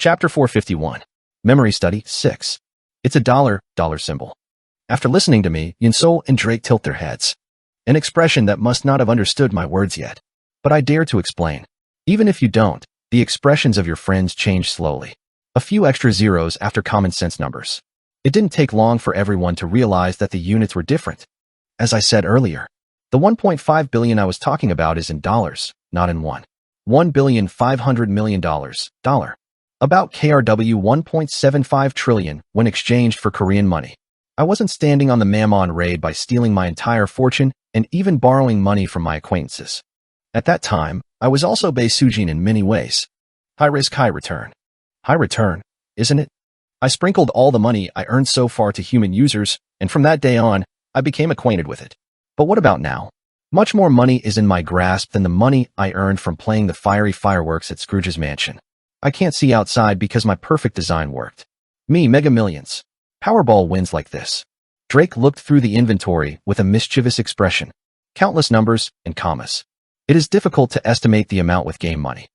Chapter 451. Memory Study 6. It's a dollar symbol. After listening to me, Yinsol and Drake tilt their heads. An expression that must not have understood my words yet. But I dare to explain. Even if you don't, the expressions of your friends change slowly. A few extra zeros after common sense numbers. It didn't take long for everyone to realize that the units were different. As I said earlier, the 1.5 billion I was talking about is in dollars, not in won. $1,500,000,000. Dollar. About KRW 1.75 trillion when exchanged for Korean money. I wasn't standing on the Mammon raid by stealing my entire fortune and even borrowing money from my acquaintances. At that time, I was also Bae-Sujin in many ways. High risk, high return. High return, isn't it? I sprinkled all the money I earned so far to human users, and from that day on, I became acquainted with it. But what about now? Much more money is in my grasp than the money I earned from playing the fiery fireworks at Scrooge's mansion. I can't see outside because my perfect design worked. Me, Mega Millions. Powerball wins like this. Drake looked through the inventory with a mischievous expression. Countless numbers and commas. It is difficult to estimate the amount with game money.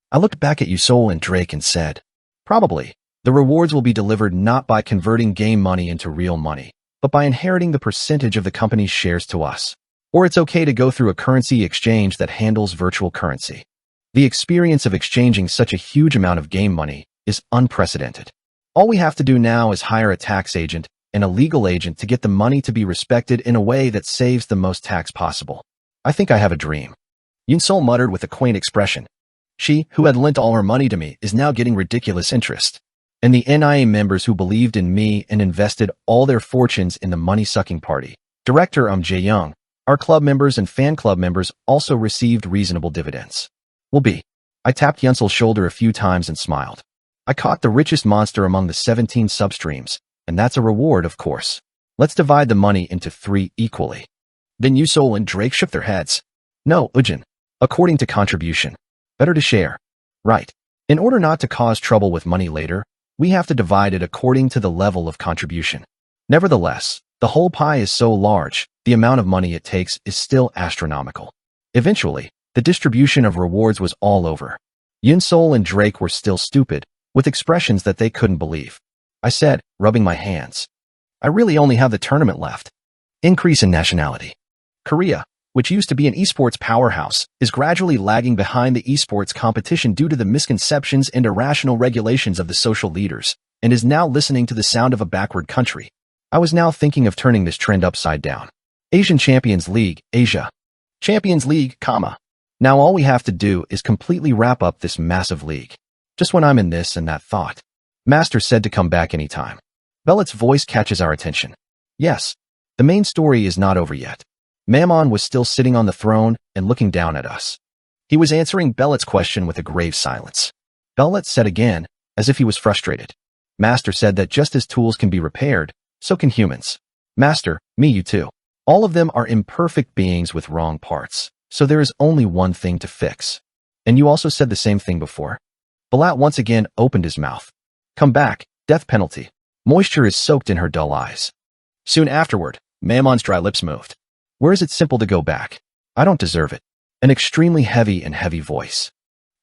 I looked back at Yinsol and Drake and said, probably, the rewards will be delivered not by converting game money into real money, but by inheriting the percentage of the company's shares to us. Or it's okay to go through a currency exchange that handles virtual currency. The experience of exchanging such a huge amount of game money is unprecedented. All we have to do now is hire a tax agent and a legal agent to get the money to be respected in a way that saves the most tax possible. I think I have a dream. Yinsol muttered with a quaint expression. She, who had lent all her money to me, is now getting ridiculous interest. And the NIA members who believed in me and invested all their fortunes in the money-sucking party. Director Jae-young, our club members and fan club members also received reasonable dividends. Will be. I tapped Yinsol's shoulder a few times and smiled. I caught the richest monster among the 17 substreams, and that's a reward, of course. Let's divide the money into 3 equally. Then Yinsol and Drake shook their heads. No, Ujin. According to contribution. Better to share. Right. In order not to cause trouble with money later, we have to divide it according to the level of contribution. Nevertheless, the whole pie is so large, the amount of money it takes is still astronomical. Eventually, the distribution of rewards was all over. Yinsol and Drake were still stupid, with expressions that they couldn't believe. I said, rubbing my hands. I really only have the tournament left. Increase in nationality. Korea, which used to be an esports powerhouse, is gradually lagging behind the esports competition due to the misconceptions and irrational regulations of the social leaders, and is now listening to the sound of a backward country. I was now thinking of turning this trend upside down. Asian Champions League, Asia. Champions League, comma. Now all we have to do is completely wrap up this massive league. Just when I'm in this and that thought. Master said to come back anytime. Bellet's voice catches our attention. Yes, the main story is not over yet. Mammon was still sitting on the throne and looking down at us. He was answering Bellet's question with a grave silence. Bellet said again, as if he was frustrated. Master said that just as tools can be repaired, so can humans. Master, me, you too. All of them are imperfect beings with wrong parts. So there is only one thing to fix. And you also said the same thing before. Balat once again opened his mouth. Come back, death penalty. Moisture is soaked in her dull eyes. Soon afterward, Mammon's dry lips moved. Where is it simple to go back? I don't deserve it. An extremely heavy voice.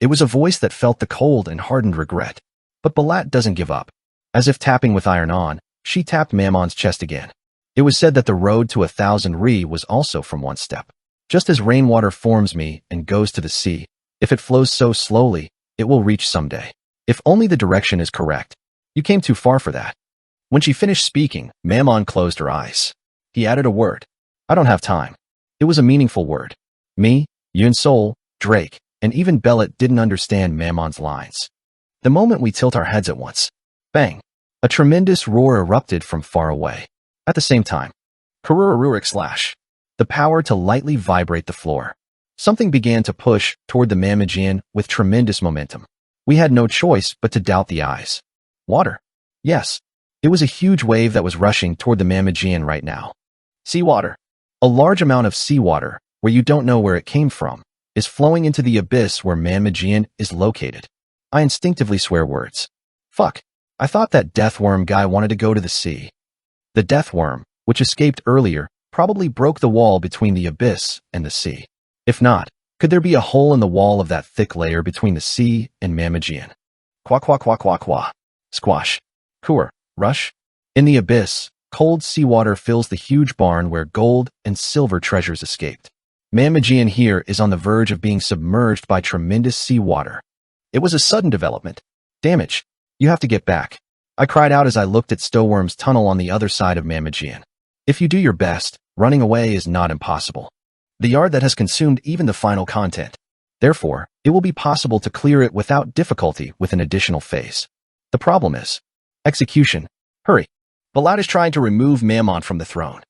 It was a voice that felt the cold and hardened regret. But Balat doesn't give up. As if tapping with iron on, she tapped Mammon's chest again. It was said that the road to 1,000 ri was also from one step. Just as rainwater forms me and goes to the sea, if it flows so slowly, it will reach someday. If only the direction is correct. You came too far for that. When she finished speaking, Mammon closed her eyes. He added a word. I don't have time. It was a meaningful word. Me, Yinsol, Drake, and even Bellet didn't understand Mammon's lines. The moment we tilt our heads at once. Bang! A tremendous roar erupted from far away. At the same time. Kurururik slash. The power to lightly vibrate the floor. Something began to push toward the Mamajian with tremendous momentum. We had no choice but to doubt the eyes. Water. Yes. It was a huge wave that was rushing toward the Mamajian right now. Seawater. A large amount of seawater, where you don't know where it came from, is flowing into the abyss where Mamajian is located. I instinctively swear words. Fuck. I thought that deathworm guy wanted to go to the sea. The deathworm, which escaped earlier, probably broke the wall between the abyss and the sea. If not, could there be a hole in the wall of that thick layer between the sea and Mamajian? Quack, quack, quack, quack, quack. Squash. Coor. Rush. In the abyss, cold seawater fills the huge barn where gold and silver treasures escaped. Mamageon here is on the verge of being submerged by tremendous seawater. It was a sudden development. Damage. You have to get back. I cried out as I looked at Stowworm's tunnel on the other side of Mamageon. If you do your best, running away is not impossible. The yard that has consumed even the final content. Therefore, it will be possible to clear it without difficulty with an additional phase. The problem is execution. Hurry. Balad is trying to remove Mammon from the throne.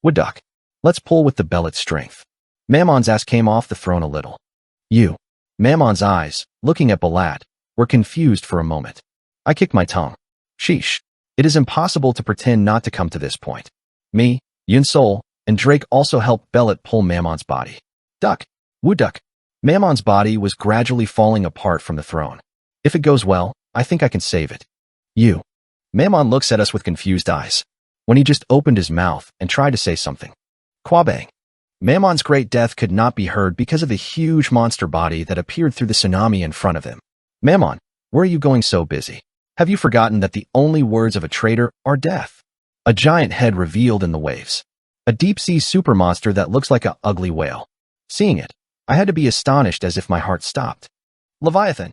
Wood duck. Let's pull with the bellet's strength. Mammon's ass came off the throne a little. You. Mammon's eyes, looking at Balad, were confused for a moment. I kicked my tongue. Sheesh. It is impossible to pretend not to come to this point. Me, Yunsol, and Drake also helped Bellet pull Mammon's body. Duck. Wood duck. Mammon's body was gradually falling apart from the throne. If it goes well, I think I can save it. You. Mammon looks at us with confused eyes. When he just opened his mouth and tried to say something. Quabang. Mammon's great death could not be heard because of the huge monster body that appeared through the tsunami in front of him. Mammon, where are you going so busy? Have you forgotten that the only words of a traitor are death? A giant head revealed in the waves. A deep-sea super monster that looks like an ugly whale. Seeing it, I had to be astonished as if my heart stopped. Leviathan,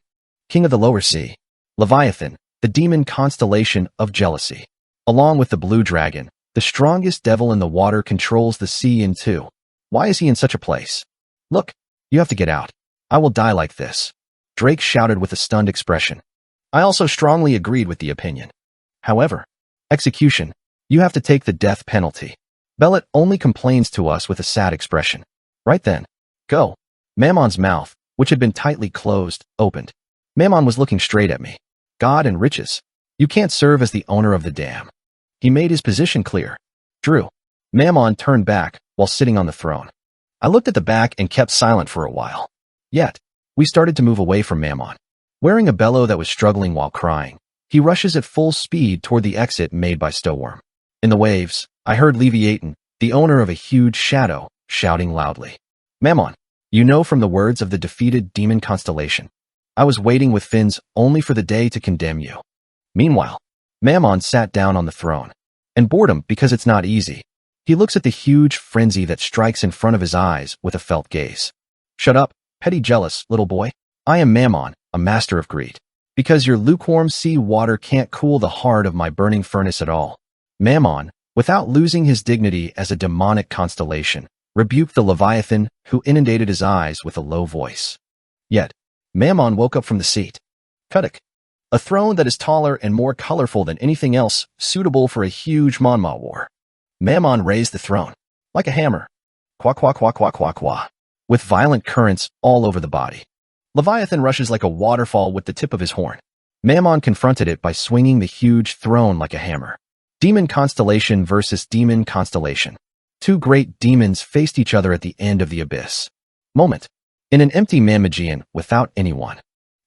king of the lower sea. Leviathan, the demon constellation of jealousy. Along with the blue dragon, the strongest devil in the water controls the sea in two. Why is he in such a place? Look, you have to get out. I will die like this. Drake shouted with a stunned expression. I also strongly agreed with the opinion. However, execution, you have to take the death penalty. Bellet only complains to us with a sad expression. Right then, go. Mammon's mouth, which had been tightly closed, opened. Mammon was looking straight at me. God and riches. You can't serve as the owner of the dam. He made his position clear. Drew. Mammon turned back while sitting on the throne. I looked at the back and kept silent for a while. Yet, we started to move away from Mammon. Wearing a bellow that was struggling while crying, he rushes at full speed toward the exit made by Stowworm. In the waves, I heard Leviathan, the owner of a huge shadow, shouting loudly. Mammon, you know from the words of the defeated demon constellation. I was waiting with fins only for the day to condemn you. Meanwhile, Mammon sat down on the throne. And boredom because it's not easy. He looks at the huge frenzy that strikes in front of his eyes with a felt gaze. Shut up, petty jealous, little boy. I am Mammon, a master of greed. Because your lukewarm sea water can't cool the heart of my burning furnace at all. Mammon, without losing his dignity as a demonic constellation, rebuked the Leviathan who inundated his eyes with a low voice. Yet, Mammon woke up from the seat. Kudik. A throne that is taller and more colorful than anything else suitable for a huge Monma war. Mammon raised the throne, like a hammer. Quack, quack, quack, quack, quack, quack, with violent currents all over the body. Leviathan rushes like a waterfall with the tip of his horn. Mammon confronted it by swinging the huge throne like a hammer. Demon constellation versus demon constellation. Two great demons faced each other at the end of the abyss. Moment. In an empty Mamageon without anyone.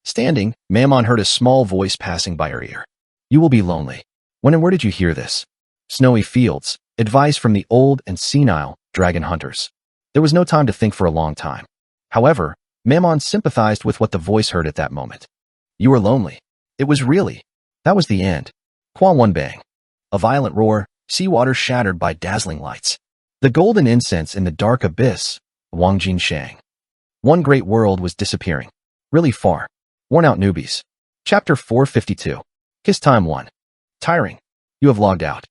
Standing, Mammon heard a small voice passing by her ear. You will be lonely. When and where did you hear this? Snowy fields. Advice from the old and senile dragon hunters. There was no time to think for a long time. However, Mammon sympathized with what the voice heard at that moment. You were lonely. It was really. That was the end. Qua one bang. A violent roar, seawater shattered by dazzling lights. The golden incense in the dark abyss, Wangjin Shang. One great world was disappearing. Really far. Worn out newbies. Chapter 452. Kiss time 1. Tiring. You have logged out.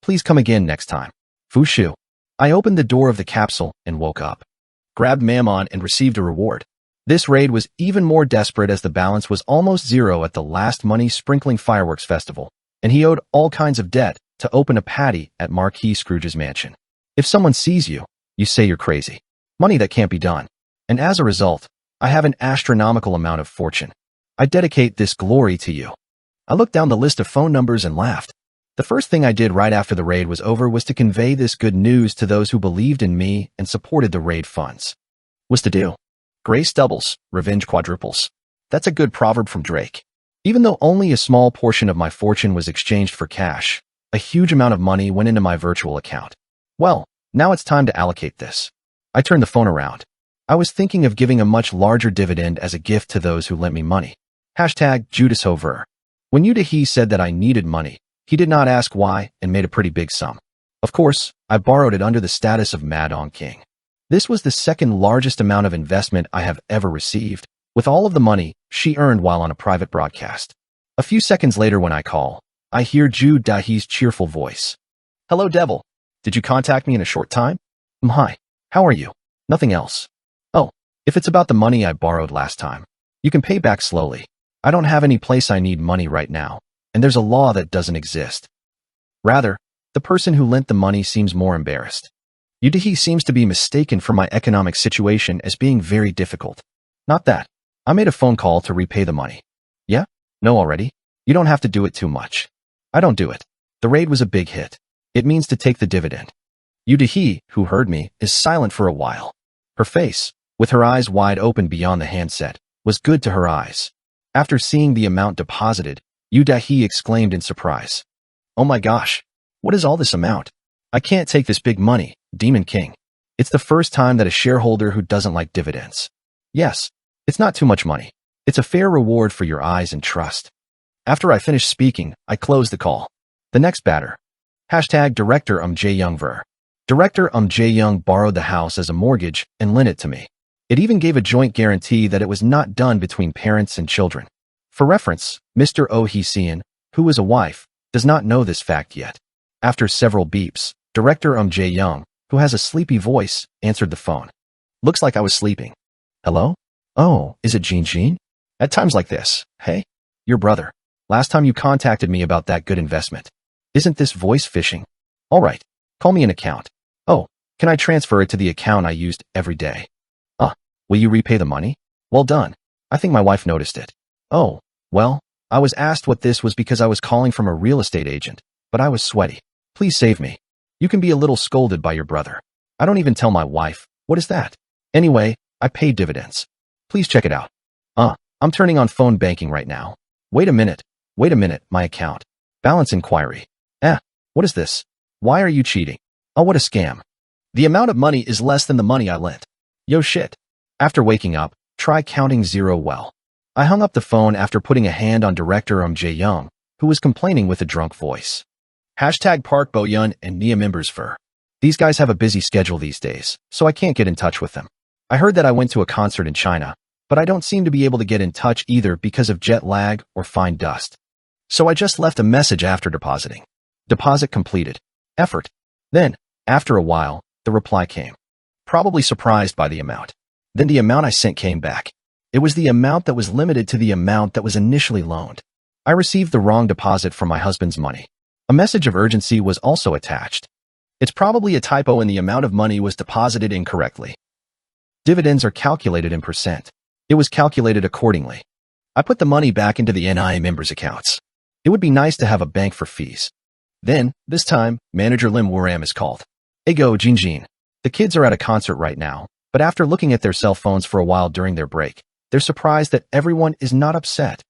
Please come again next time. Fushu. I opened the door of the capsule and woke up. Grabbed Mammon and received a reward. This raid was even more desperate as the balance was almost zero at the last money sprinkling fireworks festival, and he owed all kinds of debt to open a patty at Marquis Scrooge's mansion. If someone sees you, you say you're crazy. Money that can't be done. And as a result, I have an astronomical amount of fortune. I dedicate this glory to you. I looked down the list of phone numbers and laughed. The first thing I did right after the raid was over was to convey this good news to those who believed in me and supported the raid funds. What's to do? Grace doubles, revenge quadruples. That's a good proverb from Drake. Even though only a small portion of my fortune was exchanged for cash, a huge amount of money went into my virtual account. Well, now it's time to allocate this. I turned the phone around. I was thinking of giving a much larger dividend as a gift to those who lent me money. Hashtag Judas Hover. When Udahi said that I needed money, he did not ask why and made a pretty big sum. Of course, I borrowed it under the status of Madong King. This was the second largest amount of investment I have ever received, with all of the money she earned while on a private broadcast. A few seconds later when I call, I hear Ju Dahi's cheerful voice. Hello, Devil. Did you contact me in a short time? Hi. How are you? Nothing else. Oh, if it's about the money I borrowed last time, you can pay back slowly. I don't have any place I need money right now, and there's a law that doesn't exist. Rather, the person who lent the money seems more embarrassed. Udahi seems to be mistaken for my economic situation as being very difficult. Not that. I made a phone call to repay the money. Yeah? No already? You don't have to do it too much. I don't do it. The raid was a big hit. It means to take the dividend. Udahi, who heard me, is silent for a while. Her face, with her eyes wide open beyond the handset, was good to her eyes. After seeing the amount deposited, Udahi exclaimed in surprise. Oh my gosh, what is all this amount? I can't take this big money, Demon King. It's the first time that a shareholder who doesn't like dividends. Yes, it's not too much money. It's a fair reward for your eyes and trust. After I finished speaking, I closed the call. The next batter. Hashtag Director Jae-young Ver. Director Jae-young borrowed the house as a mortgage and lent it to me. It even gave a joint guarantee that it was not done between parents and children. For reference, Mr. Oh Hee-seon, who is a wife, does not know this fact yet. After several beeps, Director Jae-young, who has a sleepy voice, answered the phone. Looks like I was sleeping. Hello? Oh, is it Jean? At times like this, hey? Your brother. Last time you contacted me about that good investment. Isn't this voice phishing? All right, call me an account. Oh, can I transfer it to the account I used every day? Will you repay the money? Well done. I think my wife noticed it. Oh, well, I was asked what this was because I was calling from a real estate agent, but I was sweaty. Please save me. You can be a little scolded by your brother. I don't even tell my wife. What is that? Anyway, I paid dividends. Please check it out. I'm turning on phone banking right now. Wait a minute, my account. Balance inquiry. What is this? Why are you cheating? Oh, what a scam. The amount of money is less than the money I lent. Yo shit. After waking up, try counting zero well. I hung up the phone after putting a hand on Director Jae-young, who was complaining with a drunk voice. Hashtag Park Bo-yeon and Nia members for. These guys have a busy schedule these days, so I can't get in touch with them. I heard that I went to a concert in China, but I don't seem to be able to get in touch either because of jet lag or fine dust. So I just left a message after depositing. Deposit completed. Effort. Then, after a while, the reply came. Probably surprised by the amount. Then the amount I sent came back. It was the amount that was limited to the amount that was initially loaned. I received the wrong deposit from my husband's money. A message of urgency was also attached. It's probably a typo and the amount of money was deposited incorrectly. Dividends are calculated in percent. It was calculated accordingly. I put the money back into the NIA members' accounts. It would be nice to have a bank for fees. Then, this time, Manager Lim Woo-ram is called. Hey go, Jean. The kids are at a concert right now, but after looking at their cell phones for a while during their break, they're surprised that everyone is not upset.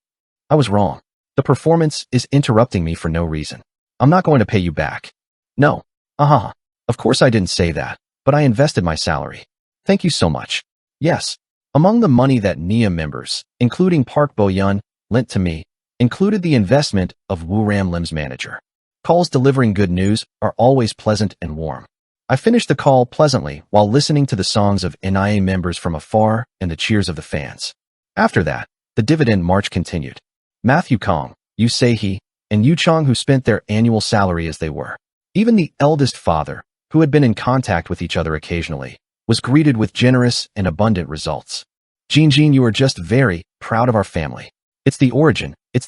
I was wrong. The performance is interrupting me for no reason. I'm not going to pay you back. No. Of course I didn't say that, but I invested my salary. Thank you so much. Yes. Among the money that NIA members, including Park Bo-yeon, lent to me, included the investment of Woo-ram Lim's manager. Calls delivering good news are always pleasant and warm. I finished the call pleasantly while listening to the songs of NIA members from afar and the cheers of the fans. After that, the dividend march continued. Matthew Kong, Yu Se-hee, and Yu Chong, who spent their annual salary as they were. Even the eldest father, who had been in contact with each other occasionally, was greeted with generous and abundant results. Jean, you are just very proud of our family. It's the origin. This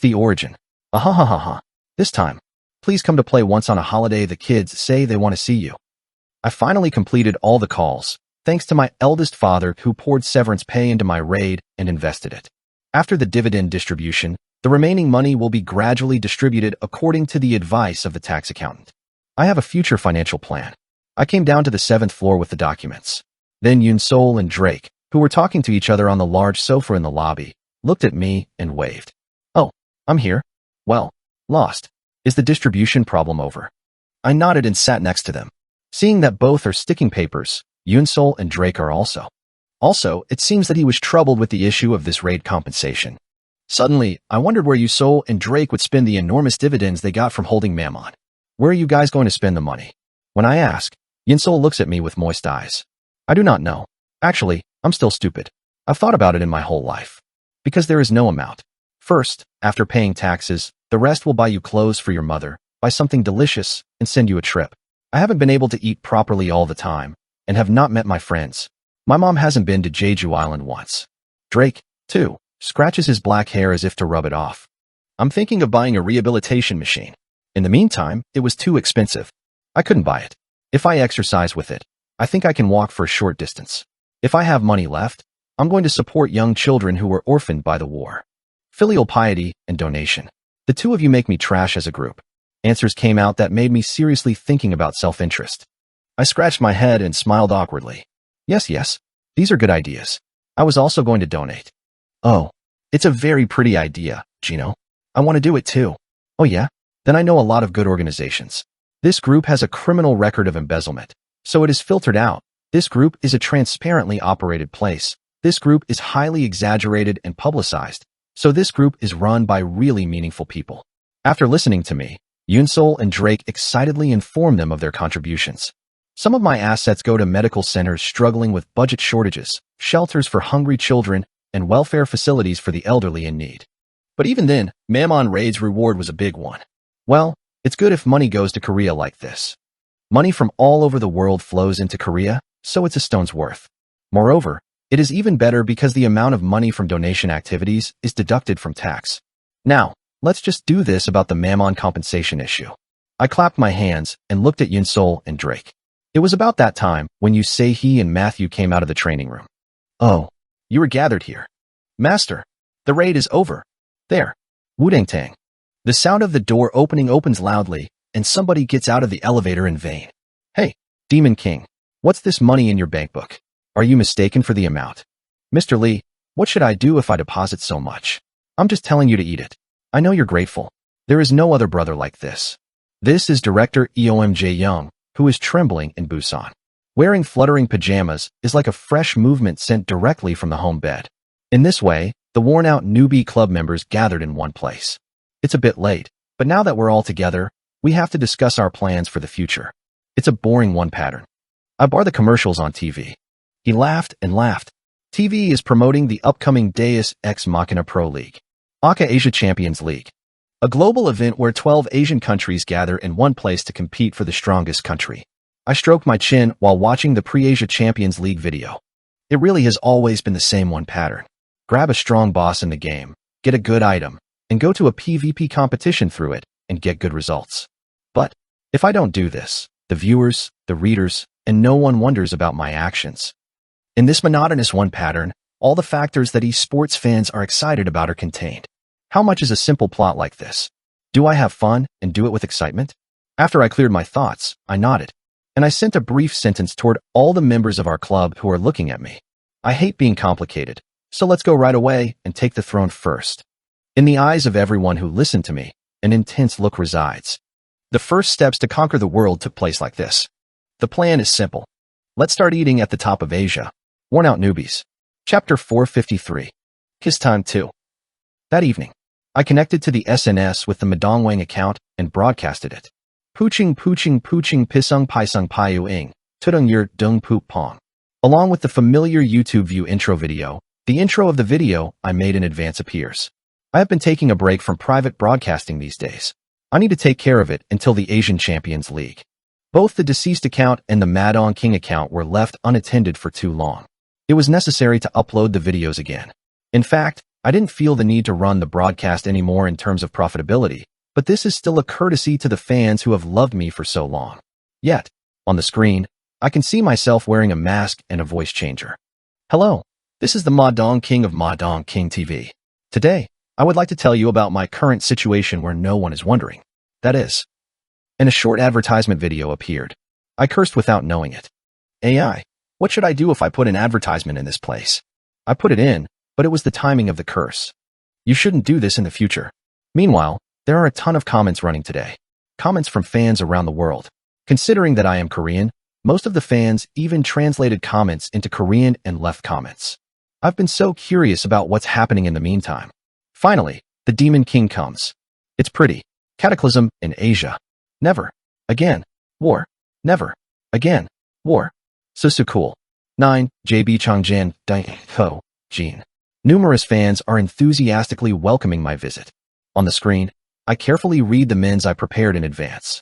time, please come to play once on a holiday. The kids say they want to see you. I finally completed all the calls, thanks to my eldest father who poured severance pay into my raid and invested it. After the dividend distribution, the remaining money will be gradually distributed according to the advice of the tax accountant. I have a future financial plan. I came down to the 7th floor with the documents. Then Yoon-sol and Drake, who were talking to each other on the large sofa in the lobby, looked at me and waved. Oh, I'm here. Well, lost. Is the distribution problem over? I nodded and sat next to them. Seeing that both are sticking papers, Yoon-sol and Drake are also. Also, it seems that he was troubled with the issue of this raid compensation. Suddenly, I wondered where Yusol and Drake would spend the enormous dividends they got from holding Mammon. Where are you guys going to spend the money? When I ask, Yinsol looks at me with moist eyes. I do not know. Actually, I'm still stupid. I've thought about it in my whole life. Because there is no amount. First, after paying taxes, the rest will buy you clothes for your mother, buy something delicious, and send you a trip. I haven't been able to eat properly all the time, and have not met my friends. My mom hasn't been to Jeju Island once. Drake, too, scratches his black hair as if to rub it off. I'm thinking of buying a rehabilitation machine. In the meantime, it was too expensive. I couldn't buy it. If I exercise with it, I think I can walk for a short distance. If I have money left, I'm going to support young children who were orphaned by the war. Filial piety and donation. The two of you make me trash as a group. Answers came out that made me seriously thinking about self-interest. I scratched my head and smiled awkwardly. Yes, these are good ideas. I was also going to donate. Oh, it's a very pretty idea, Gino. I want to do it too. Oh yeah? Then I know a lot of good organizations. This group has a criminal record of embezzlement, so it is filtered out. This group is a transparently operated place. This group is highly exaggerated and publicized, so this group is run by really meaningful people. After listening to me, Yunsol and Drake excitedly informed them of their contributions. Some of my assets go to medical centers struggling with budget shortages, shelters for hungry children, and welfare facilities for the elderly in need. But even then, Mammon Raid's reward was a big one. Well, it's good if money goes to Korea like this. Money from all over the world flows into Korea, so it's a stone's worth. Moreover, it is even better because the amount of money from donation activities is deducted from tax. Now, let's just do this about the Mammon compensation issue. I clapped my hands and looked at Yunsol and Drake. It was about that time when Yusehi and Matthew came out of the training room. Oh, you were gathered here. Master, the raid is over. There. Wudang-tang. The sound of the door opening opens loudly, and somebody gets out of the elevator in vain. Hey, Demon King, what's this money in your bank book? Are you mistaken for the amount? Mr. Lee, what should I do if I deposit so much? I'm just telling you to eat it. I know you're grateful. There is no other brother like this. This is Director EOMJ Young, who is trembling in Busan. Wearing fluttering pajamas is like a fresh movement sent directly from the home bed. In this way, the worn-out newbie club members gathered in one place. It's a bit late, but now that we're all together, we have to discuss our plans for the future. It's a boring one pattern. I bar the commercials on TV. He laughed and laughed. TV is promoting the upcoming Deus Ex Machina Pro League, aka Asia Champions League, a global event where 12 Asian countries gather in one place to compete for the strongest country. I stroked my chin while watching the pre-Asia Champions League video. It really has always been the same one pattern. Grab a strong boss in the game, get a good item, and go to a PvP competition through it and get good results. But if I don't do this, the viewers, the readers, and no one wonders about my actions. In this monotonous one pattern, all the factors that esports fans are excited about are contained. How much is a simple plot like this? Do I have fun and do it with excitement? After I cleared my thoughts, I nodded, and I sent a brief sentence toward all the members of our club who are looking at me. I hate being complicated, so let's go right away and take the throne first. In the eyes of everyone who listened to me, an intense look resides. The first steps to conquer the world took place like this. The plan is simple. Let's start eating at the top of Asia. Worn out newbies. Chapter 453. Kiss time 2. That evening, I connected to the SNS with the Madongwang account and broadcasted it. Pooching pisung paisung payu ing, tudung yer dung poop pong. Along with the familiar YouTube view intro video, the intro of the video I made in advance appears. I have been taking a break from private broadcasting these days. I need to take care of it until the Asian Champions League. Both the deceased account and the Madong King account were left unattended for too long. It was necessary to upload the videos again. In fact, I didn't feel the need to run the broadcast anymore in terms of profitability, but this is still a courtesy to the fans who have loved me for so long. Yet, on the screen, I can see myself wearing a mask and a voice changer. Hello, this is the Madong King of Madong King TV. Today, I would like to tell you about my current situation where no one is wondering. That is, and a short advertisement video appeared. I cursed without knowing it. AI, what should I do if I put an advertisement in this place? I put it in, but it was the timing of the curse. You shouldn't do this in the future. Meanwhile, there are a ton of comments running today. Comments from fans around the world. Considering that I am Korean, most of the fans even translated comments into Korean and left comments. I've been so curious about what's happening in the meantime. Finally, the Demon King comes. It's pretty. Cataclysm in Asia. Never. Again. War. Never. Again. War. So cool. 9. JB Changjian Dai Ho Jin. Numerous fans are enthusiastically welcoming my visit. On the screen, I carefully read the men's I prepared in advance.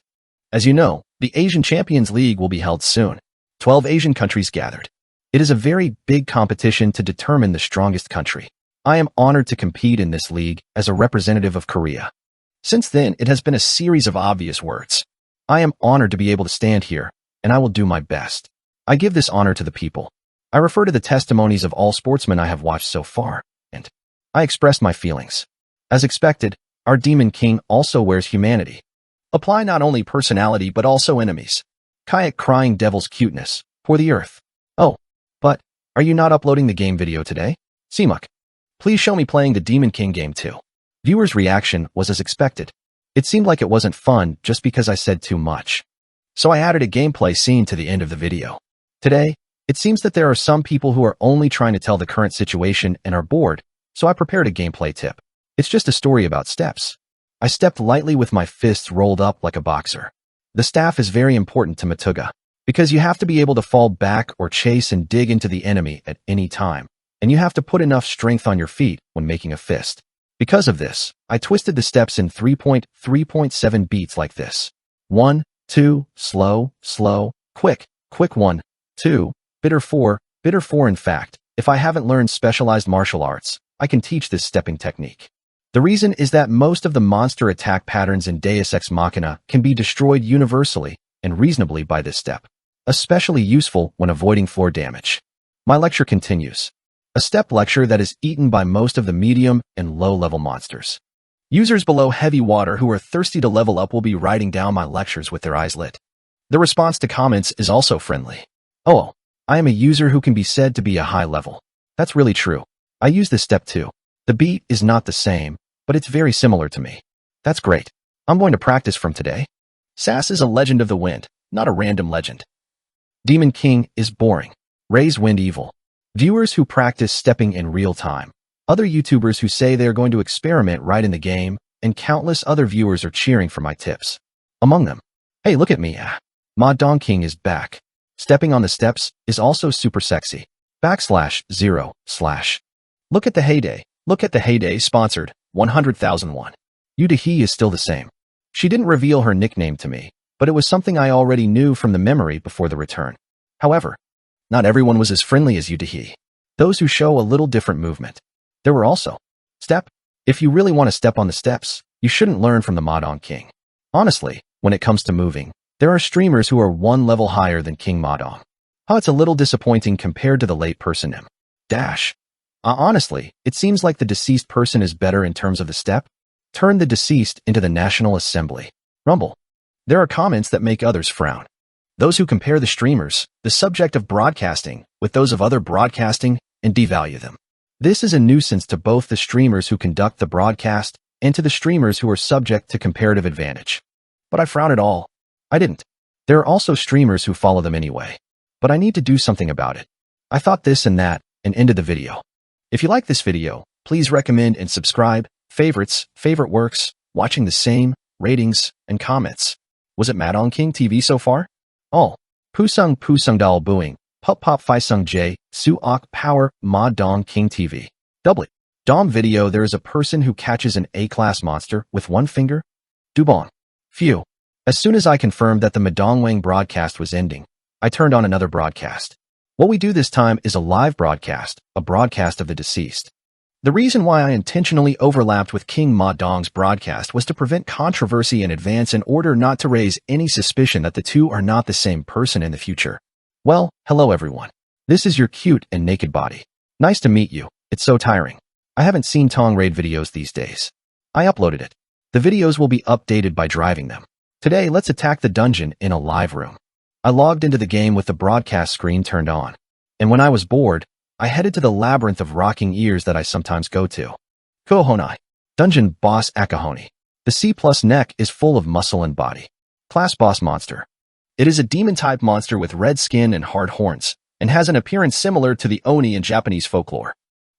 As you know, the Asian Champions League will be held soon. 12 Asian countries gathered. It is a very big competition to determine the strongest country. I am honored to compete in this league as a representative of Korea. Since then, it has been a series of obvious words. I am honored to be able to stand here, and I will do my best. I give this honor to the people. I refer to the testimonies of all sportsmen I have watched so far, and I express my feelings. As expected, our Demon King also wears humanity. Apply not only personality but also enemies. Kayak crying devil's cuteness, for the earth. Oh, but, are you not uploading the game video today? Seamuk. Please show me playing the Demon King game too. Viewers' reaction was as expected. It seemed like it wasn't fun just because I said too much. So I added a gameplay scene to the end of the video. Today, it seems that there are some people who are only trying to tell the current situation and are bored, so I prepared a gameplay tip. It's just a story about steps. I stepped lightly with my fists rolled up like a boxer. The staff is very important to Matuga, because you have to be able to fall back or chase and dig into the enemy at any time, and you have to put enough strength on your feet when making a fist. Because of this, I twisted the steps in 3.3.7 beats like this. 1, 2, slow, slow, quick, quick 1, 2, bitter 4. In fact, if I haven't learned specialized martial arts, I can teach this stepping technique. The reason is that most of the monster attack patterns in Deus Ex Machina can be destroyed universally and reasonably by this step, especially useful when avoiding floor damage. My lecture continues. A step lecture that is eaten by most of the medium and low-level monsters. Users below heavy water who are thirsty to level up will be writing down my lectures with their eyes lit. The response to comments is also friendly. Oh, I am a user who can be said to be a high level. That's really true. I use this step too. The beat is not the same, but it's very similar to me. That's great. I'm going to practice from today. Sass is a legend of the wind, not a random legend. Demon King is boring. Raise wind evil. Viewers who practice stepping in real time. Other YouTubers who say they are going to experiment right in the game, and countless other viewers are cheering for my tips. Among them, hey, look at me. Ma Dong King is back. Stepping on the steps is also super sexy. /0/ Look at the heyday. Look at the heyday sponsored 100,001. Yudahi is still the same. She didn't reveal her nickname to me, but it was something I already knew from the memory before the return. However, not everyone was as friendly as Yudahi. Those who show a little different movement. There were also step. If you really want to step on the steps, you shouldn't learn from the Ma Dong King. Honestly, when it comes to moving, there are streamers who are one level higher than King Ma Dong. It's a little disappointing compared to the late person M. Honestly, it seems like the deceased person is better in terms of the step. Turn the deceased into the National Assembly. Rumble. There are comments that make others frown. Those who compare the streamers, the subject of broadcasting, with those of other broadcasting, and devalue them. This is a nuisance to both the streamers who conduct the broadcast and to the streamers who are subject to comparative advantage. But I frown at all. I didn't. There are also streamers who follow them anyway. But I need to do something about it. I thought this and that, and ended the video. If you like this video, please recommend and subscribe, favorites, favorite works, watching the same, ratings, and comments. Was it Ma Dong King TV so far? All. Pusung Dal Booing, Pup Pop Phi Sung J, Su Ok Power, Ma Dong King TV. W. Dom video there is a person who catches an A-class monster with one finger? Dubong. Phew. As soon as I confirmed that the Madongwang broadcast was ending, I turned on another broadcast. What we do this time is a live broadcast, a broadcast of the deceased. The reason why I intentionally overlapped with King Ma Dong's broadcast was to prevent controversy in advance in order not to raise any suspicion that the two are not the same person in the future. Well, hello everyone. This is your cute and naked body. Nice to meet you. It's so tiring. I haven't seen Tong Raid videos these days. I uploaded it. The videos will be updated by driving them. Today, let's attack the dungeon in a live room. I logged into the game with the broadcast screen turned on. And when I was bored, I headed to the labyrinth of rocking ears that I sometimes go to. Kohonai. Dungeon Boss Akahoni. The C+ neck is full of muscle and body. Class Boss Monster. It is a demon-type monster with red skin and hard horns, and has an appearance similar to the Oni in Japanese folklore.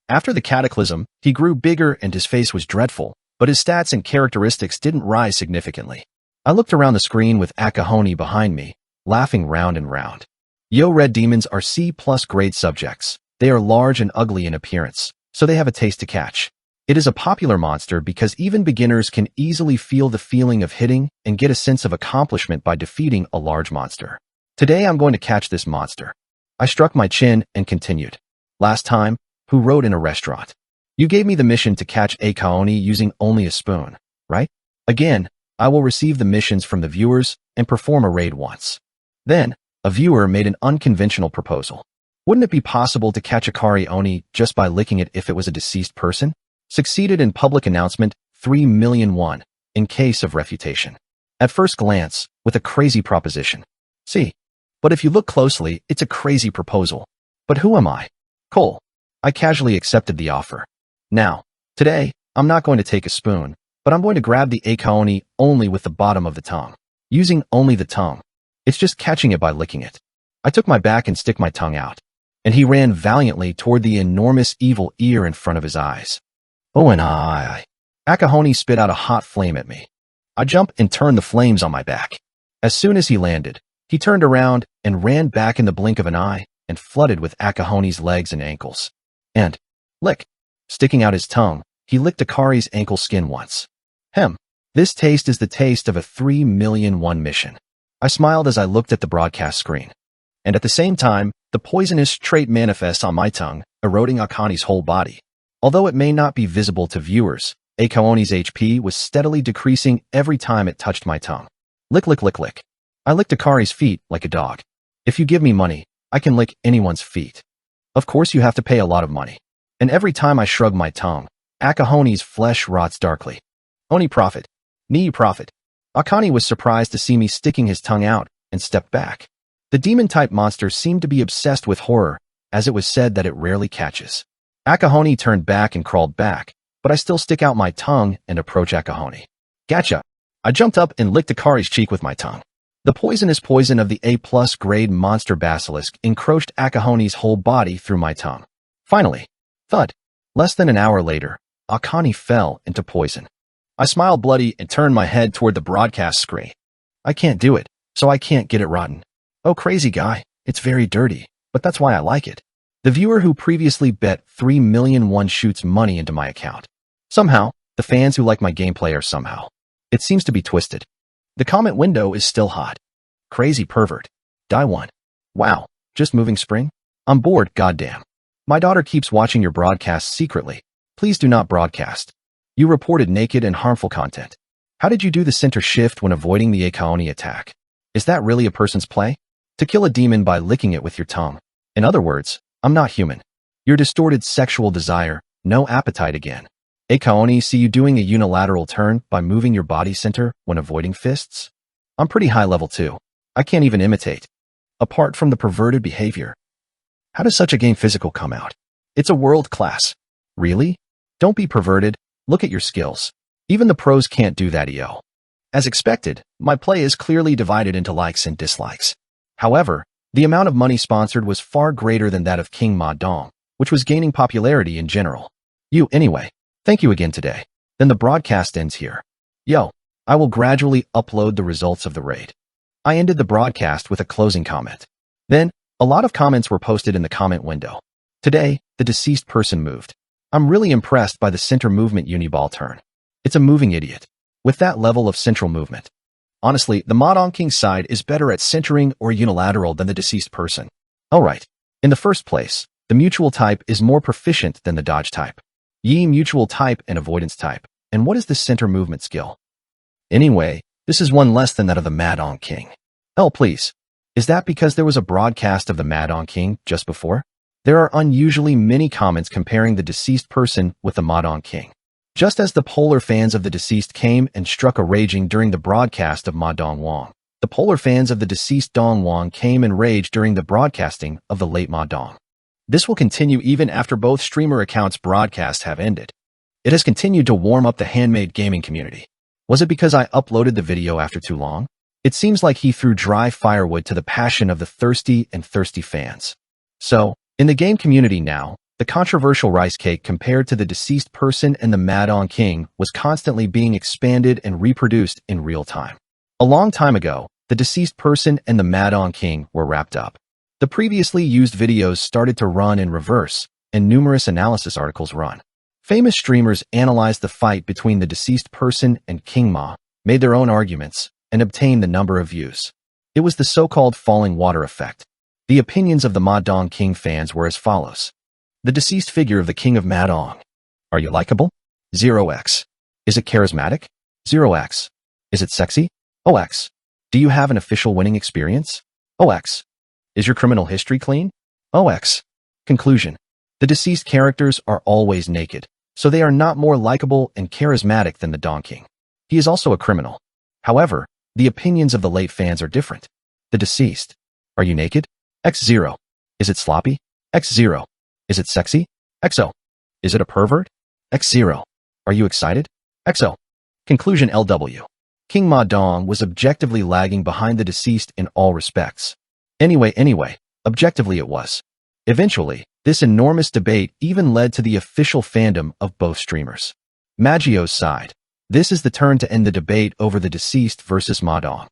After the cataclysm, he grew bigger and his face was dreadful, but his stats and characteristics didn't rise significantly. I looked around the screen with Akahoni behind me, laughing round and round. Yo, red demons are C+ grade subjects. They are large and ugly in appearance, so they have a taste to catch. It is a popular monster because even beginners can easily feel the feeling of hitting and get a sense of accomplishment by defeating a large monster. Today I'm going to catch this monster. I struck my chin and continued. Last time, who wrote in a restaurant? You gave me the mission to catch a kaoni using only a spoon, right? Again, I will receive the missions from the viewers and perform a raid once. Then, a viewer made an unconventional proposal. Wouldn't it be possible to catch a kari oni just by licking it if it was a deceased person? Succeeded in public announcement, 3 million won, in case of refutation. At first glance, with a crazy proposition. See, but if you look closely, it's a crazy proposal. But who am I? Cole. I casually accepted the offer. Now, today, I'm not going to take a spoon, but I'm going to grab the akaoni only with the bottom of the tongue. Using only the tongue. It's just catching it by licking it. I took my back and stick my tongue out. And he ran valiantly toward the enormous evil ear in front of his eyes. Oh, and Akahoni spit out a hot flame at me. I jumped and turned the flames on my back. As soon as he landed, he turned around and ran back in the blink of an eye and flooded with Akahoni's legs and ankles. And, lick. Sticking out his tongue, he licked Akari's ankle skin once. This taste is the taste of a 3 million won mission. I smiled as I looked at the broadcast screen. And at the same time, the poisonous trait manifests on my tongue, eroding Akani's whole body. Although it may not be visible to viewers, Akaoni's HP was steadily decreasing every time it touched my tongue. Lick, lick, lick, lick. I licked Akari's feet like a dog. If you give me money, I can lick anyone's feet. Of course you have to pay a lot of money. And every time I shrug my tongue, Akahoni's flesh rots darkly. Oni profit. Ni profit. Akani was surprised to see me sticking his tongue out and stepped back. The demon-type monster seemed to be obsessed with horror, as it was said that it rarely catches. Akahoni turned back and crawled back, but I still stick out my tongue and approach Akahoni. Gotcha! I jumped up and licked Akari's cheek with my tongue. The poisonous poison of the A+ grade monster basilisk encroached Akahoni's whole body through my tongue. Finally, thud. Less than an hour later, Akani fell into poison. I smiled bloody and turned my head toward the broadcast screen. I can't do it, so I can't get it rotten. Oh, crazy guy, it's very dirty, but that's why I like it. The viewer who previously bet 3 million won shoots money into my account. Somehow, the fans who like my gameplay are somehow. It seems to be twisted. The comment window is still hot. Crazy pervert. Die one. Wow, just moving spring? I'm bored, goddamn. My daughter keeps watching your broadcasts secretly. Please do not broadcast. You reported naked and harmful content. How did you do the center shift when avoiding the Akaoni attack? Is that really a person's play? To kill a demon by licking it with your tongue. In other words, I'm not human. Your distorted sexual desire, no appetite again. Akaoni see you doing a unilateral turn by moving your body center when avoiding fists? I'm pretty high level too. I can't even imitate. Apart from the perverted behavior. How does such a game physical come out? It's a world class. Really? Don't be perverted. Look at your skills. Even the pros can't do that, yo. As expected, my play is clearly divided into likes and dislikes. However, the amount of money sponsored was far greater than that of King Ma Dong, which was gaining popularity in general. Anyway, thank you again today. Then the broadcast ends here. Yo, I will gradually upload the results of the raid. I ended the broadcast with a closing comment. Then, a lot of comments were posted in the comment window. Today, the deceased person moved. I'm really impressed by the center movement uniball turn. It's a moving idiot. With that level of central movement. Honestly, the Modon King side is better at centering or unilateral than the deceased person. Alright. In the first place, the mutual type is more proficient than the dodge type. Yi mutual type and avoidance type. And what is the center movement skill? Anyway, this is one less than that of the Madon King. Oh, please. Is that because there was a broadcast of the Madon King just before? There are unusually many comments comparing the deceased person with the Madon King. Just as the polar fans of the deceased came and struck a raging during the broadcast of Ma Dongwang, the polar fans of the deceased Dongwang came and raged during the broadcasting of the late Ma Dong. This will continue even after both streamer accounts' broadcasts have ended. It has continued to warm up the handmade gaming community. Was it because I uploaded the video after too long? It seems like he threw dry firewood to the passion of the thirsty and thirsty fans. So, in the game community now, The controversial rice cake compared to the deceased person and the Madong King was constantly being expanded and reproduced in real time. A long time ago, the deceased person and the Madong King were wrapped up. The previously used videos started to run in reverse, and numerous analysis articles run. Famous streamers analyzed the fight between the deceased person and King Ma, made their own arguments, and obtained the number of views. It was the so-called falling water effect. The opinions of the Madong King fans were as follows. The deceased figure of the King of Madong. Are you likable? 0x. Is it charismatic? 0x. Is it sexy? OX. Do you have an official winning experience? OX. Is your criminal history clean? OX. Conclusion. The deceased characters are always naked, so they are not more likable and charismatic than the Dong King. He is also a criminal. However, the opinions of the late fans are different. The deceased. Are you naked? X0. Is it sloppy? X0. Is it sexy? XO. Is it a pervert? X0. Are you excited? XO. Conclusion LW. King Ma Dong was objectively lagging behind the deceased in all respects. Anyway, objectively it was. Eventually, this enormous debate even led to the official fandom of both streamers. Magio's side. This is the turn to end the debate over the deceased versus Ma Dong.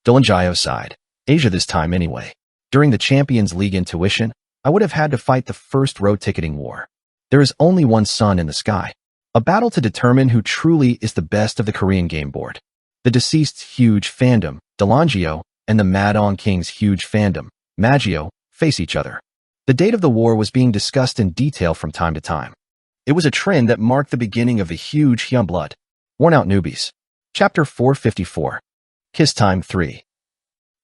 Dylanjio's side. Asia this time anyway. During the Champions League intuition, I would have had to fight the first row ticketing war. There is only one sun in the sky. A battle to determine who truly is the best of the Korean game board. The deceased's huge fandom, Dylanjio, and the Madong King's huge fandom, Magio, face each other. The date of the war was being discussed in detail from time to time. It was a trend that marked the beginning of a huge Hyun blood. Worn out newbies. Chapter 454. Kiss Time 3.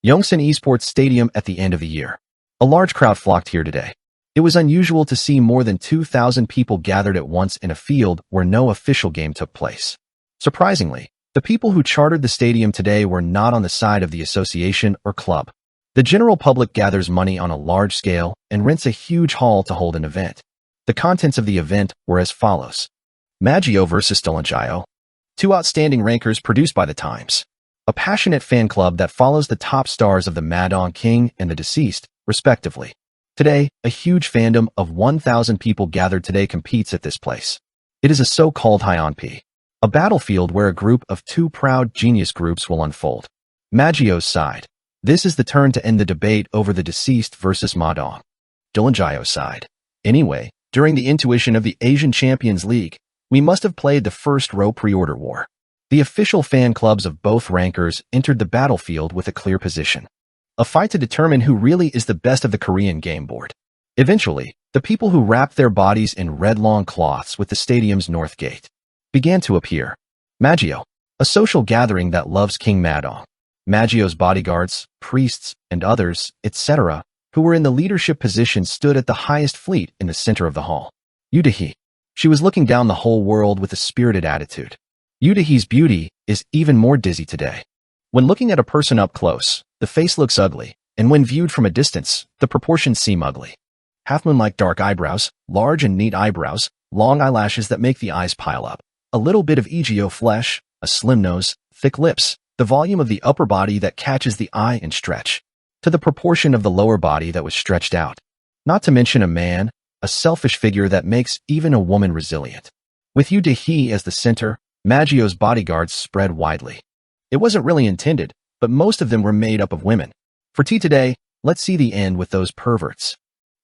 Yongsan Esports Stadium at the end of the year. A large crowd flocked here today. It was unusual to see more than 2,000 people gathered at once in a field where no official game took place. Surprisingly, the people who chartered the stadium today were not on the side of the association or club. The general public gathers money on a large scale and rents a huge hall to hold an event. The contents of the event were as follows. Magio versus Dylanjio. Two outstanding rankers produced by the Times. A passionate fan club that follows the top stars of the Madong King and the deceased, respectively. Today, a huge fandom of 1,000 people gathered today competes at this place. It is a so-called Hyonpi, a battlefield where a group of two proud genius groups will unfold. Magio's side. This is the turn to end the debate over the deceased versus Madong. Dylanjio's side. Anyway, during the intuition of the Asian Champions League, we must have played the first row pre-order war. The official fan clubs of both rankers entered the battlefield with a clear position. A fight to determine who really is the best of the Korean game board. Eventually, the people who wrapped their bodies in red long cloths with the stadium's north gate began to appear. Magio, a social gathering that loves King Madong. Magio's bodyguards, priests, and others, etc., who were in the leadership position stood at the highest fleet in the center of the hall. Yudahi. She was looking down the whole world with a spirited attitude. Yudahi's beauty is even more dizzy today. When looking at a person up close, the face looks ugly, and when viewed from a distance, the proportions seem ugly. Half-moon-like dark eyebrows, large and neat eyebrows, long eyelashes that make the eyes pile up, a little bit of EGO flesh, a slim nose, thick lips, the volume of the upper body that catches the eye and stretch, to the proportion of the lower body that was stretched out. Not to mention a man, a selfish figure that makes even a woman resilient. With Yudahi as the center, Magio's bodyguards spread widely. It wasn't really intended, but most of them were made up of women. For tea today, let's see the end with those perverts.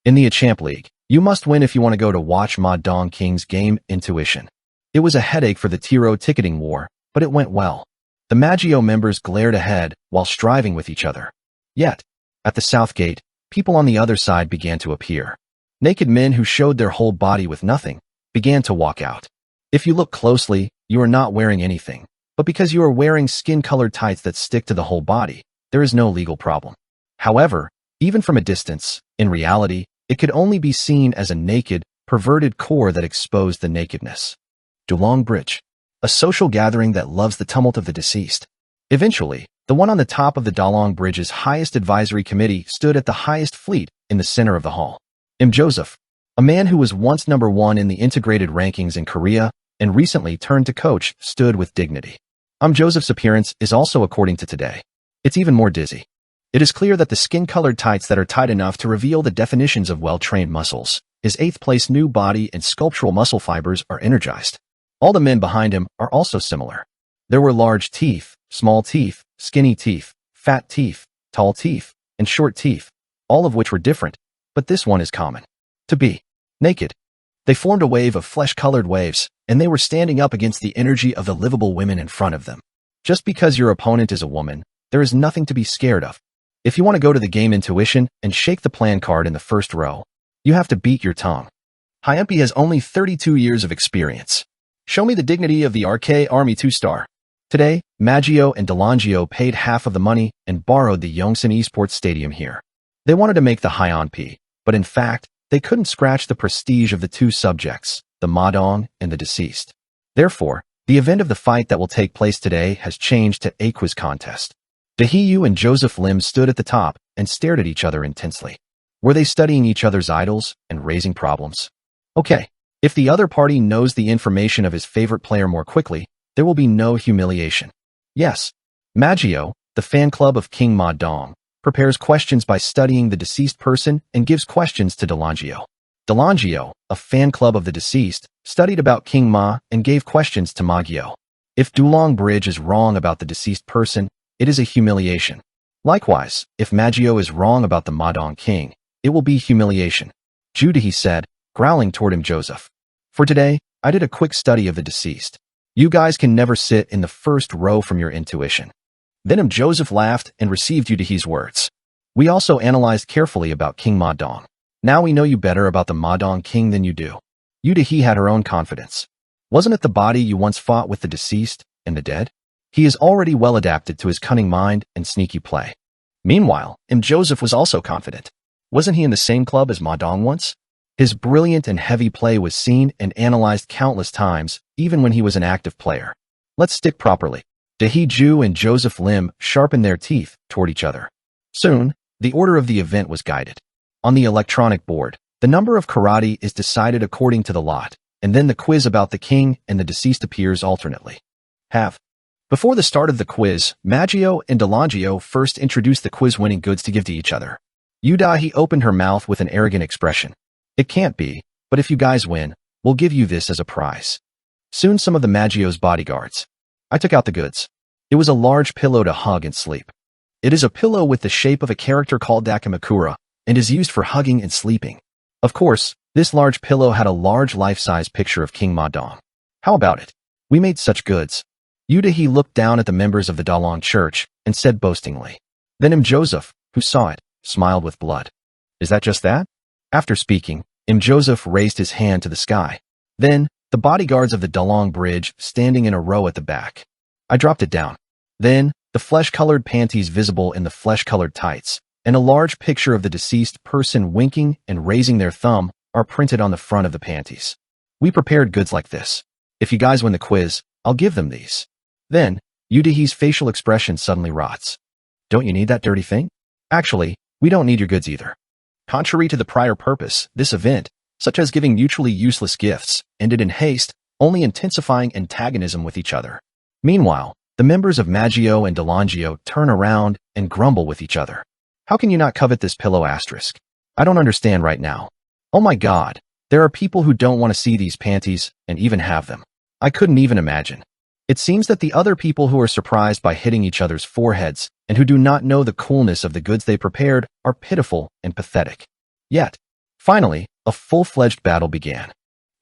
In the Champ League, you must win if you want to go to watch Ma Dong King's game Intuition. It was a headache for the Tiro ticketing war, but it went well. The Magio members glared ahead while striving with each other. Yet, at the south gate, people on the other side began to appear. Naked men who showed their whole body with nothing began to walk out. If you look closely, you are not wearing anything, but because you are wearing skin-colored tights that stick to the whole body, there is no legal problem. However, even from a distance, in reality, it could only be seen as a naked, perverted core that exposed the nakedness. Dulong Bridge, a social gathering that loves the tumult of the deceased. Eventually, the one on the top of the Dalong Bridge's highest advisory committee stood at the highest fleet in the center of the hall. M. Joseph, a man who was once number one in the integrated rankings in Korea and recently turned to coach, stood with dignity. Joseph's appearance is also according to today. It's even more dizzy. It is clear that the skin-colored tights that are tight enough to reveal the definitions of well-trained muscles, His eighth-place new body and sculptural muscle fibers are energized. All the men behind him are also similar. There were large teeth, small teeth, skinny teeth, fat teeth, tall teeth, and short teeth, all of which were different, but this one is common. To be naked. They formed a wave of flesh-colored waves, and they were standing up against the energy of the livable women in front of them. Just because your opponent is a woman, there is nothing to be scared of. If you want to go to the game intuition and shake the plan card in the first row, you have to beat your tongue. Hyampi has only 32 years of experience. Show me the dignity of the RK Army 2-star. Today, Maggio and Delangio paid half of the money and borrowed the Yongsan Esports Stadium here. They wanted to make the Hyampi, but in fact, they couldn't scratch the prestige of the two subjects, the Madong and the deceased. Therefore, the event of the fight that will take place today has changed to a quiz contest. Dahiyu and Joseph Lim stood at the top and stared at each other intensely. Were they studying each other's idols and raising problems? Okay, if the other party knows the information of his favorite player more quickly, there will be no humiliation. Yes, Maggio, the fan club of King Ma Dong, prepares questions by studying the deceased person and gives questions to Delangio. Delangio, a fan club of the deceased, studied about King Ma and gave questions to Maggio. If Dulong Bridge is wrong about the deceased person, it is a humiliation. Likewise, if Maggio is wrong about the Madong King, it will be humiliation. Judahi said, growling toward him Joseph. For today, I did a quick study of the deceased. You guys can never sit in the first row from your intuition. Then Joseph laughed and received Judahi's words. We also analyzed carefully about King Madong. Now we know you better about the Madong King than you do. Judahi had her own confidence. Wasn't it the body you once fought with the deceased and the dead? He is already well adapted to his cunning mind and sneaky play. Meanwhile, Joseph was also confident. Wasn't he in the same club as Madong once? His brilliant and heavy play was seen and analyzed countless times, even when he was an active player. Let's stick properly. Dahi-ju and Joseph Lim sharpened their teeth toward each other. Soon, the order of the event was guided. On the electronic board, the number of karate is decided according to the lot, and then the quiz about the king and the deceased appears alternately. Before the start of the quiz, Maggio and Delangio first introduced the quiz-winning goods to give to each other. Judahi opened her mouth with an arrogant expression. It can't be, but if you guys win, we'll give you this as a prize. Soon some of the Maggio's bodyguards. I took out the goods. It was a large pillow to hug and sleep. It is a pillow with the shape of a character called Dakimakura and is used for hugging and sleeping. Of course, this large pillow had a large life-size picture of King Madong. How about it? We made such goods. Judahi looked down at the members of the Dalong Church and said boastingly. Then Joseph, who saw it, smiled with blood. Is that just that? After speaking, Joseph raised his hand to the sky. Then, the bodyguards of the Dalong Bridge standing in a row at the back. I dropped it down. Then, the flesh-colored panties visible in the flesh-colored tights, and a large picture of the deceased person winking and raising their thumb are printed on the front of the panties. We prepared goods like this. If you guys win the quiz, I'll give them these. Then, Judahi's facial expression suddenly rots. Don't you need that dirty thing? Actually, we don't need your goods either. Contrary to the prior purpose, this event, such as giving mutually useless gifts, ended in haste, only intensifying antagonism with each other. Meanwhile, the members of Maggio and Delangio turn around and grumble with each other. How can you not covet this pillow asterisk? I don't understand right now. Oh my god, there are people who don't want to see these panties and even have them. I couldn't even imagine. It seems that the other people who are surprised by hitting each other's foreheads and who do not know the coolness of the goods they prepared are pitiful and pathetic. Yet, finally, a full-fledged battle began.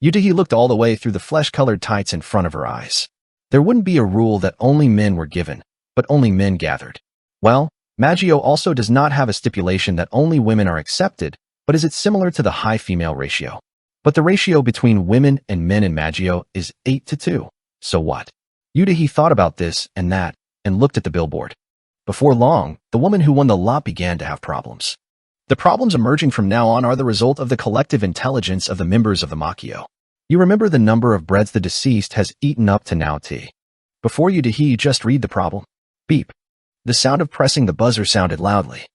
Judahi looked all the way through the flesh-colored tights in front of her eyes. There wouldn't be a rule that only men were given, but only men gathered. Well, Maggio also does not have a stipulation that only women are accepted, but is it similar to the high female ratio? But the ratio between women and men in Maggio is 8-2. So what? Judahi thought about this and that, and looked at the billboard. Before long, the woman who won the lot began to have problems. The problems emerging from now on are the result of the collective intelligence of the members of the Makio. You remember the number of breads the deceased has eaten up to now T. Before Judahi, just read the problem. Beep. The sound of pressing the buzzer sounded loudly.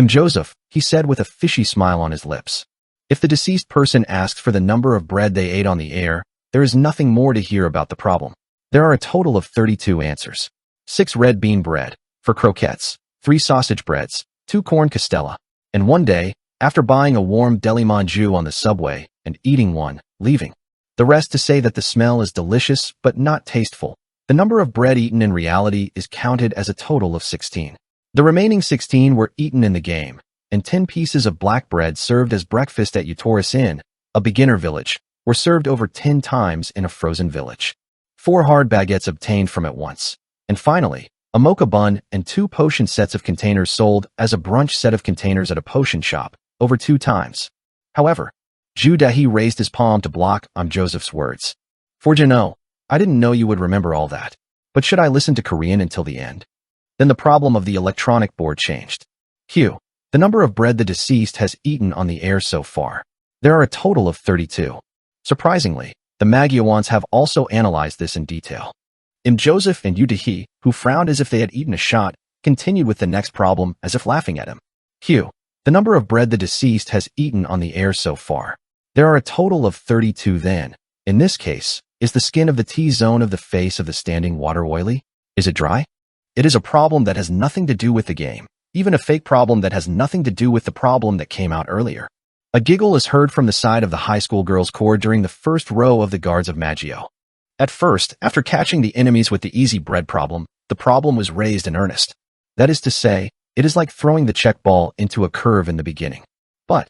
Joseph, he said with a fishy smile on his lips. If the deceased person asks for the number of bread they ate on the air, there is nothing more to hear about the problem. There are a total of 32 answers. 6 red bean bread, for croquettes, 3 sausage breads, 2 corn castella, and one day, after buying a warm deli manju on the subway, and eating one, leaving the rest to say that the smell is delicious but not tasteful. The number of bread eaten in reality is counted as a total of 16. The remaining 16 were eaten in the game, and 10 pieces of black bread served as breakfast at Utoris Inn, a beginner village, were served over 10 times in a frozen village. 4 hard baguettes obtained from it once. And finally, a mocha bun and 2 potion sets of containers sold as a brunch set of containers at a potion shop, over 2 times. However, Judahi raised his palm to block on Joseph's words. For Jano, I didn't know you would remember all that. But should I listen to Korean until the end? Then the problem of the electronic board changed. Q. The number of bread the deceased has eaten on the air so far. There are a total of 32. Surprisingly, the Magyawans have also analyzed this in detail. Joseph and Udahi, who frowned as if they had eaten a shot, continued with the next problem as if laughing at him. Q. The number of bread the deceased has eaten on the air so far. There are a total of 32 then. In this case, is the skin of the T-zone of the face of the standing water oily? Is it dry? It is a problem that has nothing to do with the game, even a fake problem that has nothing to do with the problem that came out earlier. A giggle is heard from the side of the high school girls' corps during the first row of the guards of Maggio. At first, after catching the enemies with the easy bread problem, the problem was raised in earnest. That is to say, it is like throwing the check ball into a curve in the beginning. But,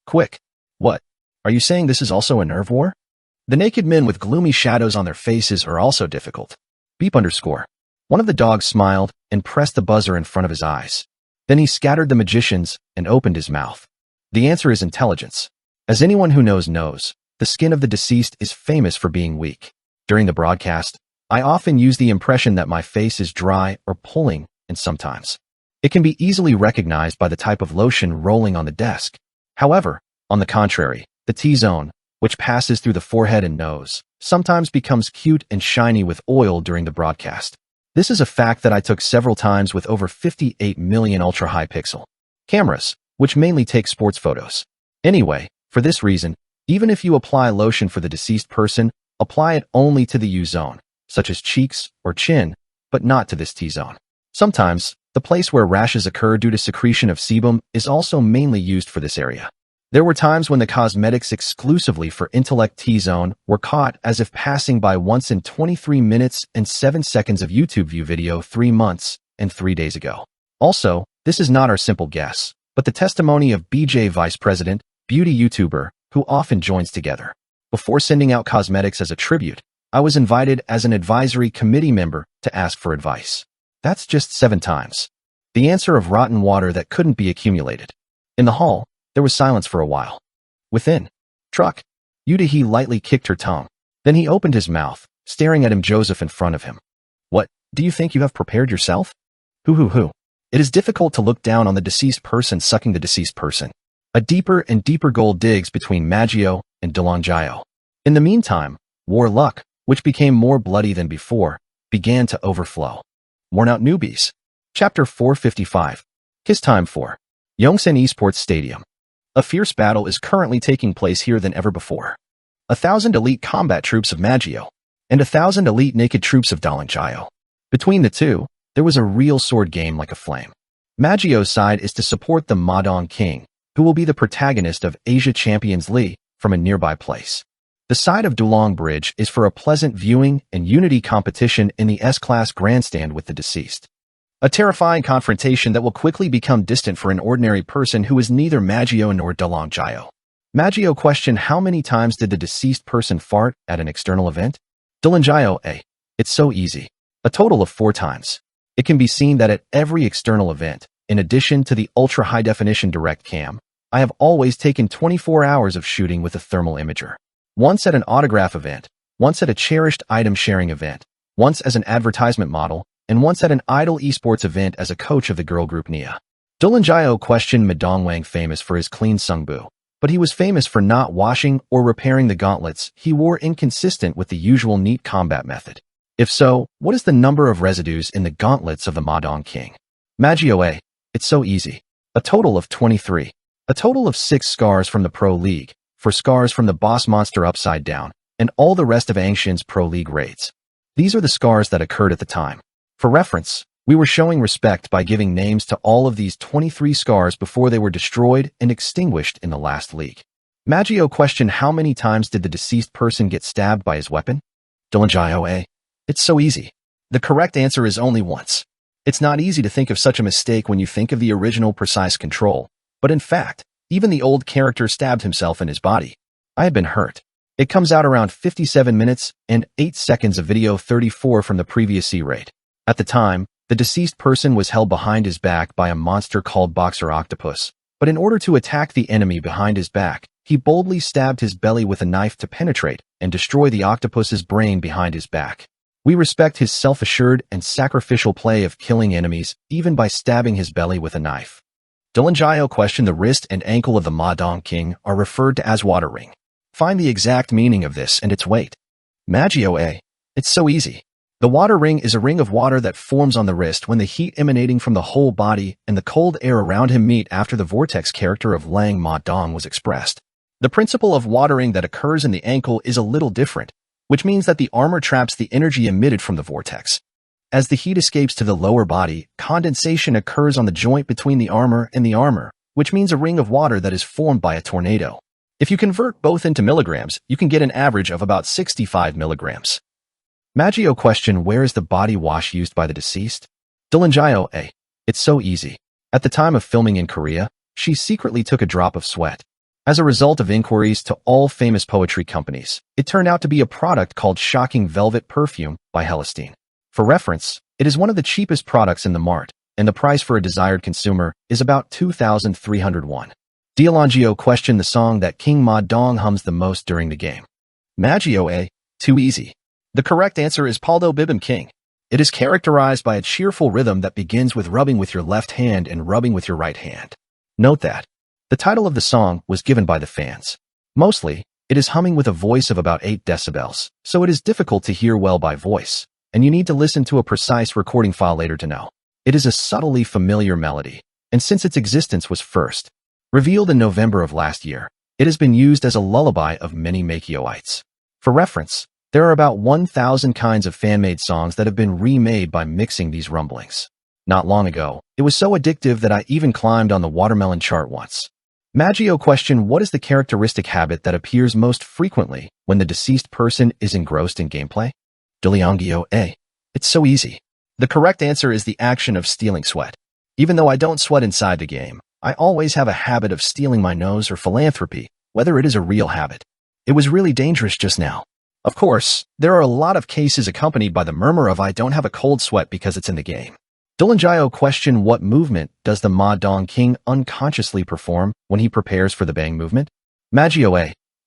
quick, what? Are you saying this is also a nerve war? The naked men with gloomy shadows on their faces are also difficult. Beep _. One of the dogs smiled and pressed the buzzer in front of his eyes. Then he scattered the magicians and opened his mouth. The answer is intelligence. As anyone who knows, the skin of the deceased is famous for being weak. During the broadcast, I often use the impression that my face is dry or pulling, and sometimes it can be easily recognized by the type of lotion rolling on the desk. However, on the contrary, the T-zone, which passes through the forehead and nose, sometimes becomes cute and shiny with oil during the broadcast. This is a fact that I took several times with over 58 million ultra-high pixel cameras, which mainly take sports photos. Anyway, for this reason, even if you apply lotion for the deceased person, apply it only to the U-zone, such as cheeks or chin, but not to this T-zone. Sometimes, the place where rashes occur due to secretion of sebum is also mainly used for this area. There were times when the cosmetics exclusively for Intellect T-zone were caught as if passing by once in 23 minutes and 7 seconds of YouTube view video 3 months and 3 days ago. Also, this is not our simple guess, but the testimony of BJ Vice President, beauty YouTuber, who often joins together. Before sending out cosmetics as a tribute, I was invited as an advisory committee member to ask for advice. That's just 7 times. The answer of rotten water that couldn't be accumulated. In the hall, there was silence for a while. Within, truck, Udahi lightly kicked her tongue. Then he opened his mouth, staring at Joseph in front of him. What, do you think you have prepared yourself? Hoo. It is difficult to look down on the deceased person sucking the deceased person. A deeper and deeper goal digs between Maggio and Delongayo. In the meantime, war luck, which became more bloody than before, began to overflow. Worn out newbies. Chapter 455. Kiss time 4. Yongsan Esports Stadium. A fierce battle is currently taking place here than ever before. 1,000 elite combat troops of Maggio and 1,000 elite naked troops of Delongayo. Between the two, there was a real sword game like a flame. Maggio's side is to support the Madong King, who will be the protagonist of Asia Champions League from a nearby place. The side of Dulong Bridge is for a pleasant viewing and unity competition in the S-Class grandstand with the deceased. A terrifying confrontation that will quickly become distant for an ordinary person who is neither Maggio nor Delongayo. Maggio questioned how many times did the deceased person fart at an external event? Delongayo, it's so easy. A total of 4 times. It can be seen that at every external event, in addition to the ultra-high-definition direct cam, I have always taken 24 hours of shooting with a thermal imager. Once at an autograph event, once at a cherished item sharing event, once as an advertisement model, and once at an idol esports event as a coach of the girl group Nia. Delongayo questioned Madongwang famous for his clean sungbu, but he was famous for not washing or repairing the gauntlets he wore inconsistent with the usual neat combat method. If so, what is the number of residues in the gauntlets of the Madong King? Maggio, it's so easy. A total of 23. A total of 6 scars from the Pro League, 4 scars from the Boss Monster Upside Down, and all the rest of Angshin's Pro League raids. These are the scars that occurred at the time. For reference, we were showing respect by giving names to all of these 23 scars before they were destroyed and extinguished in the last league. Maggio questioned how many times did the deceased person get stabbed by his weapon? Dylan. It's so easy. The correct answer is only once. It's not easy to think of such a mistake when you think of the original precise control, but in fact, even the old character stabbed himself in his body. I had been hurt. It comes out around 57 minutes and 8 seconds of video 34 from the previous C-rate. At the time, the deceased person was held behind his back by a monster called Boxer Octopus, but in order to attack the enemy behind his back, he boldly stabbed his belly with a knife to penetrate and destroy the octopus's brain behind his back. We respect his self-assured and sacrificial play of killing enemies, even by stabbing his belly with a knife. Dylan questioned the wrist and ankle of the Ma Dong King are referred to as water ring. Find the exact meaning of this and its weight. Maggio. It's so easy. The water ring is a ring of water that forms on the wrist when the heat emanating from the whole body and the cold air around him meet after the vortex character of Lang Ma Dong was expressed. The principle of watering that occurs in the ankle is a little different, which means that the armor traps the energy emitted from the vortex. As the heat escapes to the lower body, condensation occurs on the joint between the armor and the armor, which means a ring of water that is formed by a tornado. If you convert both into milligrams, you can get an average of about 65 milligrams. Maggio questioned where is the body wash used by the deceased? Dylan. It's so easy. At the time of filming in Korea, she secretly took a drop of sweat. As a result of inquiries to all famous poetry companies, it turned out to be a product called Shocking Velvet Perfume by Helestein. For reference, it is one of the cheapest products in the mart, and the price for a desired consumer is about 2,301. Dylan questioned the song that King Ma Dong hums the most during the game. Maggio. Too easy. The correct answer is Paldo Bibim King. It is characterized by a cheerful rhythm that begins with rubbing with your left hand and rubbing with your right hand. Note that the title of the song was given by the fans. Mostly, it is humming with a voice of about 8 decibels, so it is difficult to hear well by voice, and you need to listen to a precise recording file later to know. It is a subtly familiar melody, and since its existence was first revealed in November of last year, it has been used as a lullaby of many Makioites. For reference, there are about 1,000 kinds of fan-made songs that have been remade by mixing these rumblings. Not long ago, it was so addictive that I even climbed on the watermelon chart once. Maggio questioned what is the characteristic habit that appears most frequently when the deceased person is engrossed in gameplay? Dylan. It's so easy. The correct answer is the action of stealing sweat. Even though I don't sweat inside the game, I always have a habit of stealing my nose or philanthropy, whether it is a real habit. It was really dangerous just now. Of course, there are a lot of cases accompanied by the murmur of I don't have a cold sweat because it's in the game. Dylan questioned what movement does the Ma Dong King unconsciously perform when he prepares for the bang movement? Maggio.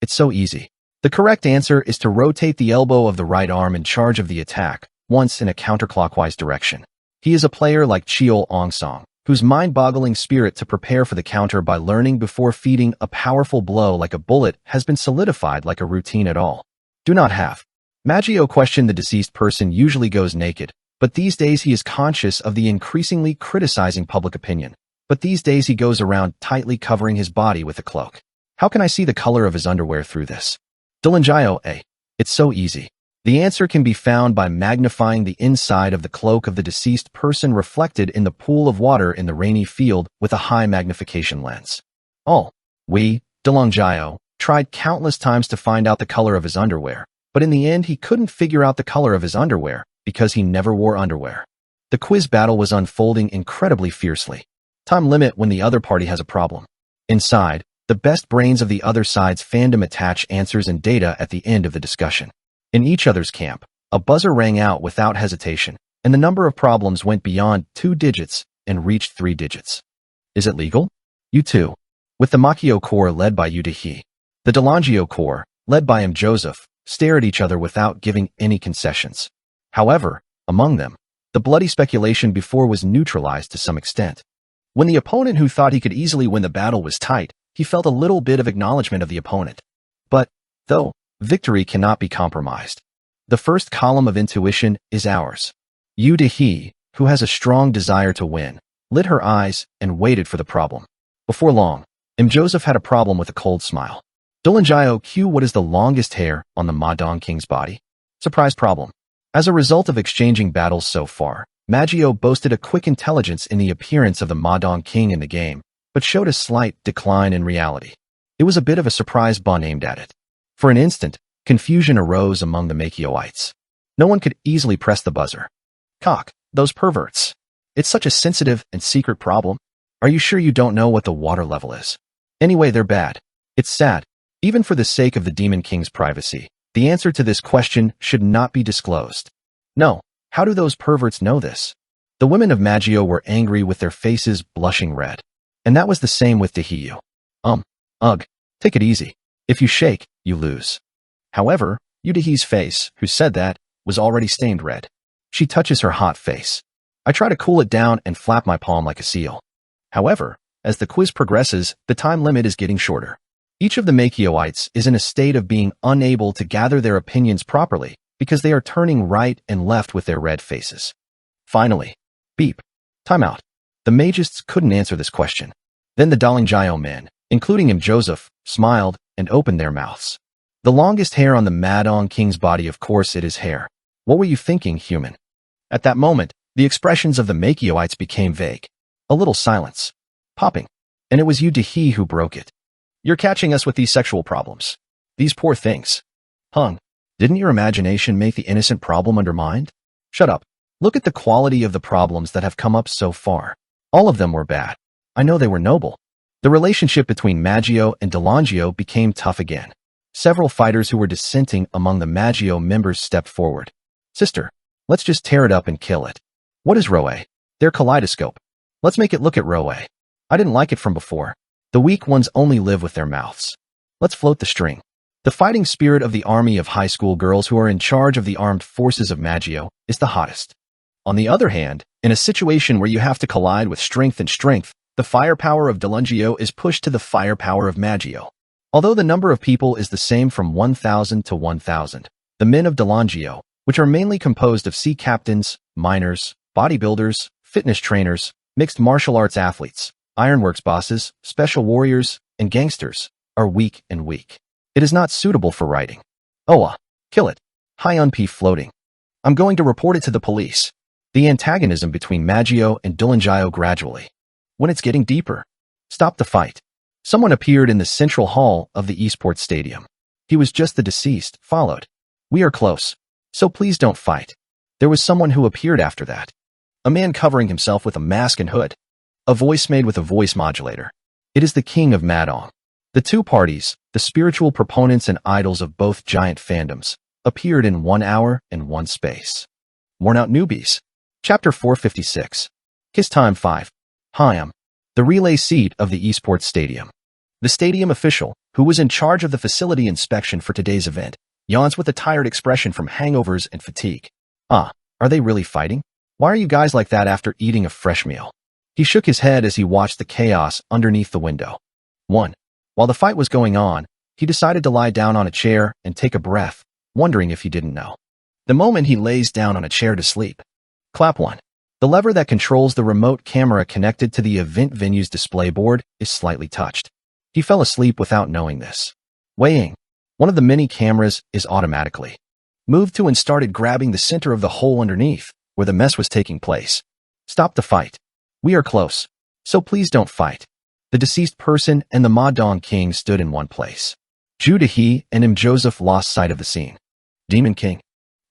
It's so easy. The correct answer is to rotate the elbow of the right arm in charge of the attack, once in a counterclockwise direction. He is a player like Cheol Ong Song, whose mind-boggling spirit to prepare for the counter by learning before feeding a powerful blow like a bullet has been solidified like a routine at all. Do not have. Maggio questioned the deceased person usually goes naked, but these days he is conscious of the increasingly criticizing public opinion. But these days he goes around tightly covering his body with a cloak. How can I see the color of his underwear through this? Dylan. It's so easy. The answer can be found by magnifying the inside of the cloak of the deceased person reflected in the pool of water in the rainy field with a high magnification lens. Dylan, tried countless times to find out the color of his underwear, but in the end he couldn't figure out the color of his underwear because he never wore underwear. The quiz battle was unfolding incredibly fiercely. Time limit when the other party has a problem. Inside, the best brains of the other side's fandom attach answers and data at the end of the discussion. In each other's camp, a buzzer rang out without hesitation, and the number of problems went beyond 2 digits and reached 3 digits. Is it legal? U2. With the Makio Corps led by Udahi, the Delangio Corps, led by M. Joseph, stare at each other without giving any concessions. However, among them, the bloody speculation before was neutralized to some extent. When the opponent who thought he could easily win the battle was tight, he felt a little bit of acknowledgement of the opponent. But, though, victory cannot be compromised. The first column of intuition is ours. Udahi, who has a strong desire to win, lit her eyes and waited for the problem. Before long, M. Joseph had a problem with a cold smile. Dylan Q. What is the longest hair on the Ma Dong King's body? Surprise problem. As a result of exchanging battles so far, Maggio boasted a quick intelligence in the appearance of the Ma Dong King in the game, but showed a slight decline in reality. It was a bit of a surprise bun aimed at it. For an instant, confusion arose among the Makioites. No one could easily press the buzzer. Cock, those perverts. It's such a sensitive and secret problem. Are you sure you don't know what the water level is? Anyway, they're bad. It's sad. Even for the sake of the Demon King's privacy, the answer to this question should not be disclosed. No, how do those perverts know this? The women of Maggio were angry with their faces blushing red. And that was the same with Dahiyu. Ugh, take it easy. If you shake, you lose. However, Yudahi's face, who said that, was already stained red. She touches her hot face. I try to cool it down and flap my palm like a seal. However, as the quiz progresses, the time limit is getting shorter. Each of the Makioites is in a state of being unable to gather their opinions properly because they are turning right and left with their red faces. Finally, beep. Time out. The Magists couldn't answer this question. Then the Dalingjio men, including him Joseph, smiled and opened their mouths. The longest hair on the Madong King's body, of course, it is hair. What were you thinking, human? At that moment, the expressions of the Makioites became vague. A little silence. Popping. And it was Yudahi who broke it. You're catching us with these sexual problems. These poor things. Hung, didn't your imagination make the innocent problem undermined? Shut up. Look at the quality of the problems that have come up so far. All of them were bad. I know they were noble. The relationship between Maggio and Dalingjio became tough again. Several fighters who were dissenting among the Maggio members stepped forward. Sister, let's just tear it up and kill it. What is Roe? Their kaleidoscope. Let's make it look at Roe. I didn't like it from before. The weak ones only live with their mouths. Let's float the string. The fighting spirit of the army of high school girls who are in charge of the armed forces of Maggio is the hottest. On the other hand, in a situation where you have to collide with strength and strength, the firepower of Dalingjio is pushed to the firepower of Maggio. Although the number of people is the same from 1,000 to 1,000, the men of Dalingjio, which are mainly composed of sea captains, miners, bodybuilders, fitness trainers, mixed martial arts athletes, ironworks bosses, special warriors, and gangsters, are weak and weak. It is not suitable for riding. Kill it. Hyunpi floating. I'm going to report it to the police. The antagonism between Maggio and Dalingjio gradually. When it's getting deeper. Stop the fight. Someone appeared in the central hall of the esports stadium. He was just the deceased, followed. We are close. So please don't fight. There was someone who appeared after that. A man covering himself with a mask and hood. A voice made with a voice modulator. It is the king of Madong. The two parties, the spiritual proponents and idols of both giant fandoms, appeared in 1 hour and 1 space. Worn out newbies. Chapter 456. Kiss time 5. Hyam. The relay seat of the esports stadium. The stadium official, who was in charge of the facility inspection for today's event, yawns with a tired expression from hangovers and fatigue. Are they really fighting? Why are you guys like that after eating a fresh meal? He shook his head as he watched the chaos underneath the window. 1. While the fight was going on, he decided to lie down on a chair and take a breath, wondering if he didn't know. The moment he lays down on a chair to sleep. Clap 1. The lever that controls the remote camera connected to the event venue's display board is slightly touched. He fell asleep without knowing this. Weighing. One of the many cameras is automatically moved to and started grabbing the center of the hole underneath, where the mess was taking place. Stop the fight. We are close. So please don't fight. The deceased person and the Madong King stood in one place. Judahi and Im Joseph lost sight of the scene. Demon King.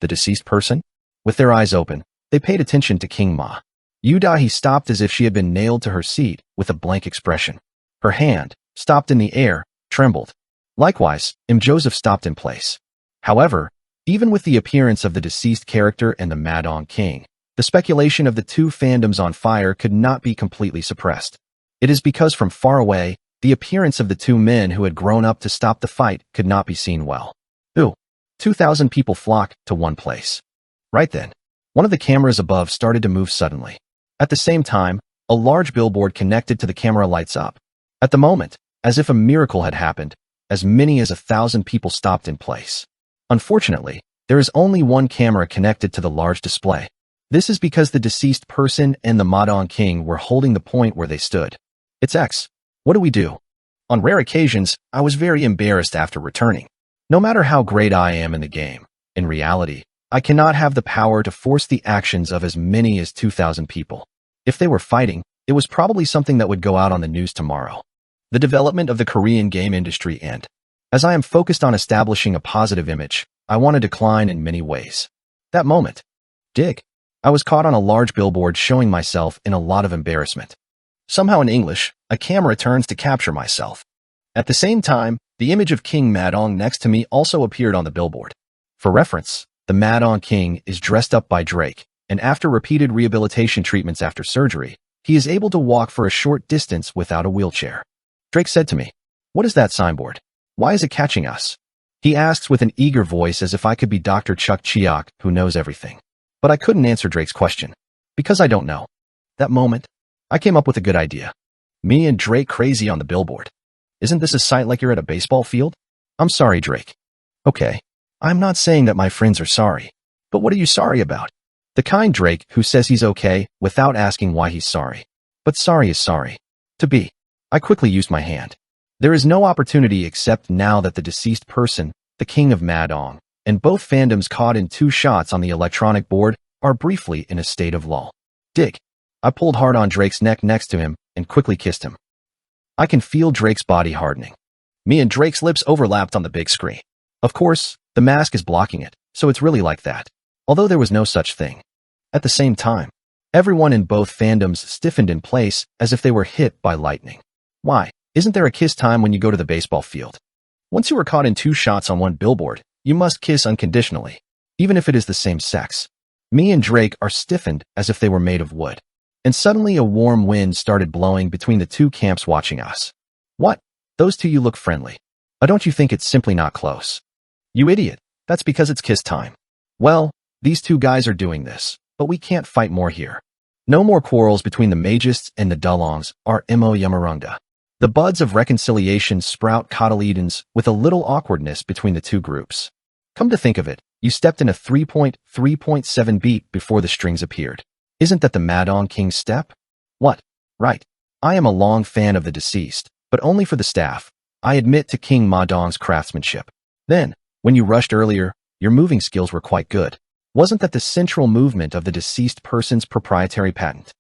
The deceased person? With their eyes open, they paid attention to King Ma. Yudahi stopped as if she had been nailed to her seat with a blank expression. Her hand, stopped in the air, trembled. Likewise, Im Joseph stopped in place. However, even with the appearance of the deceased character and the Madong King, the speculation of the two fandoms on fire could not be completely suppressed. It is because from far away, the appearance of the two men who had grown up to stop the fight could not be seen well. 2,000 people flocked to one place. Right then, one of the cameras above started to move suddenly. At the same time, a large billboard connected to the camera lights up. At the moment, as if a miracle had happened, as many as 1,000 people stopped in place. Unfortunately, there is only one camera connected to the large display. This is because the deceased person and the Madong King were holding the point where they stood. It's X. What do we do? On rare occasions, I was very embarrassed after returning. No matter how great I am in the game, in reality, I cannot have the power to force the actions of as many as 2,000 people. If they were fighting, it was probably something that would go out on the news tomorrow. the development of the Korean game industry, and as I am focused on establishing a positive image, I want to decline in many ways. That moment. Dig. I was caught on a large billboard showing myself in a lot of embarrassment. Somehow in English, a camera turns to capture myself. At the same time, the image of King Madong next to me also appeared on the billboard. For reference, the Madong King is dressed up by Drake, and after repeated rehabilitation treatments after surgery, he is able to walk for a short distance without a wheelchair. Drake said to me, "What is that signboard? Why is it catching us?" He asks with an eager voice as if I could be Dr. Chuck Chiak, who knows everything. But I couldn't answer Drake's question, because I don't know. That moment, I came up with a good idea. Me and Drake crazy on the billboard. Isn't this a sight like you're at a baseball field? I'm sorry, Drake. Okay. I'm not saying that my friends are sorry. But what are you sorry about? The kind Drake who says he's okay without asking why he's sorry. But sorry is sorry. To be. I quickly used my hand. There is no opportunity except now that the deceased person, the King of Madong, and both fandoms caught in 2 shots on the electronic board are briefly in a state of lull. Dig. I pulled hard on Drake's neck next to him and quickly kissed him. I can feel Drake's body hardening. Me and Drake's lips overlapped on the big screen. Of course, the mask is blocking it, so it's really like that. Although there was no such thing. At the same time, everyone in both fandoms stiffened in place as if they were hit by lightning. Why? Isn't there a kiss time when you go to the baseball field? Once you are caught in 2 shots on one billboard, you must kiss unconditionally, even if it is the same sex. Me and Drake are stiffened as if they were made of wood. And suddenly a warm wind started blowing between the 2 camps watching us. What? Those 2 you look friendly. Don't you think it's simply not close? You idiot. That's because it's kiss time. Well, these 2 guys are doing this, but we can't fight more here. No more quarrels between the Magists and the Dulongs are Mo Yamarunda. The buds of reconciliation sprout cotyledons with a little awkwardness between the 2 groups. Come to think of it, you stepped in a 3.3.7 beat before the strings appeared. Isn't that the Madong King's step? What? Right. I am a long fan of the deceased, but only for the staff. I admit to King Madong's craftsmanship. Then, when you rushed earlier, your moving skills were quite good. Wasn't that the central movement of the deceased person's proprietary patent?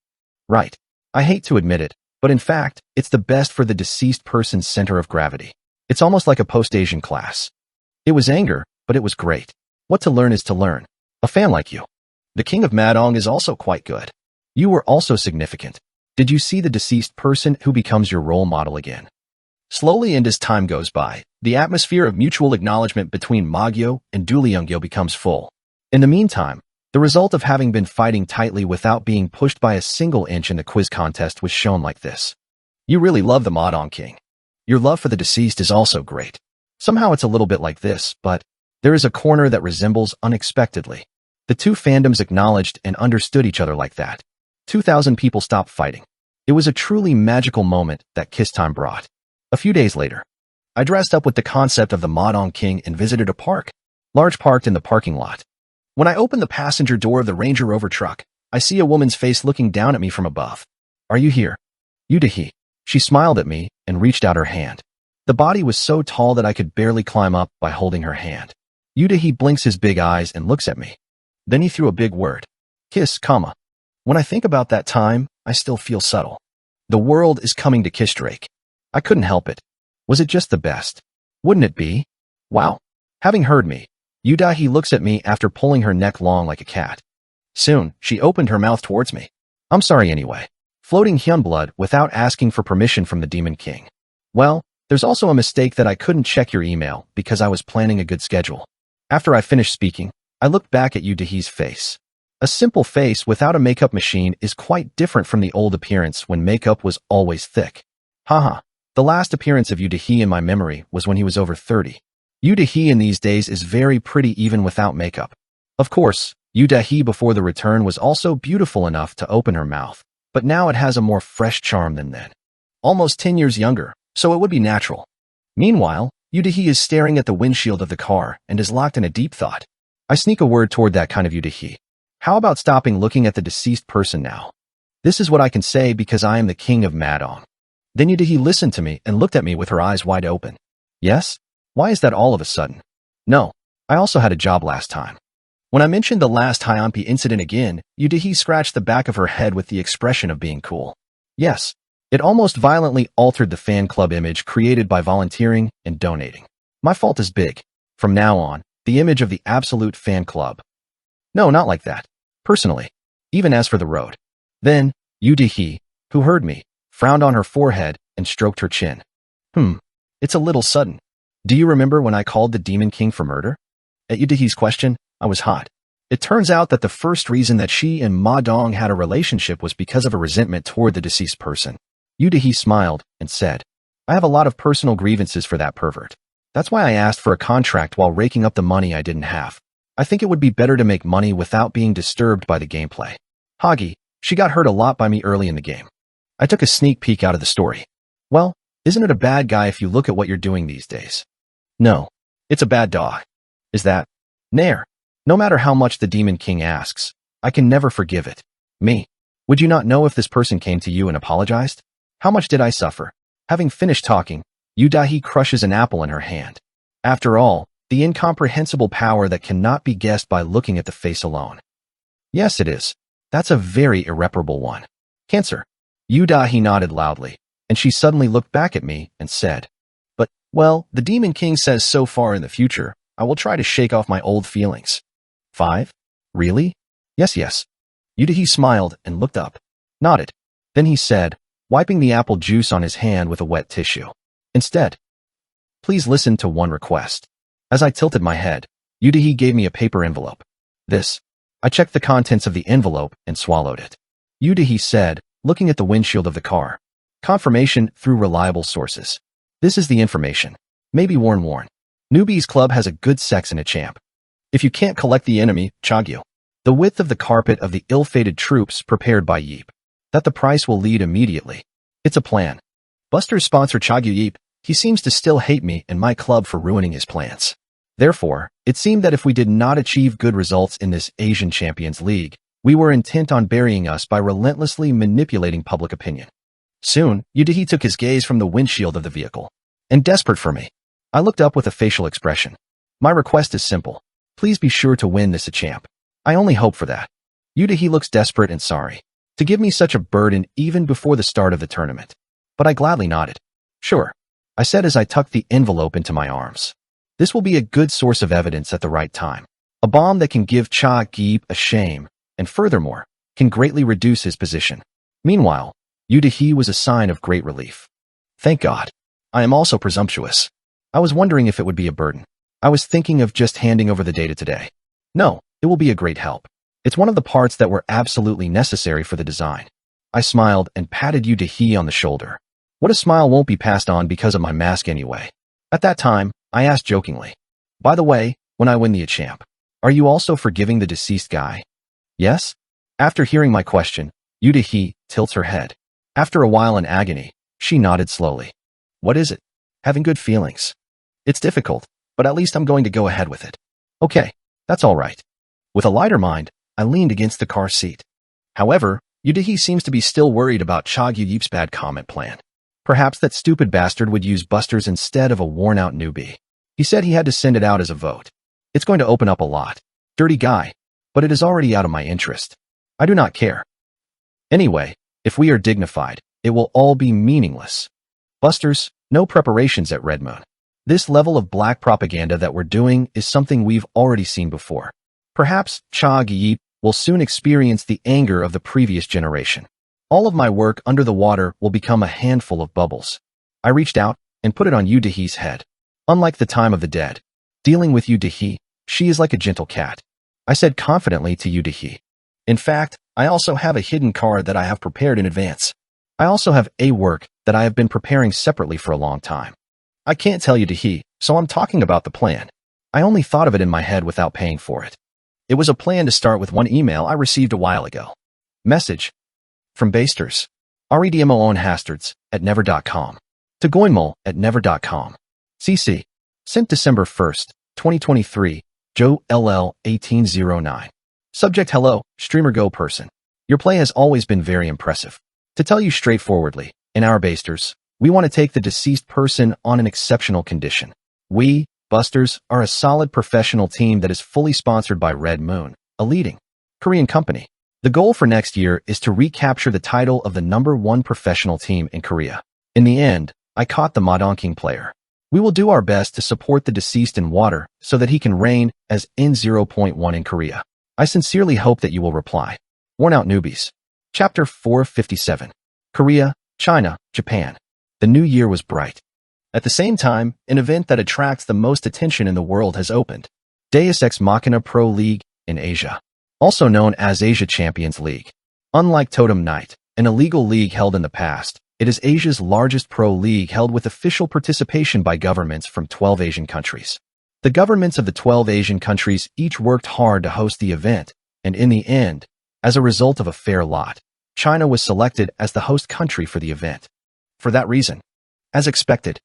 Right. I hate to admit it, but in fact, it's the best for the deceased person's center of gravity. It's almost like a post-Asian class. It was anger, but it was great. What to learn is to learn. A fan like you. The King of Madong is also quite good. You were also significant. Did you see the deceased person who becomes your role model again? Slowly and as time goes by, the atmosphere of mutual acknowledgement between Magyo and Duliungyo becomes full. In the meantime, the result of having been fighting tightly without being pushed by a single inch in the quiz contest was shown like this. You really love the Madong King. Your love for the deceased is also great. Somehow it's a little bit like this, but there is a corner that resembles unexpectedly. The 2 fandoms acknowledged and understood each other like that. 2,000 people stopped fighting. It was a truly magical moment that Kiss Time brought. A few days later, I dressed up with the concept of the Madong King and visited a park, large parked in the parking lot. When I opened the passenger door of the Ranger Rover truck, I see a woman's face looking down at me from above. Are you here? Yudahi. She smiled at me and reached out her hand. The body was so tall that I could barely climb up by holding her hand. Yudahi blinks his big eyes and looks at me. Then he threw a big word. Kiss, comma. When I think about that time, I still feel subtle. The world is coming to kiss Drake. I couldn't help it. Was it just the best? Wouldn't it be? Wow. Having heard me, Yudahi looks at me after pulling her neck long like a cat. Soon, she opened her mouth towards me. I'm sorry anyway. Floating Hyunblood without asking for permission from the Demon King. Well, there's also a mistake that I couldn't check your email because I was planning a good schedule. After I finished speaking, I looked back at Yudahi's face. A simple face without a makeup machine is quite different from the old appearance when makeup was always thick. Haha. The last appearance of Yudahi in my memory was when he was over 30. Yudahi in these days is very pretty even without makeup. Of course, Yudahi before the return was also beautiful enough to open her mouth, but now it has a more fresh charm than then. Almost 10 years younger, so it would be natural. Meanwhile, Yudahi is staring at the windshield of the car and is locked in a deep thought. I sneak a word toward that kind of Yudahi. How about stopping looking at the deceased person now? This is what I can say because I am the King of Madong. Then Yudahi listened to me and looked at me with her eyes wide open. Yes? Why is that all of a sudden? No, I also had a job last time. When I mentioned the last Hyunpi incident again, Yudahi scratched the back of her head with the expression of being cool. Yes, It almost violently altered the fan club image created by volunteering and donating. My fault is big. From now on, the image of the absolute fan club. No, not like that. Personally. Even as for the road. Then, Yu Dehee, who heard me, frowned on her forehead and stroked her chin. It's a little sudden. Do you remember when I called the Demon King for murder? At Yu Dehee's question, I was hot. It turns out that the first reason that she and Ma Dong had a relationship was because of a resentment toward the deceased person. Yu Dehee smiled and said, I have a lot of personal grievances for that pervert. That's why I asked for a contract while raking up the money I didn't have. I think it would be better to make money without being disturbed by the gameplay. Hagi, she got hurt a lot by me early in the game. I took a sneak peek out of the story. Well, isn't it a bad guy if you look at what you're doing these days? No, it's a bad dog. Is that? Nair. No matter how much the Demon King asks, I can never forgive it. Me. Would you not know if this person came to you and apologized? How much did I suffer? Having finished talking, Yu Dehee crushes an apple in her hand. After all, the incomprehensible power that cannot be guessed by looking at the face alone. Yes, it is. That's a very irreparable one. Cancer. Yu Dehee nodded loudly, and she suddenly looked back at me and said, But, well, the Demon King says so far in the future, I will try to shake off my old feelings. 5? Really? Yes. Yu Dehee smiled and looked up. Nodded. Then he said, wiping the apple juice on his hand with a wet tissue. Instead, please listen to one request. As I tilted my head, Yu Dehee gave me a paper envelope. This. I checked the contents of the envelope and swallowed it. Yu Dehee said, looking at the windshield of the car. Confirmation through reliable sources. This is the information. Maybe warn. Newbie's club has a good sex and a champ. If you can't collect the enemy, Chagyu. The width of the carpet of the ill-fated troops prepared by Yeep. That the price will lead immediately. It's a plan. Buster's sponsor Chagyu Yeep, he seems to still hate me and my club for ruining his plans. Therefore, it seemed that if we did not achieve good results in this Asian Champions League, we were intent on burying us by relentlessly manipulating public opinion. Soon, Yu Dehee took his gaze from the windshield of the vehicle. And desperate for me. I looked up with a facial expression. My request is simple. Please be sure to win this a champ. I only hope for that. Yu Dehee looks desperate and sorry. To give me such a burden even before the start of the tournament. But I gladly nodded. Sure. I said as I tucked the envelope into my arms. This will be a good source of evidence at the right time. A bomb that can give Cha Geep a shame, and furthermore, can greatly reduce his position. Meanwhile, Yu Dehee was a sign of great relief. Thank God. I am also presumptuous. I was wondering if it would be a burden. I was thinking of just handing over the data today. No, it will be a great help. It's one of the parts that were absolutely necessary for the design. I smiled and patted Yu Dehee on the shoulder. What a smile won't be passed on because of my mask anyway. At that time, I asked jokingly. By the way, when I win the champ, are you also forgiving the deceased guy? Yes? After hearing my question, Yu Dehee tilts her head. After a while in agony, she nodded slowly. What is it? Having good feelings. It's difficult, but at least I'm going to go ahead with it. Okay, that's all right. With a lighter mind, I leaned against the car seat. However, Yu Dehee seems to be still worried about Chagyu Yeep's bad comment plan. Perhaps that stupid bastard would use Busters instead of a worn-out newbie. He said he had to send it out as a vote. It's going to open up a lot. Dirty guy. But it is already out of my interest. I do not care. Anyway, if we are dignified, it will all be meaningless. Busters, no preparations at Red Moon. This level of black propaganda that we're doing is something we've already seen before. Perhaps Chagyu Yeep will soon experience the anger of the previous generation. All of my work under the water will become a handful of bubbles. I reached out and put it on Yu Dehee's head. Unlike the time of the dead, dealing with Yu Dehee, she is like a gentle cat. I said confidently to Yu Dehee. In fact, I also have a hidden card that I have prepared in advance. I also have a work that I have been preparing separately for a long time. I can't tell Yu Dehee, so I'm talking about the plan. I only thought of it in my head without paying for it. It was a plan to start with one email I received a while ago. Message. From Basters. Redmo on Hastards at never.com. To Goinmol@never.com. CC. Sent December 1st, 2023. Joe LL 1809. Subject Hello, Streamer Go Person. Your play has always been very impressive. To tell you straightforwardly, in our Basters, we want to take the deceased person on an exceptional condition. We, Busters, are a solid professional team that is fully sponsored by Red Moon, a leading Korean company. The goal for next year is to recapture the title of the #1 professional team in Korea. In the end, I caught the Madong King player. We will do our best to support the deceased in water so that he can reign as N0.1 in Korea. I sincerely hope that you will reply. Worn Out Newbies. Chapter 457. Korea, China, Japan. The new year was bright. At the same time, an event that attracts the most attention in the world has opened. Deus Ex Machina Pro League in Asia, also known as Asia Champions League. Unlike Totem Knight, an illegal league held in the past, it is Asia's largest pro league held with official participation by governments from 12 Asian countries. The governments of the 12 Asian countries each worked hard to host the event, and in the end, as a result of a fair lot, China was selected as the host country for the event. For that reason, as expected,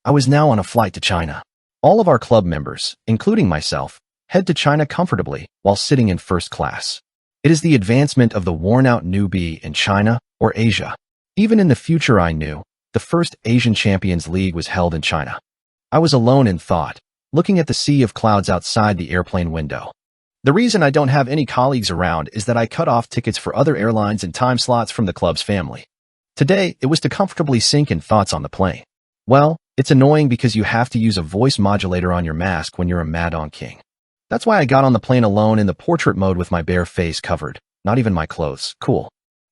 I was now on a flight to China. All of our club members, including myself, head to China comfortably while sitting in first class. It is the advancement of the worn-out newbie in China or Asia. Even in the future I knew, the first Asian Champions League was held in China. I was alone in thought, looking at the sea of clouds outside the airplane window. The reason I don't have any colleagues around is that I cut off tickets for other airlines and time slots from the club's family. Today, it was to comfortably sink in thoughts on the plane. Well, it's annoying because you have to use a voice modulator on your mask when you're a Madong King. That's why I got on the plane alone in the portrait mode with my bare face covered, not even my clothes. Cool.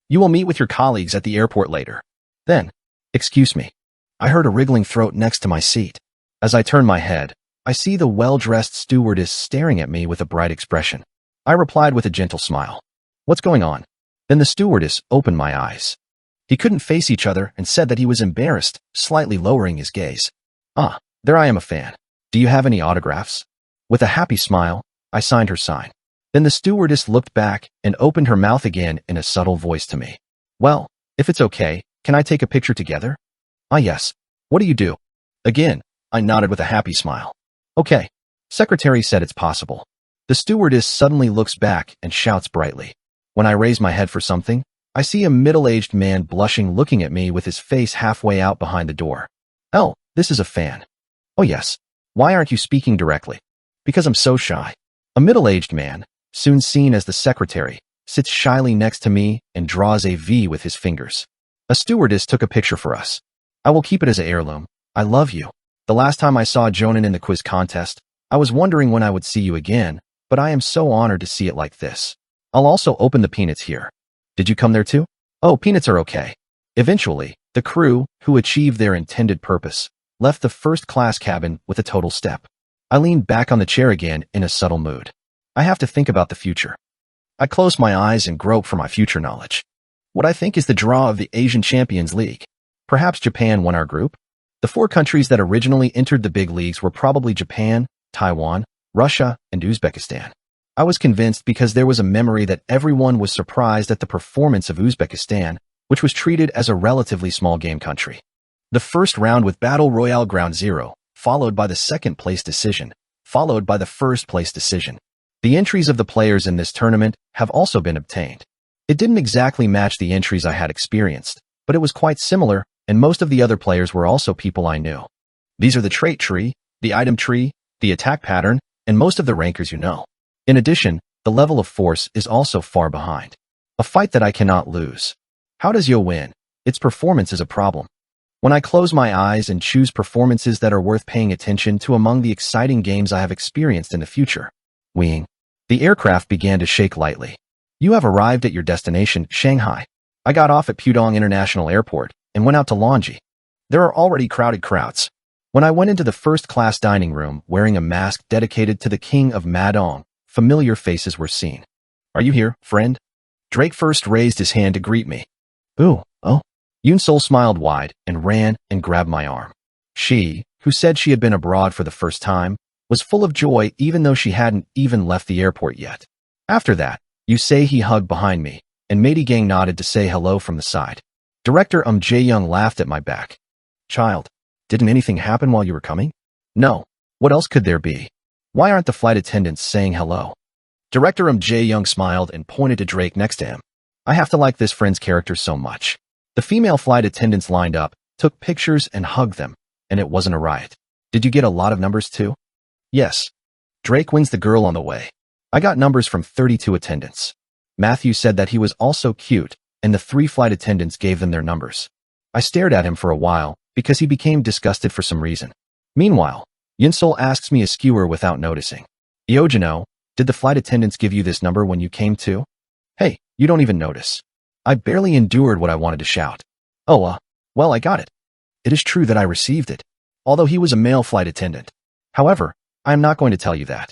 You will meet with your colleagues at the airport later. Then, excuse me. I heard a wriggling throat next to my seat. As I turn my head, I see the well-dressed stewardess staring at me with a bright expression. I replied with a gentle smile. What's going on? Then the stewardess opened my eyes. He couldn't face each other and said that he was embarrassed, slightly lowering his gaze. Ah, there I am a fan. Do you have any autographs? With a happy smile, I signed her sign. Then the stewardess looked back and opened her mouth again in a subtle voice to me. Well, if it's okay, can I take a picture together? Ah yes. What do you do? Again, I nodded with a happy smile. Okay. Secretary said it's possible. The stewardess suddenly looks back and shouts brightly. When I raise my head for something, I see a middle-aged man blushing looking at me with his face halfway out behind the door. Oh, this is a fan. Oh yes. Why aren't you speaking directly? Because I'm so shy. A middle-aged man, soon seen as the secretary, sits shyly next to me and draws a V with his fingers. A stewardess took a picture for us. I will keep it as an heirloom. I love you. The last time I saw Jonan in the quiz contest, I was wondering when I would see you again, but I am so honored to see it like this. I'll also open the peanuts here. Did you come there too? Oh, peanuts are okay. Eventually, the crew, who achieved their intended purpose, left the first-class cabin with a total step. I leaned back on the chair again in a subtle mood. I have to think about the future. I close my eyes and grope for my future knowledge. What I think is the draw of the Asian Champions League. Perhaps Japan won our group? The 4 countries that originally entered the big leagues were probably Japan, Taiwan, Russia, and Uzbekistan. I was convinced because there was a memory that everyone was surprised at the performance of Uzbekistan, which was treated as a relatively small game country. The first round with Battle Royale Ground Zero, followed by the second-place decision, followed by the first-place decision. The entries of the players in this tournament have also been obtained. It didn't exactly match the entries I had experienced, but it was quite similar, and most of the other players were also people I knew. These are the trait tree, the item tree, the attack pattern, and most of the rankers you know. In addition, the level of force is also far behind. A fight that I cannot lose. How does Yo win? Its performance is a problem. When I close my eyes and choose performances that are worth paying attention to among the exciting games I have experienced in the future. Wing. The aircraft began to shake lightly. You have arrived at your destination, Shanghai. I got off at Pudong International Airport and went out to Longji. There are already crowded crowds. When I went into the first-class dining room wearing a mask dedicated to the King of Madong, familiar faces were seen. Are you here, friend? Drake first raised his hand to greet me. Ooh, oh. Yoon-Sol smiled wide and ran and grabbed my arm. She, who said she had been abroad for the first time, was full of joy even though she hadn't even left the airport yet. After that, He hugged behind me, and Matey Gang nodded to say hello from the side. Director Jae-young laughed at my back. Child, didn't anything happen while you were coming? No. What else could there be? Why aren't the flight attendants saying hello? Director Jae-young smiled and pointed to Drake next to him. I have to like this friend's character so much. The female flight attendants lined up, took pictures and hugged them, and it wasn't a riot. Did you get a lot of numbers too? Yes. Drake wins the girl on the way. I got numbers from 32 attendants. Matthew said that he was also cute, and the 3 flight attendants gave them their numbers. I stared at him for a while, because he became disgusted for some reason. Meanwhile, Yunsol asks me a skewer without noticing. Iojino, did the flight attendants give you this number when you came to? Hey, you don't even notice. I barely endured what I wanted to shout. Oh, well, I got it. It is true that I received it, although he was a male flight attendant. However, I am not going to tell you that.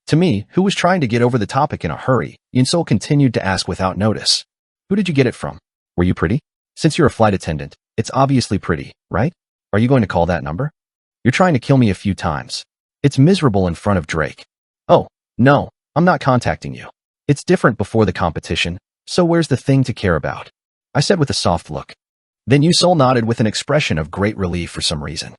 To me, who was trying to get over the topic in a hurry, Yunsol continued to ask without notice. Who did you get it from? Were you pretty? Since you're a flight attendant, it's obviously pretty, right? Are you going to call that number? You're trying to kill me a few times. It's miserable in front of Drake. Oh, no, I'm not contacting you. It's different before the competition, so where's the thing to care about? I said with a soft look. Then Yunsol nodded with an expression of great relief for some reason.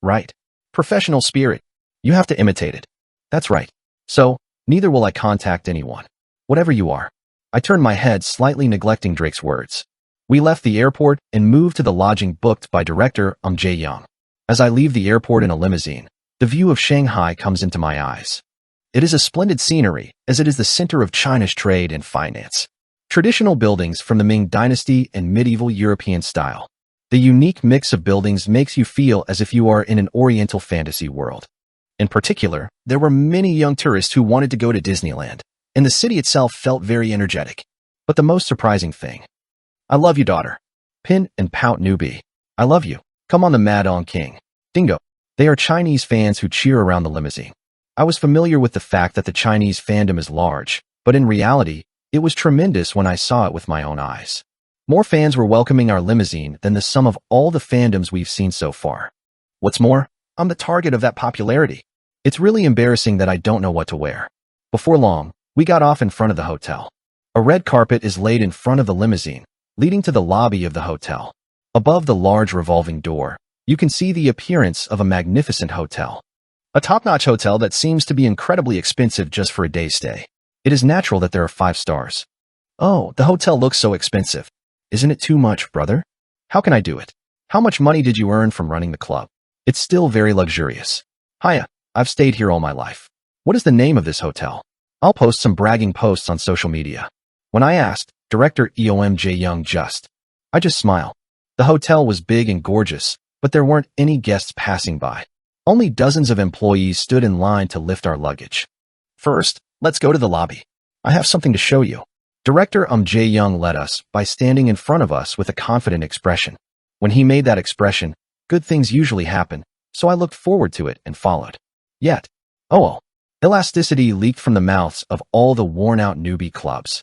Right. Professional spirit. You have to imitate it. That's right. So, neither will I contact anyone. Whatever you are. I turned my head, slightly neglecting Drake's words. We left the airport and moved to the lodging booked by director Jae-young. As I leave the airport in a limousine, the view of Shanghai comes into my eyes. It is a splendid scenery, as it is the center of China's trade and finance. Traditional buildings from the Ming Dynasty and medieval European style. The unique mix of buildings makes you feel as if you are in an Oriental fantasy world. In particular, there were many young tourists who wanted to go to Disneyland, and the city itself felt very energetic. But the most surprising thing. I love you, daughter. Pin and Pout Newbie. I love you. Come on the Madong King. Dingo. They are Chinese fans who cheer around the limousine. I was familiar with the fact that the Chinese fandom is large, but in reality, it was tremendous when I saw it with my own eyes. More fans were welcoming our limousine than the sum of all the fandoms we've seen so far. What's more, I'm the target of that popularity. It's really embarrassing that I don't know what to wear. Before long, we got off in front of the hotel. A red carpet is laid in front of the limousine, leading to the lobby of the hotel. Above the large revolving door, you can see the appearance of a magnificent hotel. A top-notch hotel that seems to be incredibly expensive just for a day's stay. It is natural that there are 5 stars. Oh, the hotel looks so expensive. Isn't it too much, brother? How can I do it? How much money did you earn from running the club? It's still very luxurious. Hiya, I've stayed here all my life. What is the name of this hotel? I'll post some bragging posts on social media. When I asked, director Jae-young I just smiled. The hotel was big and gorgeous, but there weren't any guests passing by. Only dozens of employees stood in line to lift our luggage. First, let's go to the lobby. I have something to show you. Director Jae-young led us by standing in front of us with a confident expression. When he made that expression, good things usually happen, so I looked forward to it and followed. Yet, elasticity leaked from the mouths of all the worn-out newbie clubs.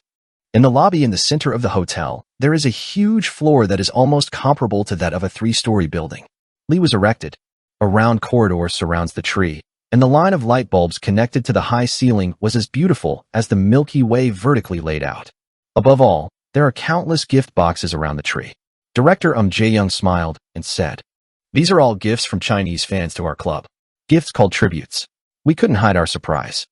In the lobby in the center of the hotel, there is a huge floor that is almost comparable to that of a 3-story building. Lee was erected. A round corridor surrounds the tree, and the line of light bulbs connected to the high ceiling was as beautiful as the Milky Way vertically laid out. Above all, there are countless gift boxes around the tree. Director Jae-young smiled and said, "These are all gifts from Chinese fans to our club. Gifts called tributes." We couldn't hide our surprise.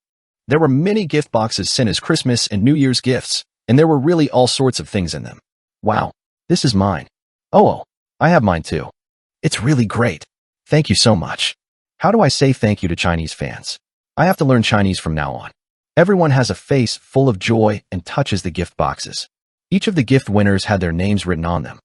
There were many gift boxes sent as Christmas and New Year's gifts, and there were really all sorts of things in them. Wow, this is mine. Oh, I have mine too. It's really great. Thank you so much. How do I say thank you to Chinese fans? I have to learn Chinese from now on. Everyone has a face full of joy and touches the gift boxes. Each of the gift winners had their names written on them.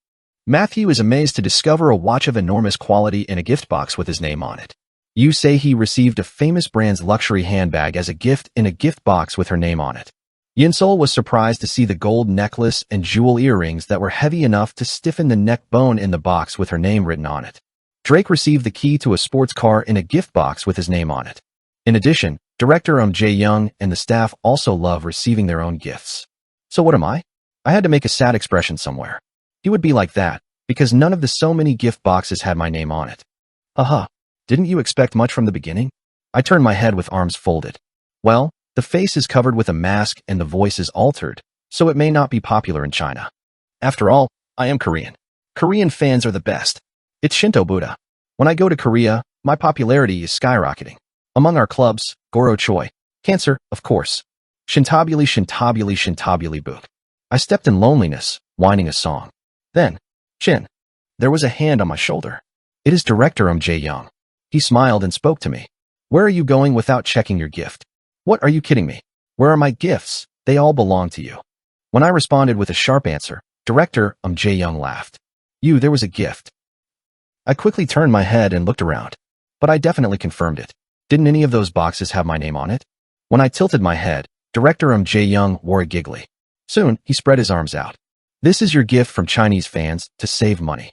Matthew is amazed to discover a watch of enormous quality in a gift box with his name on it. You say he received a famous brand's luxury handbag as a gift in a gift box with her name on it. Yunsol was surprised to see the gold necklace and jewel earrings that were heavy enough to stiffen the neck bone in the box with her name written on it. Drake received the key to a sports car in a gift box with his name on it. In addition, director Jae-young and the staff also love receiving their own gifts. So what am I? I had to make a sad expression somewhere. He would be like that, because none of the so many gift boxes had my name on it. Didn't you expect much from the beginning? I turned my head with arms folded. Well, the face is covered with a mask and the voice is altered, so it may not be popular in China. After all, I am Korean. Korean fans are the best. It's Shinto Buddha. When I go to Korea, my popularity is skyrocketing. Among our clubs, Goro Choi. Cancer, of course. Shintabuli book. I stepped in loneliness, whining a song. Then, Chin. There was a hand on my shoulder. It is director Jae-young. He smiled and spoke to me. Where are you going without checking your gift? What, are you kidding me? Where are my gifts? They all belong to you. When I responded with a sharp answer, Director Jae-young laughed. There was a gift. I quickly turned my head and looked around. But I definitely confirmed it. Didn't any of those boxes have my name on it? When I tilted my head, Director Jae-young wore a giggly. Soon, he spread his arms out. This is your gift from Chinese fans to save money.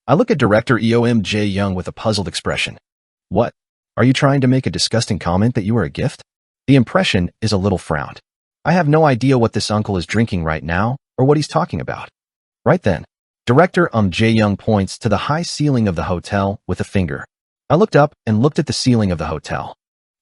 I look at Director Jae-young with a puzzled expression. What? Are you trying to make a disgusting comment that you are a gift? The impression is a little frowned. I have no idea what this uncle is drinking right now or what he's talking about. Right then, Director Jae-young points to the high ceiling of the hotel with a finger. I looked up and looked at the ceiling of the hotel.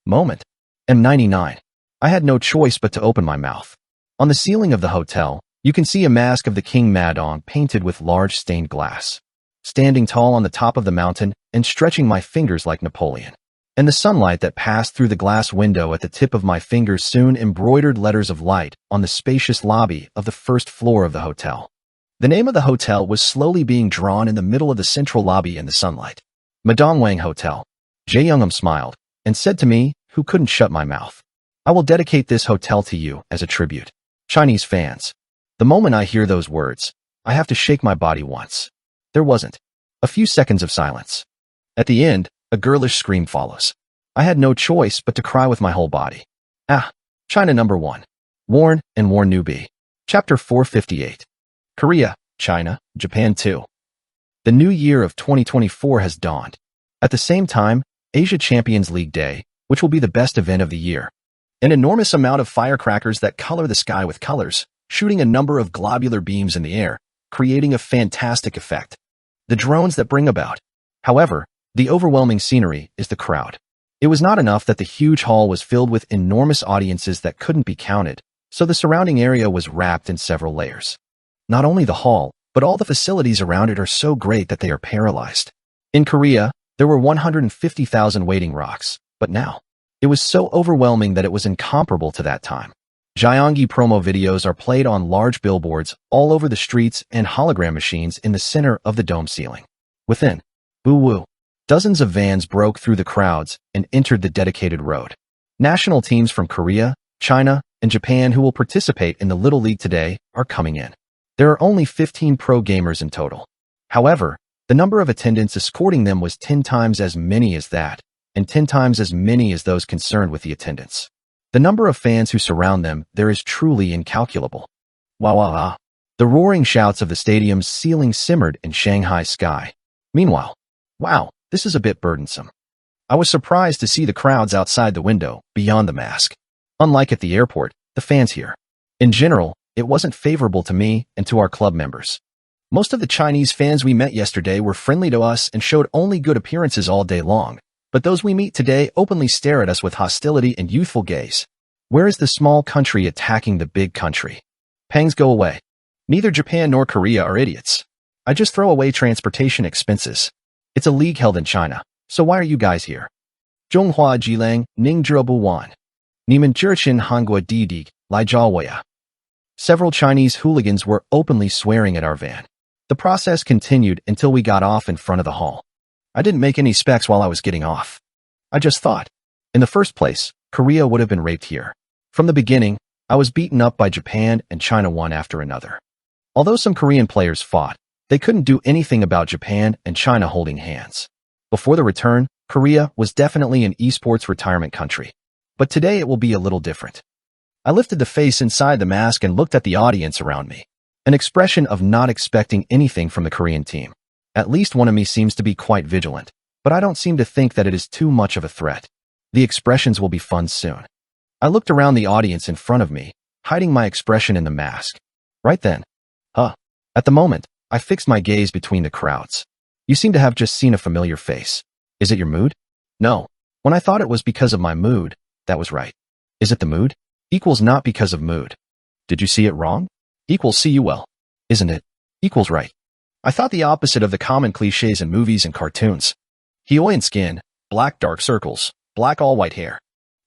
Moment. M99. I had no choice but to open my mouth. On the ceiling of the hotel, you can see a mask of the King Madong painted with large stained glass. Standing tall on the top of the mountain and stretching my fingers like Napoleon. And the sunlight that passed through the glass window at the tip of my fingers soon embroidered letters of light on the spacious lobby of the first floor of the hotel. The name of the hotel was slowly being drawn in the middle of the central lobby in the sunlight. Madongwang Hotel. Jae-young smiled and said to me, who couldn't shut my mouth. I will dedicate this hotel to you as a tribute. Chinese fans. The moment I hear those words, I have to shake my body once. There wasn't. A few seconds of silence. At the end, a girlish scream follows. I had no choice but to cry with my whole body. China number 1. Torn Newbie. Chapter 458. Korea, China, Japan 2. The new year of 2024 has dawned. At the same time, Asia Champions League Day, which will be the best event of the year. An enormous amount of firecrackers that color the sky with colors, shooting a number of globular beams in the air, creating a fantastic effect. The drones that bring about. However, the overwhelming scenery is the crowd. It was not enough that the huge hall was filled with enormous audiences that couldn't be counted, so the surrounding area was wrapped in several layers. Not only the hall, but all the facilities around it are so great that they are paralyzed. In Korea, there were 150,000 waiting rocks, but now, it was so overwhelming that it was incomparable to that time. Gyeonggi promo videos are played on large billboards all over the streets and hologram machines in the center of the dome ceiling. Within, boo-woo, dozens of vans broke through the crowds and entered the dedicated road. National teams from Korea, China, and Japan who will participate in the Little League today are coming in. There are only 15 pro gamers in total. However, the number of attendants escorting them was 10 times as many as that, and 10 times as many as those concerned with the attendance. The number of fans who surround them there is truly incalculable. Wow. The roaring shouts of the stadium's ceiling simmered in Shanghai sky. Meanwhile, wow, this is a bit burdensome. I was surprised to see the crowds outside the window, beyond the mask. Unlike at the airport, the fans here. In general, it wasn't favorable to me and to our club members. Most of the Chinese fans we met yesterday were friendly to us and showed only good appearances all day long, but those we meet today openly stare at us with hostility and youthful gaze. Where is the small country attacking the big country? Pangs go away. Neither Japan nor Korea are idiots. I just throw away transportation expenses. It's a league held in China, so why are you guys here? Zhonghua Jilang Ningzhebuwan. Niman Jurchin Hangua Didig, Lai Jawaya. Several Chinese hooligans were openly swearing at our van. The process continued until we got off in front of the hall. I didn't make any specs while I was getting off. I just thought, in the first place, Korea would have been raped here. From the beginning, I was beaten up by Japan and China one after another. Although some Korean players fought, they couldn't do anything about Japan and China holding hands. Before the return, Korea was definitely an esports retirement country. But today it will be a little different. I lifted the face inside the mask and looked at the audience around me. An expression of not expecting anything from the Korean team. At least one of me seems to be quite vigilant, but I don't seem to think that it is too much of a threat. The expressions will be fun soon. I looked around the audience in front of me, hiding my expression in the mask. Right then. At the moment, I fixed my gaze between the crowds. You seem to have just seen a familiar face. Is it your mood? No. When I thought it was because of my mood, that was right. Is it the mood? Equals not because of mood. Did you see it wrong? Equals see you well. Isn't it? Equals right. I thought the opposite of the common cliches in movies and cartoons. Hyoyan skin, black dark circles, black all white hair.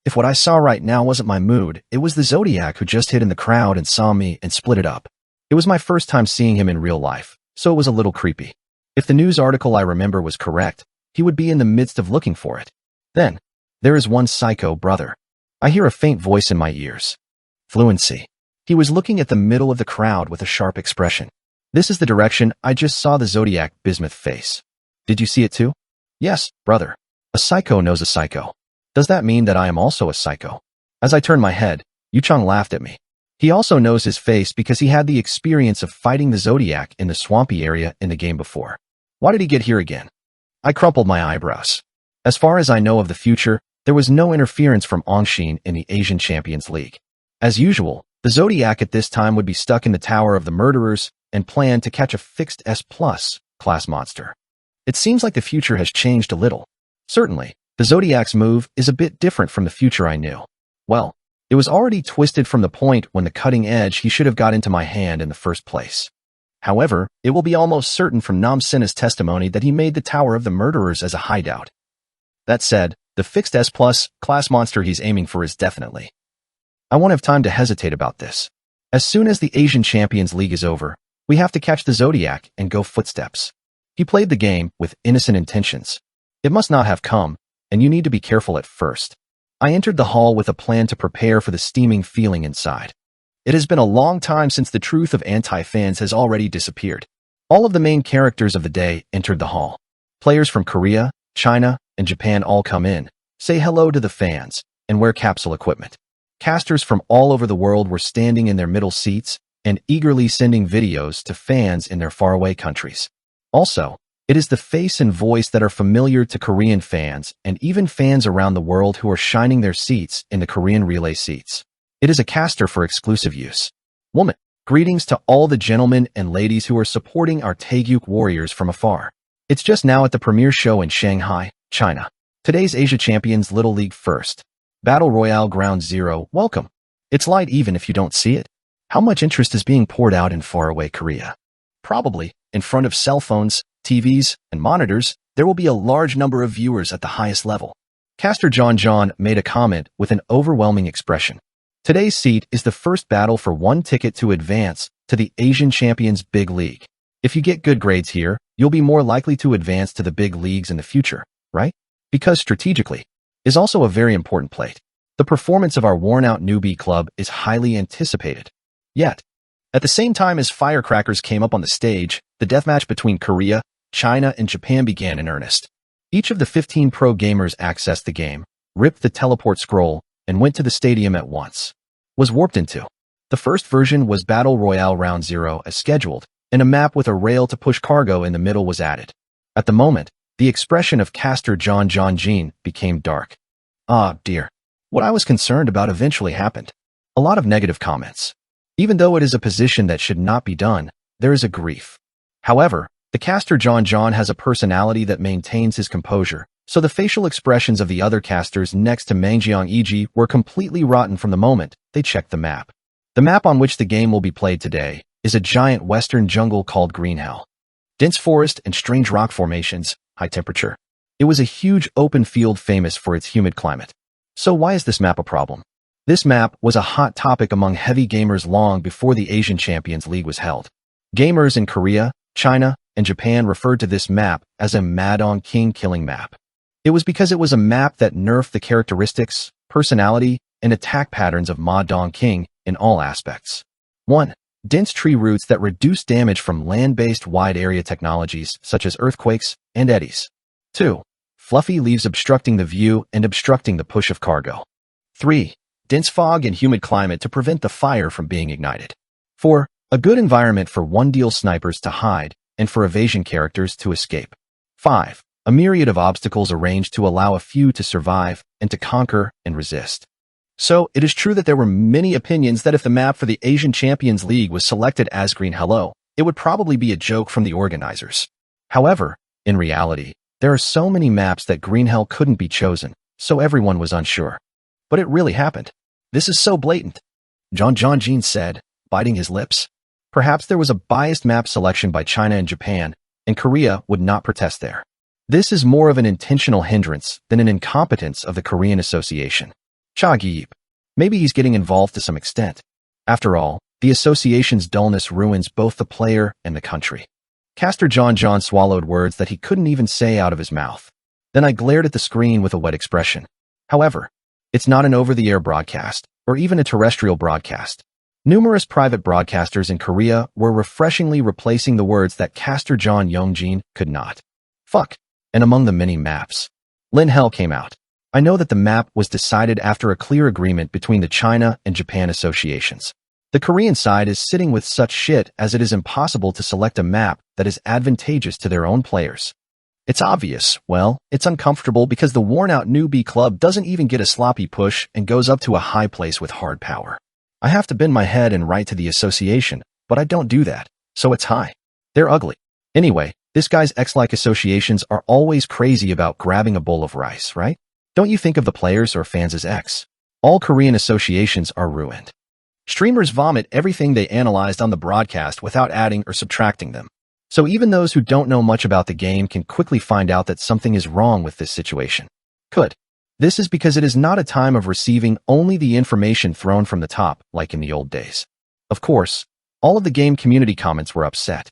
If what I saw right now wasn't my mood, it was the Zodiac who just hid in the crowd and saw me and split it up. It was my first time seeing him in real life, so it was a little creepy. If the news article I remember was correct, he would be in the midst of looking for it. Then, there is one psycho brother. I hear a faint voice in my ears. Fluency. He was looking at the middle of the crowd with a sharp expression. This is the direction I just saw the Zodiac bismuth face. Did you see it too? Yes, brother. A psycho knows a psycho. Does that mean that I am also a psycho? As I turned my head, Yuchang laughed at me. He also knows his face because he had the experience of fighting the Zodiac in the swampy area in the game before. Why did he get here again? I crumpled my eyebrows. As far as I know of the future, there was no interference from Ongshin in the Asian Champions League. As usual, the Zodiac at this time would be stuck in the Tower of the Murderers and plan to catch a fixed S+ class monster. It seems like the future has changed a little. Certainly, the Zodiac's move is a bit different from the future I knew. Well, it was already twisted from the point when the cutting edge he should have got into my hand in the first place. However, it will be almost certain from Nam Sinna's testimony that he made the Tower of the Murderers as a hideout. That said, the fixed S+ class monster he's aiming for is definitely. I won't have time to hesitate about this. As soon as the Asian Champions League is over, we have to catch the Zodiac and go footsteps. He played the game with innocent intentions. It must not have come, and you need to be careful at first. I entered the hall with a plan to prepare for the steaming feeling inside. It has been a long time since the truth of anti-fans has already disappeared. All of the main characters of the day entered the hall. Players from Korea, China, and Japan all come in, say hello to the fans, and wear capsule equipment. Casters from all over the world were standing in their middle seats and eagerly sending videos to fans in their faraway countries. Also, it is the face and voice that are familiar to Korean fans and even fans around the world who are shining their seats in the Korean relay seats. It is a caster for exclusive use. Woman, greetings to all the gentlemen and ladies who are supporting our Taegyuk warriors from afar. It's just now at the premiere show in Shanghai, China. Today's Asia Champions Little League First. Battle Royale Ground Zero, welcome. It's light even if you don't see it. How much interest is being poured out in faraway Korea? Probably, in front of cell phones, TVs, and monitors, there will be a large number of viewers at the highest level. Caster John made a comment with an overwhelming expression. Today's seat is the first battle for one ticket to advance to the Asian Champions Big League. If you get good grades here, you'll be more likely to advance to the big leagues in the future, right? Because strategically, is also a very important plate. The performance of our worn-out newbie club is highly anticipated. Yet, at the same time as firecrackers came up on the stage, the deathmatch between Korea, China, and Japan began in earnest. Each of the 15 pro gamers accessed the game, ripped the teleport scroll, and went to the stadium at once. Was warped into. The first version was Battle Royale Round Zero as scheduled, and a map with a rail to push cargo in the middle was added. At the moment, the expression of caster John Jean became dark. Ah, dear. What I was concerned about eventually happened. A lot of negative comments. Even though it is a position that should not be done, there is a grief. However, the caster John has a personality that maintains his composure, so the facial expressions of the other casters next to Mangjiang Eg were completely rotten from the moment they checked the map. The map on which the game will be played today is a giant western jungle called Green Hell. Dense forest and strange rock formations, high temperature. It was a huge open field famous for its humid climate. So why is this map a problem? This map was a hot topic among heavy gamers long before the Asian Champions League was held. Gamers in Korea, China, and Japan referred to this map as a Ma-Dong King killing map. It was because it was a map that nerfed the characteristics, personality, and attack patterns of Ma-Dong King in all aspects. 1. Dense tree roots that reduce damage from land-based wide area technologies such as earthquakes and eddies. 2. Fluffy leaves obstructing the view and obstructing the push of cargo. 3. Dense fog and humid climate to prevent the fire from being ignited. 4. A good environment for one-deal snipers to hide and for evasion characters to escape. 5. A myriad of obstacles arranged to allow a few to survive and to conquer and resist. So, it is true that there were many opinions that if the map for the Asian Champions League was selected as Green Hello, it would probably be a joke from the organizers. However, in reality, there are so many maps that Green Hell couldn't be chosen, so everyone was unsure. But it really happened. This is so blatant. John Jean said, biting his lips. Perhaps there was a biased map selection by China and Japan, and Korea would not protest there. This is more of an intentional hindrance than an incompetence of the Korean Association. Cha Gi-yeep. Maybe he's getting involved to some extent. After all, the association's dullness ruins both the player and the country. Caster John swallowed words that he couldn't even say out of his mouth. Then I glared at the screen with a wet expression. However, it's not an over-the-air broadcast, or even a terrestrial broadcast. Numerous private broadcasters in Korea were refreshingly replacing the words that caster John Yongjin could not. Fuck. And among the many maps, Lin Hell came out. I know that the map was decided after a clear agreement between the China and Japan associations. The Korean side is sitting with such shit as it is impossible to select a map that is advantageous to their own players. It's obvious. Well, it's uncomfortable because the worn-out newbie club doesn't even get a sloppy push and goes up to a high place with hard power. I have to bend my head and write to the association, but I don't do that, so it's high. They're ugly. Anyway, this guy's X-like associations are always crazy about grabbing a bowl of rice, right? Don't you think of the players or fans as X? All Korean associations are ruined. Streamers vomit everything they analyzed on the broadcast without adding or subtracting them. So even those who don't know much about the game can quickly find out that something is wrong with this situation. This is because it is not a time of receiving only the information thrown from the top, like in the old days. Of course, all of the game community comments were upset.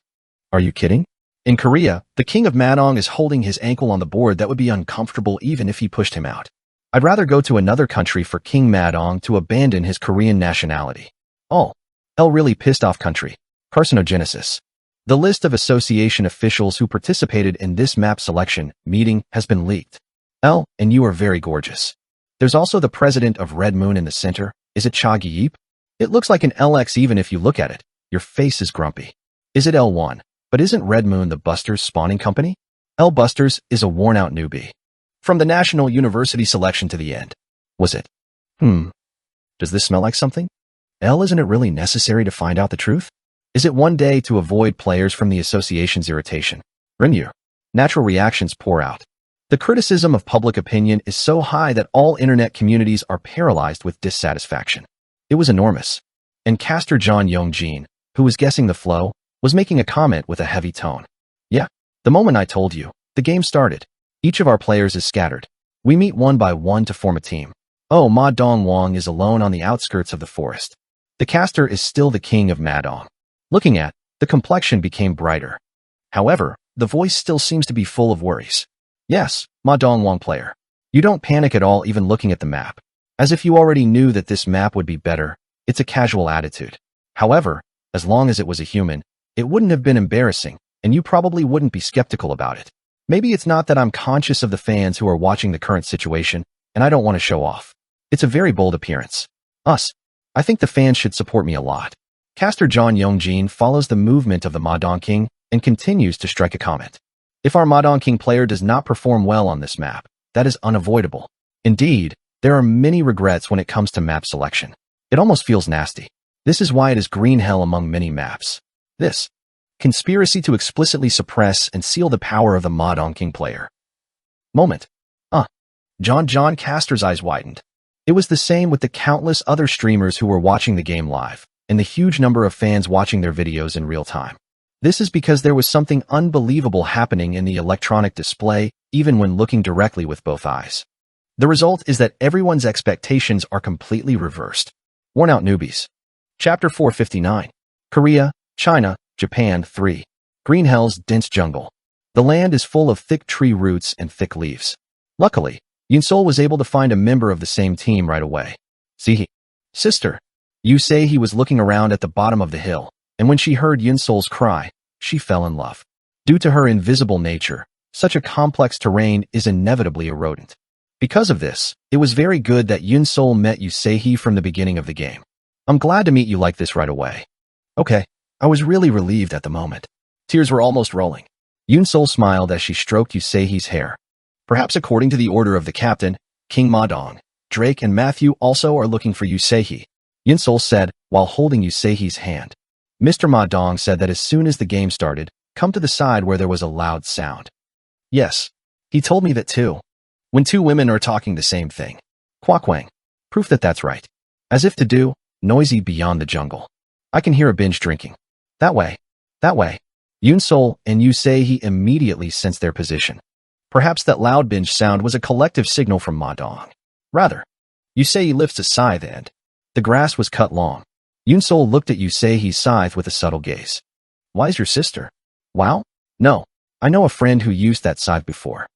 Are you kidding? In Korea, the king of Madong is holding his ankle on the board that would be uncomfortable even if he pushed him out. I'd rather go to another country for King Madong to abandon his Korean nationality. Oh, really pissed off country. Carcinogenesis. The list of association officials who participated in this map selection meeting has been leaked. And you are very gorgeous. There's also the president of Red Moon in the center. Is it Cha Gi-yeep? It looks like an LX even if you look at it. Your face is grumpy. Is it L1? But isn't Red Moon the Busters spawning company? Busters is a worn-out newbie. From the National University selection to the end. Was it? Does this smell like something? Isn't it really necessary to find out the truth? Is it one day to avoid players from the association's irritation? Rinyu. Natural reactions pour out. The criticism of public opinion is so high that all internet communities are paralyzed with dissatisfaction. It was enormous. And caster John Yongjin, who was guessing the flow, was making a comment with a heavy tone. Yeah, the moment I told you, the game started. Each of our players is scattered. We meet one by one to form a team. Oh, Ma Dong Wong is alone on the outskirts of the forest. The caster is still the king of Madong. Looking at, the complexion became brighter. However, the voice still seems to be full of worries. Yes, Ma Dong Wong player. You don't panic at all even looking at the map. As if you already knew that this map would be better. It's a casual attitude. However, as long as it was a human, it wouldn't have been embarrassing, and you probably wouldn't be skeptical about it. Maybe it's not that I'm conscious of the fans who are watching the current situation, and I don't want to show off. It's a very bold appearance. I think the fans should support me a lot. Caster John Yongjin follows the movement of the Madong King and continues to strike a comment. If our Madong King player does not perform well on this map, that is unavoidable. Indeed, there are many regrets when it comes to map selection. It almost feels nasty. This is why it is green hell among many maps. This conspiracy to explicitly suppress and seal the power of the Madong King player. Moment. John Caster's eyes widened. It was the same with the countless other streamers who were watching the game live, and the huge number of fans watching their videos in real time. This is because there was something unbelievable happening in the electronic display, even when looking directly with both eyes. The result is that everyone's expectations are completely reversed. Worn out newbies. Chapter 459. Korea, China, Japan 3. Green Hell's dense jungle. The land is full of thick tree roots and thick leaves. Luckily, Yunsol was able to find a member of the same team right away. Sister. Yusei was looking around at the bottom of the hill, and when she heard Yunsol's cry, she fell in love. Due to her invisible nature, such a complex terrain is inevitably erodent. Because of this, it was very good that Yunsol met Yusei from the beginning of the game. I'm glad to meet you like this right away. Okay, I was really relieved at the moment. Tears were almost rolling. Yunsol smiled as she stroked Yusei's hair. Perhaps according to the order of the captain, King Madong, Drake and Matthew also are looking for Yusei. Yunsol said, while holding Yusei's hand. Mr. Madong said that as soon as the game started, come to the side where there was a loud sound. Yes, he told me that too. When two women are talking the same thing. Quackwang. Proof that that's right. As if to do, noisy beyond the jungle. I can hear a binge drinking. That way. Yunsol and Yusei immediately sensed their position. Perhaps that loud binge sound was a collective signal from Madong. Rather, Yusei lifts a scythe and the grass was cut long. Yunsol looked at Yusei's scythe with a subtle gaze. Why's your sister? Wow? No, I know a friend who used that scythe before.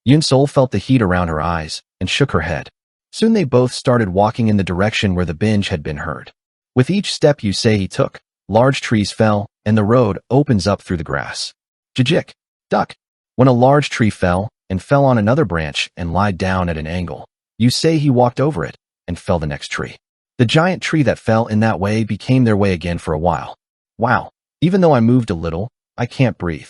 Yunsol felt the heat around her eyes and shook her head. Soon they both started walking in the direction where the binge had been heard. With each step Yusei took, large trees fell, and the road opens up through the grass. Jijik, duck. When a large tree fell on another branch and lied down at an angle, Yusei walked over it and fell the next tree. The giant tree that fell in that way became their way again for a while. Wow, even though I moved a little, I can't breathe.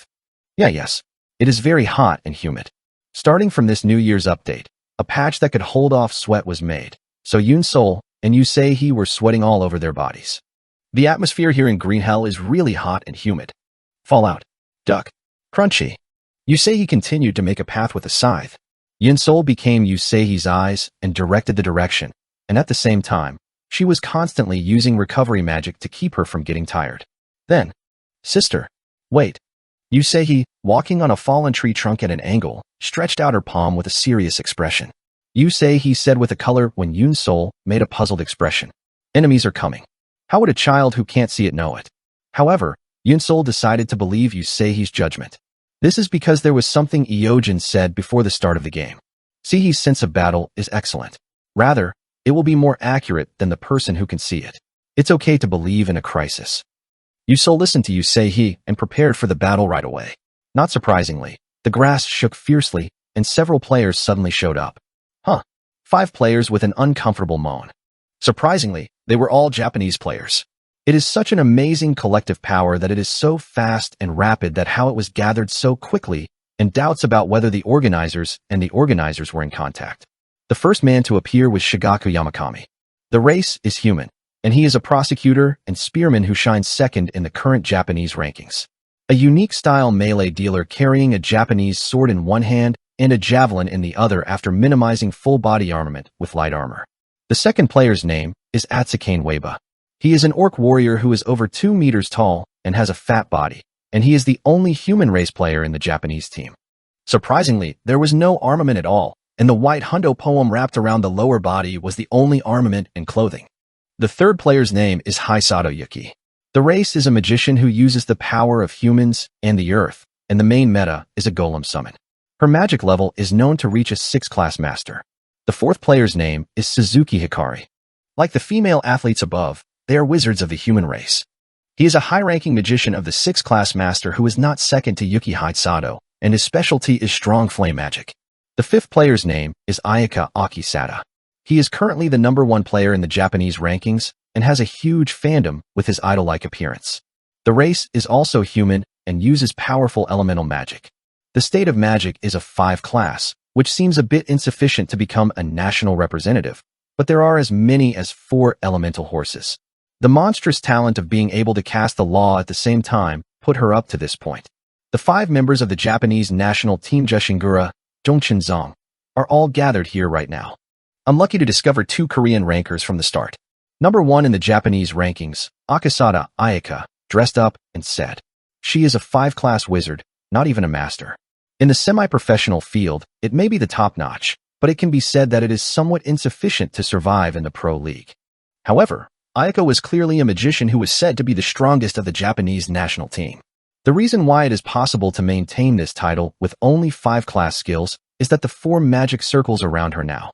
Yes. It is very hot and humid. Starting from this New Year's update, a patch that could hold off sweat was made, so Yoon-sol and Yusei were sweating all over their bodies. The atmosphere here in Green Hell is really hot and humid. Fallout. Duck. Crunchy. Yusei continued to make a path with a scythe. Yoon-sol became Yusei's eyes and directed the direction, and at the same time, she was constantly using recovery magic to keep her from getting tired. Then, sister, wait. Yusei, walking on a fallen tree trunk at an angle, stretched out her palm with a serious expression. Yusei said with a color when Yoon-sol made a puzzled expression. Enemies are coming. How would a child who can't see it know it? However, Yoon-sol decided to believe Yusei's judgment. This is because there was something Eojin said before the start of the game. Sei's sense of battle is excellent. Rather, it will be more accurate than the person who can see it. It's okay to believe in a crisis. Yoon-sol listened to Yusei and prepared for the battle right away. Not surprisingly, the grass shook fiercely and several players suddenly showed up. 5 players with an uncomfortable moan. Surprisingly, they were all Japanese players. It is such an amazing collective power that it is so fast and rapid that how it was gathered so quickly, and doubts about whether the organizers were in contact. The first man to appear was Shigaku Yamakami. The race is human, and he is a prosecutor and spearman who shines second in the current Japanese rankings. A unique style melee dealer carrying a Japanese sword in one hand and a javelin in the other after minimizing full body armament with light armor. The second player's name is Atsukane Weiba. He is an orc warrior who is over 2 meters tall and has a fat body, and he is the only human race player in the Japanese team. Surprisingly, there was no armament at all, and the white hundo poem wrapped around the lower body was the only armament and clothing. The third player's name is Hisato Yuki. The race is a magician who uses the power of humans and the earth, and the main meta is a golem summon. Her magic level is known to reach a 6th-class master. The fourth player's name is Suzuki Hikari. Like the female athletes above, they are wizards of the human race. He is a high-ranking magician of the 6th-class master who is not second to Yuki Hisato, and his specialty is strong flame magic. The fifth player's name is Ayaka Akisada. He is currently the #1 player in the Japanese rankings and has a huge fandom with his idol-like appearance. The race is also human and uses powerful elemental magic. The state of magic is a 5-class, which seems a bit insufficient to become a national representative, but there are as many as 4 elemental horses. The monstrous talent of being able to cast the law at the same time put her up to this point. The 5 members of the Japanese national team Jushingura, Zhongqinzong, are all gathered here right now. I'm lucky to discover 2 Korean rankers from the start. #1 in the Japanese rankings, Akisada Ayaka, dressed up and said. She is a 5-class wizard, not even a master. In the semi-professional field, it may be the top-notch, but it can be said that it is somewhat insufficient to survive in the pro league. However, Ayaka was clearly a magician who was said to be the strongest of the Japanese national team. The reason why it is possible to maintain this title with only 5-class skills is that the 4 magic circles around her now.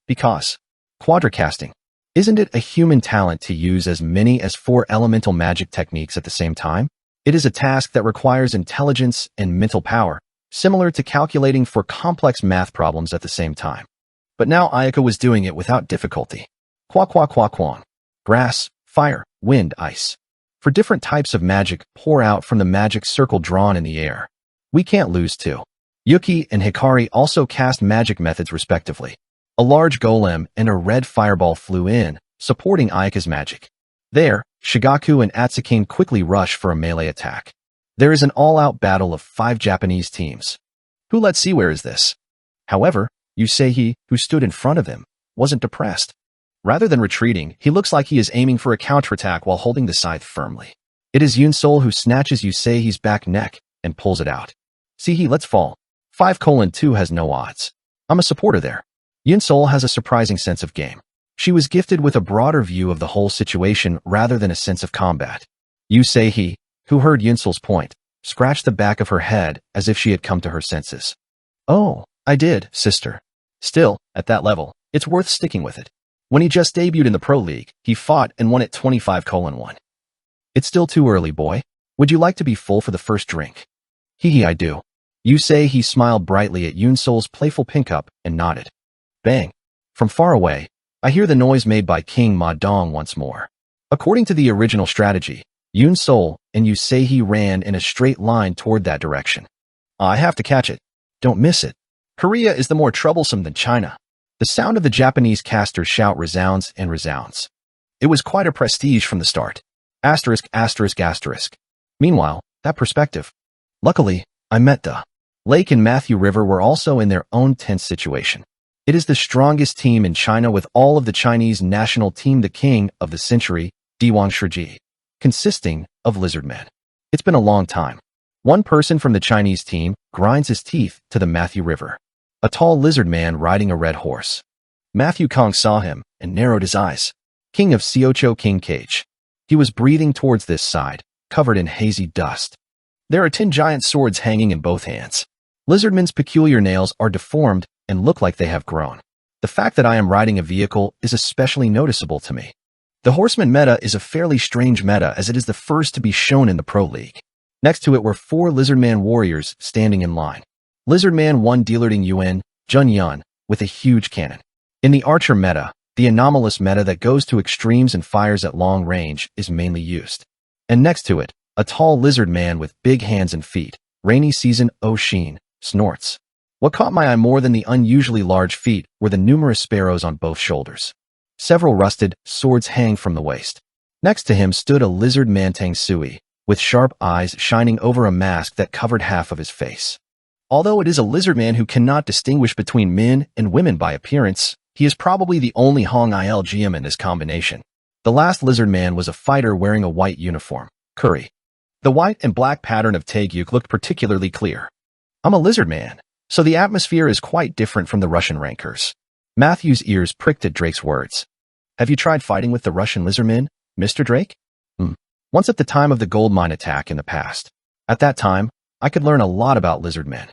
Because quadracasting. Isn't it a human talent to use as many as 4 elemental magic techniques at the same time? It is a task that requires intelligence and mental power, similar to calculating for complex math problems at the same time. But now Ayaka was doing it without difficulty. Quang. Grass, fire, wind, ice. For different types of magic pour out from the magic circle drawn in the air. We can't lose too. Yuki and Hikari also cast magic methods respectively. A large golem and a red fireball flew in, supporting Ayaka's magic. There, Shigaku and Atsukane quickly rush for a melee attack. There is an all-out battle of 5 Japanese teams. Let's see where is this? However, Yusei, who stood in front of him, wasn't depressed. Rather than retreating, he looks like he is aiming for a counterattack while holding the scythe firmly. It is Yoon-sol who snatches Yusei's back neck and pulls it out. Let's fall. 5:2 has no odds. I'm a supporter there. Yoon-sol has a surprising sense of game. She was gifted with a broader view of the whole situation rather than a sense of combat. Yusei, who heard Yoon-sol's point, scratched the back of her head as if she had come to her senses. Oh, I did, sister. Still, at that level, it's worth sticking with it. When he just debuted in the Pro League, he fought and won at 25:1. It's still too early, boy. Would you like to be full for the first drink? Hee, I do. You say. He smiled brightly at Yoon Sol's playful pink-up and nodded. Bang. From far away, I hear the noise made by King Ma Dong once more. According to the original strategy, Yoon Sol and Yu Se-hee ran in a straight line toward that direction. I have to catch it. Don't miss it. Korea is the more troublesome than China. The sound of the Japanese caster's shout resounds and resounds. It was quite a prestige from the start. Asterisk, asterisk, asterisk. Meanwhile, that perspective. Luckily, I met the Lake and Matthew River were also in their own tense situation. It is the strongest team in China with all of the Chinese national team, the king of the century, Diwang Shiji, consisting of lizardmen. It's been a long time. One person from the Chinese team grinds his teeth to the Matthew River. A tall lizard man riding a red horse. Matthew Kong saw him and narrowed his eyes. King of Siocho King Cage. He was breathing towards this side, covered in hazy dust. There are 10 giant swords hanging in both hands. Lizardmen's peculiar nails are deformed and look like they have grown. The fact that I am riding a vehicle is especially noticeable to me. The Horseman meta is a fairly strange meta as it is the first to be shown in the Pro League. Next to it were 4 Lizardman warriors standing in line. Lizardman 1 Dealerting Yuan, Jun Yun, with a huge cannon. In the Archer meta, the anomalous meta that goes to extremes and fires at long range is mainly used. And next to it, a tall lizard man with big hands and feet, rainy season Oshin, snorts. What caught my eye more than the unusually large feet were the numerous sparrows on both shoulders. Several rusted swords hang from the waist. Next to him stood a lizard man Tang Sui, with sharp eyes shining over a mask that covered half of his face. Although it is a lizard man who cannot distinguish between men and women by appearance, he is probably the only Hong Ilgm in this combination. The last lizard man was a fighter wearing a white uniform, Curry. The white and black pattern of Taegyuk looked particularly clear. I'm a lizard man, so the atmosphere is quite different from the Russian rankers. Matthew's ears pricked at Drake's words. Have you tried fighting with the Russian lizardmen, Mr. Drake? Once at the time of the gold mine attack in the past. At that time, I could learn a lot about lizardmen.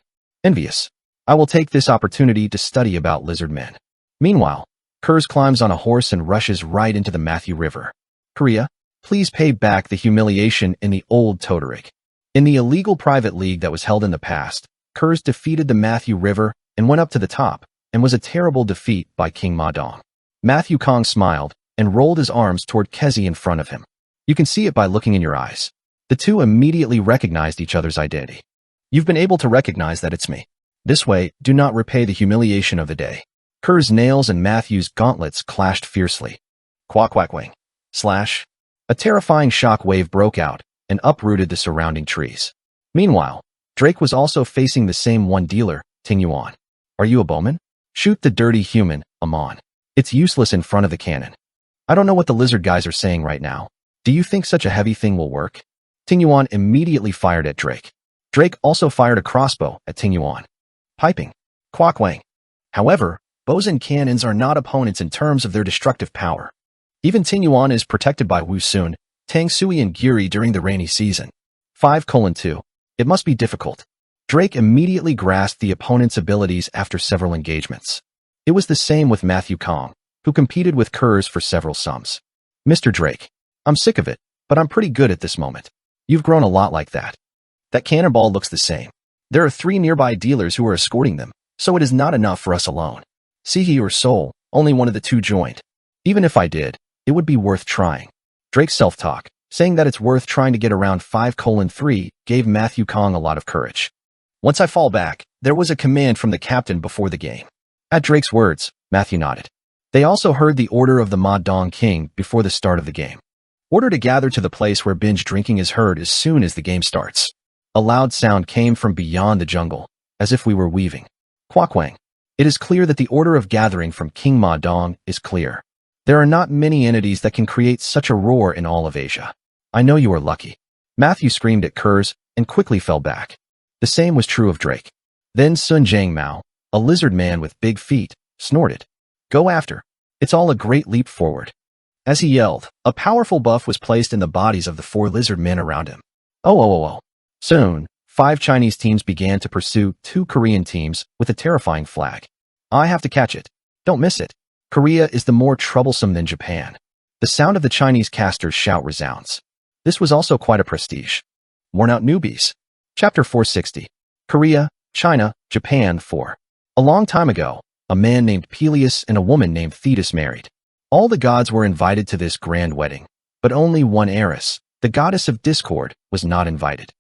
Envious. I will take this opportunity to study about lizardmen. Meanwhile, Kurz climbs on a horse and rushes right into the Matthew River. Korea, please pay back the humiliation in the old Toterik. In the illegal private league that was held in the past, Kurz defeated the Matthew River and went up to the top, and was a terrible defeat by King Ma Dong. Matthew Kong smiled and rolled his arms toward Kezi in front of him. You can see it by looking in your eyes. The two immediately recognized each other's identity. You've been able to recognize that it's me. This way, do not repay the humiliation of the day. Kurz's nails and Matthew's gauntlets clashed fiercely. Quack quack wing. Slash. A terrifying shock wave broke out and uprooted the surrounding trees. Meanwhile, Drake was also facing the same one dealer, Ting Yuan. Are you a bowman? Shoot the dirty human, Amon. It's useless in front of the cannon. I don't know what the lizard guys are saying right now. Do you think such a heavy thing will work? Ting Yuan immediately fired at Drake. Drake also fired a crossbow at Ting Yuan. Piping. Quack wang. However, bows and cannons are not opponents in terms of their destructive power. Even Ting Yuan is protected by Wu Sun, Tang Sui and Giri during the rainy season. 5:2. It must be difficult. Drake immediately grasped the opponent's abilities after several engagements. It was the same with Matthew Kong, who competed with Kurz for several sums. Mr. Drake, I'm sick of it, but I'm pretty good at this moment. You've grown a lot like that. That cannonball looks the same. There are 3 nearby dealers who are escorting them, so it is not enough for us alone. Sihi or Sol, only one of the 2 joined. Even if I did, it would be worth trying. Drake's self-talk, saying that it's worth trying to get around 5:3, gave Matthew Kong a lot of courage. Once I fall back, there was a command from the captain before the game. At Drake's words, Matthew nodded. They also heard the order of the Ma Dong King before the start of the game. Order to gather to the place where binge drinking is heard as soon as the game starts. A loud sound came from beyond the jungle, as if we were weaving. Quack wang. It is clear that the order of gathering from King Ma Dong is clear. There are not many entities that can create such a roar in all of Asia. I know you are lucky. Matthew screamed at Kurz and quickly fell back. The same was true of Drake. Then Sun Jiang Mao, a lizard man with big feet, snorted. Go after. It's all a great leap forward. As he yelled, a powerful buff was placed in the bodies of the 4 lizard men around him. Oh. Soon, 5 Chinese teams began to pursue 2 Korean teams with a terrifying flag. I have to catch it. Don't miss it. Korea is the more troublesome than Japan. The sound of the Chinese caster's shout resounds. This was also quite a prestige. Worn-out newbies. Chapter 460. Korea, China, Japan 4. A long time ago, a man named Peleus and a woman named Thetis married. All the gods were invited to this grand wedding, but only one heiress, the goddess of discord, was not invited.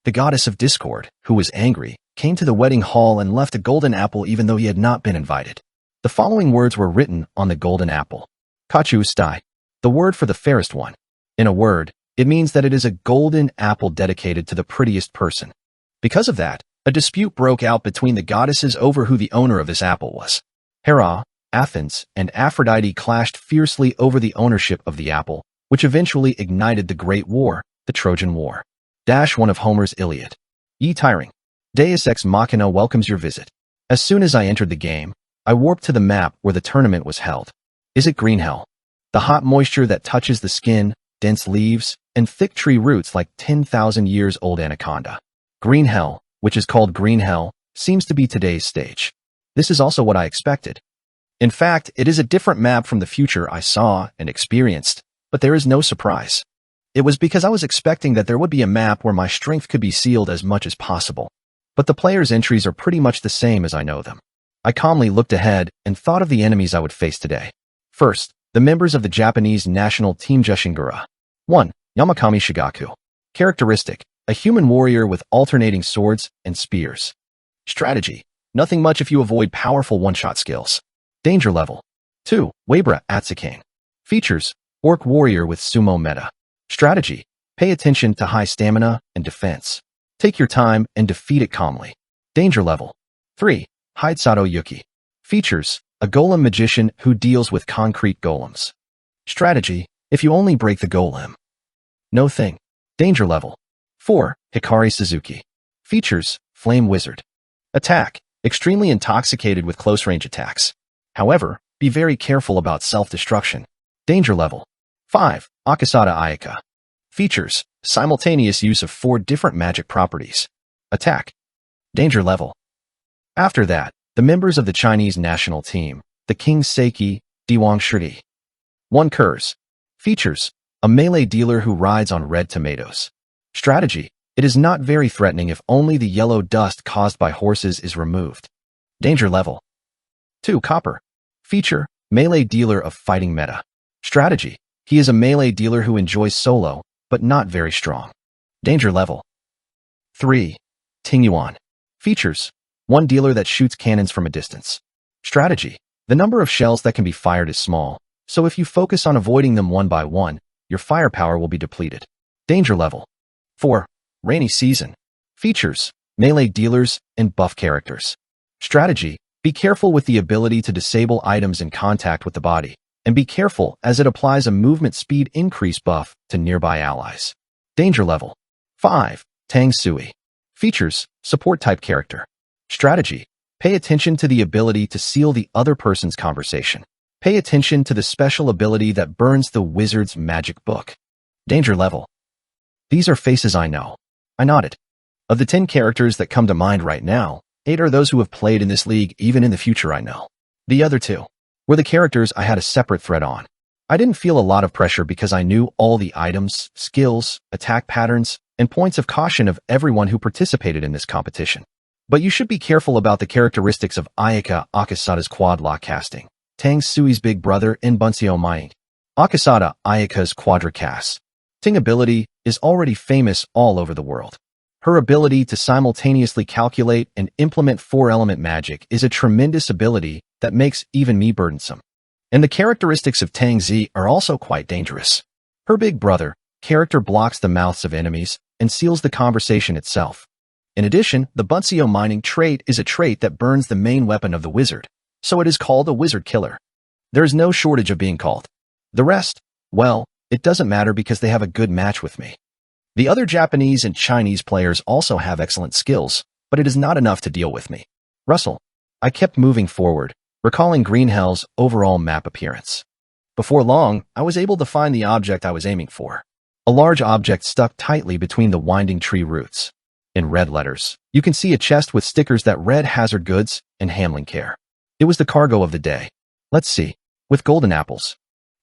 The goddess of discord, who was angry, came to the wedding hall and left a golden apple even though he had not been invited. The following words were written on the golden apple. Kachu stai, the word for the fairest one. In a word, it means that it is a golden apple dedicated to the prettiest person. Because of that, a dispute broke out between the goddesses over who the owner of this apple was. Hera, Athens, and Aphrodite clashed fiercely over the ownership of the apple, which eventually ignited the Great War, the Trojan War. One of Homer's Iliad. Ye tiring. Deus ex machina welcomes your visit. As soon as I entered the game, I warped to the map where the tournament was held. Is it green hell? The hot moisture that touches the skin, dense leaves, and thick tree roots like 10,000 years old anaconda. Green hell, which is called green hell, seems to be today's stage. This is also what I expected. In fact, it is a different map from the future I saw and experienced, but there is no surprise. It was because I was expecting that there would be a map where my strength could be sealed as much as possible. But the player's entries are pretty much the same as I know them. I calmly looked ahead and thought of the enemies I would face today. First, the members of the Japanese national team Jushingura. 1. Yamakami Shigaku. Characteristic: a human warrior with alternating swords and spears. Strategy: nothing much if you avoid powerful one-shot skills. Danger level: 2. Wabra Atsukane. Features: orc warrior with sumo meta. Strategy: pay attention to high stamina and defense. Take your time and defeat it calmly. Danger level: 3. Hidesato Yuki. Features: a golem magician who deals with concrete golems. Strategy: if you only break the golem. No thing. Danger level: 4. Hikari Suzuki. Features: flame wizard. Attack: extremely intoxicated with close-range attacks. However, be very careful about self-destruction. Danger level: 5. Akasada Ayaka. Features: simultaneous use of 4 different magic properties. Attack. Danger level. After that, the members of the Chinese national team, the King Seiki, Diwang Shirdi. 1. Kurz. Features: a melee dealer who rides on red tomatoes. Strategy: it is not very threatening if only the yellow dust caused by horses is removed. Danger level. 2. Copper. Feature: melee dealer of fighting meta. Strategy: he is a melee dealer who enjoys solo, but not very strong. Danger level. 3. Tingyuan. Features: one dealer that shoots cannons from a distance. Strategy: the number of shells that can be fired is small, so if you focus on avoiding them one by one, your firepower will be depleted. Danger level. 4. Rainy season. Features: melee dealers and buff characters. Strategy: be careful with the ability to disable items in contact with the body, and be careful as it applies a movement speed increase buff to nearby allies. Danger level. 5. Tang Sui. Features: support type character. Strategy: pay attention to the ability to seal the other person's conversation. Pay attention to the special ability that burns the wizard's magic book. Danger level. These are faces I know. I nodded. Of the 10 characters that come to mind right now, 8 are those who have played in this league even in the future I know. The other 2 were the characters I had a separate thread on. I didn't feel a lot of pressure because I knew all the items, skills, attack patterns, and points of caution of everyone who participated in this competition. But you should be careful about the characteristics of Ayaka Akasada's quad lock casting, Tang Sui's big brother, and Bunseo Mai. Akasada Ayaka's quadra-cast. Ting ability is already famous all over the world. Her ability to simultaneously calculate and implement 4-element magic is a tremendous ability that makes even me burdensome. And the characteristics of Tang Zi are also quite dangerous. Her big brother character blocks the mouths of enemies and seals the conversation itself. In addition, the Bunseo mining trait is a trait that burns the main weapon of the wizard, so it is called a wizard killer. There is no shortage of being called. The rest, well, it doesn't matter because they have a good match with me. The other Japanese and Chinese players also have excellent skills, but it is not enough to deal with me. Russell. I kept moving forward, recalling Green Hell's overall map appearance. Before long, I was able to find the object I was aiming for. A large object stuck tightly between the winding tree roots. In red letters, you can see a chest with stickers that read hazard goods and handling care. It was the cargo of the day. Let's see. with golden apples.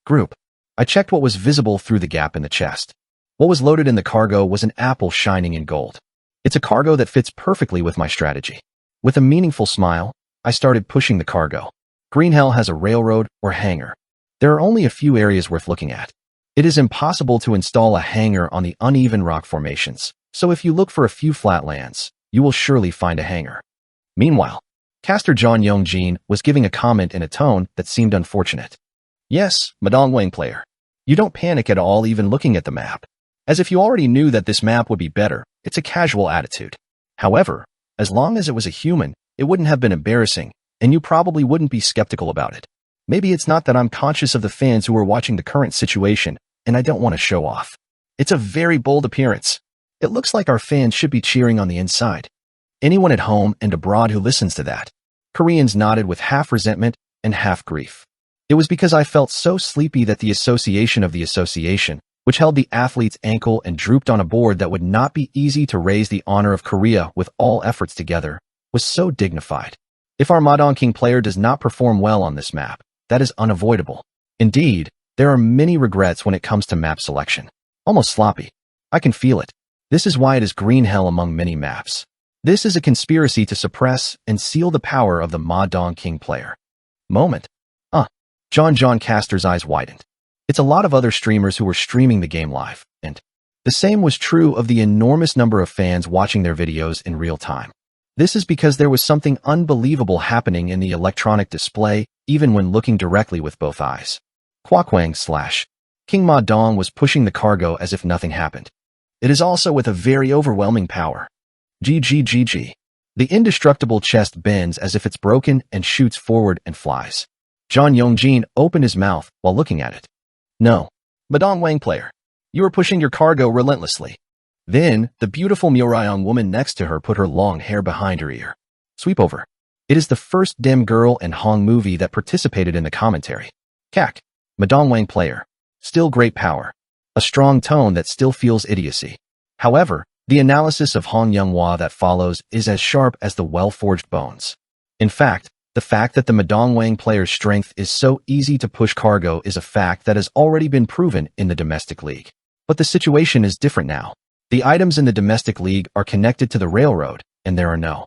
Group. I checked what was visible through the gap in the chest. What was loaded in the cargo was an apple shining in gold. It's a cargo that fits perfectly with my strategy. With a meaningful smile, I started pushing the cargo. Green Hell has a railroad or hangar. There are only a few areas worth looking at. It is impossible to install a hangar on the uneven rock formations, so if you look for a few flat lands, you will surely find a hangar. Meanwhile, caster John Yongjin was giving a comment in a tone that seemed unfortunate. Yes, Madong Wang player. You don't panic at all even looking at the map. As if you already knew that this map would be better, it's a casual attitude. However, as long as it was a human, it wouldn't have been embarrassing, and you probably wouldn't be skeptical about it. Maybe it's not that I'm conscious of the fans who are watching the current situation, and I don't want to show off. It's a very bold appearance. It looks like our fans should be cheering on the inside. Anyone at home and abroad who listens to that. Koreans nodded with half resentment and half grief. It was because I felt so sleepy that the association of the association, which held the athlete's ankle and drooped on a board that would not be easy to raise the honor of Korea with all efforts together, was so dignified. If our Madong King player does not perform well on this map, that is unavoidable. Indeed, there are many regrets when it comes to map selection. Almost sloppy. I can feel it. This is why it is green hell among many maps. This is a conspiracy to suppress and seal the power of the Madong King player. Moment. John Caster's eyes widened. It's a lot of other streamers who were streaming the game live, and the same was true of the enormous number of fans watching their videos in real time. This is because there was something unbelievable happening in the electronic display, even when looking directly with both eyes. Kwakwang / King Ma Dong was pushing the cargo as if nothing happened. It is also with a very overwhelming power. GGGG. The indestructible chest bends as if it's broken and shoots forward and flies. John Yongjin opened his mouth while looking at it. No. Madong Wang player. You are pushing your cargo relentlessly. Then, the beautiful Murayong woman next to her put her long hair behind her ear. Sweep over. It is the first Dem girl and Hong movie that participated in the commentary. Kak. Madong Wang player. Still great power. A strong tone that still feels idiocy. However, the analysis of Hong Younghwa that follows is as sharp as the well-forged bones. In fact, the fact that the Madong Wang player's strength is so easy to push cargo is a fact that has already been proven in the domestic league. But the situation is different now. The items in the domestic league are connected to the railroad, and there are no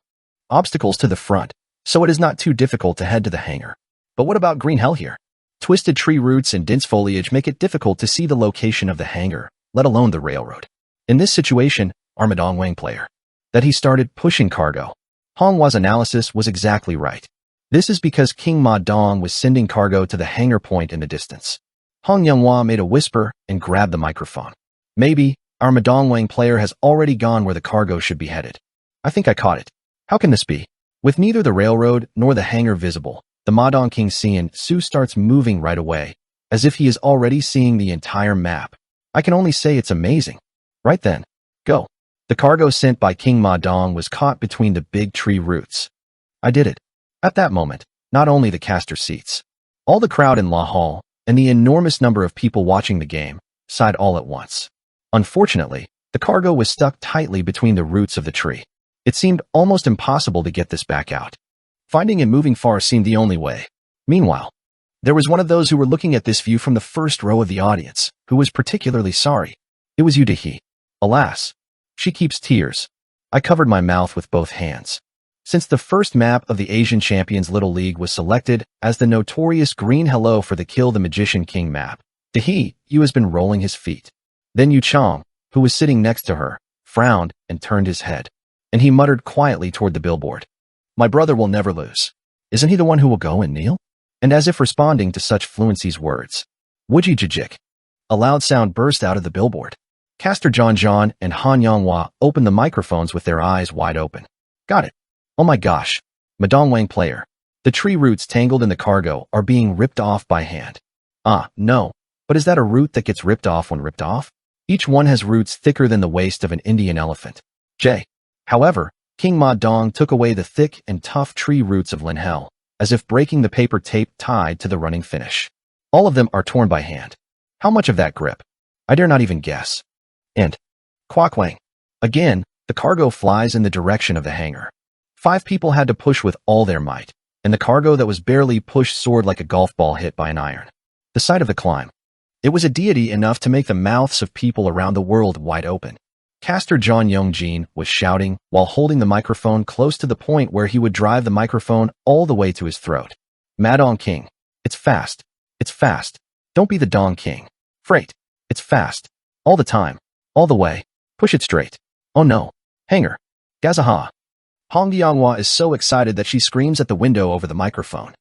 obstacles to the front, so it is not too difficult to head to the hangar. But what about green hell here? Twisted tree roots and dense foliage make it difficult to see the location of the hangar, let alone the railroad. In this situation, our Madong Wang player, that he started pushing cargo. Honghwa's analysis was exactly right. This is because King Ma Dong was sending cargo to the hangar point in the distance. Hong Younghwa made a whisper and grabbed the microphone. Maybe, our Madong Wang player has already gone where the cargo should be headed. I think I caught it. How can this be? With neither the railroad nor the hangar visible, the Madong King Sian Su starts moving right away, as if he is already seeing the entire map. I can only say it's amazing. Right then. Go. The cargo sent by King Ma Dong was caught between the big tree roots. I did it. At that moment, not only the caster seats, all the crowd in La Hall, and the enormous number of people watching the game, sighed all at once. Unfortunately, the cargo was stuck tightly between the roots of the tree. It seemed almost impossible to get this back out. Finding and moving far seemed the only way. Meanwhile, there was one of those who were looking at this view from the first row of the audience, who was particularly sorry. It was Yudahi. Alas, she keeps tears. I covered my mouth with both hands. Since the first map of the Asian Champions Little League was selected as the notorious Green Hello for the Kill the Magician King map, Dahi, Yu has been rolling his feet. Then Yu Chong, who was sitting next to her, frowned and turned his head. And he muttered quietly toward the billboard. My brother will never lose. Isn't he the one who will go and kneel? And as if responding to such fluency's words, Wuji Jijik. A loud sound burst out of the billboard. Caster John and Han Younghwa opened the microphones with their eyes wide open. Got it. Oh my gosh. Madong Wang player. The tree roots tangled in the cargo are being ripped off by hand. No. But is that a root that gets ripped off when ripped off? Each one has roots thicker than the waist of an Indian elephant. However, King Ma Dong took away the thick and tough tree roots of Lin Hell, as if breaking the paper tape tied to the running finish. All of them are torn by hand. How much of that grip? I dare not even guess. And Kwakwang. Again, the cargo flies in the direction of the hangar. 5 people had to push with all their might. and the cargo that was barely pushed soared like a golf ball hit by an iron. The sight of the climb. It was a deity enough to make the mouths of people around the world wide open. Caster John Yongjin was shouting while holding the microphone close to the point where he would drive the microphone all the way to his throat. Madong King. It's fast. It's fast. Don't be the Dong King. Freight. It's fast. All the time. All the way. Push it straight. Oh no. Hanger. Gazaha. Hong Yanghua is so excited that she screams at the window over the microphone.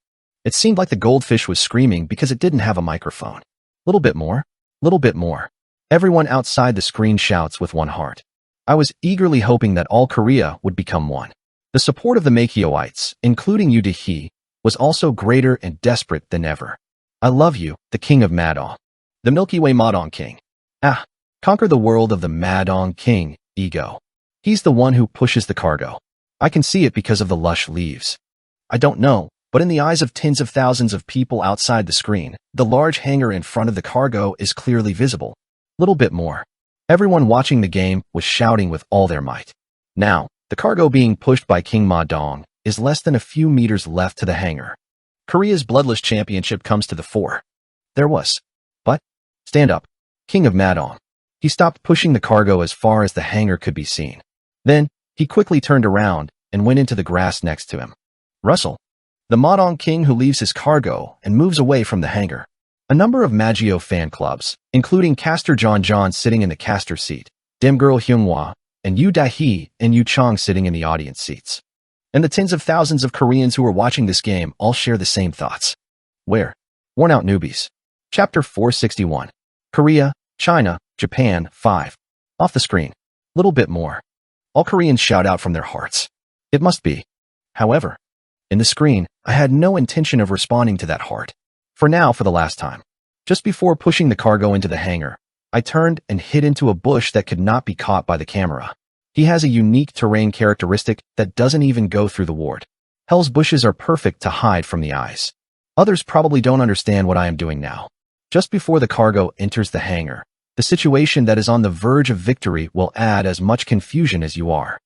It seemed like the goldfish was screaming because it didn't have a microphone. Little bit more. Little bit more. Everyone outside the screen shouts with one heart. I was eagerly hoping that all Korea would become one. The support of the Makioites, including Yu Dehi, was also greater and desperate than ever. I love you, the king of Madong. The Milky Way Madong King. Ah, conquer the world of the Madong King, ego. He's the one who pushes the cargo. I can see it because of the lush leaves. I don't know, but in the eyes of tens of thousands of people outside the screen, the large hangar in front of the cargo is clearly visible. Little bit more. Everyone watching the game was shouting with all their might. Now, the cargo being pushed by King Madong is less than a few meters left to the hangar. Korea's bloodless championship comes to the fore. There was. But, stand up. King of Madong. He stopped pushing the cargo as far as the hangar could be seen. Then, he quickly turned around and went into the grass next to him. Russell. The Madong King who leaves his cargo and moves away from the hangar. A number of Magio fan clubs, including Caster John sitting in the caster seat, Dim Girl Hyunghwa, and Yu Dahi and Yu Chong sitting in the audience seats. And the tens of thousands of Koreans who are watching this game all share the same thoughts. Where? Worn out newbies. Chapter 461. Korea, China, Japan, 5. Off the screen. Little bit more. All Koreans shout out from their hearts. It must be. However, in the screen, I had no intention of responding to that heart. For now, for the last time. Just before pushing the cargo into the hangar, I turned and hid into a bush that could not be caught by the camera. He has a unique terrain characteristic that doesn't even go through the ward. Hell's bushes are perfect to hide from the eyes. Others probably don't understand what I am doing now. Just before the cargo enters the hangar, the situation that is on the verge of victory will add as much confusion as you are.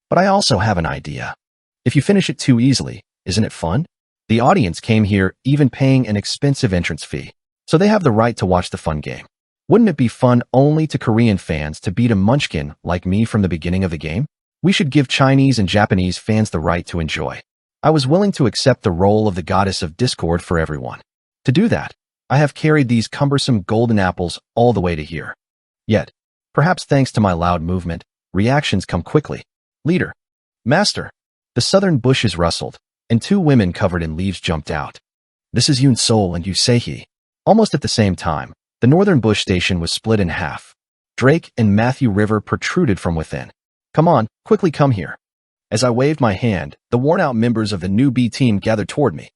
But I also have an idea. If you finish it too easily, isn't it fun? The audience came here even paying an expensive entrance fee, so they have the right to watch the fun game. Wouldn't it be fun only to Korean fans to beat a munchkin like me from the beginning of the game? We should give Chinese and Japanese fans the right to enjoy. I was willing to accept the role of the goddess of discord for everyone. To do that, I have carried these cumbersome golden apples all the way to here. Yet, perhaps thanks to my loud movement, reactions come quickly. Leader. Master. The southern bushes rustled, and two women covered in leaves jumped out. This is Yoon Sol and Yu Sehee. Almost at the same time, the northern bush station was split in half. Drake and Matthew River protruded from within. Come on, quickly come here. As I waved my hand, the worn-out members of the new B team gathered toward me.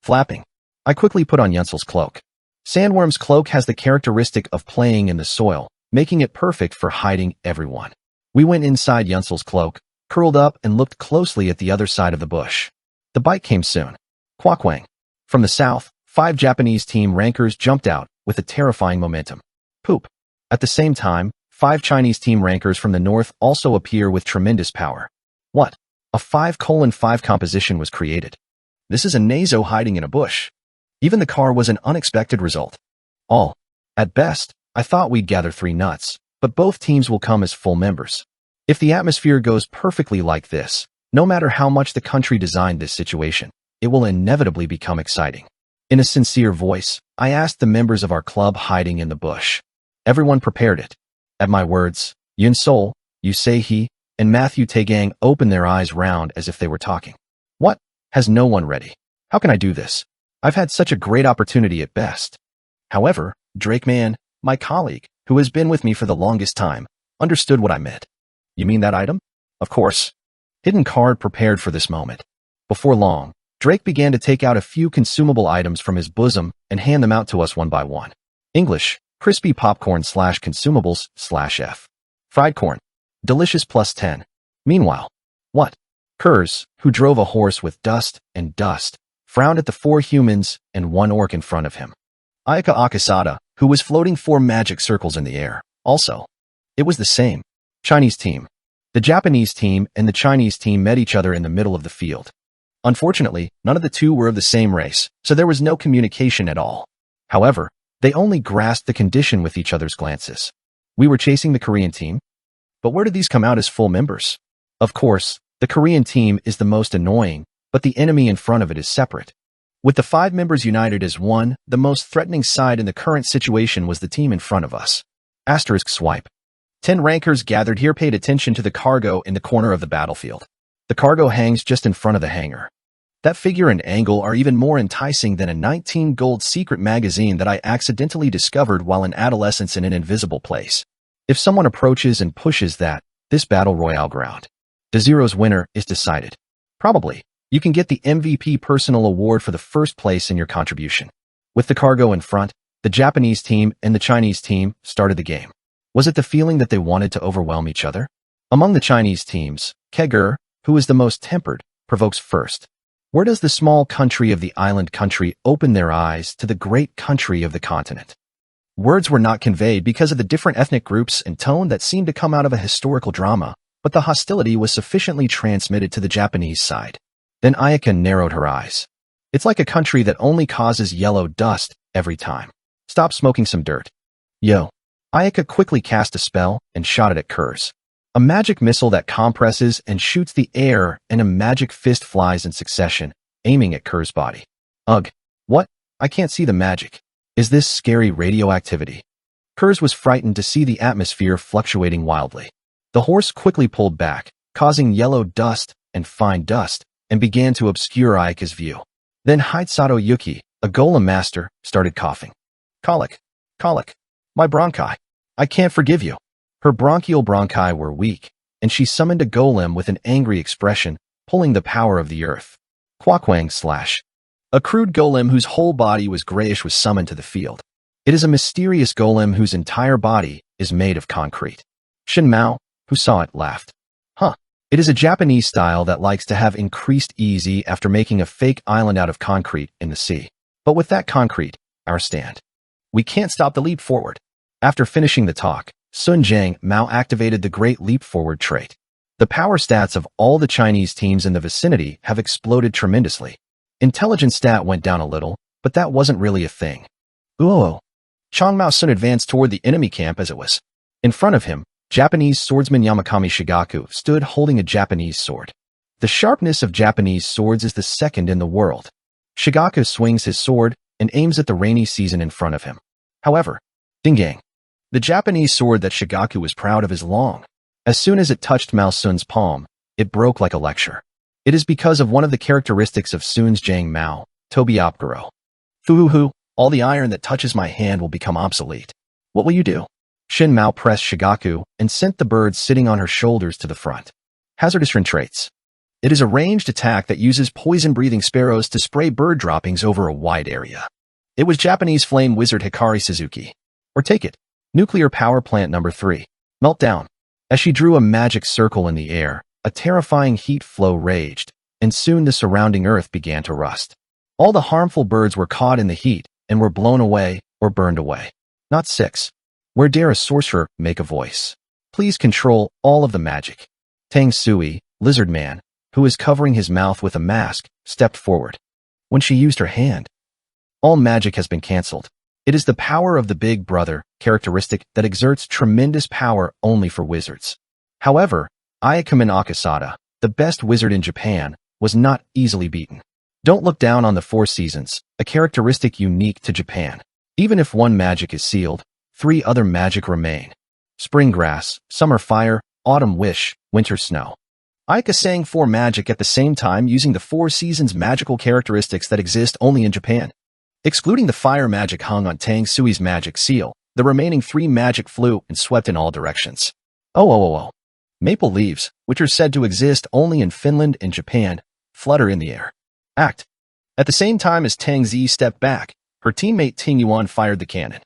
Flapping. I quickly put on Yunsel's cloak. Sandworm's cloak has the characteristic of playing in the soil, making it perfect for hiding everyone. We went inside Yunsel's cloak, curled up and looked closely at the other side of the bush. The bite came soon. Kwakwang. From the south, 5 Japanese team rankers jumped out with a terrifying momentum. Poop. At the same time, 5 Chinese team rankers from the north also appear with tremendous power. What? A 5:5 composition was created. This is a Nazo hiding in a bush. Even the car was an unexpected result. At best, I thought we'd gather 3 nuts, but both teams will come as full members. If the atmosphere goes perfectly like this, no matter how much the country designed this situation, it will inevitably become exciting. In a sincere voice, I asked the members of our club hiding in the bush. Everyone prepared it. At my words, Yoon Sol, Yu Sehee, and Matthew Taegang opened their eyes round as if they were talking. What? Has no one ready? How can I do this? I've had such a great opportunity at best. However, Drake Man, my colleague, who has been with me for the longest time, understood what I meant. You mean that item? Of course. Hidden card prepared for this moment. Before long, Drake began to take out a few consumable items from his bosom and hand them out to us one by one. English, crispy popcorn / consumables / F. Fried corn. Delicious +10. Meanwhile, what? Kurz, who drove a horse with dust, frowned at the 4 humans and 1 orc in front of him. Ayaka Akasada, who was floating 4 magic circles in the air, also. It was the same. Chinese team. The Japanese team and the Chinese team met each other in the middle of the field. Unfortunately, none of the two were of the same race, so there was no communication at all. However, they only grasped the condition with each other's glances. We were chasing the Korean team? But where did these come out as full members? Of course, the Korean team is the most annoying, but the enemy in front of it is separate. With the 5 members united as one, the most threatening side in the current situation was the team in front of us. Asterisk swipe. 10 rankers gathered here paid attention to the cargo in the corner of the battlefield. The cargo hangs just in front of the hangar. That figure and angle are even more enticing than a 19 gold secret magazine that I accidentally discovered while in adolescence in an invisible place. If someone approaches and pushes that, this battle royale ground, the Zero's winner is decided. Probably, you can get the MVP personal award for the first place in your contribution. With the cargo in front, the Japanese team and the Chinese team started the game. Was it the feeling that they wanted to overwhelm each other? Among the Chinese teams, Kegur, who is the most tempered, provokes first. Where does the small country of the island country open their eyes to the great country of the continent? Words were not conveyed because of the different ethnic groups and tone that seemed to come out of a historical drama, but the hostility was sufficiently transmitted to the Japanese side. Then Ayaka narrowed her eyes. It's like a country that only causes yellow dust every time. Stop smoking some dirt. Yo. Ayaka quickly cast a spell and shot it at Kurz. A magic missile that compresses and shoots the air, and a magic fist flies in succession, aiming at Kurz's body. Ugh. What? I can't see the magic. Is this scary radioactivity? Kurz was frightened to see the atmosphere fluctuating wildly. The horse quickly pulled back, causing yellow dust and fine dust, and began to obscure Ayaka's view. Then Hitsato Yuki, a golem master, started coughing. Colic. Colic. My bronchi. I can't forgive you. Her bronchial bronchi were weak, and she summoned a golem with an angry expression, pulling the power of the earth. Quakwang slash. A crude golem whose whole body was grayish was summoned to the field. It is a mysterious golem whose entire body is made of concrete. Shin Mao, who saw it, laughed. Huh. It is a Japanese style that likes to have increased easy after making a fake island out of concrete in the sea. But with that concrete, our stand. We can't stop the leap forward. After finishing the talk, Sun Jiang Mao activated the Great Leap Forward trait. The power stats of all the Chinese teams in the vicinity have exploded tremendously. Intelligence stat went down a little, but that wasn't really a thing. Ooh. Chang Mao Sun advanced toward the enemy camp as it was. In front of him, Japanese swordsman Yamakami Shigaku stood holding a Japanese sword. The sharpness of Japanese swords is the second in the world. Shigaku swings his sword and aims at the rainy season in front of him. However, ding-gang. The Japanese sword that Shigaku was proud of is long. As soon as it touched Mao Sun's palm, it broke like a lecture. It is because of one of the characteristics of Sun's Jiang Mao, Tobiopgaro. Fuhuhu, all the iron that touches my hand will become obsolete. What will you do? Shin Mao pressed Shigaku and sent the bird sitting on her shoulders to the front. Hazardous traits. It is a ranged attack that uses poison-breathing sparrows to spray bird droppings over a wide area. It was Japanese flame wizard Hikari Suzuki. Or take it. Nuclear power plant number 3. Meltdown. As she drew a magic circle in the air, a terrifying heat flow raged, and soon the surrounding earth began to rust. All the harmful birds were caught in the heat and were blown away or burned away. Not 6. Where dare a sorcerer make a voice? Please control all of the magic. Tang Sui, lizard man, who is covering his mouth with a mask, stepped forward. When she used her hand, all magic has been cancelled. It is the power of the Big Brother characteristic that exerts tremendous power only for wizards. However, Ayakamin Akasada, the best wizard in Japan, was not easily beaten. Don't look down on the 4 seasons, a characteristic unique to Japan. Even if one magic is sealed, 3 other magic remain. Spring grass, summer fire, autumn wish, winter snow. Ayaka sang 4 magic at the same time using the 4 seasons magical characteristics that exist only in Japan. Excluding the fire magic hung on Tang Sui's magic seal, the remaining 3 magic flew and swept in all directions. Oh. Maple leaves, which are said to exist only in Finland and Japan, flutter in the air. Act. At the same time as Tang Zi stepped back, her teammate Ting Yuan fired the cannon.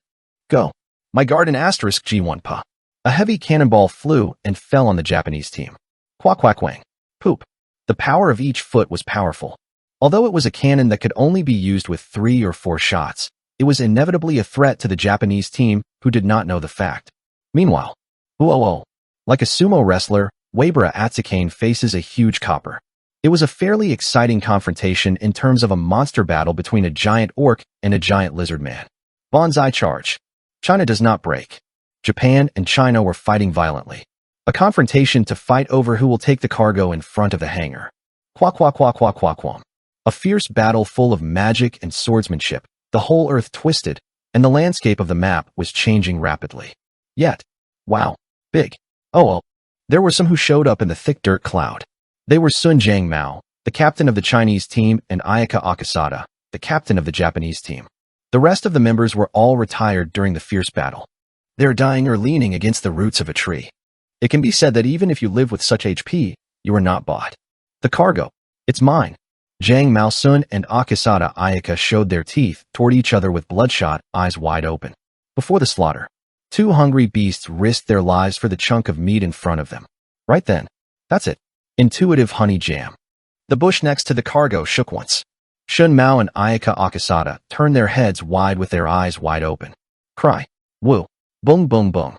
Go. My garden asterisk G1 Pa. A heavy cannonball flew and fell on the Japanese team. Quack-quack-wang. Poop. The power of each foot was powerful. Although it was a cannon that could only be used with 3 or 4 shots, it was inevitably a threat to the Japanese team who did not know the fact. Meanwhile, like a sumo wrestler, Wabara Atsukane faces a huge copper. It was a fairly exciting confrontation in terms of a monster battle between a giant orc and a giant lizard man. Banzai charge. China does not break. Japan and China were fighting violently. A confrontation to fight over who will take the cargo in front of the hangar. Quack quack quack quack quack quack. A fierce battle full of magic and swordsmanship. The whole earth twisted, and the landscape of the map was changing rapidly. Yet, wow, big. Oh well, there were some who showed up in the thick dirt cloud. They were Sun Jiangmao, the captain of the Chinese team, and Ayaka Akasada, the captain of the Japanese team. The rest of the members were all retired during the fierce battle. They're dying or leaning against the roots of a tree. It can be said that even if you live with such HP, you are not bought. The cargo, it's mine. Jiang Mao Sun and Akasada Ayaka showed their teeth toward each other with bloodshot eyes wide open. Before the slaughter, two hungry beasts risked their lives for the chunk of meat in front of them. Right then, that's it. Intuitive honey jam. The bush next to the cargo shook once. Shun Mao and Ayaka Akasada turned their heads wide with their eyes wide open. Cry. Woo. Boom boom boom.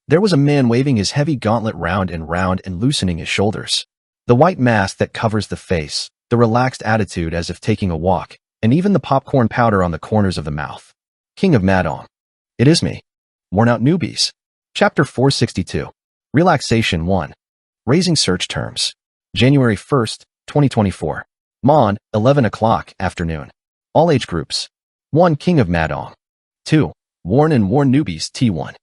There was a man waving his heavy gauntlet round and loosening his shoulders. The white mask that covers the face, the relaxed attitude as if taking a walk, and even the popcorn powder on the corners of the mouth. King of Madong. It is me. Worn out newbies. Chapter 462. Relaxation 1. Raising search terms. January 1st, 2024. Mon, 11 o'clock afternoon. All age groups. 1. King of Madong. 2. Worn and Worn Newbies T1.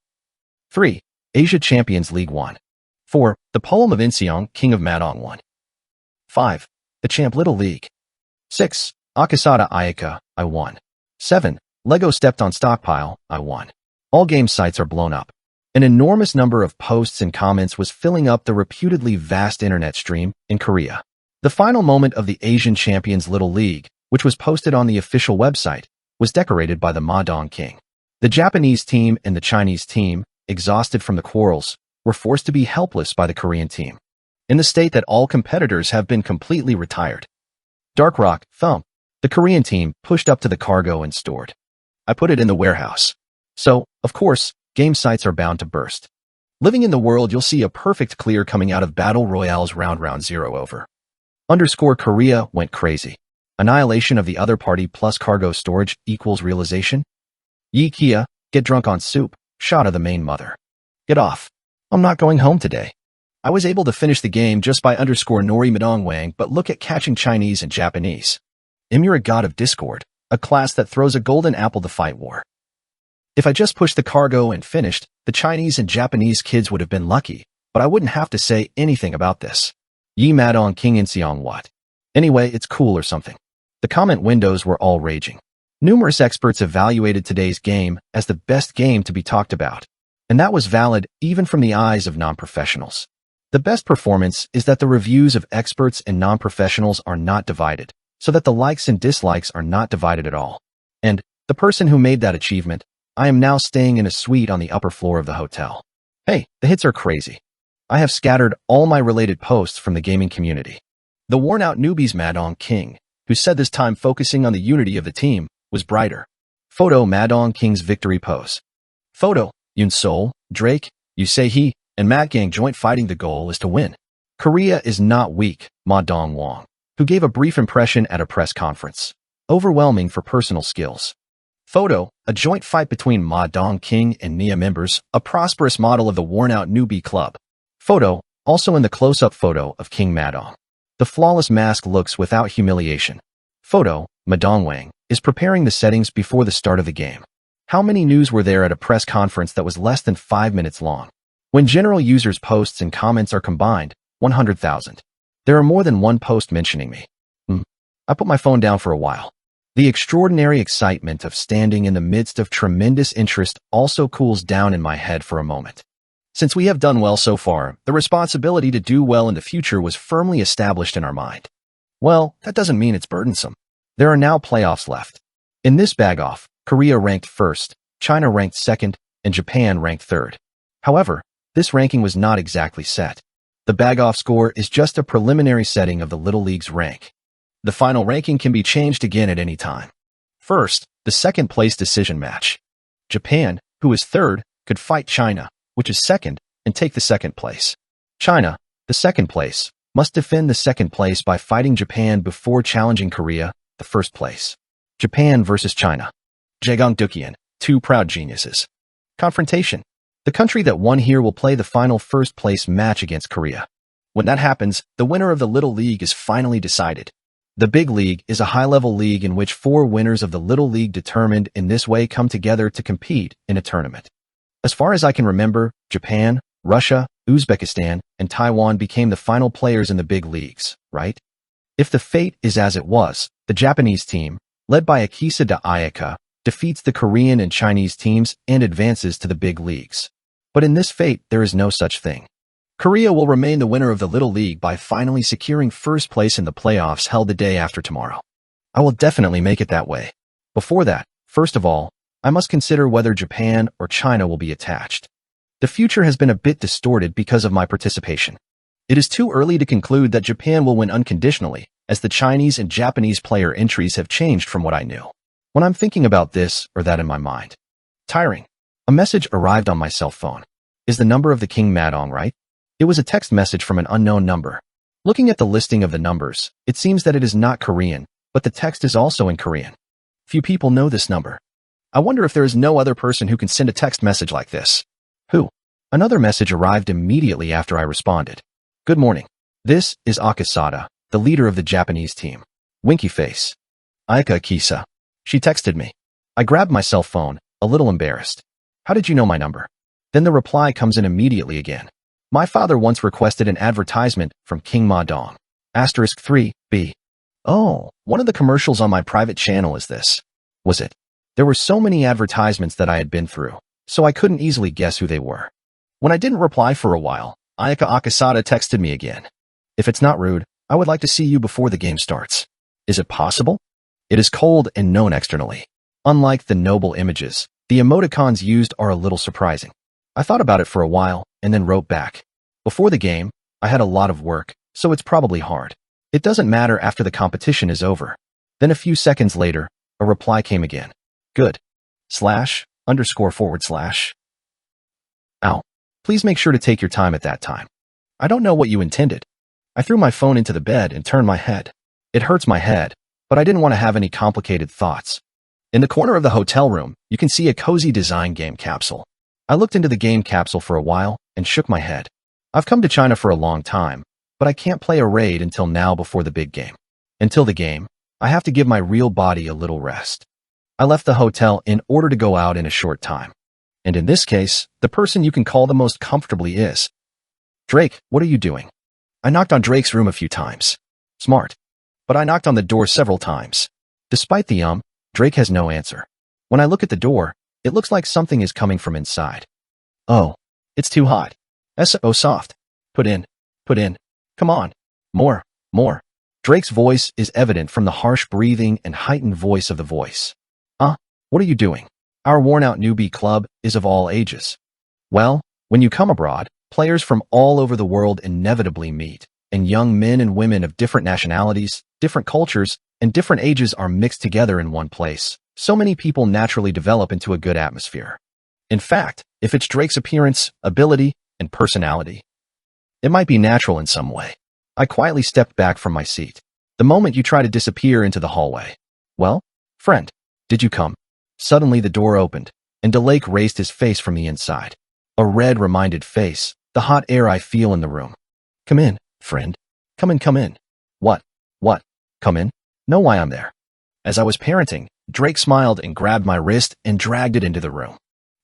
3. Asia Champions League 1. 4. The Poem of Inseong, King of Madong 1. 5. The Champ Little League. 6. Akasada Ayaka, I won. 7. Lego stepped on stockpile, I won. All game sites are blown up. An enormous number of posts and comments was filling up the reputedly vast internet stream in Korea. The final moment of the Asian Champions Little League, which was posted on the official website, was decorated by the Madong King. The Japanese team and the Chinese team, exhausted from the quarrels, were forced to be helpless by the Korean team, in the state that all competitors have been completely retired. Dark Rock, Thump. The Korean team pushed up to the cargo and stored. I put it in the warehouse. So, of course, game sites are bound to burst. Living in the world, you'll see a perfect clear coming out of Battle Royale's round 0 over. Underscore Korea went crazy. Annihilation of the other party plus cargo storage equals realization. Yi Kia, get drunk on soup, shot of the main mother. Get off. I'm not going home today. I was able to finish the game just by underscore Nori Madong Wang, but look at catching Chinese and Japanese. You're a god of discord, a class that throws a golden apple to fight war. If I just pushed the cargo and finished, the Chinese and Japanese kids would have been lucky, but I wouldn't have to say anything about this. Yi Madong King Inseong what? Anyway, it's cool or something. The comment windows were all raging. Numerous experts evaluated today's game as the best game to be talked about, and that was valid even from the eyes of non-professionals. The best performance is that the reviews of experts and non-professionals are not divided, so that the likes and dislikes are not divided at all. And the person who made that achievement, I am now staying in a suite on the upper floor of the hotel. Hey, the hits are crazy. I have scattered all my related posts from the gaming community. The worn-out newbies Madong King, who said this time focusing on the unity of the team, was brighter. Photo Madong King's victory pose. Photo, Yoon Sol, Drake, you say he, and Matt Gang joint fighting the goal is to win. Korea is not weak, Ma Dong Wong, who gave a brief impression at a press conference. Overwhelming for personal skills. Photo, a joint fight between Ma Dong King and Nia members, a prosperous model of the worn-out newbie club. Photo, also in the close-up photo of King Madong. The flawless mask looks without humiliation. Photo, Madong Wang, is preparing the settings before the start of the game. How many news were there at a press conference that was less than 5 minutes long? When general users' posts and comments are combined, 100,000. There are more than one post mentioning me. I put my phone down for a while. The extraordinary excitement of standing in the midst of tremendous interest also cools down in my head for a moment. Since we have done well so far, the responsibility to do well in the future was firmly established in our mind. Well, that doesn't mean it's burdensome. There are now playoffs left. In this bag-off, Korea ranked first, China ranked second, and Japan ranked third. However, this ranking was not exactly set. The bag-off score is just a preliminary setting of the Little League's rank. The final ranking can be changed again at any time. First, the second-place decision match. Japan, who is third, could fight China, which is second, and take the second place. China, the second place, must defend the second place by fighting Japan before challenging Korea, the first place. Japan versus China. Jaegongdukyeon, two proud geniuses. Confrontation. The country that won here will play the final first-place match against Korea. When that happens, the winner of the Little League is finally decided. The Big League is a high-level league in which 4 winners of the Little League determined in this way come together to compete in a tournament. As far as I can remember, Japan, Russia, Uzbekistan, and Taiwan became the final players in the big leagues, right? If the fate is as it was, the Japanese team, led by Akisa de Ayaka, defeats the Korean and Chinese teams and advances to the big leagues. But in this fate, there is no such thing. Korea will remain the winner of the Little League by finally securing first place in the playoffs held the day after tomorrow. I will definitely make it that way. Before that, first of all, I must consider whether Japan or China will be attached. The future has been a bit distorted because of my participation. It is too early to conclude that Japan will win unconditionally, as the Chinese and Japanese player entries have changed from what I knew. When I'm thinking about this or that in my mind. Tiring. A message arrived on my cell phone. Is the number of the King Madong right? It was a text message from an unknown number. Looking at the listing of the numbers, it seems that it is not Korean, but the text is also in Korean. Few people know this number. I wonder if there is no other person who can send a text message like this. Who? Another message arrived immediately after I responded. Good morning. This is Akisada, the leader of the Japanese team. Winky face. Aika Akisa. She texted me. I grabbed my cell phone, a little embarrassed. How did you know my number? Then the reply comes in immediately again. My father once requested an advertisement from King Madong. *3b. Oh, one of the commercials on my private channel is this. Was it? There were so many advertisements that I had been through, so I couldn't easily guess who they were. When I didn't reply for a while, Ayaka Akisada texted me again. If it's not rude, I would like to see you before the game starts. Is it possible? It is cold and known externally. Unlike the noble images, the emoticons used are a little surprising. I thought about it for a while and then wrote back. Before the game, I had a lot of work, so it's probably hard. It doesn't matter after the competition is over. Then a few seconds later, a reply came again. Good. /_/. Ow. Please make sure to take your time at that time. I don't know what you intended. I threw my phone into the bed and turned my head. It hurts my head, but I didn't want to have any complicated thoughts. In the corner of the hotel room, you can see a cozy design game capsule. I looked into the game capsule for a while and shook my head. I've come to China for a long time, but I can't play a raid until now before the big game. Until the game, I have to give my real body a little rest. I left the hotel in order to go out in a short time. And in this case, the person you can call the most comfortably is Drake. What are you doing? I knocked on Drake's room a few times. Smart. But I knocked on the door several times. Despite the Drake has no answer. When I look at the door, it looks like something is coming from inside. Oh, it's too hot. So soft. Put in. Come on. More. Drake's voice is evident from the harsh breathing and heightened voice of the voice. What are you doing? Our worn-out newbie club is of all ages. Well, when you come abroad, players from all over the world inevitably meet, and young men and women of different nationalities, different cultures, and different ages are mixed together in one place. So many people naturally develop into a good atmosphere. In fact, if it's Drake's appearance, ability, and personality, it might be natural in some way. I quietly stepped back from my seat. The moment you try to disappear into the hallway. Well, friend, did you come? Suddenly the door opened, and Delake raised his face from the inside. A red, reminded face, the hot air I feel in the room. Come in, friend. Come in. What? Come in? Know why I'm there. As I was parenting, Drake smiled and grabbed my wrist and dragged it into the room.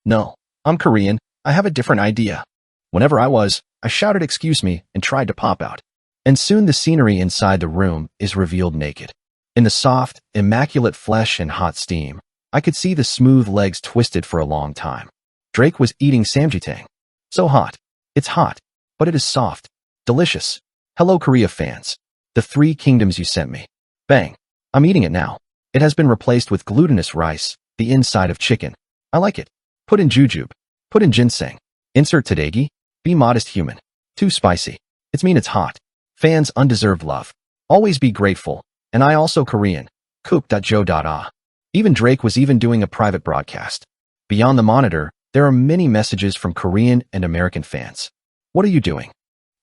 No, I'm Korean. I have a different idea. Whenever I shouted excuse me and tried to pop out. And soon the scenery inside the room is revealed naked. In the soft, immaculate flesh and hot steam, I could see the smooth legs twisted for a long time. Drake was eating samjitang. So hot. It's hot, but it is soft. Delicious. Hello Korea fans. The 3 kingdoms you sent me. Bang. I'm eating it now. It has been replaced with glutinous rice, the inside of chicken. I like it. Put in jujube. Put in ginseng. Insert tteokbokki. Be modest human. Too spicy. It's mean it's hot. Fans undeserved love. Always be grateful. And I also Korean. Kook.jo.ah. Even Drake was even doing a private broadcast. Beyond the monitor, there are many messages from Korean and American fans. What are you doing?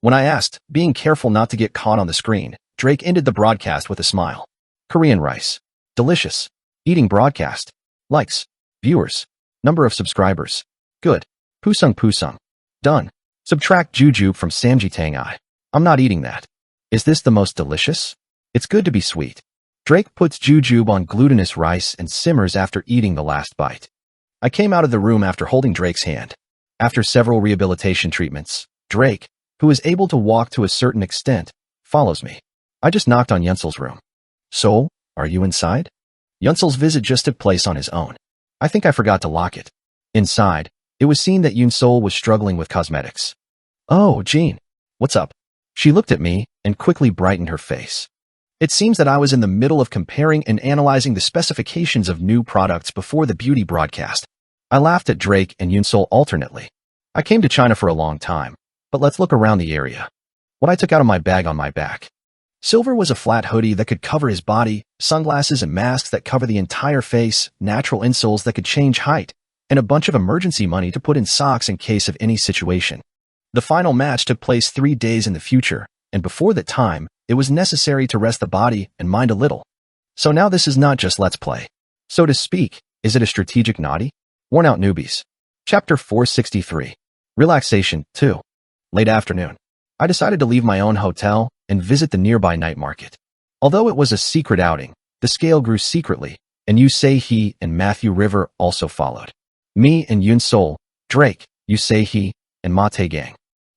When I asked, being careful not to get caught on the screen, Drake ended the broadcast with a smile. Korean rice. Delicious. Eating broadcast. Likes. Viewers. Number of subscribers. Good. Pusung pusung. Done. Subtract jujube from samjitang. I'm not eating that. Is this the most delicious? It's good to be sweet. Drake puts jujube on glutinous rice and simmers after eating the last bite. I came out of the room after holding Drake's hand. After several rehabilitation treatments, Drake, who is able to walk to a certain extent, follows me. I just knocked on Yunsel's room. So, are you inside? Yunsel's visit just took place on his own. I think I forgot to lock it. Inside, it was seen that Yunsol was struggling with cosmetics. Oh, Jean. What's up? She looked at me and quickly brightened her face. It seems that I was in the middle of comparing and analyzing the specifications of new products before the beauty broadcast. I laughed at Drake and Yunsol alternately. I came to China for a long time, but let's look around the area. What I took out of my bag on my back. Silver was a flat hoodie that could cover his body, sunglasses and masks that cover the entire face, natural insoles that could change height, and a bunch of emergency money to put in socks in case of any situation. The final match took place 3 days in the future, and before that time, it was necessary to rest the body and mind a little. So now this is not just let's play. So to speak, is it a strategic naughty? Worn out newbies. Chapter 463. Relaxation 2. Late afternoon. I decided to leave my own hotel and visit the nearby night market. Although it was a secret outing, the scale grew secretly, and Yu Se-hee and Matthew River also followed. Me and Yun Sol, Drake, Yu Se-hee, and Ma Tae-gang.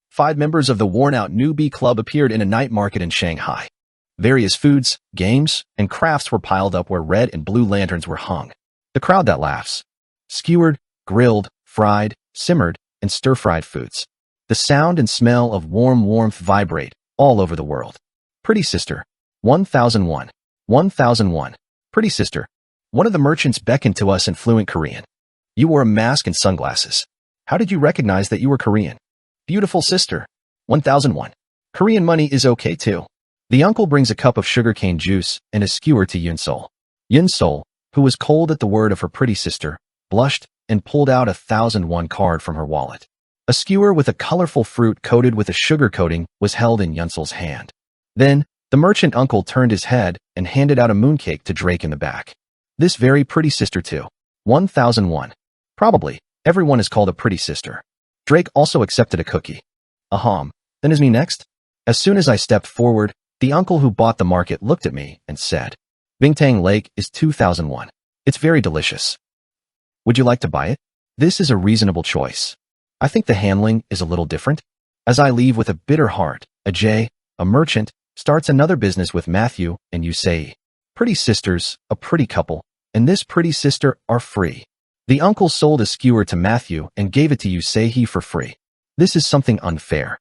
5 members of the Worn-Out Newbie Club appeared in a night market in Shanghai. Various foods, games, and crafts were piled up where red and blue lanterns were hung. The crowd that laughs. Skewered, grilled, fried, simmered, and stir-fried foods. The sound and smell of warm warmth vibrate all over the world. Pretty sister. 1001. 1001. Pretty sister. One of the merchants beckoned to us in fluent Korean. You wore a mask and sunglasses. How did you recognize that you were Korean? Beautiful sister. 1001. Korean money is okay too. The uncle brings a cup of sugarcane juice and a skewer to Yunsol. Yunsol, who was cold at the word of her pretty sister, blushed and pulled out a 1001 card from her wallet. A skewer with a colorful fruit coated with a sugar coating was held in Yunsol's hand. Then, the merchant uncle turned his head and handed out a mooncake to Drake in the back. This very pretty sister too. 1001. Probably, everyone is called a pretty sister. Drake also accepted a cookie. Aham, then is me next? As soon as I stepped forward, the uncle who bought the market looked at me and said, Bingtang Lake is 2001. It's very delicious. Would you like to buy it? This is a reasonable choice. I think the handling is a little different. As I leave with a bitter heart, Ajay, a merchant, starts another business with Matthew and Yusei. Pretty sisters, a pretty couple, and this pretty sister are free. The uncle sold a skewer to Matthew and gave it to Yusei for free. This is something unfair.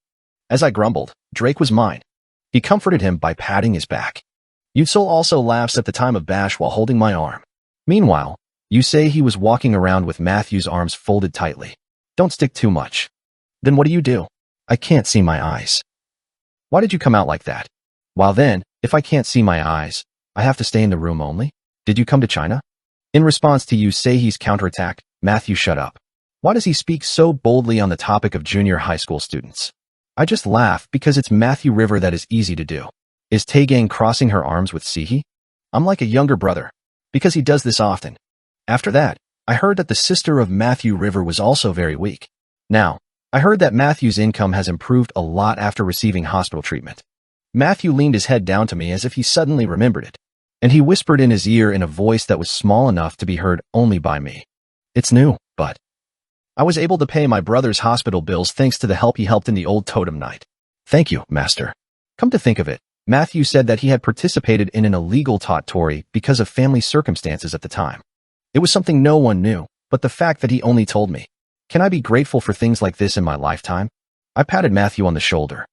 As I grumbled, Drake was mine. He comforted him by patting his back. Yunsol also laughs at the time of bash while holding my arm. Meanwhile, Yusei was walking around with Matthew's arms folded tightly. Don't stick too much. Then what do? I can't see my eyes. Why did you come out like that? While then, if I can't see my eyes, I have to stay in the room only? Did you come to China? In response to Yusei's counterattack, Matthew shut up. Why does he speak so boldly on the topic of junior high school students? I just laugh because it's Matthew River that is easy to do. Is Taegang crossing her arms with Seehee? I'm like a younger brother, because he does this often. After that, I heard that the sister of Matthew River was also very weak. Now, I heard that Matthew's income has improved a lot after receiving hospital treatment. Matthew leaned his head down to me as if he suddenly remembered it, and he whispered in his ear in a voice that was small enough to be heard only by me. It's new, but I was able to pay my brother's hospital bills thanks to the help he helped in the old totem night. Thank you, master. Come to think of it, Matthew said that he had participated in an illegal tottori because of family circumstances at the time. It was something no one knew, but the fact that he only told me. Can I be grateful for things like this in my lifetime? I patted Matthew on the shoulder.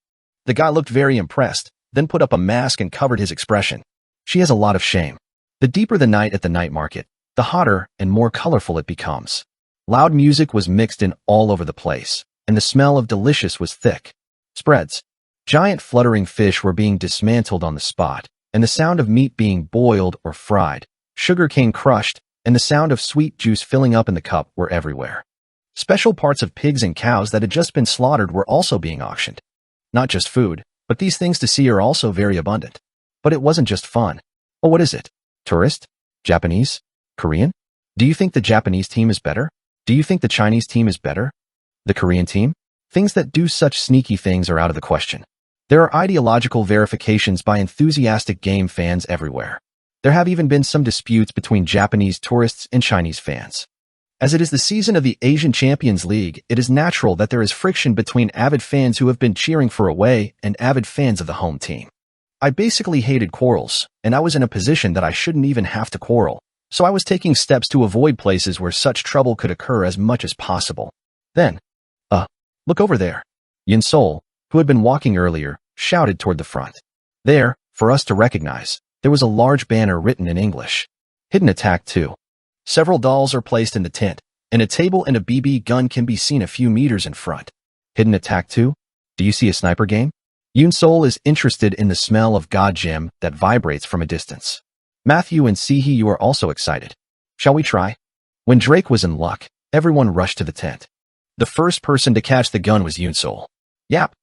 The guy looked very impressed, then put up a mask and covered his expression. She has a lot of shame. The deeper the night at the night market, the hotter and more colorful it becomes. Loud music was mixed in all over the place, and the smell of delicious was thick. Spreads. Giant fluttering fish were being dismantled on the spot, and the sound of meat being boiled or fried, sugarcane crushed, and the sound of sweet juice filling up in the cup were everywhere. Special parts of pigs and cows that had just been slaughtered were also being auctioned. Not just food, but these things to see are also very abundant. But it wasn't just fun. Oh, what is it? Tourist? Japanese? Korean? Do you think the Japanese team is better? Do you think the Chinese team is better? The Korean team? Things that do such sneaky things are out of the question. There are ideological verifications by enthusiastic game fans everywhere. There have even been some disputes between Japanese tourists and Chinese fans. As it is the season of the Asian Champions League, it is natural that there is friction between avid fans who have been cheering for away and avid fans of the home team. I basically hated quarrels, and I was in a position that I shouldn't even have to quarrel, so I was taking steps to avoid places where such trouble could occur as much as possible. Then, look over there. Yin Sol, who had been walking earlier, shouted toward the front. There, for us to recognize, there was a large banner written in English. Hidden Attack 2. Several dolls are placed in the tent, and a table and a BB gun can be seen a few meters in front. Hidden Attack 2? Do you see a sniper game? Yoon Sol is interested in the smell of God gem that vibrates from a distance. Matthew and Sihi, you are also excited. Shall we try? When Drake was in luck, everyone rushed to the tent. The first person to catch the gun was Yoon Sol. Yap,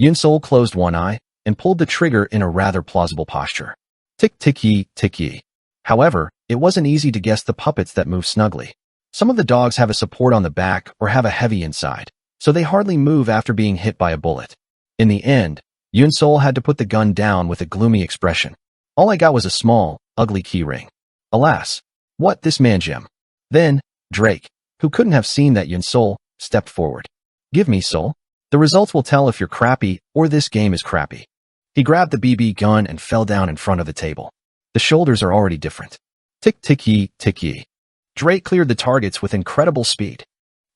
Yoon Sol closed one eye and pulled the trigger in a rather plausible posture. Tick tick yi, tick yi. However, it wasn't easy to guess the puppets that move snugly. Some of the dogs have a support on the back or have a heavy inside, so they hardly move after being hit by a bullet. In the end, Yoon Sol had to put the gun down with a gloomy expression. All I got was a small, ugly key ring. Alas, what this man gem? Then, Drake, who couldn't have seen that Yoon Sol, stepped forward. Give me, Sol. The results will tell if you're crappy or this game is crappy. He grabbed the BB gun and fell down in front of the table. The shoulders are already different. Tick tick yi, tick yi. Drake cleared the targets with incredible speed.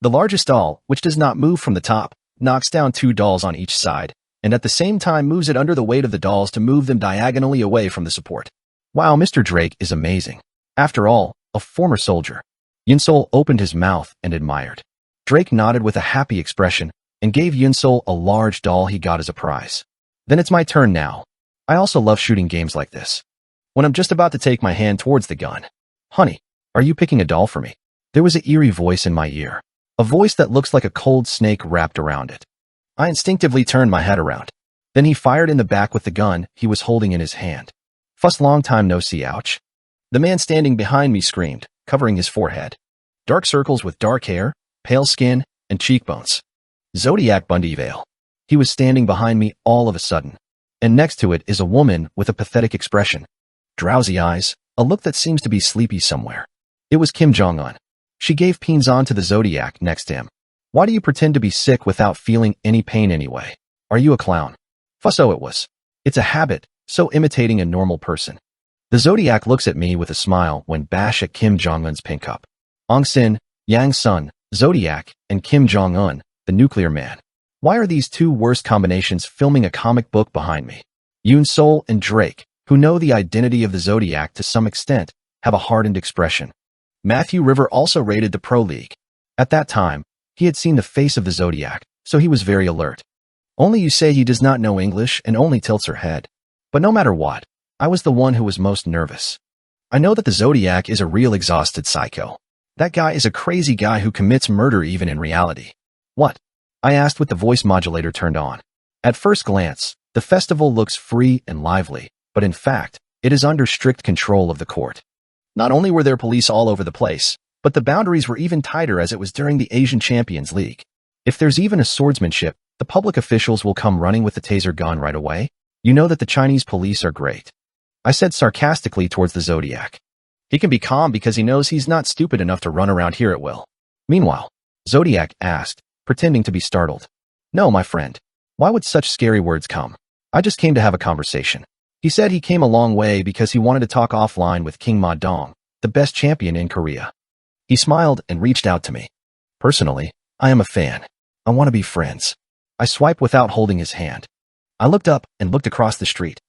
The largest doll, which does not move from the top, knocks down 2 dolls on each side, and at the same time moves it under the weight of the dolls to move them diagonally away from the support. Wow, Mr. Drake is amazing. After all, a former soldier. Yoon Sol opened his mouth and admired. Drake nodded with a happy expression and gave Yoon Sol a large doll he got as a prize. Then it's my turn now. I also love shooting games like this. When I'm just about to take my hand towards the gun. Honey, are you picking a doll for me? There was an eerie voice in my ear. A voice that looks like a cold snake wrapped around it. I instinctively turned my head around. Then he fired in the back with the gun he was holding in his hand. Fuss, long time no see, ouch. The man standing behind me screamed, covering his forehead. Dark circles with dark hair, pale skin, and cheekbones. Zodiac Bundy Vale. He was standing behind me all of a sudden. And next to it is a woman with a pathetic expression. Drowsy eyes, a look that seems to be sleepy somewhere. It was Kim Jong-un. She gave peens on to the Zodiac next to him. Why do you pretend to be sick without feeling any pain anyway? Are you a clown? Fusso it was. It's a habit, so imitating a normal person. The Zodiac looks at me with a smile when bash at Kim Jong-un's pink cup. Ong Sin, Yang Sun, Zodiac, and Kim Jong-un, the nuclear man. Why are these two worst combinations filming a comic book behind me? Yoon Sol and Drake, who know the identity of the Zodiac to some extent, have a hardened expression. Matthew River also raided the Pro League. At that time, he had seen the face of the Zodiac, so he was very alert. Only you say he does not know English and only tilts her head. But no matter what, I was the one who was most nervous. I know that the Zodiac is a real exhausted psycho. That guy is a crazy guy who commits murder even in reality. What? I asked with the voice modulator turned on. At first glance, the festival looks free and lively, but in fact, it is under strict control of the court. Not only were there police all over the place, but the boundaries were even tighter as it was during the Asian Champions League. If there's even a swordsmanship, the public officials will come running with the taser gun right away. You know that the Chinese police are great. I said sarcastically towards the Zodiac. He can be calm because he knows he's not stupid enough to run around here at will. Meanwhile, Zodiac asked, pretending to be startled. No, my friend. Why would such scary words come? I just came to have a conversation. He said he came a long way because he wanted to talk offline with King Ma Dong, the best champion in Korea. He smiled and reached out to me. Personally, I am a fan. I want to be friends. I swiped without holding his hand. I looked up and looked across the street.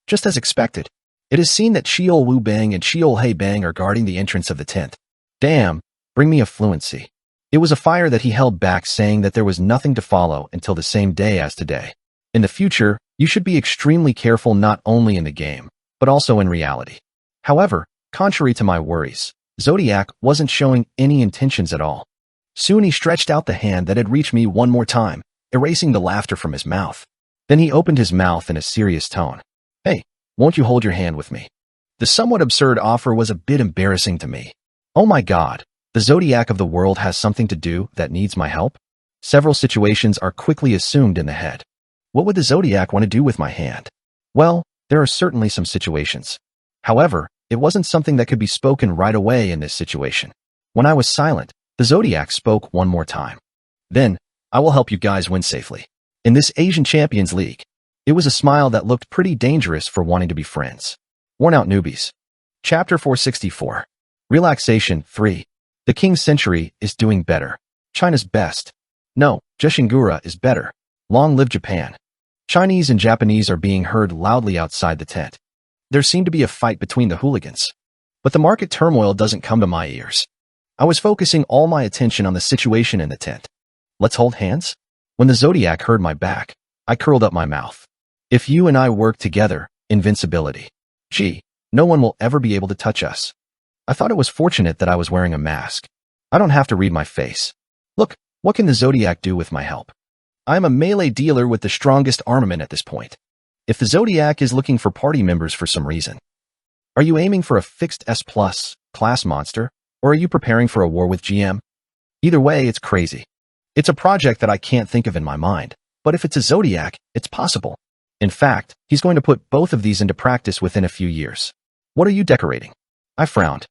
Just as expected, it is seen that Sheol Wu Bang and Sheol Hei Bang are guarding the entrance of the tent. Damn, bring me a fluency. It was a fire that he held back, saying that there was nothing to follow until the same day as today. In the future, you should be extremely careful not only in the game, but also in reality. However, contrary to my worries, Zodiac wasn't showing any intentions at all. Soon he stretched out the hand that had reached me one more time, erasing the laughter from his mouth. Then he opened his mouth in a serious tone. Hey, won't you hold your hand with me? The somewhat absurd offer was a bit embarrassing to me. Oh my God, the zodiac of the world has something to do that needs my help? Several situations are quickly assumed in the head. What would the zodiac want to do with my hand? Well, there are certainly some situations. However, it wasn't something that could be spoken right away in this situation. When I was silent, the zodiac spoke one more time. Then, I will help you guys win safely. In this Asian Champions League, it was a smile that looked pretty dangerous for wanting to be friends. Worn out newbies. Chapter 464. Relaxation 3. The King's Century is doing better. China's best. No, Jeshingura is better. Long live Japan. Chinese and Japanese are being heard loudly outside the tent. There seemed to be a fight between the hooligans. But the market turmoil doesn't come to my ears. I was focusing all my attention on the situation in the tent. Let's hold hands? When the zodiac heard my back, I curled up my mouth. If you and I work together, invincibility. Gee, no one will ever be able to touch us. I thought it was fortunate that I was wearing a mask. I don't have to read my face. Look, what can the zodiac do with my help? I am a melee dealer with the strongest armament at this point. If the zodiac is looking for party members for some reason, are you aiming for a fixed S+ class monster, or are you preparing for a war with GM? Either way, it's crazy. It's a project that I can't think of in my mind, but if it's a zodiac, it's possible. In fact, he's going to put both of these into practice within a few years. What are you decorating? I frowned.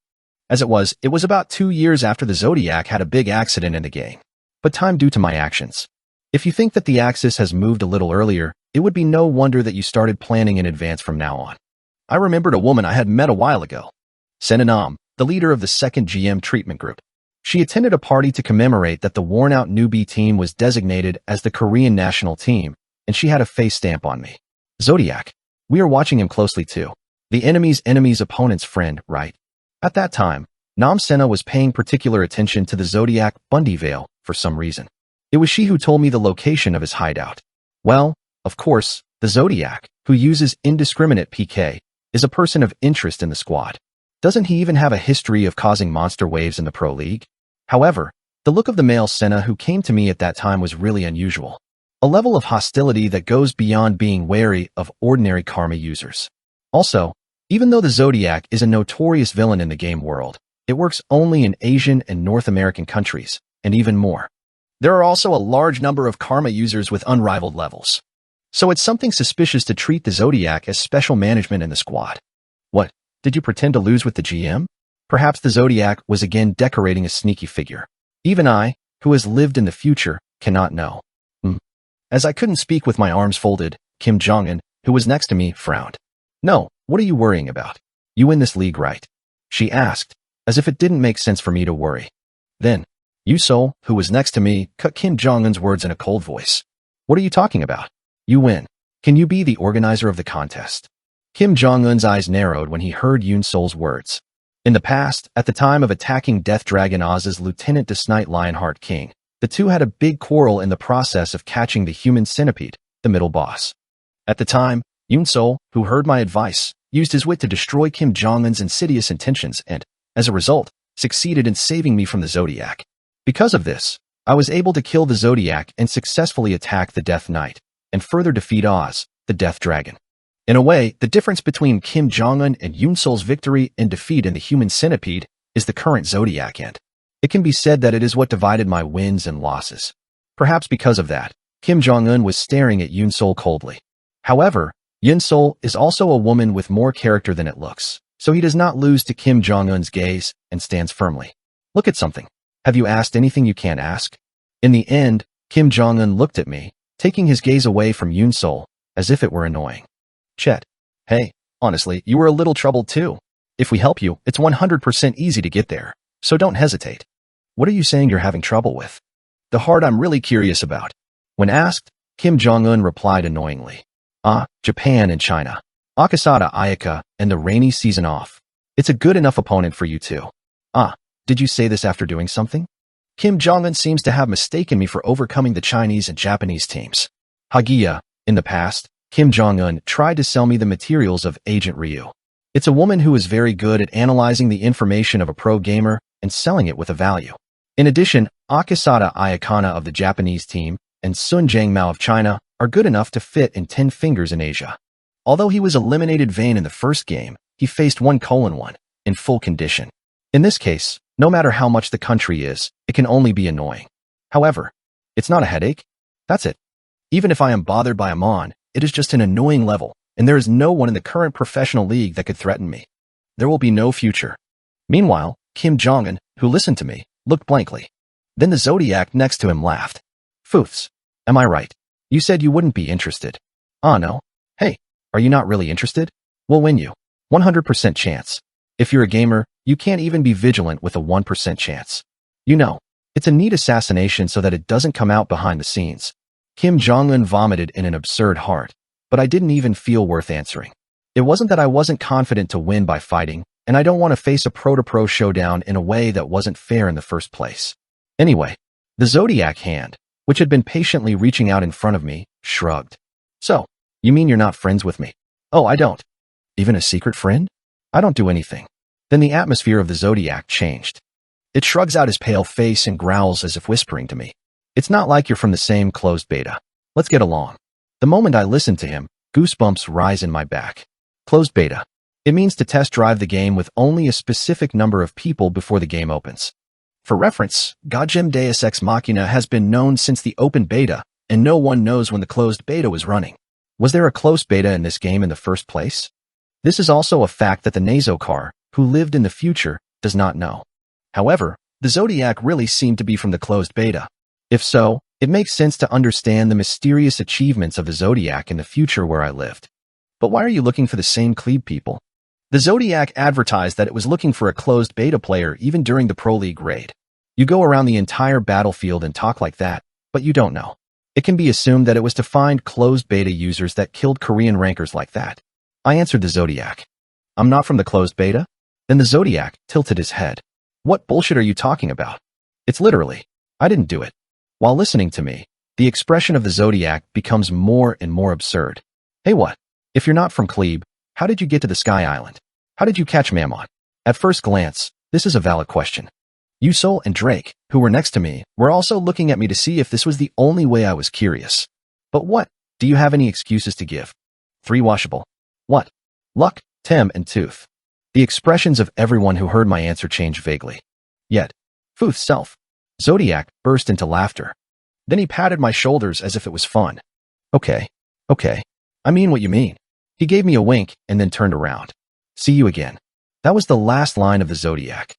As it was about 2 years after the zodiac had a big accident in the game. But time due to my actions. If you think that the axis has moved a little earlier, it would be no wonder that you started planning in advance from now on. I remembered a woman I had met a while ago. Senanam, the leader of the second GM treatment group. She attended a party to commemorate that the worn-out newbie team was designated as the Korean national team, and she had a face stamp on me. Zodiac. We are watching him closely too. The enemy's opponent's friend, right? At that time, Nam Sena was paying particular attention to the Zodiac Bundy Vale for some reason. It was she who told me the location of his hideout. Well, of course, the Zodiac, who uses indiscriminate PK, is a person of interest in the squad. Doesn't he even have a history of causing monster waves in the Pro League? However, the look of the male Senna who came to me at that time was really unusual. A level of hostility that goes beyond being wary of ordinary karma users. Also, even though the Zodiac is a notorious villain in the game world, it works only in Asian and North American countries, and even more. There are also a large number of karma users with unrivaled levels. So it's something suspicious to treat the Zodiac as special management in the squad. What, did you pretend to lose with the GM? Perhaps the Zodiac was again decorating a sneaky figure. Even I, who has lived in the future, cannot know. As I couldn't speak with my arms folded, Kim Jong-un, who was next to me, frowned. No, what are you worrying about? You win this league, right? She asked, as if it didn't make sense for me to worry. Then, Yusol, who was next to me, cut Kim Jong-un's words in a cold voice. What are you talking about? You win. Can you be the organizer of the contest? Kim Jong-un's eyes narrowed when he heard Yoon-sol's words. In the past, at the time of attacking Death Dragon Oz's Lieutenant Desnight Lionheart King, the two had a big quarrel in the process of catching the human centipede, the middle boss. At the time, Yoon-sol, who heard my advice, used his wit to destroy Kim Jong-un's insidious intentions and, as a result, succeeded in saving me from the Zodiac. Because of this, I was able to kill the Zodiac and successfully attack the Death Knight, and further defeat Oz, the Death Dragon. In a way, the difference between Kim Jong-un and Yoon-sol's victory and defeat in the human centipede is the current Zodiac end. It can be said that it is what divided my wins and losses. Perhaps because of that, Kim Jong-un was staring at Yoon-sol coldly. However, Yoon-sol is also a woman with more character than it looks, so he does not lose to Kim Jong-un's gaze and stands firmly. Look at something. Have you asked anything you can't ask? In the end, Kim Jong-un looked at me, taking his gaze away from Yoon-sol, as if it were annoying. Chet. Hey, honestly, you were a little troubled too. If we help you, it's 100% easy to get there, so don't hesitate. What are you saying you're having trouble with? The heart I'm really curious about. When asked, Kim Jong-un replied annoyingly. Japan and China. Akasada Ayaka and the rainy season off. It's a good enough opponent for you too. Did you say this after doing something? Kim Jong-un seems to have mistaken me for overcoming the Chinese and Japanese teams. Hagiya, in the past, Kim Jong-un tried to sell me the materials of Agent Ryu. It's a woman who is very good at analyzing the information of a pro gamer and selling it with a value. In addition, Akasada Ayakana of the Japanese team and Sun Jiangmao of China are good enough to fit in 10 fingers in Asia. Although he was eliminated Vayne in the first game, he faced 1:1 in full condition. In this case, no matter how much the country is, it can only be annoying. However, it's not a headache. That's it. Even if I am bothered by Amon, it is just an annoying level, and there is no one in the current professional league that could threaten me. There will be no future. Meanwhile, Kim Jong-un, who listened to me, looked blankly. Then the Zodiac next to him laughed. Foofs. Am I right? You said you wouldn't be interested. Ah, no. Hey, are you not really interested? We'll win you. 100% chance. If you're a gamer, you can't even be vigilant with a 1% chance. You know, it's a neat assassination so that it doesn't come out behind the scenes. Kim Jong-un vomited in an absurd heart, but I didn't even feel worth answering. It wasn't that I wasn't confident to win by fighting, and I don't want to face a pro-to-pro showdown in a way that wasn't fair in the first place. Anyway, the Zodiac hand, which had been patiently reaching out in front of me, shrugged. So, you mean you're not friends with me? Oh, I don't. Even a secret friend? I don't do anything. Then the atmosphere of the Zodiac changed. It shrugs out his pale face and growls as if whispering to me. It's not like you're from the same closed beta. Let's get along. The moment I listen to him, goosebumps rise in my back. Closed beta. It means to test drive the game with only a specific number of people before the game opens. For reference, Gojim Deus Ex Machina has been known since the open beta, and no one knows when the closed beta was running. Was there a closed beta in this game in the first place? This is also a fact that the Nazokar, who lived in the future, does not know. However, the Zodiac really seemed to be from the closed beta. If so, it makes sense to understand the mysterious achievements of the Zodiac in the future where I lived. But why are you looking for the same Klebe people? The Zodiac advertised that it was looking for a closed beta player even during the Pro League raid. You go around the entire battlefield and talk like that, but you don't know. It can be assumed that it was to find closed beta users that killed Korean rankers like that. I answered the Zodiac. I'm not from the closed beta? Then the Zodiac tilted his head. What bullshit are you talking about? It's literally, I didn't do it. While listening to me, the expression of the Zodiac becomes more and more absurd. Hey what? If you're not from Klebe, how did you get to the Sky Island? How did you catch Mammon? At first glance, this is a valid question. Yusol and Drake, who were next to me, were also looking at me to see if this was the only way I was curious. But what? Do you have any excuses to give? 3 washable. What? Luck, Tem, and Tooth. The expressions of everyone who heard my answer changed vaguely. Yet, Footh's self. Zodiac burst into laughter. Then he patted my shoulders as if it was fun. Okay. I mean what you mean. He gave me a wink and then turned around. See you again. That was the last line of the Zodiac.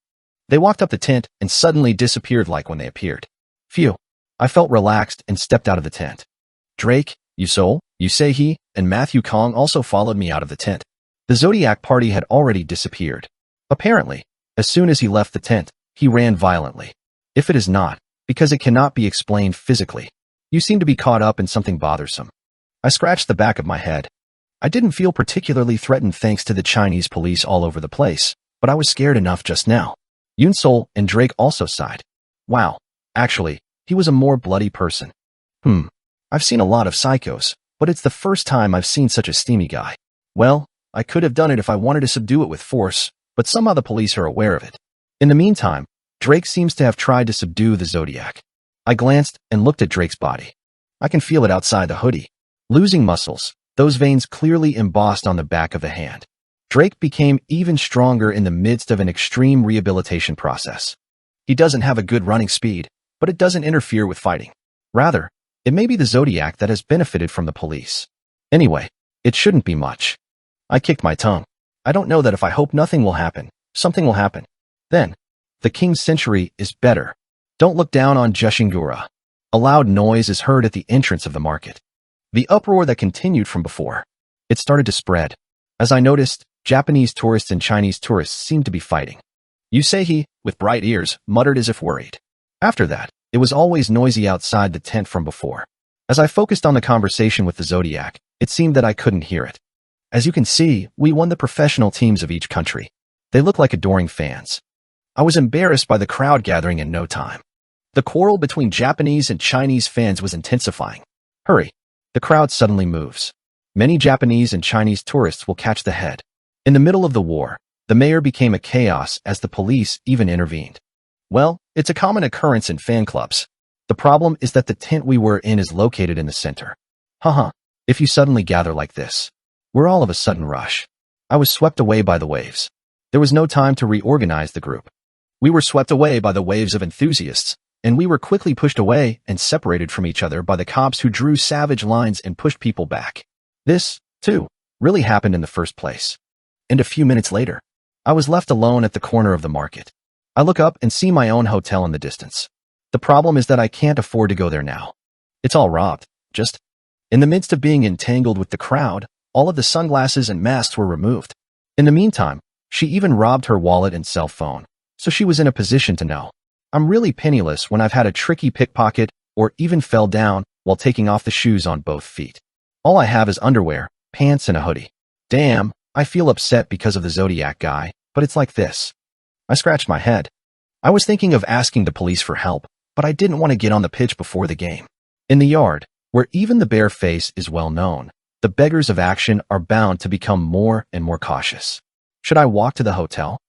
They walked up the tent and suddenly disappeared like when they appeared. Phew. I felt relaxed and stepped out of the tent. Drake, Yusol, Yusehi, and Matthew Kong also followed me out of the tent. The Zodiac party had already disappeared. Apparently, as soon as he left the tent, he ran violently. If it is not, because it cannot be explained physically. You seem to be caught up in something bothersome. I scratched the back of my head. I didn't feel particularly threatened thanks to the Chinese police all over the place, but I was scared enough just now. Yunsol and Drake also sighed. Wow, actually, he was a more bloody person. I've seen a lot of psychos, but it's the first time I've seen such a steamy guy. Well, I could have done it if I wanted to subdue it with force, but somehow the police are aware of it. In the meantime, Drake seems to have tried to subdue the Zodiac. I glanced and looked at Drake's body. I can feel it outside the hoodie. Losing muscles, those veins clearly embossed on the back of the hand. Drake became even stronger in the midst of an extreme rehabilitation process. He doesn't have a good running speed, but it doesn't interfere with fighting. Rather, it may be the Zodiac that has benefited from the police. Anyway, it shouldn't be much. I kicked my tongue. I don't know that if I hope nothing will happen, something will happen. Then, the King's Century is better. Don't look down on Jushingura. A loud noise is heard at the entrance of the market. The uproar that continued from before. It started to spread. As I noticed, Japanese tourists and Chinese tourists seemed to be fighting. Yusehi, with bright ears, muttered as if worried. After that, it was always noisy outside the tent from before. As I focused on the conversation with the Zodiac, it seemed that I couldn't hear it. As you can see, we won the professional teams of each country. They look like adoring fans. I was embarrassed by the crowd gathering in no time. The quarrel between Japanese and Chinese fans was intensifying. Hurry. The crowd suddenly moves. Many Japanese and Chinese tourists will catch the head. In the middle of the war, the mayor became a chaos as the police even intervened. Well, it's a common occurrence in fan clubs. The problem is that the tent we were in is located in the center. Haha, if you suddenly gather like this, we're all of a sudden rush. I was swept away by the waves. There was no time to reorganize the group. We were swept away by the waves of enthusiasts, and we were quickly pushed away and separated from each other by the cops who drew savage lines and pushed people back. This, too, really happened in the first place. And a few minutes later, I was left alone at the corner of the market. I look up and see my own hotel in the distance. The problem is that I can't afford to go there now. It's all robbed. Just in the midst of being entangled with the crowd, all of the sunglasses and masks were removed. In the meantime, she even robbed her wallet and cell phone, so she was in a position to know. I'm really penniless when I've had a tricky pickpocket or even fell down while taking off the shoes on both feet. All I have is underwear, pants, and a hoodie. Damn, I feel upset because of the Zodiac guy, but it's like this. I scratched my head. I was thinking of asking the police for help, but I didn't want to get on the pitch before the game. In the yard, where even the bare face is well known, the beggars of action are bound to become more and more cautious. Should I walk to the hotel?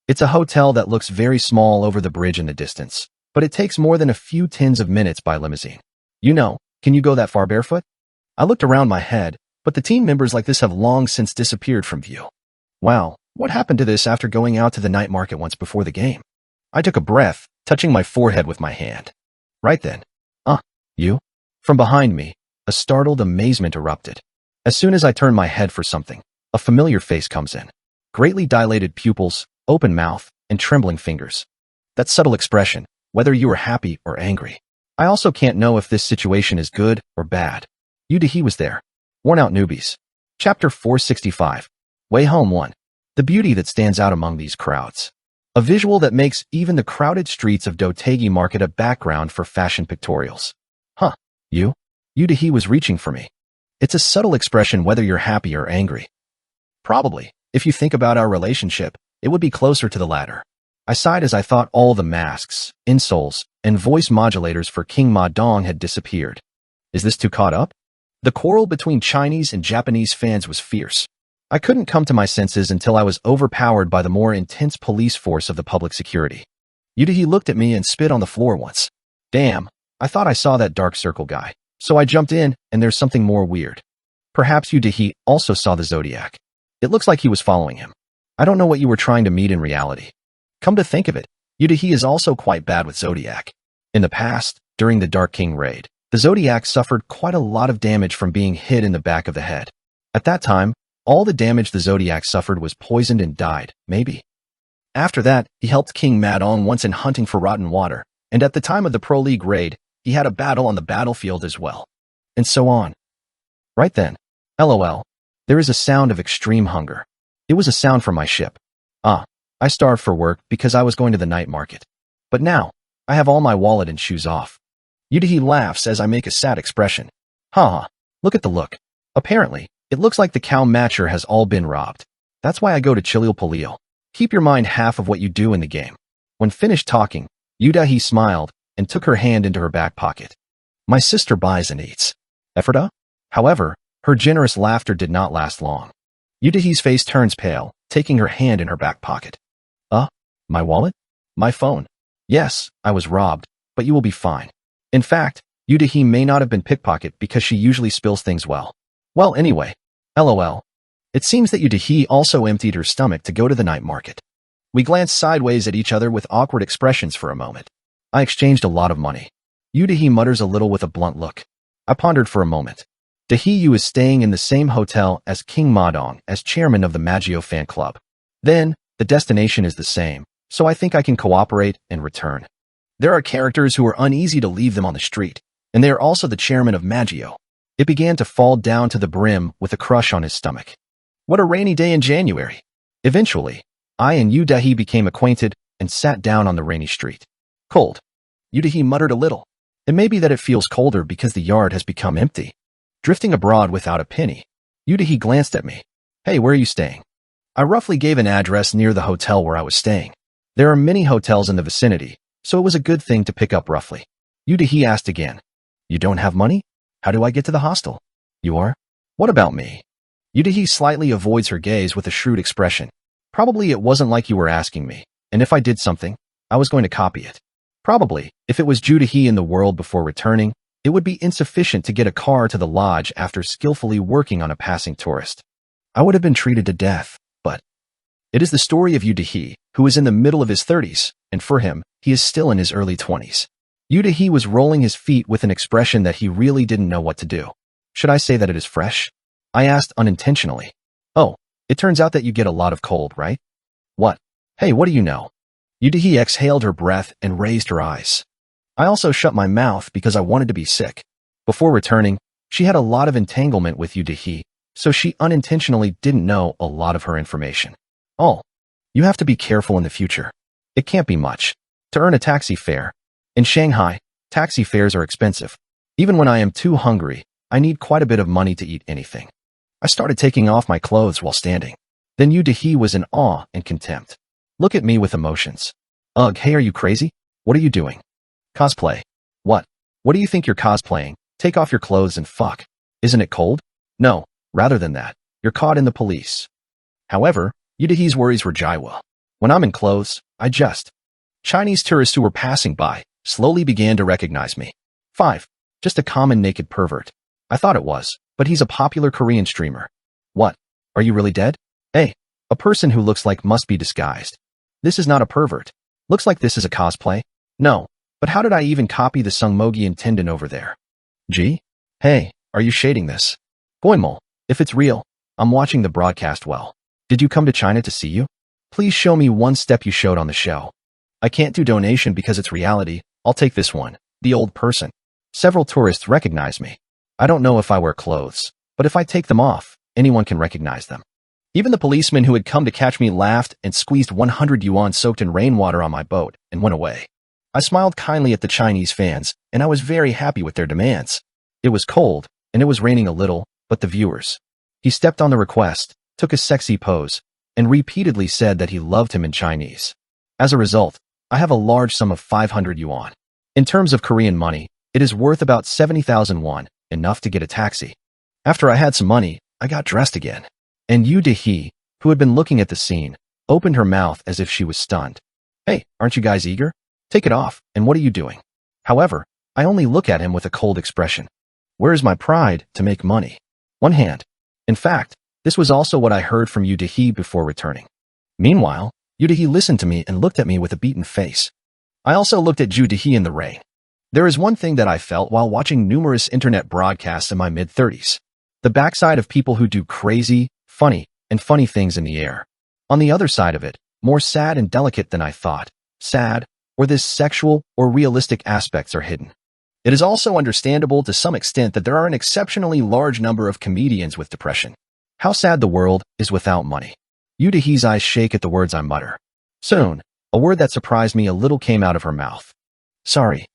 It's a hotel that looks very small over the bridge in the distance, but it takes more than a few tens of minutes by limousine. Can you go that far barefoot? I looked around my head, but the team members like this have long since disappeared from view. Wow, what happened to this after going out to the night market once before the game? I took a breath, touching my forehead with my hand. Right then. You? From behind me, a startled amazement erupted. As soon as I turn my head for something, a familiar face comes in. Greatly dilated pupils, open mouth, and trembling fingers. That subtle expression, whether you are happy or angry. I also can't know if this situation is good or bad. He was there. Worn out newbies. Chapter 465. Way Home 1. The beauty that stands out among these crowds. A visual that makes even the crowded streets of Dotegi Market a background for fashion pictorials. He was reaching for me. It's a subtle expression whether you're happy or angry. Probably, if you think about our relationship, it would be closer to the latter. I sighed as I thought all the masks, insoles, and voice modulators for King Ma Dong had disappeared. Is this too caught up? The quarrel between Chinese and Japanese fans was fierce. I couldn't come to my senses until I was overpowered by the more intense police force of the public security. He looked at me and spit on the floor once. Damn, I thought I saw that dark circle guy. So I jumped in, and there's something more weird. Perhaps he also saw the Zodiac. It looks like he was following him. I don't know what you were trying to meet in reality. Come to think of it, he is also quite bad with Zodiac. In the past, during the Dark King raid, the Zodiac suffered quite a lot of damage from being hit in the back of the head. At that time, all the damage the Zodiac suffered was poisoned and died, maybe. After that, he helped King Ma Dong once in hunting for rotten water, and at the time of the Pro League raid, he had a battle on the battlefield as well. And so on. Right then. LOL. There is a sound of extreme hunger. It was a sound from my ship. I starved for work because I was going to the night market. But now, I have all my wallet and shoes off. He laughs as I make a sad expression. Look at the look. Apparently, it looks like the cow matcher has all been robbed. That's why I go to Chilil Palil. Keep your mind half of what you do in the game. When finished talking, He smiled and took her hand into her back pocket. My sister buys and eats. Ephrata? However, her generous laughter did not last long. He's face turns pale, taking her hand in her back pocket. My wallet? My phone. Yes, I was robbed, but you will be fine. In fact, He may not have been pickpocket because she usually spills things well. Well, anyway. LOL. It seems that He also emptied her stomach to go to the night market. We glanced sideways at each other with awkward expressions for a moment. I exchanged a lot of money. He mutters a little with a blunt look. I pondered for a moment. Yu is staying in the same hotel as King Ma Dong as chairman of the Maggio fan club. Then, the destination is the same, so I think I can cooperate and return. There are characters who are uneasy to leave them on the street, and they are also the chairman of Maggio. It began to fall down to the brim with a crush on his stomach. What a rainy day in January. Eventually, I and He became acquainted and sat down on the rainy street. Cold. He muttered a little. It may be that it feels colder because the yard has become empty. Drifting abroad without a penny. He glanced at me. Hey, where are you staying? I roughly gave an address near the hotel where I was staying. There are many hotels in the vicinity, so it was a good thing to pick up roughly. He asked again. You don't have money? How do I get to the hostel? You are? What about me? He slightly avoids her gaze with a shrewd expression. Probably it wasn't like you were asking me, and if I did something, I was going to copy it. Probably, if it was Judahi in the world before returning, it would be insufficient to get a car to the lodge after skillfully working on a passing tourist. I would have been treated to death, but it is the story of Judahi, who is in the middle of his 30s, and for him, he is still in his early 20s. Judahi was rolling his feet with an expression that he really didn't know what to do. Should I say that it is fresh? I asked unintentionally. Oh, it turns out that you get a lot of cold, right? What? Hey, what do you know? Judahi exhaled her breath and raised her eyes. I also shut my mouth because I wanted to be sick. Before returning, she had a lot of entanglement with Judahi, so she unintentionally didn't know a lot of her information. Oh, you have to be careful in the future. It can't be much. To earn a taxi fare. In Shanghai, taxi fares are expensive. Even when I am too hungry, I need quite a bit of money to eat anything. I started taking off my clothes while standing. Then Judahi was in awe and contempt. Look at me with emotions. Ugh, hey, are you crazy? What are you doing? Cosplay. What? What do you think you're cosplaying? Take off your clothes and fuck. Isn't it cold? No, rather than that, you're caught in the police. However, Judahi's worries were Jaiwa. When I'm in clothes, I just. Chinese tourists who were passing by slowly began to recognize me. 5. Just a common naked pervert. I thought it was, but he's a popular Korean streamer. What? Are you really dead? Hey, a person who looks like must be disguised. This is not a pervert. Looks like this is a cosplay. No, but how did I even copy the Sungmogian tendon over there? Gee? Hey, are you shading this? Goimol, if it's real, I'm watching the broadcast well. Did you come to China to see you? Please show me one step you showed on the show. I can't do donation because it's reality. I'll take this one. The old person. Several tourists recognize me. I don't know if I wear clothes, but if I take them off, anyone can recognize them. Even the policeman who had come to catch me laughed and squeezed 100 yuan soaked in rainwater on my boat and went away. I smiled kindly at the Chinese fans, and I was very happy with their demands. It was cold, and it was raining a little, but the viewers. He stepped on the request, took a sexy pose, and repeatedly said that he loved him in Chinese. As a result, I have a large sum of 500 yuan. In terms of Korean money, it is worth about 70,000 won, enough to get a taxi. After I had some money, I got dressed again. And Judahi, who had been looking at the scene, opened her mouth as if she was stunned. Hey, aren't you guys eager? Take it off, and what are you doing? However, I only look at him with a cold expression. Where is my pride to make money? One hand. In fact, this was also what I heard from Judahi before returning. Meanwhile, Judahi listened to me and looked at me with a beaten face. I also looked at Judahi in the rain. There is one thing that I felt while watching numerous internet broadcasts in my mid-30s. The backside of people who do crazy, funny, and funny things in the air. On the other side of it, more sad and delicate than I thought. Sad, or this sexual or realistic aspects are hidden. It is also understandable to some extent that there are an exceptionally large number of comedians with depression. How sad the world is without money. Judahi's eyes shake at the words I mutter. Soon, a word that surprised me a little came out of her mouth. Sorry.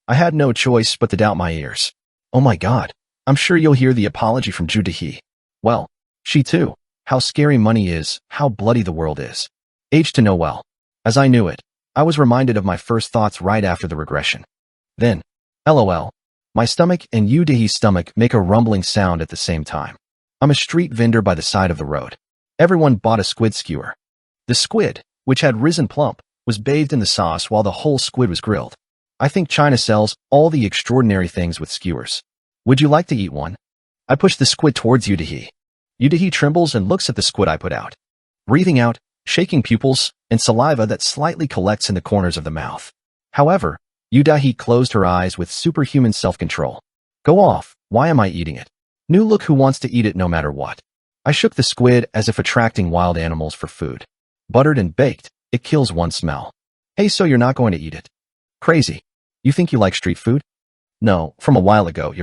I had no choice but to doubt my ears. Oh my God, I'm sure you'll hear the apology from Judahi. Well, she too. How scary money is, how bloody the world is. Age to know well. As I knew it, I was reminded of my first thoughts right after the regression. Then, LOL. My stomach and Judahi's stomach make a rumbling sound at the same time. I'm a street vendor by the side of the road. Everyone bought a squid skewer. The squid, which had risen plump, was bathed in the sauce while the whole squid was grilled. I think China sells all the extraordinary things with skewers. Would you like to eat one? I push the squid towards Judahi. Judahi trembles and looks at the squid I put out. Breathing out, shaking pupils, and saliva that slightly collects in the corners of the mouth. However, Judahi closed her eyes with superhuman self-control. Go off, why am I eating it? New look who wants to eat it no matter what. I shook the squid as if attracting wild animals for food. Buttered and baked, it kills one smell. Hey, so you're not going to eat it? Crazy. You think you like street food? No, from a while ago,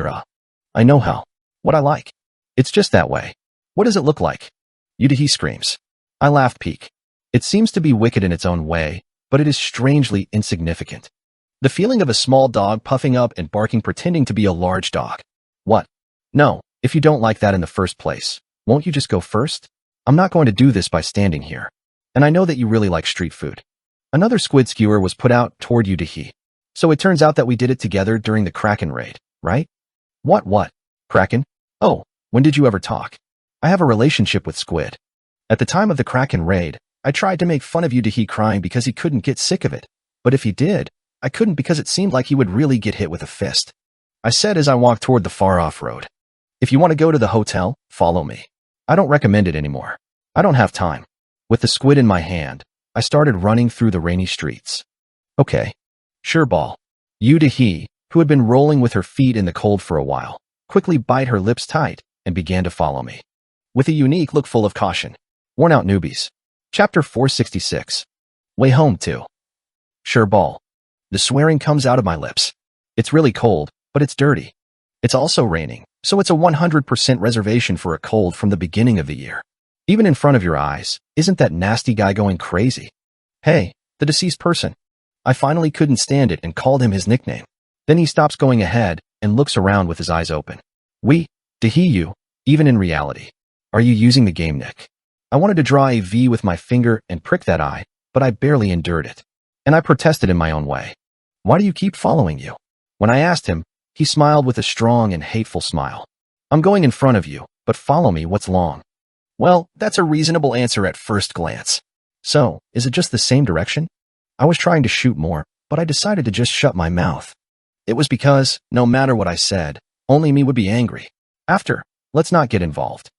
I know how. What I like. It's just that way. What does it look like? Judahi screams. I laugh peak. It seems to be wicked in its own way, but it is strangely insignificant. The feeling of a small dog puffing up and barking pretending to be a large dog. What? No, if you don't like that in the first place, won't you just go first? I'm not going to do this by standing here. And I know that you really like street food. Another squid skewer was put out toward Judahi. So it turns out that we did it together during the Kraken raid, right? What? Kraken? Oh, when did you ever talk? I have a relationship with squid. At the time of the Kraken raid, I tried to make fun of Judahi crying because he couldn't get sick of it. But if he did, I couldn't because it seemed like he would really get hit with a fist. I said as I walked toward the far-off road. If you want to go to the hotel, follow me. I don't recommend it anymore. I don't have time. With the squid in my hand, I started running through the rainy streets. Okay. Sure, ball. He, who had been rolling with her feet in the cold for a while, quickly bit her lips tight and began to follow me. With a unique look full of caution. Worn out newbies. Chapter 466. Way home too. Sure, ball. The swearing comes out of my lips. It's really cold, but it's dirty. It's also raining, so it's a 100% reservation for a cold from the beginning of the year. Even in front of your eyes, isn't that nasty guy going crazy? Hey, the deceased person. I finally couldn't stand it and called him his nickname. Then he stops going ahead and looks around with his eyes open. You, even in reality. Are you using the game, Nick? I wanted to draw a V with my finger and prick that eye, but I barely endured it. And I protested in my own way. Why do you keep following you? When I asked him, he smiled with a strong and hateful smile. I'm going in front of you, but follow me, what's long? Well, that's a reasonable answer at first glance. So, is it just the same direction? I was trying to shoot more, but I decided to just shut my mouth. It was because, no matter what I said, only me would be angry. After, let's not get involved.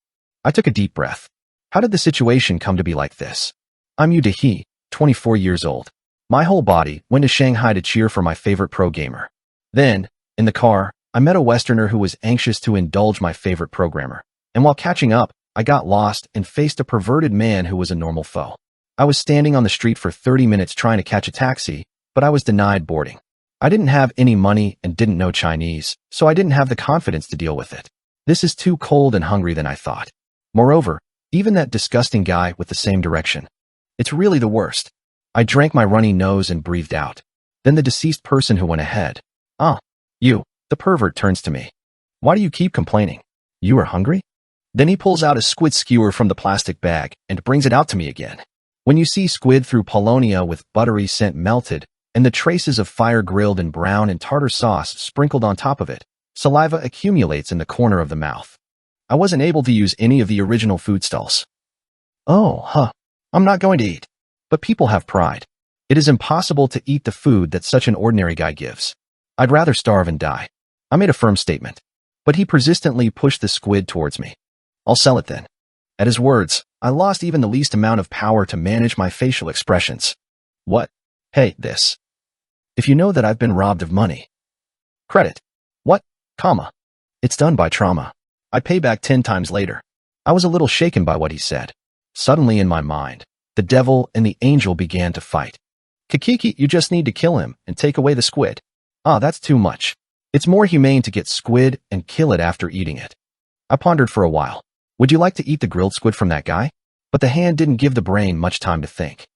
I took a deep breath. How did the situation come to be like this? I'm He, 24 years old. My whole body went to Shanghai to cheer for my favorite pro gamer. Then, in the car, I met a Westerner who was anxious to indulge my favorite programmer. And while catching up, I got lost and faced a perverted man who was a normal foe. I was standing on the street for 30 minutes trying to catch a taxi, but I was denied boarding. I didn't have any money and didn't know Chinese, so I didn't have the confidence to deal with it. This is too cold and hungry than I thought. Moreover, even that disgusting guy with the same direction. It's really the worst. I drank my runny nose and breathed out. Then the deceased person who went ahead. You, the pervert, turns to me. Why do you keep complaining? You are hungry? Then he pulls out a squid skewer from the plastic bag and brings it out to me again. When you see squid through Polonia with buttery scent melted and the traces of fire grilled in brown and tartar sauce sprinkled on top of it, saliva accumulates in the corner of the mouth. I wasn't able to use any of the original food stalls. I'm not going to eat. But people have pride. It is impossible to eat the food that such an ordinary guy gives. I'd rather starve and die. I made a firm statement. But he persistently pushed the squid towards me. I'll sell it then. At his words, I lost even the least amount of power to manage my facial expressions. What? Hey, this. If you know that I've been robbed of money. Credit. What? Comma. It's done by trauma. I pay back 10 times later. I was a little shaken by what he said. Suddenly in my mind, the devil and the angel began to fight. Kikiki, you just need to kill him and take away the squid. That's too much. It's more humane to get squid and kill it after eating it. I pondered for a while. Would you like to eat the grilled squid from that guy? But the hand didn't give the brain much time to think.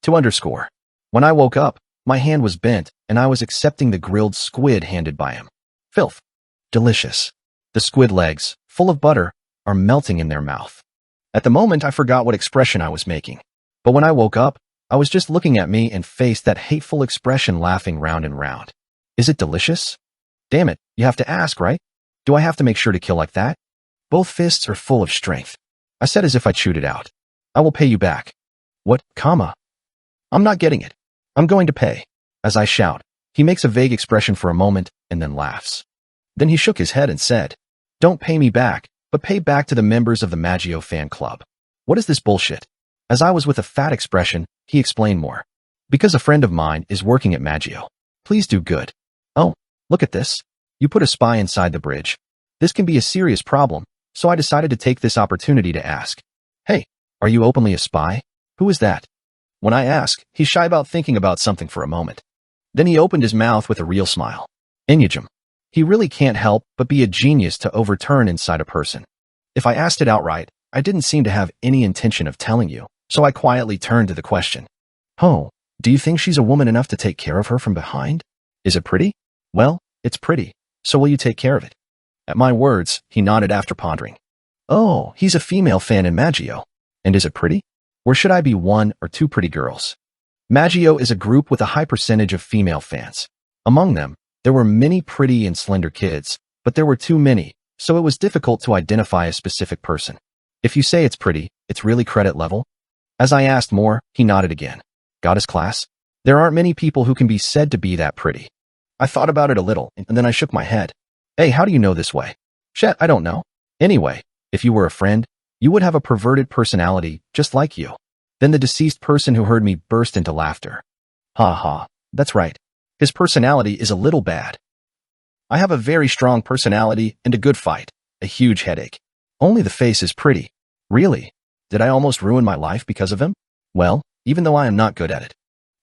To underscore, when I woke up, my hand was bent and I was accepting the grilled squid handed by him. Filth. Delicious. The squid legs, full of butter, are melting in their mouth. At the moment, I forgot what expression I was making. But when I woke up, I was just looking at me and faced that hateful expression laughing round and round. Is it delicious? Damn it, you have to ask, right? Do I have to make sure to kill like that? Both fists are full of strength. I said as if I chewed it out. I will pay you back. What, comma? I'm not getting it. I'm going to pay. As I shout, he makes a vague expression for a moment and then laughs. Then he shook his head and said, don't pay me back, but pay back to the members of the Maggio fan club. What is this bullshit? As I was with a fat expression, he explained more. Because a friend of mine is working at Maggio. Please do good. Oh, look at this. You put a spy inside the bridge. This can be a serious problem, so I decided to take this opportunity to ask. Hey, are you openly a spy? Who is that? When I ask, he's shy about thinking about something for a moment. Then he opened his mouth with a real smile. Enyajum. He really can't help but be a genius to overturn inside a person. If I asked it outright, I didn't seem to have any intention of telling you, so I quietly turned to the question. Oh, do you think she's a woman enough to take care of her from behind? Is it pretty? Well, it's pretty, so will you take care of it? At my words, he nodded after pondering. Oh, he's a female fan in Maggio. And is it pretty? Or should I be one or two pretty girls? Maggio is a group with a high percentage of female fans. Among them, there were many pretty and slender kids, but there were too many, so it was difficult to identify a specific person. If you say it's pretty, it's really credit level? As I asked more, he nodded again. Goddess class? There aren't many people who can be said to be that pretty. I thought about it a little, and then I shook my head. Hey, how do you know this way? Shit, I don't know. Anyway, if you were a friend, you would have a perverted personality just like you. Then the deceased person who heard me burst into laughter. Ha ha, that's right. His personality is a little bad. I have a very strong personality and a good fight, a huge headache. Only the face is pretty. Really? Did I almost ruin my life because of him? Well, even though I am not good at it.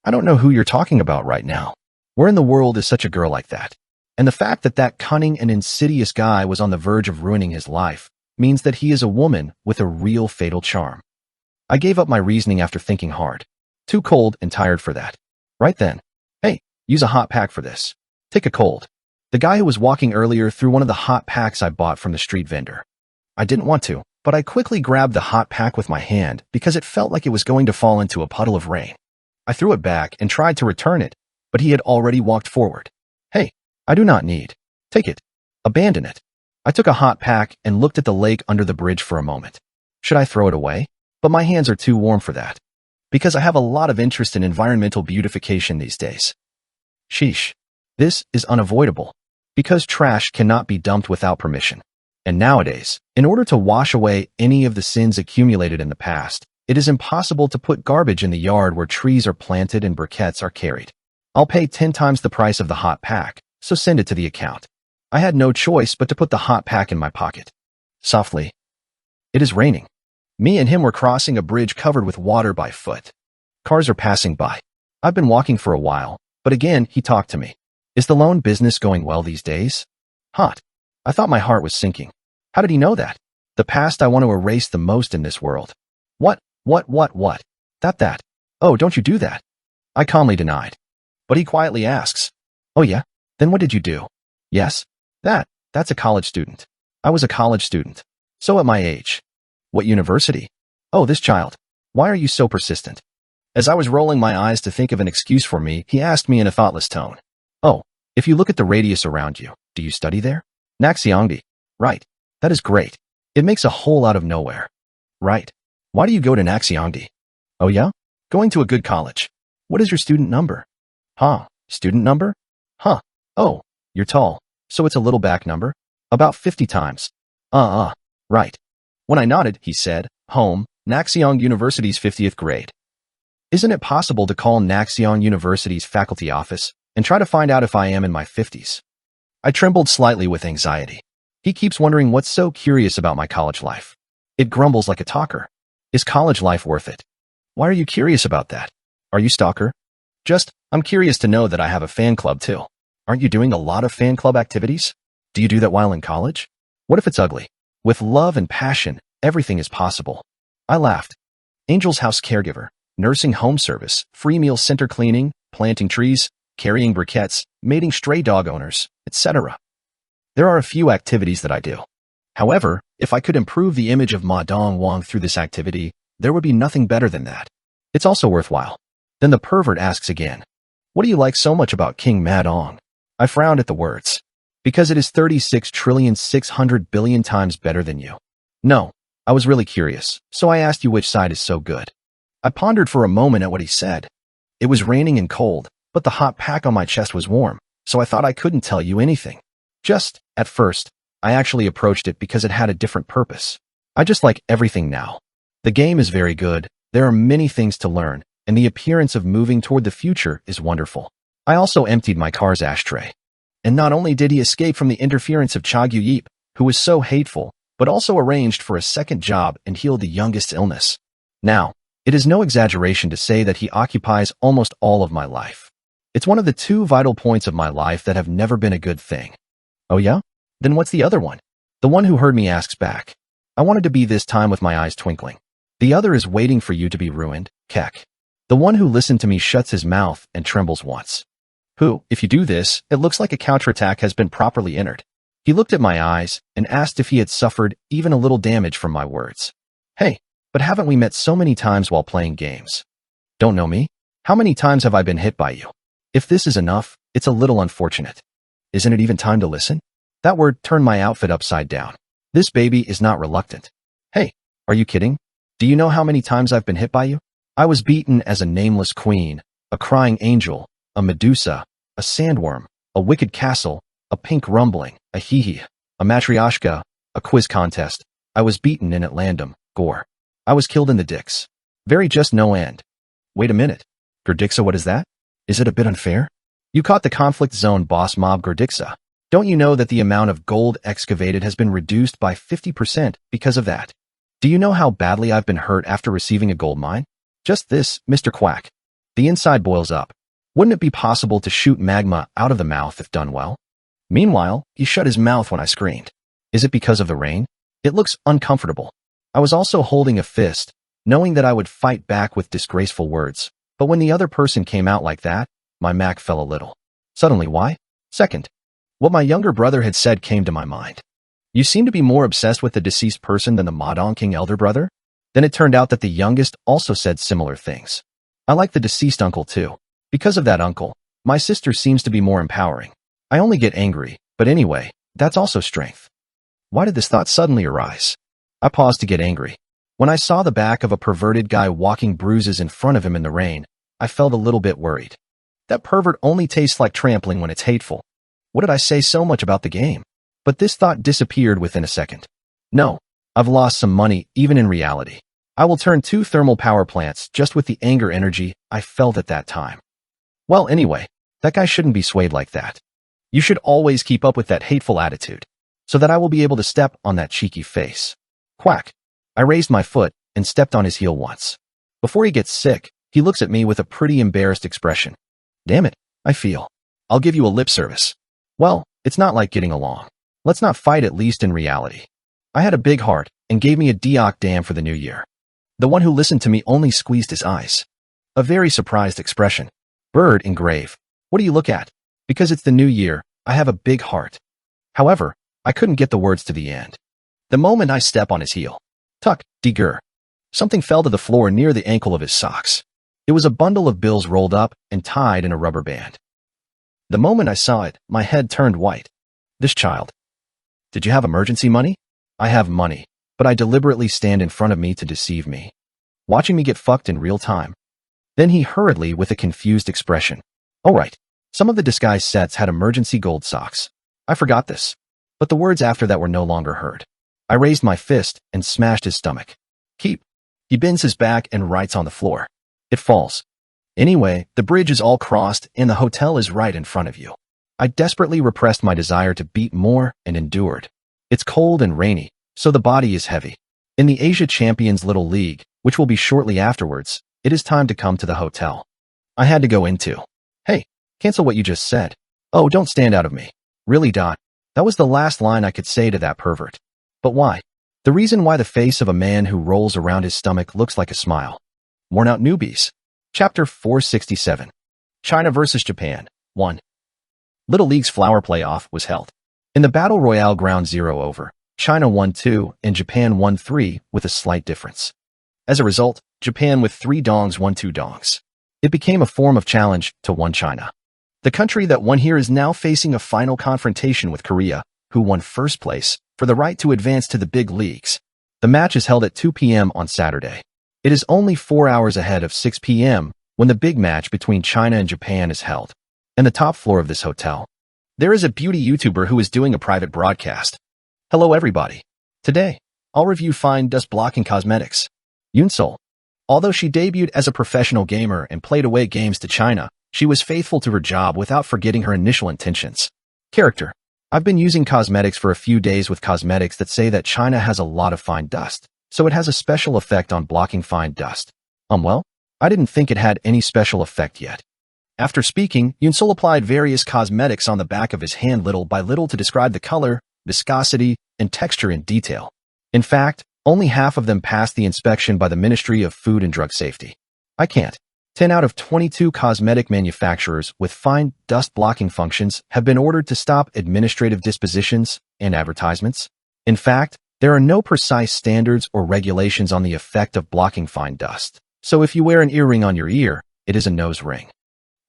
I don't know who you're talking about right now. Where in the world is such a girl like that? And the fact that that cunning and insidious guy was on the verge of ruining his life means that he is a woman with a real fatal charm. I gave up my reasoning after thinking hard. Too cold and tired for that. Right then. Hey, use a hot pack for this. Take a cold. The guy who was walking earlier threw one of the hot packs I bought from the street vendor. I didn't want to, but I quickly grabbed the hot pack with my hand because it felt like it was going to fall into a puddle of rain. I threw it back and tried to return it, but he had already walked forward. Hey, I do not need. Take it. Abandon it. I took a hot pack and looked at the lake under the bridge for a moment. Should I throw it away? But my hands are too warm for that. Because I have a lot of interest in environmental beautification these days. Sheesh. This is unavoidable. Because trash cannot be dumped without permission. And nowadays, in order to wash away any of the sins accumulated in the past, it is impossible to put garbage in the yard where trees are planted and briquettes are carried. I'll pay 10 times the price of the hot pack, so send it to the account. I had no choice but to put the hot pack in my pocket. Softly. It is raining. Me and him were crossing a bridge covered with water by foot. Cars are passing by. I've been walking for a while, but again, he talked to me. Is the loan business going well these days? Hot. I thought my heart was sinking. How did he know that? The past I want to erase the most in this world. What? That. Oh, don't you do that. I calmly denied. But he quietly asks. Oh yeah? Then what did you do? Yes. That's a college student. I was a college student. So at my age. What university? Oh, this child. Why are you so persistent? As I was rolling my eyes to think of an excuse for me, he asked me in a thoughtless tone. Oh, if you look at the radius around you, do you study there? Naxiangdi. Right. That is great. It makes a hole out of nowhere. Right. Why do you go to Naxiangdi? Oh yeah? Going to a good college. What is your student number? Huh. Student number? Huh. Oh, you're tall. So it's a little back number? About 50 times. Right. When I nodded, he said, home, Naxiang University's 50th grade. Isn't it possible to call Naxiang University's faculty office and try to find out if I am in my 50s? I trembled slightly with anxiety. He keeps wondering what's so curious about my college life. It grumbles like a talker. Is college life worth it? Why are you curious about that? Are you stalker? I'm curious to know that I have a fan club too. Aren't you doing a lot of fan club activities? Do you do that while in college? What if it's ugly? With love and passion, everything is possible. I laughed. Angel's House caregiver, nursing home service, free meal center cleaning, planting trees, carrying briquettes, mating stray dog owners, etc. There are a few activities that I do. However, if I could improve the image of Ma Dong Wong through this activity, there would be nothing better than that. It's also worthwhile. Then the pervert asks again, what do you like so much about King Ma Dong? I frowned at the words. Because it is 36,600,000,000,000 times better than you. No, I was really curious, so I asked you which side is so good. I pondered for a moment at what he said. It was raining and cold, but the hot pack on my chest was warm, so I thought I couldn't tell you anything. At first, I actually approached it because it had a different purpose. I just like everything now. The game is very good, there are many things to learn, and the appearance of moving toward the future is wonderful. I also emptied my car's ashtray. And not only did he escape from the interference of Cha Gu-Yip, who was so hateful, but also arranged for a second job and healed the youngest's illness. Now, it is no exaggeration to say that he occupies almost all of my life. It's one of the two vital points of my life that have never been a good thing. Oh yeah? Then what's the other one? The one who heard me asks back. I wanted to be this time with my eyes twinkling. The other is waiting for you to be ruined, Keck. The one who listened to me shuts his mouth and trembles once. Who, if you do this, it looks like a counterattack has been properly entered. He looked at my eyes and asked if he had suffered even a little damage from my words. Hey, but haven't we met so many times while playing games? Don't know me? How many times have I been hit by you? If this is enough, it's a little unfortunate. Isn't it even time to listen? That word turned my outfit upside down. This baby is not reluctant. Hey, are you kidding? Do you know how many times I've been hit by you? I was beaten as a nameless queen, a crying angel, a Medusa, a sandworm, a wicked castle, a pink rumbling, a hee-hee, a matryoshka, a quiz contest. I was beaten in at random, gore. I was killed in the dicks. Very just no end. Wait a minute. Gordixa, what is that? Is it a bit unfair? You caught the conflict zone boss mob Gordixa. Don't you know that the amount of gold excavated has been reduced by 50% because of that? Do you know how badly I've been hurt after receiving a gold mine? Just this, Mr. Quack. The inside boils up. Wouldn't it be possible to shoot magma out of the mouth if done well? Meanwhile, he shut his mouth when I screamed. Is it because of the rain? It looks uncomfortable. I was also holding a fist, knowing that I would fight back with disgraceful words. But when the other person came out like that, my Mac fell a little. Suddenly, why? Second, what my younger brother had said came to my mind. You seem to be more obsessed with the deceased person than the Modonking elder brother? Then it turned out that the youngest also said similar things. I like the deceased uncle too. Because of that uncle, my sister seems to be more empowering. I only get angry, but anyway, that's also strength. Why did this thought suddenly arise? I paused to get angry. When I saw the back of a perverted guy walking bruises in front of him in the rain, I felt a little bit worried. That pervert only tastes like trampling when it's hateful. What did I say so much about the game? But this thought disappeared within a second. No, I've lost some money even in reality. I will turn 2 thermal power plants just with the anger energy I felt at that time. Well, anyway, that guy shouldn't be swayed like that. You should always keep up with that hateful attitude, so that I will be able to step on that cheeky face. Quack. I raised my foot and stepped on his heel once. Before he gets sick, he looks at me with a pretty embarrassed expression. Damn it, I feel. I'll give you a lip service. Well, it's not like getting along. Let's not fight, at least in reality. I had a big heart and gave me a Deoc damn for the new year. The one who listened to me only squeezed his eyes. A very surprised expression. Bird engraved. What do you look at? Because it's the new year, I have a big heart. However, I couldn't get the words to the end. The moment I step on his heel. Tuck, de-gur. Something fell to the floor near the ankle of his socks. It was a bundle of bills rolled up and tied in a rubber band. The moment I saw it, my head turned white. This child. Did you have emergency money? I have money, but I deliberately stand in front of me to deceive me. Watching me get fucked in real time. Then he hurriedly with a confused expression. Oh right, some of the disguise sets had emergency gold socks. I forgot this. But the words after that were no longer heard. I raised my fist and smashed his stomach. Keep. He bends his back and writes on the floor. It falls. Anyway, the bridge is all crossed and the hotel is right in front of you. I desperately repressed my desire to beat more and endured. It's cold and rainy, so the body is heavy. In the Asia Champions Little League, which will be shortly afterwards, it is time to come to the hotel. I had to go into. Hey, cancel what you just said. Oh, don't stand out of me. Really, Dot. That was the last line I could say to that pervert. But why? The reason why the face of a man who rolls around his stomach looks like a smile. Worn out newbies. Chapter 467. China vs. Japan. 1. Little League's flower playoff was held. In the Battle Royale Ground Zero over, China won 2 and Japan won 3 with a slight difference. As a result, Japan with 3 dongs won 2 dongs. It became a form of challenge to one China. The country that won here is now facing a final confrontation with Korea, who won first place, for the right to advance to the big leagues. The match is held at 2 p.m. on Saturday. It is only 4 hours ahead of 6 p.m. when the big match between China and Japan is held. In the top floor of this hotel, there is a beauty YouTuber who is doing a private broadcast. Hello everybody. Today, I'll review Fine Dust Blocking Cosmetics. Yunsol. Although she debuted as a professional gamer and played away games to China, she was faithful to her job without forgetting her initial intentions. Character. I've been using cosmetics for a few days with cosmetics that say that China has a lot of fine dust, so it has a special effect on blocking fine dust. Well, I didn't think it had any special effect yet. After speaking, Yunsol applied various cosmetics on the back of his hand little by little to describe the color, viscosity, and texture in detail. In fact, only half of them passed the inspection by the Ministry of Food and Drug Safety. I can't. 10 out of 22 cosmetic manufacturers with fine dust blocking functions have been ordered to stop administrative dispositions and advertisements. In fact, there are no precise standards or regulations on the effect of blocking fine dust. So if you wear an earring on your ear, it is a nose ring.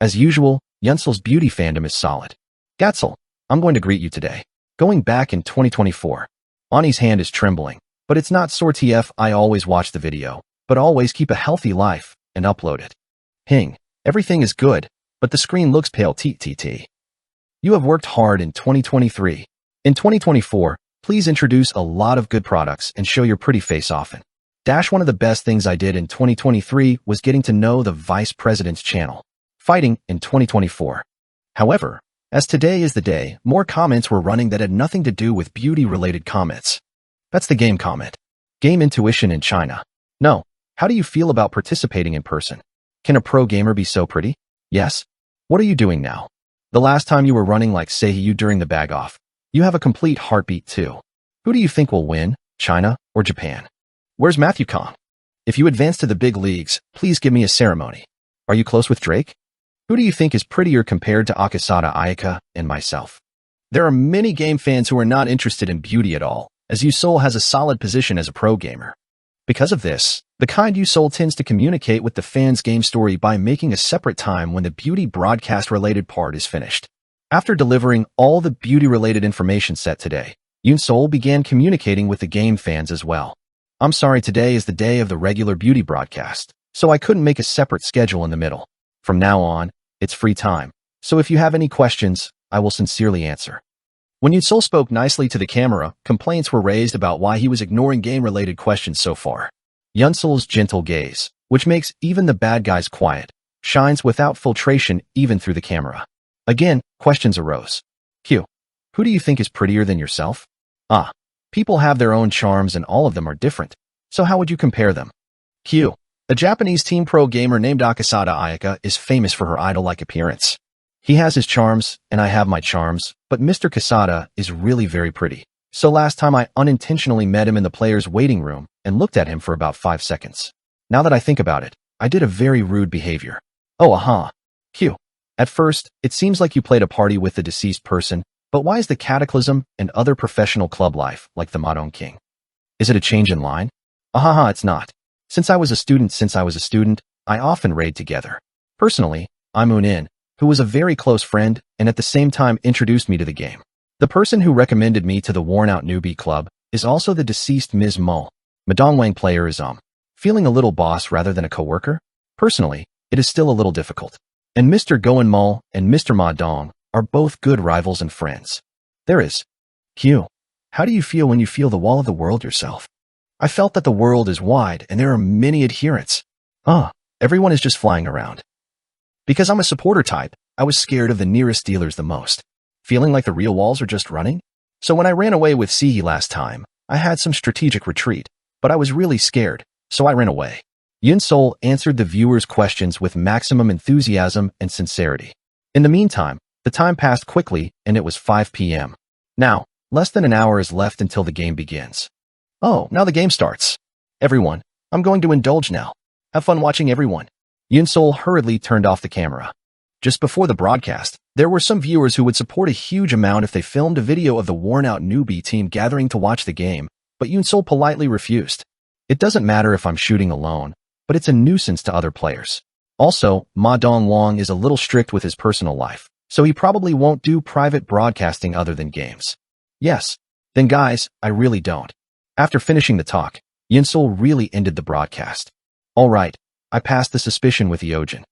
As usual, Yunsol's beauty fandom is solid. Gatzel, I'm going to greet you today. Going back in 2024. Ani's hand is trembling, but it's not sore TF. I always watch the video, but always keep a healthy life and upload it. Ping. Everything is good, but the screen looks pale ttt. You have worked hard in 2023. In 2024, please introduce a lot of good products and show your pretty face often. One of the best things I did in 2023 was getting to know the Vice President's channel, Fighting, in 2024. However, as today is the day, more comments were running that had nothing to do with beauty-related comments. That's the game comment. Game intuition in China. No. How do you feel about participating in person? Can a pro gamer be so pretty? Yes. What are you doing now? The last time you were running like Seiyu during the bag-off. You have a complete heartbeat too. Who do you think will win, China or Japan? Where's Matthew Kong? If you advance to the big leagues, please give me a ceremony. Are you close with Drake? Who do you think is prettier compared to Akasada Ayaka and myself? There are many game fans who are not interested in beauty at all, as Yusol has a solid position as a pro gamer. Because of this, the kind Yusol tends to communicate with the fans' game story by making a separate time when the beauty broadcast-related part is finished. After delivering all the beauty-related information set today, Yusol began communicating with the game fans as well. I'm sorry, today is the day of the regular beauty broadcast, so I couldn't make a separate schedule in the middle. From now on, it's free time, so if you have any questions, I will sincerely answer. When Yusol spoke nicely to the camera, complaints were raised about why he was ignoring game-related questions so far. Yunsol's gentle gaze, which makes even the bad guys quiet, shines without filtration even through the camera. Again, questions arose. Q. Who do you think is prettier than yourself? Ah. People have their own charms and all of them are different, so how would you compare them? Q. A Japanese team pro gamer named Akasada Ayaka is famous for her idol-like appearance. He has his charms, and I have my charms, but Mr. Kasada is really very pretty. So last time I unintentionally met him in the player's waiting room and looked at him for about 5 seconds. Now that I think about it, I did a very rude behavior. Oh, aha. Q. At first, it seems like you played a party with the deceased person, but why is the Cataclysm and other professional club life like the Mahjong King? Is it a change in line? Ahaha, it's not. Since I was a student, I often raid together. Personally, I'm Unin, who was a very close friend and at the same time introduced me to the game. The person who recommended me to the worn-out newbie club is also the deceased Ms. Mo. Madongwang player is feeling a little boss rather than a coworker? Personally, it is still a little difficult. And Mr. Goen Mo and Mr. Ma Dong are both good rivals and friends. There is. Q. How do you feel when you feel the wall of the world yourself? I felt that the world is wide and there are many adherents. Everyone is just flying around. Because I'm a supporter type, I was scared of the nearest dealers the most. Feeling like the real walls are just running? So when I ran away with Sihi last time, I had some strategic retreat, but I was really scared, so I ran away. Yun-Sol answered the viewers' questions with maximum enthusiasm and sincerity. In the meantime, the time passed quickly and it was 5 p.m. Now, less than an hour is left until the game begins. Oh, now the game starts. Everyone, I'm going to indulge now. Have fun watching everyone. Yun-Sol hurriedly turned off the camera. Just before the broadcast, there were some viewers who would support a huge amount if they filmed a video of the worn-out newbie team gathering to watch the game, but Yun-Sol politely refused. It doesn't matter if I'm shooting alone, but it's a nuisance to other players. Also, Ma Dong is a little strict with his personal life, so he probably won't do private broadcasting other than games. Yes. Then guys, I really don't. After finishing the talk, Yun-Sol really ended the broadcast. Alright, I passed the suspicion with Eojin.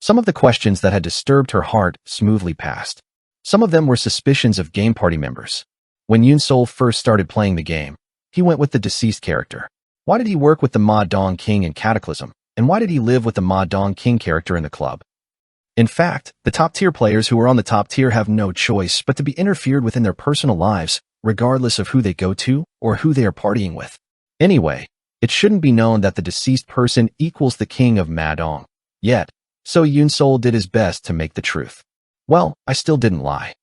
Some of the questions that had disturbed her heart smoothly passed. Some of them were suspicions of game party members. When Yun-Sol first started playing the game, he went with the deceased character. Why did he work with the Ma Dong King in Cataclysm, and why did he live with the Ma Dong King character in the club? In fact, the top-tier players who are on the top tier have no choice but to be interfered with in their personal lives, regardless of who they go to or who they are partying with. Anyway, it shouldn't be known that the deceased person equals the king of Ma Dong. Yet, so Yun-Sol did his best to make the truth. Well, I still didn't lie.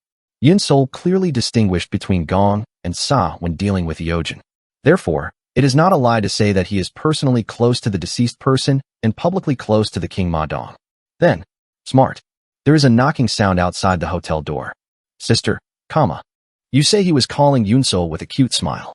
Yun-Sol clearly distinguished between Gong and Sa when dealing with Eojin. Therefore, it is not a lie to say that he is personally close to the deceased person and publicly close to the King Ma Dong. Then, smart. There is a knocking sound outside the hotel door. Sister, comma. You say he was calling Yun-Sol with a cute smile.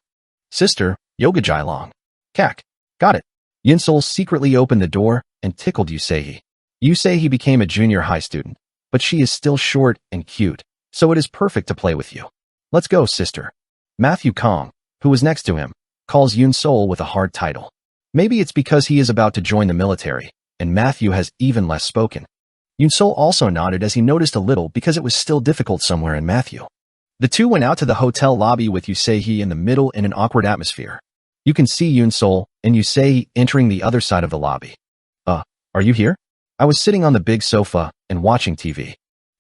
Sister, Yoga Jailong. Kak. Got it. Yun-Sol secretly opened the door and tickled Yusei. Yusei became a junior high student, but she is still short and cute, so it is perfect to play with you. Let's go, sister. Matthew Kong, who was next to him, calls Yun-Sol with a hard title. Maybe it's because he is about to join the military, and Matthew has even less spoken. Yunsol also nodded as he noticed a little because it was still difficult somewhere in Matthew. The two went out to the hotel lobby with Yusei in the middle in an awkward atmosphere. You can see Yunsol and Yusei entering the other side of the lobby. Are you here? I was sitting on the big sofa and watching TV.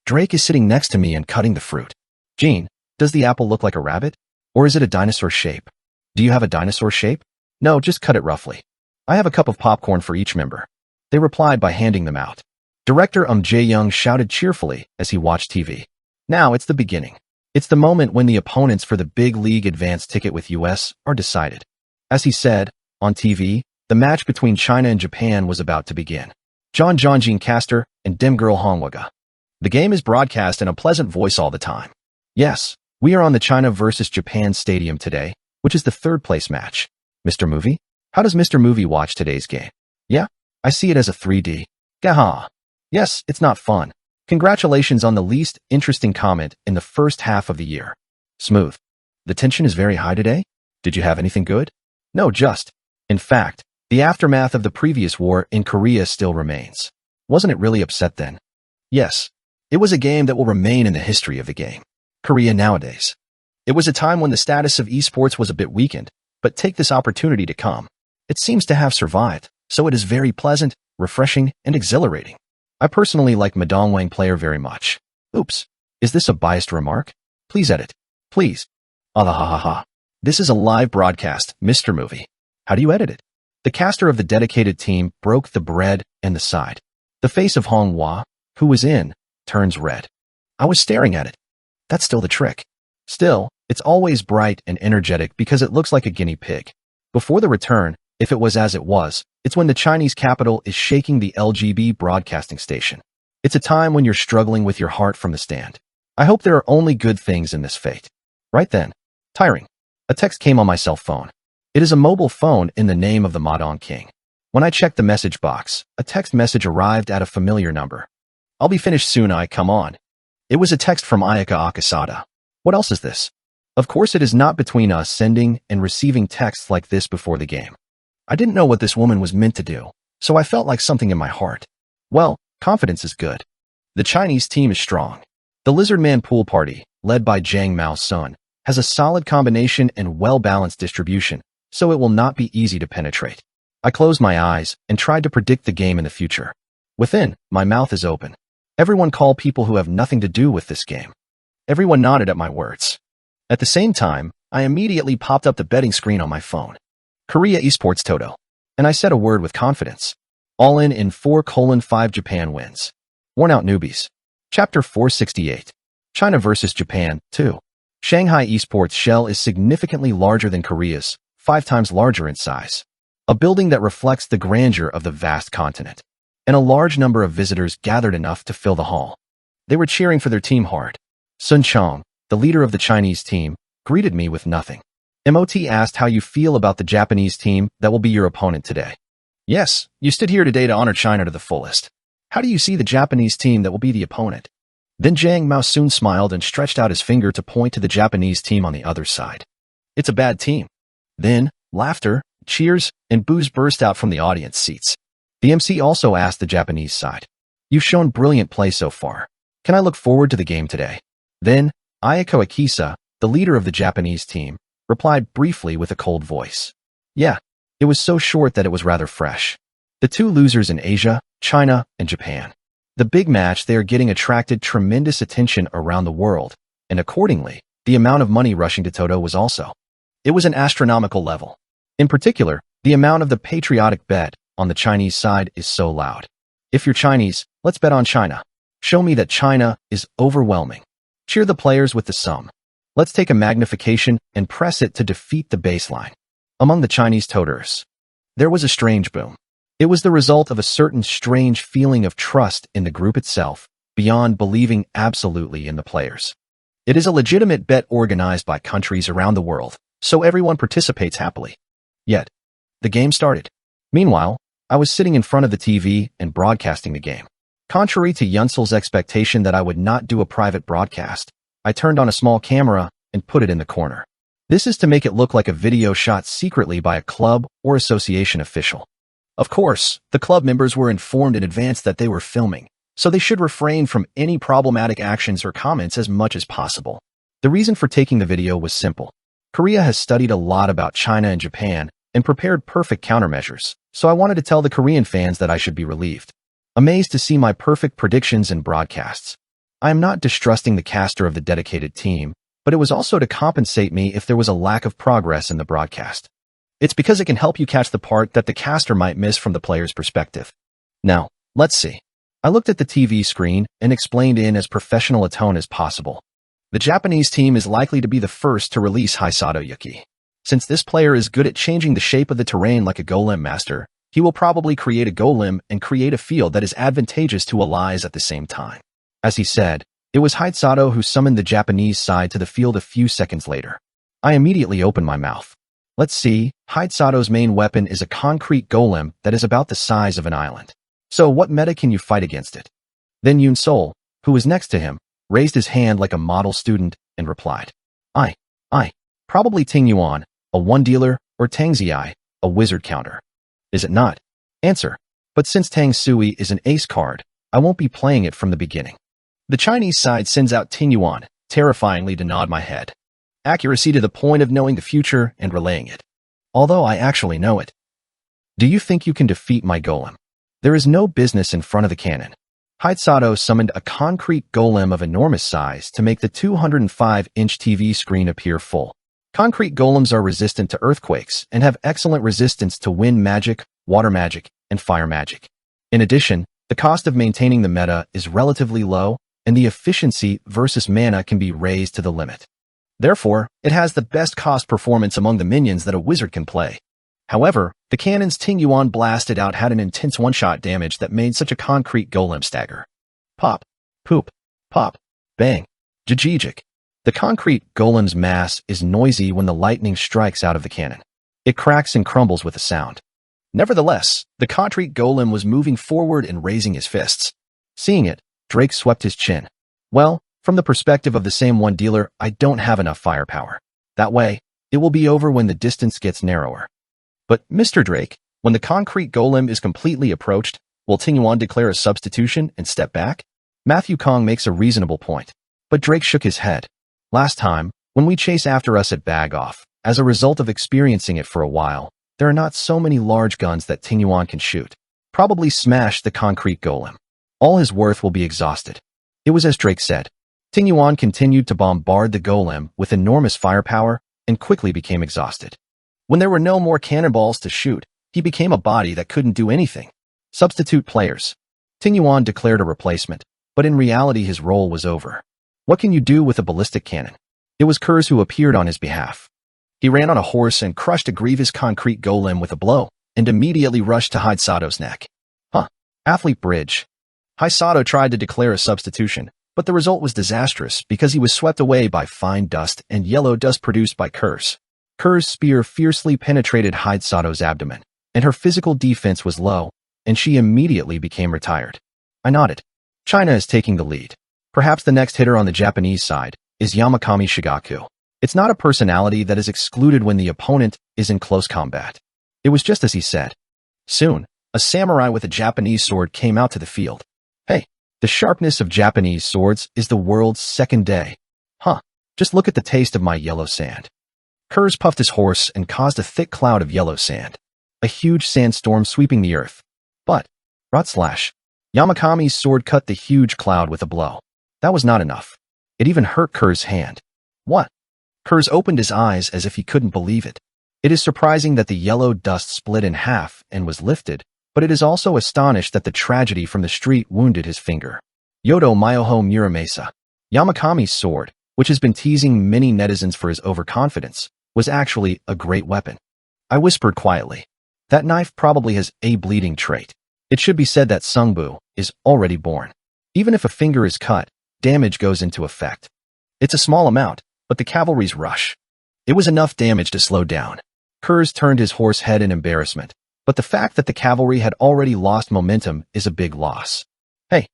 Drake is sitting next to me and cutting the fruit. Jean, does the apple look like a rabbit? Or is it a dinosaur shape? Do you have a dinosaur shape? No, just cut it roughly. I have a cup of popcorn for each member. They replied by handing them out. Director Jae-young shouted cheerfully as he watched TV. Now it's the beginning. It's the moment when the opponents for the big league advance ticket with US are decided. As he said, on TV, the match between China and Japan was about to begin. John Jean Caster and Demgirl Hongwaga. The game is broadcast in a pleasant voice all the time. Yes, we are on the China versus Japan stadium today, which is the third-place match. Mr. Movie? How does Mr. Movie watch today's game? Yeah, I see it as a 3D. Gaha. Yes, it's not fun. Congratulations on the least interesting comment in the first half of the year. Smooth. The tension is very high today? Did you have anything good? No, just. In fact, the aftermath of the previous war in Korea still remains. Wasn't it really upset then? Yes. It was a game that will remain in the history of the game. Korea nowadays. It was a time when the status of esports was a bit weakened, but take this opportunity to come. It seems to have survived, so it is very pleasant, refreshing, and exhilarating. I personally like Madongwang player very much. Oops. Is this a biased remark? Please edit. Please. Ha. This is a live broadcast, Mr. Movie. How do you edit it? The caster of the dedicated team broke the bread and the side. The face of Hong Hwa, who was in, turns red. I was staring at it. That's still the trick. Still, it's always bright and energetic because it looks like a guinea pig. Before the return, if it was as it was, it's when the Chinese capital is shaking the LGB broadcasting station. It's a time when you're struggling with your heart from the stand. I hope there are only good things in this fate. Right then. Tiring. A text came on my cell phone. It is a mobile phone in the name of the Madong King. When I checked the message box, a text message arrived at a familiar number. I'll be finished soon, come on. It was a text from Ayaka Akasada. What else is this? Of course it is not between us sending and receiving texts like this before the game. I didn't know what this woman was meant to do, so I felt like something in my heart. Well, confidence is good. The Chinese team is strong. The Lizardman pool party, led by Zhang Mao's son, has a solid combination and well-balanced distribution, so it will not be easy to penetrate. I closed my eyes and tried to predict the game in the future. Within, my mouth is open. Everyone call people who have nothing to do with this game. Everyone nodded at my words. At the same time, I immediately popped up the betting screen on my phone. Korea Esports Toto. And I said a word with confidence. All in 4:5 Japan wins. Worn out newbies. Chapter 468. China versus Japan, 2. Shanghai Esports shell is significantly larger than Korea's, 5 times larger in size. A building that reflects the grandeur of the vast continent. And a large number of visitors gathered enough to fill the hall. They were cheering for their team hard. Sun Chong, the leader of the Chinese team, greeted me with nothing. MOT asked how you feel about the Japanese team that will be your opponent today. Yes, you stood here today to honor China to the fullest. How do you see the Japanese team that will be the opponent? Then Zhang Mao soon smiled and stretched out his finger to point to the Japanese team on the other side. It's a bad team. Then, laughter, cheers, and boos burst out from the audience seats. The MC also asked the Japanese side. You've shown brilliant play so far. Can I look forward to the game today? Then, Ayako Akisa, the leader of the Japanese team, replied briefly with a cold voice. Yeah, it was so short that it was rather fresh. The two losers in Asia, China, and Japan. The big match they are getting attracted tremendous attention around the world, and accordingly, the amount of money rushing to Toto was also. It was an astronomical level. In particular, the amount of the patriotic bet on the Chinese side is so loud. If you're Chinese, let's bet on China. Show me that China is overwhelming. Cheer the players with the sum. Let's take a magnification and press it to defeat the baseline. Among the Chinese toters, there was a strange boom. It was the result of a certain strange feeling of trust in the group itself, beyond believing absolutely in the players. It is a legitimate bet organized by countries around the world, so everyone participates happily. Yet, the game started. Meanwhile, I was sitting in front of the TV and broadcasting the game. Contrary to Yunsel's expectation that I would not do a private broadcast, I turned on a small camera and put it in the corner. This is to make it look like a video shot secretly by a club or association official. Of course, the club members were informed in advance that they were filming, so they should refrain from any problematic actions or comments as much as possible. The reason for taking the video was simple. Korea has studied a lot about China and Japan and prepared perfect countermeasures, so I wanted to tell the Korean fans that I should be relieved. Amazed to see my perfect predictions and broadcasts. I am not distrusting the caster of the dedicated team, but it was also to compensate me if there was a lack of progress in the broadcast. It's because it can help you catch the part that the caster might miss from the player's perspective. Now, let's see. I looked at the TV screen and explained in as professional a tone as possible. The Japanese team is likely to be the first to release Hisato Yuki. Since this player is good at changing the shape of the terrain like a golem master, he will probably create a golem and create a field that is advantageous to allies at the same time. As he said, it was Hisato who summoned the Japanese side to the field a few seconds later. I immediately opened my mouth. Let's see, Hisato's main weapon is a concrete golem that is about the size of an island. So what meta can you fight against it? Then Yoon Sol, who was next to him, raised his hand like a model student and replied, I. Probably Ting Yuan, a one-dealer, or Tang Ziai, a wizard counter. Is it not? Answer. But since Tang Sui is an ace card, I won't be playing it from the beginning. The Chinese side sends out Ting Yuan, terrifyingly to nod my head. Accuracy to the point of knowing the future and relaying it. Although I actually know it. Do you think you can defeat my golem? There is no business in front of the cannon. Hisato summoned a concrete golem of enormous size to make the 205-inch TV screen appear full. Concrete golems are resistant to earthquakes and have excellent resistance to wind magic, water magic, and fire magic. In addition, the cost of maintaining the meta is relatively low, and the efficiency versus mana can be raised to the limit. Therefore, it has the best cost performance among the minions that a wizard can play. However, the cannon's Ting Yuan blasted out had an intense one-shot damage that made such a concrete golem stagger. Pop, poop, pop, bang, jijijik. The concrete golem's mass is noisy when the lightning strikes out of the cannon. It cracks and crumbles with a sound. Nevertheless, the concrete golem was moving forward and raising his fists. Seeing it, Drake swept his chin. Well, from the perspective of the same one dealer, I don't have enough firepower. That way, it will be over when the distance gets narrower. But, Mr. Drake, when the concrete golem is completely approached, will Ting Yuan declare a substitution and step back? Matthew Kong makes a reasonable point. But Drake shook his head. Last time, when we chase after us at Bag Off, as a result of experiencing it for a while, there are not so many large guns that Ting Yuan can shoot. Probably smash the concrete golem. All his worth will be exhausted. It was as Drake said. Ting Yuan continued to bombard the golem with enormous firepower and quickly became exhausted. When there were no more cannonballs to shoot, he became a body that couldn't do anything. Substitute players. Ting Yuan declared a replacement, but in reality his role was over. What can you do with a ballistic cannon? It was Kurz who appeared on his behalf. He ran on a horse and crushed a grievous concrete golem with a blow, and immediately rushed to Hisato's neck. Athlete bridge. Hisato tried to declare a substitution, but the result was disastrous because he was swept away by fine dust and yellow dust produced by Kurz. Kurz's spear fiercely penetrated Hisato's abdomen, and her physical defense was low, and she immediately became retired. I nodded. China is taking the lead. Perhaps the next hitter on the Japanese side is Yamakami Shigaku. It's not a personality that is excluded when the opponent is in close combat. It was just as he said. Soon, a samurai with a Japanese sword came out to the field. Hey, the sharpness of Japanese swords is the world's second day. Just look at the taste of my yellow sand. Kurz puffed his horse and caused a thick cloud of yellow sand. A huge sandstorm sweeping the earth. But, Yamakami's sword cut the huge cloud with a blow. That was not enough. It even hurt Kurz's hand. What? Kurz opened his eyes as if he couldn't believe it. It is surprising that the yellow dust split in half and was lifted, but it is also astonished that the tragedy from the street wounded his finger. Yodo Myoho Muramesa. Yamakami's sword, which has been teasing many netizens for his overconfidence, was actually a great weapon. I whispered quietly. That knife probably has a bleeding trait. It should be said that Sungbu is already born. Even if a finger is cut, damage goes into effect. It's a small amount, but the cavalry's rush. It was enough damage to slow down. Kurz turned his horse head in embarrassment, but the fact that the cavalry had already lost momentum is a big loss. Hey.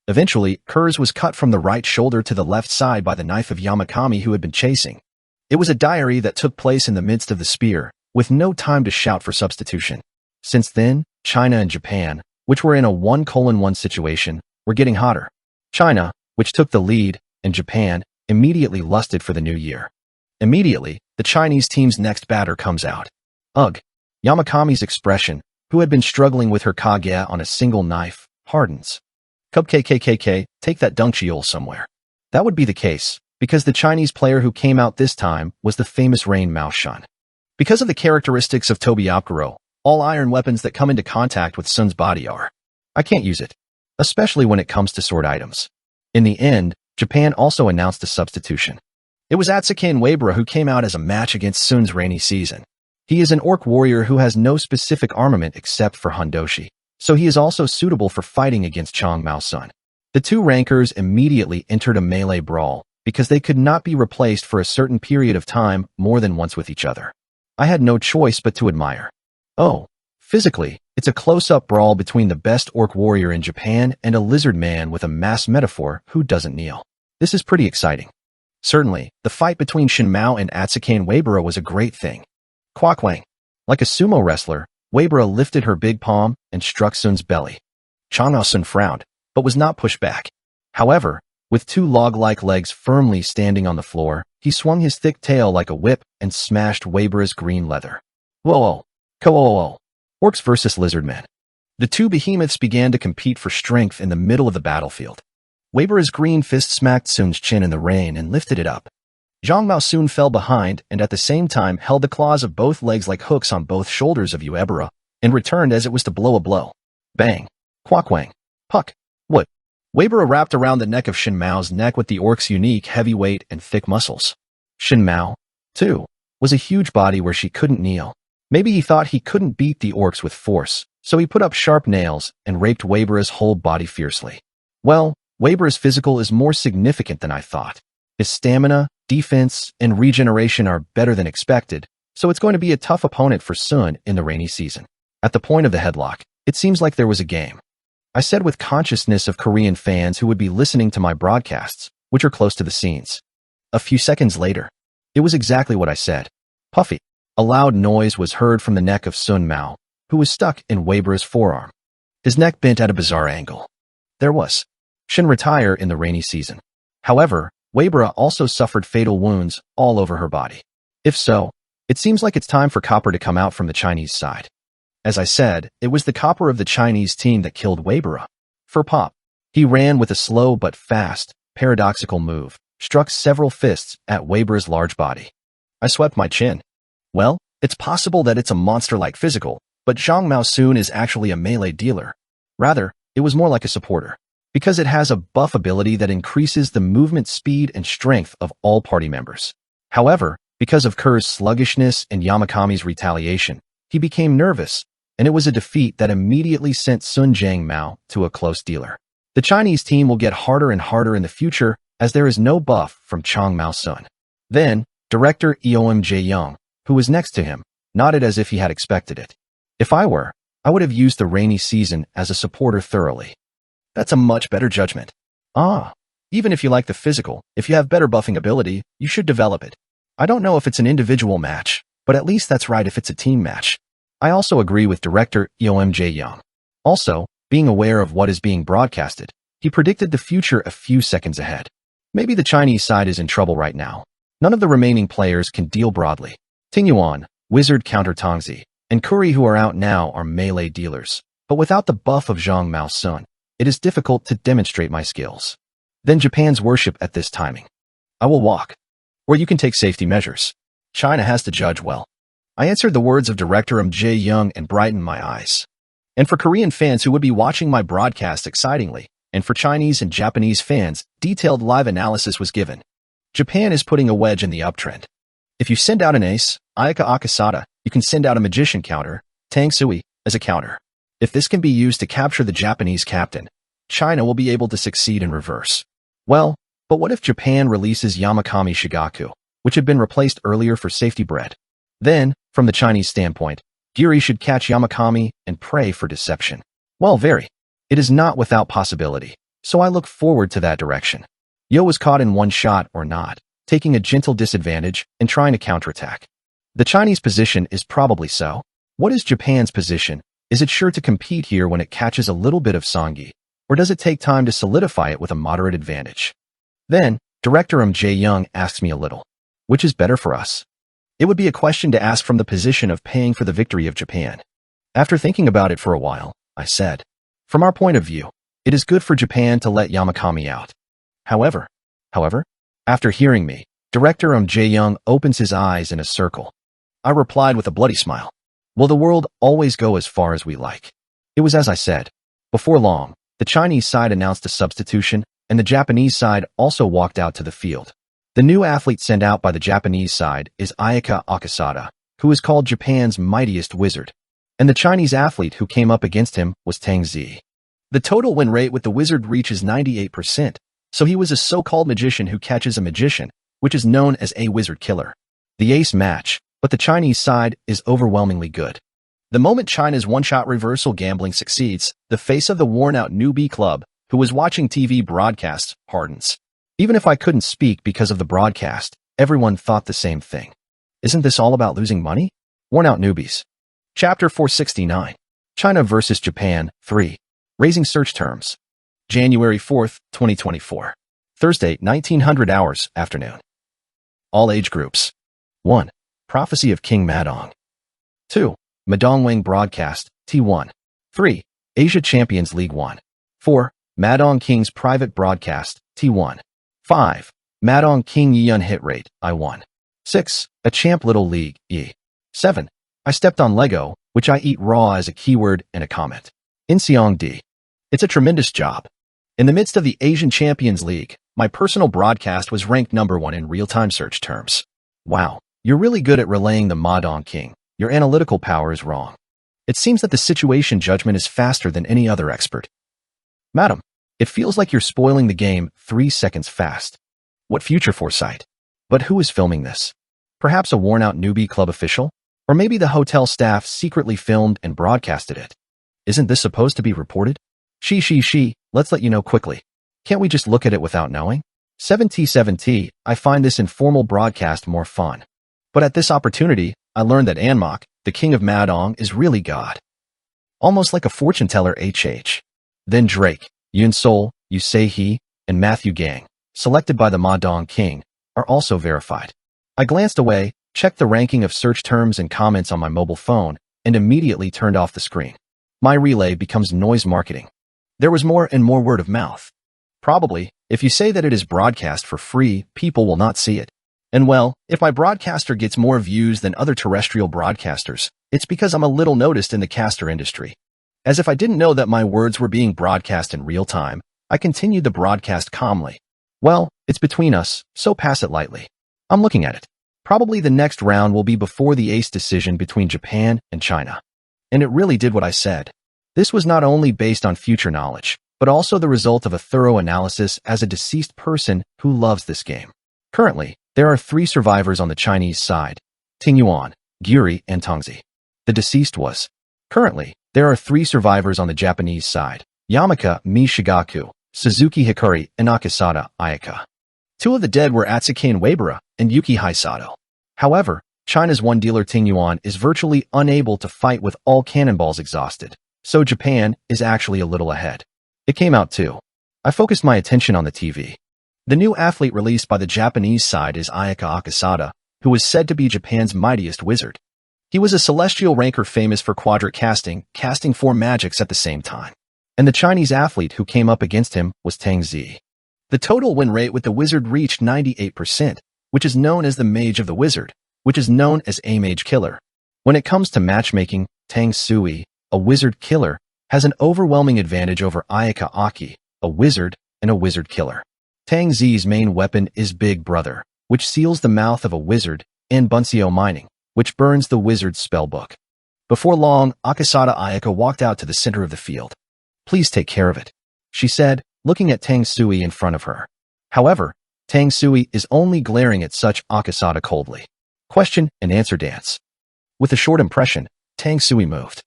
Eventually, Kurz was cut from the right shoulder to the left side by the knife of Yamakami who had been chasing. It was a diary that took place in the midst of the spear, with no time to shout for substitution. Since then, China and Japan, which were in a 1:1 situation, were getting hotter. China, which took the lead, and Japan, immediately lusted for the new year. Immediately, the Chinese team's next batter comes out. Ugh. Yamakami's expression, who had been struggling with her kage on a single knife, hardens. KKKK, take that dungchiol somewhere. That would be the case, because the Chinese player who came out this time was the famous Rain Mao Shun. Because of the characteristics of Tobiakuro, all iron weapons that come into contact with Sun's body are. I can't use it, especially when it comes to sword items. In the end, Japan also announced a substitution. It was Atsuken Wabara who came out as a match against Sun's rainy season. He is an orc warrior who has no specific armament except for Hondoshi, so he is also suitable for fighting against Chang Mao Sun. The two rankers immediately entered a melee brawl because they could not be replaced for a certain period of time more than once with each other. I had no choice but to admire. Oh, physically, it's a close-up brawl between the best orc warrior in Japan and a lizard man with a mass metaphor who doesn't kneel. This is pretty exciting. Certainly, the fight between Shin Mao and Atsuken Wabara was a great thing. Quackwang. Like a sumo wrestler, Wabara lifted her big palm and struck Sun's belly. Chang Mao Sun frowned, but was not pushed back. However, with two log-like legs firmly standing on the floor, he swung his thick tail like a whip and smashed Wabara's green leather. Whoa, ko-oh-oh. Orcs versus lizardmen. The two behemoths began to compete for strength in the middle of the battlefield. Wabara's green fist smacked Sun's chin in the rain and lifted it up. Zhang Mao soon fell behind and at the same time held the claws of both legs like hooks on both shoulders of Wabara and returned as it was to blow a blow. Bang. Quackwang. Puck. What? Wabara wrapped around the neck of Shin Mao's neck with the orc's unique heavy weight and thick muscles. Shin Mao, too, was a huge body where she couldn't kneel. Maybe he thought he couldn't beat the orcs with force, so he put up sharp nails and raped Wabara's whole body fiercely. Well, Wabara's physical is more significant than I thought. His stamina, defense, and regeneration are better than expected, so it's going to be a tough opponent for Sun in the rainy season. At the point of the headlock, it seems like there was a game. I said with consciousness of Korean fans who would be listening to my broadcasts, which are close to the scenes. A few seconds later, it was exactly what I said. Puffy. A loud noise was heard from the neck of Sun Mao, who was stuck in Wabara's forearm. His neck bent at a bizarre angle. There was. Shin retire in the rainy season. However, Wabara also suffered fatal wounds all over her body. If so, it seems like it's time for Copper to come out from the Chinese side. As I said, it was the Copper of the Chinese team that killed Wabara. For Pop, he ran with a slow but fast, paradoxical move, struck several fists at Wabara's large body. I swept my chin. Well, it's possible that it's a monster-like physical, but Zhang Mao Sun is actually a melee dealer. Rather, it was more like a supporter, because it has a buff ability that increases the movement speed and strength of all party members. However, because of Kerr's sluggishness and Yamakami's retaliation, he became nervous, and it was a defeat that immediately sent Sun Zhang Mao to a close dealer. The Chinese team will get harder and harder in the future as there is no buff from Chang Mao Sun. Then, director Eom Jae-young, who was next to him, nodded as if he had expected it. If I were, I would have used the rainy season as a supporter thoroughly. That's a much better judgment. Even if you like the physical, if you have better buffing ability, you should develop it. I don't know if it's an individual match, but at least that's right if it's a team match. I also agree with director Eom Jae-young. Also, being aware of what is being broadcasted, he predicted the future a few seconds ahead. Maybe the Chinese side is in trouble right now. None of the remaining players can deal broadly. Ting Yuan, Wizard counter Tongzi, and Curry who are out now are melee dealers, but without the buff of Zhang Mao Sun, it is difficult to demonstrate my skills. Then Japan's worship at this timing. I will walk. Or you can take safety measures. China has to judge well. I answered the words of director Jae-young and brightened my eyes. And for Korean fans who would be watching my broadcast excitingly, and for Chinese and Japanese fans, detailed live analysis was given. Japan is putting a wedge in the uptrend. If you send out an ace, Ayaka Akasada, you can send out a magician counter, Tang Sui, as a counter. If this can be used to capture the Japanese captain, China will be able to succeed in reverse. Well, but what if Japan releases Yamakami Shigaku, which had been replaced earlier for safety bred? Then, from the Chinese standpoint, Giri should catch Yamakami and pray for deception. Well, it is not without possibility, so I look forward to that direction. Yo was caught in one shot or not, taking a gentle disadvantage and trying to counterattack. The Chinese position is probably so. What is Japan's position? Is it sure to compete here when it catches a little bit of Songi? or does it take time to solidify it with a moderate advantage? Then, Director Jae-young asks me a little, which is better for us? It would be a question to ask from the position of paying for the victory of Japan. After thinking about it for a while, I said, from our point of view, it is good for Japan to let Yamakami out. However, after hearing me, Director Jae-young opens his eyes in a circle. I replied with a bloody smile. Will the world always go as far as we like? It was as I said. Before long, the Chinese side announced a substitution, and the Japanese side also walked out to the field. The new athlete sent out by the Japanese side is Ayaka Akasada, who is called Japan's mightiest wizard. And the Chinese athlete who came up against him was Tang Zi. The total win rate with the wizard reaches 98%, so he was a so-called magician who catches a magician, which is known as a wizard killer. The ace match, but the Chinese side is overwhelmingly good. The moment China's one-shot reversal gambling succeeds, the face of the worn-out newbie club, who was watching TV broadcasts, hardens. Even if I couldn't speak because of the broadcast, everyone thought the same thing. Isn't this all about losing money? Worn-out newbies. Chapter 469. China vs. Japan, 3. Raising search terms. January 4th, 2024. Thursday, 1900 hours, afternoon. All age groups. 1. Prophecy of King Madong. 2. Madongwang Broadcast, T1. 3. Asia Champions League 1. 4. Madong King's Private Broadcast, T1. 5. Madong King Yiyun Hit Rate, I1. 6. A Champ Little League, E. 7. I stepped on Lego, which I eat raw as a keyword and a comment. Inseong D. It's a tremendous job. In the midst of the Asian Champions League, my personal broadcast was ranked #1 in real-time search terms. Wow, you're really good at relaying the Madong King. Your analytical power is wrong. It seems that the situation judgment is faster than any other expert. Madam, it feels like you're spoiling the game 3 seconds fast. What future foresight? But who is filming this? Perhaps a worn-out newbie club official? Or maybe the hotel staff secretly filmed and broadcasted it. Isn't this supposed to be reported? Let's let you know quickly. Can't we just look at it without knowing? 7T, I find this informal broadcast more fun. But at this opportunity, I learned that Anmok, the king of Madong, is really God. Almost like a fortune teller HH. Then Drake, Yoon Sol, Yu Se-hee, and Matthew Gang, selected by the Madong King, are also verified. I glanced away, checked the ranking of search terms and comments on my mobile phone, and immediately turned off the screen. My relay becomes noise marketing. There was more and more word of mouth. Probably, if you say that it is broadcast for free, people will not see it. And well, if my broadcaster gets more views than other terrestrial broadcasters, it's because I'm a little noticed in the caster industry. As if I didn't know that my words were being broadcast in real time, I continued the broadcast calmly. Well, it's between us, so pass it lightly. I'm looking at it. Probably the next round will be before the ace decision between Japan and China. And it really did what I said. This was not only based on future knowledge, but also the result of a thorough analysis as a deceased person who loves this game. Currently, there are 3 survivors on the Chinese side, Ting Yuan, Gyuri, and Tongzi. The deceased was. Currently, there are 3 survivors on the Japanese side, Yamaka Mi Shigaku, Suzuki Hikari, and Akasada Ayaka. 2 of the dead were Atsuke Uebura and Yuki Hisato. However, China's one dealer Ting Yuan is virtually unable to fight with all cannonballs exhausted, so Japan is actually a little ahead. It came out too. I focused my attention on the TV. The new athlete released by the Japanese side is Ayaka Akasada, who is said to be Japan's mightiest wizard. He was a celestial ranker famous for quadrant casting 4 magics at the same time. And the Chinese athlete who came up against him was Tang Zi. The total win rate with the wizard reached 98%, which is known as the mage of the wizard, which is known as a mage killer. When it comes to matchmaking, Tang Sui, a wizard killer, has an overwhelming advantage over Ayaka Aki, a wizard and a wizard killer. Tang Zi's main weapon is Big Brother, which seals the mouth of a wizard, and Bunseo Mining, which burns the wizard's spellbook. Before long, Akasada Ayaka walked out to the center of the field. Please take care of it, she said, looking at Tang Sui in front of her. However, Tang Sui is only glaring at such Akasada coldly. Question and answer dance. With a short impression, Tang Sui moved.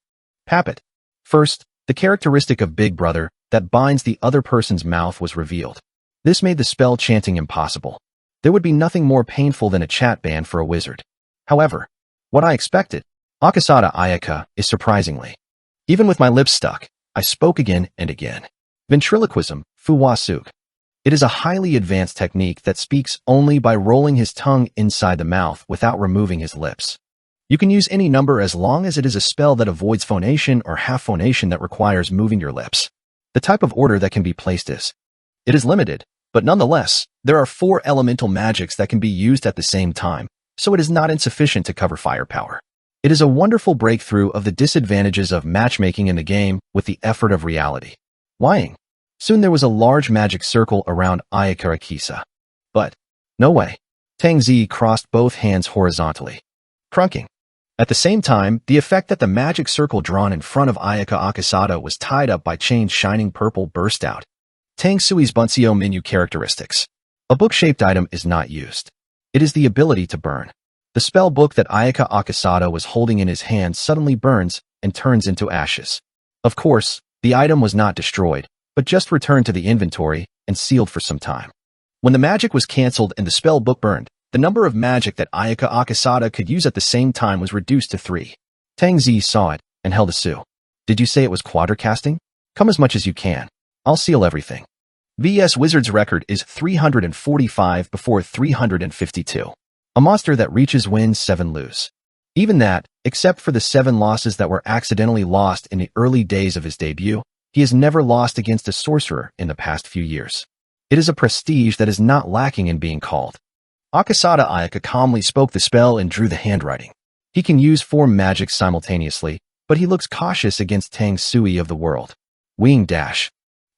Pappet. First, the characteristic of Big Brother that binds the other person's mouth was revealed. This made the spell chanting impossible. There would be nothing more painful than a chat ban for a wizard. However, what I expected, Akasada Ayaka, is surprisingly. Even with my lips stuck, I spoke again and again. Ventriloquism, Fuwasuk. It is a highly advanced technique that speaks only by rolling his tongue inside the mouth without removing his lips. You can use any number as long as it is a spell that avoids phonation or half phonation that requires moving your lips. The type of order that can be placed is. It is limited, but nonetheless, there are 4 elemental magics that can be used at the same time, so it is not insufficient to cover firepower. It is a wonderful breakthrough of the disadvantages of matchmaking in the game with the effort of reality. Wying. Soon there was a large magic circle around Ayaka Akisa. But, no way. Tang Zi crossed both hands horizontally. Crunking. At the same time, the effect that the magic circle drawn in front of Ayaka Akisada was tied up by chains shining purple burst out. Tang Sui's Bunseo menu characteristics. A book-shaped item is not used. It is the ability to burn. The spell book that Ayaka Akisada was holding in his hand suddenly burns and turns into ashes. Of course, the item was not destroyed, but just returned to the inventory and sealed for some time. When the magic was cancelled and the spell book burned, the number of magic that Ayaka Akisada could use at the same time was reduced to 3. Tang Zi saw it and held a sue. Did you say it was quadricasting? Come as much as you can. I'll seal everything. VS Wizard's record is 345 before 352. A monster that reaches wins 7 lose. Even that, except for the 7 losses that were accidentally lost in the early days of his debut, he has never lost against a sorcerer in the past few years. It is a prestige that is not lacking in being called. Akisada Ayaka calmly spoke the spell and drew the handwriting. He can use 4 magics simultaneously, but he looks cautious against Tang Sui of the world. Wing Dash.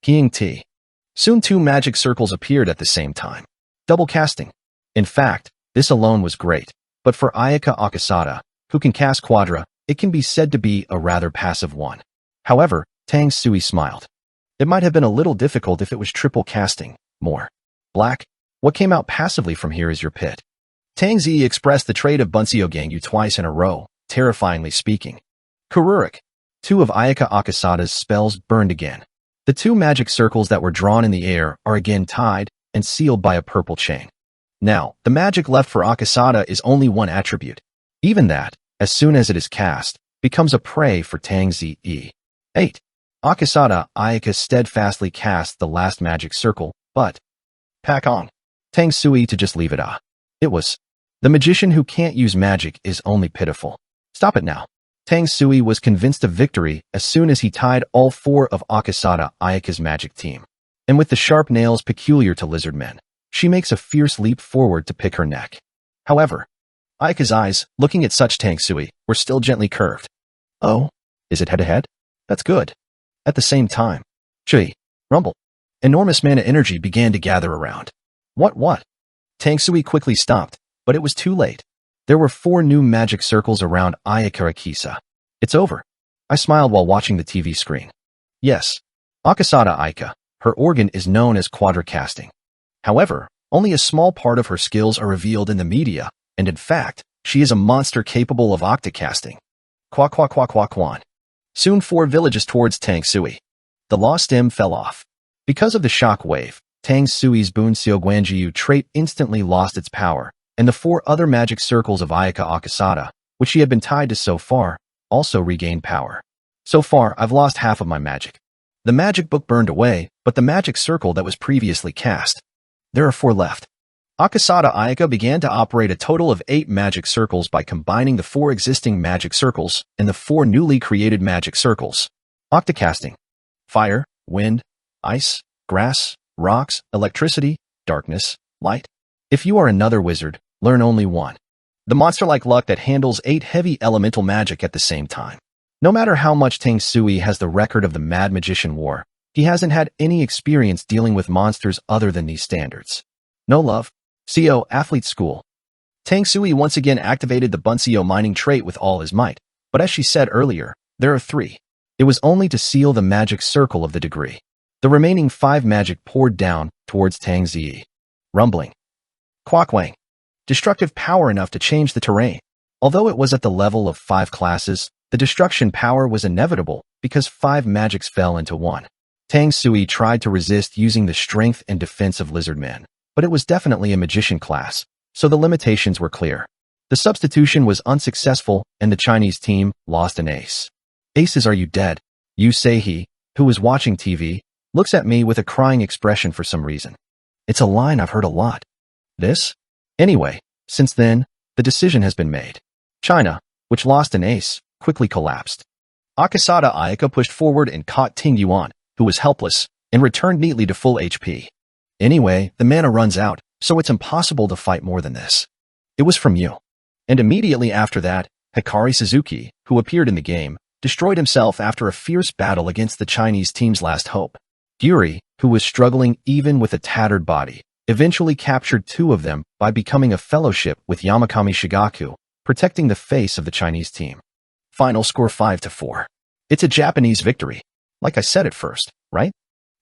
King T. Soon 2 magic circles appeared at the same time. Double casting. In fact, this alone was great, but for Ayaka Akisada, who can cast Quadra, it can be said to be a rather passive one. However, Tang Sui smiled. It might have been a little difficult if it was triple casting. More. Black. What came out passively from here is your pit. Tang Zi expressed the trait of Bunseo Gangyu twice in a row, terrifyingly speaking. Kururik. 2 of Ayaka Akisada's spells burned again. The 2 magic circles that were drawn in the air are again tied and sealed by a purple chain. Now, the magic left for Akisada is only 1 attribute. Even that, as soon as it is cast, becomes a prey for Tang Zi. 8. Akisada Ayaka steadfastly cast the last magic circle, but Pak Ong. Tang Sui to just leave it. It was. The magician who can't use magic is only pitiful. Stop it now. Tang Sui was convinced of victory as soon as he tied all 4 of Akisada Ayaka's magic team. And with the sharp nails peculiar to lizard men, she makes a fierce leap forward to pick her neck. However, Ayaka's eyes, looking at such Tang Sui, were still gently curved. Oh, is it head-to-head? That's good. At the same time, Chui, rumble. Enormous mana energy began to gather around. What? Tang Sui quickly stopped, but it was too late. There were 4 new magic circles around Ayaka Akisa. It's over. I smiled while watching the TV screen. Yes, Akisada Ayaka, her organ is known as quadricasting. However, only a small part of her skills are revealed in the media, and in fact, she is a monster capable of octocasting. Quan. Soon 4 villages towards Tang Sui. The law stem fell off. Because of the shock wave, Tang Sui's Bunseo Guanjiu trait instantly lost its power, and the 4 other magic circles of Ayaka Akisada, which she had been tied to so far, also regained power. So far, I've lost half of my magic. The magic book burned away, but the magic circle that was previously cast. There are 4 left. Akisada Ayaka began to operate a total of 8 magic circles by combining the 4 existing magic circles and the 4 newly created magic circles. Octocasting. Fire, wind, ice, grass, rocks, electricity, darkness, light. If you are another wizard, learn only 1. The monster-like luck that handles 8 heavy elemental magic at the same time. No matter how much Tang Sui has the record of the Mad Magician War, he hasn't had any experience dealing with monsters other than these standards. No love. CO Athlete School. Tang Sui once again activated the Bunseo mining trait with all his might, but as she said earlier, there are 3. It was only to seal the magic circle of the degree. The remaining 5 magic poured down towards Tang Zi. Rumbling. Quackwang. Destructive power enough to change the terrain. Although it was at the level of 5 classes, the destruction power was inevitable because 5 magics fell into 1. Tang Sui tried to resist using the strength and defense of lizard men, but it was definitely a magician class, so the limitations were clear. The substitution was unsuccessful and the Chinese team lost an ace. Aces, are you dead? Yu Seihe, who was watching TV, Looks at me with a crying expression for some reason. It's a line I've heard a lot. This? Anyway, since then, the decision has been made. China, which lost an ace, quickly collapsed. Akasada Ayaka pushed forward and caught Ting Yuan, who was helpless, and returned neatly to full HP. Anyway, the mana runs out, so it's impossible to fight more than this. It was from you. And immediately after that, Hikari Suzuki, who appeared in the game, destroyed himself after a fierce battle against the Chinese team's last hope. Yuri, who was struggling even with a tattered body, eventually captured 2 of them by becoming a fellowship with Yamakami Shigaku, protecting the face of the Chinese team. Final score 5-4. It's a Japanese victory. Like I said at first, right?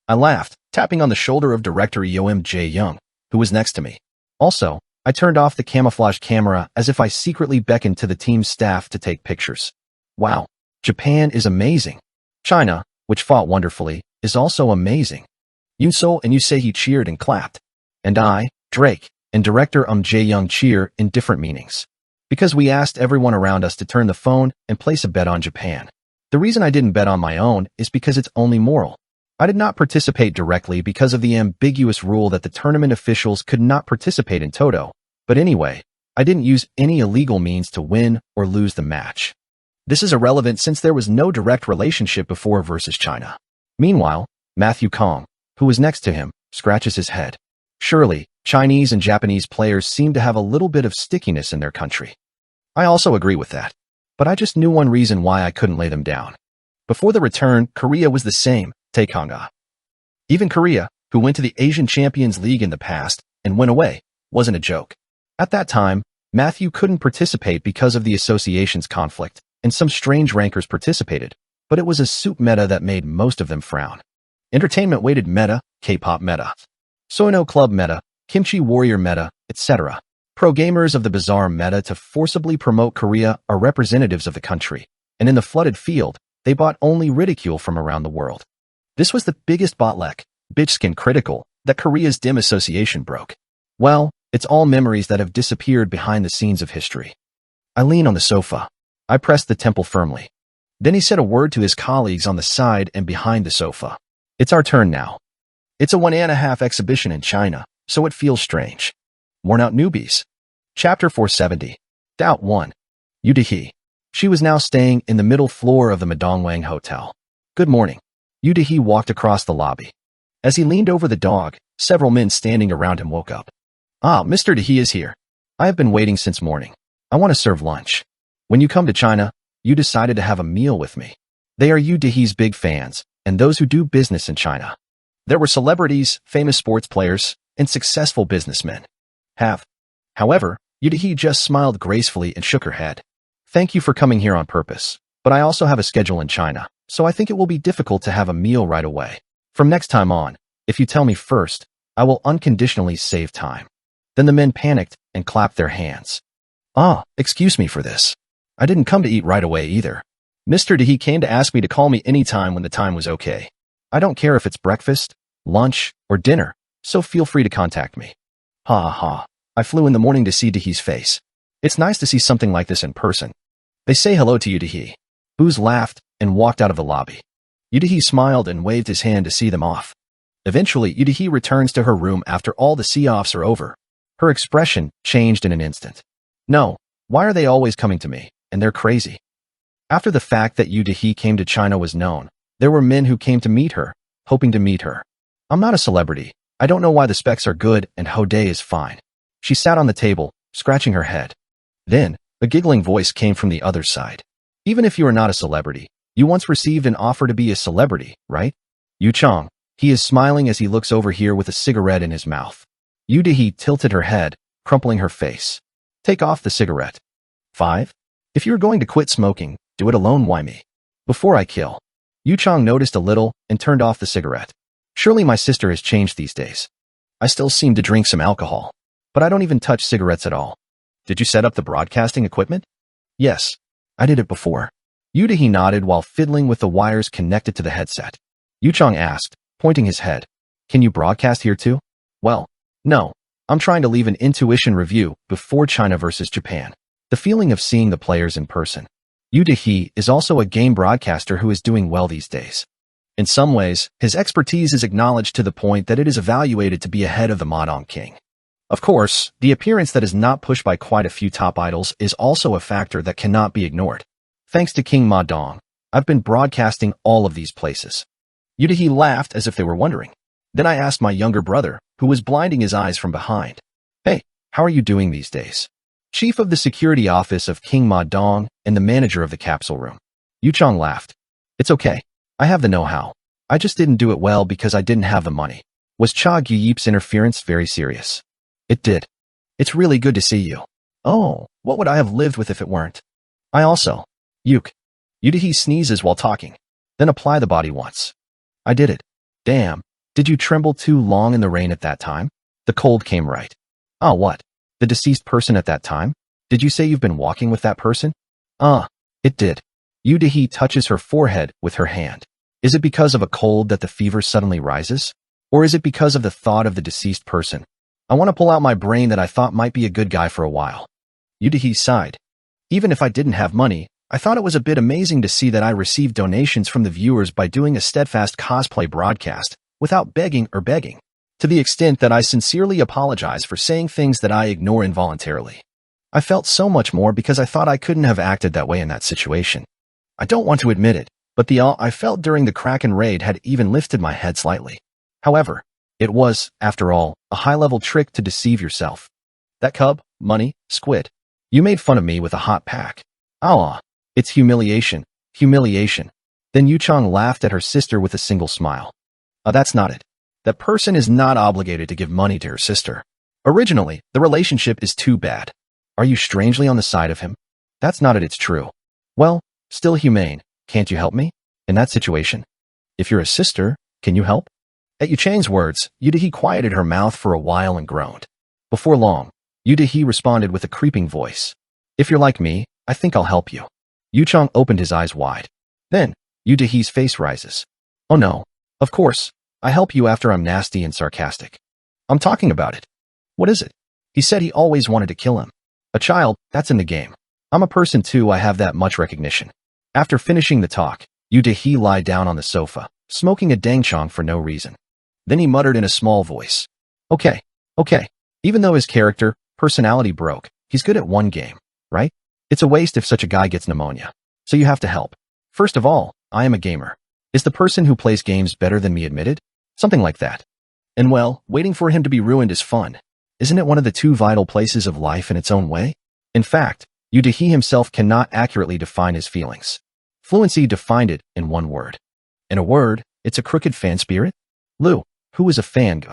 I laughed, tapping on the shoulder of director Yoim Jae-young, who was next to me. Also, I turned off the camouflage camera as if I secretly beckoned to the team's staff to take pictures. Wow, Japan is amazing. China, which fought wonderfully, is also amazing. Yunso and Yusei cheered and clapped. And I, Drake, and director Jae-young cheer in different meanings. Because we asked everyone around us to turn the phone and place a bet on Japan. The reason I didn't bet on my own is because it's only moral. I did not participate directly because of the ambiguous rule that the tournament officials could not participate in Toto. But anyway, I didn't use any illegal means to win or lose the match. This is irrelevant since there was no direct relationship before versus China. Meanwhile, Matthew Kong, who was next to him, scratches his head. Surely, Chinese and Japanese players seem to have a little bit of stickiness in their country. I also agree with that. But I just knew one reason why I couldn't lay them down. Before the return, Korea was the same, Taekanga. Even Korea, who went to the Asian Champions League in the past and went away, wasn't a joke. At that time, Matthew couldn't participate because of the association's conflict, and some strange rankers participated, but it was a soup meta that made most of them frown. Entertainment-weighted meta, K-pop meta, Sono Club meta, Kimchi Warrior meta, etc. Pro-gamers of the bizarre meta to forcibly promote Korea are representatives of the country, and in the flooded field, they bought only ridicule from around the world. This was the biggest bottleneck, bitchskin critical, that Korea's dim association broke. Well, it's all memories that have disappeared behind the scenes of history. I lean on the sofa. I pressed the temple firmly. Then he said a word to his colleagues on the side and behind the sofa. It's our turn now. It's a 1.5 exhibition in China, so it feels strange. Worn out newbies. Chapter 470. Doubt 1. Yu Dehe. She was now staying in the middle floor of the Madongwang Hotel. Good morning. Yu Dehe walked across the lobby. As he leaned over the dog, several men standing around him woke up. Ah, Mr. Dehe is here. I have been waiting since morning. I want to serve lunch. When you come to China, you decided to have a meal with me. They are Yu Dehe's big fans, and those who do business in China. There were celebrities, famous sports players, and successful businessmen. However, Yu Dehe just smiled gracefully and shook her head. Thank you for coming here on purpose, but I also have a schedule in China, so I think it will be difficult to have a meal right away. From next time on, if you tell me first, I will unconditionally save time. Then the men panicked and clapped their hands. Ah, excuse me for this. I didn't come to eat right away either. Mr. Dehe came to ask me to call me any time when the time was okay. I don't care if it's breakfast, lunch, or dinner, so feel free to contact me. Ha ha. I flew in the morning to see Dehe's face. It's nice to see something like this in person. They say hello to Yu Dehe. Booz laughed and walked out of the lobby. Yu Dehe smiled and waved his hand to see them off. Eventually, Yu Dehe returns to her room after all the see-offs are over. Her expression changed in an instant. No, why are they always coming to me? And they're crazy. After the fact that Yu Dehe came to China was known, there were men who came to meet her, hoping to meet her. I'm not a celebrity. I don't know why the specs are good and Hode is fine. She sat on the table, scratching her head. Then, a giggling voice came from the other side. Even if you are not a celebrity, you once received an offer to be a celebrity, right? Yu Chong. He is smiling as he looks over here with a cigarette in his mouth. Yu Dehe tilted her head, crumpling her face. Take off the cigarette. 5. If you're going to quit smoking, do it alone, why me? Before I kill. Yu Chong noticed a little and turned off the cigarette. Surely my sister has changed these days. I still seem to drink some alcohol, but I don't even touch cigarettes at all. Did you set up the broadcasting equipment? Yes, I did it before. Yu Dehe nodded while fiddling with the wires connected to the headset. Yu Chong asked, pointing his head. Can you broadcast here too? Well, no. I'm trying to leave an intuition review before China versus Japan. The feeling of seeing the players in person. Yu Dehe is also a game broadcaster who is doing well these days. In some ways, his expertise is acknowledged to the point that it is evaluated to be ahead of the Mahjong King. Of course, the appearance that is not pushed by quite a few top idols is also a factor that cannot be ignored. Thanks to King Mahjong, I've been broadcasting all of these places. Yudahi laughed as if they were wondering. Then I asked my younger brother, who was blinding his eyes from behind, "Hey, how are you doing these days?" Chief of the security office of King Mahjong and the manager of the capsule room. Yuchong laughed. "It's okay. I have the know-how. I just didn't do it well because I didn't have the money." Was Cha Gyip's interference very serious? It did. "It's really good to see you." "Oh, what would I have lived with if it weren't?" "I also." Yuk. Yudahi sneezes while talking. "Then apply the body once." "I did it." "Damn. Did you tremble too long in the rain at that time?" "The cold came right." "Ah, what? The deceased person at that time? Did you say you've been walking with that person?" It did." Yudahi touches her forehead with her hand. "Is it because of a cold that the fever suddenly rises? Or is it because of the thought of the deceased person? I want to pull out my brain that I thought might be a good guy for a while." Yudahi sighed. "Even if I didn't have money, I thought it was a bit amazing to see that I received donations from the viewers by doing a steadfast cosplay broadcast without begging or begging, to the extent that I sincerely apologize for saying things that I ignore involuntarily. I felt so much more because I thought I couldn't have acted that way in that situation. I don't want to admit it, but the awe I felt during the Kraken raid had even lifted my head slightly. However, it was, after all, a high-level trick to deceive yourself. That cub, money, squid. You made fun of me with a hot pack. Ah, it's humiliation, humiliation." Then Yuchong laughed at her sister with a single smile. That's not it. That person is not obligated to give money to her sister. Originally, the relationship is too bad. Are you strangely on the side of him? That's not it, it's true. Well, still humane. Can't you help me? In that situation? If you're a sister, can you help? At Yuchang's words, Yudahi quieted her mouth for a while and groaned. Before long, Yudahi responded with a creeping voice. "If you're like me, I think I'll help you." Yuchong opened his eyes wide. Then, Yudahi's face rises. "Oh no, of course, I help you after I'm nasty and sarcastic. I'm talking about it." "What is it?" "He said he always wanted to kill him. A child, that's in the game. I'm a person too, I have that much recognition." After finishing the talk, Yudahi lied down on the sofa, smoking a dangchong for no reason. Then he muttered in a small voice. Okay. Even though his character, personality broke, he's good at one game, right? It's a waste if such a guy gets pneumonia. So you have to help. First of all, I am a gamer. Is the person who plays games better than me admitted? Something like that. And well, waiting for him to be ruined is fun. Isn't it one of the two vital places of life in its own way? In fact, Yudahi himself cannot accurately define his feelings. Fluency defined it in one word. In a word, it's a crooked fan spirit? Lu, who is a fan?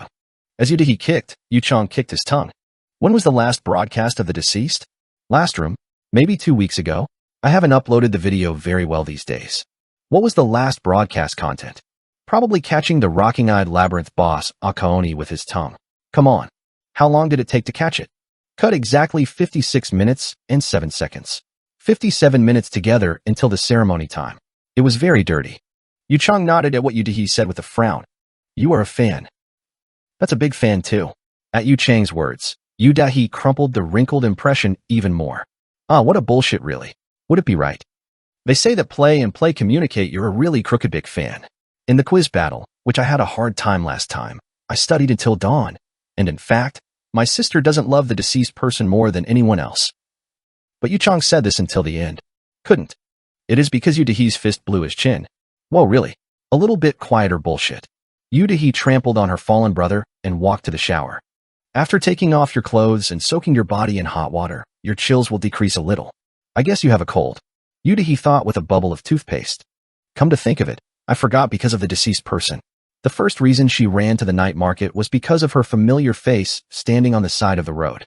As Yudahi kicked, Yuchong kicked his tongue. When was the last broadcast of the deceased? Last room? Maybe 2 weeks ago? I haven't uploaded the video very well these days. What was the last broadcast content? Probably catching the rocking-eyed labyrinth boss, Akaoni, with his tongue. Come on. How long did it take to catch it? Cut exactly 56 minutes and 7 seconds. 57 minutes together until the ceremony time. It was very dirty. Yuchong nodded at what Yudahi said with a frown. You are a fan. That's a big fan too. At Yuchang's words, Yudahi crumpled the wrinkled impression even more. What a bullshit really. Would it be right? They say that play and play communicate you're a really crooked big fan. In the quiz battle, which I had a hard time last time, I studied until dawn. And in fact, my sister doesn't love the deceased person more than anyone else. But Yuchong said this until the end. Couldn't. It is because Yudahi's fist blew his chin. Whoa, really? A little bit quieter bullshit. Yudahi trampled on her fallen brother and walked to the shower. After taking off your clothes and soaking your body in hot water, your chills will decrease a little. I guess you have a cold. Yudahi thought with a bubble of toothpaste. Come to think of it, I forgot because of the deceased person. The first reason she ran to the night market was because of her familiar face standing on the side of the road.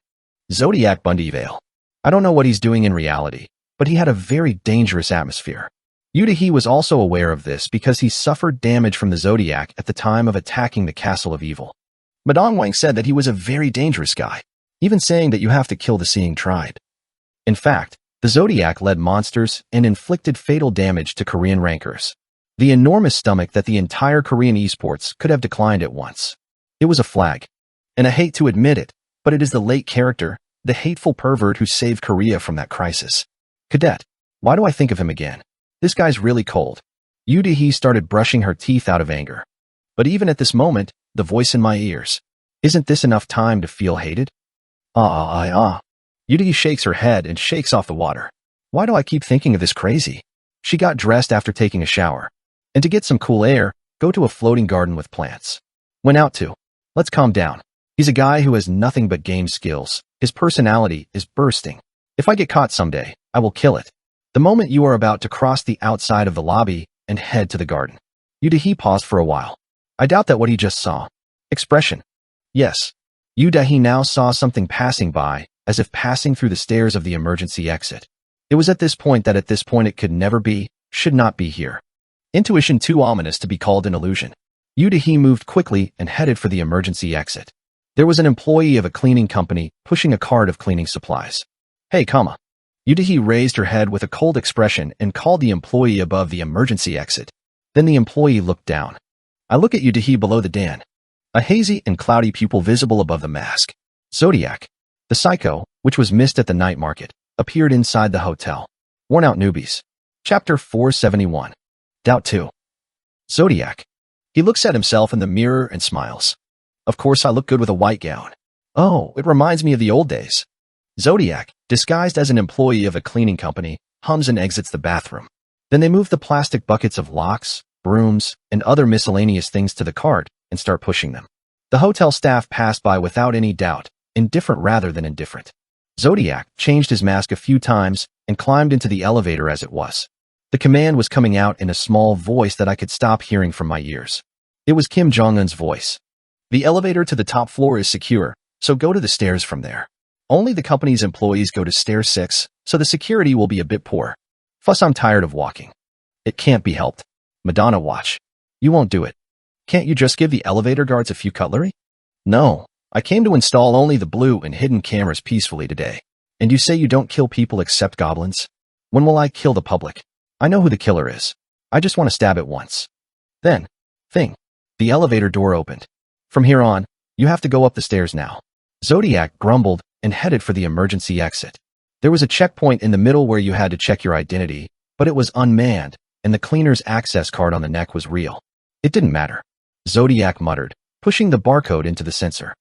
Zodiac Bundyvale. I don't know what he's doing in reality, but he had a very dangerous atmosphere. Yudahi was also aware of this because he suffered damage from the Zodiac at the time of attacking the Castle of Evil. Madame Wang said that he was a very dangerous guy, even saying that you have to kill the Seeing Tribe. In fact, the Zodiac led monsters and inflicted fatal damage to Korean rankers. The enormous stomach that the entire Korean esports could have declined at once. It was a flag. And I hate to admit it, but it is the late character, the hateful pervert who saved Korea from that crisis. Cadet. Why do I think of him again? This guy's really cold. Yudahi started brushing her teeth out of anger. But even at this moment, the voice in my ears. Isn't this enough time to feel hated? Yudahi shakes her head and shakes off the water. Why do I keep thinking of this crazy? She got dressed after taking a shower. And to get some cool air, go to a floating garden with plants. Went out to. Let's calm down. He's a guy who has nothing but game skills. His personality is bursting. If I get caught someday, I will kill it. The moment you are about to cross the outside of the lobby and head to the garden. Yudahi paused for a while. I doubt that what he just saw. Expression. Yes. Yudahi now saw something passing by, as if passing through the stairs of the emergency exit. It was at this point it could never be, should not be here. Intuition too ominous to be called an illusion. Yudahi moved quickly and headed for the emergency exit. There was an employee of a cleaning company pushing a cart of cleaning supplies. Hey, comma. Yudahi raised her head with a cold expression and called the employee above the emergency exit. Then the employee looked down. I look at Yudahi below the Dan. A hazy and cloudy pupil visible above the mask. Zodiac. The psycho, which was missed at the night market, appeared inside the hotel. Worn out newbies. Chapter 471. Doubt 2. Zodiac. He looks at himself in the mirror and smiles. Of course I look good with a white gown. Oh, it reminds me of the old days. Zodiac, disguised as an employee of a cleaning company, hums and exits the bathroom. Then they move the plastic buckets of locks, brooms, and other miscellaneous things to the cart and start pushing them. The hotel staff passed by without any doubt, indifferent rather than indifferent. Zodiac changed his mask a few times and climbed into the elevator as it was. The command was coming out in a small voice that I could stop hearing from my ears. It was Kim Jong-un's voice. The elevator to the top floor is secure, so go to the stairs from there. Only the company's employees go to stair 6, so the security will be a bit poor. Fuss, I'm tired of walking. It can't be helped. Madonna, watch. You won't do it. Can't you just give the elevator guards a few cutlery? No, I came to install only the blue and hidden cameras peacefully today. And you say you don't kill people except goblins? When will I kill the public? I know who the killer is. I just want to stab it once. Then, the elevator door opened. From here on, you have to go up the stairs now. Zodiac grumbled and headed for the emergency exit. There was a checkpoint in the middle where you had to check your identity, but it was unmanned, and the cleaner's access card on the neck was real. It didn't matter. Zodiac muttered, pushing the barcode into the sensor.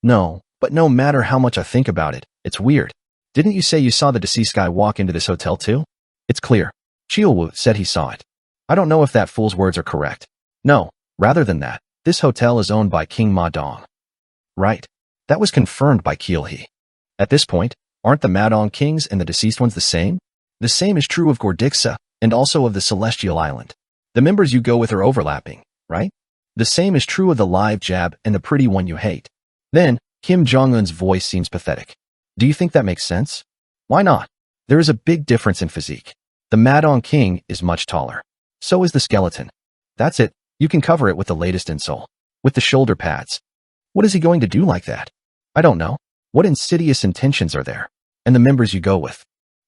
No, but no matter how much I think about it, it's weird. Didn't you say you saw the deceased guy walk into this hotel too? It's clear. Chielwoo said he saw it. I don't know if that fool's words are correct. No, rather than that, this hotel is owned by King Ma Dong. Right. That was confirmed by Kielhe. At this point, aren't the Madong kings and the deceased ones the same? The same is true of Gordixa, and also of the Celestial Island. The members you go with are overlapping, right? The same is true of the live jab and the pretty one you hate. Then, Kim Jong-un's voice seems pathetic. Do you think that makes sense? Why not? There is a big difference in physique. The Madong king is much taller. So is the skeleton. That's it. You can cover it with the latest insole. With the shoulder pads. What is he going to do like that? I don't know. What insidious intentions are there? And the members you go with.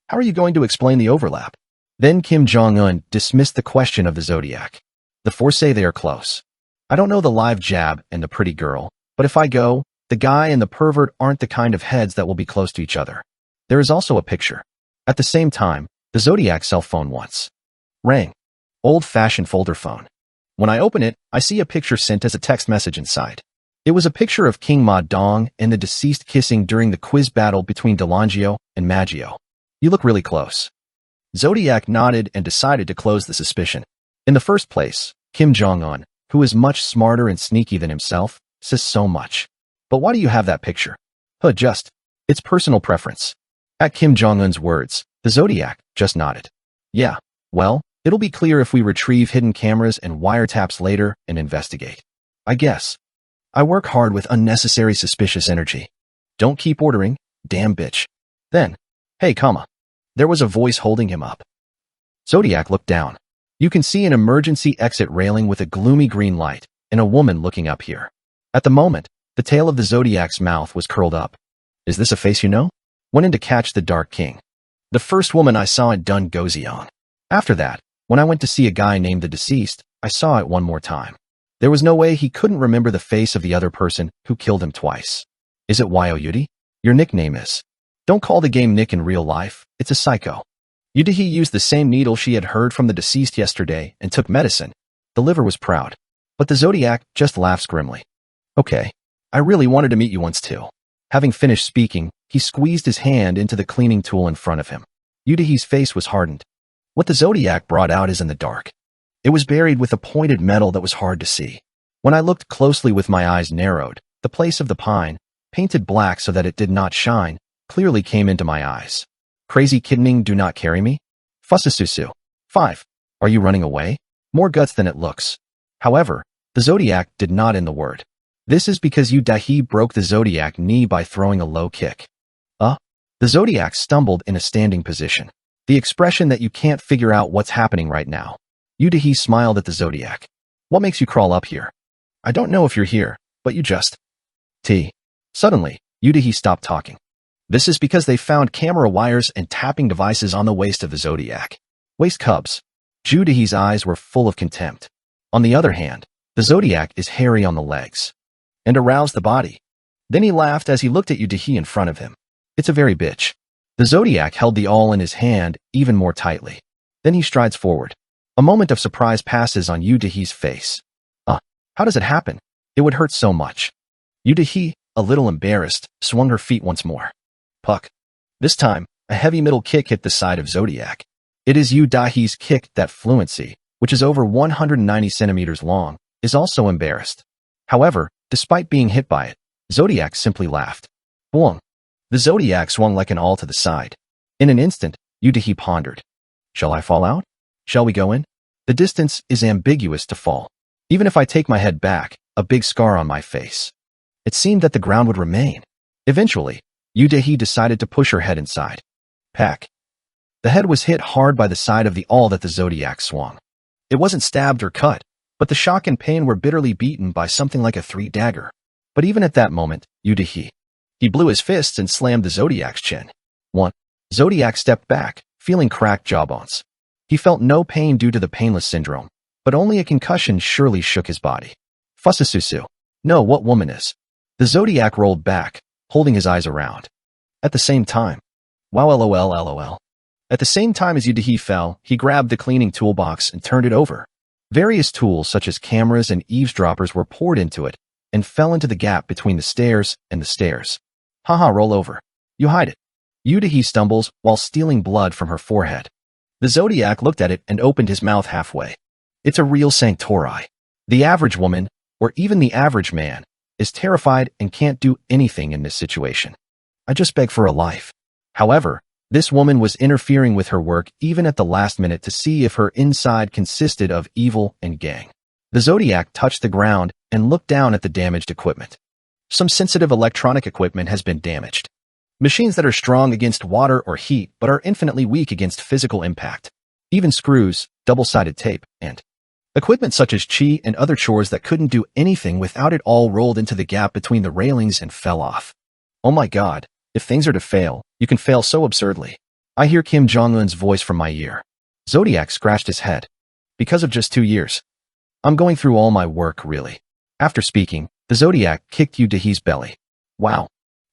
How are you going to explain the overlap? Then Kim Jong-un dismissed the question of the Zodiac. The four say they are close. I don't know the live jab and the pretty girl, but if I go, the guy and the pervert aren't the kind of heads that will be close to each other. There is also a picture. At the same time, the Zodiac cell phone once rang. Old-fashioned folder phone. When I open it, I see a picture sent as a text message inside. It was a picture of King Ma Dong and the deceased kissing during the quiz battle between Delangio and Maggio. You look really close. Zodiac nodded and decided to close the suspicion. In the first place, Kim Jong-un, who is much smarter and sneaky than himself, says so much. But why do you have that picture? It's personal preference. At Kim Jong-un's words, the Zodiac just nodded. Yeah, well, it'll be clear if we retrieve hidden cameras and wiretaps later and investigate. I guess. I work hard with unnecessary suspicious energy. Don't keep ordering, damn bitch. Then, hey, comma. There was a voice holding him up. Zodiac looked down. You can see an emergency exit railing with a gloomy green light and a woman looking up here. At the moment, the tail of the Zodiac's mouth was curled up. Is this a face you know? Went in to catch the Dark King. The first woman I saw at Dun Gozion. After that, when I went to see a guy named the deceased, I saw it one more time. There was no way he couldn't remember the face of the other person who killed him twice. Is it Yoyuti? Your nickname is. Don't call the game Nick in real life, it's a psycho. Yudahi used the same needle she had heard from the deceased yesterday and took medicine. The liver was proud. But the Zodiac just laughs grimly. Okay, I really wanted to meet you once too. Having finished speaking, he squeezed his hand into the cleaning tool in front of him. Yudahi's face was hardened. What the Zodiac brought out is in the dark. It was buried with a pointed metal that was hard to see. When I looked closely with my eyes narrowed, the place of the pine, painted black so that it did not shine, clearly came into my eyes. Crazy kidning do not carry me? Fussasusu. 5. Are you running away? More guts than it looks. However, the Zodiac did not end the word. This is because Yudahi broke the Zodiac knee by throwing a low kick. The Zodiac stumbled in a standing position. The expression that you can't figure out what's happening right now. Yudahi smiled at the Zodiac. What makes you crawl up here? I don't know if you're here, but you just... Suddenly, Yudahi stopped talking. This is because they found camera wires and tapping devices on the waist of the Zodiac. Waist cubs. Yudahi's eyes were full of contempt. On the other hand, the Zodiac is hairy on the legs. And aroused the body. Then he laughed as he looked at Yudahi in front of him. It's a very bitch. The Zodiac held the awl in his hand even more tightly. Then he strides forward. A moment of surprise passes on Yudahi's face. How does it happen? It would hurt so much. Yudahi, a little embarrassed, swung her feet once more. Puck. This time, a heavy middle kick hit the side of Zodiac. It is Yudahi's kick that fluency, which is over 190 centimeters long, is also embarrassed. However, despite being hit by it, Zodiac simply laughed. Boing. The Zodiac swung like an awl to the side. In an instant, Yudahi pondered. Shall I fall out? Shall we go in? The distance is ambiguous to fall. Even if I take my head back, a big scar on my face. It seemed that the ground would remain. Eventually, Yudahi decided to push her head inside. Pack. The head was hit hard by the side of the awl that the Zodiac swung. It wasn't stabbed or cut, but the shock and pain were bitterly beaten by something like a 3-dagger. But even at that moment, Yudahi. He blew his fists and slammed the Zodiac's chin. 1. Zodiac stepped back, feeling cracked jawbones. He felt no pain due to the painless syndrome, but only a concussion surely shook his body. Fussasusu. No, what woman is? The Zodiac rolled back, holding his eyes around. At the same time. Wow, lol. At the same time as Yudahi fell, he grabbed the cleaning toolbox and turned it over. Various tools such as cameras and eavesdroppers were poured into it and fell into the gap between the stairs and the stairs. Haha, roll over. You hide it. Yudahi stumbles while stealing blood from her forehead. The Zodiac looked at it and opened his mouth halfway. It's a real sanctuary. The average woman, or even the average man, is terrified and can't do anything in this situation. I just beg for a life. However, this woman was interfering with her work even at the last minute to see if her inside consisted of evil and gang. The Zodiac touched the ground and looked down at the damaged equipment. Some sensitive electronic equipment has been damaged. Machines that are strong against water or heat but are infinitely weak against physical impact. Even screws, double-sided tape, and equipment such as chi and other chores that couldn't do anything without it all rolled into the gap between the railings and fell off. Oh my god, if things are to fail, you can fail so absurdly. I hear Kim Jong-un's voice from my ear. Zodiac scratched his head. Because of just 2 years. I'm going through all my work, really. After speaking, the Zodiac kicked Yudahi's belly. Wow.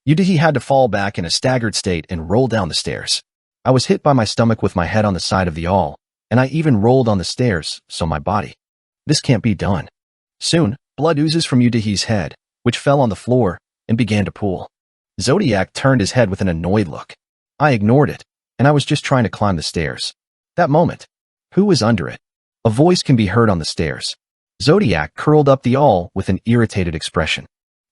Yudahi had to fall back in a staggered state and roll down the stairs. I was hit by my stomach with my head on the side of the awl, and I even rolled on the stairs, so my body. This can't be done. Soon, blood oozes from Yudahi's head, which fell on the floor, and began to pool. Zodiac turned his head with an annoyed look. I ignored it, and I was just trying to climb the stairs. That moment. Who was under it? A voice can be heard on the stairs. Zodiac curled up the awl with an irritated expression.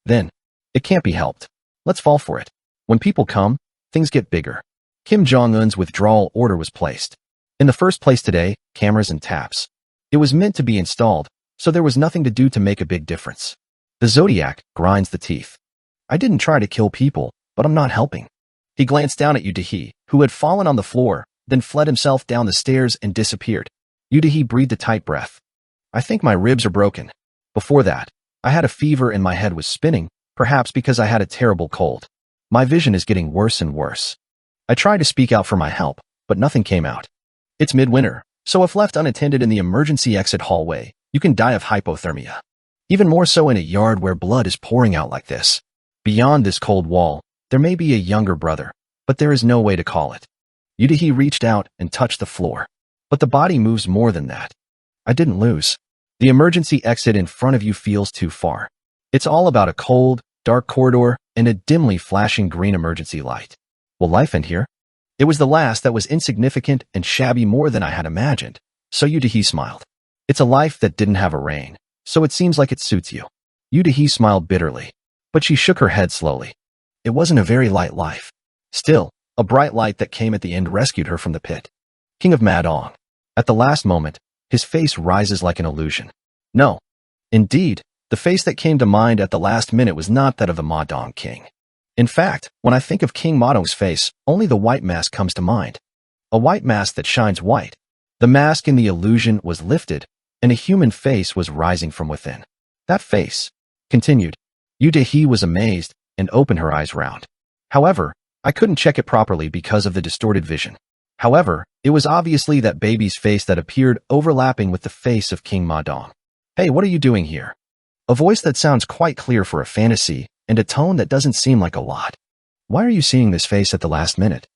Then, it can't be helped. Let's fall for it. When people come, things get bigger. Kim Jong-un's withdrawal order was placed. In the first place today, cameras and taps. It was meant to be installed, so there was nothing to do to make a big difference. The Zodiac grinds the teeth. I didn't try to kill people, but I'm not helping. He glanced down at Yudahi, who had fallen on the floor, then fled himself down the stairs and disappeared. Yudahi breathed a tight breath. I think my ribs are broken. Before that, I had a fever and my head was spinning, perhaps because I had a terrible cold. My vision is getting worse and worse. I tried to speak out for my help, but nothing came out. It's midwinter, so if left unattended in the emergency exit hallway, you can die of hypothermia. Even more so in a yard where blood is pouring out like this. Beyond this cold wall, there may be a younger brother, but there is no way to call it. Yudahi reached out and touched the floor. But the body moves more than that. I didn't lose. The emergency exit in front of you feels too far. It's all about a cold, dark corridor and a dimly flashing green emergency light. Will life end here? It was the last that was insignificant and shabby more than I had imagined. So Yudahi smiled. It's a life that didn't have a reign, so it seems like it suits you. Yudahi smiled bitterly, but she shook her head slowly. It wasn't a very light life. Still, a bright light that came at the end rescued her from the pit. King of Madong. At the last moment, his face rises like an illusion. No. Indeed, the face that came to mind at the last minute was not that of the Madong King. In fact, when I think of King Madong's face, only the white mask comes to mind. A white mask that shines white. The mask in the illusion was lifted, and a human face was rising from within. That face, continued. Yudahi was amazed and opened her eyes round. However, I couldn't check it properly because of the distorted vision. However, it was obviously that baby's face that appeared overlapping with the face of King Madong. Hey, what are you doing here? A voice that sounds quite clear for a fantasy, and a tone that doesn't seem like a lot. Why are you seeing this face at the last minute?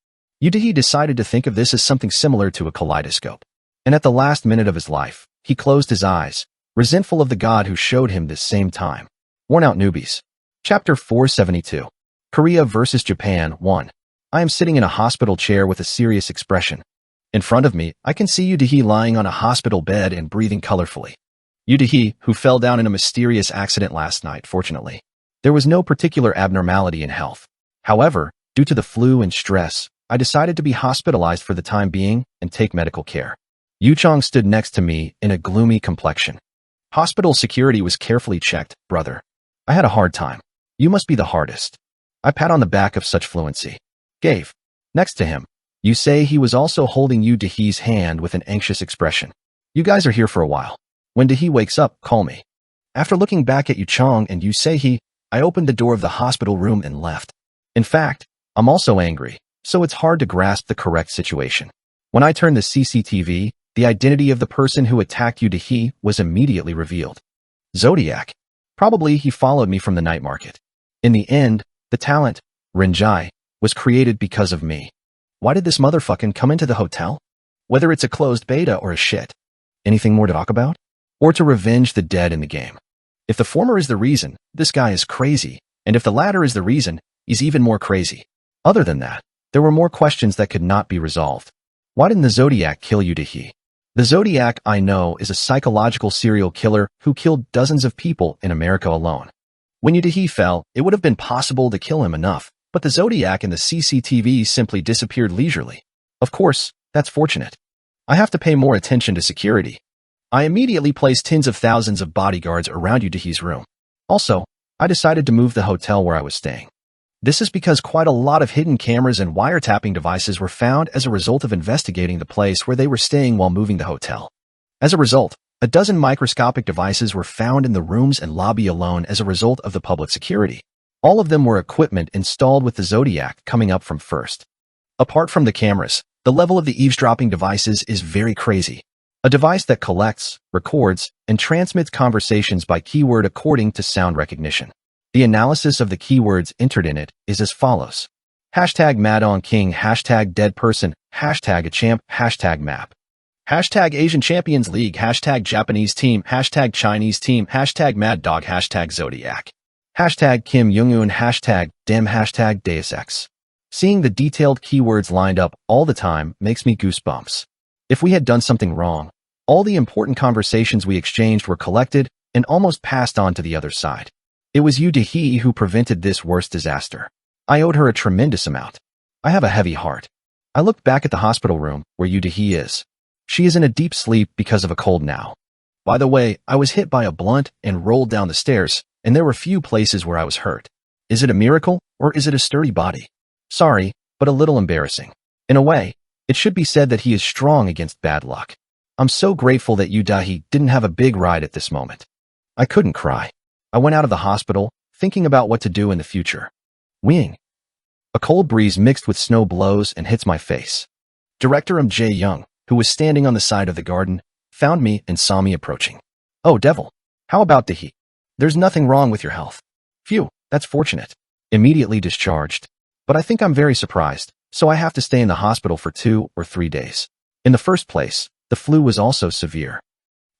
Yudahi decided to think of this as something similar to a kaleidoscope. And at the last minute of his life, he closed his eyes, resentful of the god who showed him this same time. Worn Out Newbies. Chapter 472. Korea vs. Japan 1. I am sitting in a hospital chair with a serious expression. In front of me, I can see Yudahi lying on a hospital bed and breathing colorfully. Yudahi, who fell down in a mysterious accident last night, fortunately. There was no particular abnormality in health. However, due to the flu and stress, I decided to be hospitalized for the time being and take medical care. Yu Chong stood next to me in a gloomy complexion. Hospital security was carefully checked, brother. I had a hard time. You must be the hardest. I pat on the back of such fluency. Gave. Next to him. You say he was also holding Yudahi's hand with an anxious expression. You guys are here for a while. When Dahi wakes up, call me. After looking back at Yu Chong and Yu Sei-hee, I opened the door of the hospital room and left. In fact, I'm also angry, so it's hard to grasp the correct situation. When I turned the CCTV, the identity of the person who attacked Yudahi was immediately revealed. Zodiac. Probably he followed me from the night market. In the end, the talent, Renjai, was created because of me. Why did this motherfucking come into the hotel? Whether it's a closed beta or a shit. Anything more to talk about? Or to revenge the dead in the game? If the former is the reason, this guy is crazy, and if the latter is the reason, he's even more crazy. Other than that, there were more questions that could not be resolved. Why didn't the Zodiac kill Yudahi? The Zodiac, I know, is a psychological serial killer who killed dozens of people in America alone. When Yudahi fell, it would have been possible to kill him enough, but the Zodiac and the CCTV simply disappeared leisurely. Of course, that's fortunate. I have to pay more attention to security. I immediately placed tens of thousands of bodyguards around Yudahi's room. Also, I decided to move the hotel where I was staying. This is because quite a lot of hidden cameras and wiretapping devices were found as a result of investigating the place where they were staying while moving the hotel. As a result, a dozen microscopic devices were found in the rooms and lobby alone as a result of the public security. All of them were equipment installed with the Zodiac coming up from first. Apart from the cameras, the level of the eavesdropping devices is very crazy. A device that collects, records, and transmits conversations by keyword according to sound recognition. The analysis of the keywords entered in it is as follows. Hashtag Madong King, hashtag dead person, hashtag a champ, hashtag map. Hashtag Asian Champions League, hashtag Japanese team, hashtag Chinese team, hashtag Mad Dog, hashtag Zodiac. Hashtag Kim Jong-un, hashtag Dem, hashtag Deus Ex. Seeing the detailed keywords lined up all the time makes me goosebumps. If we had done something wrong, all the important conversations we exchanged were collected and almost passed on to the other side. It was Yudahi who prevented this worst disaster. I owed her a tremendous amount. I have a heavy heart. I looked back at the hospital room where Yudahi is. She is in a deep sleep because of a cold now. By the way, I was hit by a blunt and rolled down the stairs, and there were few places where I was hurt. Is it a miracle, or is it a sturdy body? Sorry, but a little embarrassing. In a way, it should be said that he is strong against bad luck. I'm so grateful that Yudahi didn't have a big ride at this moment. I couldn't cry. I went out of the hospital, thinking about what to do in the future. Wing. A cold breeze mixed with snow blows and hits my face. Director Jae Young, who was standing on the side of the garden, found me and saw me approaching. Oh, devil. How about Dahi? There's nothing wrong with your health. Phew, that's fortunate. Immediately discharged. But I think I'm very surprised, so I have to stay in the hospital for 2 or 3 days. In the first place, the flu was also severe.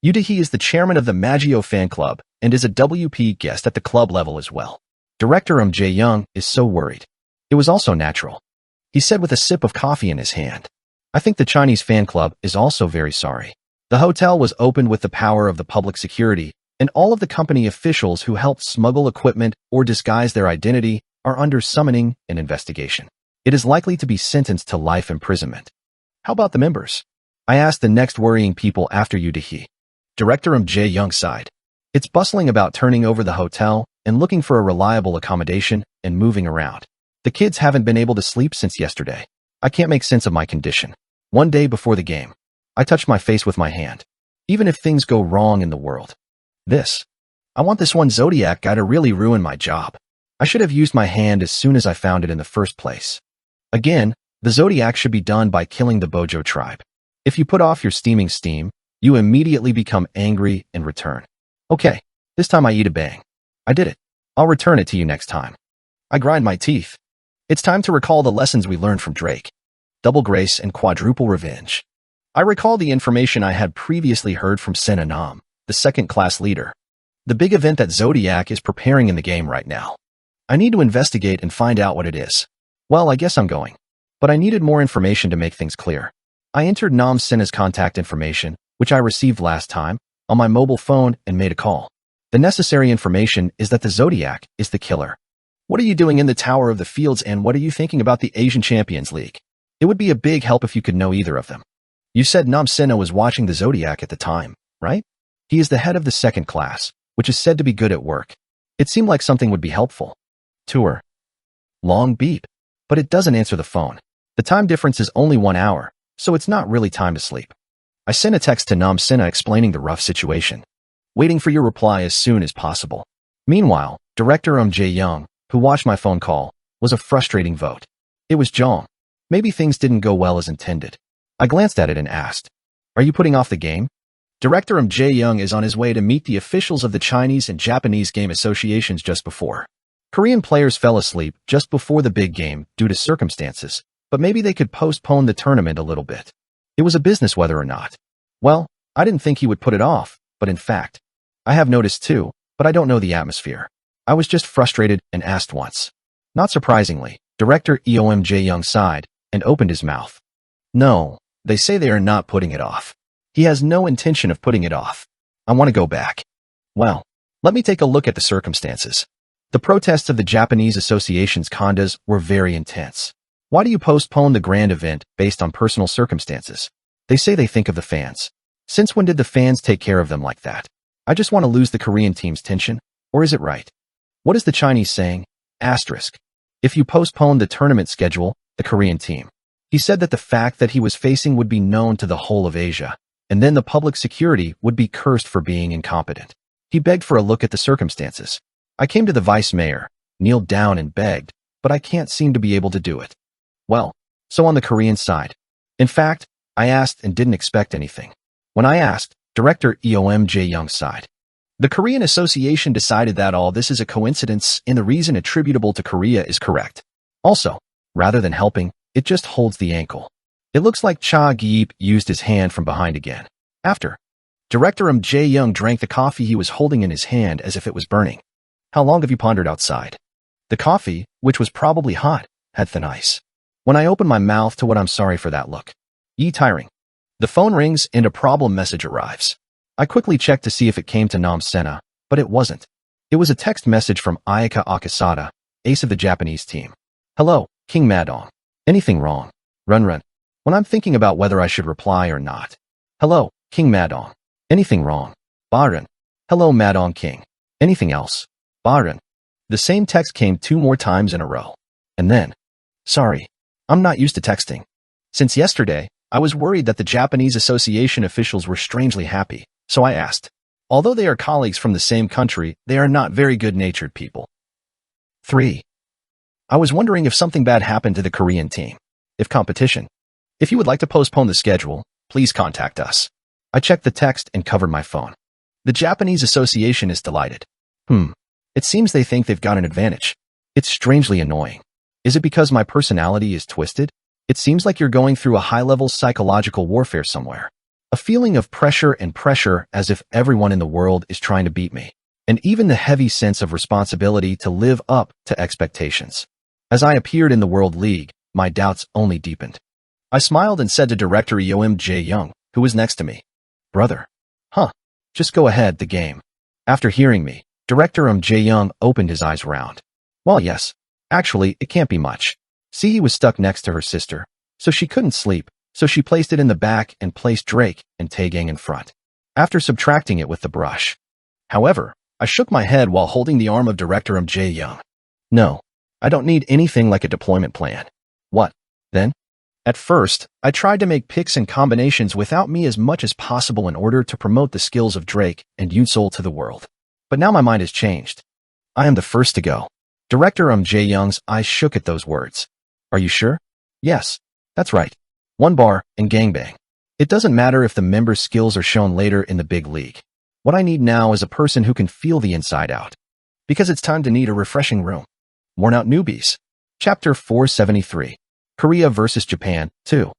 Yudahi is the chairman of the Maggio fan club and is a WP guest at the club level as well. Director Jae-young is so worried. It was also natural. He said with a sip of coffee in his hand. I think the Chinese fan club is also very sorry. The hotel was opened with the power of the public security, and all of the company officials who helped smuggle equipment or disguise their identity are under summoning and investigation. It is likely to be sentenced to life imprisonment. How about the members? I asked the next worrying people after Yudahi. Director Jae-young sighed. It's bustling about turning over the hotel and looking for a reliable accommodation and moving around. The kids haven't been able to sleep since yesterday. I can't make sense of my condition. One day before the game, I touched my face with my hand. Even if things go wrong in the world. I want this one Zodiac guy to really ruin my job. I should have used my hand as soon as I found it in the first place. Again, the Zodiac should be done by killing the Bojo tribe. If you put off your steaming steam, you immediately become angry and return. Okay, this time I eat a bang. I did it. I'll return it to you next time. I grind my teeth. It's time to recall the lessons we learned from Drake. Double grace and quadruple revenge. I recall the information I had previously heard from Senna Nam, the second-class leader. The big event that Zodiac is preparing in the game right now. I need to investigate and find out what it is. Well, I guess I'm going. But I needed more information to make things clear. I entered Nam Senna's contact information, which I received last time, on my mobile phone and made a call. The necessary information is that the Zodiac is the killer. What are you doing in the Tower of the Fields and what are you thinking about the Asian Champions League? It would be a big help if you could know either of them. You said Nam Senna was watching the Zodiac at the time, right? He is the head of the second class, which is said to be good at work. It seemed like something would be helpful. Tour. Long beep. But it doesn't answer the phone. The time difference is only 1 hour, so it's not really time to sleep. I sent a text to Nam Senna explaining the rough situation. Waiting for your reply as soon as possible. Meanwhile, Director Jae-young, who watched my phone call, was a frustrating vote. It was Jong. Maybe things didn't go well as intended. I glanced at it and asked, are you putting off the game? Director Jae-young is on his way to meet the officials of the Chinese and Japanese game associations just before. Korean players fell asleep just before the big game due to circumstances, but maybe they could postpone the tournament a little bit. It was a business whether or not. Well, I didn't think he would put it off, but in fact, I have noticed too, but I don't know the atmosphere. I was just frustrated and asked once. Not surprisingly, Director Jae-young sighed and opened his mouth. No, they say they are not putting it off. He has no intention of putting it off. I want to go back. Well, let me take a look at the circumstances. The protests of the Japanese Association's condas were very intense. Why do you postpone the grand event based on personal circumstances? They say they think of the fans. Since when did the fans take care of them like that? I just want to lose the Korean team's tension, or is it right? What is the Chinese saying? Asterisk. If you postpone the tournament schedule, the Korean team. He said that the fact that he was facing would be known to the whole of Asia, and then the public security would be cursed for being incompetent. He begged for a look at the circumstances. I came to the vice mayor, kneeled down and begged, but I can't seem to be able to do it. Well, so on the Korean side. In fact, I asked and didn't expect anything. When I asked, Director Jae-young sighed. The Korean Association decided that all this is a coincidence and the reason attributable to Korea is correct. Also, rather than helping, it just holds the ankle. It looks like Cha Gi-yeop used his hand from behind again. After, Director Jae-young drank the coffee he was holding in his hand as if it was burning. How long have you pondered outside? The coffee, which was probably hot, had thin ice. When I opened my mouth to what I'm sorry for that look. Tiring. The phone rings and a problem message arrives. I quickly checked to see if it came to Nam Senna, but it wasn't. It was a text message from Ayaka Akasada, ace of the Japanese team. Hello, King Madong. Anything wrong? Run. When I'm thinking about whether I should reply or not. Hello, King Madong. Anything wrong? Baran. Hello, Madong King. Anything else? Baran. The same text came 2 more times in a row. And then, sorry, I'm not used to texting. Since yesterday, I was worried that the Japanese Association officials were strangely happy, so I asked. Although they are colleagues from the same country, they are not very good-natured people. 3. I was wondering if something bad happened to the Korean team. If competition. If you would like to postpone the schedule, please contact us. I checked the text and covered my phone. The Japanese Association is delighted. It seems they think they've got an advantage. It's strangely annoying. Is it because my personality is twisted? It seems like you're going through a high-level psychological warfare somewhere. A feeling of pressure and pressure as if everyone in the world is trying to beat me. And even the heavy sense of responsibility to live up to expectations. As I appeared in the World League, my doubts only deepened. I smiled and said to Director Eom Jae-young, who was next to me, "Brother. Huh. Just go ahead, the game." After hearing me, Director Jae-young opened his eyes round. Well, yes. Actually, it can't be much. See, he was stuck next to her sister, so she couldn't sleep, so she placed it in the back and placed Drake and Taegang in front, after subtracting it with the brush. However, I shook my head while holding the arm of Director Jae-young. No, I don't need anything like a deployment plan. What, then? At first, I tried to make picks and combinations without me as much as possible in order to promote the skills of Drake and Yunsol to the world. But now my mind has changed. I am the first to go. Director Jae-young's eyes shook at those words. Are you sure? Yes, that's right. One bar and gangbang. It doesn't matter if the members' skills are shown later in the big league. What I need now is a person who can feel the inside out. Because it's time to need a refreshing room. Worn out newbies. Chapter 473. Korea versus Japan, 2.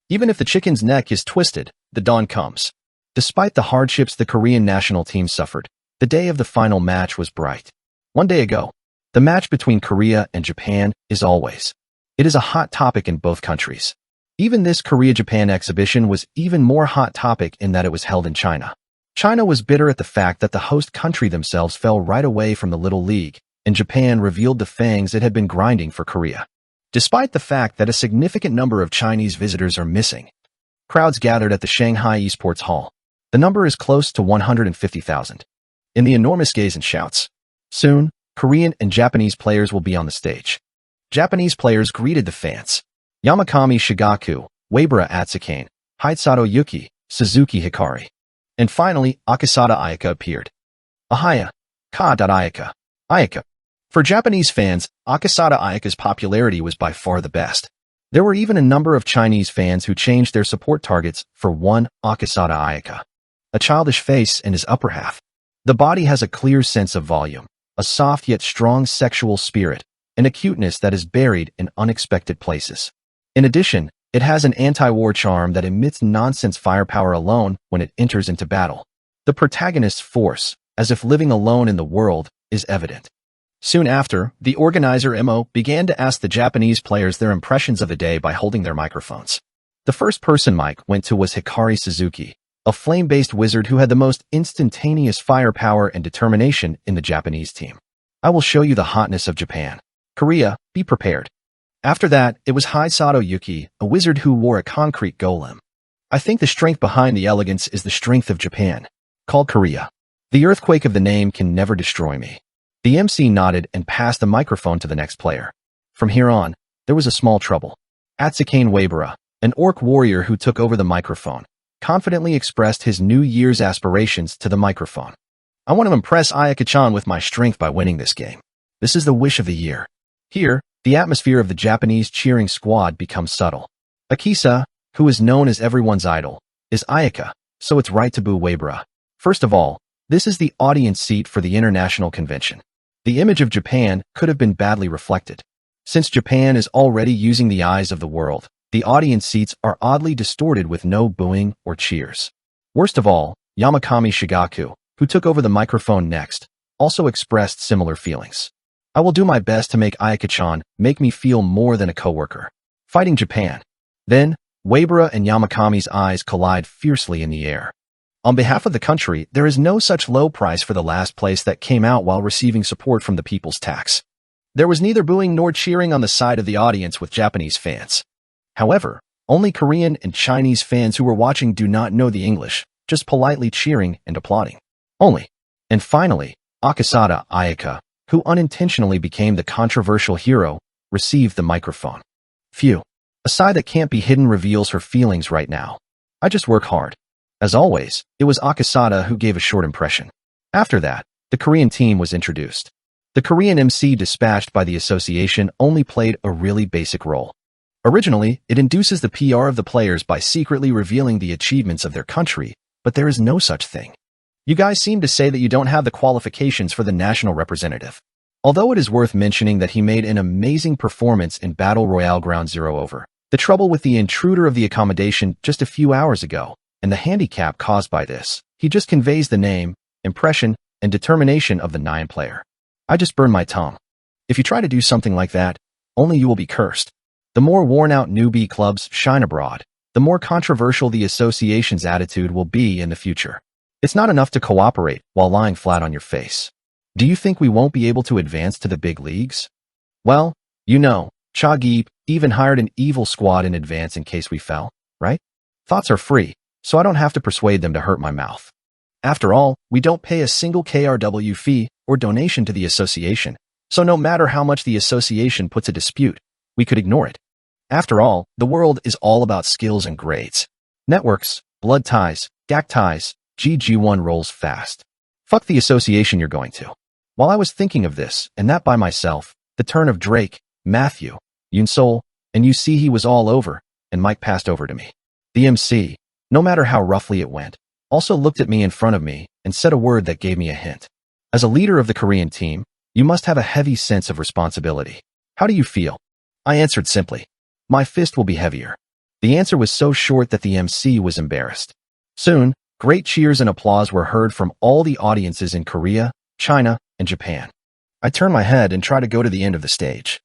Even if the chicken's neck is twisted, the dawn comes. Despite the hardships the Korean national team suffered, the day of the final match was bright. One day ago, the match between Korea and Japan is always. It is a hot topic in both countries. Even this Korea-Japan exhibition was even more hot topic in that it was held in China. China was bitter at the fact that the host country themselves fell right away from the Little League, and Japan revealed the fangs it had been grinding for Korea. Despite the fact that a significant number of Chinese visitors are missing, crowds gathered at the Shanghai Esports Hall. The number is close to 150,000. In the enormous gaze and shouts. Soon, Korean and Japanese players will be on the stage. Japanese players greeted the fans. Yamakami Shigaku, Weibara Atsukane, Hidesato Yuki, Suzuki Hikari. And finally, Akasada Ayaka appeared. Ahaya. Ka.Ayaka. Ayaka. For Japanese fans, Akasada Ayaka's popularity was by far the best. There were even a number of Chinese fans who changed their support targets for one Akasada Ayaka. A childish face in his upper half. The body has a clear sense of volume, a soft yet strong sexual spirit, and a cuteness that is buried in unexpected places. In addition, it has an anti-war charm that emits nonsense firepower alone when it enters into battle. The protagonist's force, as if living alone in the world, is evident. Soon after, the organizer Mo began to ask the Japanese players their impressions of the day by holding their microphones. The first person mic went to was Hikari Suzuki, a flame-based wizard who had the most instantaneous firepower and determination in the Japanese team. I will show you the hotness of Japan. Korea, be prepared. After that, it was Hidesato Yuki, a wizard who wore a concrete golem. I think the strength behind the elegance is the strength of Japan, called Korea. The earthquake of the name can never destroy me. The MC nodded and passed the microphone to the next player. From here on, there was a small trouble. Atsukane Weibara, an orc warrior who took over the microphone, confidently expressed his New Year's aspirations to the microphone. I want to impress Ayaka-chan with my strength by winning this game. This is the wish of the year. Here, the atmosphere of the Japanese cheering squad becomes subtle. Akisa, who is known as everyone's idol, is Ayaka, so it's right to boo Weibara. First of all, this is the audience seat for the international convention. The image of Japan could have been badly reflected. Since Japan is already using the eyes of the world, the audience seats are oddly distorted with no booing or cheers. Worst of all, Yamakami Shigaku, who took over the microphone next, also expressed similar feelings. I will do my best to make Ayaka-chan make me feel more than a coworker. Fighting Japan. Then, Weibara and Yamakami's eyes collide fiercely in the air. On behalf of the country, there is no such low price for the last place that came out while receiving support from the people's tax. There was neither booing nor cheering on the side of the audience with Japanese fans. However, only Korean and Chinese fans who were watching do not know the English, just politely cheering and applauding. Only. And finally, Akasada Ayaka, who unintentionally became the controversial hero, received the microphone. Phew. A sigh that can't be hidden reveals her feelings right now. I just work hard. As always, it was Akasada who gave a short impression. After that, the Korean team was introduced. The Korean MC dispatched by the association only played a really basic role. Originally, it induces the PR of the players by secretly revealing the achievements of their country, but there is no such thing. You guys seem to say that you don't have the qualifications for the national representative. Although it is worth mentioning that he made an amazing performance in Battle Royale Ground Zero over. The trouble with the intruder of the accommodation just a few hours ago, and the handicap caused by this, he just conveys the name, impression, and determination of the 9 player. I just burned my tongue. If you try to do something like that, only you will be cursed. The more worn-out newbie clubs shine abroad, the more controversial the association's attitude will be in the future. It's not enough to cooperate while lying flat on your face. Do you think we won't be able to advance to the big leagues? Well, you know, Cha-Geep even hired an evil squad in advance in case we fell, right? Thoughts are free, so I don't have to persuade them to hurt my mouth. After all, we don't pay a single KRW fee or donation to the association, so no matter how much the association puts a dispute, we could ignore it. After all, the world is all about skills and grades. Networks, blood ties, GAC ties, GG1 rolls fast. Fuck the association you're going to. While I was thinking of this, and that by myself, the turn of Drake, Matthew, Yunsol, and you see he was all over, and Mike passed over to me. The MC, no matter how roughly it went, also looked at me in front of me and said a word that gave me a hint. As a leader of the Korean team, you must have a heavy sense of responsibility. How do you feel? I answered simply, my fist will be heavier. The answer was so short that the MC was embarrassed. Soon, great cheers and applause were heard from all the audiences in Korea, China, and Japan. I turn my head and try to go to the end of the stage.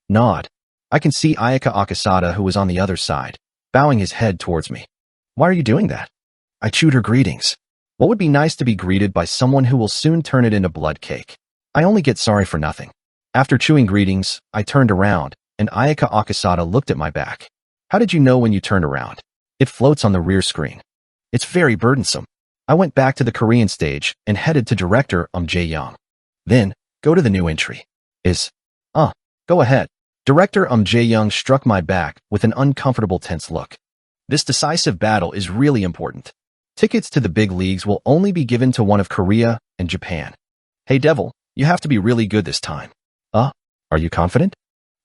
Nod. I can see Ayaka Akasada, who was on the other side, bowing his head towards me. Why are you doing that? I chewed her greetings. What would be nice to be greeted by someone who will soon turn it into blood cake? I only get sorry for nothing. After chewing greetings, I turned around, and Ayaka Akasada looked at my back. How did you know when you turned around? It floats on the rear screen. It's very burdensome. I went back to the Korean stage and headed to director Jae-young. Then, go to the new entry. Go ahead. Director Jae-young struck my back with an uncomfortable tense look. This decisive battle is really important. Tickets to the big leagues will only be given to one of Korea and Japan. Hey Devil, you have to be really good this time. Are you confident?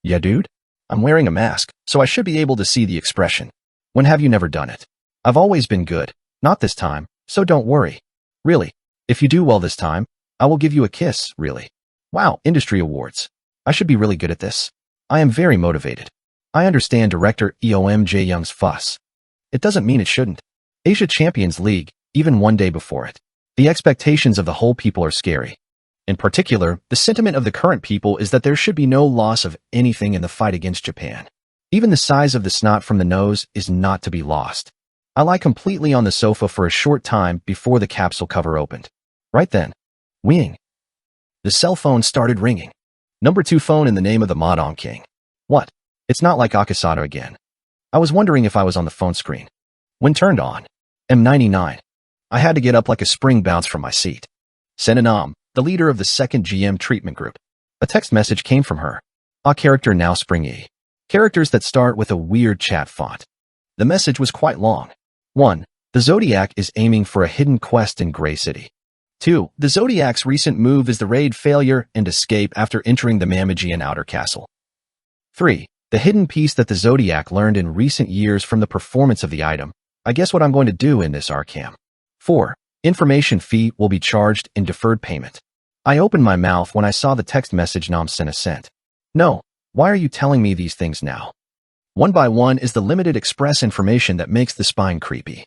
Yeah, dude. I'm wearing a mask, so I should be able to see the expression. When have you never done it? I've always been good, not this time, so don't worry. Really, if you do well this time, I will give you a kiss, really. Wow, industry awards. I should be really good at this. I am very motivated. I understand director Jae-young's fuss. It doesn't mean it shouldn't. Asia Champions League, even one day before it. The expectations of the whole people are scary. In particular, the sentiment of the current people is that there should be no loss of anything in the fight against Japan. Even the size of the snot from the nose is not to be lost. I lie completely on the sofa for a short time before the capsule cover opened. Right then, wing. The cell phone started ringing. Number 2 phone in the name of the Modong King. What? It's not like Akasada again. I was wondering if I was on the phone screen. When turned on, M99. I had to get up like a spring bounce from my seat. Senanam, the leader of the 2nd GM treatment group. A text message came from her. A character now springy. Characters that start with a weird chat font. The message was quite long. 1. The Zodiac is aiming for a hidden quest in Grey City. 2. The Zodiac's recent move is the raid failure and escape after entering the Mamagian Outer Castle. 3. The hidden piece that the Zodiac learned in recent years from the performance of the item. I guess what I'm going to do in this Arcam. 4. Information fee will be charged in deferred payment. I opened my mouth when I saw the text message Nam sent. No, why are you telling me these things now? One by one is the limited express information that makes the spine creepy.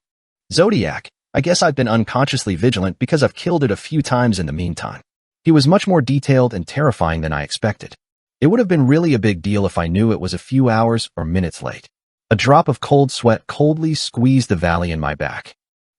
Zodiac, I guess I've been unconsciously vigilant because I've killed it a few times in the meantime. He was much more detailed and terrifying than I expected. It would have been really a big deal if I knew it was a few hours or minutes late. A drop of cold sweat coldly squeezed the valley in my back.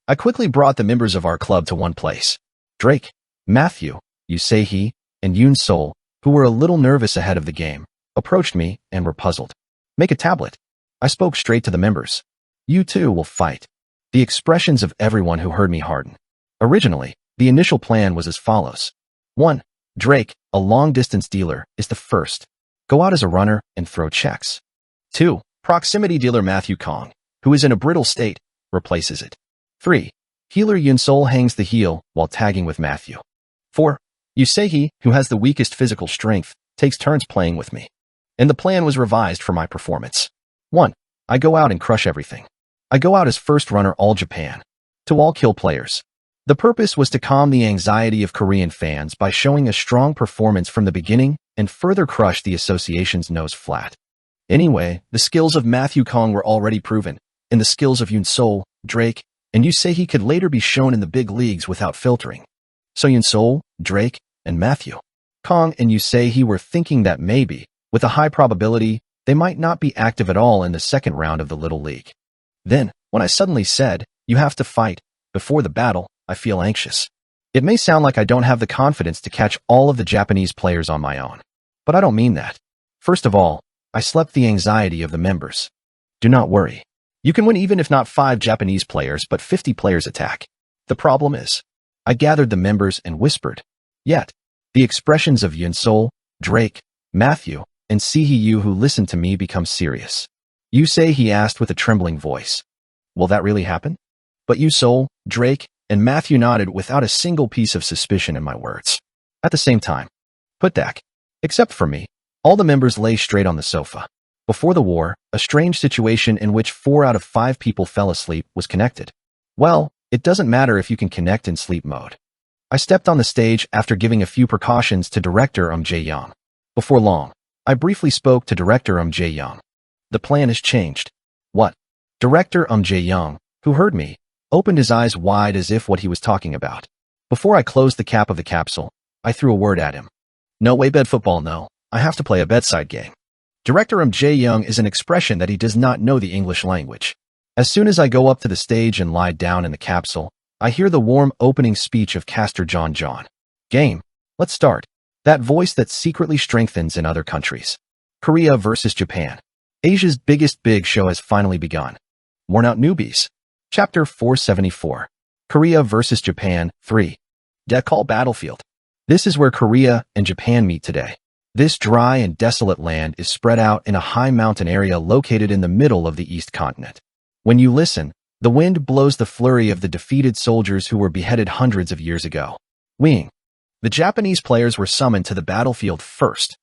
I quickly brought the members of our club to one place. Drake, Matthew, Yusehi, and Yoon Sol, who were a little nervous ahead of the game, approached me and were puzzled. Make a tablet. I spoke straight to the members. You two will fight. The expressions of everyone who heard me hardened. Originally, the initial plan was as follows. 1. Drake, a long-distance dealer, is the first. Go out as a runner and throw checks. 2. Proximity dealer Matthew Kong, who is in a brittle state, replaces it. 3. Healer Yunsol hangs the heel while tagging with Matthew. 4. Yusehi, who has the weakest physical strength, takes turns playing with me. And the plan was revised for my performance. 1. I go out and crush everything. I go out as first runner all Japan. To all kill players. The purpose was to calm the anxiety of Korean fans by showing a strong performance from the beginning and further crush the association's nose flat. Anyway, the skills of Matthew Kong were already proven, and the skills of Yoon Sol, Drake, and you say he could later be shown in the big leagues without filtering. So Yoon Sol, Drake, and Matthew Kong and you say he were thinking that maybe, with a high probability, they might not be active at all in the second round of the Little League. Then, when I suddenly said, you have to fight, before the battle, I feel anxious. It may sound like I don't have the confidence to catch all of the Japanese players on my own. But I don't mean that. First of all, I slept the anxiety of the members. Do not worry. You can win even if not 5 Japanese players but 50 players attack. The problem is, I gathered the members and whispered. Yet, the expressions of Yoon Sol, Drake, Matthew, and Sihiyu who listened to me become serious. You say, he asked with a trembling voice. Will that really happen? But Yoon Sol, Drake, and Matthew nodded without a single piece of suspicion in my words. At the same time, Putdak, except for me, all the members lay straight on the sofa. Before the war, a strange situation in which 4 out of 5 people fell asleep was connected. Well, it doesn't matter if you can connect in sleep mode. I stepped on the stage after giving a few precautions to director Jae-young. Before long, I briefly spoke to director Jae-young. The plan has changed. What? Director Jae-young, who heard me, opened his eyes wide as if what he was talking about. Before I closed the cap of the capsule, I threw a word at him. No way bed football, no. I have to play a bedside game. Director Jae-young is an expression that he does not know the English language. As soon as I go up to the stage and lie down in the capsule, I hear the warm opening speech of caster John. Game. Let's start. That voice that secretly strengthens in other countries. Korea versus Japan. Asia's biggest big show has finally begun. Worn out newbies. Chapter 474. Korea versus Japan 3. Decall Battlefield. This is where Korea and Japan meet today. This dry and desolate land is spread out in a high mountain area located in the middle of the East continent. When you listen, the wind blows the flurry of the defeated soldiers who were beheaded hundreds of years ago. Wing. The Japanese players were summoned to the battlefield first.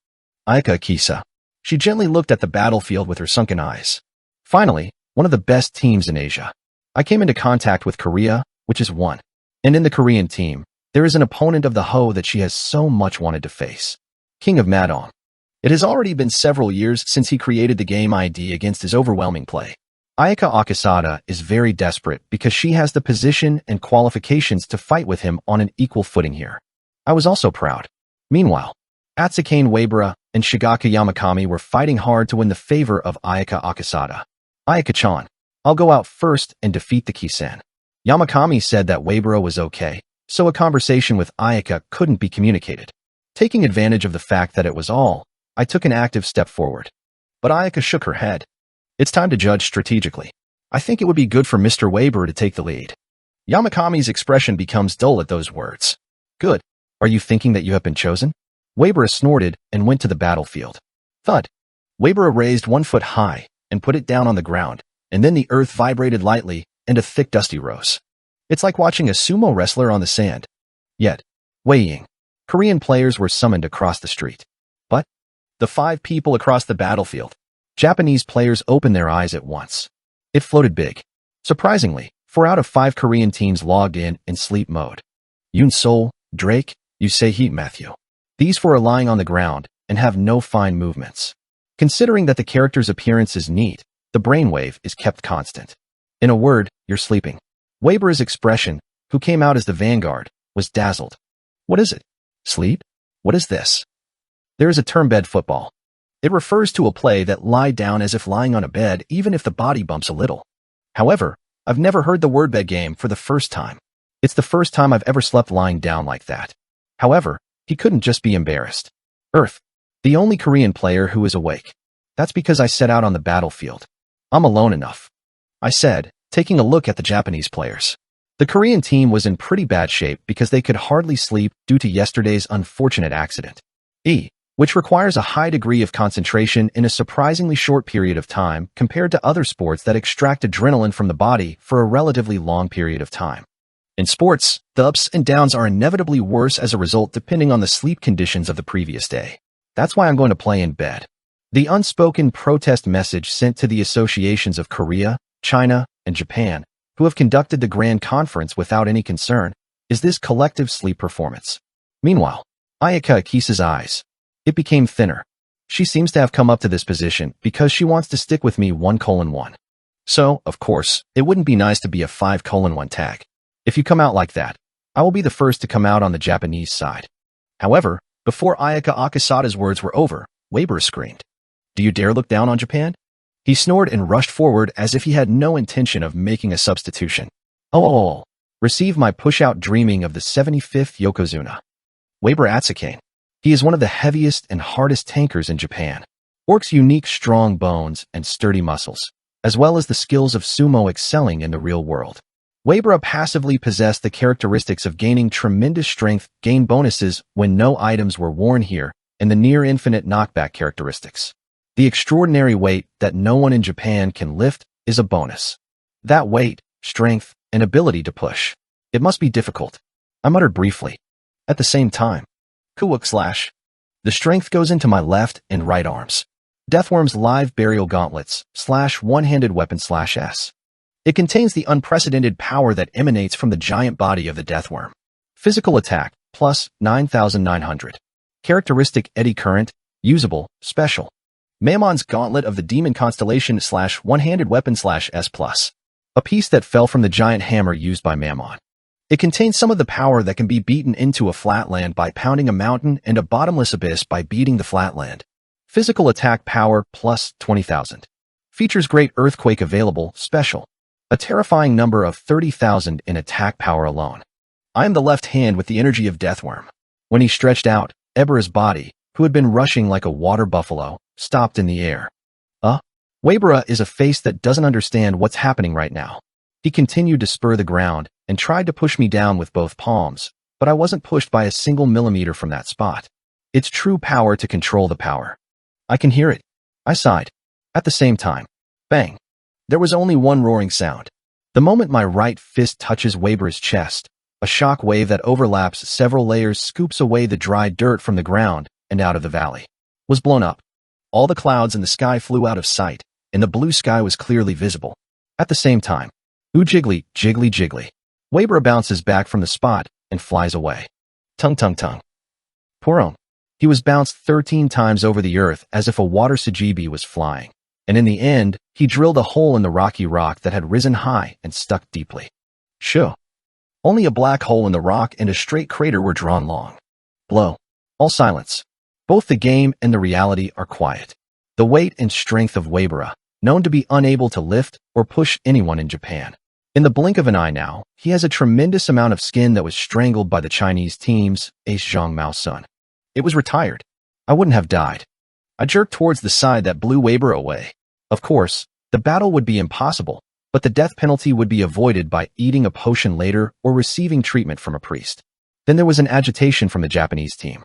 Ayaka Kisa. She gently looked at the battlefield with her sunken eyes. Finally, one of the best teams in Asia. I came into contact with Korea, which is one. And in the Korean team, there is an opponent of the Ho that she has so much wanted to face. King of Madong. It has already been several years since he created the game ID against his overwhelming play. Ayaka Akasada is very desperate because she has the position and qualifications to fight with him on an equal footing here. I was also proud. Meanwhile, Atsukane Waibara and Shigaka Yamakami were fighting hard to win the favor of Ayaka Akasada. Ayaka-chan, I'll go out first and defeat the Kisan. Yamakami said that Waibara was okay, so a conversation with Ayaka couldn't be communicated. Taking advantage of the fact that it was all, I took an active step forward. But Ayaka shook her head. It's time to judge strategically. I think it would be good for Mr. Waibara to take the lead. Yamakami's expression becomes dull at those words. Good. Are you thinking that you have been chosen? Waibara snorted and went to the battlefield. Thud. Waibara raised 1 foot high and put it down on the ground, and then the earth vibrated lightly and a thick dusty rose. It's like watching a sumo wrestler on the sand. Yet, weighing. Korean players were summoned across the street. But the 5 people across the battlefield. Japanese players opened their eyes at once. It floated big. Surprisingly, 4 out of 5 Korean teams logged in sleep mode. Yoon Sol, Drake, Yusei, Matthew. These 4 are lying on the ground and have no fine movements. Considering that the character's appearance is neat, the brainwave is kept constant. In a word, you're sleeping. Waibara's expression, who came out as the vanguard, was dazzled. What is it? Sleep? What is this? There is a term bed football. It refers to a play that lie down as if lying on a bed even if the body bumps a little. However, I've never heard the word bed game for the first time. It's the first time I've ever slept lying down like that. However, he couldn't just be embarrassed. Earth. The only Korean player who is awake. That's because I set out on the battlefield. I'm alone enough. I said, taking a look at the Japanese players. The Korean team was in pretty bad shape because they could hardly sleep due to yesterday's unfortunate accident. Which requires a high degree of concentration in a surprisingly short period of time compared to other sports that extract adrenaline from the body for a relatively long period of time. In sports, the ups and downs are inevitably worse as a result depending on the sleep conditions of the previous day. That's why I'm going to play in bed. The unspoken protest message sent to the associations of Korea, China, and Japan, who have conducted the Grand Conference without any concern, is this collective sleep performance. Meanwhile, Ayaka Akisa's eyes. It became thinner. She seems to have come up to this position because she wants to stick with me 1:1. So, of course, it wouldn't be nice to be a 5:1 tag. If you come out like that, I will be the first to come out on the Japanese side. However, before Ayaka Akasada's words were over, Weber screamed, "Do you dare look down on Japan?" He snored and rushed forward as if he had no intention of making a substitution. Oh, receive my push-out dreaming of the 75th Yokozuna. Weber Atsukane. He is one of the heaviest and hardest tankers in Japan. Orc's unique strong bones and sturdy muscles, as well as the skills of sumo excelling in the real world. Weber passively possessed the characteristics of gaining tremendous strength, gain bonuses when no items were worn here, and the near-infinite knockback characteristics. The extraordinary weight that no one in Japan can lift is a bonus. That weight, strength, and ability to push. It must be difficult. I muttered briefly. At the same time, Kuwuk/. The strength goes into my left and right arms. Deathworm's live burial gauntlets / one-handed weapon/S. It contains the unprecedented power that emanates from the giant body of the Deathworm. Physical attack, plus 9,900. Characteristic eddy current, usable, special. Maemon's Gauntlet of the Demon Constellation / one-handed weapon/S+. A piece that fell from the giant hammer used by Maemon. It contains some of the power that can be beaten into a flatland by pounding a mountain and a bottomless abyss by beating the flatland. Physical attack power, plus 20,000. Features Great Earthquake available, special. A terrifying number of 30,000 in attack power alone. I am the left hand with the energy of Deathworm. When he stretched out, Ebera's body, who had been rushing like a water buffalo, stopped in the air. Weibara is a face that doesn't understand what's happening right now. He continued to spur the ground and tried to push me down with both palms, but I wasn't pushed by a single millimeter from that spot. It's true power to control the power. I can hear it. I sighed. At the same time, bang. There was only one roaring sound. The moment my right fist touches Weibara's chest, a shock wave that overlaps several layers scoops away the dry dirt from the ground and out of the valley. Was blown up. All the clouds in the sky flew out of sight, and the blue sky was clearly visible. At the same time, ooh jiggly, jiggly, jiggly. Weibara bounces back from the spot and flies away. Tung tung tung. Poor. He was bounced 13 times over the earth as if a water Sajibi was flying, and in the end, he drilled a hole in the rocky rock that had risen high and stuck deeply. Shoo. Only a black hole in the rock and a straight crater were drawn long. Blow. All silence. Both the game and the reality are quiet. The weight and strength of Weibara, known to be unable to lift or push anyone in Japan. In the blink of an eye now, he has a tremendous amount of skin that was strangled by the Chinese team's ace Zhang Mao's son. It was retired. I wouldn't have died. I jerked towards the side that blew Weibara away. Of course, the battle would be impossible, but the death penalty would be avoided by eating a potion later or receiving treatment from a priest. Then there was an agitation from the Japanese team.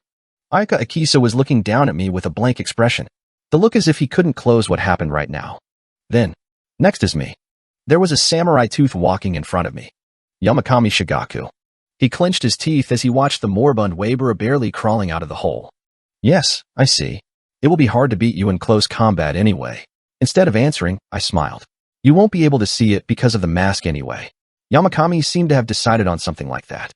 Ayaka Akisa was looking down at me with a blank expression, the look as if he couldn't close what happened right now. Then, next is me. There was a samurai tooth walking in front of me. Yamakami Shigaku. He clenched his teeth as he watched the moribund Weibara barely crawling out of the hole. Yes, I see. It will be hard to beat you in close combat anyway. Instead of answering, I smiled. You won't be able to see it because of the mask anyway. Yamakami seemed to have decided on something like that.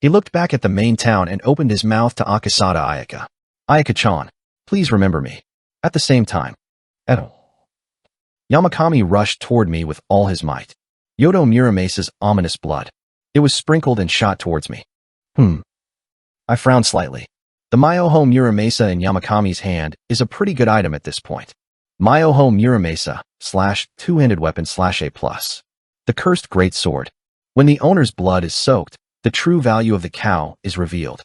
He looked back at the main town and opened his mouth to Akasada Ayaka. Ayaka-chan, please remember me. At the same time, Edo. Yamakami rushed toward me with all his might. Yodo Muramesa's ominous blood. It was sprinkled and shot towards me. I frowned slightly. The Myoho Muramesa in Yamakami's hand is a pretty good item at this point. Myoho Muramesa / two-handed weapon / A+. The cursed great sword. When the owner's blood is soaked, the true value of the cow is revealed.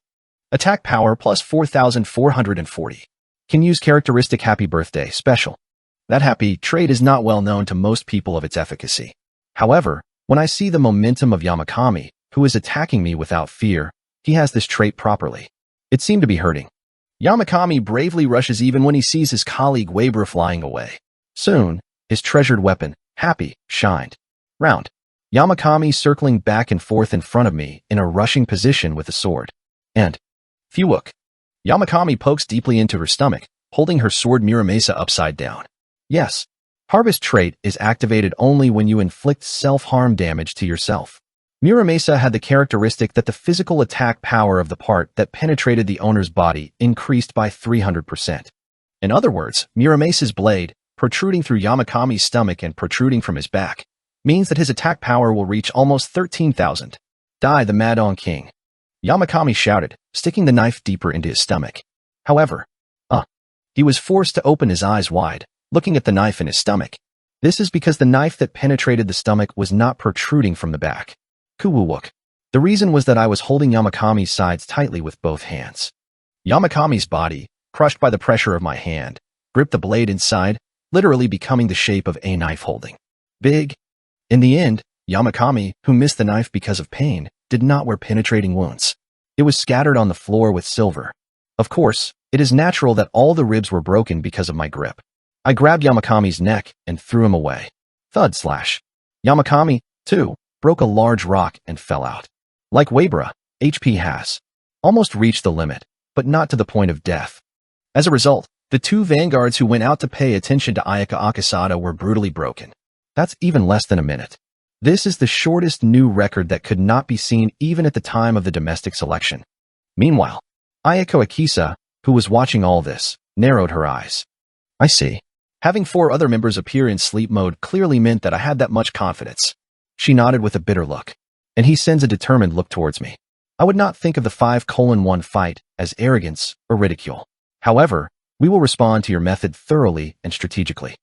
Attack power plus 4,440. Can use characteristic Happy Birthday special. That happy trait is not well known to most people of its efficacy. However, when I see the momentum of Yamakami, who is attacking me without fear, he has this trait properly. It seemed to be hurting. Yamakami bravely rushes even when he sees his colleague Weibara flying away. Soon, his treasured weapon, Happy, shined. Round. Yamakami circling back and forth in front of me in a rushing position with the sword. And Fuwook. Yamakami pokes deeply into her stomach, holding her sword Muramesa upside down. Yes, Harvest trait is activated only when you inflict self-harm damage to yourself. Muramesa had the characteristic that the physical attack power of the part that penetrated the owner's body increased by 300%. In other words, Muramace's blade, protruding through Yamakami's stomach and protruding from his back, means that his attack power will reach almost 13,000. Die the Madon King. Yamakami shouted, sticking the knife deeper into his stomach. However, he was forced to open his eyes wide, looking at the knife in his stomach. This is because the knife that penetrated the stomach was not protruding from the back. Kuwuwook. The reason was that I was holding Yamakami's sides tightly with both hands. Yamakami's body, crushed by the pressure of my hand, gripped the blade inside, literally becoming the shape of a knife holding. Big. In the end, Yamakami, who missed the knife because of pain, did not wear penetrating wounds. It was scattered on the floor with silver. Of course, it is natural that all the ribs were broken because of my grip. I grabbed Yamakami's neck and threw him away. Thud slash. Yamakami, too, broke a large rock and fell out. Like Wabra, HP has almost reached the limit, but not to the point of death. As a result, the two vanguards who went out to pay attention to Ayaka Akasada were brutally broken. That's even less than a minute. This is the shortest new record that could not be seen even at the time of the domestic selection. Meanwhile, Ayako Akisa, who was watching all this, narrowed her eyes. I see. Having 4 other members appear in sleep mode clearly meant that I had that much confidence. She nodded with a bitter look, and he sends a determined look towards me. I would not think of the 5:1 fight as arrogance or ridicule. However, we will respond to your method thoroughly and strategically.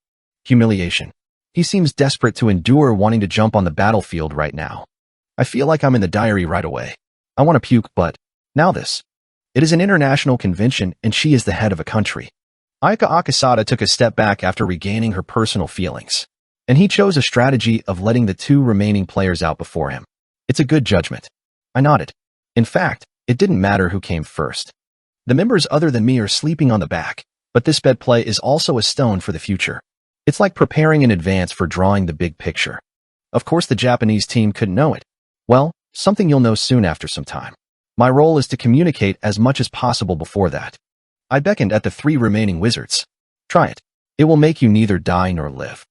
Humiliation. He seems desperate to endure wanting to jump on the battlefield right now. I feel like I'm in the diary right away. I want to puke, but now this. It is an international convention and she is the head of a country. Ayaka Akasada took a step back after regaining her personal feelings, and he chose a strategy of letting the 2 remaining players out before him. It's a good judgment. I nodded. In fact, it didn't matter who came first. The members other than me are sleeping on the back, but this bed play is also a stone for the future. It's like preparing in advance for drawing the big picture. Of course, the Japanese team couldn't know it. Well, something you'll know soon after some time. My role is to communicate as much as possible before that. I beckoned at the 3 remaining wizards. Try it. It will make you neither die nor live.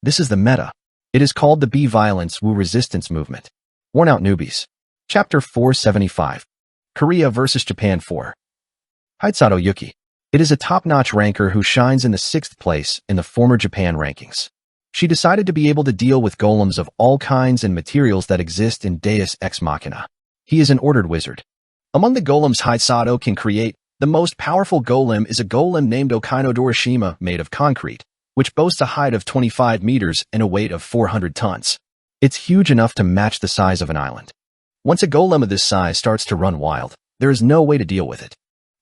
This is the meta. It is called the Be Violence Wu Resistance Movement. Worn Out Newbies. Chapter 475. Korea vs. Japan 4. Haitsato Yuki. It is a top-notch ranker who shines in the 6th place in the former Japan rankings. She decided to be able to deal with golems of all kinds and materials that exist in Deus Ex Machina. He is an ordered wizard. Among the golems Haitsato can create, the most powerful golem is a golem named Okaino Dorishima made of concrete, which boasts a height of 25 meters and a weight of 400 tons. It's huge enough to match the size of an island. Once a golem of this size starts to run wild, there is no way to deal with it.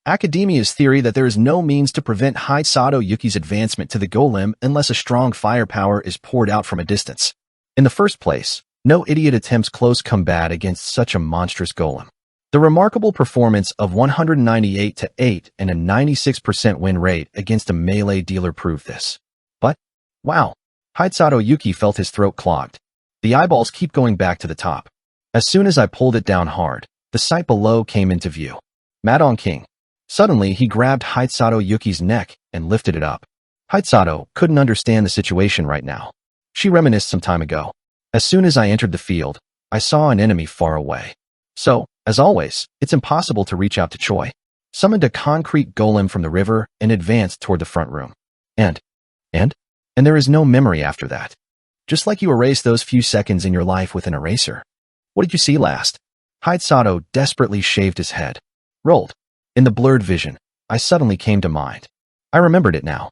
Academia's theory that there is no means to prevent Haitsato Yuki's advancement to the golem unless a strong firepower is poured out from a distance. In the first place, no idiot attempts close combat against such a monstrous golem. The remarkable performance of 198-8 and a 96% win rate against a melee dealer proved this. But, wow, Haitsato Yuki felt his throat clogged. The eyeballs keep going back to the top. As soon as I pulled it down hard, the sight below came into view. Madon King. Suddenly, he grabbed Haitsato Yuki's neck and lifted it up. Haitsato couldn't understand the situation right now. She reminisced some time ago. As soon as I entered the field, I saw an enemy far away. So, as always, it's impossible to reach out to Choi. Summoned a concrete golem from the river and advanced toward the front room. And there is no memory after that. Just like you erase those few seconds in your life with an eraser. What did you see last? Haitsato desperately shaved his head. Rolled. In the blurred vision, I suddenly came to mind. I remembered it now.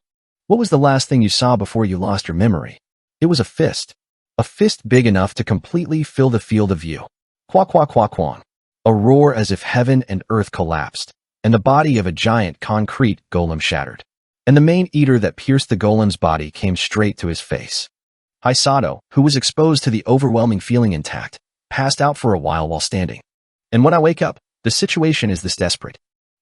What was the last thing you saw before you lost your memory? It was a fist. A fist big enough to completely fill the field of view. Qua qua qua quang. A roar as if heaven and earth collapsed, and the body of a giant concrete golem shattered. And the main eater that pierced the golem's body came straight to his face. Haitsato, who was exposed to the overwhelming feeling intact, passed out for a while standing. And when I wake up, the situation is this desperate.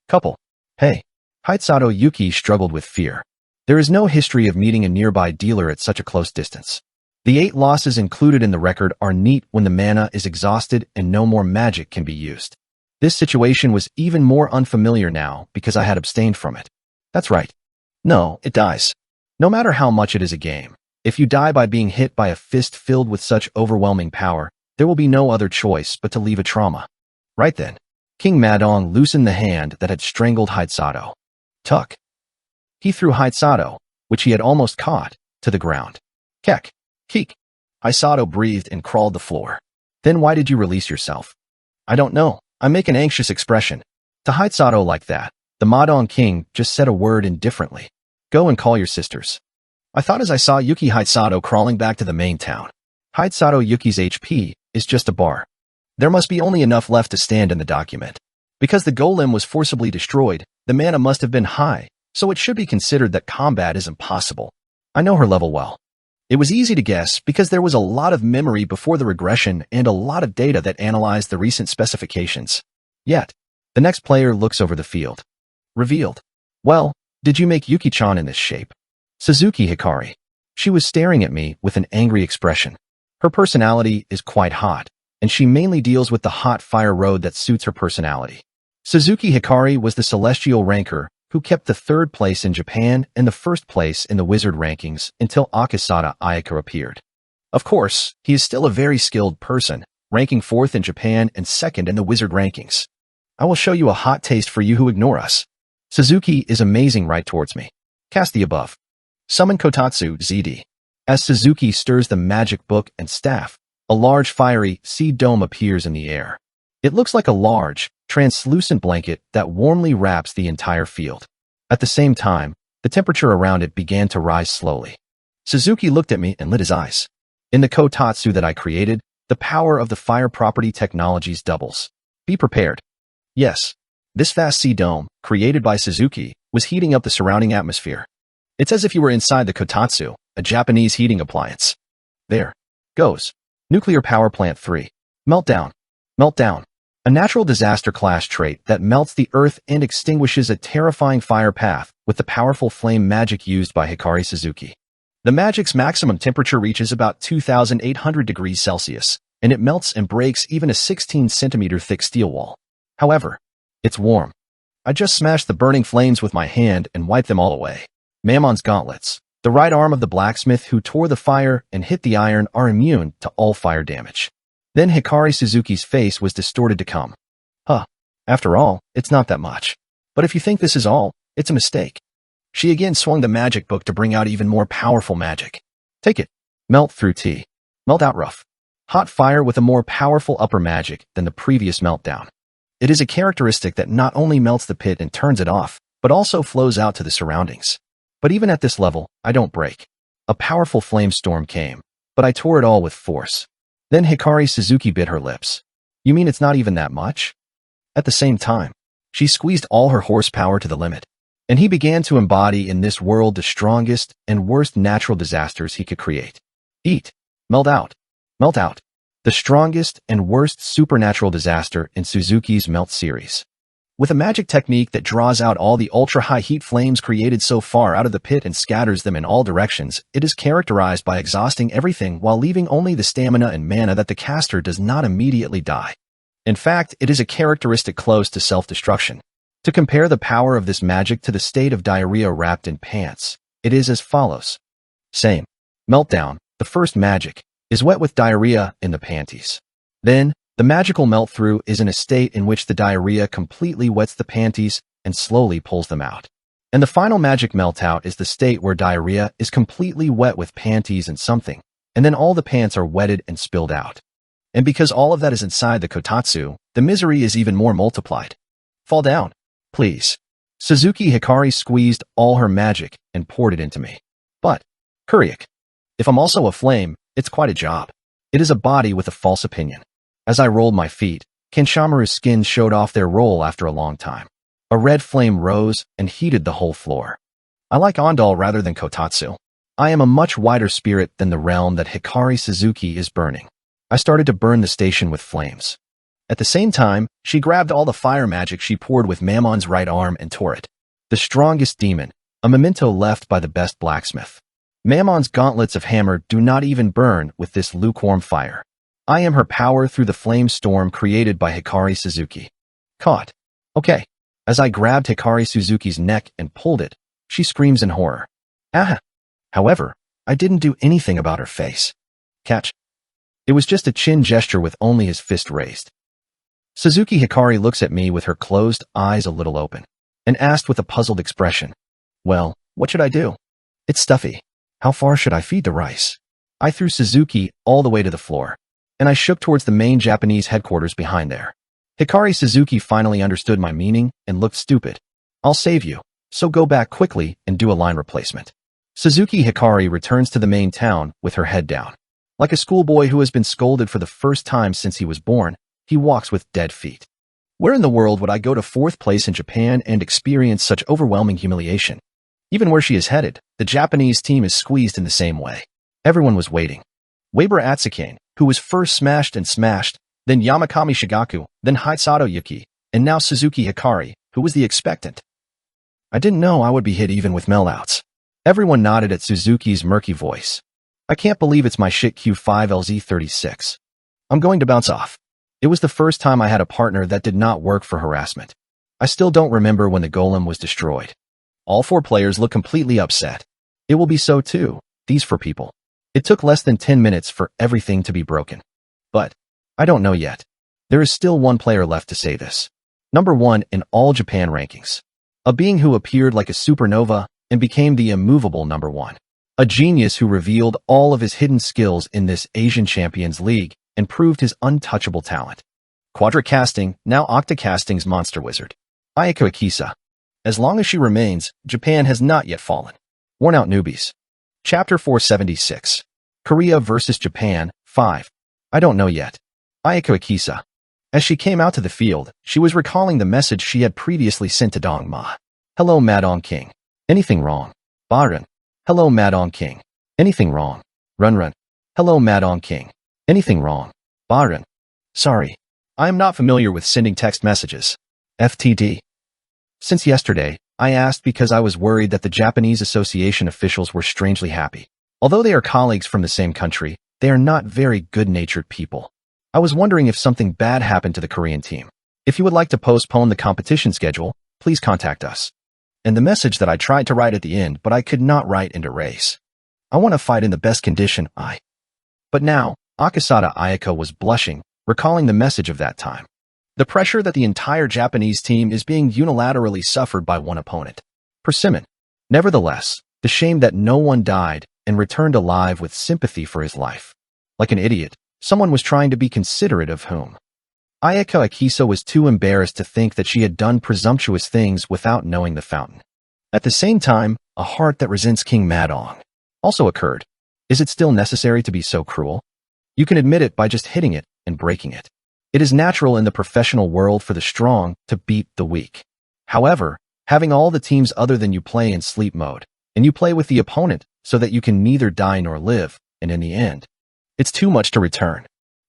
Couple. Hey. Haitsato Yuki struggled with fear. There is no history of meeting a nearby dealer at such a close distance. The 8 losses included in the record are neat when the mana is exhausted and no more magic can be used. This situation was even more unfamiliar now because I had abstained from it. That's right. No, it dies. No matter how much it is a game, if you die by being hit by a fist filled with such overwhelming power, there will be no other choice but to leave a trauma. Right then, King Madong loosened the hand that had strangled Haitsato. Tuck. He threw Hisato, which he had almost caught, to the ground. Kek. Keek. Hisato breathed and crawled the floor. Then why did you release yourself? I don't know. I make an anxious expression. To Hisato like that, the Madong King just said a word indifferently. Go and call your sisters. I thought as I saw Yuki Hisato crawling back to the main town. Hisato Yuki's HP is just a bar. There must be only enough left to stand in the document. Because the golem was forcibly destroyed, the mana must have been high, so it should be considered that combat is impossible. I know her level well. It was easy to guess because there was a lot of memory before the regression and a lot of data that analyzed the recent specifications. Yet, the next player looks over the field. Revealed. Well, did you make Yuki-chan in this shape? Suzuki Hikari. She was staring at me with an angry expression. Her personality is quite hot, and she mainly deals with the hot fire road that suits her personality. Suzuki Hikari was the celestial ranker who kept the 3rd place in Japan and the 1st place in the wizard rankings until Akasada Ayaka appeared. Of course, he is still a very skilled person, ranking 4th in Japan and 2nd in the wizard rankings. I will show you a hot taste for you who ignore us. Suzuki is amazing right towards me. Cast the above. Summon Kotatsu ZD. As Suzuki stirs the magic book and staff, a large fiery seed dome appears in the air. It looks like a large, translucent blanket that warmly wraps the entire field. At the same time, the temperature around it began to rise slowly. Suzuki looked at me and lit his eyes. In the Kotatsu that I created, the power of the fire property technologies doubles. Be prepared. Yes, this vast sea dome, created by Suzuki, was heating up the surrounding atmosphere. It's as if you were inside the Kotatsu, a Japanese heating appliance. There goes. Nuclear Power Plant 3. Meltdown. Meltdown. A natural disaster class trait that melts the earth and extinguishes a terrifying fire path with the powerful flame magic used by Hikari Suzuki. The magic's maximum temperature reaches about 2,800 degrees Celsius, and it melts and breaks even a 16-centimeter thick steel wall. However, it's warm. I just smashed the burning flames with my hand and wiped them all away. Mammon's gauntlets, the right arm of the blacksmith who tore the fire and hit the iron, are immune to all fire damage. Then Hikari Suzuki's face was distorted to come. After all, it's not that much. But if you think this is all, it's a mistake. She again swung the magic book to bring out even more powerful magic. Take it. Melt through tea. Melt out rough. Hot fire with a more powerful upper magic than the previous meltdown. It is a characteristic that not only melts the pit and turns it off, but also flows out to the surroundings. But even at this level, I don't break. A powerful flame storm came, but I tore it all with force. Then Hikari Suzuki bit her lips. You mean it's not even that much? At the same time, she squeezed all her horsepower to the limit, and he began to embody in this world the strongest and worst natural disasters he could create. Eat. Melt out. Melt out. The strongest and worst supernatural disaster in Suzuki's Melt series. With a magic technique that draws out all the ultra-high heat flames created so far out of the pit and scatters them in all directions, it is characterized by exhausting everything while leaving only the stamina and mana that the caster does not immediately die. In fact, it is a characteristic close to self-destruction. To compare the power of this magic to the state of diarrhea wrapped in pants, it is as follows. Same. Meltdown, the first magic, is wet with diarrhea in the panties. Then, the magical melt-through is in a state in which the diarrhea completely wets the panties and slowly pulls them out. And the final magic melt-out is the state where diarrhea is completely wet with panties and something, and then all the pants are wetted and spilled out. And because all of that is inside the Kotatsu, the misery is even more multiplied. Fall down, please. Suzuki Hikari squeezed all her magic and poured it into me. But, Kuriak, if I'm also a flame, it's quite a job. It is a body with a false opinion. As I rolled my feet, Kenshamaru's skin showed off their roll after a long time. A red flame rose and heated the whole floor. I like Ondal rather than Kotatsu. I am a much wider spirit than the realm that Hikari Suzuki is burning. I started to burn the station with flames. At the same time, she grabbed all the fire magic she poured with Mammon's right arm and tore it. The strongest demon, a memento left by the best blacksmith. Mammon's gauntlets of hammer do not even burn with this lukewarm fire. I am her power through the flame storm created by Hikari Suzuki. Caught. Okay. As I grabbed Hikari Suzuki's neck and pulled it, she screams in horror. Ah! However, I didn't do anything about her face. Catch. It was just a chin gesture with only his fist raised. Suzuki Hikari looks at me with her closed eyes a little open, and asked with a puzzled expression, well, What should I do? It's stuffy. How far should I feed the rice? I threw Suzuki all the way to the floor, and I shook towards the main Japanese headquarters behind there. Hikari Suzuki finally understood my meaning and looked stupid. I'll save you, so go back quickly and do a line replacement. Suzuki Hikari returns to the main town with her head down. Like a schoolboy who has been scolded for the first time since he was born, he walks with dead feet. Where in the world would I go to 4th place in Japan and experience such overwhelming humiliation? Even where she is headed, the Japanese team is squeezed in the same way. Everyone was waiting. Weber Atsukane, who was first smashed and smashed, then Yamakami Shigaku, then Hitsato Yuki, and now Suzuki Hikari, who was the expectant. I didn't know I would be hit even with meltouts. Everyone nodded at Suzuki's murky voice. I can't believe it's my shit Q5LZ36. I'm going to bounce off. It was the first time I had a partner that did not work for harassment. I still don't remember when the golem was destroyed. All 4 players look completely upset. It will be so too, these 4 people. It took less than 10 minutes for everything to be broken. But I don't know yet. There is still 1 player left to say this. Number 1 in all Japan rankings. A being who appeared like a supernova and became the immovable number 1. A genius who revealed all of his hidden skills in this Asian Champions League and proved his untouchable talent. Quadra-casting, now octa-casting's monster wizard. Ayako Akisa. As long as she remains, Japan has not yet fallen. Worn-out newbies. Chapter 476. Korea vs. Japan, 5. I don't know yet. Ayako Akisa. As she came out to the field, she was recalling the message she had previously sent to Dong Ma. Hello, Madong King. Anything wrong? Baran. Hello, Madong King. Anything wrong? Run Run. Hello, Madong King. Anything wrong? Baran. Sorry. I am not familiar with sending text messages. FTD. Since yesterday, I asked because I was worried that the Japanese Association officials were strangely happy. Although they are colleagues from the same country, they are not very good-natured people. I was wondering if something bad happened to the Korean team. If you would like to postpone the competition schedule, please contact us. And the message that I tried to write at the end, but I could not write and erase. I want to fight in the best condition, But now, Akasada Ayako was blushing, recalling the message of that time. The pressure that the entire Japanese team is being unilaterally suffered by 1 opponent. Persimmon. Nevertheless, the shame that no one died and returned alive with sympathy for his life. Like an idiot, someone was trying to be considerate of whom. Ayako Akisa was too embarrassed to think that she had done presumptuous things without knowing the fountain. At the same time, a heart that resents King Madong also occurred. Is it still necessary to be so cruel? You can admit it by just hitting it and breaking it. It is natural in the professional world for the strong to beat the weak. However, having all the teams other than you play in sleep mode, and you play with the opponent so that you can neither die nor live, and in the end, it's too much to return.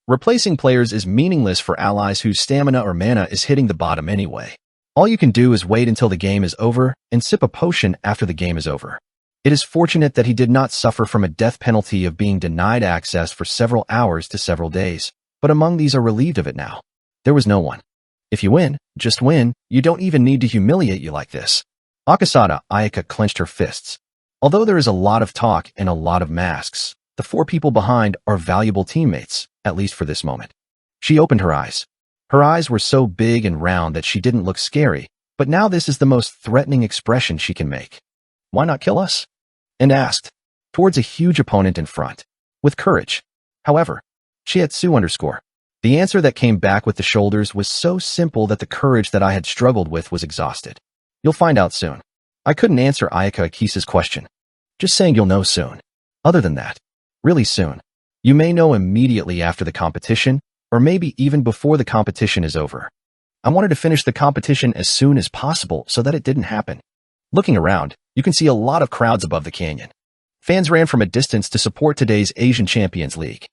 Replacing players is meaningless for allies whose stamina or mana is hitting the bottom anyway. All you can do is wait until the game is over and sip a potion after the game is over. It is fortunate that he did not suffer from a death penalty of being denied access for several hours to several days, but among these are relieved of it now. There was no one. If you win, just win. You don't even need to humiliate you like this. Akasada Ayaka clenched her fists. Although there is a lot of talk and a lot of masks, the 4 people behind are valuable teammates, at least for this moment. She opened her eyes. Her eyes were so big and round that she didn't look scary, but now this is the most threatening expression she can make. Why not kill us? And asked, towards a huge opponent in front, with courage. However, Shiatsu_. The answer that came back with the shoulders was so simple that the courage that I had struggled with was exhausted. You'll find out soon. I couldn't answer Ayaka Akisa's question. Just saying you'll know soon. Other than that, really soon. You may know immediately after the competition, or maybe even before the competition is over. I wanted to finish the competition as soon as possible so that it didn't happen. Looking around, you can see a lot of crowds above the canyon. Fans ran from a distance to support today's Asian Champions League.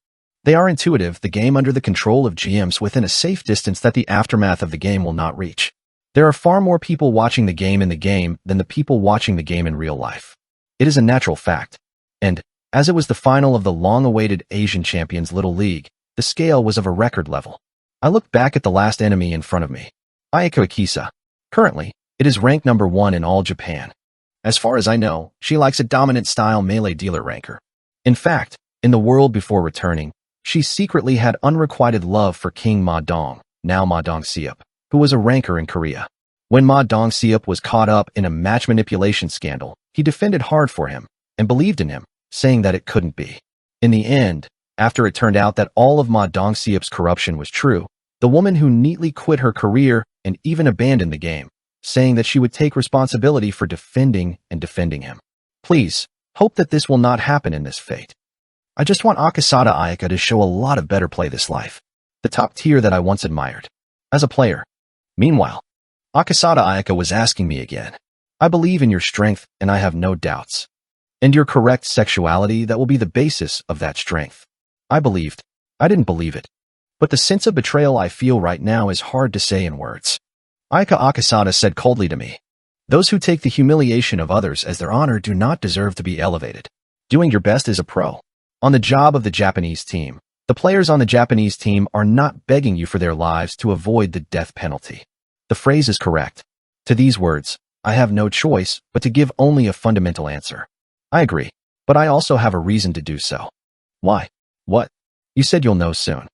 They are intuitive, the game under the control of GMs within a safe distance that the aftermath of the game will not reach. There are far more people watching the game in the game than the people watching the game in real life. It is a natural fact. And, as it was the final of the long-awaited Asian Champions Little League, the scale was of a record level. I looked back at the last enemy in front of me. Ayako Akisa. Currently, it is ranked number 1 in all Japan. As far as I know, she likes a dominant-style melee dealer ranker. In fact, in the world before returning, she secretly had unrequited love for King Ma Dong, now Ma Dong Siup, who was a ranker in Korea. When Ma Dongseop was caught up in a match manipulation scandal, he defended hard for him and believed in him, saying that it couldn't be. In the end, after it turned out that all of Ma Dongseop's corruption was true, the woman who neatly quit her career and even abandoned the game, saying that she would take responsibility for defending him. Please, hope that this will not happen in this fate. I just want Akasada Ayaka to show a lot of better play this life. The top tier that I once admired. As a player. Meanwhile, Akasada Ayaka was asking me again. I believe in your strength and I have no doubts. And your correct sexuality that will be the basis of that strength. I believed. I didn't believe it. But the sense of betrayal I feel right now is hard to say in words. Ayaka Akasada said coldly to me, those who take the humiliation of others as their honor do not deserve to be elevated. Doing your best is a pro. On the job of the Japanese team, the players on the Japanese team are not begging you for their lives to avoid the death penalty. The phrase is correct. To these words, I have no choice but to give only a fundamental answer. I agree, but I also have a reason to do so. Why? What? You said you'll know soon.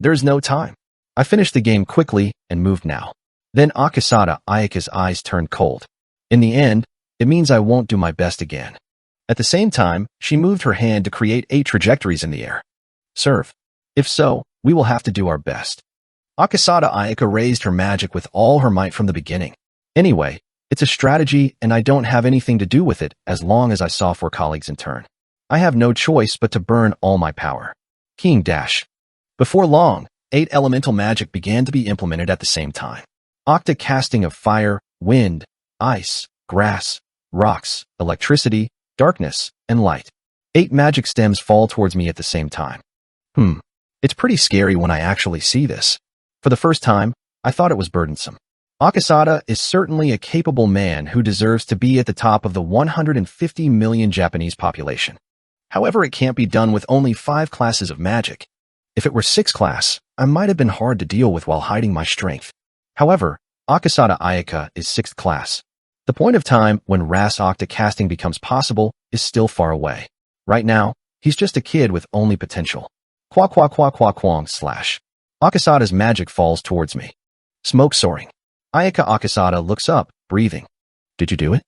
There is no time. I finished the game quickly and moved now. Then Akasada Ayaka's eyes turned cold. In the end, it means I won't do my best again. At the same time, she moved her hand to create 8 trajectories in the air. Serve. If so, we will have to do our best. Akasada Ayaka raised her magic with all her might from the beginning. Anyway, it's a strategy and I don't have anything to do with it as long as I saw 4 colleagues in turn. I have no choice but to burn all my power. King Dash. Before long, 8 elemental magic began to be implemented at the same time. Octa casting of fire, wind, ice, grass, rocks, electricity, darkness, and light. 8 magic stems fall towards me at the same time. It's pretty scary when I actually see this. For the first time, I thought it was burdensome. Akasada is certainly a capable man who deserves to be at the top of the 150 million Japanese population. However, it can't be done with only 5 classes of magic. If it were 6 class, I might have been hard to deal with while hiding my strength. However, Akasada Ayaka is 6th class. The point of time when Ras Octa casting becomes possible is still far away. Right now, he's just a kid with only potential. Quang slash. Akasada's magic falls towards me. Smoke soaring. Ayaka Akasada looks up, breathing. Did you do it?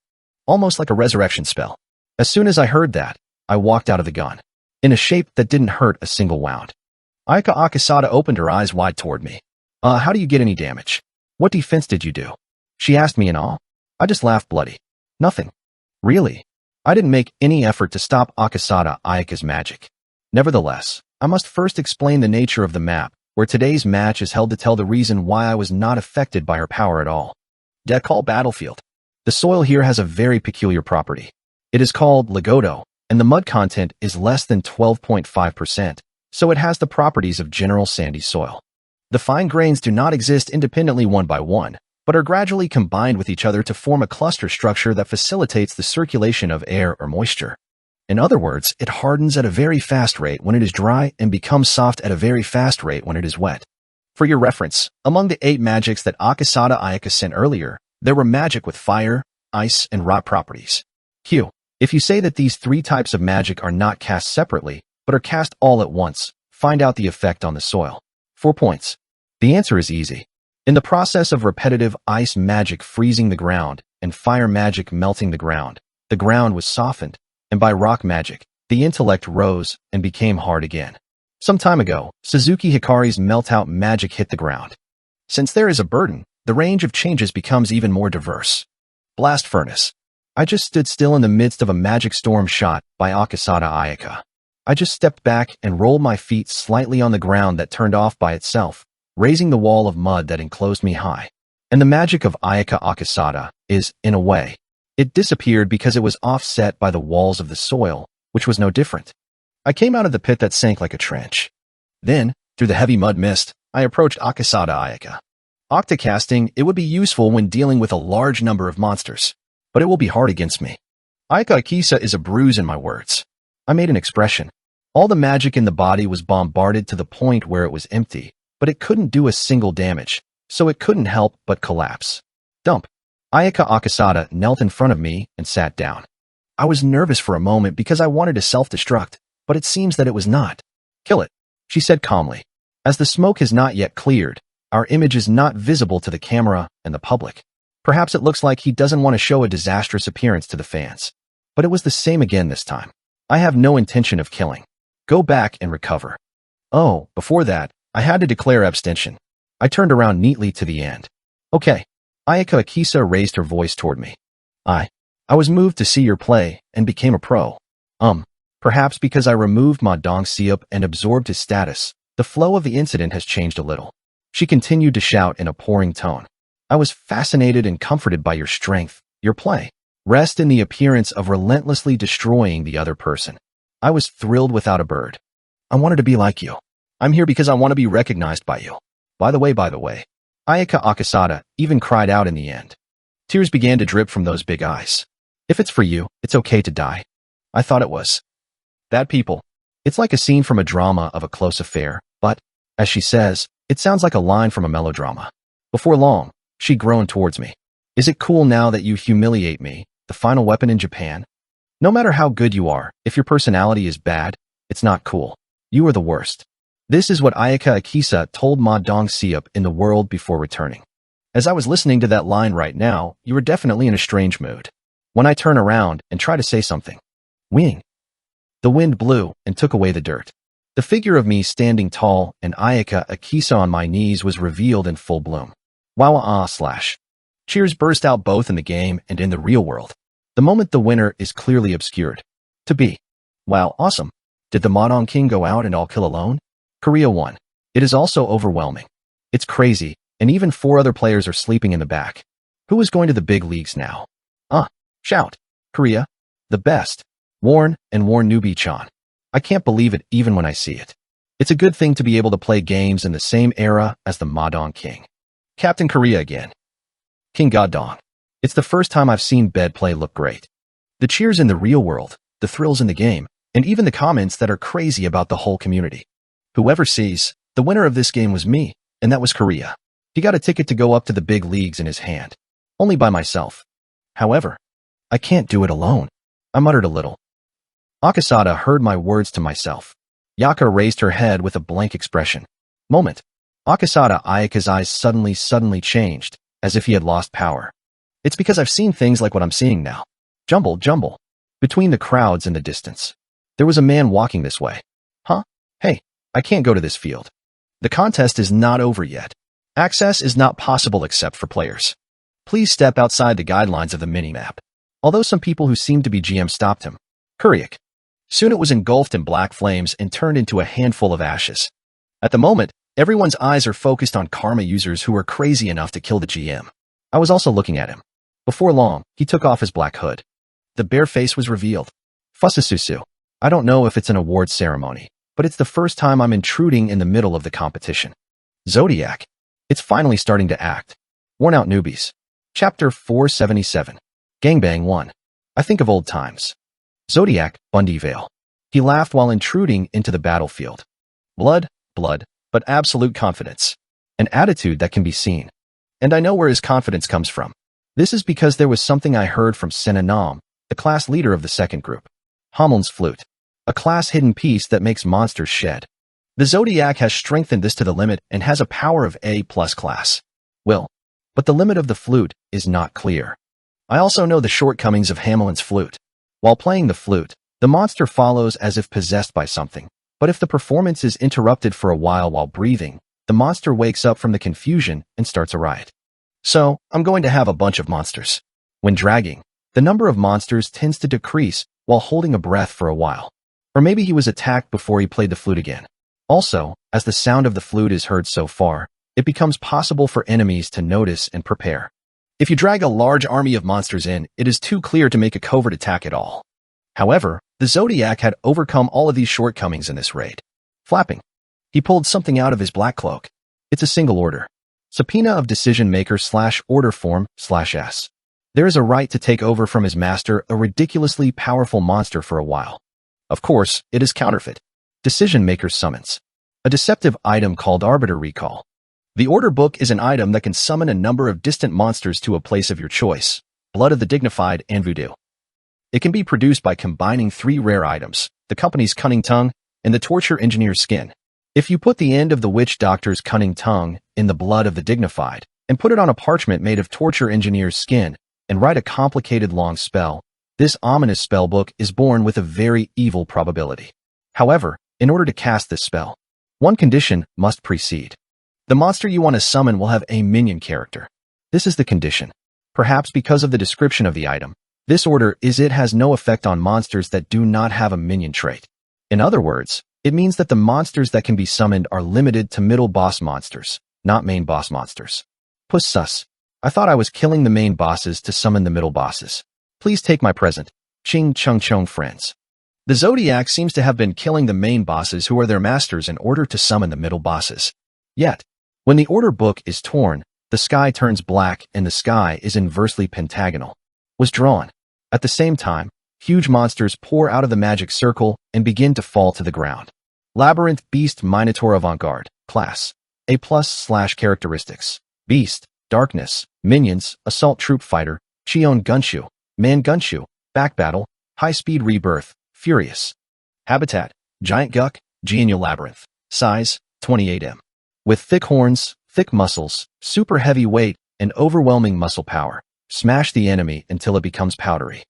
Almost like a resurrection spell. As soon as I heard that, I walked out of the gun. In a shape that didn't hurt a single wound. Ayaka Akasada opened her eyes wide toward me. How do you get any damage? What defense did you do? She asked me in awe. I just laughed bloody. Nothing. Really? I didn't make any effort to stop Akasada Ayaka's magic. Nevertheless, I must first explain the nature of the map, where today's match is held to tell the reason why I was not affected by her power at all. Dekal Battlefield. The soil here has a very peculiar property. It is called Legodo, and the mud content is less than 12.5%, so it has the properties of general sandy soil. The fine grains do not exist independently one by one, but are gradually combined with each other to form a cluster structure that facilitates the circulation of air or moisture. In other words, it hardens at a very fast rate when it is dry and becomes soft at a very fast rate when it is wet. For your reference, among the 8 magics that Akasada Ayaka sent earlier, there were magic with fire, ice, and rock properties. Q. If you say that these 3 types of magic are not cast separately, but are cast all at once, find out the effect on the soil. 4 points. The answer is easy. In the process of repetitive ice magic freezing the ground and fire magic melting the ground was softened, and by rock magic, the intellect rose and became hard again. Some time ago, Suzuki Hikari's melt-out magic hit the ground. Since there is a burden, the range of changes becomes even more diverse. Blast Furnace. I just stood still in the midst of a magic storm shot by Akasada Ayaka. I just stepped back and rolled my feet slightly on the ground that turned off by itself, raising the wall of mud that enclosed me high. And the magic of Ayaka Akasada is, in a way, it disappeared because it was offset by the walls of the soil, which was no different. I came out of the pit that sank like a trench. Then, through the heavy mud mist, I approached Akasada Ayaka. Octacasting, it would be useful when dealing with a large number of monsters, but it will be hard against me. Ayaka Akisa is a bruise in my words. I made an expression. All the magic in the body was bombarded to the point where it was empty, but it couldn't do a single damage, so it couldn't help but collapse. Dump. Ayaka Akasada knelt in front of me and sat down. I was nervous for a moment because I wanted to self-destruct, but it seems that it was not. Kill it, she said calmly. As the smoke has not yet cleared, our image is not visible to the camera and the public. Perhaps it looks like he doesn't want to show a disastrous appearance to the fans. But it was the same again this time. I have no intention of killing. Go back and recover. Oh, before that, I had to declare abstention. I turned around neatly to the end. Okay. Ayaka Akisa raised her voice toward me. I was moved to see your play and became a pro. Perhaps because I removed Ma Dong-seop and absorbed his status, the flow of the incident has changed a little. She continued to shout in a pouring tone. I was fascinated and comforted by your strength, your play. Rest in the appearance of relentlessly destroying the other person. I was thrilled without a bird. I wanted to be like you. I'm here because I want to be recognized by you. By the way, Ayaka Akasada even cried out in the end. Tears began to drip from those big eyes. If it's for you, it's okay to die. I thought it was. That people. It's like a scene from a drama of a close affair, but, as she says, it sounds like a line from a melodrama. Before long, she groaned towards me. Is it cool now that you humiliate me, the final weapon in Japan? No matter how good you are, if your personality is bad, it's not cool. You are the worst. This is what Ayaka Akisa told Ma Dong-seop in the world before returning. As I was listening to that line right now, you were definitely in a strange mood. When I turn around and try to say something. Wing. The wind blew and took away the dirt. The figure of me standing tall and Ayaka Akisa on my knees was revealed in full bloom. Wow. Cheers burst out both in the game and in the real world. The moment the winner is clearly obscured. To be. Wow, awesome. Did the Modong King go out and all kill alone? Korea won. It is also overwhelming. It's crazy, and even 4 other players are sleeping in the back. Who is going to the big leagues now? Shout. Korea. The best. Torn Newbie-chan. I can't believe it even when I see it. It's a good thing to be able to play games in the same era as the Modong King. Captain Korea again. King Godong. It's the first time I've seen bed play look great. The cheers in the real world, the thrills in the game, and even the comments that are crazy about the whole community. Whoever sees, the winner of this game was me, and that was Korea. He got a ticket to go up to the big leagues in his hand. Only by myself. However, I can't do it alone. I muttered a little. Akasada heard my words to myself. Yaka raised her head with a blank expression. Moment. Akasada Ayaka's eyes suddenly changed, as if he had lost power. It's because I've seen things like what I'm seeing now. Jumble. Between the crowds in the distance. There was a man walking this way. Huh? Hey, I can't go to this field. The contest is not over yet. Access is not possible except for players. Please step outside the guidelines of the minimap. Although some people who seemed to be GM stopped him. Kuriak. Soon it was engulfed in black flames and turned into a handful of ashes. At the moment, everyone's eyes are focused on Karma users who are crazy enough to kill the GM. I was also looking at him. Before long, he took off his black hood. The bare face was revealed. Fusasusu. I don't know if it's an awards ceremony, but it's the first time I'm intruding in the middle of the competition. Zodiac. It's finally starting to act. Worn out newbies. Chapter 477. Gangbang 1. I think of old times. Zodiac, Bundy Vale. He laughed while intruding into the battlefield. Blood, but absolute confidence. An attitude that can be seen. And I know where his confidence comes from. This is because there was something I heard from Senanam, the class leader of the second group. Hommel's flute. A class hidden piece that makes monsters shed. The Zodiac has strengthened this to the limit and has a power of A+ class. But the limit of the flute is not clear. I also know the shortcomings of Hamelin's flute. While playing the flute, the monster follows as if possessed by something. But if the performance is interrupted for a while breathing, the monster wakes up from the confusion and starts a riot. So, I'm going to have a bunch of monsters. When dragging, the number of monsters tends to decrease while holding a breath for a while. Or maybe he was attacked before he played the flute again. Also, as the sound of the flute is heard so far, it becomes possible for enemies to notice and prepare. If you drag a large army of monsters in, it is too clear to make a covert attack at all. However, the Zodiac had overcome all of these shortcomings in this raid. Flapping. He pulled something out of his black cloak. It's a single order. Subpoena of Decision Maker /order form /s. There is a right to take over from his master a ridiculously powerful monster for a while. Of course, it is counterfeit. Decision Maker's summons. A deceptive item called Arbiter Recall. The order book is an item that can summon a number of distant monsters to a place of your choice, Blood of the Dignified and Voodoo. It can be produced by combining 3 rare items, the company's Cunning Tongue and the Torture Engineer's Skin. If you put the end of the Witch Doctor's Cunning Tongue in the Blood of the Dignified and put it on a parchment made of torture engineer's skin and write a complicated long spell. This ominous spellbook is born with a very evil probability. However, in order to cast this spell, one condition must precede. The monster you want to summon will have a minion character. This is the condition. Perhaps because of the description of the item, this order is it has no effect on monsters that do not have a minion trait. In other words, it means that the monsters that can be summoned are limited to middle boss monsters, not main boss monsters. Puss sus. I thought I was killing the main bosses to summon the middle bosses. Please take my present. Ching chung chung friends. The Zodiac seems to have been killing the main bosses who are their masters in order to summon the middle bosses. Yet, when the order book is torn, the sky turns black and the sky is inversely pentagonal. Was drawn. At the same time, huge monsters pour out of the magic circle and begin to fall to the ground. Labyrinth Beast Minotaur Avant-Garde. Class. A+/ Characteristics. Beast. Darkness. Minions. Assault Troop Fighter. Chion Gunshu. Man Gunshu. Backbattle. High-Speed Rebirth. Furious. Habitat. Giant Guck. Genial Labyrinth. Size. 28m. With thick horns, thick muscles, super heavy weight, and overwhelming muscle power. Smash the enemy until it becomes powdery.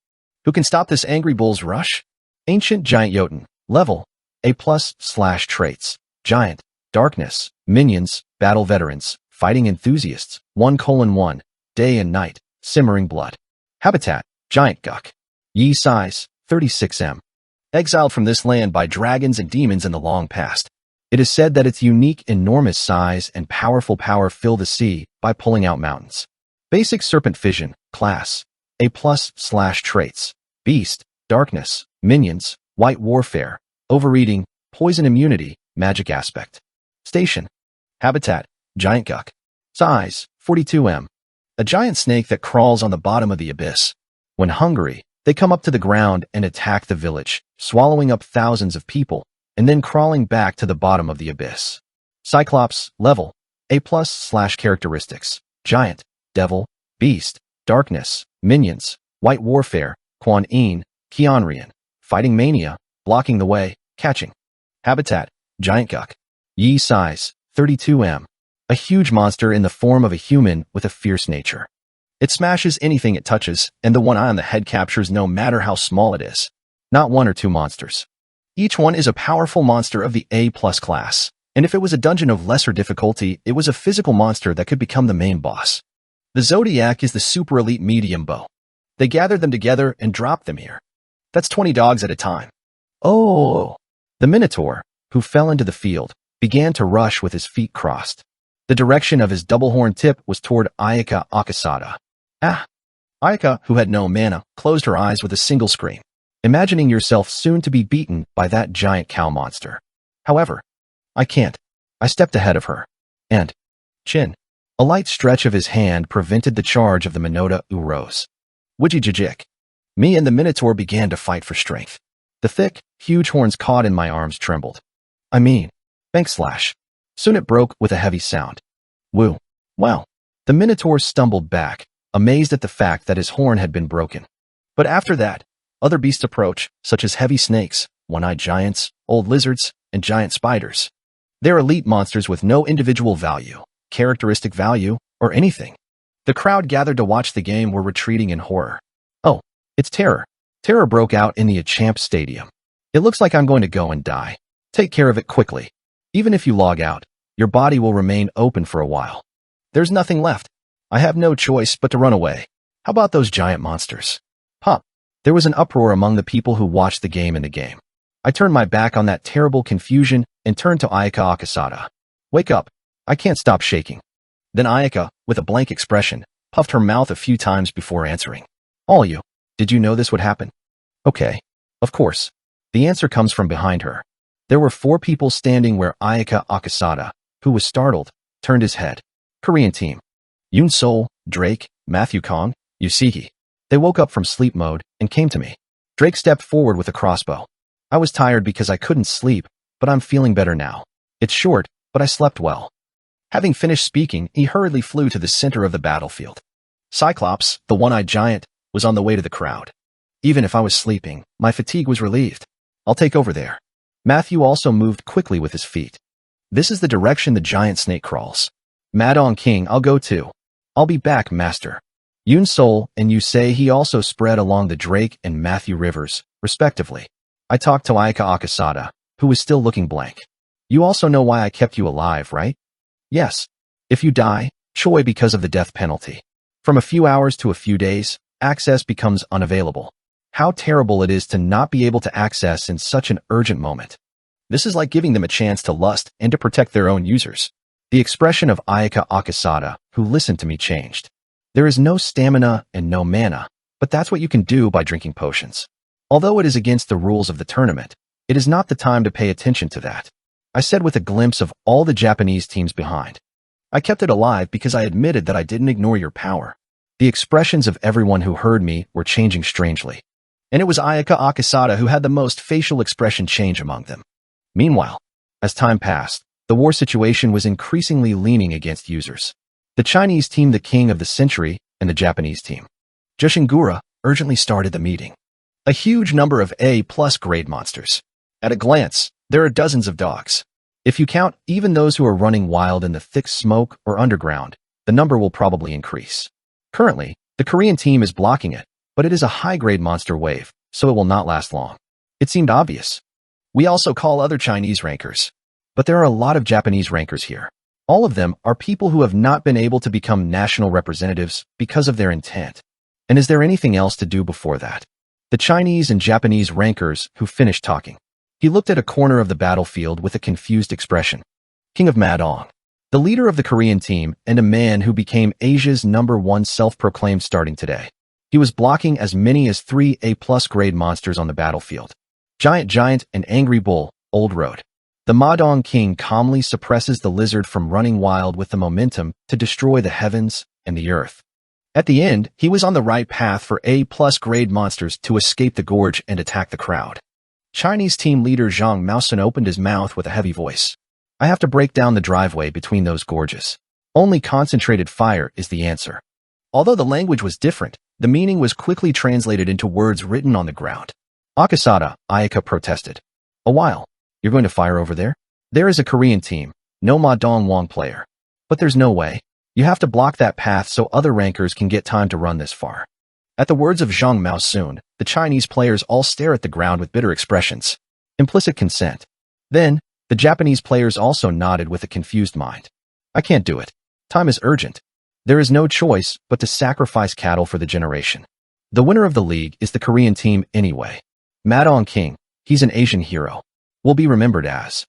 Who can stop this angry bull's rush? Ancient Giant Jotun. Level. A+/ Traits. Giant. Darkness. Minions. Battle Veterans. Fighting Enthusiasts. 1:1. Day and Night. Simmering Blood. Habitat. Giant Guck. Yi size. 36m. Exiled from this land by dragons and demons in the long past. It is said that its unique, enormous size and powerful power fill the sea by pulling out mountains. Basic Serpent Fission. Class. A+/ Traits. Beast. Darkness. Minions. White Warfare. Overeating. Poison Immunity. Magic Aspect. Station. Habitat. Giant Guck. Size. 42m. A giant snake that crawls on the bottom of the abyss. When hungry, they come up to the ground and attack the village, swallowing up thousands of people, and then crawling back to the bottom of the abyss. Cyclops. Level. A+/ Characteristics. Giant. Devil. Beast. Darkness. Minions. White Warfare. Quan Yin. Keonrian. Fighting Mania. Blocking the Way. Catching. Habitat. Giant Guck. Yi size. 32m. A huge monster in the form of a human with a fierce nature. It smashes anything it touches, and the one eye on the head captures no matter how small it is. Not one or two monsters. Each one is a powerful monster of the A+ class, and if it was a dungeon of lesser difficulty, it was a physical monster that could become the main boss. The Zodiac is the super elite medium bow. They gathered them together and dropped them here. That's 20 dogs at a time. Oh! The Minotaur, who fell into the field, began to rush with his feet crossed. The direction of his double-horn tip was toward Ayaka Akasada. Ah! Ayaka, who had no mana, closed her eyes with a single scream, imagining yourself soon to be beaten by that giant cow monster. However, I can't. I stepped ahead of her. And, chin. A light stretch of his hand prevented the charge of the Minota Uros. Widjijajik. Me and the Minotaur began to fight for strength. The thick, huge horns caught in my arms trembled. Bankslash. Soon it broke with a heavy sound. Woo. Wow. The Minotaur stumbled back, amazed at the fact that his horn had been broken. But after that, other beasts approach, such as heavy snakes, one-eyed giants, old lizards, and giant spiders. They're elite monsters with no individual value, characteristic value, or anything. The crowd gathered to watch the game were retreating in horror. Oh, it's terror. Terror broke out in the Achamp Stadium. It looks like I'm going to go and die. Take care of it quickly. Even if you log out, your body will remain open for a while. There's nothing left. I have no choice but to run away. How about those giant monsters? Pop. There was an uproar among the people who watched the game in the game. I turned my back on that terrible confusion and turned to Ayaka Akasada. Wake up. I can't stop shaking. Then Ayaka, with a blank expression, puffed her mouth a few times before answering. All you. Did you know this would happen? Okay. Of course. The answer comes from behind her. There were 4 people standing where Ayaka Akasada, who was startled, turned his head. Korean team. Yoon Sol, Drake, Matthew Kong, Yusiki. They woke up from sleep mode and came to me. Drake stepped forward with a crossbow. I was tired because I couldn't sleep, but I'm feeling better now. It's short, but I slept well. Having finished speaking, he hurriedly flew to the center of the battlefield. Cyclops, the one-eyed giant, was on the way to the crowd. Even if I was sleeping, my fatigue was relieved. I'll take over there. Matthew also moved quickly with his feet. This is the direction the giant snake crawls. Madong King, I'll go too. I'll be back, master. Yoon Sol and Yusei he also spread along the Drake and Matthew rivers, respectively. I talked to Ayaka Akasada, who was still looking blank. You also know why I kept you alive, right? Yes. If you die, Choi because of the death penalty. From a few hours to a few days, access becomes unavailable. How terrible it is to not be able to access in such an urgent moment. This is like giving them a chance to lust and to protect their own users. The expression of Ayaka Akasada, who listened to me, changed. There is no stamina and no mana, but that's what you can do by drinking potions. Although it is against the rules of the tournament, it is not the time to pay attention to that. I said with a glimpse of all the Japanese teams behind. I kept it alive because I admitted that I didn't ignore your power. The expressions of everyone who heard me were changing strangely. And it was Ayaka Akasada who had the most facial expression change among them. Meanwhile, as time passed, the war situation was increasingly leaning against users. The Chinese team, the king of the century, and the Japanese team, Joshingura, urgently started the meeting. A huge number of A+ grade monsters. At a glance, there are dozens of dogs. If you count even those who are running wild in the thick smoke or underground, the number will probably increase. Currently, the Korean team is blocking it, but it is a high-grade monster wave, so it will not last long. It seemed obvious. We also call other Chinese rankers. But there are a lot of Japanese rankers here. All of them are people who have not been able to become national representatives because of their intent. And is there anything else to do before that? The Chinese and Japanese rankers who finished talking. He looked at a corner of the battlefield with a confused expression. King of Madong, the leader of the Korean team and a man who became Asia's #1 self-proclaimed starting today. He was blocking as many as 3 A+ grade monsters on the battlefield. Giant and Angry Bull, Old Road. The Madong King calmly suppresses the lizard from running wild with the momentum to destroy the heavens and the earth. At the end, he was on the right path for A+ grade monsters to escape the gorge and attack the crowd. Chinese team leader Zhang Maosun opened his mouth with a heavy voice. I have to break down the driveway between those gorges. Only concentrated fire is the answer. Although the language was different, the meaning was quickly translated into words written on the ground. Akasada, Ayaka protested. A while. You're going to fire over there? There is a Korean team, no Ma Dong-won player. But there's no way. You have to block that path so other rankers can get time to run this far. At the words of Zhang Maosun, the Chinese players all stare at the ground with bitter expressions. Implicit consent. Then, the Japanese players also nodded with a confused mind. I can't do it. Time is urgent. There is no choice but to sacrifice cattle for the generation. The winner of the league is the Korean team anyway. Madong King, he's an Asian hero, will be remembered as.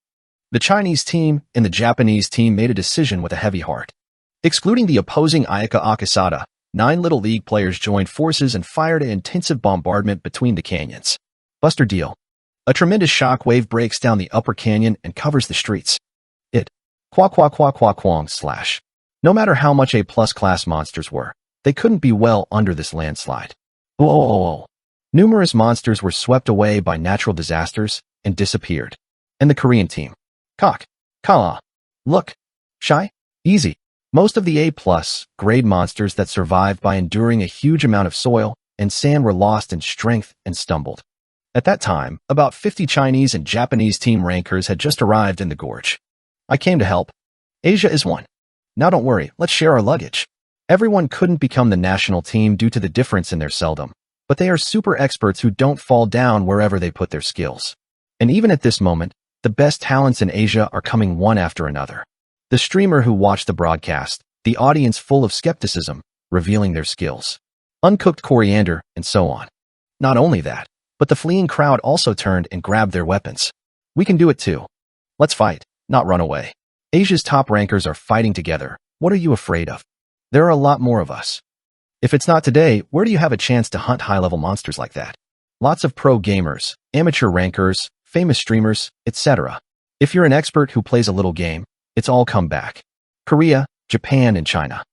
The Chinese team and the Japanese team made a decision with a heavy heart. Excluding the opposing Ayaka Akasada, 9 Little League players joined forces and fired an intensive bombardment between the canyons. Buster Deal. A tremendous shock wave breaks down the upper canyon and covers the streets. Quang slash. No matter how much A+ class monsters were, they couldn't be well under this landslide. Numerous monsters were swept away by natural disasters and disappeared. And the Korean team. Kala. Look. Shy. Easy. Most of the A+ grade monsters that survived by enduring a huge amount of soil and sand were lost in strength and stumbled. At that time, about 50 Chinese and Japanese team rankers had just arrived in the gorge. I came to help. Asia is one. Now don't worry, let's share our luggage. Everyone couldn't become the national team due to the difference in their seldom, but they are super experts who don't fall down wherever they put their skills. And even at this moment, the best talents in Asia are coming one after another. The streamer who watched the broadcast, the audience full of skepticism, revealing their skills. Uncooked coriander, and so on. Not only that, but the fleeing crowd also turned and grabbed their weapons. We can do it too. Let's fight, not run away. Asia's top rankers are fighting together. What are you afraid of? There are a lot more of us. If it's not today, where do you have a chance to hunt high-level monsters like that? Lots of pro gamers, amateur rankers, famous streamers, etc. If you're an expert who plays a little game, it's all come back. Korea, Japan, and China.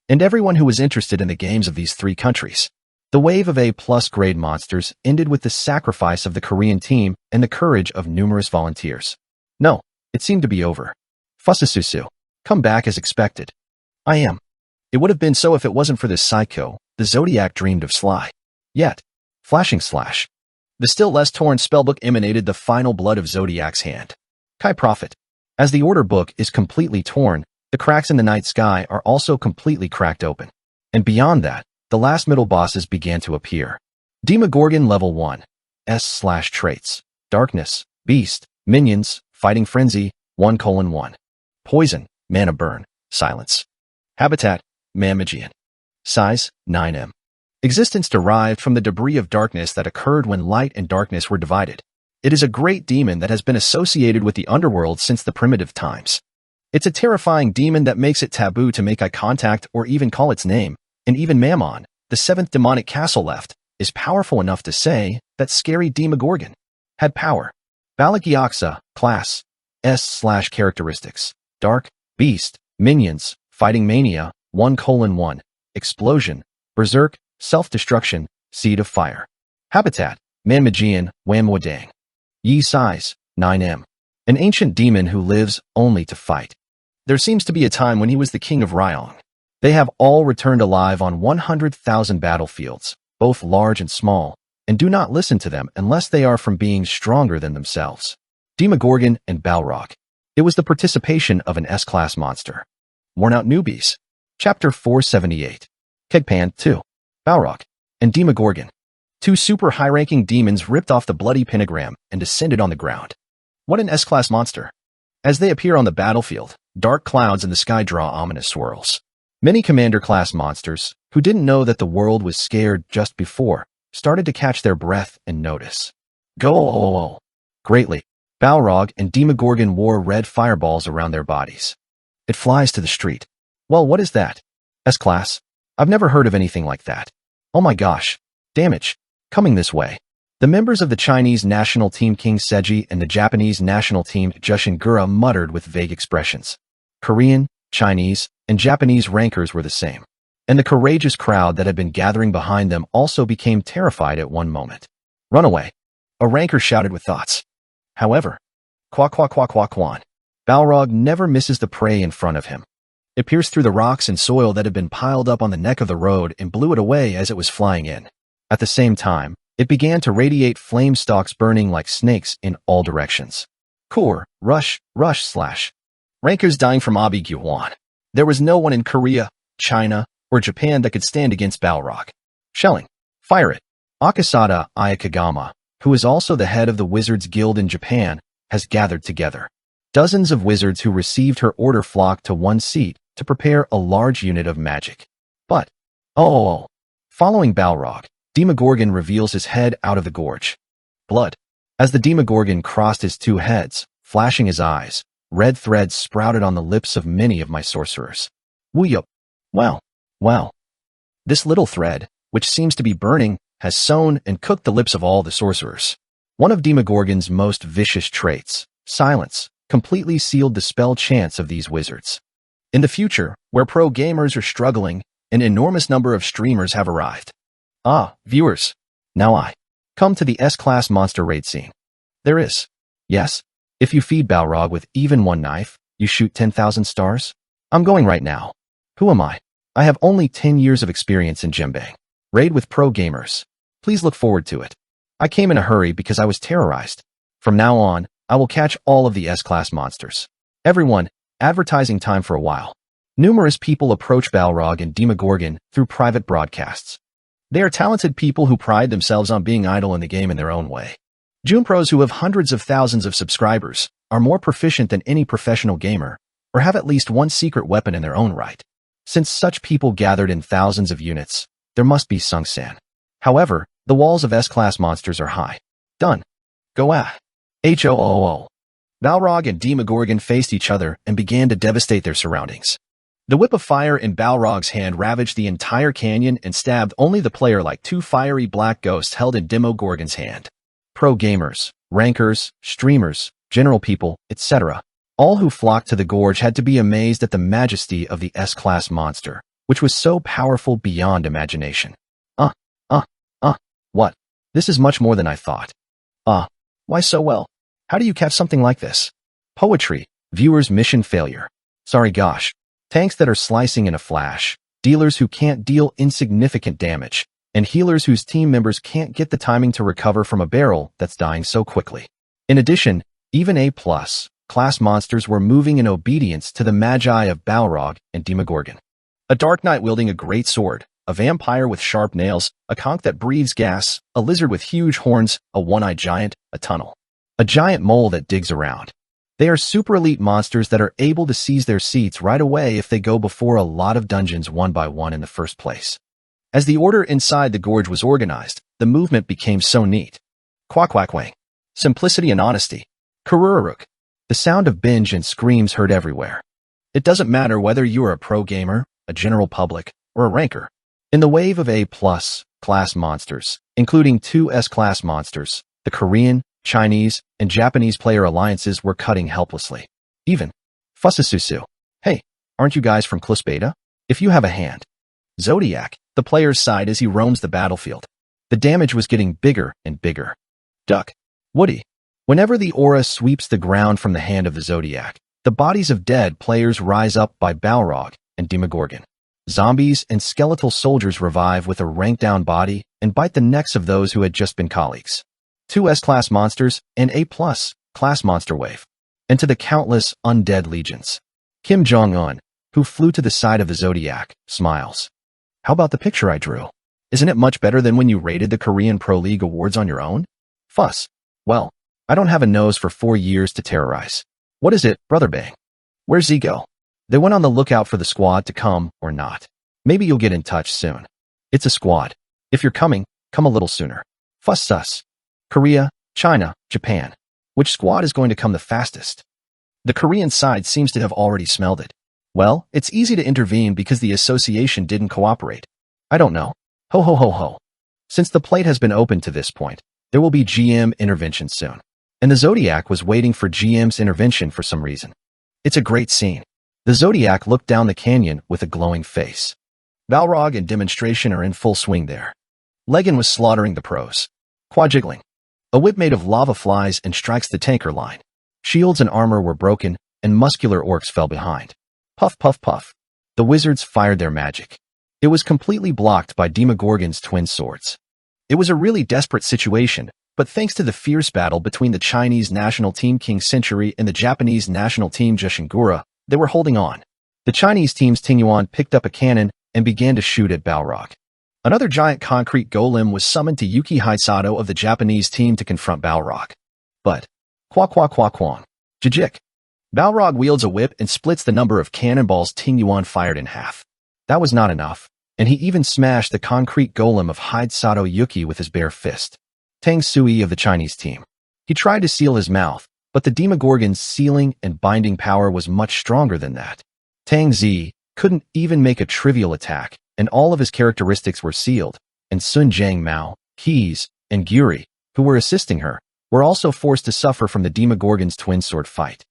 And everyone who was interested in the games of these 3 countries. The wave of A+ grade monsters ended with the sacrifice of the Korean team and the courage of numerous volunteers. No, it seemed to be over. Fusasusu, come back as expected. I am. It would have been so if it wasn't for this psycho, the Zodiac dreamed of Sly. Yet, flashing slash. The still less torn spellbook emanated the final blood of Zodiac's hand. Kai Prophet. As the order book is completely torn, The cracks in the night sky are also completely cracked open. And beyond that, the last middle bosses began to appear. Demogorgon Level 1. S/traits. Darkness, Beast, Minions, Fighting Frenzy, 1:1. Poison, Mana Burn, Silence. Habitat, Mamagian. Size, 9M. Existence derived from the debris of darkness that occurred when light and darkness were divided. It is a great demon that has been associated with the underworld since the primitive times. It's a terrifying demon that makes it taboo to make eye contact or even call its name, and even Mammon, the seventh demonic castle left, is powerful enough to say that scary Demogorgon had power. Balagiaxa, Class, S/characteristics. Dark, Beast, Minions, Fighting Mania, 1:1. Explosion, Berserk, Self-Destruction, Seed of Fire. Habitat, Manmagian, Wamwadang. Yi size, 9M. An ancient demon who lives only to fight. There seems to be a time when he was the king of Ryong. They have all returned alive on 100,000 battlefields, both large and small, and do not listen to them unless they are from being stronger than themselves. Demogorgon and Balrog. It was the participation of an S-class monster. Worn Out Newbies. Chapter 478. Kegpan 2. Balrog and Demogorgon. Two super high-ranking demons ripped off the bloody pentagram and descended on the ground. What an S-class monster. As they appear on the battlefield, dark clouds in the sky draw ominous swirls. Many commander-class monsters, who didn't know that the world was scared just before, started to catch their breath and notice. Go greatly. Balrog and Demogorgon wore red fireballs around their bodies. It flies to the street. Well, what is that? S-class? I've never heard of anything like that. Oh my gosh. Damage. Coming this way. The members of the Chinese national team King Seji and the Japanese national team Jushin Gura muttered with vague expressions. Korean, Chinese, and Japanese rankers were the same. And the courageous crowd that had been gathering behind them also became terrified at one moment. Run away. A ranker shouted with thoughts. However, Quan. Balrog never misses the prey in front of him. It pierced through the rocks and soil that had been piled up on the neck of the road and blew it away as it was flying in. At the same time, it began to radiate flame stalks burning like snakes in all directions. Core, rush, slash. Rankers dying from Abi-Gyuan. There was no one in Korea, China, or Japan that could stand against Balrog. Shelling. Fire it. Akasada Ayakagama, who is also the head of the Wizards Guild in Japan, has gathered together. Dozens of wizards who received her order flocked to one seat to prepare a large unit of magic. But, following Balrog, Demogorgon reveals his head out of the gorge. Blood. As the Demogorgon crossed his two heads, flashing his eyes, red threads sprouted on the lips of many of my sorcerers. Woo-yup. Well. This little thread, which seems to be burning, has sewn and cooked the lips of all the sorcerers. One of Demogorgon's most vicious traits, silence, completely sealed the spell chance of these wizards. In the future, where pro gamers are struggling, an enormous number of streamers have arrived. Viewers, now I come to the S-class monster raid scene. There is. Yes, if you feed Balrog with even one knife, you shoot 10,000 stars. I'm going right now. Who am I? I have only 10 years of experience in Jembang. Raid with pro gamers. Please look forward to it. I came in a hurry because I was terrorized. From now on, I will catch all of the S-class monsters. Everyone, advertising time for a while. Numerous people approach Balrog and Demogorgon through private broadcasts. They are talented people who pride themselves on being idle in the game in their own way. Junepros who have hundreds of thousands of subscribers are more proficient than any professional gamer, or have at least one secret weapon in their own right. Since such people gathered in thousands of units, there must be Sungsan. However, the walls of S-class monsters are high. Done. Go Hoo. Balrog and Demogorgon faced each other and began to devastate their surroundings. The whip of fire in Balrog's hand ravaged the entire canyon and stabbed only the player like two fiery black ghosts held in Demogorgon's hand. Pro gamers, rankers, streamers, general people, etc. All who flocked to the gorge had to be amazed at the majesty of the S-class monster, which was so powerful beyond imagination. What? This is much more than I thought. Why so well? How do you catch something like this? Poetry, viewers' mission failure. Sorry gosh. Tanks that are slicing in a flash, dealers who can't deal insignificant damage, and healers whose team members can't get the timing to recover from a barrel that's dying so quickly. In addition, even A+, class monsters were moving in obedience to the magi of Balrog and Demogorgon. A dark knight wielding a great sword, a vampire with sharp nails, a conch that breathes gas, a lizard with huge horns, a one-eyed giant, a tunnel. A giant mole that digs around. They are super elite monsters that are able to seize their seats right away if they go before a lot of dungeons one by one in the first place. As the order inside the gorge was organized, the movement became so neat. Quack quack wang. Simplicity and honesty. Karuraruk. The sound of binge and screams heard everywhere. It doesn't matter whether you are a pro gamer, a general public, or a ranker. In the wave of A+ class monsters, including two S-class monsters, the Korean, Chinese, and Japanese player alliances were cutting helplessly. Even Fussasusu. Hey, aren't you guys from Klus Beta? If you have a hand. Zodiac, the player's side as he roams the battlefield. The damage was getting bigger and bigger. Duck. Woody. Whenever the aura sweeps the ground from the hand of the Zodiac, the bodies of dead players rise up by Balrog and Demogorgon. Zombies and skeletal soldiers revive with a rank-down body and bite the necks of those who had just been colleagues. Two S-class monsters and A+ class monster wave. And to the countless undead legions. Kim Jong-un, who flew to the side of the Zodiac, smiles. How about the picture I drew? Isn't it much better than when you rated the Korean Pro League awards on your own? Fuss. Well, I don't have a nose for 4 years to terrorize. What is it, Brother Bang? Where's Z go? They went on the lookout for the squad to come or not. Maybe you'll get in touch soon. It's a squad. If you're coming, come a little sooner. Fuss sus. Korea, China, Japan. Which squad is going to come the fastest? The Korean side seems to have already smelled it. Well, it's easy to intervene because the association didn't cooperate. I don't know. Ho ho ho ho. Since the plate has been opened to this point, there will be GM intervention soon. And the Zodiac was waiting for GM's intervention for some reason. It's a great scene. The Zodiac looked down the canyon with a glowing face. Balrog and Demonstration are in full swing there. Legan was slaughtering the pros. Quadjiggling. A whip made of lava flies and strikes the tanker line. Shields and armor were broken, and muscular orcs fell behind. Puff puff puff. The wizards fired their magic. It was completely blocked by Demogorgon's twin swords. It was a really desperate situation, but thanks to the fierce battle between the Chinese national team King Century and the Japanese national team Jushingura, they were holding on. The Chinese team's Tingyuan picked up a cannon and began to shoot at Balrog. Another giant concrete golem was summoned to Yuki Hisato of the Japanese team to confront Balrog. But, quack quack quack quang, jajik. Balrog wields a whip and splits the number of cannonballs Tingyuan fired in half. That was not enough, and he even smashed the concrete golem of Hisato Yuki with his bare fist. Tang Sui of the Chinese team. He tried to seal his mouth, but the Demogorgon's sealing and binding power was much stronger than that. Tang Zi couldn't even make a trivial attack, and all of his characteristics were sealed, and Sun Jiang Mao, Keys, and Guri, who were assisting her, were also forced to suffer from the Demogorgon's twin sword fight.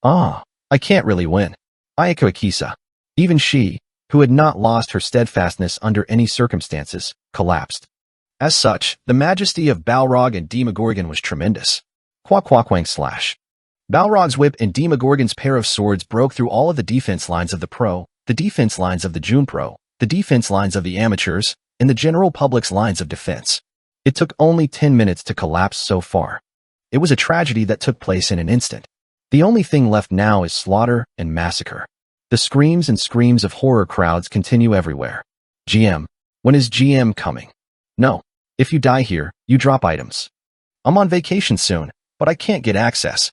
I can't really win. Ayako Akisa. Even she, who had not lost her steadfastness under any circumstances, collapsed. As such, the majesty of Balrog and Demogorgon was tremendous. Quack quack wang slash. Balrog's whip and Demogorgon's pair of swords broke through all of the defense lines of the pro, the defense lines of the Junpro, the defense lines of the amateurs, and the general public's lines of defense. It took only 10 minutes to collapse so far. It was a tragedy that took place in an instant. The only thing left now is slaughter and massacre. The screams and screams of horror crowds continue everywhere. GM. When is GM coming? No. If you die here, you drop items. I'm on vacation soon, but I can't get access.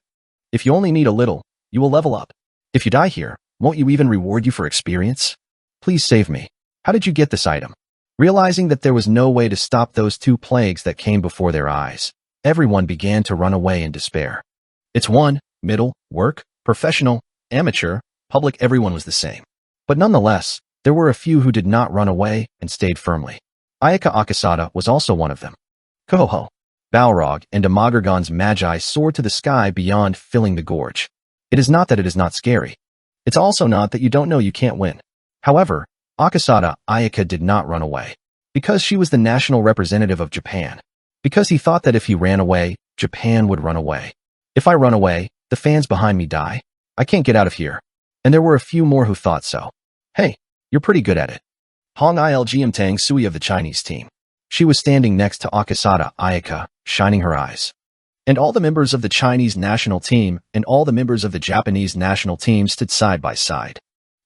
If you only need a little, you will level up. If you die here, won't you even reward you for experience? Please save me. How did you get this item? Realizing that there was no way to stop those two plagues that came before their eyes, everyone began to run away in despair. It's one, middle, work, professional, amateur, public, everyone was the same. But nonetheless, there were a few who did not run away and stayed firmly. Ayaka Akasada was also one of them. Kohoho. Balrog and Demogorgon's magi soared to the sky beyond, filling the gorge. It is not that it is not scary. It's also not that you don't know you can't win. However, Akasada Ayaka did not run away. Because she was the national representative of Japan. Because he thought that if he ran away, Japan would run away. If I run away, the fans behind me die. I can't get out of here. And there were a few more who thought so. Hey, you're pretty good at it. Hong Ilgm Tang Sui of the Chinese team. She was standing next to Akasada Ayaka, shining her eyes. and all the members of the Chinese national team and all the members of the Japanese national team stood side by side.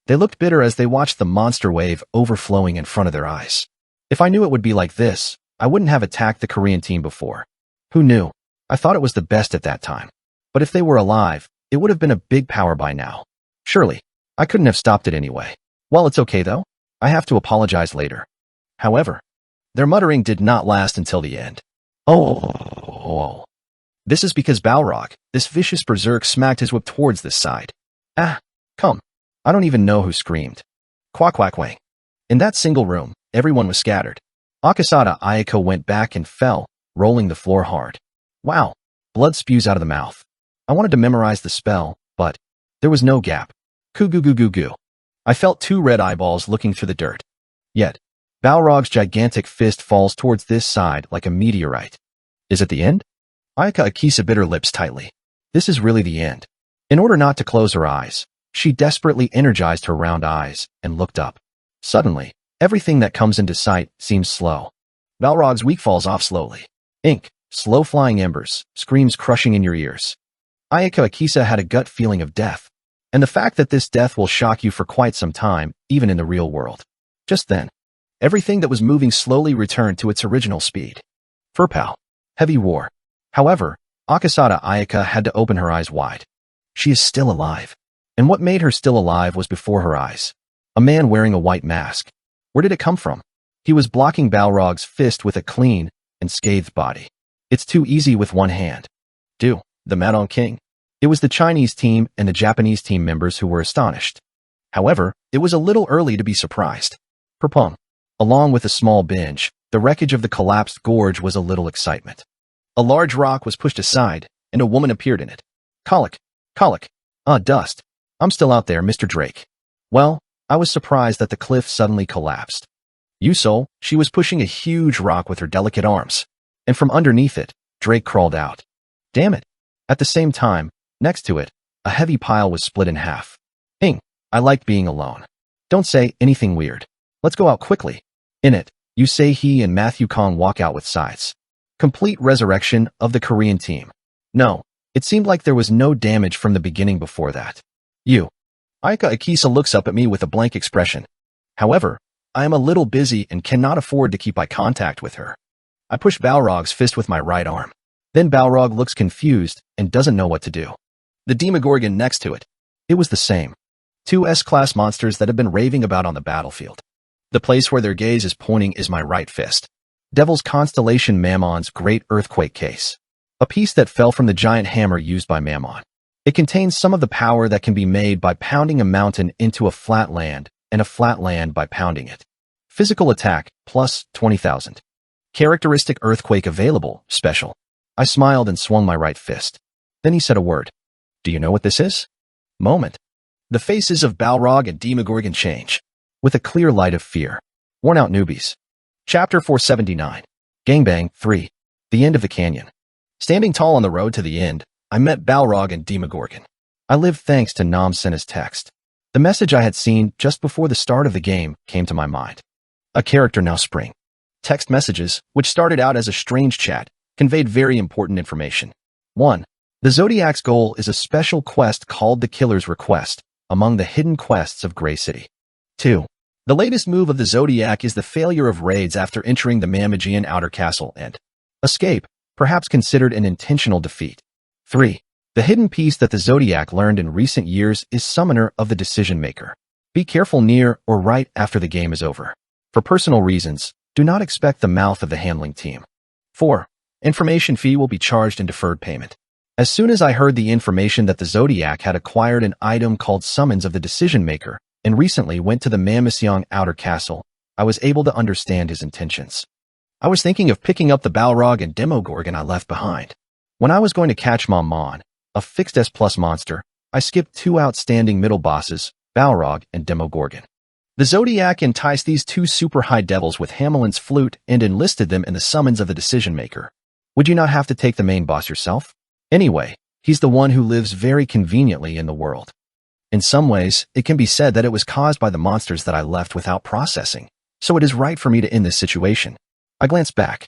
They looked bitter as they watched the monster wave overflowing in front of their eyes. If I knew it would be like this, I wouldn't have attacked the Korean team before. Who knew? I thought it was the best at that time. But if they were alive, it would have been a big power by now. Surely, I couldn't have stopped it anyway. Well, it's okay though. I have to apologize later. However, their muttering did not last until the end. Oh. This is because Balrog, this vicious berserk, smacked his whip towards this side. Ah, come. I don't even know who screamed. Quack quack wang. In that single room, everyone was scattered. Akasada Ayako went back and fell, rolling the floor hard. Wow. Blood spews out of the mouth. I wanted to memorize the spell, but there was no gap. Goo goo goo goo goo. I felt 2 red eyeballs looking through the dirt. Yet, Balrog's gigantic fist falls towards this side like a meteorite. Is it the end? Ayaka Akisa bit her lips tightly. This is really the end. In order not to close her eyes, she desperately energized her round eyes and looked up. Suddenly, everything that comes into sight seems slow. Balrog's weak falls off slowly. Ink, slow flying embers, screams crushing in your ears. Ayaka Akisa had a gut feeling of death, and the fact that this death will shock you for quite some time, even in the real world. Just then, everything that was moving slowly returned to its original speed. Furpow. Heavy war. However, Akasada Ayaka had to open her eyes wide. She is still alive. And what made her still alive was before her eyes. A man wearing a white mask. Where did it come from? He was blocking Balrog's fist with a clean and scathed body. It's too easy with one hand. The Madong King. It was the Chinese team and the Japanese team members who were astonished. However, it was a little early to be surprised. Perpung. Along with a small binge, the wreckage of the collapsed gorge was a little excitement. A large rock was pushed aside, and a woman appeared in it. Colic. Dust. I'm still out there, Mr. Drake. Well, I was surprised that the cliff suddenly collapsed. Yusol, she was pushing a huge rock with her delicate arms, and from underneath it, Drake crawled out. Damn it. At the same time, next to it, a heavy pile was split in half. I liked being alone. Don't say anything weird. Let's go out quickly. In it, Yusei and Matthew Kong walk out with sides. Complete resurrection of the Korean team. No, it seemed like there was no damage from the beginning before that. Ayaka Akisa looks up at me with a blank expression. However, I am a little busy and cannot afford to keep eye contact with her. I push Balrog's fist with my right arm. Then Balrog looks confused and doesn't know what to do. The Demogorgon next to it. It was the same. 2 S-class monsters that have been raving about on the battlefield. The place where their gaze is pointing is my right fist. Devil's Constellation Mammon's Great Earthquake Case. A piece that fell from the giant hammer used by Mammon. It contains some of the power that can be made by pounding a mountain into a flat land, and a flat land by pounding it. Physical attack, plus 20,000. Characteristic earthquake available, special. I smiled and swung my right fist. Then he said a word. Do you know what this is? Moment. The faces of Balrog and Demogorgon change. With a clear light of fear. Worn out newbies. Chapter 479. Gangbang 3. The end of the canyon. Standing tall on the road to the end, I met Balrog and Demogorgon. I lived thanks to Nam Senna's text. The message I had seen just before the start of the game came to my mind. A character now spring. Text messages, which started out as a strange chat, conveyed very important information. 1. The Zodiac's goal is a special quest called the Killer's Request, among the hidden quests of Grey City. 2. The latest move of the Zodiac is the failure of raids after entering the Mamagian Outer Castle and escape, perhaps considered an intentional defeat. 3. The hidden piece that the Zodiac learned in recent years is Summoner of the Decision Maker. Be careful near or right after the game is over. For personal reasons, do not expect the mouth of the handling team. 4. Information fee will be charged in deferred payment. As soon as I heard the information that the Zodiac had acquired an item called Summons of the Decision Maker and recently went to the Mamagian Outer Castle, I was able to understand his intentions. I was thinking of picking up the Balrog and Demogorgon I left behind. When I was going to catch Mammon, a fixed S+ monster, I skipped 2 outstanding middle bosses, Balrog and Demogorgon. The Zodiac enticed these 2 super high devils with Hamelin's flute and enlisted them in the Summons of the Decision Maker. Would you not have to take the main boss yourself? Anyway, he's the one who lives very conveniently in the world. In some ways, it can be said that it was caused by the monsters that I left without processing, so it is right for me to end this situation. I glanced back.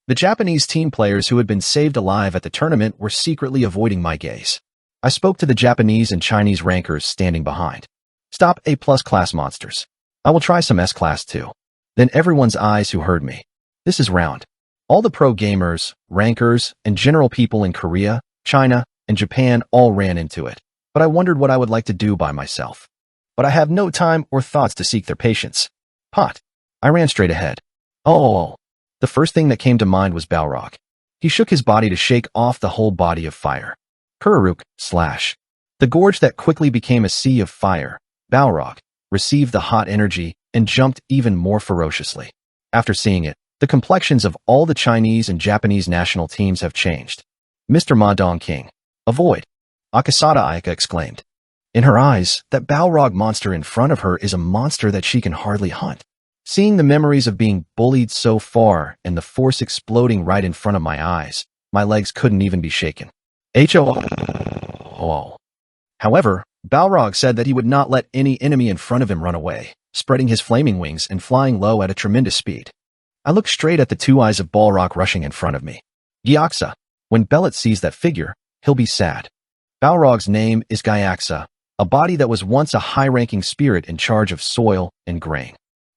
The Japanese team players who had been saved alive at the tournament were secretly avoiding my gaze. I spoke to the Japanese and Chinese rankers standing behind. Stop A-plus class monsters. I will try some S-class too. Then everyone's eyes who heard me. This is round. All the pro gamers, rankers, and general people in Korea, China, and Japan all ran into it. But I wondered what I would like to do by myself. But I have no time or thoughts to seek their patience. Pot. I ran straight ahead. Oh. The first thing that came to mind was Balrog. He shook his body to shake off the whole body of fire. Kururuk, slash. The gorge that quickly became a sea of fire. Balrog received the hot energy and jumped even more ferociously. After seeing it, the complexions of all the Chinese and Japanese national teams have changed. Mr. Ma Dongqing. Avoid. Akasada Ayaka exclaimed. In her eyes, that Balrog monster in front of her is a monster that she can hardly hunt. Seeing the memories of being bullied so far and the force exploding right in front of my eyes, my legs couldn't even be shaken. However, Balrog said that he would not let any enemy in front of him run away, spreading his flaming wings and flying low at a tremendous speed. I looked straight at the two eyes of Balrog rushing in front of me. Gyaxa. When Bellet sees that figure, he'll be sad. Balrog's name is Gyaxa, a body that was once a high-ranking spirit in charge of soil and grain.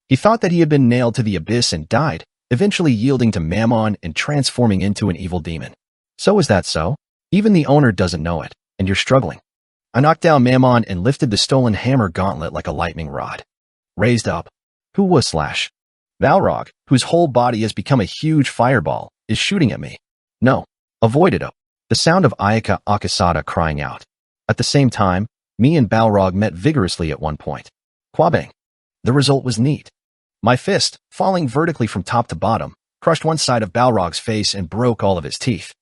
He thought that he had been nailed to the abyss and died, eventually yielding to Mammon and transforming into an evil demon. So is that so? Even the owner doesn't know it, and you're struggling. I knocked down Mammon and lifted the stolen hammer gauntlet like a lightning rod. Raised up. Who was slash? Balrog, whose whole body has become a huge fireball, is shooting at me. No. Avoided it. The sound of Ayaka Akasada crying out. At the same time, me and Balrog met vigorously at one point. Quabang. The result was neat. My fist, falling vertically from top to bottom, crushed one side of Balrog's face and broke all of his teeth.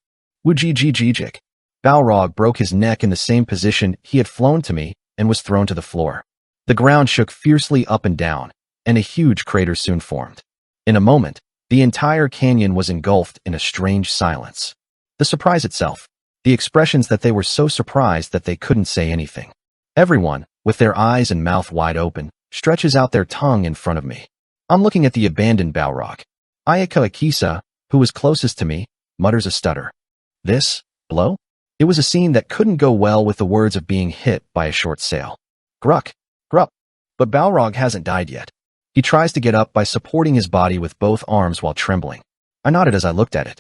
Wujijijijik. Balrog broke his neck in the same position he had flown to me and was thrown to the floor. The ground shook fiercely up and down, and a huge crater soon formed. In a moment, the entire canyon was engulfed in a strange silence. The surprise itself, the expressions that they were so surprised that they couldn't say anything. Everyone, with their eyes and mouth wide open, stretches out their tongue in front of me. I'm looking at the abandoned Balrog. Ayaka Akisa, who was closest to me, mutters a stutter. This? Blow? It was a scene that couldn't go well with the words of being hit by a short sail. Gruck. Grup. But Balrog hasn't died yet. He tries to get up by supporting his body with both arms while trembling. I nodded as I looked at it.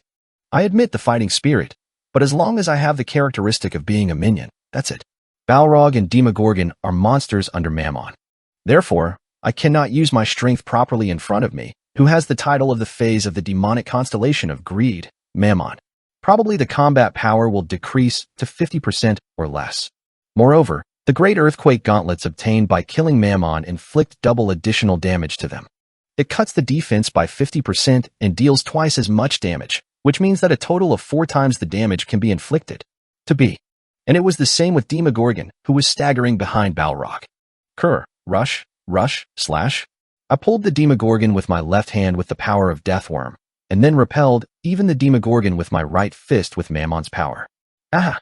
I admit the fighting spirit, but as long as I have the characteristic of being a minion, that's it. Balrog and Demogorgon are monsters under Mammon. Therefore, I cannot use my strength properly in front of me, who has the title of the phase of the demonic constellation of greed, Mammon. Probably the combat power will decrease to 50% or less. Moreover, the great earthquake gauntlets obtained by killing Mammon inflict double additional damage to them. It cuts the defense by 50% and deals twice as much damage, which means that a total of 4 times the damage can be inflicted. And it was the same with Demogorgon, who was staggering behind Balrog. Rush, slash. I pulled the Demogorgon with my left hand with the power of Deathworm, and then repelled even the Demogorgon with my right fist with Mammon's power. Aha!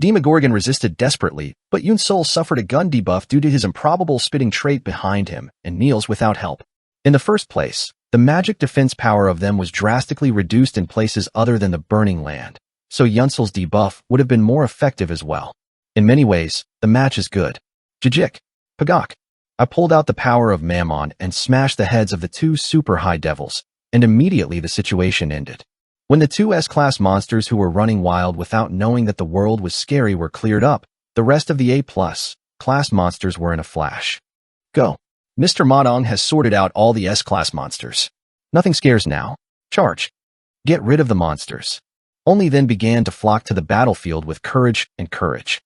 Demogorgon resisted desperately, but Yunsol suffered a gun debuff due to his improbable spitting trait behind him and kneels without help. In the first place, the magic defense power of them was drastically reduced in places other than the Burning Land, so Yunsol's debuff would have been more effective as well. In many ways, the match is good. Jijik. Pagok. I pulled out the power of Mammon and smashed the heads of the 2 super high devils, and immediately the situation ended. When the 2 S-class monsters who were running wild without knowing that the world was scary were cleared up, the rest of the A-plus class monsters were in a flash. Go. Mr. Madong has sorted out all the S-class monsters. Nothing scares now. Charge. Get rid of the monsters. Only then began to flock to the battlefield with courage and courage.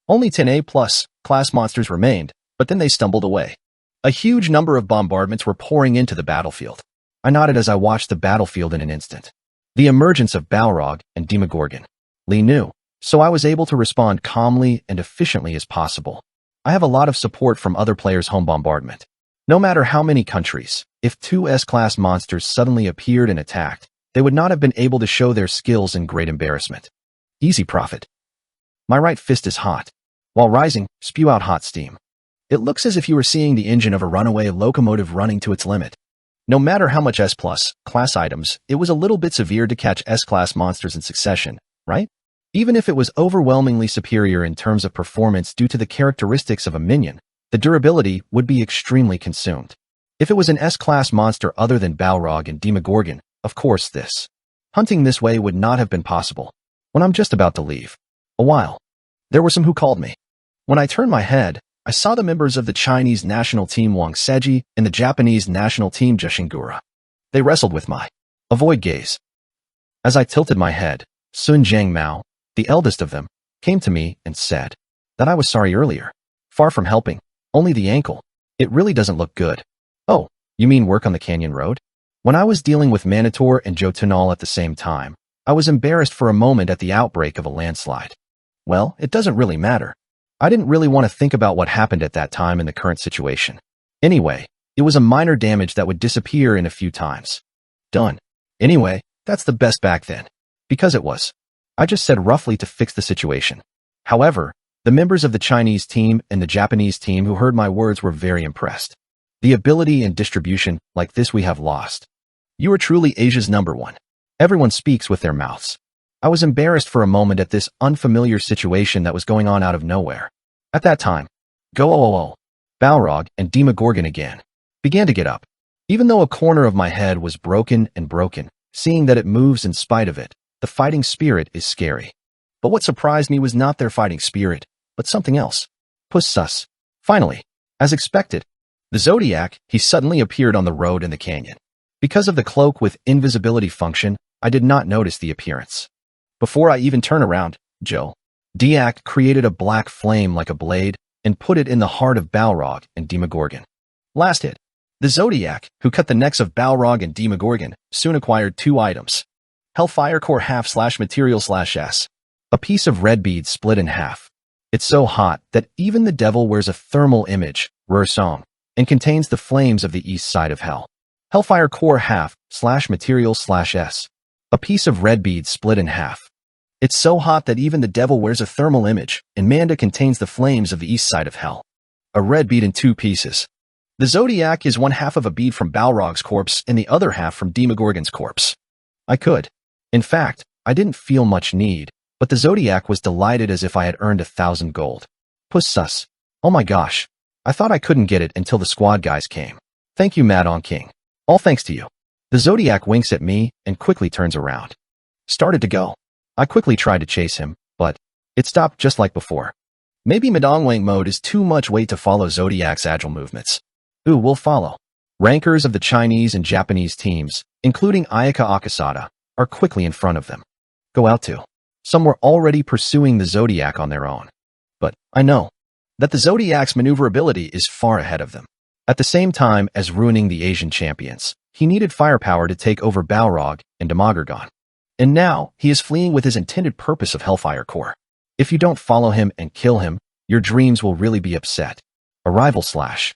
Only 10 A-plus class monsters remained, but then they stumbled away. A huge number of bombardments were pouring into the battlefield. I nodded as I watched the battlefield in an instant. The emergence of Balrog and Demogorgon. Li knew, so I was able to respond calmly and efficiently as possible. I have a lot of support from other players' home bombardment. No matter how many countries, if 2 S-class monsters suddenly appeared and attacked, they would not have been able to show their skills in great embarrassment. Easy profit. My right fist is hot. While rising, spew out hot steam. It looks as if you were seeing the engine of a runaway locomotive running to its limit. No matter how much S-plus class items, it was a little bit severe to catch S-class monsters in succession, right? Even if it was overwhelmingly superior in terms of performance due to the characteristics of a minion, the durability would be extremely consumed. If it was an S-class monster other than Balrog and Demogorgon, of course hunting this way would not have been possible. When I'm just about to leave a while, there were some who called me. When I turned my head, I saw the members of the Chinese national team Wang Seji and the Japanese national team Jishingura. They wrestled with my avoid gaze. As I tilted my head, Sun Jiangmao, the eldest of them, came to me and said that I was sorry earlier. Far from helping, only the ankle. It really doesn't look good. Oh, you mean work on the canyon road? When I was dealing with Manitor and Jotun at the same time, I was embarrassed for a moment at the outbreak of a landslide. Well, it doesn't really matter. I didn't really want to think about what happened at that time in the current situation. Anyway, it was a minor damage that would disappear in a few times. Done. Anyway, that's the best back then. Because it was. I just said roughly to fix the situation. However, the members of the Chinese team and the Japanese team who heard my words were very impressed. The ability and distribution like this we have lost. You are truly Asia's #1. Everyone speaks with their mouths. I was embarrassed for a moment at this unfamiliar situation that was going on out of nowhere. At that time, Balrog and Demogorgon again began to get up. Even though a corner of my head was broken, seeing that it moves in spite of it, the fighting spirit is scary. But what surprised me was not their fighting spirit, but something else. Puss sus. Finally, as expected, the Zodiac, he suddenly appeared on the road in the canyon. Because of the cloak with invisibility function, I did not notice the appearance. Before I even turn around, Diak created a black flame like a blade and put it in the heart of Balrog and Demogorgon. Last hit. The Zodiac, who cut the necks of Balrog and Demogorgon, soon acquired 2 items. Hellfire Core half/material/S. A piece of red bead split in half. It's so hot that even the devil wears a thermal image, Song, and contains the flames of the east side of hell. Hellfire Core half/material/S. A piece of red bead split in half. It's so hot that even the devil wears a thermal image, and Manda contains the flames of the east side of hell. A red bead in 2 pieces. The Zodiac is 1/2 of a bead from Balrog's corpse and the other half from Demogorgon's corpse. I could. In fact, I didn't feel much need, but the Zodiac was delighted as if I had earned 1,000 gold. Puss sus. Oh my gosh. I thought I couldn't get it until the squad guys came. Thank you, Madon King. All thanks to you. The Zodiac winks at me and quickly turns around. Started to go. I quickly tried to chase him, but it stopped just like before. Maybe Madongwang mode is too much weight to follow Zodiac's agile movements. Ooh, we'll follow. Rankers of the Chinese and Japanese teams, including Ayaka Akasada, are quickly in front of them. Go out to. Some were already pursuing the Zodiac on their own. But I know that the Zodiac's maneuverability is far ahead of them. At the same time as ruining the Asian champions, he needed firepower to take over Balrog and Demogorgon. And now, he is fleeing with his intended purpose of Hellfire Core. If you don't follow him and kill him, your dreams will really be upset. Arrival slash.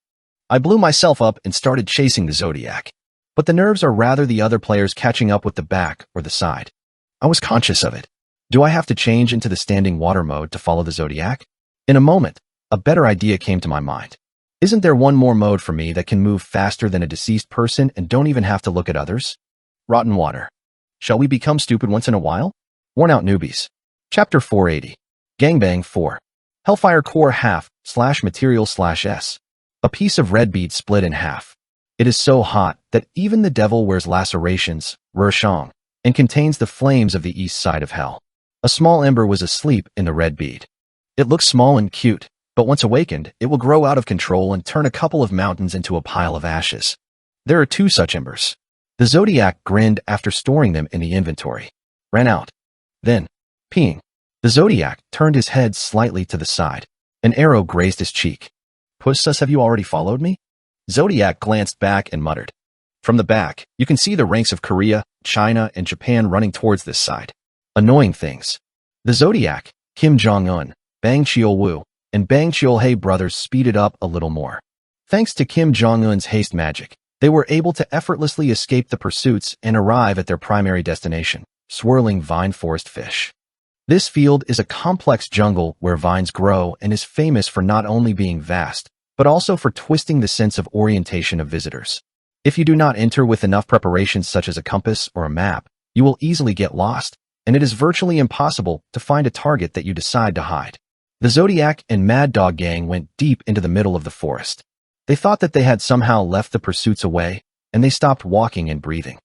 I blew myself up and started chasing the Zodiac. But the nerves are rather the other players catching up with the back or the side. I was conscious of it. Do I have to change into the standing water mode to follow the Zodiac? In a moment, a better idea came to my mind. Isn't there one more mode for me that can move faster than a deceased person and don't even have to look at others? Rotten water. Shall we become stupid once in a while? Worn out newbies. Chapter 480. Gangbang 4. Hellfire Core half/material/S. A piece of red bead split in half. It is so hot that even the devil wears lacerations, Shang, and contains the flames of the east side of hell. A small ember was asleep in the red bead. It looks small and cute, but once awakened, it will grow out of control and turn a couple of mountains into a pile of ashes. There are 2 such embers. The Zodiac grinned after storing them in the inventory. Ran out. Then, peeing. The Zodiac turned his head slightly to the side. An arrow grazed his cheek. Puss sus, have you already followed me? Zodiac glanced back and muttered. From the back, you can see the ranks of Korea, China, and Japan running towards this side. Annoying things. The Zodiac, Kim Jong-un, Bang Cheol-woo, and Bang Cheol-hae brothers speeded up a little more. Thanks to Kim Jong-un's haste magic, they were able to effortlessly escape the pursuits and arrive at their primary destination, swirling vine forest fish. This field is a complex jungle where vines grow and is famous for not only being vast, but also for twisting the sense of orientation of visitors. If you do not enter with enough preparations such as a compass or a map, you will easily get lost, and it is virtually impossible to find a target that you decide to hide. The Zodiac and Mad Dog gang went deep into the middle of the forest. They thought that they had somehow left the pursuits away, and they stopped walking and breathing.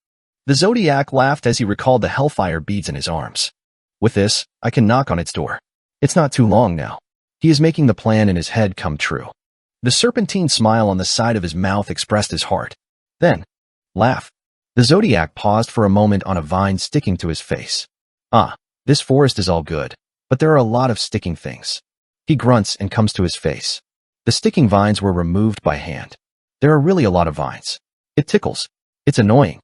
The Zodiac laughed as he recalled the hellfire beads in his arms. With this, I can knock on its door. It's not too long now. He is making the plan in his head come true. The serpentine smile on the side of his mouth expressed his heart. Then, laugh. The Zodiac paused for a moment on a vine sticking to his face. This forest is all good, but there are a lot of sticking things. He grunts and comes to his face. The sticking vines were removed by hand. There are really a lot of vines. It tickles. It's annoying.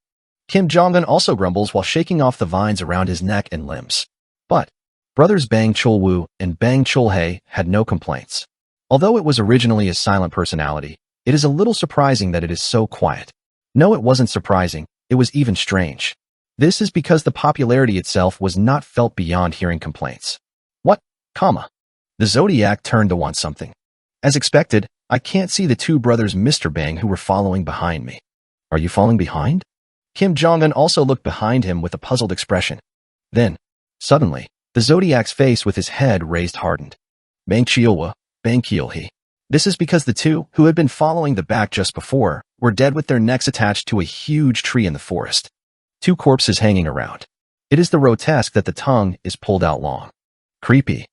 Kim Jong-un also grumbles while shaking off the vines around his neck and limbs. But brothers Bang Chul-woo and Bang Chul-hae had no complaints. Although it was originally a silent personality, it is a little surprising that it is so quiet. No, it wasn't surprising. It was even strange. This is because the popularity itself was not felt beyond hearing complaints. What? The Zodiac turned to want something. As expected, I can't see the two brothers Mr. Bang who were following behind me. Are you falling behind? Kim Jong-un also looked behind him with a puzzled expression. Then, suddenly, the Zodiac's face with his head raised hardened. Bang Cheolwa, Bang Keelhee. This is because the two, who had been following the back just before, were dead with their necks attached to a huge tree in the forest. Two corpses hanging around. It is the grotesque that the tongue is pulled out long. Creepy.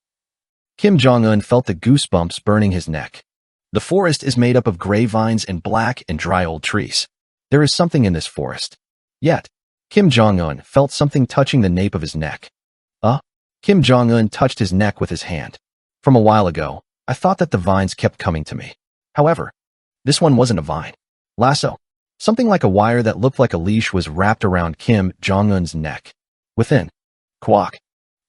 Kim Jong-un felt the goosebumps burning his neck. The forest is made up of gray vines and black and dry old trees. There is something in this forest. Yet, Kim Jong-un felt something touching the nape of his neck. Kim Jong-un touched his neck with his hand. From a while ago, I thought that the vines kept coming to me. However, this one wasn't a vine. Lasso. Something like a wire that looked like a leash was wrapped around Kim Jong-un's neck. Within. Quack.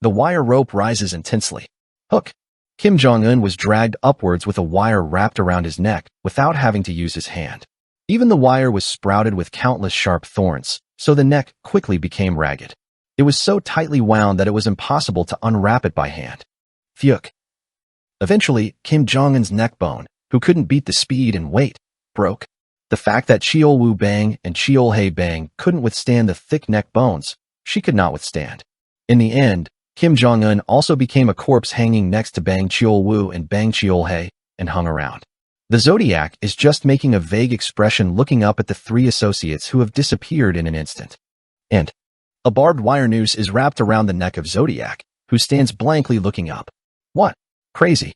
The wire rope rises intensely. Hook. Kim Jong-un was dragged upwards with a wire wrapped around his neck without having to use his hand. Even the wire was sprouted with countless sharp thorns, so the neck quickly became ragged. It was so tightly wound that it was impossible to unwrap it by hand. Phew. Eventually, Kim Jong-un's neck bone, who couldn't beat the speed and weight, broke. The fact that Cheol-woo Bang and Cheol-hae Bang couldn't withstand the thick neck bones, she could not withstand. In the end, Kim Jong-un also became a corpse hanging next to Bang Cheol-woo and Bang Cheol-hae and hung around. The Zodiac is just making a vague expression looking up at the three associates who have disappeared in an instant. And a barbed wire noose is wrapped around the neck of Zodiac, who stands blankly looking up. What? Crazy.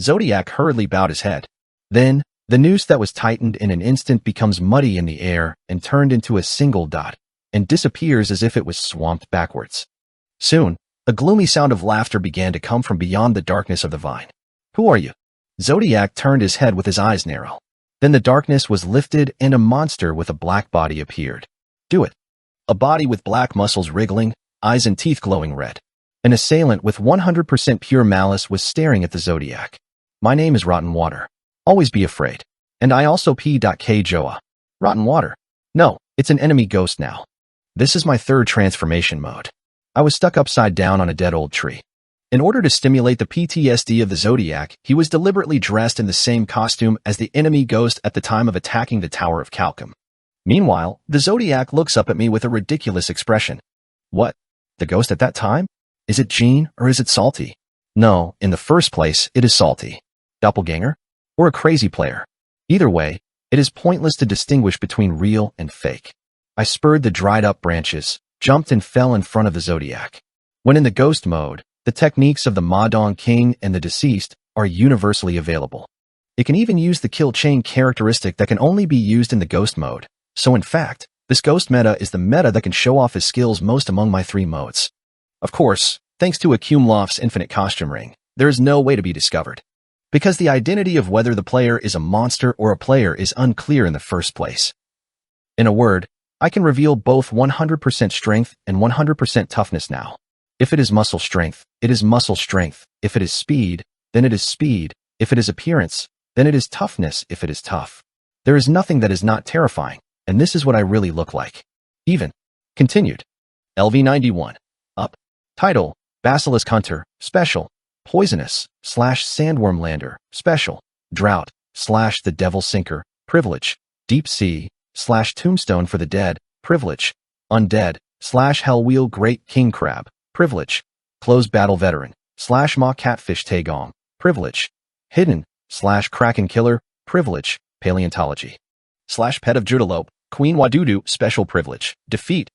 Zodiac hurriedly bowed his head. Then, the noose that was tightened in an instant becomes muddy in the air and turned into a single dot, and disappears as if it was swamped backwards. Soon, a gloomy sound of laughter began to come from beyond the darkness of the vine. Who are you? Zodiac turned his head with his eyes narrow. Then the darkness was lifted and a monster with a black body appeared. Do it. A body with black muscles wriggling, eyes and teeth glowing red. An assailant with 100% pure malice was staring at the Zodiac. My name is Rotten Water. Always be afraid. And I also P.K. Joa. Rotten Water. No, it's an enemy ghost now. This is my third transformation mode. I was stuck upside down on a dead old tree. In order to stimulate the PTSD of the Zodiac, he was deliberately dressed in the same costume as the enemy ghost at the time of attacking the Tower of Calcum. Meanwhile, the Zodiac looks up at me with a ridiculous expression. What? The ghost at that time? Is it Gene or is it Salty? No, in the first place, it is Salty. Doppelganger? Or a crazy player? Either way, it is pointless to distinguish between real and fake. I spurred the dried-up branches, jumped and fell in front of the Zodiac. When in the ghost mode, the techniques of the Madong King and the deceased are universally available. It can even use the kill chain characteristic that can only be used in the ghost mode. So in fact, this ghost meta is the meta that can show off his skills most among my three modes. Of course, thanks to Akumlov's infinite costume ring, there is no way to be discovered. Because the identity of whether the player is a monster or a player is unclear in the first place. In a word, I can reveal both 100% strength and 100% toughness now. If it is muscle strength, it is muscle strength. If it is speed, then it is speed. If it is appearance, then it is toughness if it is tough. There is nothing that is not terrifying, and this is what I really look like. Even. Continued. LV91. Up. Title, Basilisk Hunter, Special, Poisonous, / Sandworm Lander, Special, Drought, / The Devil Sinker, Privilege, Deep Sea, Tombstone for the dead, privilege. Undead, Hellwheel Great King Crab, privilege. Close Battle Veteran, Maw Catfish Taegong, privilege. Hidden, Kraken Killer, privilege. Paleontology. Pet of Jurtalope, Queen Wadudu, special privilege. Defeat,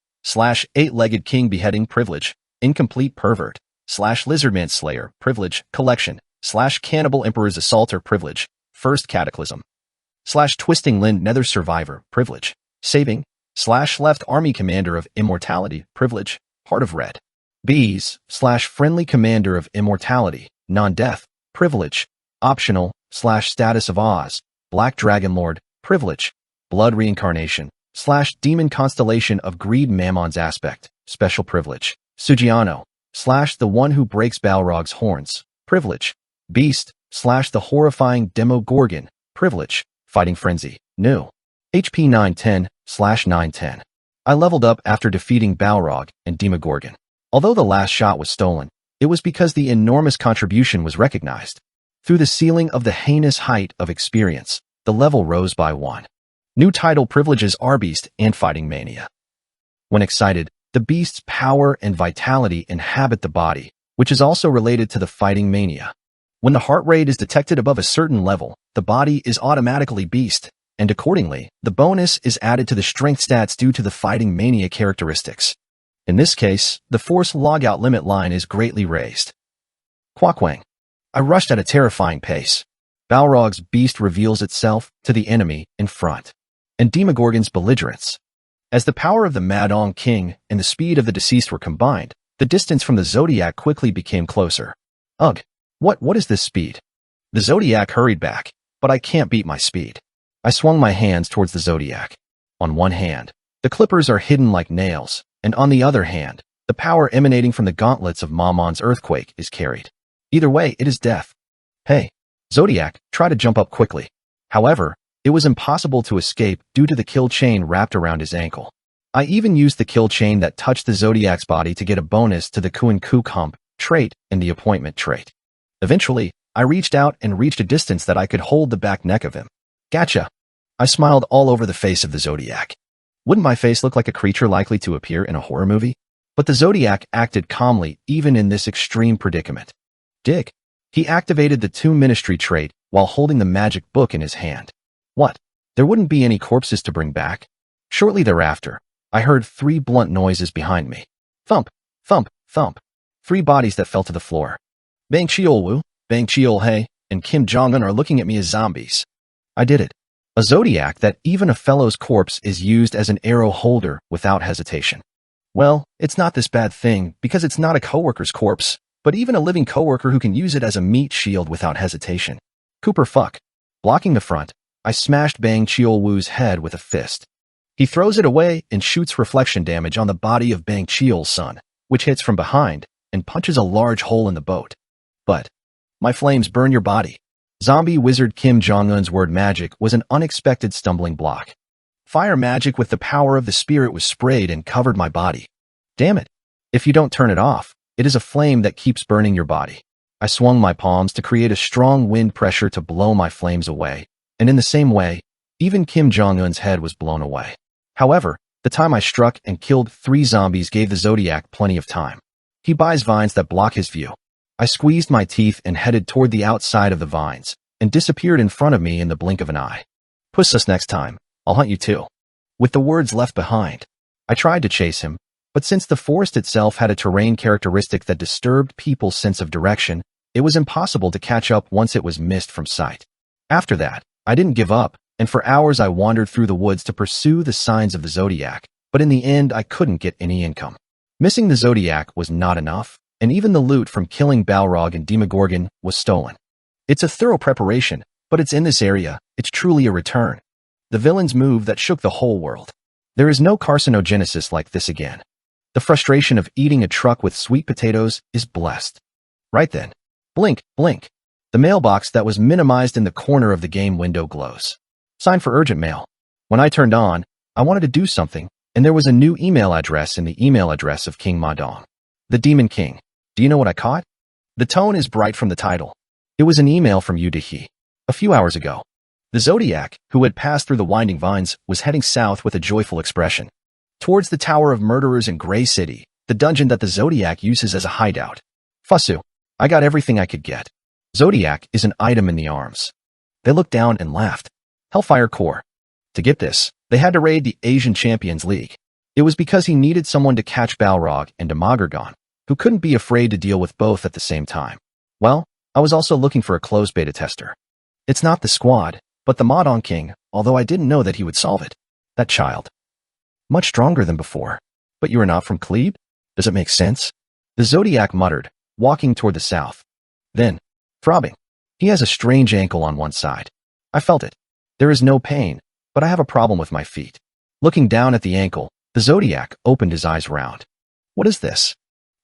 Eight-Legged King Beheading, privilege. Incomplete Pervert, Lizardman Slayer, privilege. Collection, Cannibal Emperor's Assaulter, privilege. First Cataclysm. Twisting Lind Nether Survivor, privilege. Saving, Left Army Commander of Immortality, privilege. Heart of Red. Bees, Friendly Commander of Immortality, non-death, privilege. Optional, Status of Oz, Black Dragon Lord, privilege. Blood Reincarnation, Demon Constellation of Greed Mammon's Aspect, special privilege. Sugiano, the One Who Breaks Balrog's Horns, privilege. Beast, the Horrifying Demogorgon, privilege. Fighting Frenzy, new. HP 910, 910. I leveled up after defeating Balrog and Demogorgon. Although the last shot was stolen, it was because the enormous contribution was recognized. Through the ceiling of the heinous height of experience, the level rose by 1. New title privileges are Beast and Fighting Mania. When excited, the Beast's power and vitality inhabit the body, which is also related to the Fighting Mania. When the heart rate is detected above a certain level, the body is automatically Beast, and accordingly, the bonus is added to the strength stats due to the Fighting Mania characteristics. In this case, the force logout limit line is greatly raised. Quakwang. I rushed at a terrifying pace. Balrog's beast reveals itself to the enemy in front, and Demogorgon's belligerence. As the power of the Madong King and the speed of the deceased were combined, the distance from the Zodiac quickly became closer. Ugh, what is this speed? The Zodiac hurried back, but I can't beat my speed. I swung my hands towards the Zodiac. On one hand, the clippers are hidden like nails, and on the other hand, the power emanating from the gauntlets of Mammon's earthquake is carried. Either way, it is death. Hey, Zodiac, try to jump up quickly. However, it was impossible to escape due to the kill chain wrapped around his ankle. I even used the kill chain that touched the Zodiac's body to get a bonus to the Kuan Kook Hump trait and the appointment trait. Eventually, I reached out and reached a distance that I could hold the back neck of him. Gotcha. I smiled all over the face of the Zodiac. Wouldn't my face look like a creature likely to appear in a horror movie? But the Zodiac acted calmly even in this extreme predicament. Dig. He activated the Tomb Ministry trait while holding the magic book in his hand. What? There wouldn't be any corpses to bring back? Shortly thereafter, I heard 3 blunt noises behind me. Thump, thump, thump. 3 bodies that fell to the floor. Bang Cheol-woo, Bang Cheol-hae, and Kim Jong-un are looking at me as zombies. I did it. A Zodiac that even a fellow's corpse is used as an arrow holder without hesitation. Well, it's not this bad thing because it's not a coworker's corpse, but even a living coworker who can use it as a meat shield without hesitation. Cooper fuck. Blocking the front, I smashed Bang Cheol-woo's head with a fist. He throws it away and shoots reflection damage on the body of Bang Cheol's son, which hits from behind and punches a large hole in the boat. But my flames burn your body. Zombie wizard Kim Jong-un's word magic was an unexpected stumbling block. Fire magic with the power of the spirit was sprayed and covered my body. Damn it. If you don't turn it off, it is a flame that keeps burning your body. I swung my palms to create a strong wind pressure to blow my flames away, and in the same way, even Kim Jong-un's head was blown away. However, the time I struck and killed 3 zombies gave the Zodiac plenty of time. He buys vines that block his view. I squeezed my teeth and headed toward the outside of the vines, and disappeared in front of me in the blink of an eye. Puss us next time, I'll hunt you too. With the words left behind, I tried to chase him, but since the forest itself had a terrain characteristic that disturbed people's sense of direction, it was impossible to catch up once it was missed from sight. After that, I didn't give up, and for hours I wandered through the woods to pursue the signs of the Zodiac, but in the end I couldn't get any income. Missing the Zodiac was not enough, and even the loot from killing Balrog and Demogorgon was stolen. It's a thorough preparation, but it's in this area, it's truly a return. The villain's move that shook the whole world. There is no carcinogenesis like this again. The frustration of eating a truck with sweet potatoes is blessed. Right then. Blink, blink. The mailbox that was minimized in the corner of the game window glows. Sign for urgent mail. When I turned on, I wanted to do something, and there was a new email address in the email address of King Madong. The Demon King. Do you know what I caught? The tone is bright from the title. It was an email from you to he. A few hours ago. The Zodiac, who had passed through the winding vines, was heading south with a joyful expression. Towards the Tower of Murderers in Gray City, the dungeon that the Zodiac uses as a hideout. Fusu, I got everything I could get. Zodiac is an item in the arms. They looked down and laughed. Hellfire Core. To get this, they had to raid the Asian Champions League. It was because he needed someone to catch Balrog and Demogorgon, who couldn't be afraid to deal with both at the same time. Well, I was also looking for a closed beta tester. It's not the squad, but the Modon King, although I didn't know that he would solve it. That child. Much stronger than before. But you are not from Klebe? Does it make sense? The Zodiac muttered, walking toward the south. Then, throbbing. He has a strange ankle on one side. I felt it. There is no pain, but I have a problem with my feet. Looking down at the ankle, the Zodiac opened his eyes round. What is this?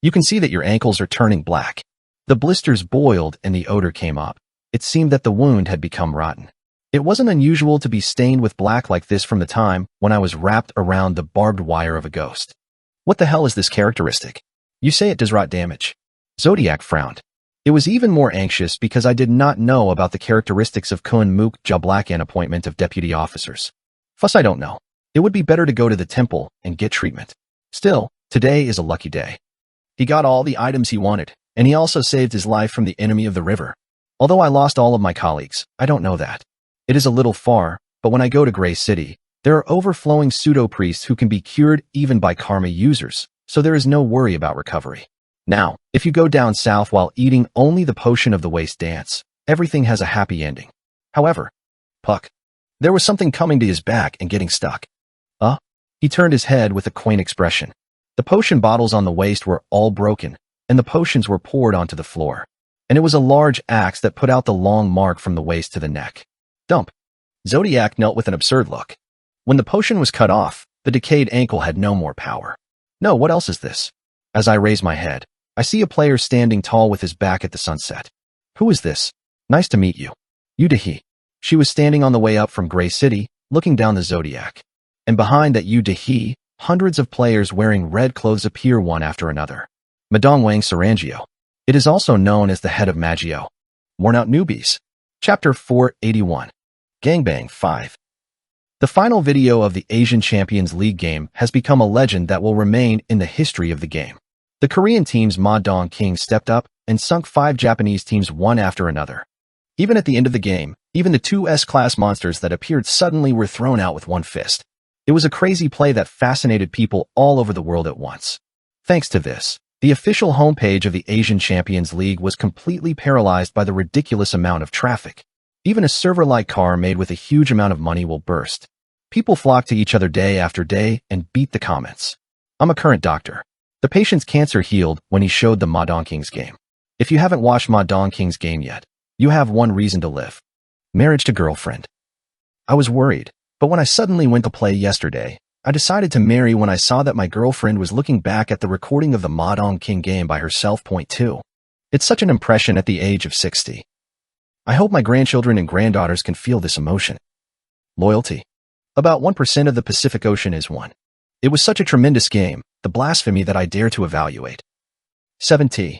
You can see that your ankles are turning black. The blisters boiled and the odor came up. It seemed that the wound had become rotten. It wasn't unusual to be stained with black like this from the time when I was wrapped around the barbed wire of a ghost. What the hell is this characteristic? You say it does rot damage. Zodiac frowned. It was even more anxious because I did not know about the characteristics of Kun Mook Ja Black and appointment of deputy officers. Fuss, I don't know. It would be better to go to the temple and get treatment. Still, today is a lucky day. He got all the items he wanted, and he also saved his life from the enemy of the river. Although I lost all of my colleagues, I don't know that. It is a little far, but when I go to Gray City, there are overflowing pseudo-priests who can be cured even by karma users, so there is no worry about recovery. Now, if you go down south while eating only the potion of the waste dance, everything has a happy ending. However, Puck. There was something coming to his back and getting stuck. He turned his head with a quaint expression. The potion bottles on the waist were all broken, and the potions were poured onto the floor. And it was a large axe that put out the long mark from the waist to the neck. Dump. Zodiac knelt with an absurd look. When the potion was cut off, the decayed ankle had no more power. No, what else is this? As I raise my head, I see a player standing tall with his back at the sunset. Who is this? Nice to meet you. Yudahi. She was standing on the way up from Gray City, looking down the Zodiac. And behind that Yudahi, hundreds of players wearing red clothes appear one after another. Madongwang Sarangio. It is also known as the head of Magio. Worn Out Newbies. Chapter 481. Gangbang 5. The final video of the Asian Champions League game has become a legend that will remain in the history of the game. The Korean team's Modon King stepped up and sunk 5 Japanese teams one after another. Even at the end of the game, even the 2 S-class monsters that appeared suddenly were thrown out with one fist. It was a crazy play that fascinated people all over the world at once. Thanks to this, the official homepage of the Asian Champions League was completely paralyzed by the ridiculous amount of traffic. Even a server-like car made with a huge amount of money will burst. People flock to each other day after day and beat the comments. I'm a current doctor. The patient's cancer healed when he showed the Modon King's game. If you haven't watched Modon King's game yet, you have one reason to live. Marriage to girlfriend. I was worried, but when I suddenly went to play yesterday, I decided to marry when I saw that my girlfriend was looking back at the recording of the Modon King game by herself. Point 2. It's such an impression at the age of 60. I hope my grandchildren and granddaughters can feel this emotion. Loyalty. About 1% of the Pacific Ocean is one. It was such a tremendous game, the blasphemy that I dare to evaluate. 7T.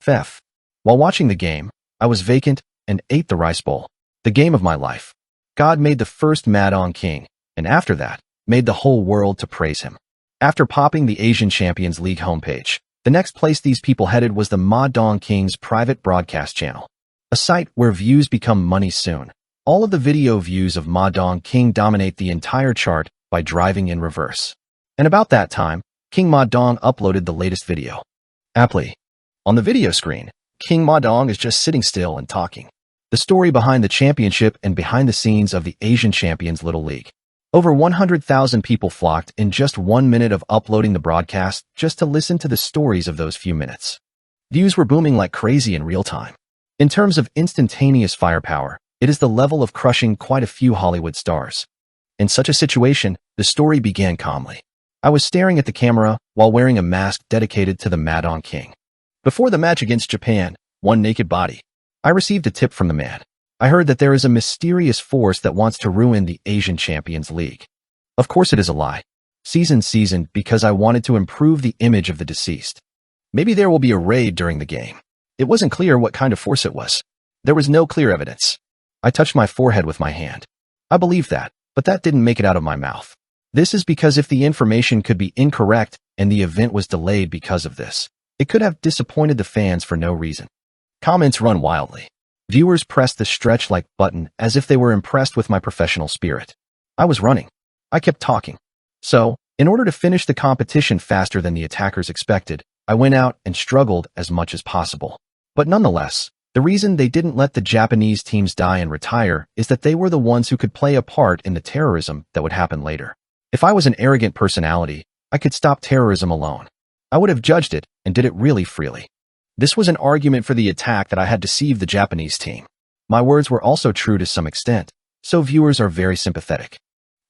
Theft. While watching the game, I was vacant and ate the rice bowl. The game of my life. God made the first Modon King, and after that, made the whole world to praise him. After popping the Asian Champions League homepage, the next place these people headed was the Modon King's private broadcast channel, a site where views become money soon. All of the video views of Modon King dominate the entire chart by driving in reverse. And about that time, King Modong uploaded the latest video. Aptly. On the video screen, King Modong is just sitting still and talking. The story behind the championship and behind the scenes of the Asian Champions Little League. Over 100,000 people flocked in just 1 minute of uploading the broadcast just to listen to the stories of those few minutes. Views were booming like crazy in real time. In terms of instantaneous firepower, it is the level of crushing quite a few Hollywood stars. In such a situation, the story began calmly. I was staring at the camera while wearing a mask dedicated to the Modon King. Before the match against Japan, one naked body, I received a tip from the man. I heard that there is a mysterious force that wants to ruin the Asian Champions League. Of course it is a lie. Seasoned because I wanted to improve the image of the deceased. Maybe there will be a raid during the game. It wasn't clear what kind of force it was. There was no clear evidence. I touched my forehead with my hand. I believed that, but that didn't make it out of my mouth. This is because if the information could be incorrect and the event was delayed because of this, it could have disappointed the fans for no reason. Comments run wildly. Viewers pressed the stretch like button as if they were impressed with my professional spirit. I was running. I kept talking. So, in order to finish the competition faster than the attackers expected, I went out and struggled as much as possible. But nonetheless, the reason they didn't let the Japanese teams die and retire is that they were the ones who could play a part in the terrorism that would happen later. If I was an arrogant personality, I could stop terrorism alone. I would have judged it and did it really freely. This was an argument for the attack that I had deceived the Japanese team. My words were also true to some extent, so viewers are very sympathetic.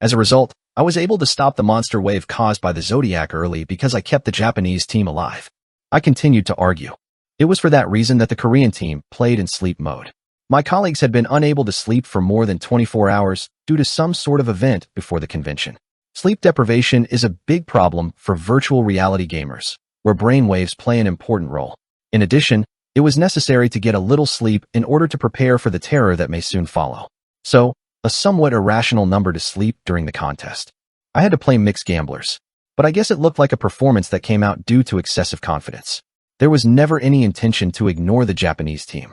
As a result, I was able to stop the monster wave caused by the Zodiac early because I kept the Japanese team alive. I continued to argue. It was for that reason that the Korean team played in sleep mode. My colleagues had been unable to sleep for more than 24 hours due to some sort of event before the convention. Sleep deprivation is a big problem for virtual reality gamers, where brain waves play an important role. In addition, it was necessary to get a little sleep in order to prepare for the terror that may soon follow. So, a somewhat irrational number to sleep during the contest. I had to play mixed gamblers, but I guess it looked like a performance that came out due to excessive confidence. There was never any intention to ignore the Japanese team.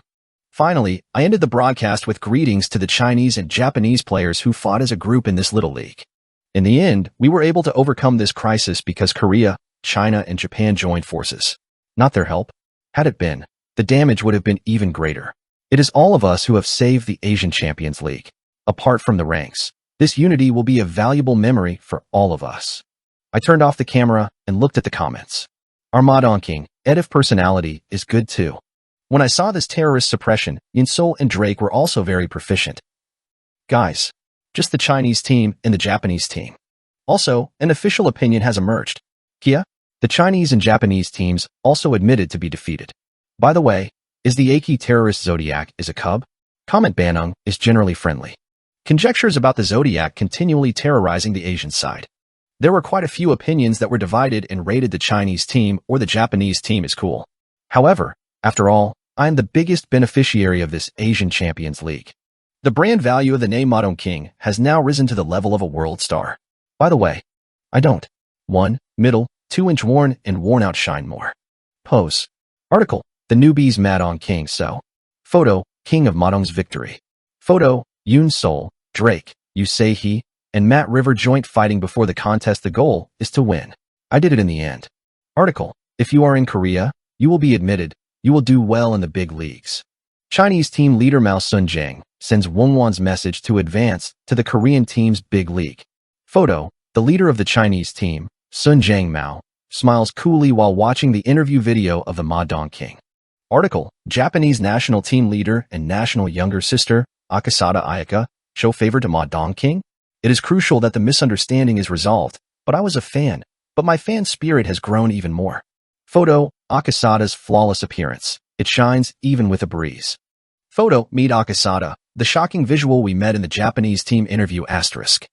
Finally, I ended the broadcast with greetings to the Chinese and Japanese players who fought as a group in this little league. In the end, we were able to overcome this crisis because Korea, China, and Japan joined forces. Not their help. Had it been, the damage would have been even greater. It is all of us who have saved the Asian Champions League. Apart from the ranks, this unity will be a valuable memory for all of us. I turned off the camera and looked at the comments. Our Madon King, Edif personality, is good too. When I saw this terrorist suppression, Yinsol and Drake were also very proficient. Guys, just the Chinese team and the Japanese team. Also, an official opinion has emerged. Kia, the Chinese and Japanese teams also admitted to be defeated. By the way, is the Aki terrorist Zodiac is a cub? Comment Banung is generally friendly. Conjectures about the Zodiac continually terrorizing the Asian side. There were quite a few opinions that were divided and rated the Chinese team or the Japanese team as cool. However, after all, I am the biggest beneficiary of this Asian Champions League. The brand value of the name Madon King has now risen to the level of a world star. By the way, I don't. 1. Middle, 2-inch worn and worn out shine more. Pose. Article. The newbies Madon King so. Photo. King of Madong's victory. Photo. Yoon Sol, Drake, Yu Se-hee, and Matt River joint fighting before the contest. The goal is to win. I did it in the end. Article. If you are in Korea, you will be admitted. You will do well in the big leagues. Chinese team leader Mao Sun-jang sends Wonwon's message to advance to the Korean team's big league. Photo. The leader of the Chinese team, Sun-jang Mao, smiles coolly while watching the interview video of the Madon King. Article. Japanese national team leader and national younger sister, Akasada Ayaka, show favor to Madon King? It is crucial that the misunderstanding is resolved, but I was a fan, but my fan spirit has grown even more. Photo. Akasada's flawless appearance. It shines even with a breeze. Photo. Meet Akasada, the shocking visual we met in the Japanese team interview asterisk.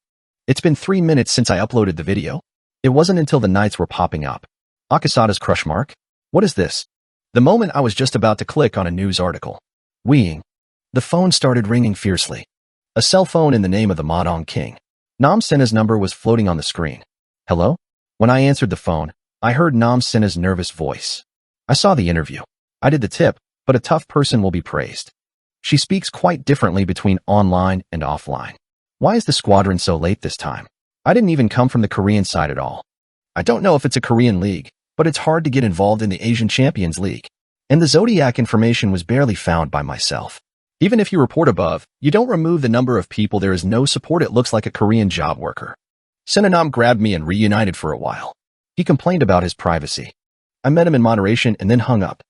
It's been 3 minutes since I uploaded the video. It wasn't until the nights were popping up. Akasada's crush mark? What is this? The moment I was just about to click on a news article. Weeing. The phone started ringing fiercely. A cell phone in the name of the Madon King. Nam Sena's number was floating on the screen. Hello? When I answered the phone, I heard Nam Sena's nervous voice. I saw the interview. I did the tip, but a tough person will be praised. She speaks quite differently between online and offline. Why is the squadron so late this time? I didn't even come from the Korean side at all. I don't know if it's a Korean league, but it's hard to get involved in the Asian Champions League. And the Zodiac information was barely found by myself. Even if you report above, you don't remove the number of people there is no support. It looks like a Korean job worker. Senanam grabbed me and reunited for a while. He complained about his privacy. I met him in moderation and then hung up.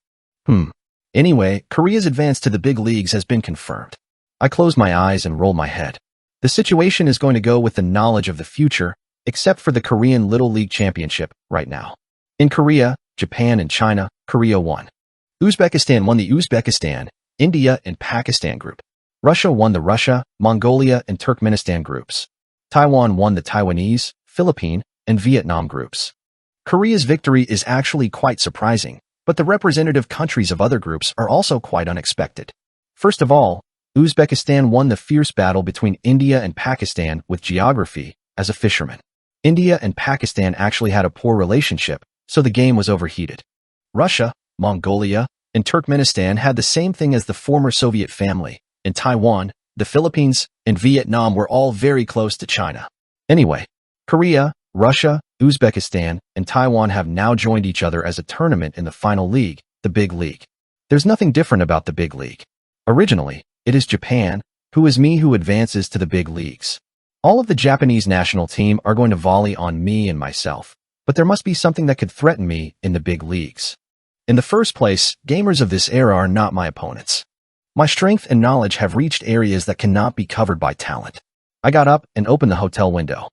Anyway, Korea's advance to the big leagues has been confirmed. I closed my eyes and rolled my head. The situation is going to go with the knowledge of the future, except for the Korean Little League Championship right now. In Korea, Japan, and China, Korea won. Uzbekistan won the Uzbekistan, India, and Pakistan group. Russia won the Russia, Mongolia, and Turkmenistan groups. Taiwan won the Taiwanese, Philippine, and Vietnam groups. Korea's victory is actually quite surprising, but the representative countries of other groups are also quite unexpected. First of all, Uzbekistan won the fierce battle between India and Pakistan with geography as a fisherman. India and Pakistan actually had a poor relationship, so the game was overheated. Russia, Mongolia, and Turkmenistan had the same thing as the former Soviet family, and Taiwan, the Philippines, and Vietnam were all very close to China. Anyway, Korea, Russia, Uzbekistan, and Taiwan have now joined each other as a tournament in the final league, the Big League. There's nothing different about the Big League. Originally, it is Japan, who advances to the big leagues. All of the Japanese national team are going to volley on me and myself, but there must be something that could threaten me in the big leagues. In the first place, gamers of this era are not my opponents. My strength and knowledge have reached areas that cannot be covered by talent. I got up and opened the hotel window.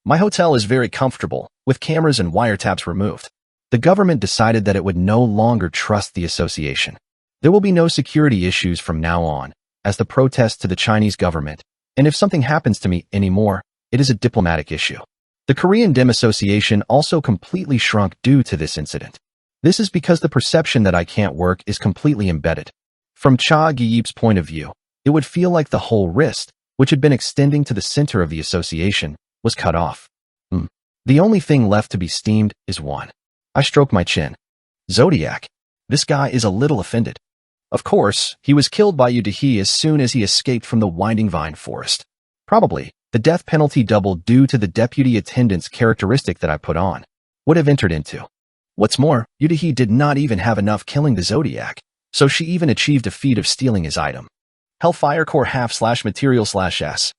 My hotel is very comfortable, with cameras and wiretaps removed. The government decided that it would no longer trust the association. There will be no security issues from now on, as the protest to the Chinese government, and if something happens to me anymore, it is a diplomatic issue. The Korean Dim Association also completely shrunk due to this incident. This is because the perception that I can't work is completely embedded. From Cha Gyep's point of view, it would feel like the whole wrist, which had been extending to the center of the association, was cut off. The only thing left to be steamed is one. I stroke my chin. Zodiac. This guy is a little offended. Of course, he was killed by Udahi as soon as he escaped from the winding vine forest. Probably, the death penalty doubled due to the deputy attendant's characteristic that I put on. Would have entered into. What's more, Udahi did not even have enough killing the Zodiac, so she even achieved a feat of stealing his item. Hellfire Core half/material/S.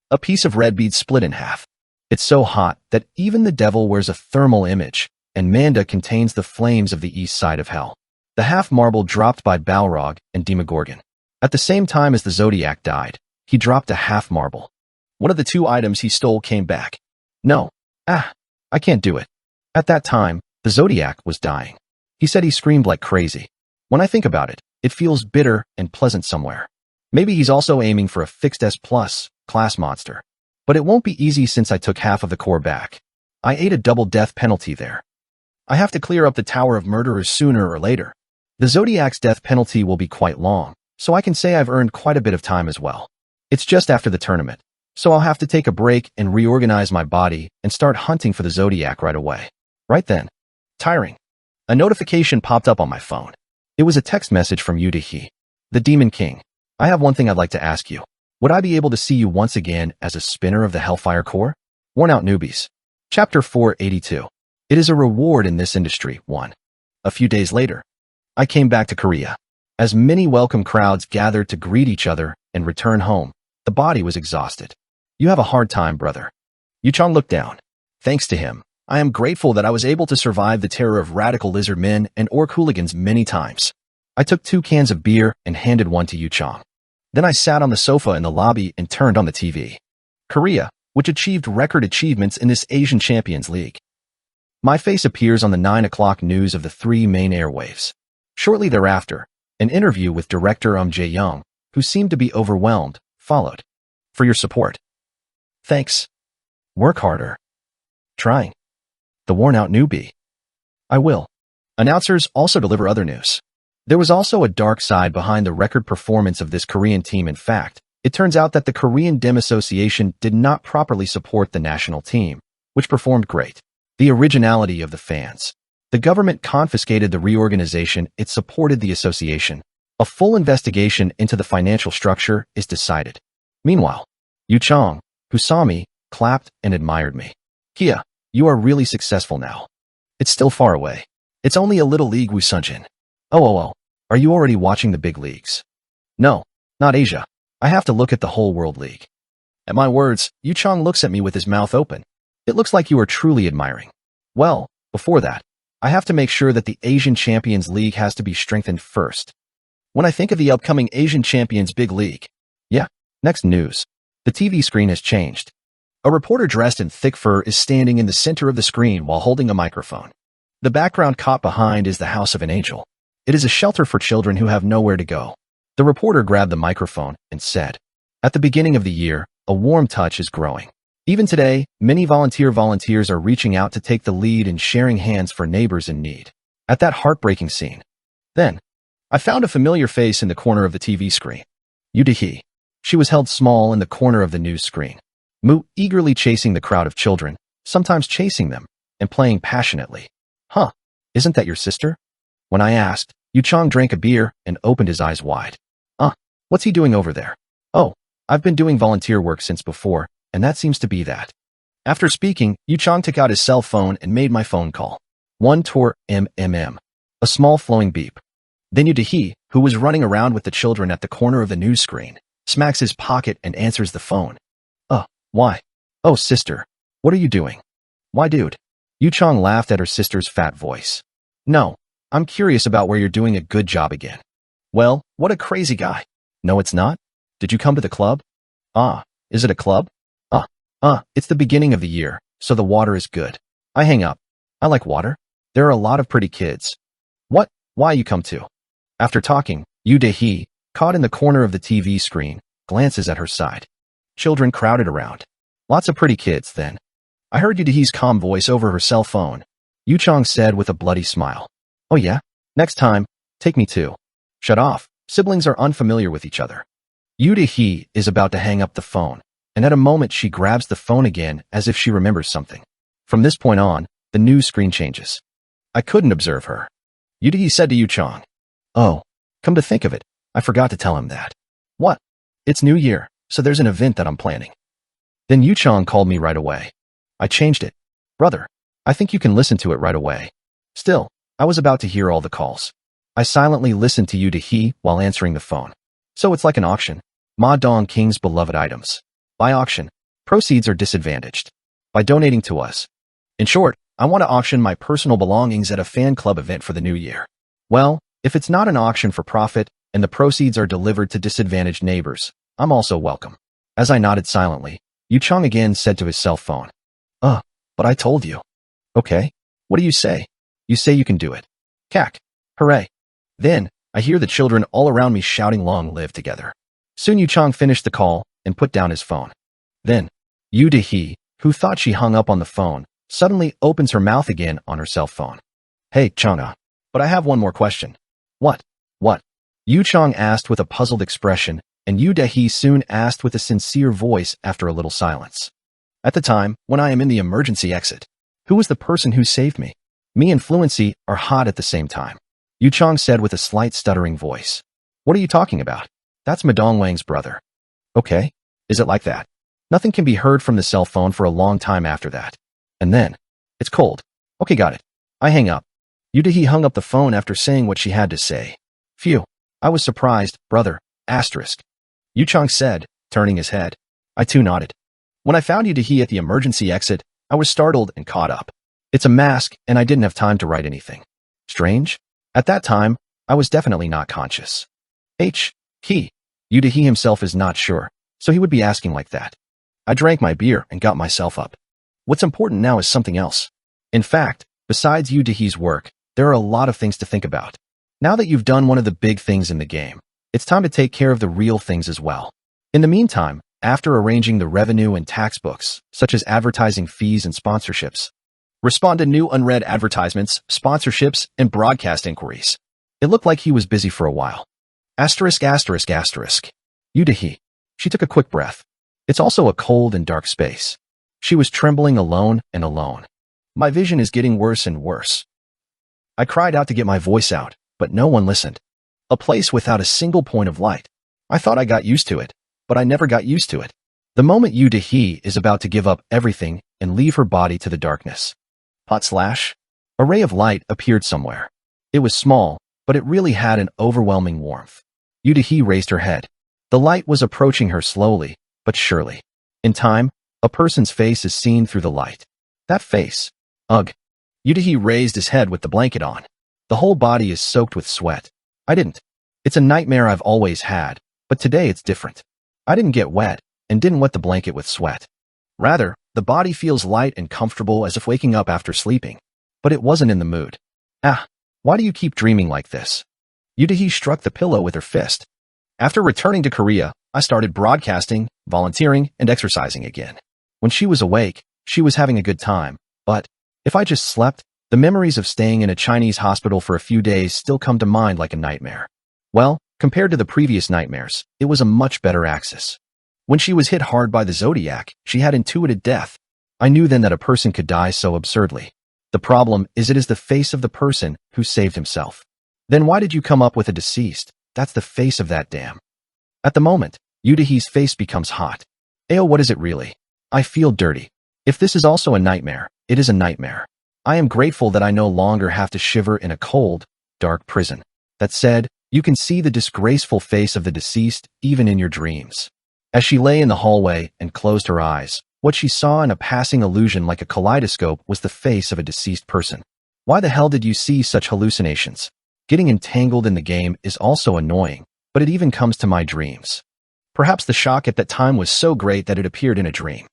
A piece of red bead split in half. It's so hot that even the devil wears a thermal image, and Manda contains the flames of the east side of hell. The half marble dropped by Balrog and Demogorgon. At the same time as the Zodiac died, he dropped a half marble. One of the two items he stole came back. No. I can't do it. At that time, the Zodiac was dying. He said he screamed like crazy. When I think about it, it feels bitter and pleasant somewhere. Maybe he's also aiming for a fixed S+ class monster. But it won't be easy since I took half of the core back. I ate a double death penalty there. I have to clear up the Tower of Murderers sooner or later. The Zodiac's death penalty will be quite long, so I can say I've earned quite a bit of time as well. It's just after the tournament, so I'll have to take a break and reorganize my body and start hunting for the Zodiac right away. Right then. Tiring. A notification popped up on my phone. It was a text message from Udahi, the Demon King. I have one thing I'd like to ask you. Would I be able to see you once again as a spinner of the Hellfire Core? Worn Out Newbies. Chapter 482. It is a reward in this industry. 1. A few days later, I came back to Korea. As many welcome crowds gathered to greet each other and return home, the body was exhausted. You have a hard time, brother. Yuchong looked down. Thanks to him, I am grateful that I was able to survive the terror of radical lizard men and orc hooligans many times. I took 2 cans of beer and handed one to Yuchong. Then I sat on the sofa in the lobby and turned on the TV. Korea, which achieved record achievements in this Asian Champions League. My face appears on the 9 o'clock news of the 3 main airwaves. Shortly thereafter, an interview with director Jae-young, who seemed to be overwhelmed, followed. For your support. Thanks. Work harder. Trying. The Worn Out Newbie. I will. Announcers also deliver other news. There was also a dark side behind the record performance of this Korean team. In fact, it turns out that the Korean Dim Association did not properly support the national team, which performed great. The originality of the fans. The government confiscated the reorganization. It supported the association. A full investigation into the financial structure is decided. Meanwhile, Yuchong, who saw me, clapped and admired me. Kia, you are really successful now. It's still far away. It's only a little league Woosunjin. Oh. Are you already watching the big leagues? No, not Asia. I have to look at the whole World League. At my words, Yuchong looks at me with his mouth open. It looks like you are truly admiring. Well, before that, I have to make sure that the Asian Champions League has to be strengthened first. When I think of the upcoming Asian Champions Big League. Yeah, next news. The TV screen has changed. A reporter dressed in thick fur is standing in the center of the screen while holding a microphone. The background caught behind is the house of an angel. It is a shelter for children who have nowhere to go. The reporter grabbed the microphone and said, at the beginning of the year, a warm touch is growing. Even today, many volunteers are reaching out to take the lead in sharing hands for neighbors in need. At that heartbreaking scene. Then, I found a familiar face in the corner of the TV screen. Udahi. She was held small in the corner of the news screen, Mu eagerly chasing the crowd of children, sometimes chasing them, and playing passionately. Huh, isn't that your sister? When I asked, Yu Chang drank a beer and opened his eyes wide. What's he doing over there? Oh, I've been doing volunteer work since before, and that seems to be that. After speaking, Yu Chang took out his cell phone and made my phone call. One Torn MMM. A small flowing beep. Then Yu Dahe, who was running around with the children at the corner of the news screen, smacks his pocket and answers the phone. Why? Oh, sister. What are you doing? Why, dude? Yu Chang laughed at her sister's fat voice. No, I'm curious about where you're doing a good job again. Well, what a crazy guy. No, it's not. Did you come to the club? Is it a club? It's the beginning of the year, so the water is good. I hang up. I like water. There are a lot of pretty kids. What? Why you come to? After talking, Yu Dahe, caught in the corner of the TV screen, glances at her side. Children crowded around. Lots of pretty kids, then. I heard Yu Dahe's calm voice over her cell phone. Yu Chang said with a bloody smile. Oh yeah? Next time, take me too. Shut off. Siblings are unfamiliar with each other. Yu Dahe is about to hang up the phone, and at a moment she grabs the phone again as if she remembers something. From this point on, the news screen changes. I couldn't observe her. Yu Dahe said to Yu Chang. Oh, come to think of it, I forgot to tell him that. What? It's New Year, so there's an event that I'm planning. Then Yu Chang called me right away. I changed it. Brother, I think you can listen to it right away. Still, I was about to hear all the calls. I silently listened to Yu Dahe while answering the phone. So it's like an auction. Ma Dong King's beloved items. By auction, proceeds are disadvantaged. By donating to us. In short, I want to auction my personal belongings at a fan club event for the new year. Well, if it's not an auction for profit and the proceeds are delivered to disadvantaged neighbors, I'm also welcome. As I nodded silently, Yu Chang again said to his cell phone. But I told you. Okay, what do you say? You say you can do it. Cack. Hooray. Then, I hear the children all around me shouting long live together. Soon Yu Chang finished the call and put down his phone. Then, Yu Dahe, who thought she hung up on the phone, suddenly opens her mouth again on her cell phone. Hey, Changa, but I have one more question. What? Yu Chang asked with a puzzled expression, and Yu Dahe soon asked with a sincere voice after a little silence. At the time, when I am in the emergency exit, who was the person who saved me? Me and Fluency are hot at the same time. Yu Chang said with a slight stuttering voice. What are you talking about? That's Madong Wang's brother. Okay, is it like that? Nothing can be heard from the cell phone for a long time after that. And then, it's cold. Okay, got it. I hang up. Yu Dahe hung up the phone after saying what she had to say. Phew, I was surprised, brother, asterisk. Yu Chang said, turning his head. I too nodded. When I found Yu Dahe at the emergency exit, I was startled and caught up. It's a mask, and I didn't have time to write anything. Strange? At that time, I was definitely not conscious. Key. Yu Dahe himself is not sure, so he would be asking like that. I drank my beer and got myself up. What's important now is something else. In fact, besides Yu Dahe's work, there are a lot of things to think about. Now that you've done one of the big things in the game, it's time to take care of the real things as well. In the meantime, after arranging the revenue and tax books, such as advertising fees and sponsorships, respond to new unread advertisements, sponsorships, and broadcast inquiries. It looked like he was busy for a while. Asterisk. Yu Dahe. She took a quick breath. It's also a cold and dark space. She was trembling alone. My vision is getting worse and worse. I cried out to get my voice out, but no one listened. A place without a single point of light. I thought I got used to it, but I never got used to it. The moment Yu Dahe is about to give up everything and leave her body to the darkness. A ray of light appeared somewhere. It was small, but it really had an overwhelming warmth. Yu Dahe raised her head. The light was approaching her slowly, but surely. In time, a person's face is seen through the light. That face. Ugh. Yu Dahe raised his head with the blanket on. The whole body is soaked with sweat. I didn't. It's a nightmare I've always had, but today it's different. I didn't get wet, and didn't wet the blanket with sweat. Rather, the body feels light and comfortable as if waking up after sleeping. But it wasn't in the mood. Why do you keep dreaming like this? Yu Dahe struck the pillow with her fist. After returning to Korea, I started broadcasting, volunteering, and exercising again. When she was awake, she was having a good time, but if I just slept, the memories of staying in a Chinese hospital for a few days still come to mind like a nightmare. Well, Compared to the previous nightmares, it was a much better axis. When she was hit hard by the zodiac, she had intuited death. I knew then that a person could die so absurdly. The problem is it is the face of the person who saved himself. Then why did you come up with a deceased? That's the face of that dam. At the moment, Yudahi's face becomes hot. Ayo, what is it really? I feel dirty. If this is also a nightmare, it is a nightmare. I am grateful that I no longer have to shiver in a cold, dark prison. That said, you can see the disgraceful face of the deceased even in your dreams. As she lay in the hallway and closed her eyes, what she saw in a passing illusion like a kaleidoscope was the face of a deceased person. Why the hell did you see such hallucinations? Getting entangled in the game is also annoying, but it even comes to my dreams. Perhaps the shock at that time was so great that it appeared in a dream.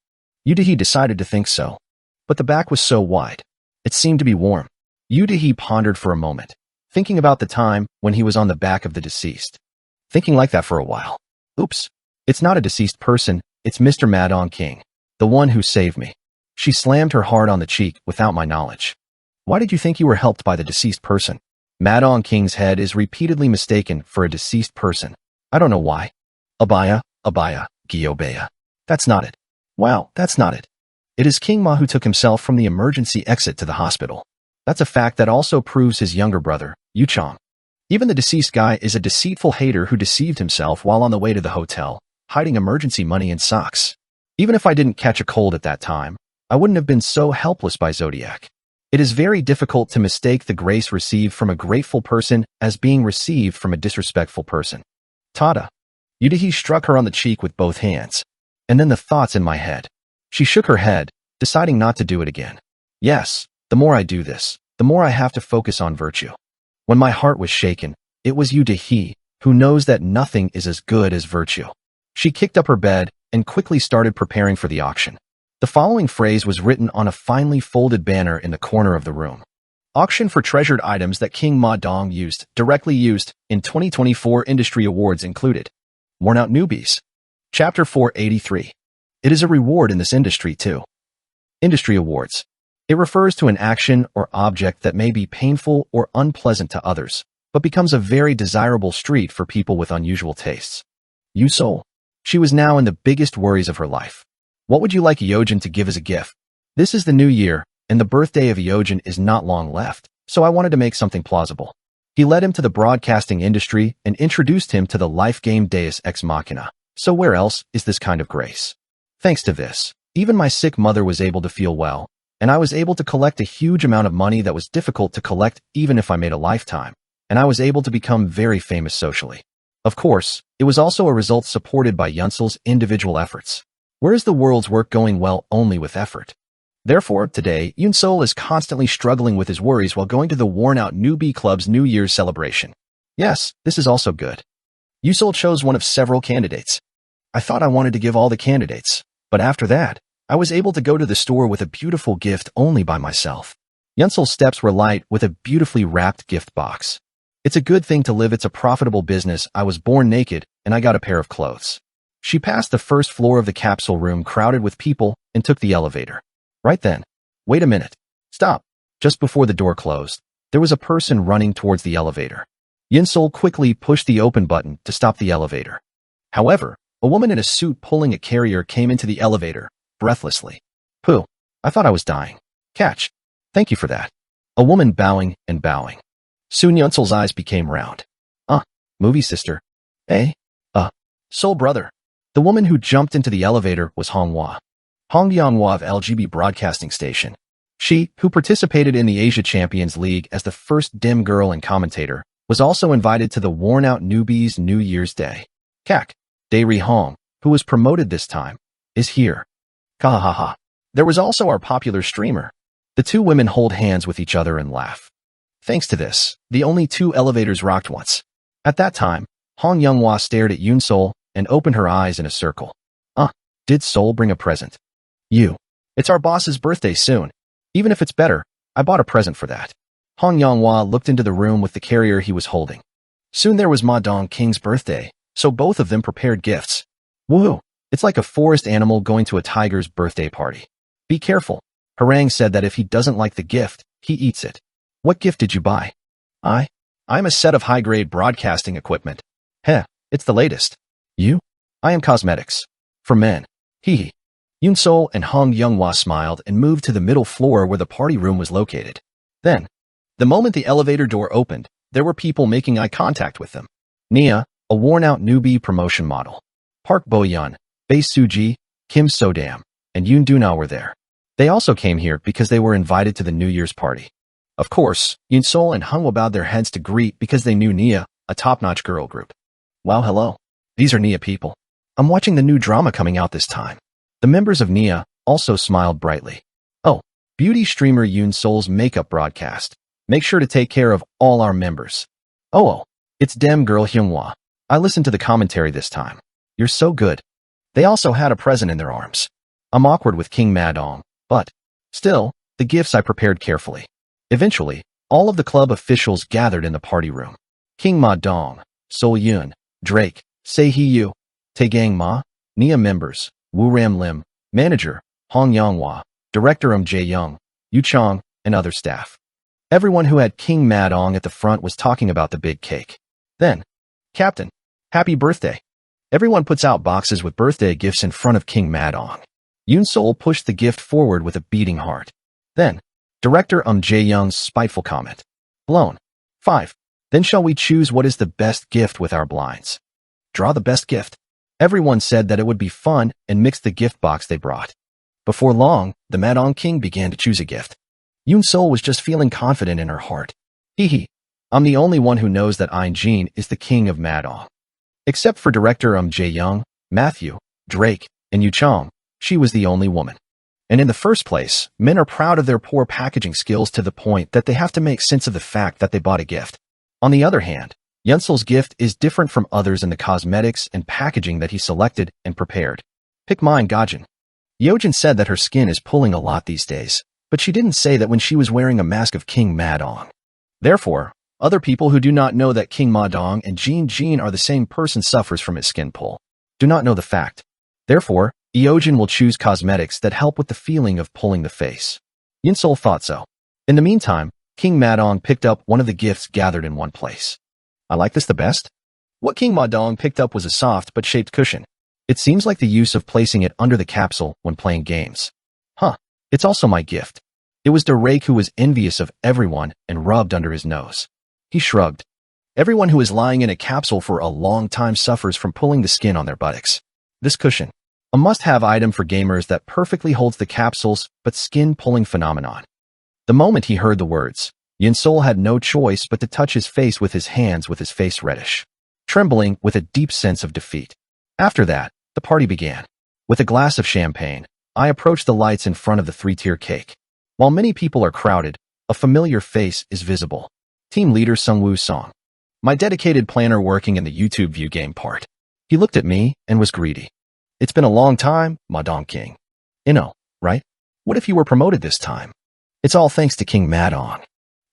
Yudahi decided to think so. But the back was so wide. It seemed to be warm. Yudahi pondered for a moment, thinking about the time when he was on the back of the deceased. Thinking like that for a while. Oops. It's not a deceased person, it's Mr. Madong King, the one who saved me. She slammed her hard on the cheek without my knowledge. Why did you think you were helped by the deceased person? Madong King's head is repeatedly mistaken for a deceased person. I don't know why. Abaya, Gyobeya. That's not it. Wow, that's not it. It is King Ma who took himself from the emergency exit to the hospital. That's a fact that also proves his younger brother, Yuchong. Even the deceased guy is a deceitful hater who deceived himself while on the way to the hotel, hiding emergency money in socks. Even if I didn't catch a cold at that time, I wouldn't have been so helpless by Zodiac. It is very difficult to mistake the grace received from a grateful person as being received from a disrespectful person. Tada. Yudahi struck her on the cheek with both hands. And then the thoughts in my head. She shook her head, deciding not to do it again. Yes, the more I do this, the more I have to focus on virtue. When my heart was shaken, it was Yudahi, who knows that nothing is as good as virtue. She kicked up her bed and quickly started preparing for the auction. The following phrase was written on a finely folded banner in the corner of the room. Auction for treasured items that King Ma Dong used, directly used, in 2024 industry awards included. Worn out newbies. Chapter 483. It is a reward in this industry too. Industry awards. It refers to an action or object that may be painful or unpleasant to others, but becomes a very desirable treat for people with unusual tastes. Yusol. She was now in the biggest worries of her life. What would you like Yojin to give as a gift? This is the new year, and the birthday of Yojin is not long left, so I wanted to make something plausible. He led him to the broadcasting industry and introduced him to the life game Deus Ex Machina. So where else is this kind of grace? Thanks to this, even my sick mother was able to feel well, and I was able to collect a huge amount of money that was difficult to collect even if I made a lifetime, and I was able to become very famous socially. Of course, it was also a result supported by Yunsel's individual efforts. Where is the world's work going well only with effort? Therefore, today, Yunsol is constantly struggling with his worries while going to the worn-out Newbie Club's New Year's celebration. Yes, this is also good. Yunsol chose one of several candidates. I thought I wanted to give all the candidates, but after that, I was able to go to the store with a beautiful gift only by myself. Yunsel's steps were light with a beautifully wrapped gift box. It's a good thing to live. It's a profitable business. I was born naked, and I got a pair of clothes. She passed the first floor of the capsule room crowded with people and took the elevator. Right then. Wait a minute. Stop. Just before the door closed, there was a person running towards the elevator. Yunsol quickly pushed the open button to stop the elevator. However, a woman in a suit pulling a carrier came into the elevator, breathlessly. Pooh. I thought I was dying. Catch. Thank you for that. A woman bowing and bowing. Soon Yunsel's eyes became round. Movie sister. Soul brother. The woman who jumped into the elevator was Honghua. Hong Yanghua of LGB Broadcasting Station. She, who participated in the Asia Champions League as the first dim girl and commentator, was also invited to the worn-out newbies New Year's Day. Kak, Dairi Hong, who was promoted this time, is here. Kahaha. There was also our popular streamer. The two women hold hands with each other and laugh. Thanks to this, the only two elevators rocked once. At that time, Hong Yanghua stared at Yunsol and opened her eyes in a circle. Did Sol bring a present? It's our boss's birthday soon. Even if it's better, I bought a present for that. Hong Yanghua looked into the room with the carrier he was holding. Soon there was Ma Dong King's birthday, so both of them prepared gifts. Woohoo! It's like a forest animal going to a tiger's birthday party. Be careful. Harang said that if he doesn't like the gift, he eats it. What gift did you buy? I'm a set of high-grade broadcasting equipment. Heh, it's the latest. You? I am cosmetics. For men. Hee hee. Yoon Sol and Hong Younghwa smiled and moved to the middle floor where the party room was located. Then, the moment the elevator door opened, there were people making eye contact with them. Nia, a worn-out newbie promotion model. Park Bo-yeon, Bae Soo-ji, Kim So-dam, and Yoon Do-na were there. They also came here because they were invited to the New Year's party. Of course, Yoon Sol and Hung bowed their heads to greet because they knew Nia, a top-notch girl group. Wow, hello. These are Nia people. I'm watching the new drama coming out this time. The members of Nia also smiled brightly. Oh, beauty streamer Yoon Sol's makeup broadcast. Make sure to take care of all our members. Oh, it's dem girl Hyunghwa. I listened to the commentary this time. You're so good. They also had a present in their arms. I'm awkward with King Ma-dong, but still, the gifts I prepared carefully. Eventually, all of the club officials gathered in the party room. King Ma-dong, Sol Yoon, Drake, Se-hee-yu, Tae-gang Ma, Nia members, Woo Ram Lim, manager, Hong Younghwa, director Jae-young, Yu Chong, and other staff. Everyone who had King Ma-dong at the front was talking about the big cake. Then, Captain, happy birthday. Everyone puts out boxes with birthday gifts in front of King Ma-dong. Yoon Sol pushed the gift forward with a beating heart. Then, director Jae-young's spiteful comment. Blown. 5. Then shall we choose what is the best gift with our blinds? Draw the best gift. Everyone said that it would be fun and mixed the gift box they brought. Before long, the Ma-dong king began to choose a gift. Yoon Sol was just feeling confident in her heart. Hee hee. I'm the only one who knows that Ein Jin is the king of Ma-dong. Except for director Jae-young, Matthew, Drake, and Yu Chong, she was the only woman. And in the first place, men are proud of their poor packaging skills to the point that they have to make sense of the fact that they bought a gift. On the other hand, Yoon Sol's gift is different from others in the cosmetics and packaging that he selected and prepared. Pick mine, Gajin. Yeojin said that her skin is pulling a lot these days, but she didn't say that when she was wearing a mask of King Ma-dong. Therefore, other people who do not know that King Ma-dong and Jin are the same person suffers from his skin pull. Do not know the fact. Therefore, Yeojin will choose cosmetics that help with the feeling of pulling the face. Yoon Sol thought so. In the meantime, King Ma-dong picked up one of the gifts gathered in one place. I like this the best. What King Ma-dong picked up was a soft but shaped cushion. It seems like the use of placing it under the capsule when playing games. Huh, it's also my gift. It was Drake who was envious of everyone and rubbed under his nose. He shrugged. Everyone who is lying in a capsule for a long time suffers from pulling the skin on their buttocks. This cushion, a must-have item for gamers that perfectly holds the capsules but skin-pulling phenomenon. The moment he heard the words, Yoon Sol had no choice but to touch his face with his hands with his face reddish, trembling with a deep sense of defeat. After that, the party began. With a glass of champagne, I approached the lights in front of the three-tier cake. While many people are crowded, a familiar face is visible. Team leader Sungwoo Song. My dedicated planner working in the YouTube view game part. He looked at me and was greedy. It's been a long time, Ma-dong King. You know, right? What if you were promoted this time? It's all thanks to King Ma-dong.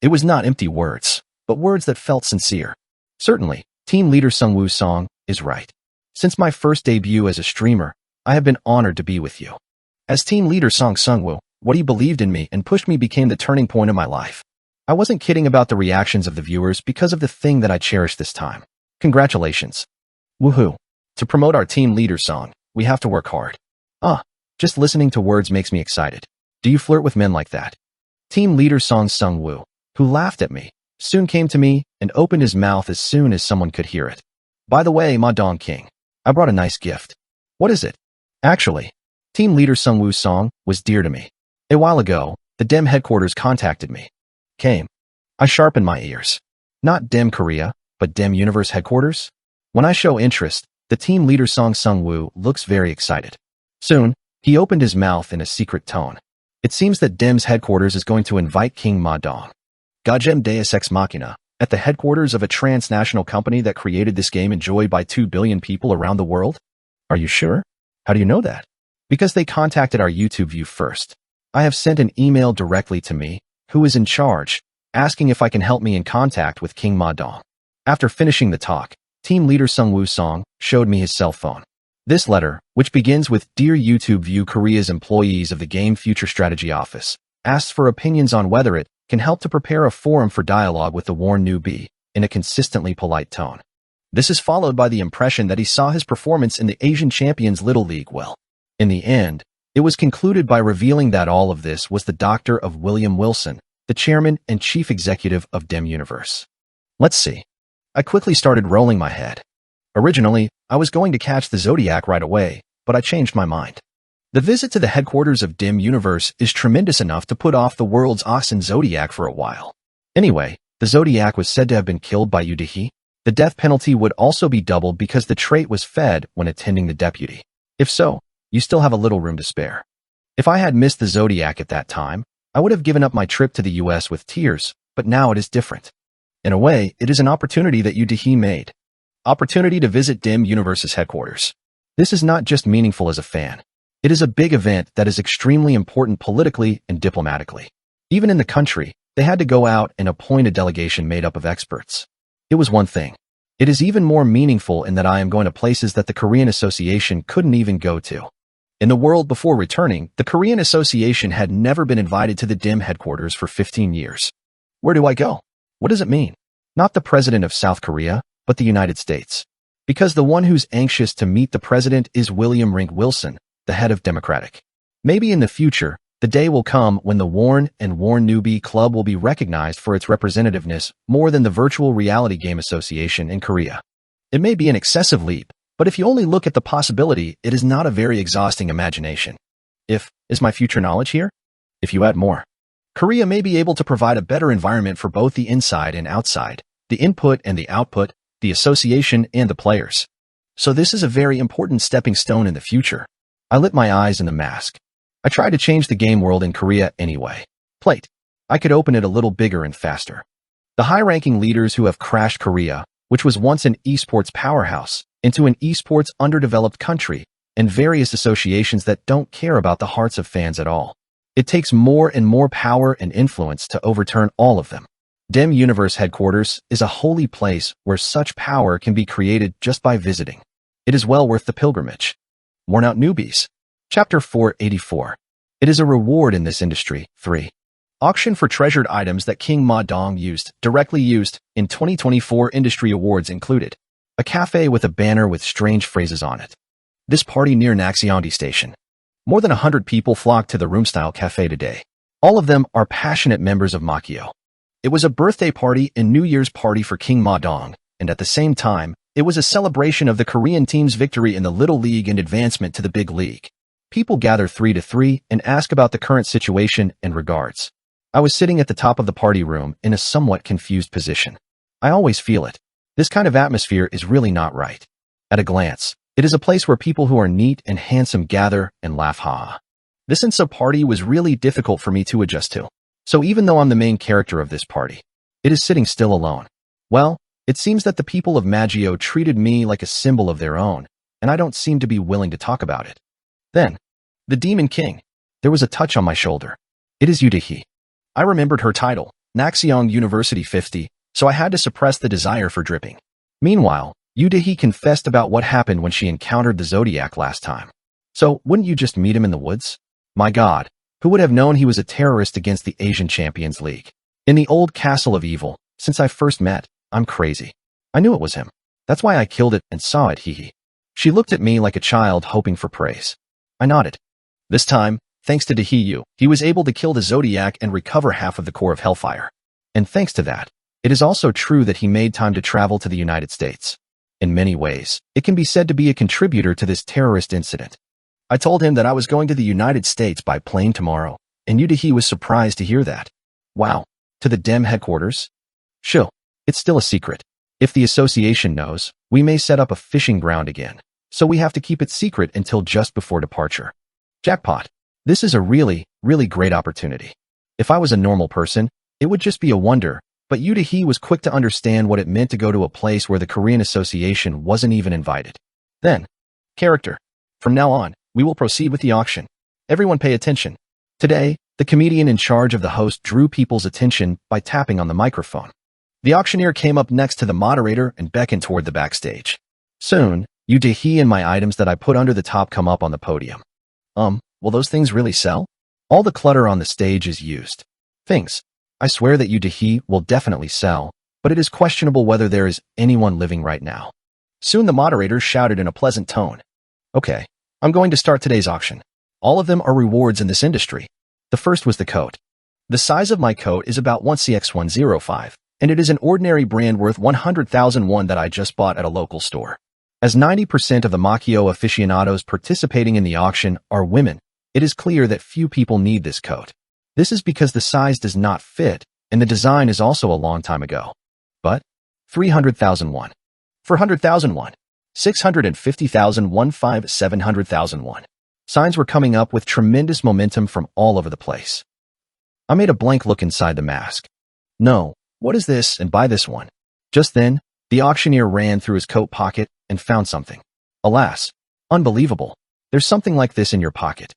It was not empty words, but words that felt sincere. Certainly, team leader Sungwoo Song is right. Since my first debut as a streamer, I have been honored to be with you. As team leader Sungwoo, what he believed in me and pushed me became the turning point of my life. I wasn't kidding about the reactions of the viewers because of the thing that I cherished this time. Congratulations. Woohoo. To promote our team leader Song, we have to work hard. Just listening to words makes me excited. Do you flirt with men like that? Team leader Sungwoo, who laughed at me, soon came to me and opened his mouth as soon as someone could hear it. By the way, Ma-dong King, I brought a nice gift. What is it? Actually, team leader Sungwoo Song was dear to me. A while ago, the DEM headquarters contacted me. Came. I sharpened my ears. Not DEM Korea, but DEM Universe headquarters? When I show interest, the team leader Sungwoo looks very excited. Soon, he opened his mouth in a secret tone. It seems that DEM's headquarters is going to invite King Ma-dong. Gajem Deus Ex Machina, at the headquarters of a transnational company that created this game enjoyed by 2 billion people around the world? Are you sure? How do you know that? Because they contacted our YouTube view first. I have sent an email directly to me, who is in charge, asking if I can help me in contact with King Ma-dong. After finishing the talk, team leader Sungwoo Song showed me his cell phone. This letter, which begins with Dear YouTube View Korea's employees of the Game Future Strategy Office, asks for opinions on whether it can help to prepare a forum for dialogue with the Torn Newbie in a consistently polite tone. This is followed by the impression that he saw his performance in the Asian Champions Little League well. In the end, it was concluded by revealing that all of this was the doctor of William Wilson, the chairman and chief executive of DIM Universe. Let's see. I quickly started rolling my head. Originally, I was going to catch the Zodiac right away, but I changed my mind. The visit to the headquarters of DIM Universe is tremendous enough to put off the world's awesome Zodiac for a while. Anyway, the Zodiac was said to have been killed by Yu Dehi. The death penalty would also be doubled because the trait was fed when attending the deputy. If so, you still have a little room to spare. If I had missed the Zodiac at that time, I would have given up my trip to the US with tears, but now it is different. In a way, it is an opportunity that Yu Dehi made. Opportunity to visit DIM Universe's headquarters. This is not just meaningful as a fan. It is a big event that is extremely important politically and diplomatically. Even in the country, they had to go out and appoint a delegation made up of experts. It was one thing. It is even more meaningful in that I am going to places that the Korean Association couldn't even go to. In the world before returning, the Korean Association had never been invited to the DIM headquarters for 15 years. Where do I go? What does it mean? Not the president of South Korea, but the United States. Because the one who's anxious to meet the president is William Rink Wilson, the head of Democratic. Maybe in the future, the day will come when the Torn Newbie Club will be recognized for its representativeness more than the Virtual Reality Game Association in Korea. It may be an excessive leap, but if you only look at the possibility, it is not a very exhausting imagination. Is my future knowledge here? If you add more, Korea may be able to provide a better environment for both the inside and outside, the input and the output, the association and the players. So this is a very important stepping stone in the future. I lit my eyes in the mask. I tried to change the game world in Korea anyway. Plate. I could open it a little bigger and faster. The high-ranking leaders who have crashed Korea, which was once an esports powerhouse, into an esports underdeveloped country, and various associations that don't care about the hearts of fans at all. It takes more and more power and influence to overturn all of them. DIM Universe headquarters is a holy place where such power can be created just by visiting. It is well worth the pilgrimage. Worn out newbies. Chapter 484. It is a reward in this industry. 3. Auction for treasured items that King Ma Dong directly used, in 2024 industry awards included. A cafe with a banner with strange phrases on it. This party near Naxiongi Station. More than 100 people flocked to the room-style cafe today. All of them are passionate members of Makio. It was a birthday party and New Year's party for King Ma Dong, and at the same time, it was a celebration of the Korean team's victory in the Little League and advancement to the Big League. People gather 3 to 3 and ask about the current situation and regards. I was sitting at the top of the party room in a somewhat confused position. I always feel it. This kind of atmosphere is really not right. At a glance, it is a place where people who are neat and handsome gather and laugh ha. This Insa party was really difficult for me to adjust to. So even though I'm the main character of this party, it is sitting still alone. Well, it seems that the people of Magio treated me like a symbol of their own, and I don't seem to be willing to talk about it. Then, the Demon King. There was a touch on my shoulder. It is Yu Dehi. I remembered her title, Naxiyong University 50, so I had to suppress the desire for dripping. Meanwhile, Yu Dehi confessed about what happened when she encountered the Zodiac last time. So, wouldn't you just meet him in the woods? My God, who would have known he was a terrorist against the Asian Champions League? In the old castle of evil, since I first met, I'm crazy. I knew it was him. That's why I killed it and saw it, hee. She looked at me like a child hoping for praise. I nodded. This time, thanks to Dehiyu, he was able to kill the Zodiac and recover half of the core of Hellfire. And thanks to that, it is also true that he made time to travel to the United States. In many ways, it can be said to be a contributor to this terrorist incident. I told him that I was going to the United States by plane tomorrow, and Yu Dehi was surprised to hear that. Wow, to the DIM headquarters? Sure, it's still a secret. If the association knows, we may set up a fishing ground again. So we have to keep it secret until just before departure. Jackpot. This is a really, really great opportunity. If I was a normal person, it would just be a wonder, but Yu Dehi was quick to understand what it meant to go to a place where the Korean Association wasn't even invited. Then, character. From now on, we will proceed with the auction. Everyone pay attention. Today, the comedian in charge of the host drew people's attention by tapping on the microphone. The auctioneer came up next to the moderator and beckoned toward the backstage. Soon, Yu Dehi and my items that I put under the top come up on the podium. Will those things really sell? All the clutter on the stage is used. Things. I swear that Yu Dehi will definitely sell, but it is questionable whether there is anyone living right now. Soon the moderator shouted in a pleasant tone. Okay, I'm going to start today's auction. All of them are rewards in this industry. The first was the coat. The size of my coat is about 1cx105, and it is an ordinary brand worth 100,001 that I just bought at a local store. As 90% of the Macchio aficionados participating in the auction are women, it is clear that few people need this coat. This is because the size does not fit, and the design is also a long time ago. But 300,001, 400,001, 650,001, 700,001. Signs were coming up with tremendous momentum from all over the place. I made a blank look inside the mask. No, what is this, and buy this one? Just then, the auctioneer ran through his coat pocket and found something. Alas, unbelievable. There's something like this in your pocket.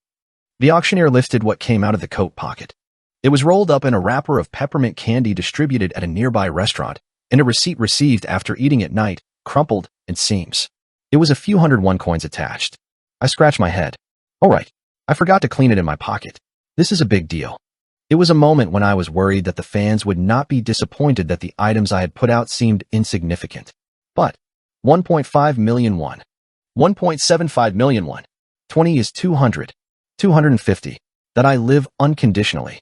The auctioneer lifted what came out of the coat pocket. It was rolled up in a wrapper of peppermint candy distributed at a nearby restaurant, and a receipt received after eating at night, crumpled, and seams. It was a few 101 coins attached. I scratched my head. All right, I forgot to clean it in my pocket. This is a big deal. It was a moment when I was worried that the fans would not be disappointed that the items I had put out seemed insignificant. But 1.5 million won. 1.75 million won. 20 is 200. 250. That I live unconditionally.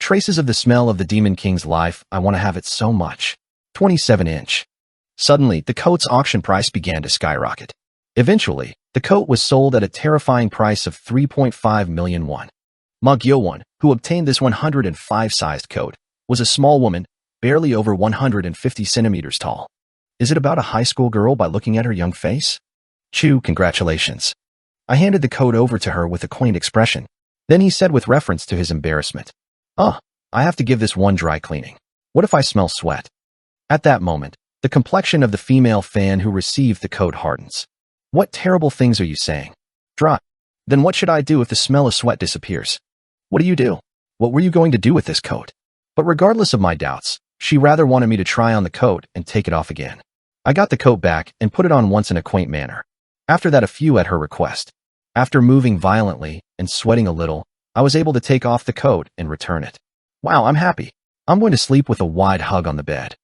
Traces of the smell of the Demon King's life. I want to have it so much. 27-inch. Suddenly, the coat's auction price began to skyrocket. Eventually, the coat was sold at a terrifying price of 3.5 million won. Ma Gyo-won, who obtained this 105-sized coat, was a small woman, barely over 150 centimeters tall. Is it about a high school girl by looking at her young face? Chu, congratulations. I handed the coat over to her with a quaint expression. Then he said with reference to his embarrassment, I have to give this one dry cleaning. What if I smell sweat? At that moment, the complexion of the female fan who received the coat hardens. What terrible things are you saying? Dry. Then what should I do if the smell of sweat disappears? What do you do? What were you going to do with this coat? But regardless of my doubts, she rather wanted me to try on the coat and take it off again. I got the coat back and put it on once in a quaint manner. After that, a few at her request. After moving violently and sweating a little, I was able to take off the coat and return it. Wow, I'm happy. I'm going to sleep with a wide hug on the bed.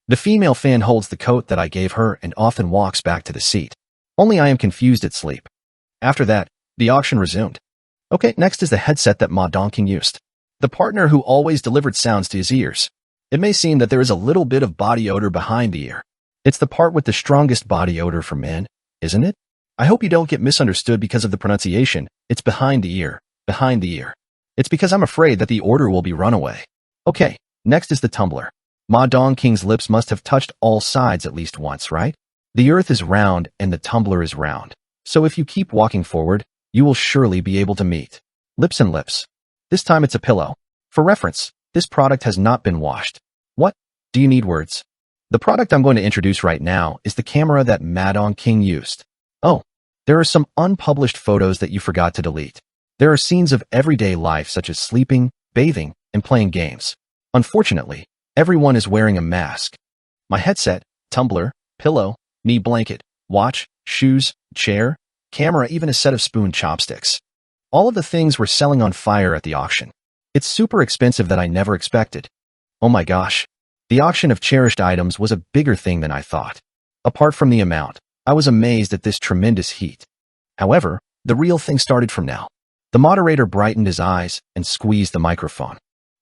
The female fan holds the coat that I gave her and often walks back to the seat. Only I am confused at sleep. After that, the auction resumed. Okay, next is the headset that Ma Dongqing used. The partner who always delivered sounds to his ears. It may seem that there is a little bit of body odor behind the ear. It's the part with the strongest body odor for men, isn't it? I hope you don't get misunderstood because of the pronunciation. It's behind the ear, behind the ear. It's because I'm afraid that the order will be run away. Okay, next is the tumbler. Ma Dongqing's lips must have touched all sides at least once, right? The earth is round and the tumbler is round. So if you keep walking forward, you will surely be able to meet lips and lips. This time it's a pillow. For reference, this product has not been washed. What? Do you need words? The product I'm going to introduce right now is the camera that Ma Dongqing used. Oh, there are some unpublished photos that you forgot to delete. There are scenes of everyday life such as sleeping, bathing, and playing games. Unfortunately, everyone is wearing a mask. My headset, tumbler, pillow, knee blanket, watch, shoes, chair, camera, even a set of spoon chopsticks. All of the things were selling on fire at the auction. It's super expensive that I never expected. Oh my gosh. The auction of cherished items was a bigger thing than I thought. Apart from the amount, I was amazed at this tremendous heat. However, the real thing started from now. The moderator brightened his eyes and squeezed the microphone.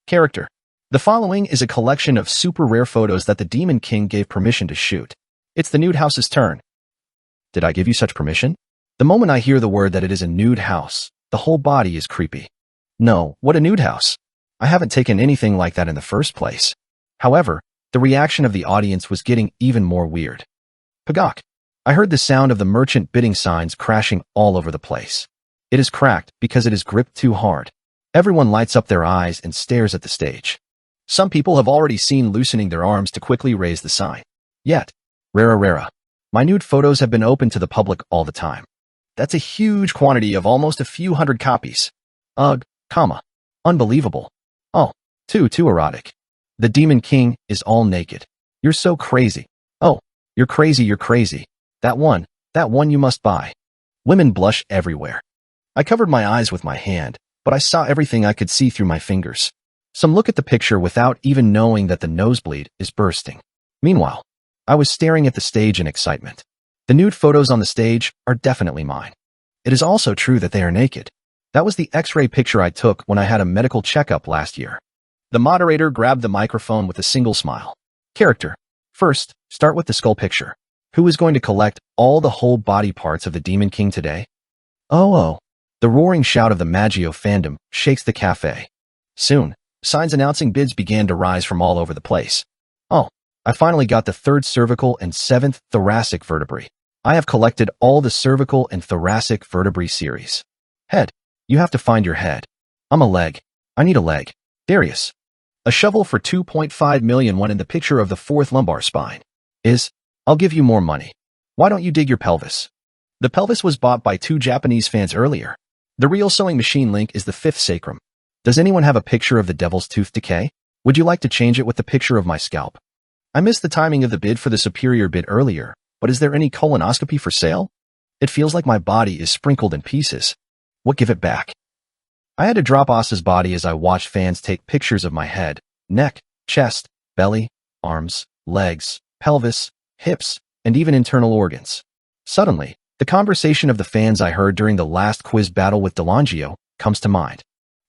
Character. The following is a collection of super rare photos that the Demon King gave permission to shoot. It's the nude house's turn. Did I give you such permission? The moment I hear the word that it is a nude house, the whole body is creepy. No, what a nude house. I haven't taken anything like that in the first place. However, the reaction of the audience was getting even more weird. Pagok. I heard the sound of the merchant bidding signs crashing all over the place. It is cracked because it is gripped too hard. Everyone lights up their eyes and stares at the stage. Some people have already seen loosening their arms to quickly raise the sign. Yet, rara. My nude photos have been open to the public all the time. That's a huge quantity of almost a few hundred copies. Ugh, unbelievable. Oh, too erotic. The Demon King is all naked. You're so crazy. Oh, you're crazy. That one you must buy. Women blush everywhere. I covered my eyes with my hand, but I saw everything I could see through my fingers. Some look at the picture without even knowing that the nosebleed is bursting. Meanwhile, I was staring at the stage in excitement. The nude photos on the stage are definitely mine. It is also true that they are naked. That was the X-ray picture I took when I had a medical checkup last year. The moderator grabbed the microphone with a single smile. Character. First, start with the skull picture. Who is going to collect all the whole body parts of the Demon King today? Oh. The roaring shout of the Maggio fandom shakes the cafe. Soon, signs announcing bids began to rise from all over the place. Oh, I finally got the 3rd cervical and 7th thoracic vertebrae. I have collected all the cervical and thoracic vertebrae series. Head. You have to find your head. I'm a leg. I need a leg. Darius. A shovel for 2.5 million went in the picture of the 4th lumbar spine. I'll give you more money. Why don't you dig your pelvis? The pelvis was bought by 2 Japanese fans earlier. The real sewing machine link is the 5th sacrum. Does anyone have a picture of the devil's tooth decay? Would you like to change it with the picture of my scalp? I missed the timing of the bid for the superior bid earlier, but is there any colonoscopy for sale? It feels like my body is sprinkled in pieces. What, give it back? I had to drop Asa's body as I watched fans take pictures of my head, neck, chest, belly, arms, legs, pelvis, hips, and even internal organs. Suddenly, the conversation of the fans I heard during the last quiz battle with Delangio comes to mind.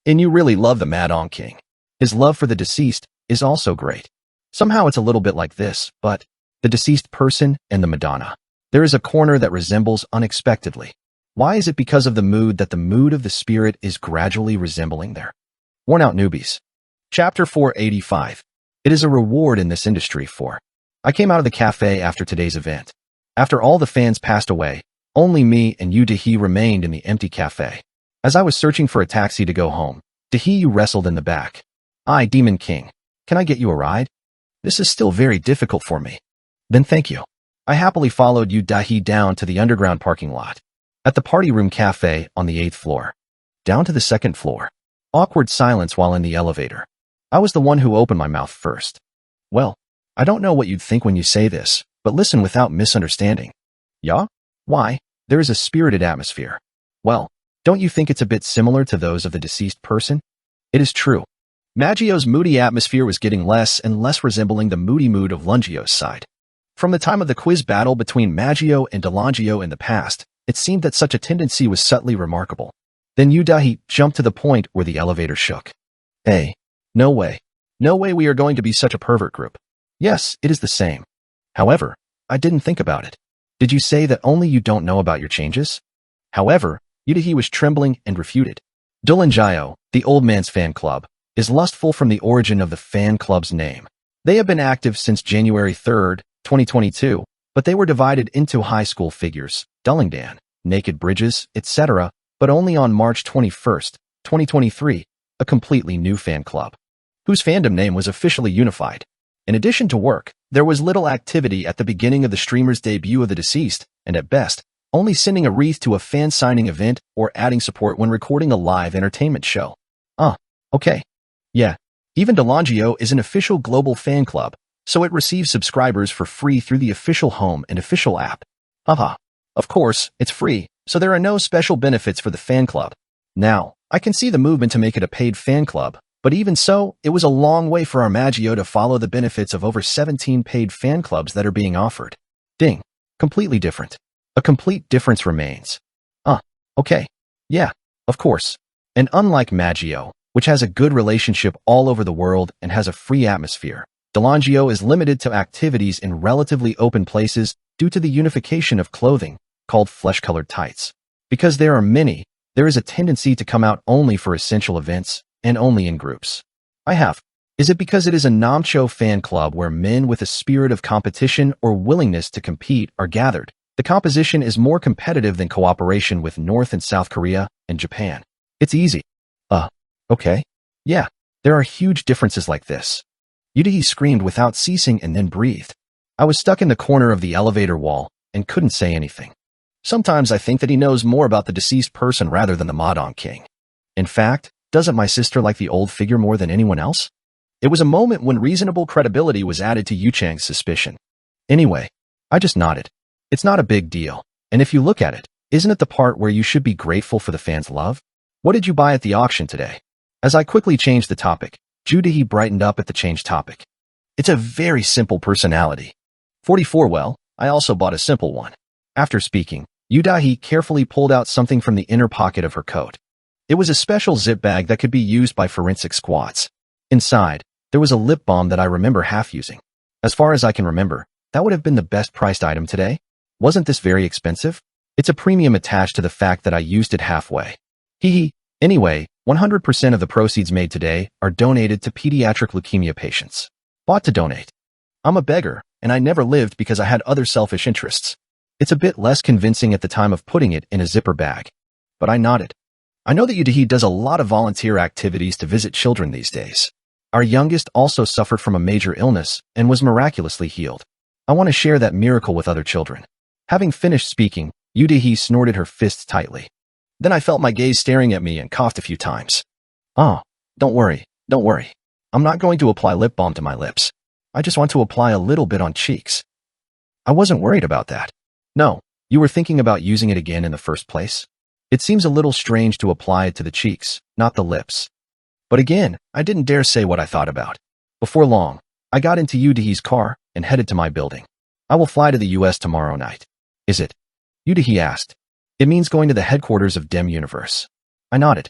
And you really love the Madon King. His love for the deceased is also great. Somehow it's a little bit like this, but the deceased person and the Madonna. There is a corner that resembles unexpectedly. Why is it because of the mood that the mood of the spirit is gradually resembling there? Worn out newbies. Chapter 485. It is a reward in this industry for. I came out of the cafe after today's event. After all the fans passed away, only me and Yu Dahi remained in the empty cafe. As I was searching for a taxi to go home, Dahi wrestled in the back. Demon King. Can I get you a ride? This is still very difficult for me. Then thank you. I happily followed Yu Dahi down to the underground parking lot. At the party room cafe on the 8th floor. Down to the 2nd floor. Awkward silence while in the elevator. I was the one who opened my mouth first. Well, I don't know what you'd think when you say this, but listen without misunderstanding. Yeah? Why? There is a spirited atmosphere. Well, don't you think it's a bit similar to those of the deceased person? It is true. Maggio's moody atmosphere was getting less and less resembling the moody mood of Lungio's side. From the time of the quiz battle between Maggio and Delangio in the past, it seemed that such a tendency was subtly remarkable. Then Yu Dahi jumped to the point where the elevator shook. Hey, no way. No way we are going to be such a pervert group. Yes, it is the same. However, I didn't think about it. Did you say that only you don't know about your changes? However, Yu Dahi was trembling and refuted. Delangio, the old man's fan club, is lustful from the origin of the fan club's name. They have been active since January 3rd, 2022, but they were divided into high school figures, Dullingdan, Naked Bridges, etc., but only on March 21st, 2023, a completely new fan club, whose fandom name was officially unified. In addition to work, there was little activity at the beginning of the streamer's debut of the deceased, and at best, only sending a wreath to a fan signing event or adding support when recording a live entertainment show. Okay. Yeah, even Delangio is an official global fan club, so it receives subscribers for free through the official home and official app. Of course, it's free, so there are no special benefits for the fan club. Now, I can see the movement to make it a paid fan club, but even so, it was a long way for our Maggio to follow the benefits of over 17 paid fan clubs that are being offered. Ding. Completely different. A complete difference remains. Okay. Yeah, of course. And unlike Maggio, which has a good relationship all over the world and has a free atmosphere, Delangio is limited to activities in relatively open places due to the unification of clothing, called flesh-colored tights. Because there are many, there is a tendency to come out only for essential events, and only in groups. Is it because it is a Namcho fan club where men with a spirit of competition or willingness to compete are gathered? The composition is more competitive than cooperation with North and South Korea and Japan. It's easy. Okay. Yeah, there are huge differences like this. Yu Dahi screamed without ceasing and then breathed. I was stuck in the corner of the elevator wall and couldn't say anything. Sometimes I think that he knows more about the deceased person rather than the Madon King. In fact, doesn't my sister like the old figure more than anyone else? It was a moment when reasonable credibility was added to Yu Chang's suspicion. Anyway, I just nodded. It's not a big deal, and if you look at it, isn't it the part where you should be grateful for the fans' love? What did you buy at the auction today? As I quickly changed the topic, Yu Dahi brightened up at the changed topic. It's a very simple personality. 44. Well, I also bought a simple one. After speaking, Yudahi carefully pulled out something from the inner pocket of her coat. It was a special zip bag that could be used by forensic squads. Inside, there was a lip balm that I remember half using. As far as I can remember, that would have been the best priced item today. Wasn't this very expensive? It's a premium attached to the fact that I used it halfway. Hee. Anyway, 100% of the proceeds made today are donated to pediatric leukemia patients. Bought to donate. I'm a beggar, and I never lived because I had other selfish interests. It's a bit less convincing at the time of putting it in a zipper bag. But I nodded. I know that Yudahi does a lot of volunteer activities to visit children these days. Our youngest also suffered from a major illness and was miraculously healed. I want to share that miracle with other children. Having finished speaking, Yudahi snorted her fists tightly. Then I felt my gaze staring at me and coughed a few times. Oh, don't worry. I'm not going to apply lip balm to my lips. I just want to apply a little bit on cheeks. I wasn't worried about that. No, you were thinking about using it again in the first place? It seems a little strange to apply it to the cheeks, not the lips. But again, I didn't dare say what I thought about. Before long, I got into Yudahi's car and headed to my building. I will fly to the US tomorrow night. Is it? Yudahi asked. It means going to the headquarters of Dem Universe. I nodded.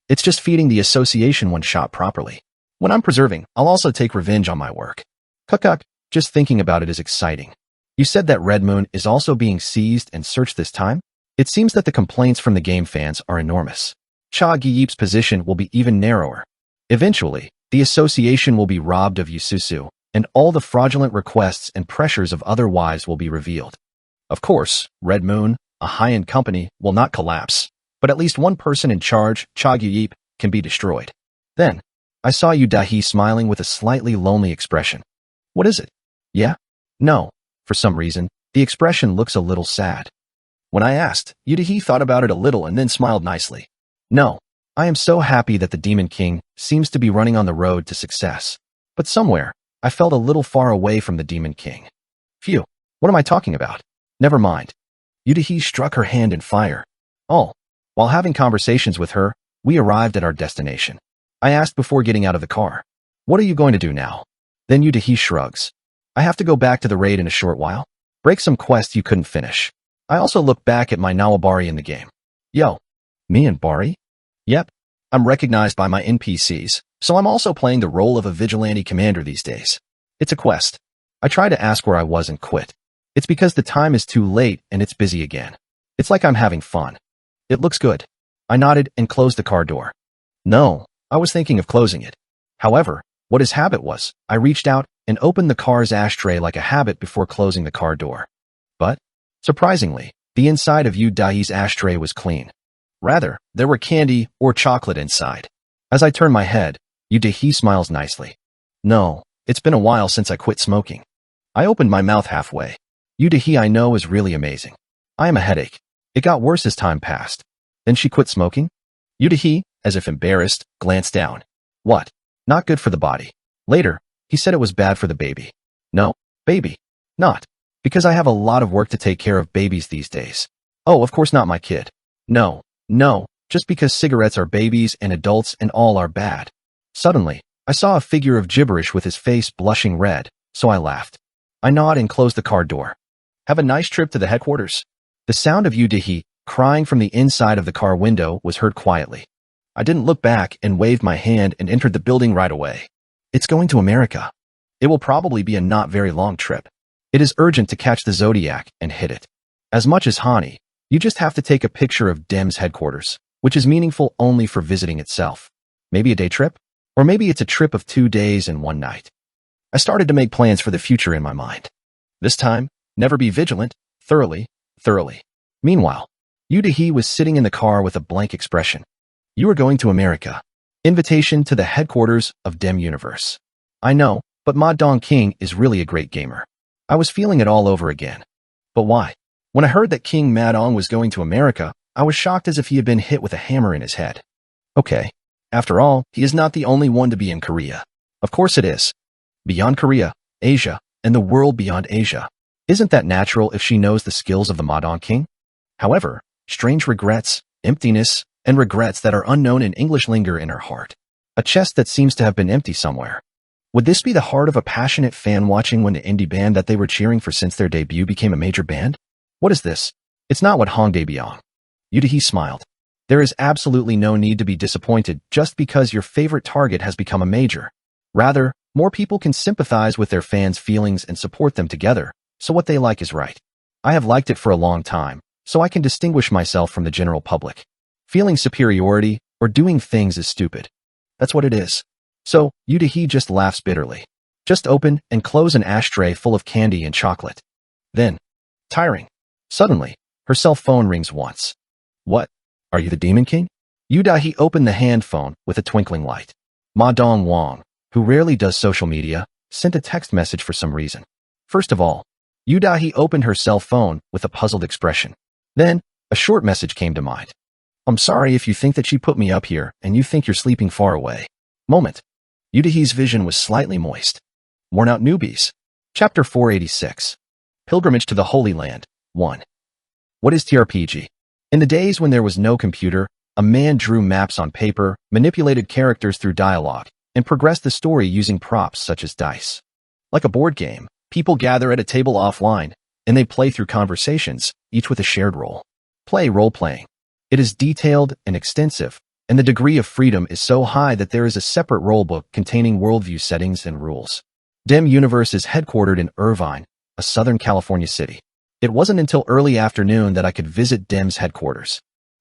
It's just feeding the association one shot properly. When I'm preserving, I'll also take revenge on my work. Cuck, just thinking about it is exciting. You said that Red Moon is also being seized and searched this time? It seems that the complaints from the game fans are enormous. Cha Giyeep's position will be even narrower. Eventually, the association will be robbed of Yususu, and all the fraudulent requests and pressures of other wives will be revealed. Of course, Red Moon, a high-end company, will not collapse, but at least one person in charge, Cha Giyeep, can be destroyed. Then, I saw Yudahi smiling with a slightly lonely expression. What is it? Yeah? No. For some reason, the expression looks a little sad. When I asked, Yudahi thought about it a little and then smiled nicely. No, I am so happy that the Demon King seems to be running on the road to success. But somewhere, I felt a little far away from the Demon King. Phew, what am I talking about? Never mind. Yudahi struck her hand in fire. Oh, while having conversations with her, we arrived at our destination. I asked before getting out of the car. What are you going to do now? Then Yudahi shrugs. I have to go back to the raid in a short while. Break some quests you couldn't finish. I also look back at my Nawabari in the game. Yo, me and Bari? Yep, I'm recognized by my NPCs, so I'm also playing the role of a vigilante commander these days. It's a quest. I try to ask where I was and quit. It's because the time is too late and it's busy again. It's like I'm having fun. It looks good. I nodded and closed the car door. No, I was thinking of closing it. However, what his habit was, I reached out and opened the car's ashtray like a habit before closing the car door. But, surprisingly, the inside of Yudahi's ashtray was clean. Rather, there were candy or chocolate inside. As I turned my head, Yudahi smiles nicely. No, it's been a while since I quit smoking. I opened my mouth halfway. Yudahi I know is really amazing. I am a headache. It got worse as time passed. Then she quit smoking? Yudahi, as if embarrassed, glanced down. What? Not good for the body. Later, he said it was bad for the baby. No, baby. Not. Because I have a lot of work to take care of babies these days. Oh, of course not my kid. No, just because cigarettes are babies and adults and all are bad. Suddenly, I saw a figure of gibberish with his face blushing red, so I laughed. I nodded and closed the car door. Have a nice trip to the headquarters. The sound of Yudahi crying from the inside of the car window was heard quietly. I didn't look back and waved my hand and entered the building right away. It's going to America. It will probably be a not very long trip. It is urgent to catch the Zodiac and hit it. As much as Hani, you just have to take a picture of Dem's headquarters, which is meaningful only for visiting itself. Maybe a day trip? Or maybe it's a trip of 2 days and 1 night. I started to make plans for the future in my mind. This time, never be vigilant, thoroughly. Meanwhile, Yudahi was sitting in the car with a blank expression. You are going to America. Invitation to the headquarters of Dem Universe. I know, but Ma Dong King is really a great gamer. I was feeling it all over again. But why? When I heard that King Madong was going to America, I was shocked as if he had been hit with a hammer in his head. Okay. After all, he is not the only one to be in Korea. Of course it is. Beyond Korea, Asia, and the world beyond Asia. Isn't that natural if she knows the skills of the Madong King? However, strange regrets, emptiness, and regrets that are unknown in English linger in her heart. A chest that seems to have been empty somewhere. Would this be the heart of a passionate fan watching when the indie band that they were cheering for since their debut became a major band? What is this? It's not what Hongdae Byung. Yudahi smiled. There is absolutely no need to be disappointed just because your favorite target has become a major. Rather, more people can sympathize with their fans' feelings and support them together, so what they like is right. I have liked it for a long time, so I can distinguish myself from the general public. Feeling superiority or doing things is stupid. That's what it is. So, Yudahi just laughs bitterly. Just open and close an ashtray full of candy and chocolate. Then, tiring. Suddenly, her cell phone rings once. What? Are you the Demon King? Yudahi opened the hand phone with a twinkling light. Ma Dong Wong, who rarely does social media, sent a text message for some reason. First of all, Yudahi opened her cell phone with a puzzled expression. Then, a short message came to mind. I'm sorry if you think that she put me up here and you think you're sleeping far away. Moment. Yudahi's vision was slightly moist. Worn out newbies. Chapter 486. Pilgrimage to the Holy Land, 1. What is TRPG? In the days when there was no computer, a man drew maps on paper, manipulated characters through dialogue, and progressed the story using props such as dice. Like a board game, people gather at a table offline, and they play through conversations, each with a shared role. Play role-playing. It is detailed and extensive, and the degree of freedom is so high that there is a separate rulebook containing worldview settings and rules. DIM Universe is headquartered in Irvine, a Southern California city. It wasn't until early afternoon that I could visit DIM's headquarters.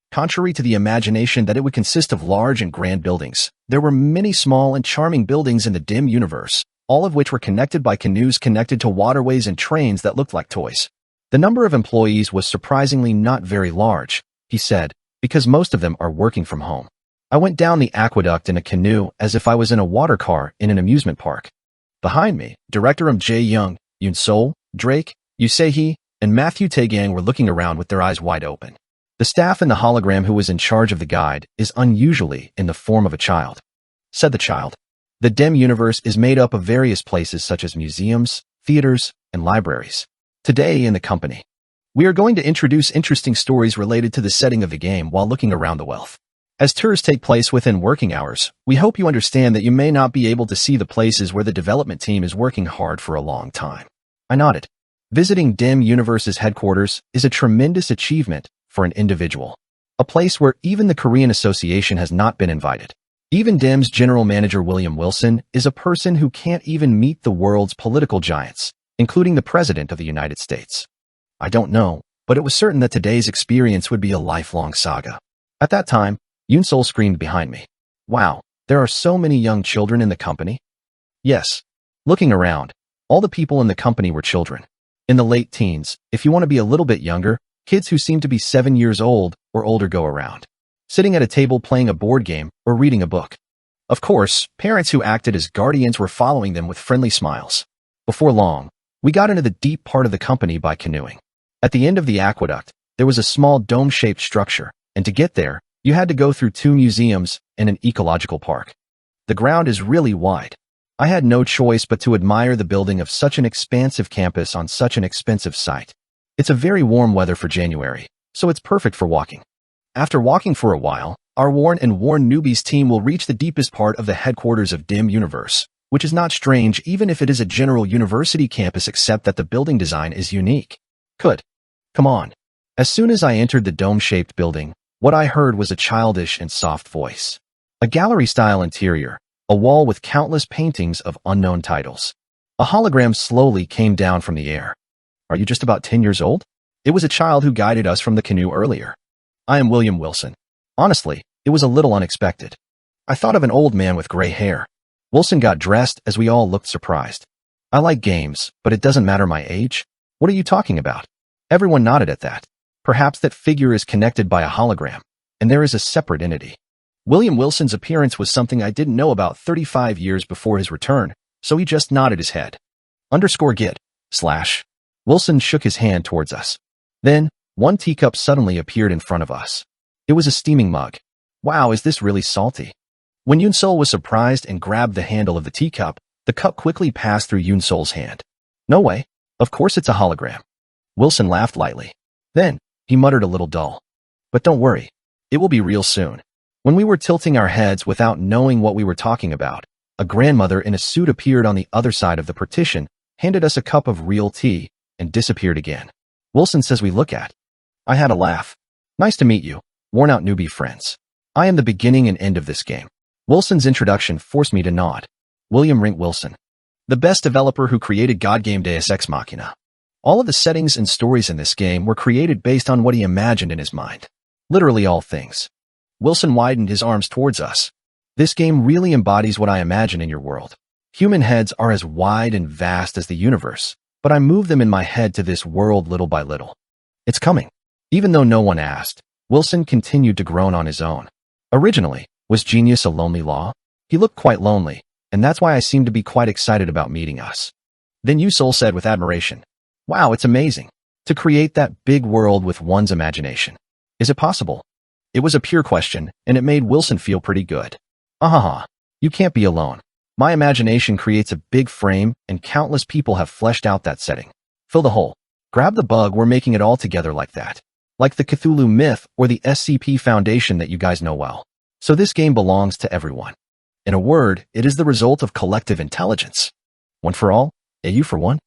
Contrary to the imagination that it would consist of large and grand buildings, there were many small and charming buildings in the DIM universe, all of which were connected by canoes connected to waterways and trains that looked like toys. The number of employees was surprisingly not very large, he said, because most of them are working from home. I went down the aqueduct in a canoe as if I was in a water car in an amusement park. Behind me, director Jae Young, Yoon Sol, Drake, Yoo Se-hee, and Matthew Taegang were looking around with their eyes wide open. The staff and the hologram who was in charge of the guide is unusually in the form of a child. Said the child. The DIM universe is made up of various places such as museums, theaters, and libraries. Today in the company, we are going to introduce interesting stories related to the setting of the game while looking around the wealth. As tours take place within working hours, we hope you understand that you may not be able to see the places where the development team is working hard for a long time. I nodded. Visiting DIM Universe's headquarters is a tremendous achievement for an individual. A place where even the Korean Association has not been invited. Even DIM's general manager William Wilson is a person who can't even meet the world's political giants, including the President of the United States. I don't know, but it was certain that today's experience would be a lifelong saga. At that time, Yoon Sol screamed behind me. Wow, there are so many young children in the company? Yes. Looking around, all the people in the company were children. In the late teens, if you want to be a little bit younger, kids who seem to be 7 years old or older go around, sitting at a table playing a board game or reading a book. Of course, parents who acted as guardians were following them with friendly smiles. Before long, we got into the deep part of the company by canoeing. At the end of the aqueduct, there was a small dome-shaped structure, and to get there, you had to go through 2 museums and an ecological park. The ground is really wide. I had no choice but to admire the building of such an expansive campus on such an expensive site. It's a very warm weather for January, so it's perfect for walking. After walking for a while, our Worn Newbies team will reach the deepest part of the headquarters of DIM Universe, which is not strange even if it is a general university campus except that the building design is unique. Good. Come on. As soon as I entered the dome-shaped building, what I heard was a childish and soft voice. A gallery-style interior, a wall with countless paintings of unknown titles. A hologram slowly came down from the air. Are you just about 10 years old? It was a child who guided us from the canoe earlier. I am William Wilson. Honestly, it was a little unexpected. I thought of an old man with gray hair. Wilson got dressed as we all looked surprised. I like games, but it doesn't matter my age. What are you talking about? Everyone nodded at that. Perhaps that figure is connected by a hologram, and there is a separate entity. William Wilson's appearance was something I didn't know about 35 years before his return, so he just nodded his head. _get / Wilson shook his hand towards us. Then, one teacup suddenly appeared in front of us. It was a steaming mug. Wow, is this really salty? When Yoon Sol was surprised and grabbed the handle of the teacup, the cup quickly passed through Yoon Sol's hand. No way. Of course it's a hologram. Wilson laughed lightly. Then, he muttered a little dull. But don't worry. It will be real soon. When we were tilting our heads without knowing what we were talking about, a grandmother in a suit appeared on the other side of the partition, handed us a cup of real tea, and disappeared again. Wilson says we look at. I had a laugh. Nice to meet you, worn-out newbie friends. I am the beginning and end of this game. Wilson's introduction forced me to nod. William Rink Wilson, the best developer who created God Game Deus Ex Machina. All of the settings and stories in this game were created based on what he imagined in his mind. Literally all things. Wilson widened his arms towards us. This game really embodies what I imagine in your world. Human heads are as wide and vast as the universe, but I move them in my head to this world little by little. It's coming. Even though no one asked, Wilson continued to groan on his own. Originally, was genius a lonely law? He looked quite lonely, and that's why I seemed to be quite excited about meeting us. Then Yusol said with admiration, "Wow, it's amazing. To create that big world with one's imagination. Is it possible?" It was a pure question, and it made Wilson feel pretty good. Ahaha, you can't be alone. My imagination creates a big frame, and countless people have fleshed out that setting. Fill the hole. Grab the bug, we're making it all together like that. Like the Cthulhu myth or the SCP Foundation that you guys know well. So this game belongs to everyone. In a word, it is the result of collective intelligence. One for all, a you for one.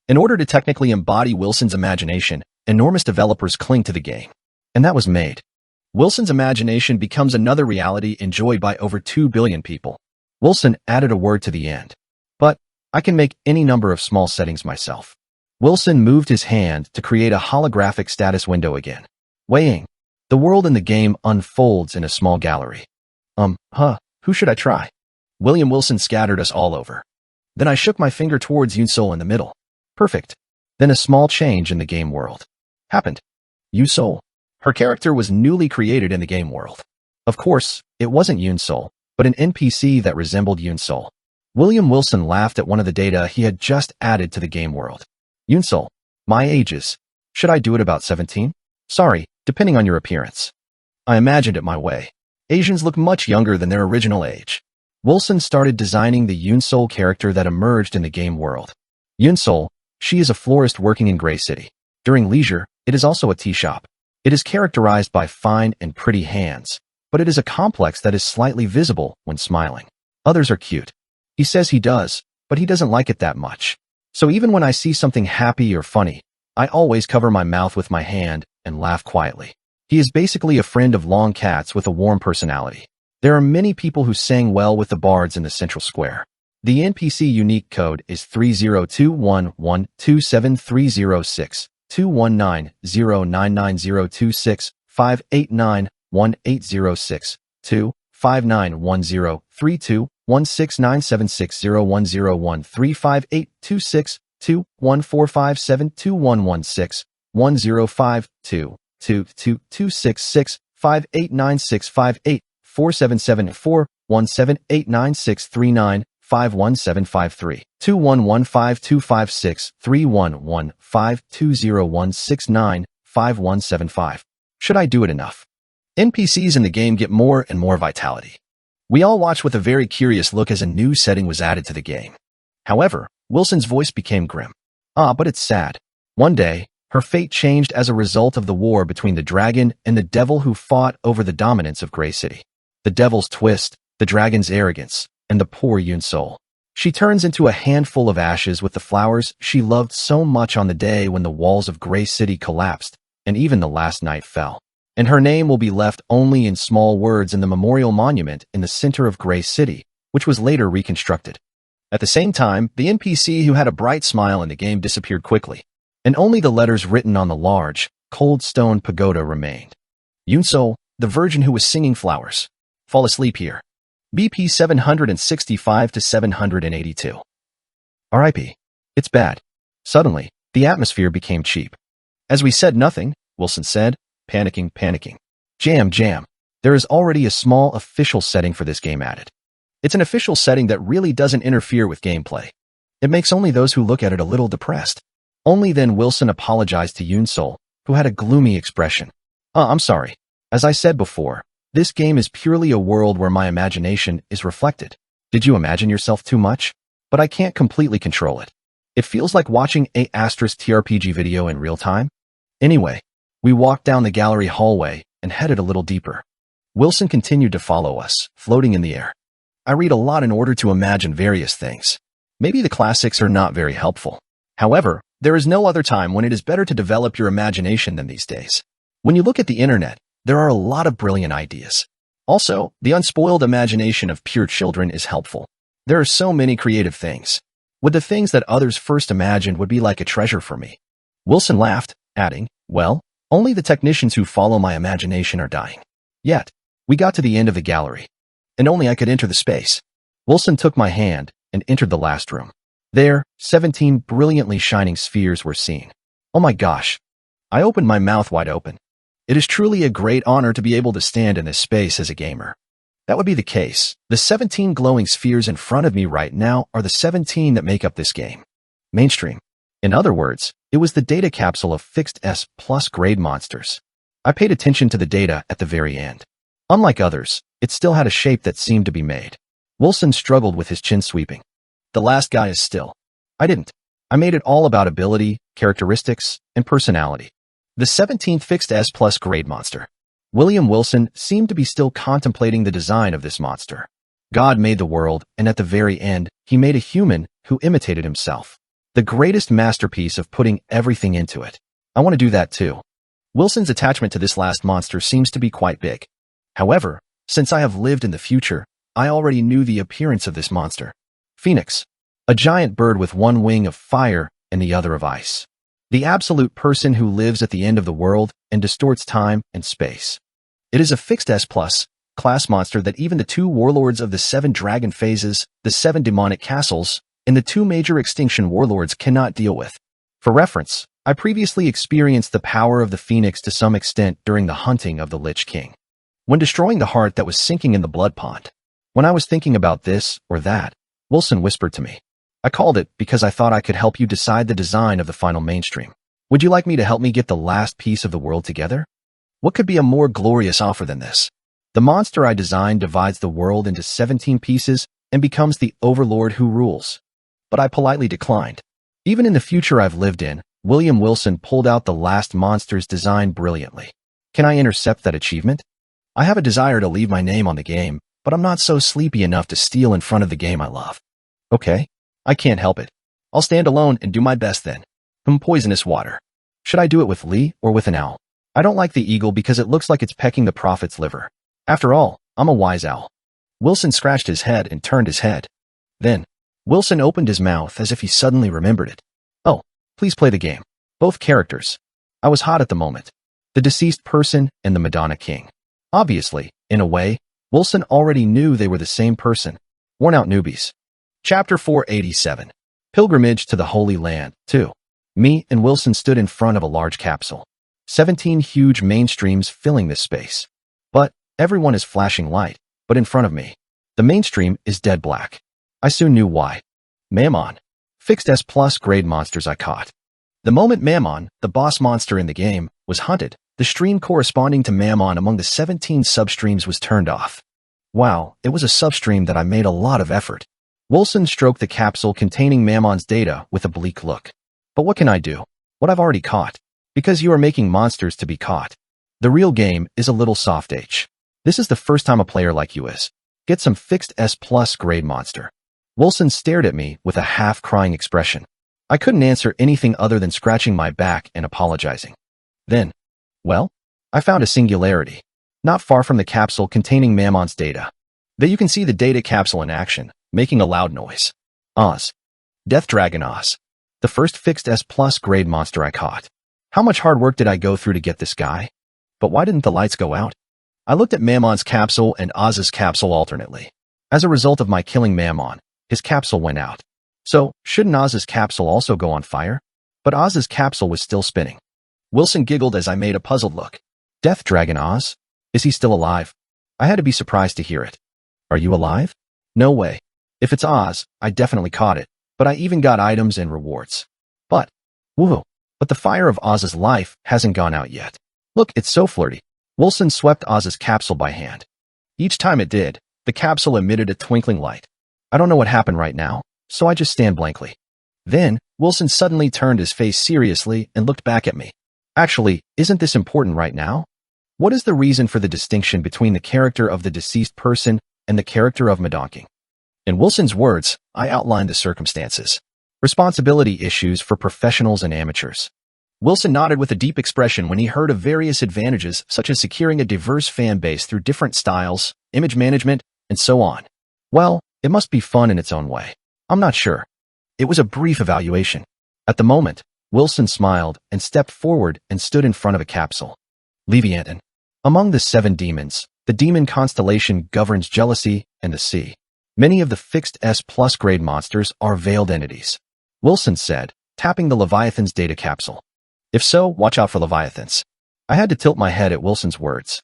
In order to technically embody Wilson's imagination, enormous developers cling to the game. And that was made. Wilson's imagination becomes another reality enjoyed by over 2 billion people. Wilson added a word to the end. But I can make any number of small settings myself. Wilson moved his hand to create a holographic status window again. Weighing. The world in the game unfolds in a small gallery. Who should I try? William Wilson scattered us all over. Then I shook my finger towards Yunsol in the middle. Perfect. Then a small change in the game world happened. Yunsol. Her character was newly created in the game world. Of course, it wasn't Yunsol, but an NPC that resembled Yunsol. William Wilson laughed at one of the data he had just added to the game world. Yunsol. My age is. Should I do it about 17? Sorry, depending on your appearance. I imagined it my way. Asians look much younger than their original age. Wilson started designing the Yunsol character that emerged in the game world. Yunsol, she is a florist working in Gray City. During leisure, it is also a tea shop. It is characterized by fine and pretty hands, but it is a complex that is slightly visible when smiling. Others are cute. He says he does, but he doesn't like it that much. So even when I see something happy or funny, I always cover my mouth with my hand and laugh quietly. He is basically a friend of long cats with a warm personality. There are many people who sang well with the bards in the central square. The NPC unique code is 3021127306 219099026 5891806 2 591032 169760101358262 214572116 1052 22266 589658 4774 178969 51753 2115256 311520169 5175. Should I do it enough? NPCs in the game get more and more vitality. We all watched with a very curious look as a new setting was added to the game. However, Wilson's voice became grim. But it's sad. One day, her fate changed as a result of the war between the dragon and the devil who fought over the dominance of Gray City. The devil's twist, the dragon's arrogance, and the poor Yunsol. She turns into a handful of ashes with the flowers she loved so much on the day when the walls of Gray City collapsed, and even the last night fell. And her name will be left only in small words in the memorial monument in the center of Gray City, which was later reconstructed. At the same time, the NPC who had a bright smile in the game disappeared quickly, and only the letters written on the large, cold stone pagoda remained. Yunsol, the virgin who was singing flowers. Fall asleep here. BP 765 to 782. RIP. It's bad. Suddenly, the atmosphere became cheap. As we said nothing, Wilson said, panicking. Jam. There is already a small official setting for this game added. It's an official setting that really doesn't interfere with gameplay. It makes only those who look at it a little depressed. Only then Wilson apologized to Yunsol, who had a gloomy expression. I'm sorry. As I said before, this game is purely a world where my imagination is reflected. Did you imagine yourself too much? But I can't completely control it. It feels like watching a TRPG video in real time. Anyway, we walked down the gallery hallway and headed a little deeper. Wilson continued to follow us, floating in the air. I read a lot in order to imagine various things. Maybe the classics are not very helpful. However, There is no other time when it is better to develop your imagination than these days. When you look at the internet, there are a lot of brilliant ideas. Also, the unspoiled imagination of pure children is helpful. There are so many creative things. Would the things that others first imagined would be like a treasure for me? Wilson laughed, adding, well, only the technicians who follow my imagination are dying. Yet, we got to the end of the gallery, and only I could enter the space. Wilson took my hand and entered the last room. There, 17 brilliantly shining spheres were seen. Oh my gosh. I opened my mouth wide open. It is truly a great honor to be able to stand in this space as a gamer. That would be the case. The 17 glowing spheres in front of me right now are the 17 that make up this game. Mainstream. In other words, it was the data capsule of fixed S+ grade monsters. I paid attention to the data at the very end. Unlike others, it still had a shape that seemed to be made. Wilson struggled with his chin sweeping. The last guy is still. I didn't. I made it all about ability, characteristics, and personality. The 17th fixed S+ grade monster. William Wilson seemed to be still contemplating the design of this monster. God made the world, and at the very end, he made a human who imitated himself. The greatest masterpiece of putting everything into it. I want to do that too. Wilson's attachment to this last monster seems to be quite big. However, since I have lived in the future, I already knew the appearance of this monster. Phoenix. A giant bird with one wing of fire and the other of ice. The absolute person who lives at the end of the world and distorts time and space. It is a fixed S+ class monster that even the 2 warlords of the 7 dragon phases, the 7 demonic castles, and the 2 major extinction warlords cannot deal with. For reference, I previously experienced the power of the Phoenix to some extent during the hunting of the Lich King. When destroying the heart that was sinking in the blood pond. When I was thinking about this or that, Wilson whispered to me. I called it because I thought I could help you decide the design of the final mainstream. Would you like me to help me get the last piece of the world together? What could be a more glorious offer than this? The monster I designed divides the world into 17 pieces and becomes the overlord who rules. But I politely declined. Even in the future I've lived in, William Wilson pulled out the last monster's design brilliantly. Can I intercept that achievement? I have a desire to leave my name on the game, but I'm not so sleepy enough to steal in front of the game I love. Okay. I can't help it. I'll stand alone and do my best then. Poisonous water. Should I do it with Lee or with an owl? I don't like the eagle because it looks like it's pecking the prophet's liver. After all, I'm a wise owl. Wilson scratched his head and turned his head. Then, Wilson opened his mouth as if he suddenly remembered it. Oh, please play the game. Both characters. I was hot at the moment. The deceased person and the Madonna King. Obviously, in a way, Wilson already knew they were the same person. Worn out newbies. Chapter 487. Pilgrimage to the Holy Land, 2. Me and Wilson stood in front of a large capsule. 17 huge mainstreams filling this space. But everyone is flashing light, but in front of me, the mainstream is dead black. I soon knew why. Mammon. Fixed S+ grade monsters I caught. The moment Mammon, the boss monster in the game, was hunted, the stream corresponding to Mammon among the 17 substreams was turned off. Wow, it was a substream that I made a lot of effort. Wilson stroked the capsule containing Mammon's data with a bleak look. But what can I do? What I've already caught. Because you are making monsters to be caught. The real game is a little soft H. This is the first time a player like you is. Get some fixed S+ grade monster. Wilson stared at me with a half-crying expression. I couldn't answer anything other than scratching my back and apologizing. Then, well, I found a singularity. Not far from the capsule containing Mammon's data. There you can see the data capsule in action, making a loud noise. Oz. Death Dragon Oz. The first fixed S+ grade monster I caught. How much hard work did I go through to get this guy? But why didn't the lights go out? I looked at Mammon's capsule and Oz's capsule alternately. As a result of my killing Mammon, his capsule went out. So, shouldn't Oz's capsule also go on fire? But Oz's capsule was still spinning. Wilson giggled as I made a puzzled look. Death Dragon Oz? Is he still alive? I had to be surprised to hear it. Are you alive? No way. If it's Oz, I definitely caught it, but I even got items and rewards. But the fire of Oz's life hasn't gone out yet. Look, it's so flirty. Wilson swept Oz's capsule by hand. Each time it did, the capsule emitted a twinkling light. I don't know what happened right now, so I just stand blankly. Then, Wilson suddenly turned his face seriously and looked back at me. Actually, isn't this important right now? What is the reason for the distinction between the character of the deceased person and the character of Madonna King? In Wilson's words, I outlined the circumstances. Responsibility issues for professionals and amateurs. Wilson nodded with a deep expression when he heard of various advantages such as securing a diverse fan base through different styles, image management, and so on. Well, it must be fun in its own way. I'm not sure. It was a brief evaluation. At the moment, Wilson smiled and stepped forward and stood in front of a capsule. Leviathan. Among the 7 demons, the demon constellation governs jealousy and the sea. Many of the fixed S+ grade monsters are veiled entities. Wilson said, tapping the Leviathan's data capsule. If so, watch out for Leviathans. I had to tilt my head at Wilson's words.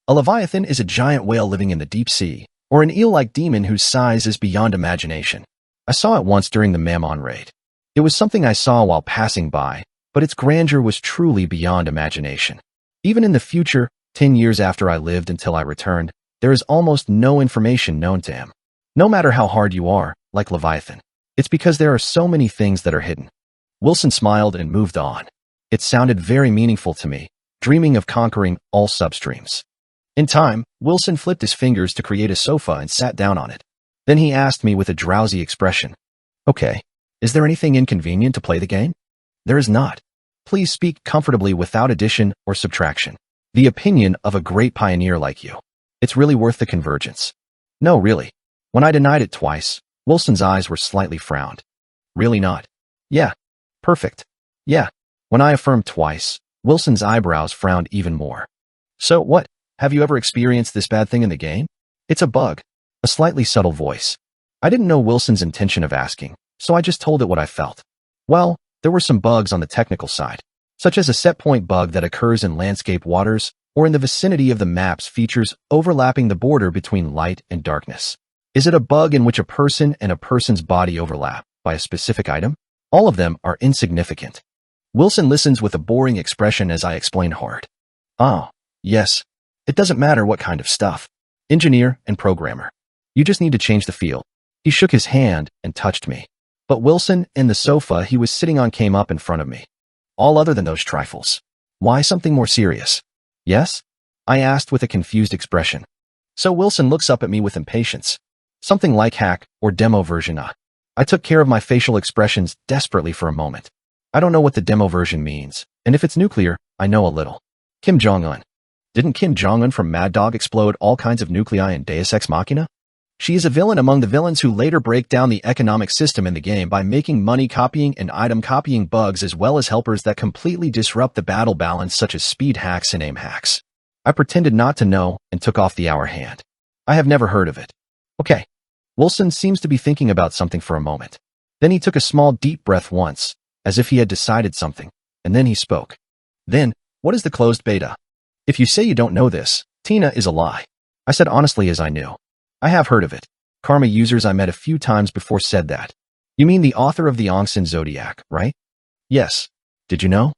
A Leviathan is a giant whale living in the deep sea, or an eel-like demon whose size is beyond imagination. I saw it once during the Mammon raid. It was something I saw while passing by, but its grandeur was truly beyond imagination. Even in the future, 10 years after I lived until I returned, there is almost no information known to him. No matter how hard you are, like Leviathan, it's because there are so many things that are hidden. Wilson smiled and moved on. It sounded very meaningful to me, dreaming of conquering all substreams. In time, Wilson flipped his fingers to create a sofa and sat down on it. Then he asked me with a drowsy expression, "Okay, is there anything inconvenient to play the game?" "There is not. Please speak comfortably without addition or subtraction. The opinion of a great pioneer like you. It's really worth the convergence." "No, really." When I denied it twice, Wilson's eyes were slightly frowned. "Really not?" "Yeah." "Perfect." "Yeah." When I affirmed twice, Wilson's eyebrows frowned even more. "So what? Have you ever experienced this bad thing in the game?" "It's a bug." A slightly subtle voice. I didn't know Wilson's intention of asking, so I just told it what I felt. Well, there were some bugs on the technical side, such as a set point bug that occurs in landscape waters or in the vicinity of the map's features overlapping the border between light and darkness. Is it a bug in which a person and a person's body overlap by a specific item? All of them are insignificant. Wilson listens with a boring expression as I explain hard. "Oh, yes. It doesn't matter what kind of stuff. Engineer and programmer. You just need to change the field." He shook his hand and touched me. But Wilson and the sofa he was sitting on came up in front of me. "All other than those trifles. Why something more serious?" "Yes?" I asked with a confused expression. So Wilson looks up at me with impatience. "Something like hack or demo version." I took care of my facial expressions desperately for a moment. I don't know what the demo version means, and if it's nuclear, I know a little. Kim Jong-un. Didn't Kim Jong-un from Mad Dog explode all kinds of nuclei in Deus Ex Machina? She is a villain among the villains who later break down the economic system in the game by making money copying and item copying bugs as well as helpers that completely disrupt the battle balance such as speed hacks and aim hacks. I pretended not to know and took off the hour hand. I have never heard of it. Okay. Wilson seems to be thinking about something for a moment. Then he took a small deep breath once, as if he had decided something, and then he spoke. "Then, what is the closed beta?" "If you say you don't know this, Tina, is a lie." I said honestly as I knew. "I have heard of it. Karma users I met a few times before said that." "You mean the author of the Ongsin Zodiac, right?" "Yes." "Did you know?"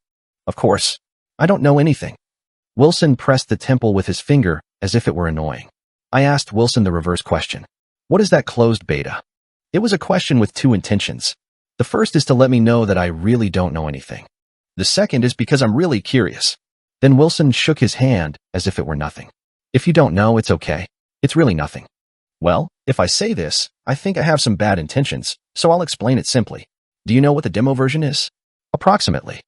"Of course. I don't know anything." Wilson pressed the temple with his finger as if it were annoying. I asked Wilson the reverse question. "What is that closed beta?" It was a question with two intentions. The first is to let me know that I really don't know anything. The second is because I'm really curious. Then Wilson shook his hand as if it were nothing. "If you don't know, it's okay. It's really nothing." "Well, if I say this, I think I have some bad intentions, so I'll explain it simply. Do you know what the demo version is?" "Approximately."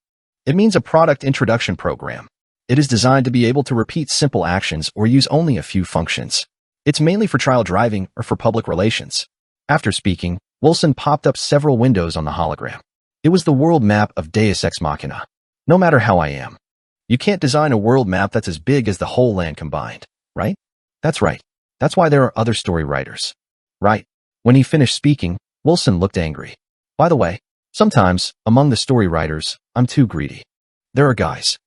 "It means a product introduction program. It is designed to be able to repeat simple actions or use only a few functions. It's mainly for trial driving or for public relations." After speaking, Wilson popped up several windows on the hologram. It was the world map of Deus Ex Machina. No matter how I am, you can't design a world map that's as big as the whole land combined, right? That's right. That's why there are other story writers. Right. When he finished speaking, Wilson looked angry. "By the way, sometimes, among the story writers, I'm too greedy. There are guys."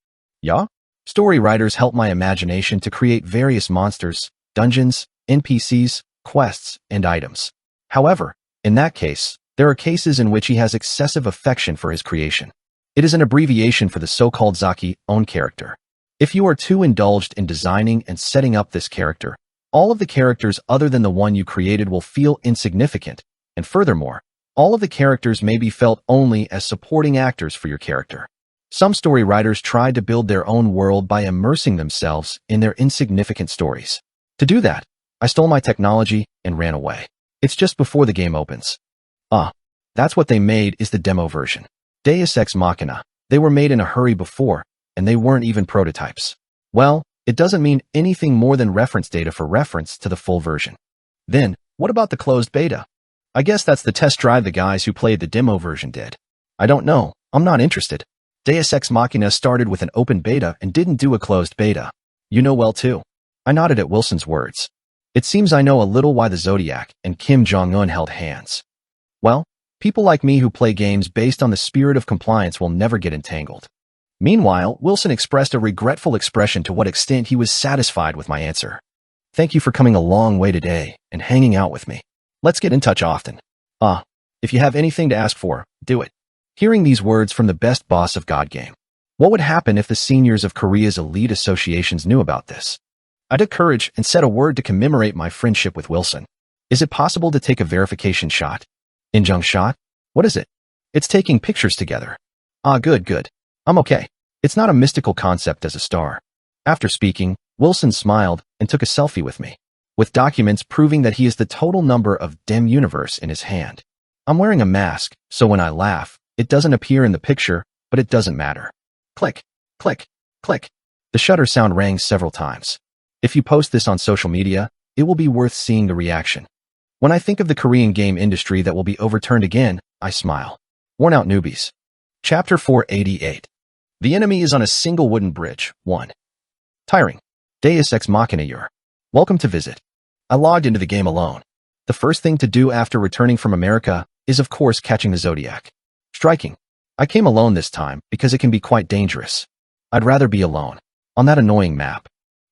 "Yeah?" "Story writers help my imagination to create various monsters, dungeons, NPCs, quests, and items. However, in that case, there are cases in which he has excessive affection for his creation. It is an abbreviation for the so-called Zaki own character. If you are too indulged in designing and setting up this character, all of the characters other than the one you created will feel insignificant, and furthermore, all of the characters may be felt only as supporting actors for your character. Some story writers tried to build their own world by immersing themselves in their insignificant stories. To do that, I stole my technology and ran away. It's just before the game opens." "Ah, That's what they made is the demo version. Deus Ex Machina. They were made in a hurry before, and they weren't even prototypes. Well, it doesn't mean anything more than reference data for reference to the full version. Then, what about the closed beta? I guess that's the test drive the guys who played the demo version did. I don't know. I'm not interested. Deus Ex Machina started with an open beta and didn't do a closed beta. You know well too. I nodded at Wilson's words. It seems I know a little why the Zodiac and Kim Jong-un held hands. Well, people like me who play games based on the spirit of compliance will never get entangled. Meanwhile, Wilson expressed a regretful expression to what extent he was satisfied with my answer. Thank you for coming a long way today and hanging out with me. Let's get in touch often. If you have anything to ask for, do it. Hearing these words from the best boss of God game. What would happen if the seniors of Korea's elite associations knew about this? I took courage and said a word to commemorate my friendship with Wilson. Is it possible to take a verification shot? Injung shot? What is it? It's taking pictures together. Good. I'm okay. It's not a mystical concept as a star. After speaking, Wilson smiled and took a selfie with me, with documents proving that he is the total number of Dem Universe in his hand. I'm wearing a mask, so when I laugh, it doesn't appear in the picture, but it doesn't matter. Click, click, click. The shutter sound rang several times. If you post this on social media, it will be worth seeing the reaction. When I think of the Korean game industry that will be overturned again, I smile. Worn out newbies. Chapter 488. The enemy is on a single wooden bridge. 1. Tiring. Deus Ex Machina. Welcome to visit. I logged into the game alone. The first thing to do after returning from America is of course catching the Zodiac. Striking. I came alone this time because it can be quite dangerous. I'd rather be alone. On that annoying map.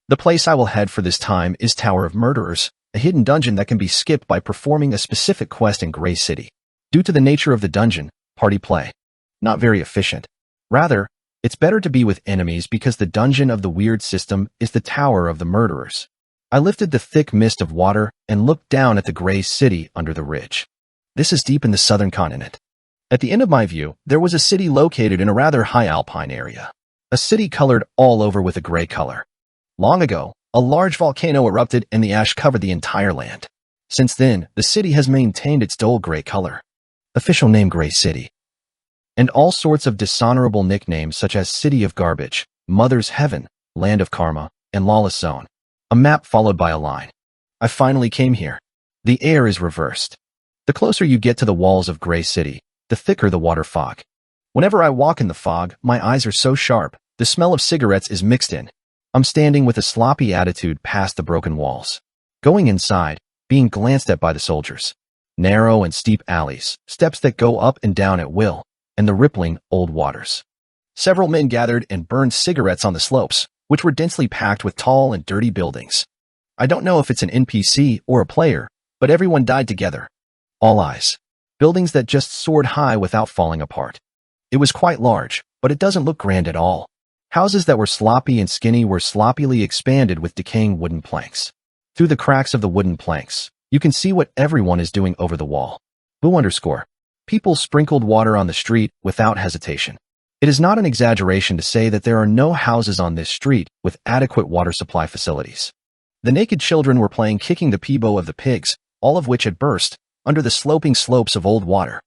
The place I will head for this time is Tower of Murderers, a hidden dungeon that can be skipped by performing a specific quest in Gray City. Due to the nature of the dungeon, party play. Not very efficient. Rather, it's better to be with enemies because the dungeon of the weird system is the Tower of the Murderers. I lifted the thick mist of water and looked down at the Gray City under the ridge. This is deep in the southern continent. At the end of my view, there was a city located in a rather high alpine area. A city colored all over with a gray color. Long ago, a large volcano erupted and the ash covered the entire land. Since then, the city has maintained its dull gray color. Official name Gray City. And all sorts of dishonorable nicknames such as City of Garbage, Mother's Heaven, Land of Karma, and Lawless Zone. A map followed by a line. I finally came here. The air is reversed. The closer you get to the walls of Gray City, the thicker the water fog. Whenever I walk in the fog, my eyes are so sharp, the smell of cigarettes is mixed in. I'm standing with a sloppy attitude past the broken walls. Going inside, being glanced at by the soldiers. Narrow and steep alleys, steps that go up and down at will, and the rippling old waters. Several men gathered and burned cigarettes on the slopes, which were densely packed with tall and dirty buildings. I don't know if it's an NPC or a player, but everyone died together. All eyes. Buildings that just soared high without falling apart. It was quite large, but it doesn't look grand at all. Houses that were sloppy and skinny were sloppily expanded with decaying wooden planks. Through the cracks of the wooden planks, you can see what everyone is doing over the wall. Boo_. People sprinkled water on the street without hesitation. It is not an exaggeration to say that there are no houses on this street with adequate water supply facilities. The naked children were playing kicking the peebo of the pigs, all of which had burst, under the sloping slopes of old water.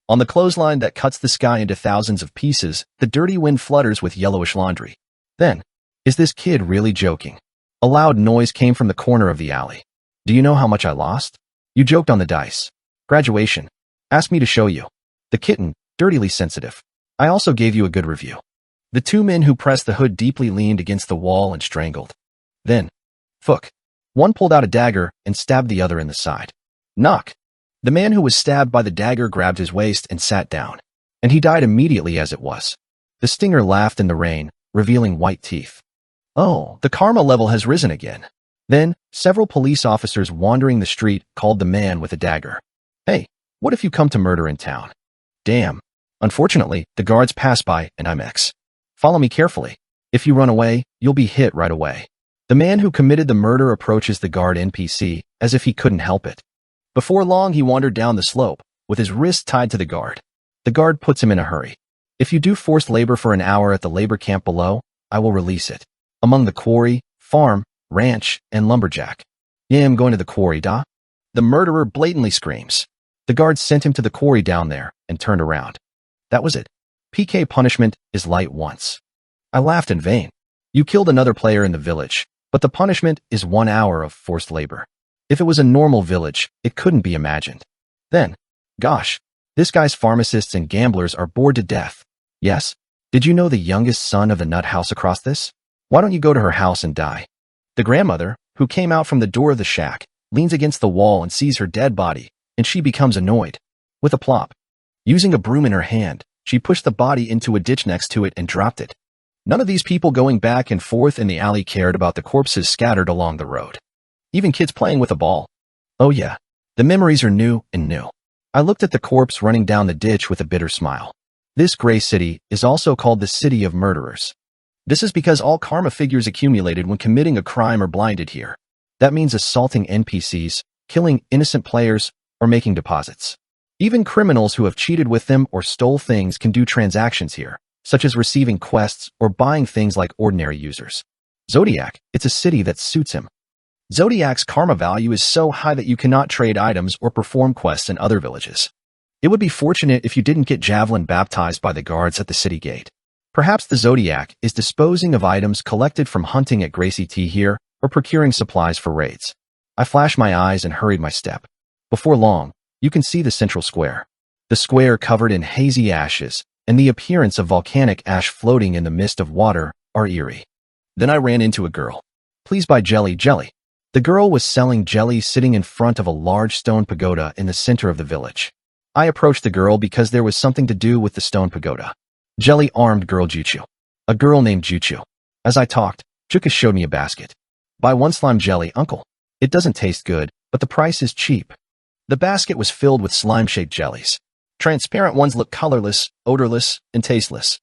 On the clothesline that cuts the sky into thousands of pieces, the dirty wind flutters with yellowish laundry. Then, is this kid really joking? A loud noise came from the corner of the alley. Do you know how much I lost? You joked on the dice. Graduation. Ask me to show you. The kitten, dirtily sensitive. I also gave you a good review. The two men who pressed the hood deeply leaned against the wall and strangled. Then, Fook. One pulled out a dagger and stabbed the other in the side. Knock. The man who was stabbed by the dagger grabbed his waist and sat down. And he died immediately as it was. The stinger laughed in the rain, revealing white teeth. Oh, the karma level has risen again. Then, several police officers wandering the street called the man with a dagger. Hey, what if you come to murder in town? Damn. Unfortunately, the guards pass by and I'm X. Follow me carefully. If you run away, you'll be hit right away. The man who committed the murder approaches the guard NPC as if he couldn't help it. Before long, he wandered down the slope, with his wrist tied to the guard. The guard puts him in a hurry. If you do forced labor for an hour at the labor camp below, I will release it. Among the quarry, farm, ranch, and lumberjack. Yeah, I'm going to the quarry, da? The murderer blatantly screams. The guards sent him to the quarry down there and turned around. That was it. PK punishment is light once. I laughed in vain. You killed another player in the village, but the punishment is 1 hour of forced labor. If it was a normal village, it couldn't be imagined. Then, gosh, this guy's pharmacists and gamblers are bored to death. Yes? Did you know the youngest son of the nut house across this? Why don't you go to her house and die? The grandmother, who came out from the door of the shack, leans against the wall and sees her dead body, and she becomes annoyed. With a plop. Using a broom in her hand, she pushed the body into a ditch next to it and dropped it. None of these people going back and forth in the alley cared about the corpses scattered along the road. Even kids playing with a ball. Oh yeah, the memories are new and new. I looked at the corpse running down the ditch with a bitter smile. This gray city is also called the City of Murderers. This is because all karma figures accumulated when committing a crime are blinded here. That means assaulting NPCs, killing innocent players, or making deposits. Even criminals who have cheated with them or stole things can do transactions here, such as receiving quests or buying things like ordinary users. Zodiac, it's a city that suits him. Zodiac's karma value is so high that you cannot trade items or perform quests in other villages. It would be fortunate if you didn't get javelin baptized by the guards at the city gate. Perhaps the Zodiac is disposing of items collected from hunting at Gracie T here or procuring supplies for raids. I flashed my eyes and hurried my step. Before long, you can see the central square. The square covered in hazy ashes and the appearance of volcanic ash floating in the mist of water are eerie. Then I ran into a girl. Please buy jelly. The girl was selling jelly sitting in front of a large stone pagoda in the center of the village. I approached the girl because there was something to do with the stone pagoda. Jelly armed girl Juchu. A girl named Juchu. As I talked, Jukas showed me a basket. Buy 1 slime jelly, uncle. It doesn't taste good, but the price is cheap. The basket was filled with slime-shaped jellies. Transparent ones look colorless, odorless, and tasteless.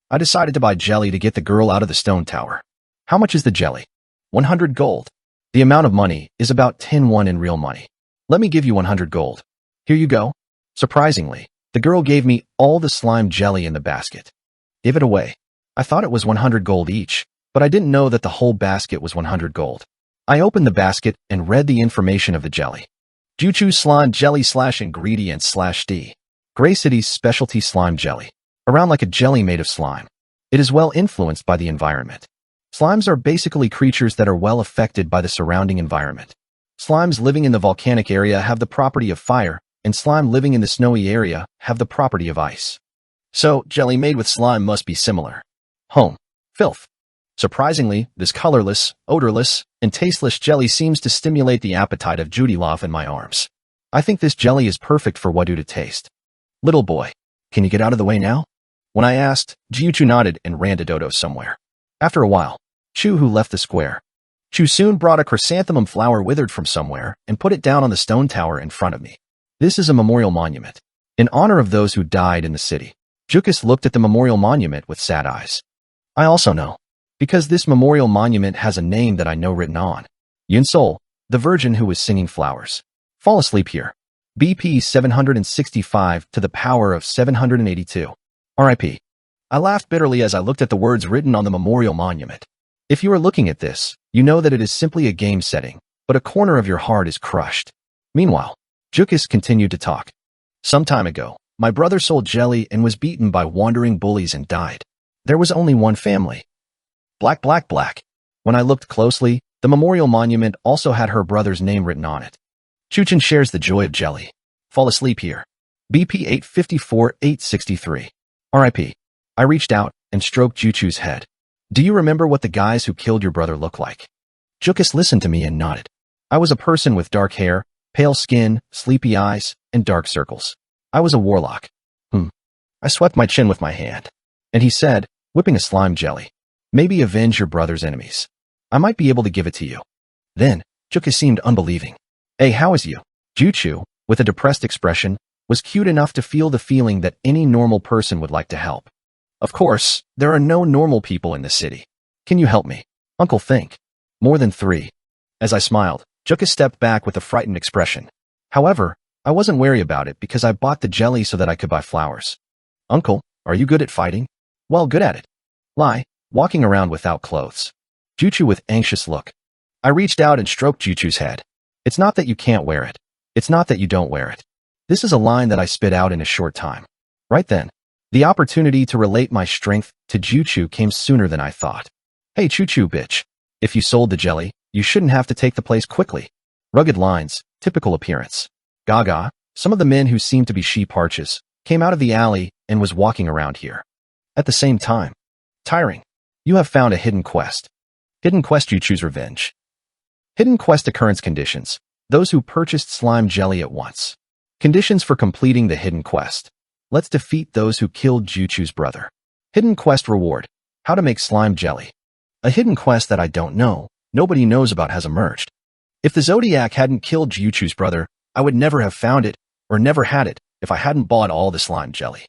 I decided to buy jelly to get the girl out of the stone tower. How much is the jelly? 100 gold. The amount of money is about 10 in real money. Let me give you 100 gold. Here you go. Surprisingly, the girl gave me all the slime jelly in the basket. Give it away. I thought it was 100 gold each, but I didn't know that the whole basket was 100 gold. I opened the basket and read the information of the jelly. Juchu slime jelly /ingredients/D. Gray City's specialty slime jelly. Around like a jelly made of slime. It is well influenced by the environment. Slimes are basically creatures that are well affected by the surrounding environment. Slimes living in the volcanic area have the property of fire, and slime living in the snowy area have the property of ice. So, jelly made with slime must be similar. Home. Filth. Surprisingly, this colorless, odorless, and tasteless jelly seems to stimulate the appetite of Judilov in my arms. I think this jelly is perfect for Wadu to taste. Little boy, can you get out of the way now? When I asked, Jiuchu nodded and ran to Dodo somewhere. After a while, Chu who left the square. Chu soon brought a chrysanthemum flower withered from somewhere and put it down on the stone tower in front of me. This is a memorial monument, in honor of those who died in the city. Jukas looked at the memorial monument with sad eyes. I also know, because this memorial monument has a name that I know written on. Yunsol, the virgin who was singing flowers. Fall asleep here. BP 765 to the power of 782. RIP. I laughed bitterly as I looked at the words written on the memorial monument. If you are looking at this, you know that it is simply a game setting, but a corner of your heart is crushed. Meanwhile, Jukas continued to talk. Some time ago, my brother sold jelly and was beaten by wandering bullies and died. There was only one family. Black. When I looked closely, the memorial monument also had her brother's name written on it. Chuchin shares the joy of jelly. Fall asleep here. BP 854-863. RIP. I reached out and stroked Juchu's head. Do you remember what the guys who killed your brother look like? Jukas listened to me and nodded. I was a person with dark hair, pale skin, sleepy eyes, and dark circles. I was a warlock. I swept my chin with my hand. And he said, whipping a slime jelly. Maybe avenge your brother's enemies. I might be able to give it to you. Then, Jukas seemed unbelieving. Hey, how is you? Juchu, with a depressed expression, was cute enough to feel the feeling that any normal person would like to help. Of course, there are no normal people in the city. Can you help me? Uncle, think. More than 3. As I smiled, Jukas stepped back with a frightened expression. However, I wasn't wary about it because I bought the jelly so that I could buy flowers. Uncle, are you good at fighting? Well, good at it. Lie, walking around without clothes. Juchu with anxious look. I reached out and stroked Juchu's head. It's not that you can't wear it. It's not that you don't wear it. This is a line that I spit out in a short time. Right then, the opportunity to relate my strength to Juchu came sooner than I thought. Hey Choo-Choo bitch, if you sold the jelly, you shouldn't have to take the place quickly. Rugged lines, typical appearance. Gaga, some of the men who seemed to be sheep arches, came out of the alley and was walking around here. At the same time, tiring. You have found a hidden quest. Hidden quest, you choose revenge. Hidden quest occurrence conditions. Those who purchased slime jelly at once. Conditions for completing the hidden quest. Let's defeat those who killed Juchu's brother. Hidden quest reward. How to make slime jelly. A hidden quest that I don't know, nobody knows about has emerged. If the Zodiac hadn't killed Juchu's brother, I would never have found it, or never had it, if I hadn't bought all the slime jelly.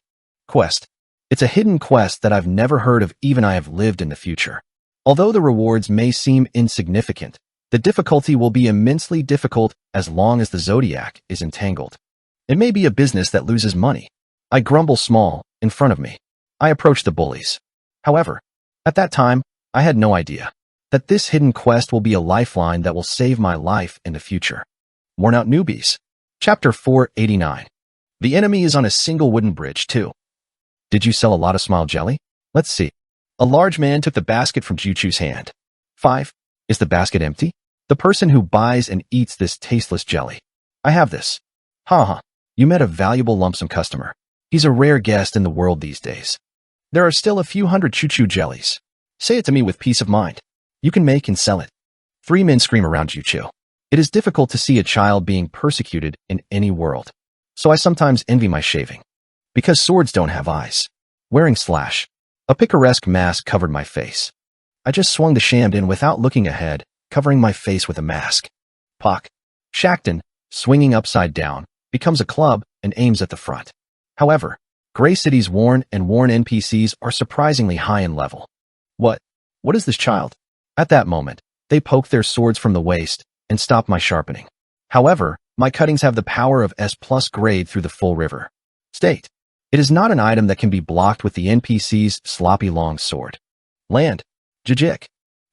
Quest. It's a hidden quest that I've never heard of, even I have lived in the future. Although the rewards may seem insignificant, the difficulty will be immensely difficult as long as the Zodiac is entangled. It may be a business that loses money. I grumble small, in front of me. I approach the bullies. However, at that time, I had no idea that this hidden quest will be a lifeline that will save my life in the future. Worn out newbies. Chapter 489. The enemy is on a single wooden bridge, too. Did you sell a lot of smile jelly? Let's see. A large man took the basket from Juchu's hand. 5. Is the basket empty? The person who buys and eats this tasteless jelly. I have this. Ha. You met a valuable lump sum customer. He's a rare guest in the world these days. There are still a few hundred Choo-Choo jellies. Say it to me with peace of mind. You can make and sell it. 3 men scream around Juchu. It is difficult to see a child being persecuted in any world. So I sometimes envy my shaving. Because swords don't have eyes. Wearing slash. A picaresque mask covered my face. I just swung the sham in without looking ahead, covering my face with a mask. Pock. Shackton, swinging upside down, becomes a club and aims at the front. However, Gray City's worn NPCs are surprisingly high in level. What is this child? At that moment, they poke their swords from the waist and stop my sharpening. However, my cuttings have the power of S+ grade through the full river. State. It is not an item that can be blocked with the NPC's sloppy long sword. Land. Jajik.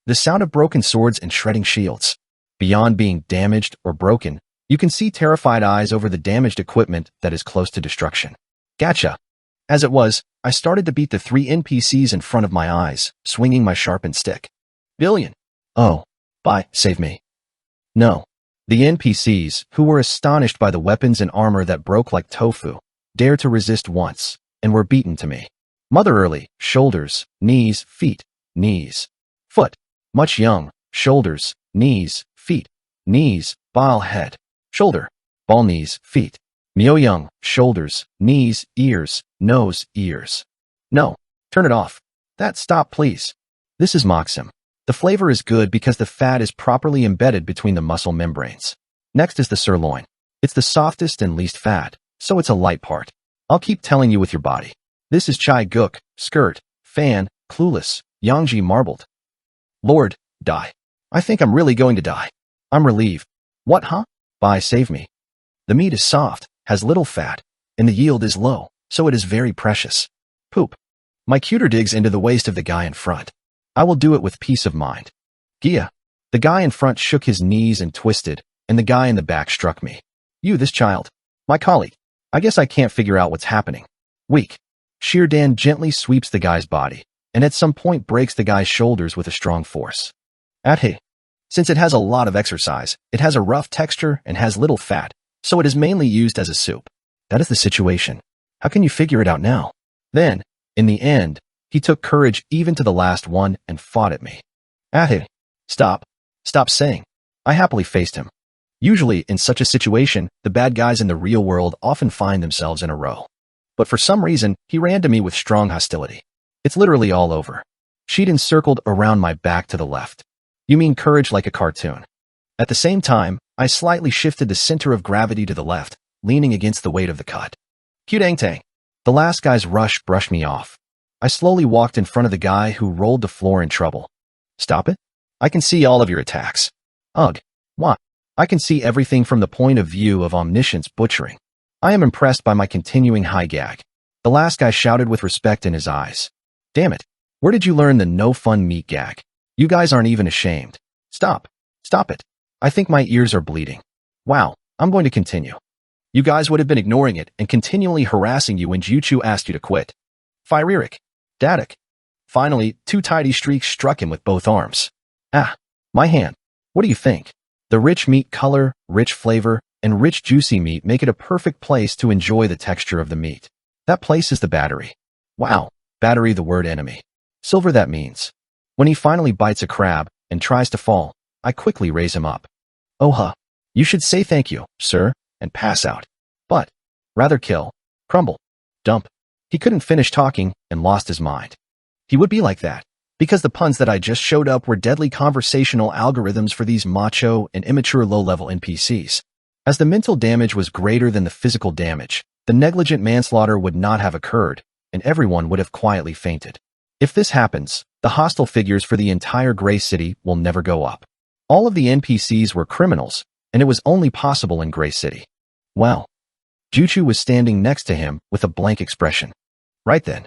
The sound of broken swords and shredding shields. Beyond being damaged or broken, you can see terrified eyes over the damaged equipment that is close to destruction. Gotcha. As it was, I started to beat the 3 NPCs in front of my eyes, swinging my sharpened stick. Billion. Oh. Bye, save me. No. The NPCs, who were astonished by the weapons and armor that broke like tofu, dared to resist once, and were beaten to me. Mother early, shoulders, knees, feet, knees. Foot. Much young, shoulders, knees, feet, knees, bile head. Shoulder, ball knees, feet. Mio young, shoulders, knees, ears, nose, ears. No, turn it off. Stop please. This is Moxim. The flavor is good because the fat is properly embedded between the muscle membranes. Next is the sirloin. It's the softest and least fat, so it's a light part. I'll keep telling you with your body. This is Chai Gook, skirt, fan, clueless, Yangji marbled. Lord, die. I think I'm really going to die. I'm relieved. What, huh? Bye, save me. The meat is soft, has little fat, and the yield is low, so it is very precious. Poop. My cuter digs into the waist of the guy in front. I will do it with peace of mind. Gia. The guy in front shook his knees and twisted, and the guy in the back struck me. You, this child. My colleague. I guess I can't figure out what's happening. Weak. Sheerdan gently sweeps the guy's body, and at some point breaks the guy's shoulders with a strong force. Ahe. Since it has a lot of exercise, it has a rough texture and has little fat, so it is mainly used as a soup. That is the situation. How can you figure it out now? Then, in the end, he took courage even to the last one and fought at me. Ahe. Stop. Stop saying. I happily faced him. Usually, in such a situation, the bad guys in the real world often find themselves in a row. But for some reason, he ran to me with strong hostility. It's literally all over. She'd encircled around my back to the left. You mean courage like a cartoon. At the same time, I slightly shifted the center of gravity to the left, leaning against the weight of the cut. Qdang-tang. The last guy's rush brushed me off. I slowly walked in front of the guy who rolled the floor in trouble. Stop it? I can see all of your attacks. Ugh. What? I can see everything from the point of view of omniscience butchering. I am impressed by my continuing high gag. The last guy shouted with respect in his eyes. Damn it. Where did you learn the no fun meat gag? You guys aren't even ashamed. Stop. Stop it. I think my ears are bleeding. Wow. I'm going to continue. You guys would have been ignoring it and continually harassing you when Juchu asked you to quit. Fyririk. Dadak. Finally, two tidy streaks struck him with both arms. Ah, my hand. What do you think? The rich meat color, rich flavor, and rich juicy meat make it a perfect place to enjoy the texture of the meat. That place is the battery. Wow, battery the word enemy. Silver that means. When he finally bites a crab and tries to fall, I quickly raise him up. Oh huh. You should say thank you, sir, and pass out. But, rather kill, crumble, dump. He couldn't finish talking and lost his mind. He would be like that, because the puns that I just showed up were deadly conversational algorithms for these macho and immature low-level NPCs. As the mental damage was greater than the physical damage, the negligent manslaughter would not have occurred, and everyone would have quietly fainted. If this happens, the hostile figures for the entire Gray City will never go up. All of the NPCs were criminals, and it was only possible in Gray City. Well, Juchu was standing next to him with a blank expression. Right then.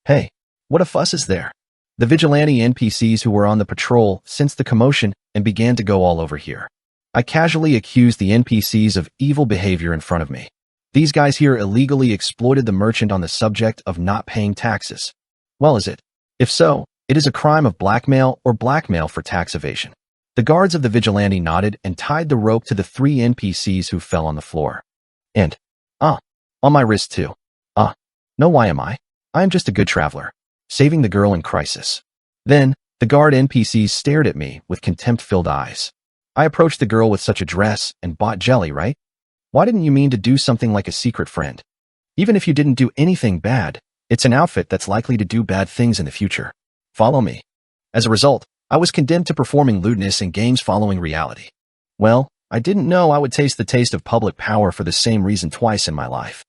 Hey, what a fuss is there? The vigilante NPCs who were on the patrol sensed the commotion and began to go all over here. I casually accused the NPCs of evil behavior in front of me. These guys here illegally exploited the merchant on the subject of not paying taxes. Well, is it? If so, it is a crime of blackmail or blackmail for tax evasion. The guards of the vigilante nodded and tied the rope to the three NPCs who fell on the floor. And, on my wrist too. No, why am I? I am just a good traveler, saving the girl in crisis. Then, the guard NPCs stared at me with contempt-filled eyes. I approached the girl with such a dress and bought jelly, right? Why didn't you mean to do something like a secret friend? Even if you didn't do anything bad, it's an outfit that's likely to do bad things in the future. Follow me. As a result, I was condemned to performing lewdness in games following reality. Well, I didn't know I would taste the taste of public power for the same reason twice in my life.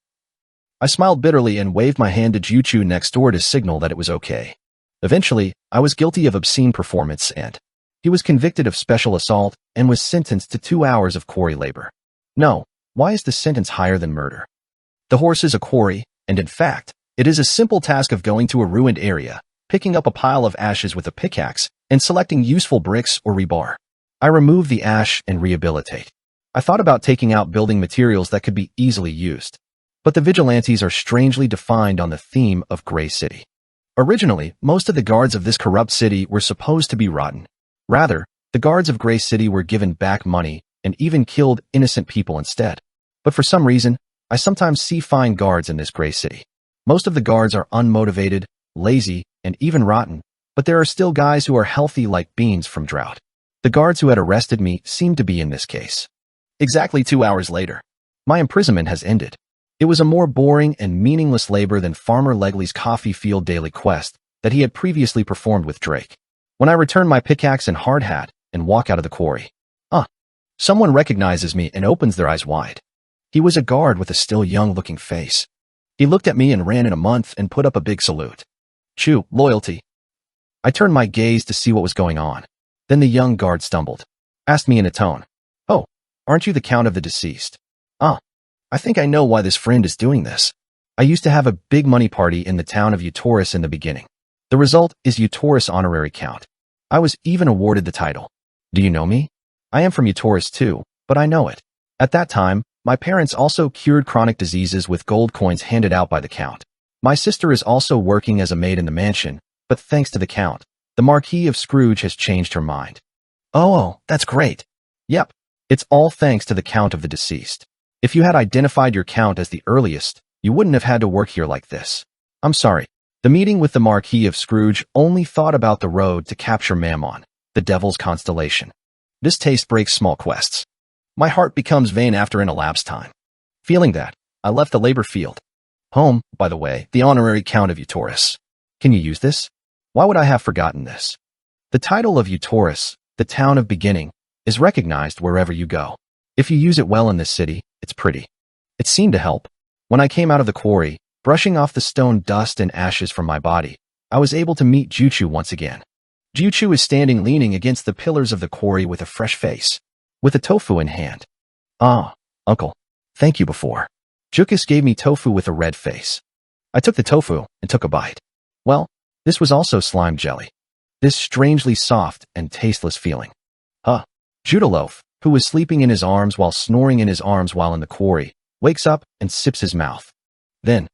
I smiled bitterly and waved my hand to Juchu next door to signal that it was okay. Eventually, I was guilty of obscene performance and he was convicted of special assault and was sentenced to 2 hours of quarry labor. No, why is the sentence higher than murder? The horse is a quarry, and in fact, it is a simple task of going to a ruined area, picking up a pile of ashes with a pickaxe, and selecting useful bricks or rebar. I remove the ash and rehabilitate. I thought about taking out building materials that could be easily used. But the vigilantes are strangely defined on the theme of Gray City. Originally, most of the guards of this corrupt city were supposed to be rotten. Rather, the guards of Gray City were given back money and even killed innocent people instead. But for some reason, I sometimes see fine guards in this Gray City. Most of the guards are unmotivated, lazy, and even rotten, but there are still guys who are healthy like beans from drought. The guards who had arrested me seem to be in this case. Exactly 2 hours later, my imprisonment has ended. It was a more boring and meaningless labor than Farmer Legley's coffee field daily quest that he had previously performed with Drake. When I return my pickaxe and hard hat and walk out of the quarry, someone recognizes me and opens their eyes wide. He was a guard with a still young-looking face. He looked at me and ran in a month and put up a big salute. Chew, loyalty. I turned my gaze to see what was going on. Then the young guard stumbled, asked me in a tone, "Oh, aren't you the count of the deceased?" I think I know why this friend is doing this. I used to have a big money party in the town of Eutorus in the beginning. The result is Eutorus honorary count. I was even awarded the title. Do you know me? I am from Eutorus too, but I know it. At that time, my parents also cured chronic diseases with gold coins handed out by the count. My sister is also working as a maid in the mansion, but thanks to the count, the Marquis of Scrooge has changed her mind. Oh, that's great. Yep, it's all thanks to the count of the deceased. If you had identified your count as the earliest, you wouldn't have had to work here like this. I'm sorry. The meeting with the Marquis of Scrooge only thought about the road to capture Mammon, the devil's constellation. This taste breaks small quests. My heart becomes vain after an elapsed time. Feeling that, I left the labor field. Home, by the way, the honorary count of Eutorus. Can you use this? Why would I have forgotten this? The title of Eutorus, the town of beginning, is recognized wherever you go. If you use it well in this city, it's pretty. It seemed to help. When I came out of the quarry, brushing off the stone dust and ashes from my body, I was able to meet Juchu once again. Juchu is standing leaning against the pillars of the quarry with a fresh face, with a tofu in hand. Uncle, thank you before. Jukas gave me tofu with a red face. I took the tofu and took a bite. Well, this was also slime jelly. This strangely soft and tasteless feeling. Judaloaf, who was sleeping in his arms while snoring in his arms while in the quarry, wakes up and sips his mouth. Then,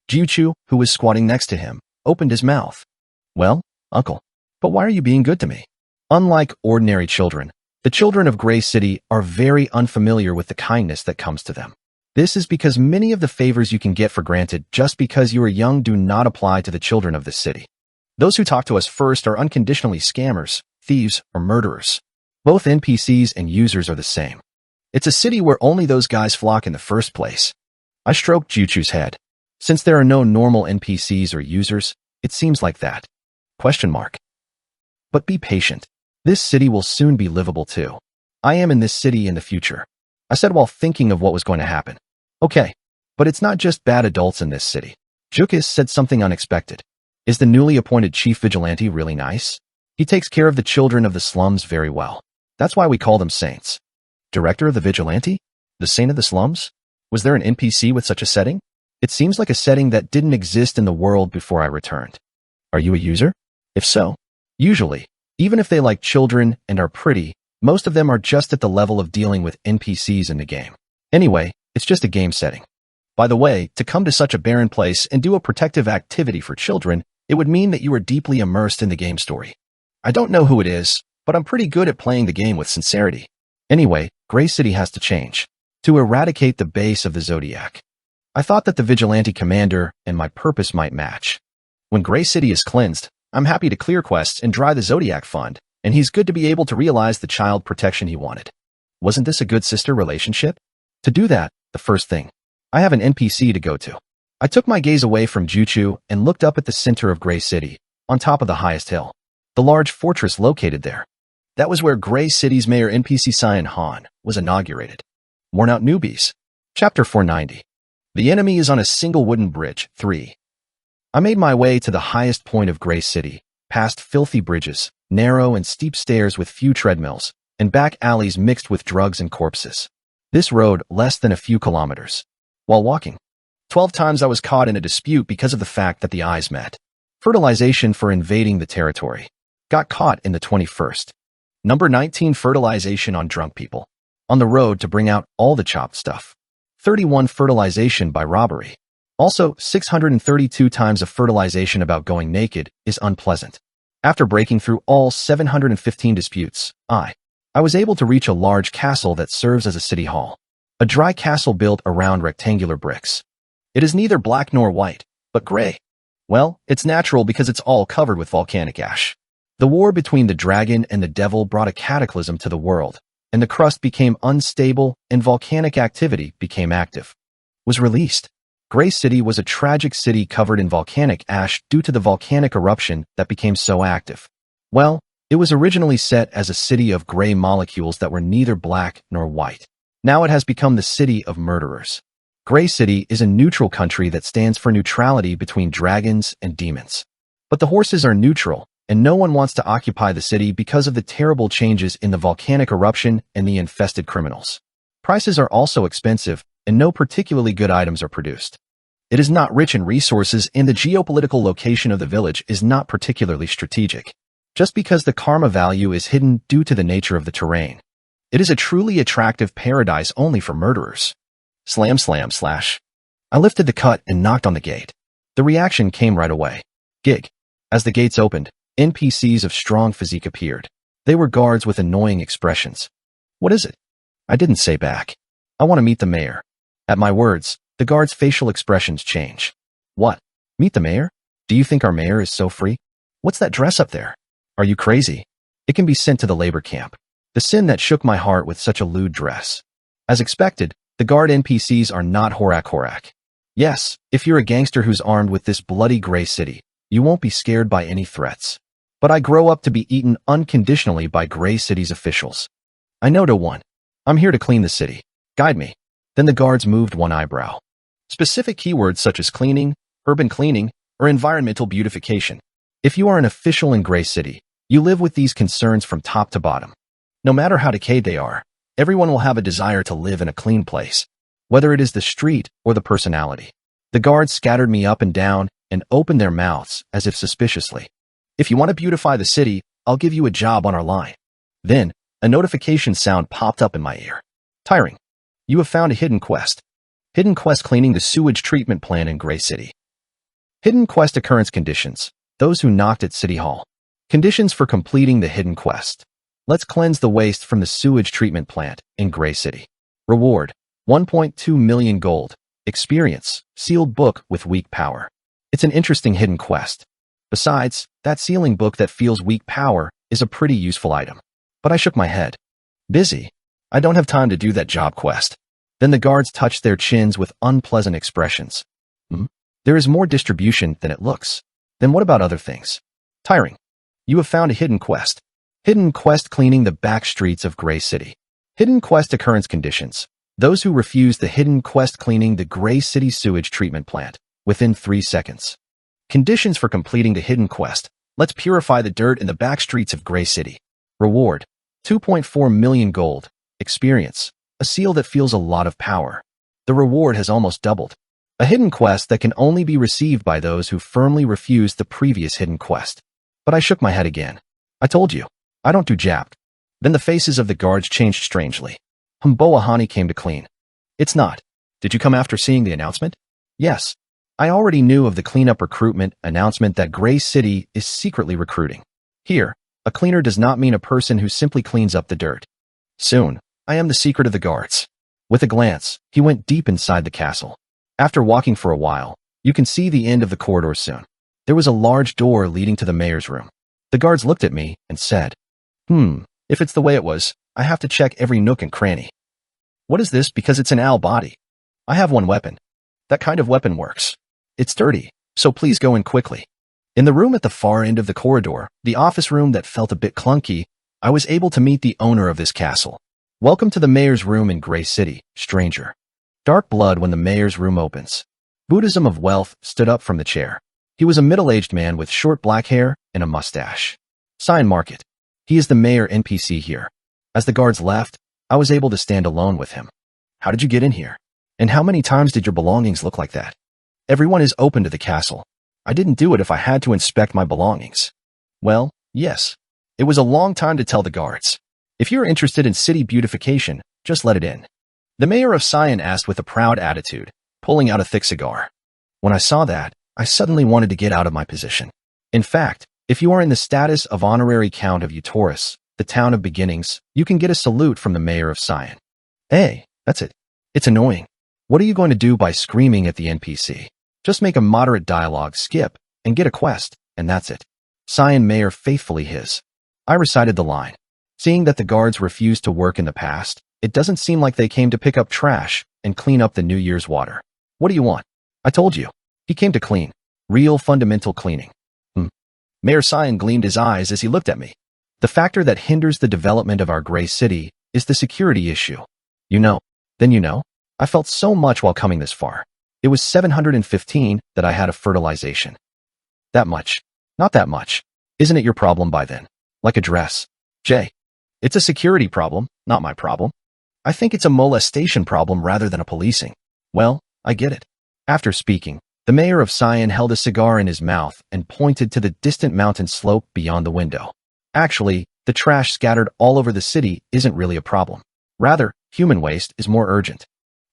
Jiuchu, who was squatting next to him, opened his mouth. Well, uncle, but why are you being good to me? Unlike ordinary children, the children of Gray City are very unfamiliar with the kindness that comes to them. This is because many of the favors you can get for granted just because you are young do not apply to the children of this city. Those who talk to us first are unconditionally scammers, thieves, or murderers. Both NPCs and users are the same. It's a city where only those guys flock in the first place. I stroked Jiuchu's head. Since there are no normal NPCs or users, it seems like that. Question mark. But be patient. This city will soon be livable too. I am in this city in the future. I said while thinking of what was going to happen. Okay, but it's not just bad adults in this city. Jukis said something unexpected. Is the newly appointed chief vigilante really nice? He takes care of the children of the slums very well. That's why we call them saints. Director of the vigilante? The saint of the slums? Was there an NPC with such a setting? It seems like a setting that didn't exist in the world before I returned. Are you a user? If so, usually, even if they like children and are pretty, most of them are just at the level of dealing with NPCs in the game. Anyway, it's just a game setting. By the way, to come to such a barren place and do a protective activity for children, it would mean that you are deeply immersed in the game story. I don't know who it is, but I'm pretty good at playing the game with sincerity. Anyway, Gray City has to change. To eradicate the base of the Zodiac. I thought that the vigilante commander and my purpose might match. When Gray City is cleansed, I'm happy to clear quests and dry the Zodiac Fund, and he's good to be able to realize the child protection he wanted. Wasn't this a good sister relationship? To do that, the first thing, I have an NPC to go to. I took my gaze away from Jiuchu and looked up at the center of Gray City, on top of the highest hill. The large fortress located there. That was where Gray City's mayor NPC Cyan Han was inaugurated. Worn Out Newbies. Chapter 490. The enemy is on a single wooden bridge. 3. I made my way to the highest point of Gray City, past filthy bridges, narrow and steep stairs with few treadmills, and back alleys mixed with drugs and corpses. This road less than a few kilometers. While walking, 12 times I was caught in a dispute because of the fact that the eyes met. Fertilization for invading the territory. Got caught in the 21st. Number 19 fertilization on drunk people. On the road to bring out all the chopped stuff. 31 fertilization by robbery. Also, 632 times of fertilization about going naked is unpleasant. After breaking through all 715 disputes, I was able to reach a large castle that serves as a city hall. A dry castle built around rectangular bricks. It is neither black nor white, but gray. Well, it's natural because it's all covered with volcanic ash. The war between the dragon and the devil brought a cataclysm to the world, and the crust became unstable and volcanic activity became active. Was released. Gray City was a tragic city covered in volcanic ash due to the volcanic eruption that became so active. Well, it was originally set as a city of gray molecules that were neither black nor white. Now it has become the city of murderers. Gray City is a neutral country that stands for neutrality between dragons and demons. But the horses are neutral, and no one wants to occupy the city because of the terrible changes in the volcanic eruption and the infested criminals. Prices are also expensive, and no particularly good items are produced. It is not rich in resources, and the geopolitical location of the village is not particularly strategic, just because the karma value is hidden due to the nature of the terrain. It is a truly attractive paradise only for murderers. Slam slam slash. I lifted the cut and knocked on the gate. The reaction came right away. Gig. As the gates opened, NPCs of strong physique appeared. They were guards with annoying expressions. What is it? I didn't say back. I want to meet the mayor. At my words, the guards' facial expressions change. What? Meet the mayor? Do you think our mayor is so free? What's that dress up there? Are you crazy? It can be sent to the labor camp. The sin that shook my heart with such a lewd dress. As expected, the guard NPCs are not Horak. Yes, if you're a gangster who's armed with this bloody Gray City, you won't be scared by any threats. But I grow up to be eaten unconditionally by Gray City's officials. I know to one. I'm here to clean the city. Guide me. Then the guards moved one eyebrow. Specific keywords such as cleaning, urban cleaning, or environmental beautification. If you are an official in Gray City, you live with these concerns from top to bottom. No matter how decayed they are, everyone will have a desire to live in a clean place, whether it is the street or the personality. The guards scattered me up and down and opened their mouths as if suspiciously. If you want to beautify the city, I'll give you a job on our line. Then, a notification sound popped up in my ear. Tiring. You have found a hidden quest. Hidden quest cleaning the sewage treatment plant in Gray City. Hidden quest occurrence conditions. Those who knocked at City Hall. Conditions for completing the hidden quest. Let's cleanse the waste from the sewage treatment plant in Gray City. Reward: 1.2 million gold. Experience: sealed book with weak power. It's an interesting hidden quest. Besides, that sealing book that feels weak power is a pretty useful item. But I shook my head. Busy. I don't have time to do that job quest. Then the guards touched their chins with unpleasant expressions. There is more distribution than it looks. Then what about other things? Tiring. You have found a hidden quest. Hidden quest cleaning the back streets of Gray City. Hidden quest occurrence conditions. Those who refuse the hidden quest cleaning the Gray City sewage treatment plant within 3 seconds. Conditions for completing the hidden quest. Let's purify the dirt in the back streets of Gray City. Reward: 2.4 million gold. Experience: a seal that feels a lot of power. The reward has almost doubled. A hidden quest that can only be received by those who firmly refused the previous hidden quest. But I shook my head again. I told you, I don't do jack. Then the faces of the guards changed strangely. Humboahani came to clean. It's not. Did you come after seeing the announcement? Yes. I already knew of the cleanup recruitment announcement that Gray City is secretly recruiting. Here, a cleaner does not mean a person who simply cleans up the dirt. Soon, I am the secret of the guards. With a glance, he went deep inside the castle. After walking for a while, you can see the end of the corridor soon. There was a large door leading to the mayor's room. The guards looked at me and said, if it's the way it was, I have to check every nook and cranny. What is this? Because it's an owl body. I have one weapon. That kind of weapon works. It's dirty, so please go in quickly. In the room at the far end of the corridor, the office room that felt a bit clunky, I was able to meet the owner of this castle. Welcome to the mayor's room in Gray City, stranger. Dark blood when the mayor's room opens. Buddhism of wealth stood up from the chair. He was a middle-aged man with short black hair and a mustache. Sign market. He is the mayor NPC here. As the guards left, I was able to stand alone with him. How did you get in here? And how many times did your belongings look like that? Everyone is open to the castle. I didn't do it if I had to inspect my belongings. Well, yes. It was a long time to tell the guards. If you're interested in city beautification, just let it in. The mayor of Sion asked with a proud attitude, pulling out a thick cigar. When I saw that, I suddenly wanted to get out of my position. In fact, if you are in the status of honorary Count of Utoris, the town of beginnings, you can get a salute from the mayor of Sion. Hey, that's it. It's annoying. What are you going to do by screaming at the NPC? Just make a moderate dialogue skip and get a quest, and that's it. Sion Mayor faithfully his. I recited the line. Seeing that the guards refused to work in the past, it doesn't seem like they came to pick up trash and clean up the New Year's water. What do you want? I told you. He came to clean. Real fundamental cleaning. Mayor Sion gleamed his eyes as he looked at me. The factor that hinders the development of our Gray City is the security issue. You know. Then you know. I felt so much while coming this far. It was 715 that I had a fertilization. That much. Not that much. Isn't it your problem by then? Like a dress. Jay. It's a security problem, not my problem. I think it's a molestation problem rather than a policing. Well, I get it. After speaking, the mayor of Sion held a cigar in his mouth and pointed to the distant mountain slope beyond the window. Actually, the trash scattered all over the city isn't really a problem. Rather, human waste is more urgent.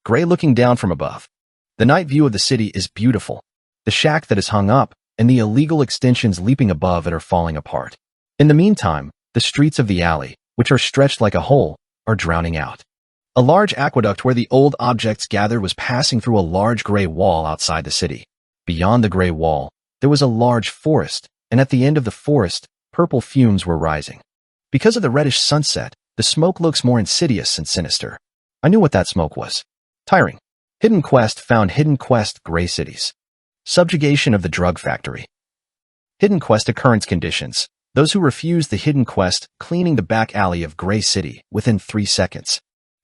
Gray looking down from above. The night view of the city is beautiful. The shack that is hung up and the illegal extensions leaping above it are falling apart. In the meantime, the streets of the alley, which are stretched like a hole, are drowning out. A large aqueduct where the old objects gathered was passing through a large gray wall outside the city. Beyond the gray wall, there was a large forest, and at the end of the forest, purple fumes were rising. Because of the reddish sunset, the smoke looks more insidious and sinister. I knew what that smoke was. Tiring. Hidden quest found hidden quest Gray Cities. Subjugation of the drug factory. Hidden quest occurrence conditions. Those who refuse the hidden quest cleaning the back alley of Gray City within 3 seconds.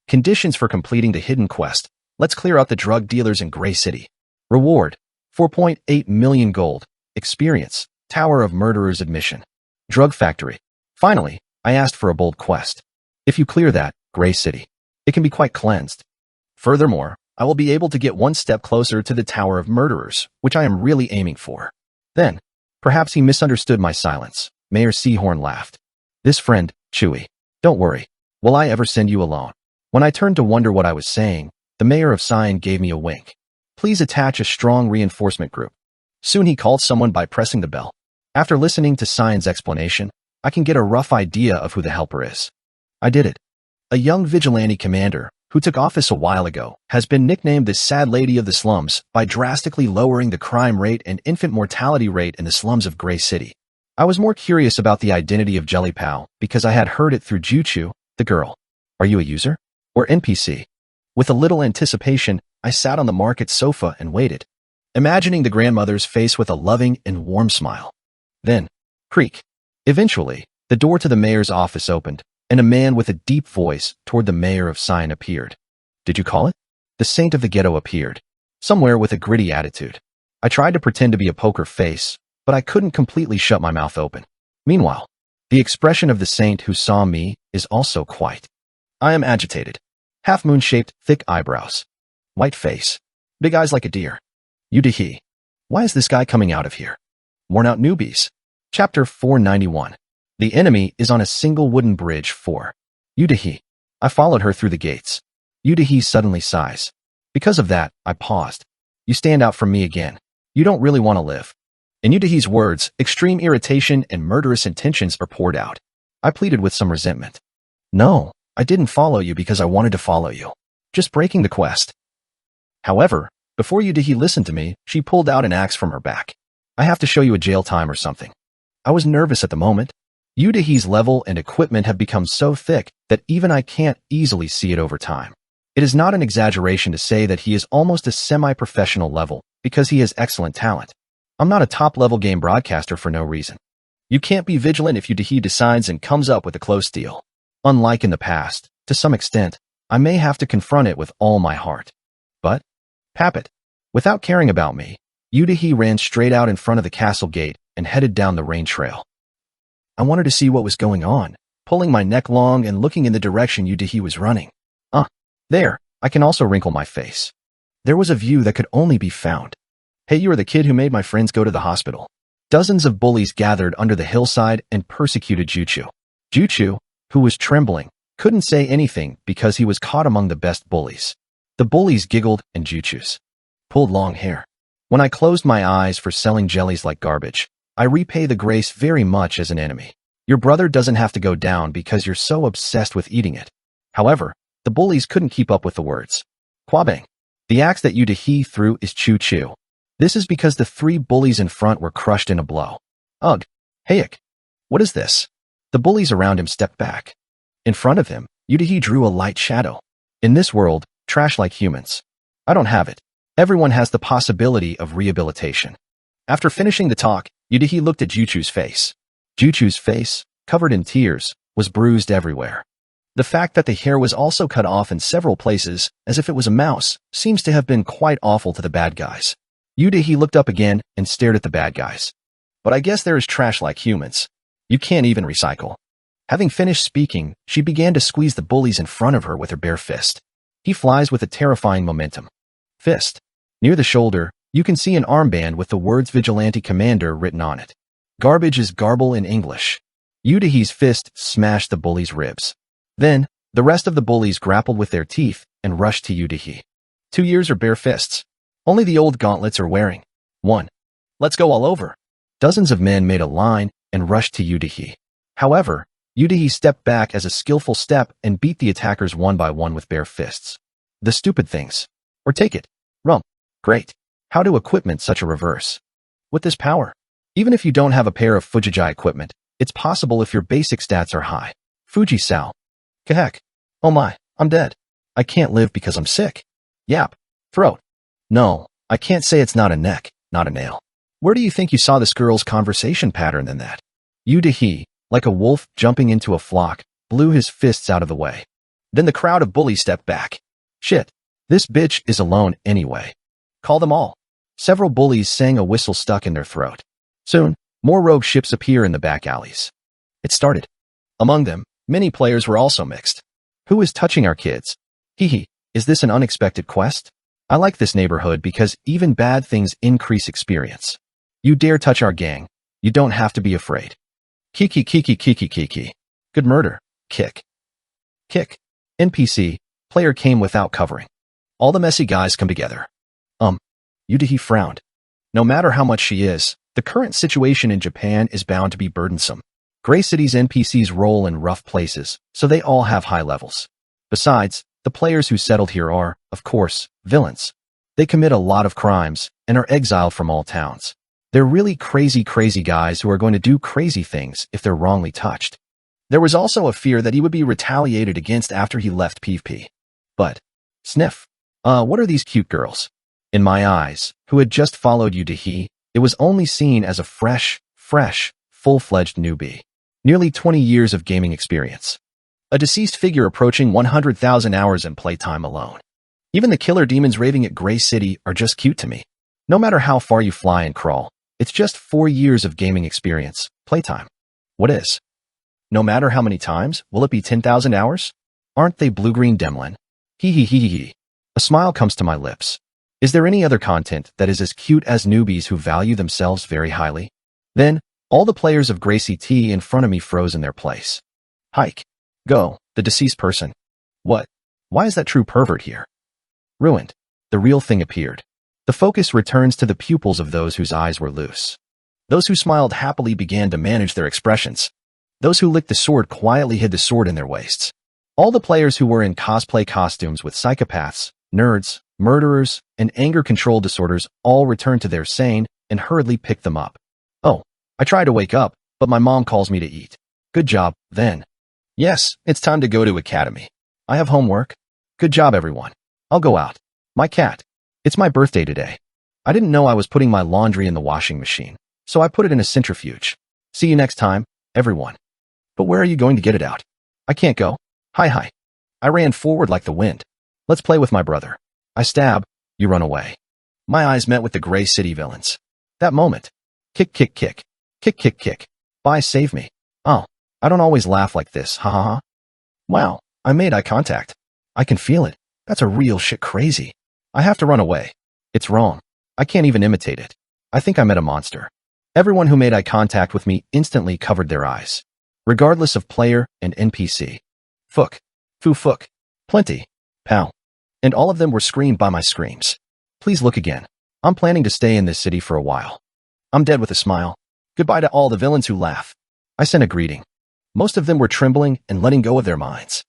Conditions for completing the hidden quest. Let's clear out the drug dealers in Gray City. Reward: 4.8 million gold. Experience: Tower of Murderers admission. Drug factory. Finally, I asked for a bold quest. If you clear that, Gray City, it can be quite cleansed. Furthermore, I will be able to get one step closer to the Tower of Murderers, which I am really aiming for. Then, perhaps he misunderstood my silence. Mayor Seahorn laughed. This friend, Chewy. Don't worry. Will I ever send you alone? When I turned to wonder what I was saying, The mayor of Sion gave me a wink. Please attach a strong reinforcement group. Soon he called someone by pressing the bell. After listening to Sion's explanation, I can get a rough idea of who the helper is. I did it. A young vigilante commander, who took office a while ago, has been nicknamed the Sad Lady of the Slums by drastically lowering the crime rate and infant mortality rate in the slums of Gray City. I was more curious about the identity of Jelly Pal because I had heard it through Juchu, the girl. Are you a user? Or NPC? With a little anticipation, I sat on the market sofa and waited, imagining the grandmother's face with a loving and warm smile. Then, creak. Eventually, the door to the mayor's office opened, and a man with a deep voice toward the mayor of Sion appeared. Did you call it? The saint of the ghetto appeared, somewhere with a gritty attitude. I tried to pretend to be a poker face, but I couldn't completely shut my mouth open. Meanwhile, the expression of the saint who saw me is also quite. I am agitated. Half-moon-shaped, thick eyebrows. White face. Big eyes like a deer. Udahi. Why is this guy coming out of here? Worn-out newbies. Chapter 491. The enemy is on a single wooden bridge for Udahi. I followed her through the gates. Udahi suddenly sighs. Because of that, I paused. You stand out from me again. You don't really want to live. In Udahi's words, extreme irritation and murderous intentions are poured out. I pleaded with some resentment. No, I didn't follow you because I wanted to follow you. Just breaking the quest. However, before Udahi listened to me, she pulled out an axe from her back. I have to show you a jail time or something. I was nervous at the moment. Udahi's level and equipment have become so thick that even I can't easily see it over time. It is not an exaggeration to say that he is almost a semi-professional level because he has excellent talent. I'm not a top-level game broadcaster for no reason. You can't be vigilant if Udahi decides and comes up with a close deal. Unlike in the past, to some extent, I may have to confront it with all my heart. But, Pappet, without caring about me, Udahi ran straight out in front of the castle gate and headed down the rain trail. I wanted to see what was going on, pulling my neck long and looking in the direction Udahi was running. There, I can also wrinkle my face. There was a view that could only be found. Hey, you are the kid who made my friends go to the hospital. Dozens of bullies gathered under the hillside and persecuted Juchu. Juchu, who was trembling, couldn't say anything because he was caught among the best bullies. The bullies giggled and Juchus pulled long hair. When I closed my eyes for selling jellies like garbage, I repay the grace very much as an enemy. Your brother doesn't have to go down because you're so obsessed with eating it. However, the bullies couldn't keep up with the words. Quabang. The axe that Udahi threw is Choo-Choo. This is because the three bullies in front were crushed in a blow. Ugh. Hayek. What is this? The bullies around him stepped back. In front of him, Udahi drew a light shadow. In this world, trash like humans. I don't have it. Everyone has the possibility of rehabilitation. After finishing the talk, Udahi looked at Juchu's face. Juchu's face, covered in tears, was bruised everywhere. The fact that the hair was also cut off in several places, as if it was a mouse, seems to have been quite awful to the bad guys. Udahi looked up again and stared at the bad guys. But I guess there is trash like humans. You can't even recycle. Having finished speaking, she began to squeeze the bullies in front of her with her bare fist. He flies with a terrifying momentum. Fist. Near the shoulder, you can see an armband with the words Vigilante Commander written on it. Garbage is garble in English. Udahi's fist smashed the bully's ribs. Then, the rest of the bullies grappled with their teeth and rushed to Udahi. 2 years or bare fists. Only the old gauntlets are wearing. 1. Let's go all over. Dozens of men made a line and rushed to Udahi. However, Udahi stepped back as a skillful step and beat the attackers one by one with bare fists. The stupid things. Or take it. Rum. Great. How do equipment such a reverse? With this power. Even if you don't have a pair of Fujijai equipment, it's possible if your basic stats are high. Fuji-sao. Kahek. Oh my, I'm dead. I can't live because I'm sick. Yap. Throat. No, I can't say it's not a neck, not a nail. Where do you think you saw this girl's conversation pattern than that? Udahi, like a wolf jumping into a flock, blew his fists out of the way. Then the crowd of bullies stepped back. Shit, this bitch is alone anyway. Call them all. Several bullies sang a whistle stuck in their throat. Soon, more rogue ships appear in the back alleys. It started. Among them, many players were also mixed. Who is touching our kids? Hee, is this an unexpected quest? I like this neighborhood because even bad things increase experience. You dare touch our gang, you don't have to be afraid. Kiki kiki kiki kiki. Good murder. Kick. Kick. NPC, player came without covering. All the messy guys come together. Yudahi frowned. No matter how much she is, the current situation in Japan is bound to be burdensome. Gray City's NPCs roll in rough places, so they all have high levels. Besides, the players who settled here are, of course, villains. They commit a lot of crimes and are exiled from all towns. They're really crazy guys who are going to do crazy things if they're wrongly touched. There was also a fear that he would be retaliated against after he left PvP. But, sniff. What are these cute girls? In my eyes, who had just followed Yudahi, it was only seen as a fresh, full-fledged newbie. Nearly 20 years of gaming experience. A deceased figure approaching 100,000 hours in playtime alone. Even the killer demons raving at Gray City are just cute to me. No matter how far you fly and crawl, it's just 4 years of gaming experience, playtime. What is? No matter how many times, will it be 10,000 hours? Aren't they blue-green Demlin? Hee. A smile comes to my lips. Is there any other content that is as cute as newbies who value themselves very highly? Then, all the players of Gray City in front of me froze in their place. Hike. Go, the deceased person. What? Why is that true pervert here? Ruined. The real thing appeared. The focus returns to the pupils of those whose eyes were loose. Those who smiled happily began to manage their expressions. Those who licked the sword quietly hid the sword in their waists. All the players who were in cosplay costumes with psychopaths, nerds, murderers, and anger control disorders all returned to their sane and hurriedly picked them up. Oh, I try to wake up, but my mom calls me to eat. Good job, then. Yes, it's time to go to academy. I have homework. Good job, everyone. I'll go out. My cat. It's my birthday today. I didn't know I was putting my laundry in the washing machine, so I put it in a centrifuge. See you next time, everyone. But where are you going to get it out? I can't go. Hi. I ran forward like the wind. Let's play with my brother. I stab. You run away. My eyes met with the Gray City villains. That moment. Kick. Kick. Bye, save me. Oh, I don't always laugh like this, ha. Wow, I made eye contact. I can feel it. That's a real shit crazy. I have to run away. It's wrong. I can't even imitate it. I think I met a monster. Everyone who made eye contact with me instantly covered their eyes, regardless of player and NPC. Fook. Fook. Plenty. Pow. And all of them were screamed by my screams. Please look again. I'm planning to stay in this city for a while. I'm dead with a smile. Goodbye to all the villains who laugh. I sent a greeting. Most of them were trembling and letting go of their minds.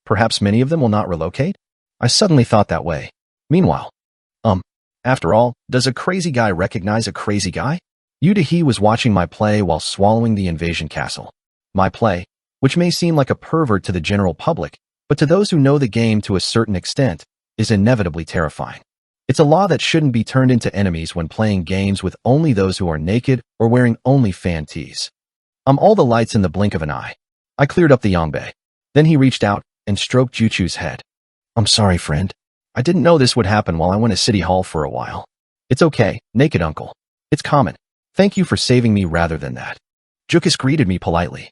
Perhaps many of them will not relocate? I suddenly thought that way. Meanwhile, after all, does a crazy guy recognize a crazy guy? Yudahi was watching my play while swallowing the invasion castle. My play, which may seem like a pervert to the general public, but to those who know the game to a certain extent, is inevitably terrifying. It's a law that shouldn't be turned into enemies when playing games with only those who are naked or wearing only fan tees. All the lights in the blink of an eye. I cleared up the Yongbae. Then he reached out and stroked Juchu's head. I'm sorry, friend. I didn't know this would happen while I went to City Hall for a while. It's okay, naked uncle. It's common. Thank you for saving me rather than that. Jukus greeted me politely.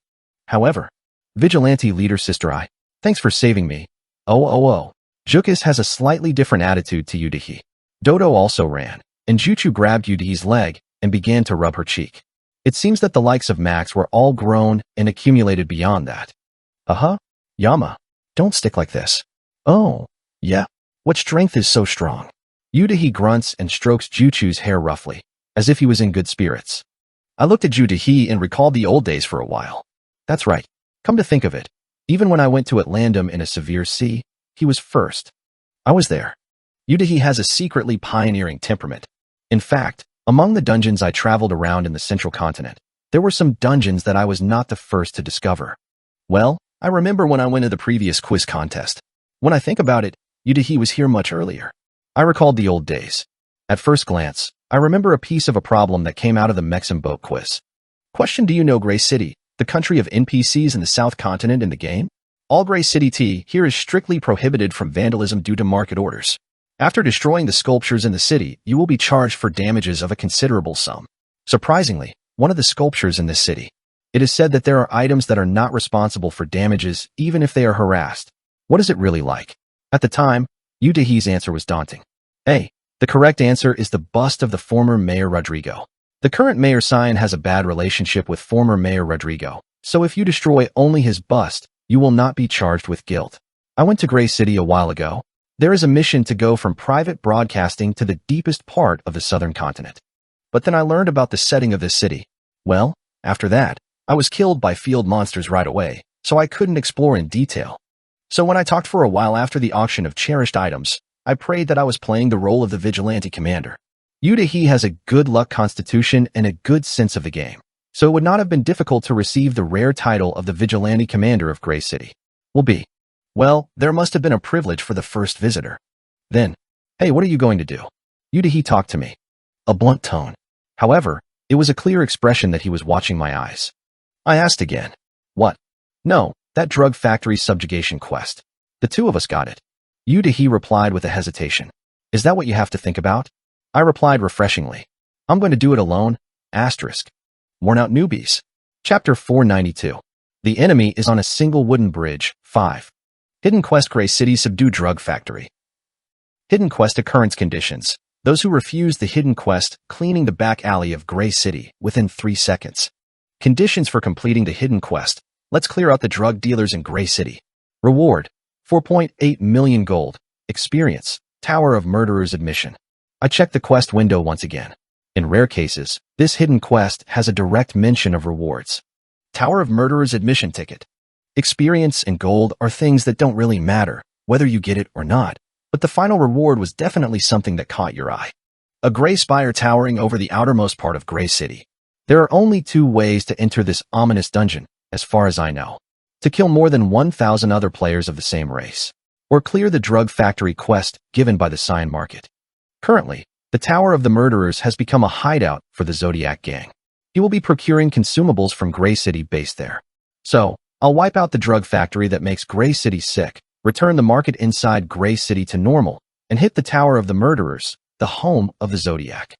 However, Vigilante leader Sister I, thanks for saving me. Oh. Jukus has a slightly different attitude to Yudahi. Dodo also ran, and Juchu grabbed Yudahi's leg and began to rub her cheek. It seems that the likes of Max were all grown and accumulated beyond that. Yama, don't stick like this. Oh, yeah. What strength is so strong? Yudahi grunts and strokes Juchu's hair roughly, as if he was in good spirits. I looked at Yudahi and recalled the old days for a while. That's right. Come to think of it, even when I went to Atlandum in a severe sea, he was first. I was there. Yudahi has a secretly pioneering temperament. In fact, among the dungeons I traveled around in the central continent, there were some dungeons that I was not the first to discover. Well, I remember when I went to the previous quiz contest. When I think about it, Yudahi was here much earlier. I recalled the old days. At first glance, I remember a piece of a problem that came out of the Mexim boat quiz. Question: do you know Gray City, the country of NPCs in the South Continent in the game? All Gray City tea here is strictly prohibited from vandalism due to market orders. After destroying the sculptures in the city, you will be charged for damages of a considerable sum. Surprisingly, one of the sculptures in this city. It is said that there are items that are not responsible for damages even if they are harassed. What is it really like? At the time, Yudahi's answer was daunting. A. The correct answer is the bust of the former Mayor Rodrigo. The current Mayor Cyan has a bad relationship with former Mayor Rodrigo, so if you destroy only his bust, you will not be charged with guilt. I went to Gray City a while ago. There is a mission to go from private broadcasting to the deepest part of the southern continent. But then I learned about the setting of this city. Well, after that, I was killed by field monsters right away, so I couldn't explore in detail. So when I talked for a while after the auction of cherished items, I prayed that I was playing the role of the vigilante commander. Yudahi has a good luck constitution and a good sense of the game, so it would not have been difficult to receive the rare title of the vigilante commander of Gray City. Well, there must have been a privilege for the first visitor. Then, hey, what are you going to do? Yudahi talked to me. A blunt tone. However, it was a clear expression that he was watching my eyes. I asked again. What? No, that drug factory subjugation quest. The two of us got it. Yudahi replied with a hesitation. Is that what you have to think about? I replied refreshingly. I'm going to do it alone. Asterisk. Worn out newbies. Chapter 492. The enemy is on a single wooden bridge. 5. Hidden Quest Gray City Subdue Drug Factory. Hidden Quest Occurrence Conditions. Those who refuse the Hidden Quest, cleaning the back alley of Gray City within 3 seconds. Conditions for completing the Hidden Quest. Let's clear out the drug dealers in Gray City. Reward. 4.8 million gold. Experience. Tower of Murderers Admission. I checked the quest window once again. In rare cases, this hidden quest has a direct mention of rewards. Tower of Murderers Admission Ticket. Experience and gold are things that don't really matter, whether you get it or not, but the final reward was definitely something that caught your eye. A gray spire towering over the outermost part of Gray City. There are only 2 ways to enter this ominous dungeon, as far as I know. To kill more than 1,000 other players of the same race, or clear the drug factory quest given by the Cyan Market. Currently, the Tower of the Murderers has become a hideout for the Zodiac Gang. He will be procuring consumables from Gray City based there. So, I'll wipe out the drug factory that makes Gray City sick, return the market inside Gray City to normal, and hit the Tower of the Murderers, the home of the Zodiac.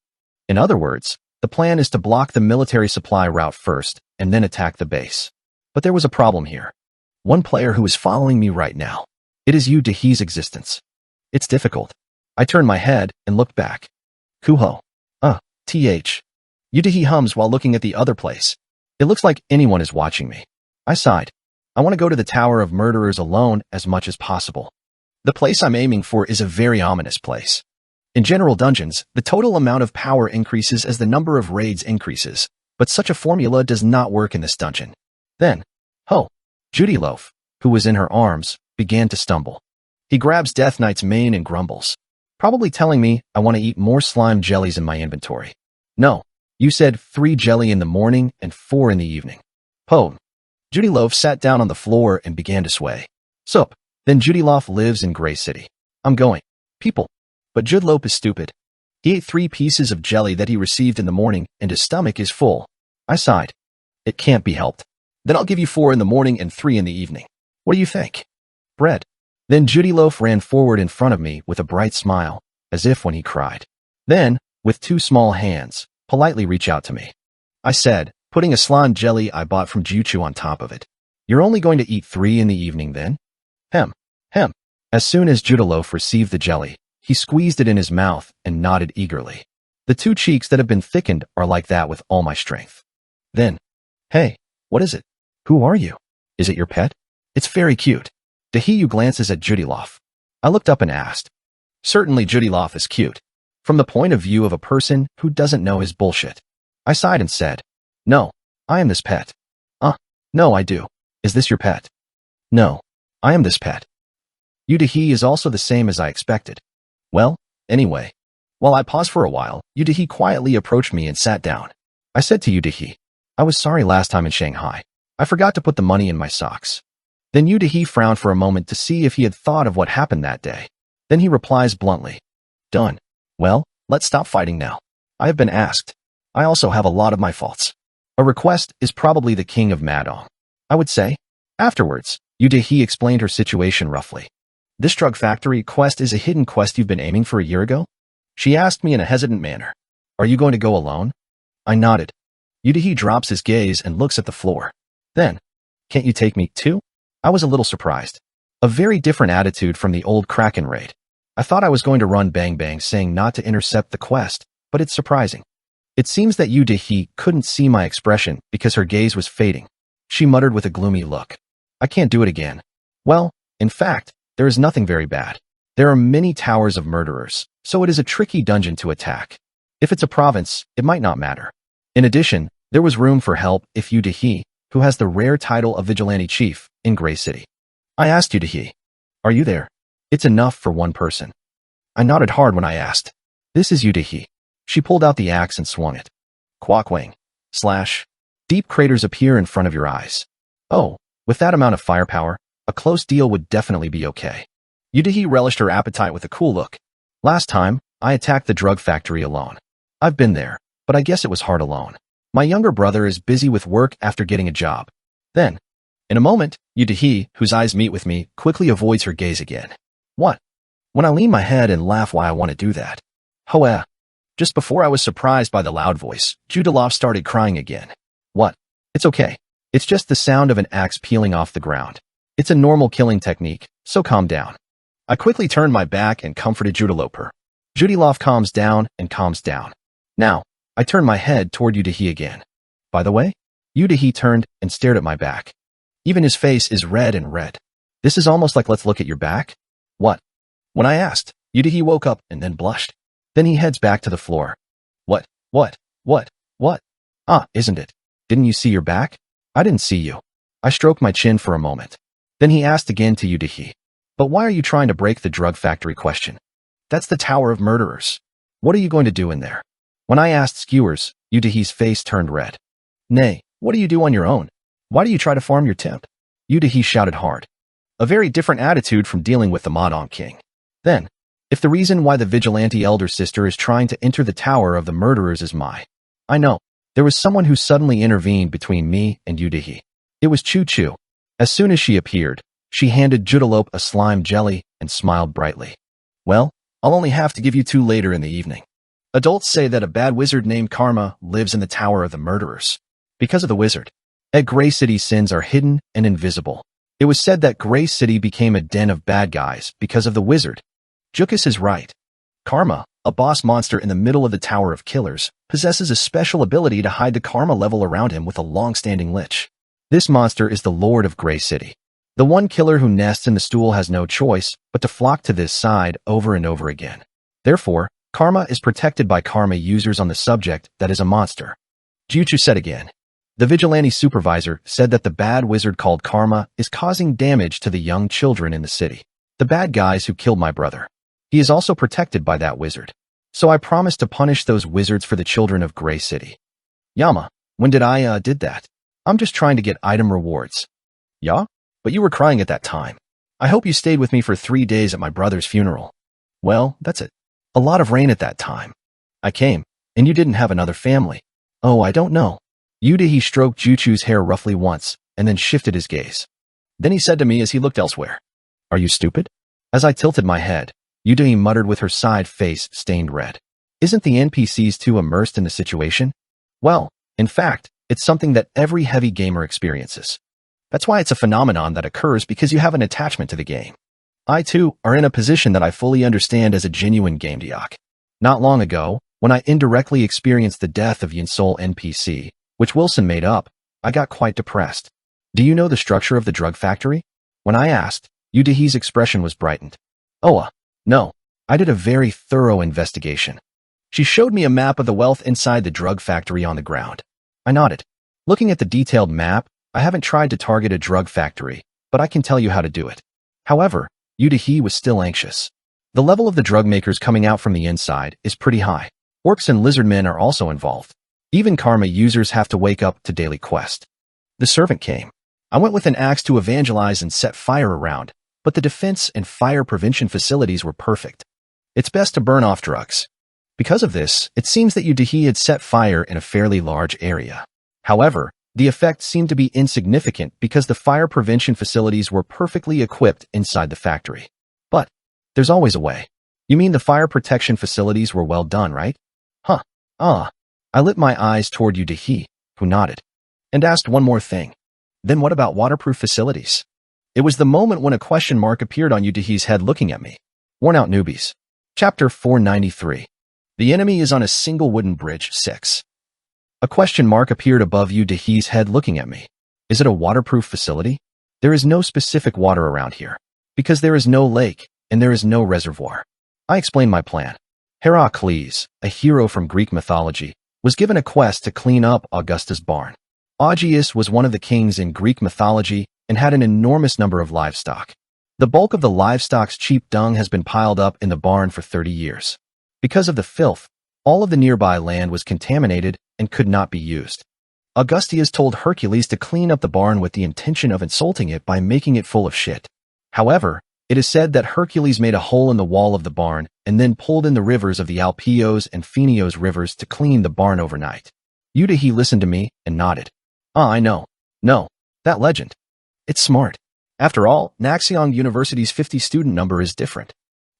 In other words, the plan is to block the military supply route first, and then attack the base. But there was a problem here. One player who is following me right now. It is Yudahi's existence. It's difficult. I turned my head and looked back. Kuho. Th. Yudahi hums while looking at the other place. It looks like anyone is watching me. I sighed. I want to go to the Tower of Murderers alone as much as possible. The place I'm aiming for is a very ominous place. In general dungeons, the total amount of power increases as the number of raids increases, but such a formula does not work in this dungeon. Then, Judy Loaf, who was in her arms, began to stumble. He grabs Death Knight's mane and grumbles, probably telling me I want to eat more slime jellies in my inventory. No, you said 3 jelly in the morning and 4 in the evening. Judy Loaf sat down on the floor and began to sway. Sup, then Judy Loaf lives in Gray City. I'm going. People. But Judy Loaf is stupid. He ate 3 pieces of jelly that he received in the morning and his stomach is full. I sighed. It can't be helped. Then I'll give you 4 in the morning and 3 in the evening. What do you think? Bread. Then Judy Loaf ran forward in front of me with a bright smile, as if when he cried. Then, with 2 small hands, politely reach out to me. I said, putting a slime jelly I bought from Juchu on top of it. You're only going to eat 3 in the evening then? Hem. As soon as Judy Loaf received the jelly, he squeezed it in his mouth and nodded eagerly. The 2 cheeks that have been thickened are like that with all my strength. Then, hey, what is it? Who are you? Is it your pet? It's very cute. Dahiyu glances at Judy Loaf. I looked up and asked. Certainly Judy Loaf is cute. From the point of view of a person who doesn't know his bullshit. I sighed and said, no, I am this pet. No, I do. Is this your pet? No, I am this pet. Yudahi is also the same as I expected. Well, anyway. While I paused for a while, Yudahi quietly approached me and sat down. I said to Yudahi, I was sorry last time in Shanghai. I forgot to put the money in my socks. Then Yudahi frowned for a moment to see if he had thought of what happened that day. Then he replies bluntly, done. Well, let's stop fighting now. I have been asked. I also have a lot of my faults. A request is probably the king of Madong, I would say. Afterwards, Yudahi explained her situation roughly. This drug factory quest is a hidden quest you've been aiming for a year ago? She asked me in a hesitant manner. Are you going to go alone? I nodded. Yudahi drops his gaze and looks at the floor. Then, can't you take me too? I was a little surprised. A very different attitude from the old Kraken raid. I thought I was going to run bang bang saying not to intercept the quest, but it's surprising. It seems that Yudahi couldn't see my expression because her gaze was fading. She muttered with a gloomy look. I can't do it again. Well, in fact, there is nothing very bad. There are many towers of murderers, so it is a tricky dungeon to attack. If it's a province, it might not matter. In addition, there was room for help if Yudahi, who has the rare title of Vigilante Chief, in Gray City. I asked Yudahi, "Are you there?" It's enough for one person. I nodded hard when I asked. This is Yudahi. She pulled out the axe and swung it. Quackwang. Slash. Deep craters appear in front of your eyes. Oh, with that amount of firepower, a close deal would definitely be okay. Yudahi relished her appetite with a cool look. Last time, I attacked the drug factory alone. I've been there, but I guess it was hard alone. My younger brother is busy with work after getting a job. Then, in a moment, Yudahi, whose eyes meet with me, quickly avoids her gaze again. What? When I lean my head and laugh why I want to do that. Hoa. Just before I was surprised by the loud voice, Judalov started crying again. What? It's okay. It's just the sound of an axe peeling off the ground. It's a normal killing technique, so calm down. I quickly turned my back and comforted Judaloper. Judilov calms down and calms down. Now, I turned my head toward Yudahi again. By the way, Yudahi turned and stared at my back. Even his face is red and red. This is almost like let's look at your back? What? When I asked, Yudahi woke up and then blushed. Then he heads back to the floor. What? Ah, isn't it? Didn't you see your back? I didn't see you. I stroked my chin for a moment. Then he asked again to Yudahi. But why are you trying to break the drug factory question? That's the Tower of Murderers. What are you going to do in there? When I asked Skewers, Yudahi's face turned red. Nay, what do you do on your own? Why do you try to farm your temp? Yudahi shouted hard. A very different attitude from dealing with the Madon King. Then, if the reason why the vigilante elder sister is trying to enter the Tower of the Murderers is I know. There was someone who suddenly intervened between me and Yudahi. It was Choo Choo. As soon as she appeared, she handed Judalope a slime jelly and smiled brightly. Well, I'll only have to give you two later in the evening. Adults say that a bad wizard named Karma lives in the Tower of the Murderers. Because of the wizard, at Gray City sins are hidden and invisible. It was said that Gray City became a den of bad guys because of the wizard. Jukas is right. Karma, a boss monster in the middle of the Tower of Killers, possesses a special ability to hide the karma level around him with a long-standing lich. This monster is the Lord of Gray City. The one killer who nests in the stool has no choice but to flock to this side over and over again. Therefore, Karma is protected by karma users on the subject that is a monster. Juchu said again. The vigilante supervisor said that the bad wizard called Karma is causing damage to the young children in the city. The bad guys who killed my brother. He is also protected by that wizard. So I promised to punish those wizards for the children of Gray City. Yama, when did I did that? I'm just trying to get item rewards. Yeah? But you were crying at that time. I hope you stayed with me for 3 days at my brother's funeral. Well, that's it. A lot of rain at that time. I came, and you didn't have another family. Oh, I don't know. Yudahi stroked Juchu's hair roughly once, and then shifted his gaze. Then he said to me as he looked elsewhere. Are you stupid? As I tilted my head, Yudahi muttered with her side face stained red. Isn't the NPCs too immersed in the situation? Well, in fact, it's something that every heavy gamer experiences. That's why it's a phenomenon that occurs because you have an attachment to the game. I too are in a position that I fully understand as a genuine gamediac. Not long ago, when I indirectly experienced the death of Yinsol NPC, which Wilson made up, I got quite depressed. Do you know the structure of the drug factory? When I asked, Yudahi's expression was brightened. Oh, no. I did a very thorough investigation. She showed me a map of the wealth inside the drug factory on the ground. I nodded. Looking at the detailed map, I haven't tried to target a drug factory, but I can tell you how to do it. However, Yudahi was still anxious. The level of the drug makers coming out from the inside is pretty high. Orcs and lizardmen are also involved. Even karma users have to wake up to daily quest. The servant came. I went with an axe to evangelize and set fire around, but the defense and fire prevention facilities were perfect. It's best to burn off drugs. Because of this, it seems that Yudahi had set fire in a fairly large area. However, the effect seemed to be insignificant because the fire prevention facilities were perfectly equipped inside the factory. But there's always a way. You mean the fire protection facilities were well done, right? Huh. I lit my eyes toward Yudahi, who nodded, and asked one more thing. Then what about waterproof facilities? It was the moment when a question mark appeared on Yudahi's head looking at me. Worn Out Newbies. Chapter 493. The enemy is on a single wooden bridge 6. A question mark appeared above Yudahi's head looking at me. Is it a waterproof facility? There is no specific water around here. Because there is no lake, and there is no reservoir. I explained my plan. Heracles, a hero from Greek mythology, was given a quest to clean up Augusta's barn. Augeas was one of the kings in Greek mythology and had an enormous number of livestock. The bulk of the livestock's cheap dung has been piled up in the barn for 30 years. Because of the filth, all of the nearby land was contaminated and could not be used. Augustus told Hercules to clean up the barn with the intention of insulting it by making it full of shit. However, it is said that Hercules made a hole in the wall of the barn and then pulled in the rivers of the Alpios and Phenios rivers to clean the barn overnight. Eutyche listened to me and nodded. I know. No, that legend. It's smart. After all, Naxiong University's 50 student number is different.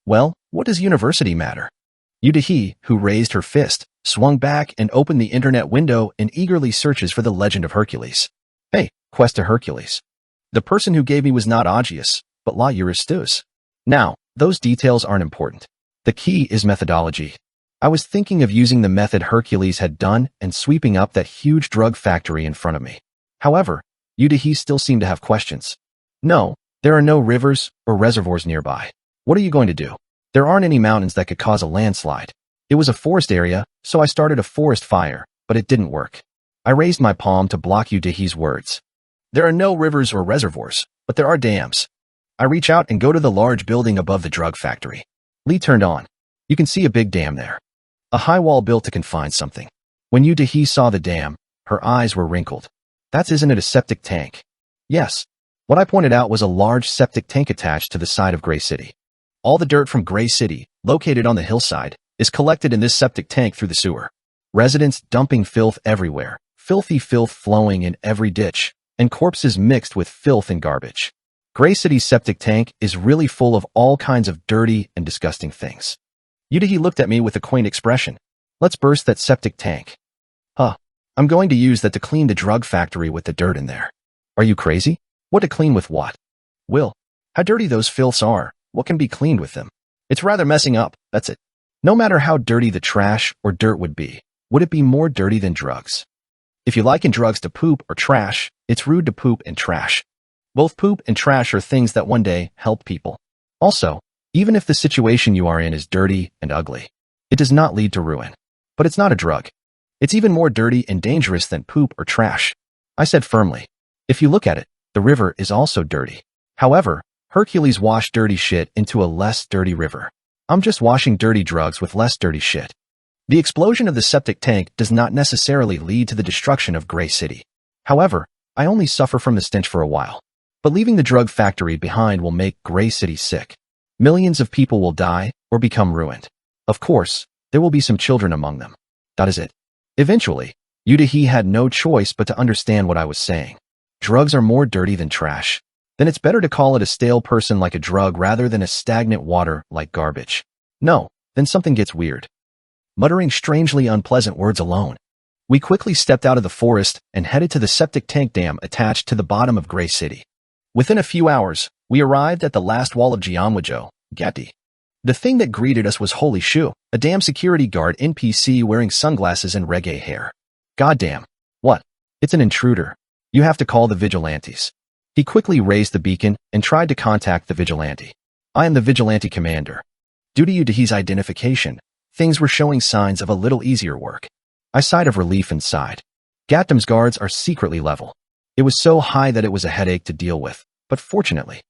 Well, what does university matter? Eutyche, who raised her fist, swung back and opened the internet window and eagerly searches for the legend of Hercules. Hey, quest to Hercules. The person who gave me was not Augeas, but La Eurystheus. Now, those details aren't important. The key is methodology. I was thinking of using the method Hercules had done and sweeping up that huge drug factory in front of me. However, Eutyche still seemed to have questions. No, there are no rivers or reservoirs nearby. What are you going to do? There aren't any mountains that could cause a landslide. It was a forest area, so I started a forest fire, but it didn't work. I raised my palm to block Eutyche's words. There are no rivers or reservoirs, but there are dams. I reach out and go to the large building above the drug factory. Lee turned on. You can see a big dam there. A high wall built to confine something. When Eutyche saw the dam, her eyes were wrinkled. Isn't it a septic tank? Yes. What I pointed out was a large septic tank attached to the side of Gray City. All the dirt from Gray City, located on the hillside, is collected in this septic tank through the sewer. Residents dumping filth everywhere, filthy filth flowing in every ditch, and corpses mixed with filth and garbage. Gray City's septic tank is really full of all kinds of dirty and disgusting things. Eutyche looked at me with a quaint expression. Let's burst that septic tank. Huh. I'm going to use that to clean the drug factory with the dirt in there. Are you crazy? What to clean with what? Will, how dirty those filths are. What can be cleaned with them? It's rather messing up, that's it. No matter how dirty the trash or dirt would it be more dirty than drugs? If you liken drugs to poop or trash, it's rude to poop and trash. Both poop and trash are things that one day help people. Also, even if the situation you are in is dirty and ugly, it does not lead to ruin. But it's not a drug. It's even more dirty and dangerous than poop or trash. I said firmly. If you look at it, the river is also dirty. However, Hercules washed dirty shit into a less dirty river. I'm just washing dirty drugs with less dirty shit. The explosion of the septic tank does not necessarily lead to the destruction of Gray City. However, I only suffer from the stench for a while. But leaving the drug factory behind will make Gray City sick. Millions of people will die or become ruined. Of course, there will be some children among them. That is it. Eventually, Eutyche had no choice but to understand what I was saying. Drugs are more dirty than trash. Then it's better to call it a stale person like a drug rather than a stagnant water like garbage. No, then something gets weird. Muttering strangely unpleasant words alone, we quickly stepped out of the forest and headed to the septic tank dam attached to the bottom of Gray City. Within a few hours, we arrived at the last wall of Gianwajo, Gatti. The thing that greeted us was Holy Shoe, a damn security guard NPC wearing sunglasses and reggae hair. Goddamn. What? It's an intruder. You have to call the vigilantes. He quickly raised the beacon and tried to contact the vigilante. I am the vigilante commander. Due to Eutyche's identification, things were showing signs of a little easier work. I sighed of relief and sighed. Gatdam's guards are secretly level. It was so high that it was a headache to deal with, but fortunately,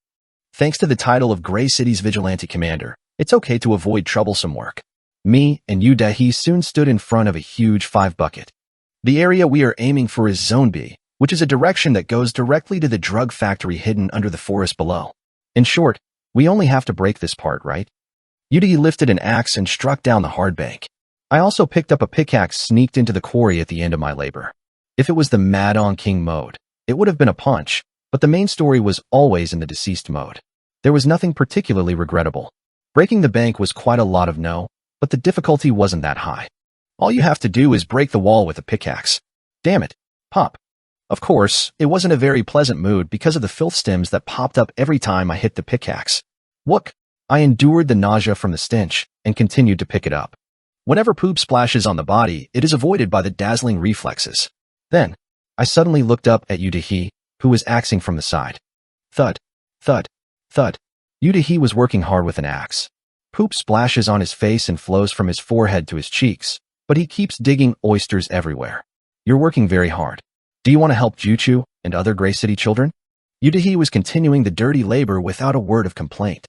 thanks to the title of Gray City's vigilante commander, it's okay to avoid troublesome work. Me and Eutyche soon stood in front of a huge 5-bucket. The area we are aiming for is Zone B, which is a direction that goes directly to the drug factory hidden under the forest below. In short, we only have to break this part, right? Eutyche lifted an axe and struck down the hard bank. I also picked up a pickaxe sneaked into the quarry at the end of my labor. If it was the Mad on King mode, it would have been a punch, but the main story was always in the deceased mode. There was nothing particularly regrettable. Breaking the bank was quite a lot of no, but the difficulty wasn't that high. All you have to do is break the wall with a pickaxe. Damn it. Pop. Of course, it wasn't a very pleasant mood because of the filth stems that popped up every time I hit the pickaxe. Look, I endured the nausea from the stench and continued to pick it up. Whenever poop splashes on the body, it is avoided by the dazzling reflexes. Then, I suddenly looked up at Eutyche, who was axing from the side. Thud, thud, thud. He was working hard with an axe. Poop splashes on his face and flows from his forehead to his cheeks, but he keeps digging oysters everywhere. You're working very hard. Do you want to help Juchu and other Gray City children? He was continuing the dirty labor without a word of complaint.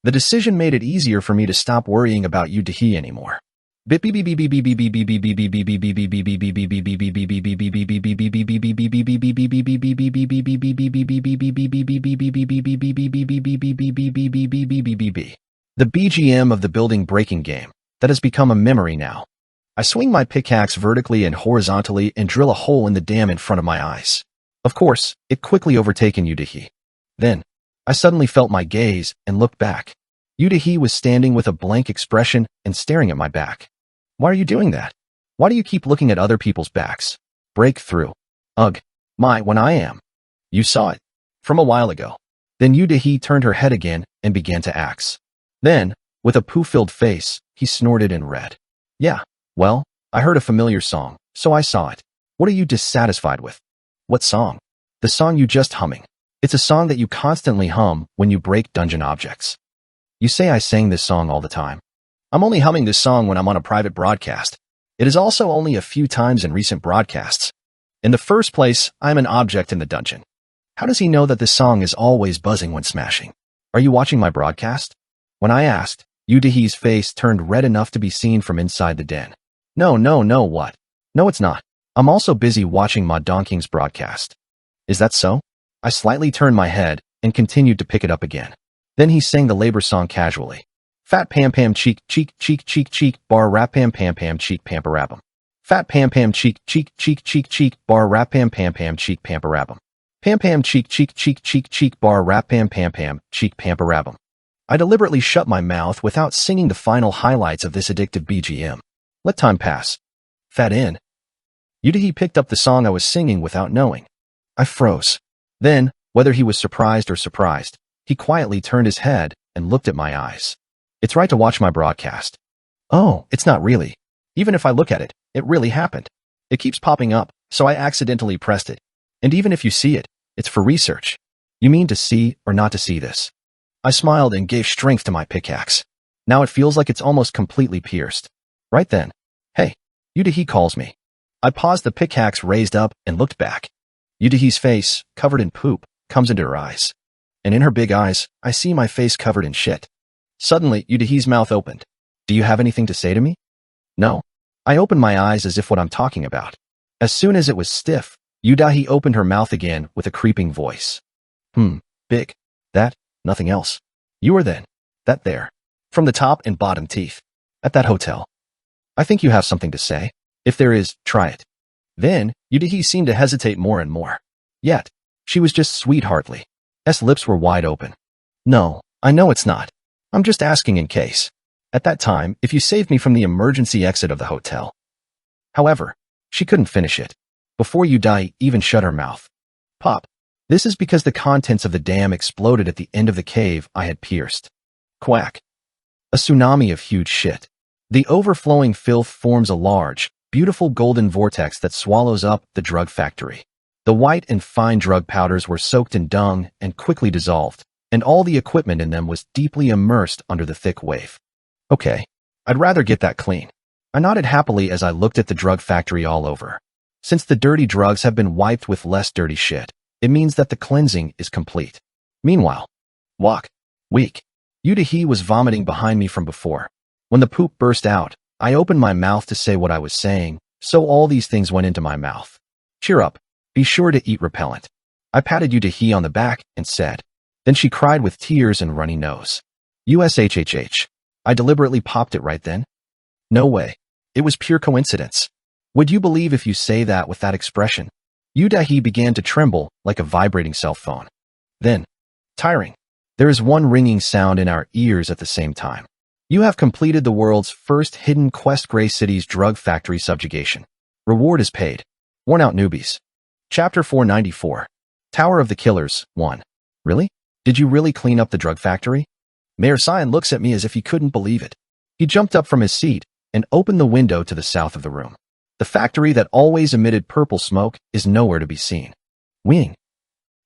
The decision made it easier for me to stop worrying about He anymore. The BGM of the building breaking game that has become a memory now. I swing my pickaxe vertically and horizontally and drill a hole in the dam in front of my eyes. Of course, it quickly overtaken He. Then, I suddenly felt my gaze and looked back. He was standing with a blank expression and staring at my back. Why are you doing that? Why do you keep looking at other people's backs? Break through. Ugh. When I am. You saw it. From a while ago. Then He turned her head again and began to axe. Then, with a poo-filled face, he snorted and read. Yeah, well, I heard a familiar song, so I saw it. What are you dissatisfied with? What song? The song you just humming. It's a song that you constantly hum when you break dungeon objects. You say I sang this song all the time. I'm only humming this song when I'm on a private broadcast. It is also only a few times in recent broadcasts. In the first place, I'm an object in the dungeon. How does he know that this song is always buzzing when smashing? Are you watching my broadcast? When I asked, He's face turned red enough to be seen from inside the den. No, what? No, it's not. I'm also busy watching Ma Donking's broadcast. Is that so? I slightly turned my head and continued to pick it up again. Then he sang the labor song casually. Fat pam pam cheek cheek cheek cheek cheek bar rap pam pam pam cheek pamparabum. Fat pam pam cheek cheek cheek cheek cheek bar rap pam pam pam cheek pamparabum. Pam pam cheek cheek cheek cheek cheek bar rap pam pam pam cheek pamparabum. I deliberately shut my mouth without singing the final highlights of this addictive BGM. Let time pass. Fat in. He picked up the song I was singing without knowing. I froze. Then, whether he was surprised or surprised, he quietly turned his head and looked at my eyes. It's right to watch my broadcast. Oh, it's not really. Even if I look at it, it really happened. It keeps popping up, so I accidentally pressed it. And even if you see it, it's for research. You mean to see or not to see this? I smiled and gave strength to my pickaxe. Now it feels like it's almost completely pierced. Right then. Hey, He calls me. I paused, the pickaxe raised up and looked back. He's face, covered in poop, comes into her eyes. And in her big eyes, I see my face covered in shit. Suddenly, He's mouth opened. Do you have anything to say to me? No. I opened my eyes as if what I'm talking about. As soon as it was stiff, He opened her mouth again with a creeping voice. Big. That, nothing else. You were then. That there. From the top and bottom teeth. At that hotel. I think you have something to say. If there is, try it. Then, He seemed to hesitate more and more. Yet, she was just sweetheartly. S lips were wide open. No, I know it's not. I'm just asking in case. At that time, if you saved me from the emergency exit of the hotel. However, she couldn't finish it. Before even shut her mouth. Pop. This is because the contents of the dam exploded at the end of the cave I had pierced. Quack. A tsunami of huge shit. The overflowing filth forms a large, beautiful golden vortex that swallows up the drug factory. The white and fine drug powders were soaked in dung and quickly dissolved, and all the equipment in them was deeply immersed under the thick wave. Okay, I'd rather get that clean. I nodded happily as I looked at the drug factory all over. Since the dirty drugs have been wiped with less dirty shit, it means that the cleansing is complete. Meanwhile, weak. He was vomiting behind me from before. When the poop burst out, I opened my mouth to say what I was saying, so all these things went into my mouth. Cheer up. Be sure to eat repellent. I patted He on the back and said. Then she cried with tears and runny nose. USHHH. I deliberately popped it right then. No way. It was pure coincidence. Would you believe if you say that with that expression? He began to tremble like a vibrating cell phone. Then, tiring. There is one ringing sound in our ears at the same time. You have completed the world's first hidden quest, Gray City's drug factory subjugation. Reward is paid. Worn out newbies. Chapter 494. Tower of the Killers, 1. Really? Did you really clean up the drug factory? Mayor Cyan looks at me as if he couldn't believe it. He jumped up from his seat and opened the window to the south of the room. The factory that always emitted purple smoke is nowhere to be seen. Wing.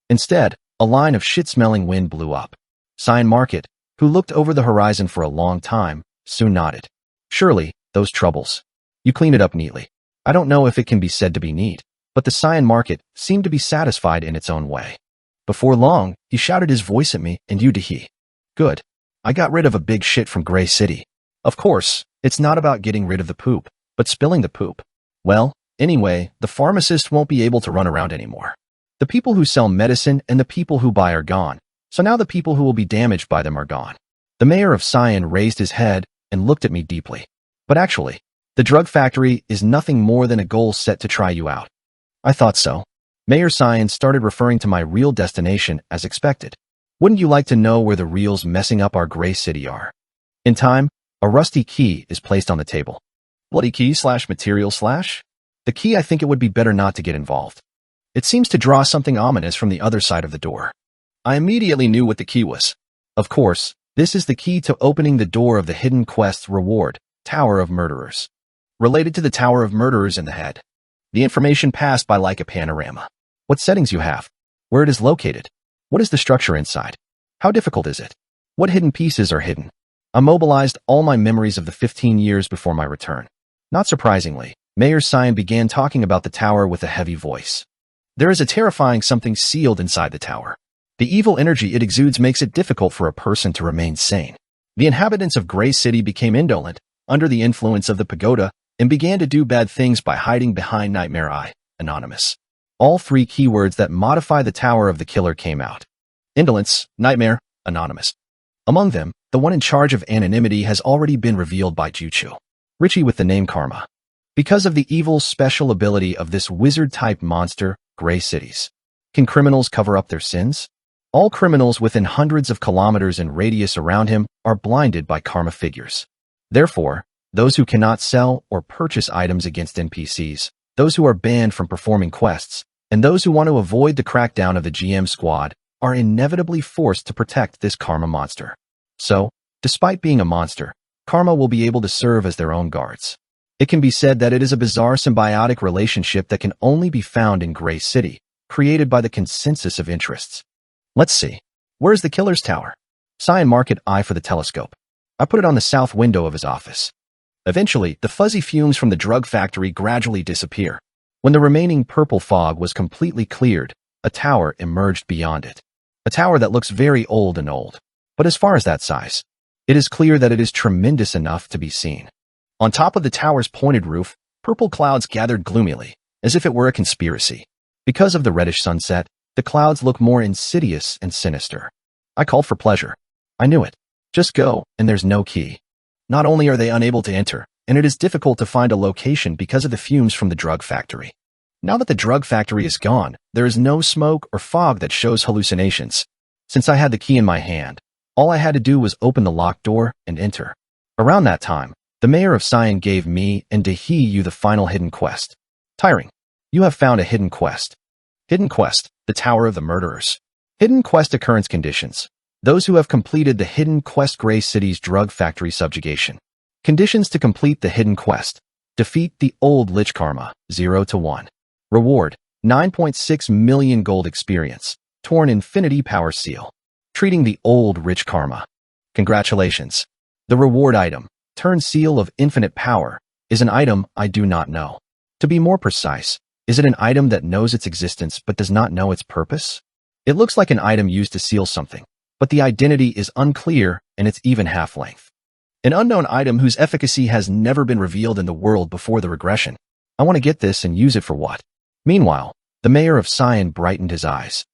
Instead, a line of shit-smelling wind blew up. Cyan Market, who looked over the horizon for a long time, soon nodded. Surely, those troubles. You clean it up neatly. I don't know if it can be said to be neat, but the Cyan Market seemed to be satisfied in its own way. Before long, he shouted his voice at me and you to he. Good. I got rid of a big shit from Gray City. Of course, it's not about getting rid of the poop, but spilling the poop. Well, anyway, the pharmacist won't be able to run around anymore. The people who sell medicine and the people who buy are gone, so now the people who will be damaged by them are gone. The mayor of Cyan raised his head and looked at me deeply. But actually, the drug factory is nothing more than a goal set to try you out. I thought so. Mayor Cyan started referring to my real destination as expected. Wouldn't you like to know where the reals messing up our Gray City are? In time, a rusty key is placed on the table. Bloody key / material / The key, I think it would be better not to get involved. It seems to draw something ominous from the other side of the door. I immediately knew what the key was. Of course, this is the key to opening the door of the hidden quest's reward, Tower of Murderers. Related to the Tower of Murderers in the head. The information passed by like a panorama. What settings you have. Where it is located. What is the structure inside? How difficult is it? What hidden pieces are hidden? I mobilized all my memories of the 15 years before my return. Not surprisingly, Mayor Cyan began talking about the tower with a heavy voice. There is a terrifying something sealed inside the tower. The evil energy it exudes makes it difficult for a person to remain sane. The inhabitants of Gray City became indolent, under the influence of the pagoda, and began to do bad things by hiding behind Nightmare Eye, Anonymous. All three keywords that modify the Tower of the Killer came out. Indolence, Nightmare, Anonymous. Among them, the one in charge of anonymity has already been revealed by Juchu. Richie with the name Karma. Because of the evil special ability of this wizard-type monster, Gray Cities. Can criminals cover up their sins? All criminals within hundreds of kilometers in radius around him are blinded by karma figures. Therefore, those who cannot sell or purchase items against NPCs, those who are banned from performing quests, and those who want to avoid the crackdown of the GM squad are inevitably forced to protect this karma monster. So, despite being a monster, karma will be able to serve as their own guards. It can be said that it is a bizarre symbiotic relationship that can only be found in Gray City, created by the consensus of interests. Let's see. Where's the killer's tower? Cyan Market eye for the telescope. I put it on the south window of his office. Eventually, the fuzzy fumes from the drug factory gradually disappear. When the remaining purple fog was completely cleared, a tower emerged beyond it. A tower that looks very old and old. But as far as that size, it is clear that it is tremendous enough to be seen. On top of the tower's pointed roof, purple clouds gathered gloomily, as if it were a conspiracy. Because of the reddish sunset, the clouds look more insidious and sinister. I called for pleasure. I knew it. Just go, and there's no key. Not only are they unable to enter, and it is difficult to find a location because of the fumes from the drug factory. Now that the drug factory is gone, there is no smoke or fog that shows hallucinations. Since I had the key in my hand, all I had to do was open the locked door and enter. Around that time, the mayor of Cyan gave me and Dahi the final hidden quest. Tiring. You have found a hidden quest. Hidden quest, the Tower of the Murderers. Hidden quest occurrence conditions. Those who have completed the hidden quest Gray City's drug factory subjugation. Conditions to complete the hidden quest. Defeat the old Lich Karma, 0 to 1. Reward, 9.6 million gold experience. Torn Infinity Power Seal. Treating the old Rich Karma. Congratulations. The reward item, Turn Seal of Infinite Power, is an item I do not know. To be more precise, is it an item that knows its existence but does not know its purpose? It looks like an item used to seal something, but the identity is unclear and it's even half-length. An unknown item whose efficacy has never been revealed in the world before the regression. I want to get this and use it for what? Meanwhile, the mayor of Cyan brightened his eyes.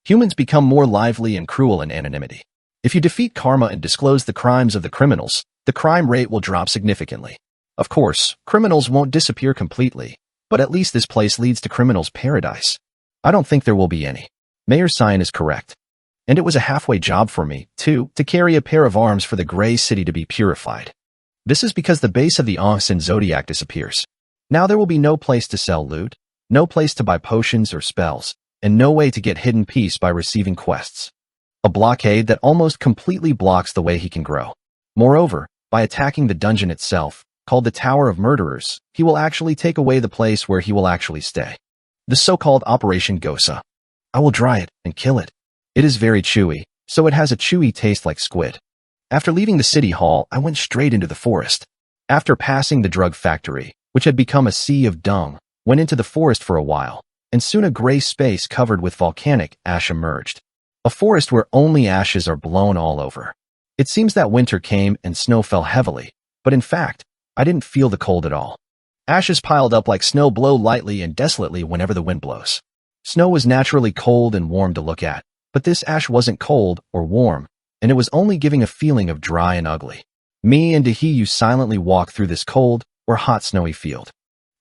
Humans become more lively and cruel in anonymity. If you defeat karma and disclose the crimes of the criminals, the crime rate will drop significantly. Of course, criminals won't disappear completely, but at least this place leads to criminals' paradise. I don't think there will be any. Mayor Cyan is correct. And it was a halfway job for me, too, to carry a pair of arms for the Gray City to be purified. This is because the base of the Ongsin Zodiac disappears. Now there will be no place to sell loot, no place to buy potions or spells, and no way to get hidden peace by receiving quests. A blockade that almost completely blocks the way he can grow. Moreover, by attacking the dungeon itself, called the Tower of Murderers, he will actually take away the place where he will actually stay. The so-called Operation Gosa. I will dry it and kill it. It is very chewy, so it has a chewy taste like squid. After leaving the city hall, I went straight into the forest. After passing the drug factory, which had become a sea of dung, went into the forest for a while, and soon a gray space covered with volcanic ash emerged. A forest where only ashes are blown all over. It seems that winter came and snow fell heavily, but in fact, I didn't feel the cold at all. Ashes piled up like snow blow lightly and desolately whenever the wind blows. Snow was naturally cold and warm to look at, but this ash wasn't cold or warm, and it was only giving a feeling of dry and ugly. Me and Dahiyu silently walk through this cold or hot snowy field.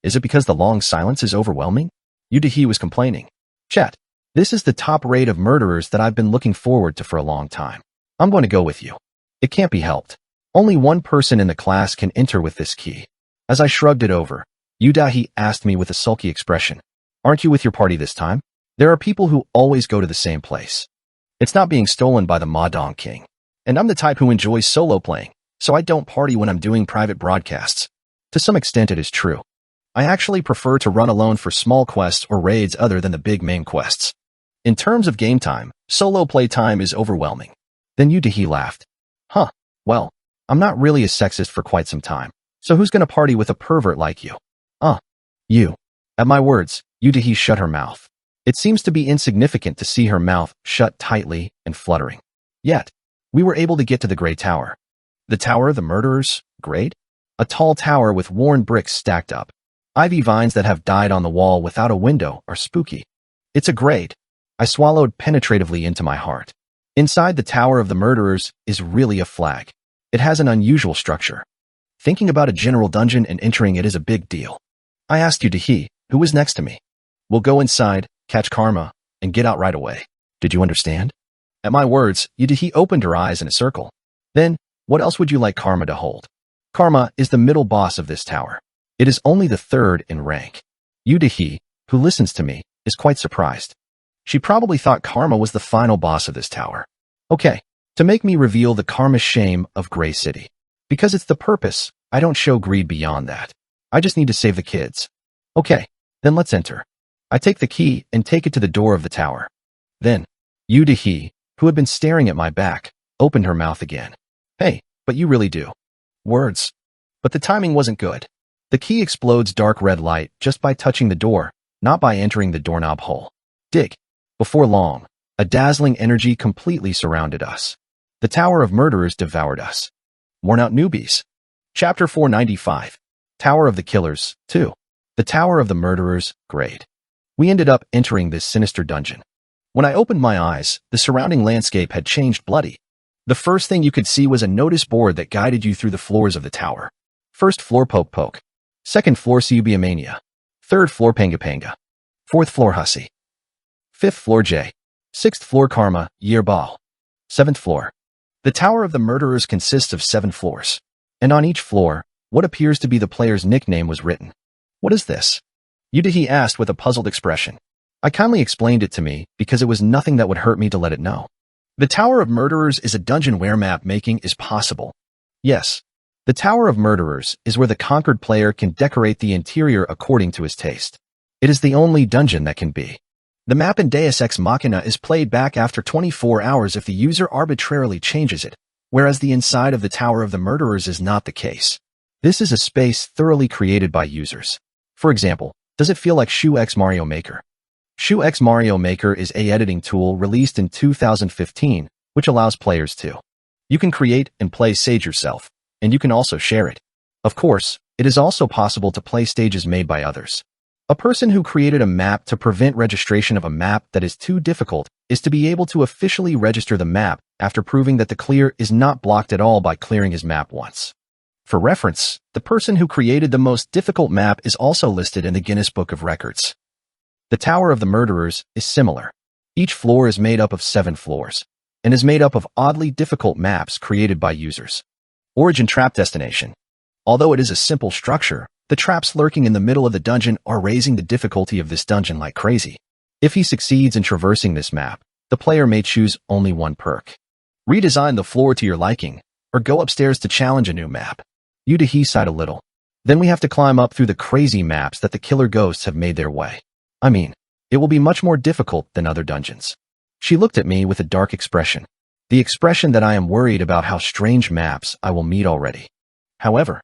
Is it because the long silence is overwhelming? Dahiyu was complaining. Chat, this is the top rate of murderers that I've been looking forward to for a long time. I'm going to go with you. It can't be helped. Only one person in the class can enter with this key. As I shrugged it over, Dahiyu asked me with a sulky expression, aren't you with your party this time? There are people who always go to the same place. It's not being stolen by the Mahjong King. And I'm the type who enjoys solo playing, so I don't party when I'm doing private broadcasts. To some extent it is true. I actually prefer to run alone for small quests or raids other than the big main quests. In terms of game time, solo play time is overwhelming. Then Dahiyu laughed. Huh, well, I'm not really a sexist for quite some time, so who's gonna party with a pervert like you? You. At my words, Dahiyu shut her mouth. It seems to be insignificant to see her mouth shut tightly and fluttering. Yet, we were able to get to the Grey Tower. The Tower of the Murderers, Grade? A tall tower with worn bricks stacked up. Ivy vines that have died on the wall without a window are spooky. It's a grade. I swallowed penetratively into my heart. Inside the Tower of the Murderers is really a flag. It has an unusual structure. Thinking about a general dungeon and entering it is a big deal. I asked Dahiyu, who was next to me. We'll go inside, catch Karma, and get out right away. Did you understand? At my words, Dahiyu opened her eyes in a circle. Then, what else would you like Karma to hold? Karma is the middle boss of this tower. It is only the third in rank. Dahiyu, who listens to me, is quite surprised. She probably thought Karma was the final boss of this tower. Okay, to make me reveal the Karma shame of Grey City. Because it's the purpose, I don't show greed beyond that. I just need to save the kids. Okay, then let's enter. I take the key and take it to the door of the tower. Then, Dahiyu, who had been staring at my back, opened her mouth again. Hey, but you really do. Words. But the timing wasn't good. The key explodes dark red light just by touching the door, not by entering the doorknob hole. Dig. Before long, a dazzling energy completely surrounded us. The Tower of Murderers devoured us. Worn out newbies. Chapter 495. Tower of the Killers, 2. The Tower of the Murderers, Grade. We ended up entering this sinister dungeon. When I opened my eyes, the surrounding landscape had changed bloody. The first thing you could see was a notice board that guided you through the floors of the tower. First floor Poke Poke. Second floor Mania. Third floor Panga Panga. Fourth floor Hussy. Fifth floor J. Sixth floor Karma, Yearbal. Seventh floor. The Tower of the Murderers consists of 7 floors. And on each floor, what appears to be the player's nickname was written. What is this? Dahiyu asked with a puzzled expression. I kindly explained it to me because it was nothing that would hurt me to let it know. The Tower of Murderers is a dungeon where map making is possible. Yes, the Tower of Murderers is where the conquered player can decorate the interior according to his taste. It is the only dungeon that can be. The map in Deus Ex Machina is played back after 24 hours if the user arbitrarily changes it, whereas the inside of the Tower of the Murderers is not the case. This is a space thoroughly created by users. For example, does it feel like Shu X Mario Maker? Shu X Mario Maker is an editing tool released in 2015, which allows players to. You can create and play Sage yourself, and you can also share it. Of course, it is also possible to play stages made by others. A person who created a map to prevent registration of a map that is too difficult is to be able to officially register the map after proving that the clear is not blocked at all by clearing his map once. For reference, the person who created the most difficult map is also listed in the Guinness Book of Records. The Tower of the Murderers is similar. Each floor is made up of 7 floors, and is made up of oddly difficult maps created by users. Origin Trap Destination. Although it is a simple structure, the traps lurking in the middle of the dungeon are raising the difficulty of this dungeon like crazy. If he succeeds in traversing this map, the player may choose only one perk. Redesign the floor to your liking, or go upstairs to challenge a new map. Dahiyu sighed a little. Then we have to climb up through the crazy maps that the killer ghosts have made their way. I mean, it will be much more difficult than other dungeons. She looked at me with a dark expression. the expression that I am worried about how strange maps I will meet already. However,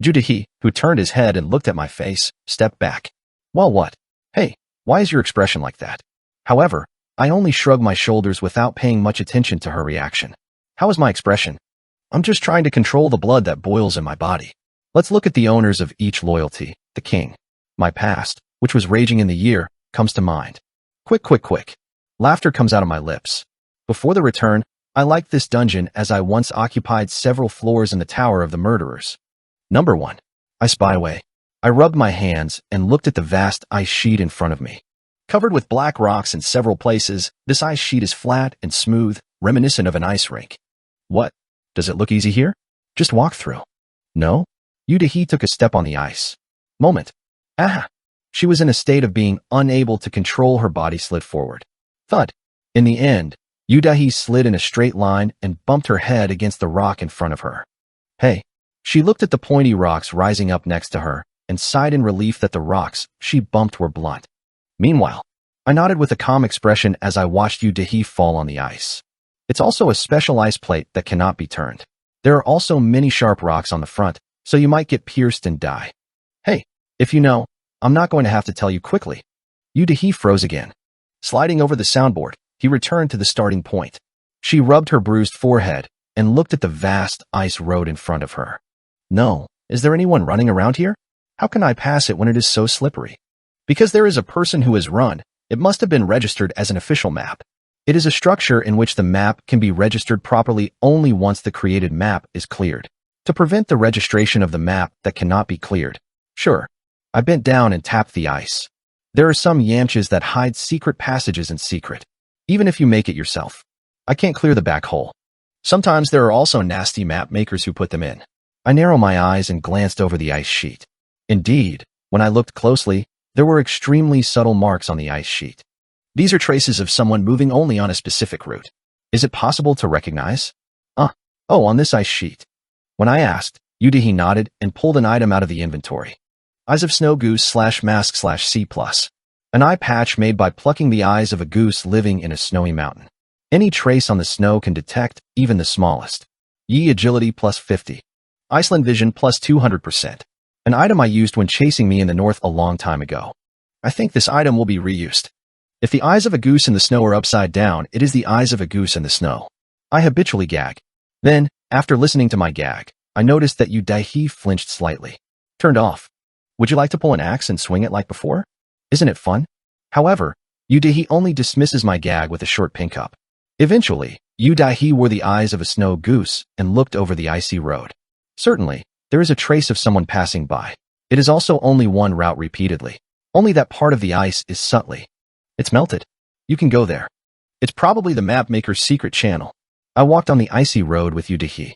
Judahi, who turned his head and looked at my face, stepped back. Well, what? Hey, why is your expression like that? However, I only shrugged my shoulders without paying much attention to her reaction. How is my expression? I'm just trying to control the blood that boils in my body. Let's look at the owners of each loyalty. The king. My past, which was raging in the year, comes to mind. Quick. Laughter comes out of my lips. Before the return, I liked this dungeon as I once occupied several floors in the Tower of the Murderers. Number 1. I spy away. I rubbed my hands and looked at the vast ice sheet in front of me. Covered with black rocks in several places, this ice sheet is flat and smooth, reminiscent of an ice rink. What? Does it look easy here? Just walk through. No? Yudahi took a step on the ice. Moment. Aha! She was in a state of being unable to control her body slid forward. Thud. In the end, Yudahi slid in a straight line and bumped her head against the rock in front of her. Hey. She looked at the pointy rocks rising up next to her and sighed in relief that the rocks she bumped were blunt. Meanwhile, I nodded with a calm expression as I watched Yudahi fall on the ice. It's also a special ice plate that cannot be turned. There are also many sharp rocks on the front, so you might get pierced and die. Hey, if you know, I'm not going to have to tell you quickly. Yudahi froze again. Sliding over the soundboard, he returned to the starting point. She rubbed her bruised forehead and looked at the vast ice road in front of her. No, is there anyone running around here? How can I pass it when it is so slippery? Because there is a person who has run, it must have been registered as an official map. It is a structure in which the map can be registered properly only once the created map is cleared. To prevent the registration of the map that cannot be cleared. Sure. I bent down and tapped the ice. There are some Yamchas that hide secret passages in secret, even if you make it yourself. I can't clear the back hole. Sometimes there are also nasty map makers who put them in. I narrowed my eyes and glanced over the ice sheet. Indeed, when I looked closely, there were extremely subtle marks on the ice sheet. These are traces of someone moving only on a specific route. Is it possible to recognize? Oh, on this ice sheet. When I asked, Yudahi nodded and pulled an item out of the inventory. Eyes of snow goose /mask /C+. An eye patch made by plucking the eyes of a goose living in a snowy mountain. Any trace on the snow can detect, even the smallest. Yi agility +50. Iceland vision +200%. An item I used when chasing me in the north a long time ago. I think this item will be reused. If the eyes of a goose in the snow are upside down, it is the eyes of a goose in the snow. I habitually gag. Then, after listening to my gag, I noticed that Yudahi flinched slightly. Turned off. Would you like to pull an axe and swing it like before? Isn't it fun? However, Yudahi only dismisses my gag with a short pink up. Eventually, Yudahi wore the eyes of a snow goose and looked over the icy road. Certainly, there is a trace of someone passing by. It is also only one route repeatedly. Only that part of the ice is subtly. It's melted. You can go there. It's probably the map maker's secret channel. I walked on the icy road with Yudahi.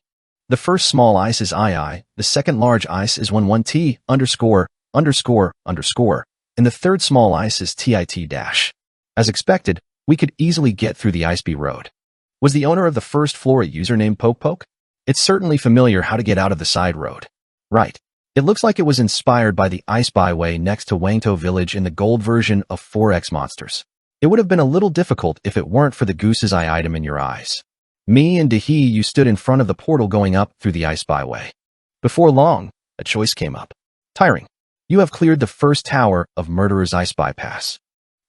The first small ice is II, the second large ice is 11T ____, and the third small ice is TIT-. As expected, we could easily get through the ice-B road. Was the owner of the first floor a user named Poke? It's certainly familiar how to get out of the side road. Right. It looks like it was inspired by the ice byway next to Wangto Village in the gold version of 4X Monsters. It would have been a little difficult if it weren't for the goose's eye item in your eyes. Me and Dahi, you stood in front of the portal going up through the ice byway. Before long, a choice came up. Tiring. You have cleared the first tower of Murderer's Ice Bypass.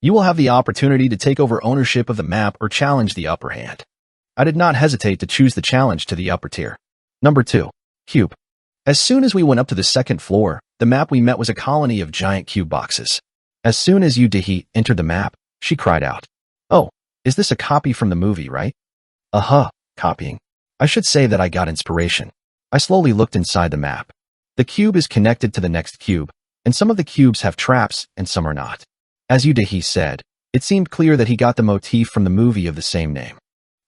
You will have the opportunity to take over ownership of the map or challenge the upper hand. I did not hesitate to choose the challenge to the upper tier. Number 2. Cube. As soon as we went up to the second floor, the map we met was a colony of giant cube boxes. As soon as Yudahi entered the map, she cried out. Oh, is this a copy from the movie, right? Copying. I should say that I got inspiration. I slowly looked inside the map. The cube is connected to the next cube, and some of the cubes have traps and some are not. As Yudahi said, it seemed clear that he got the motif from the movie of the same name.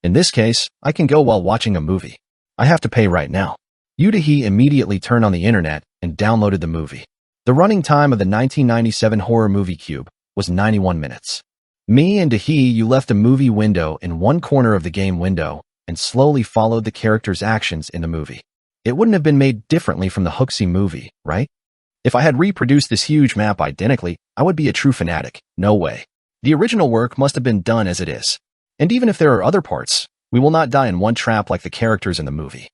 In this case, I can go while watching a movie. I have to pay right now. Yudahi immediately turned on the internet and downloaded the movie. The running time of the 1997 horror movie Cube was 91 minutes. Me and Dahi, you left a movie window in one corner of the game window and slowly followed the character's actions in the movie. It wouldn't have been made differently from the Hooksy movie, right? If I had reproduced this huge map identically, I would be a true fanatic. No way. The original work must have been done as it is. And even if there are other parts, We will not die in one trap like the characters in the movie.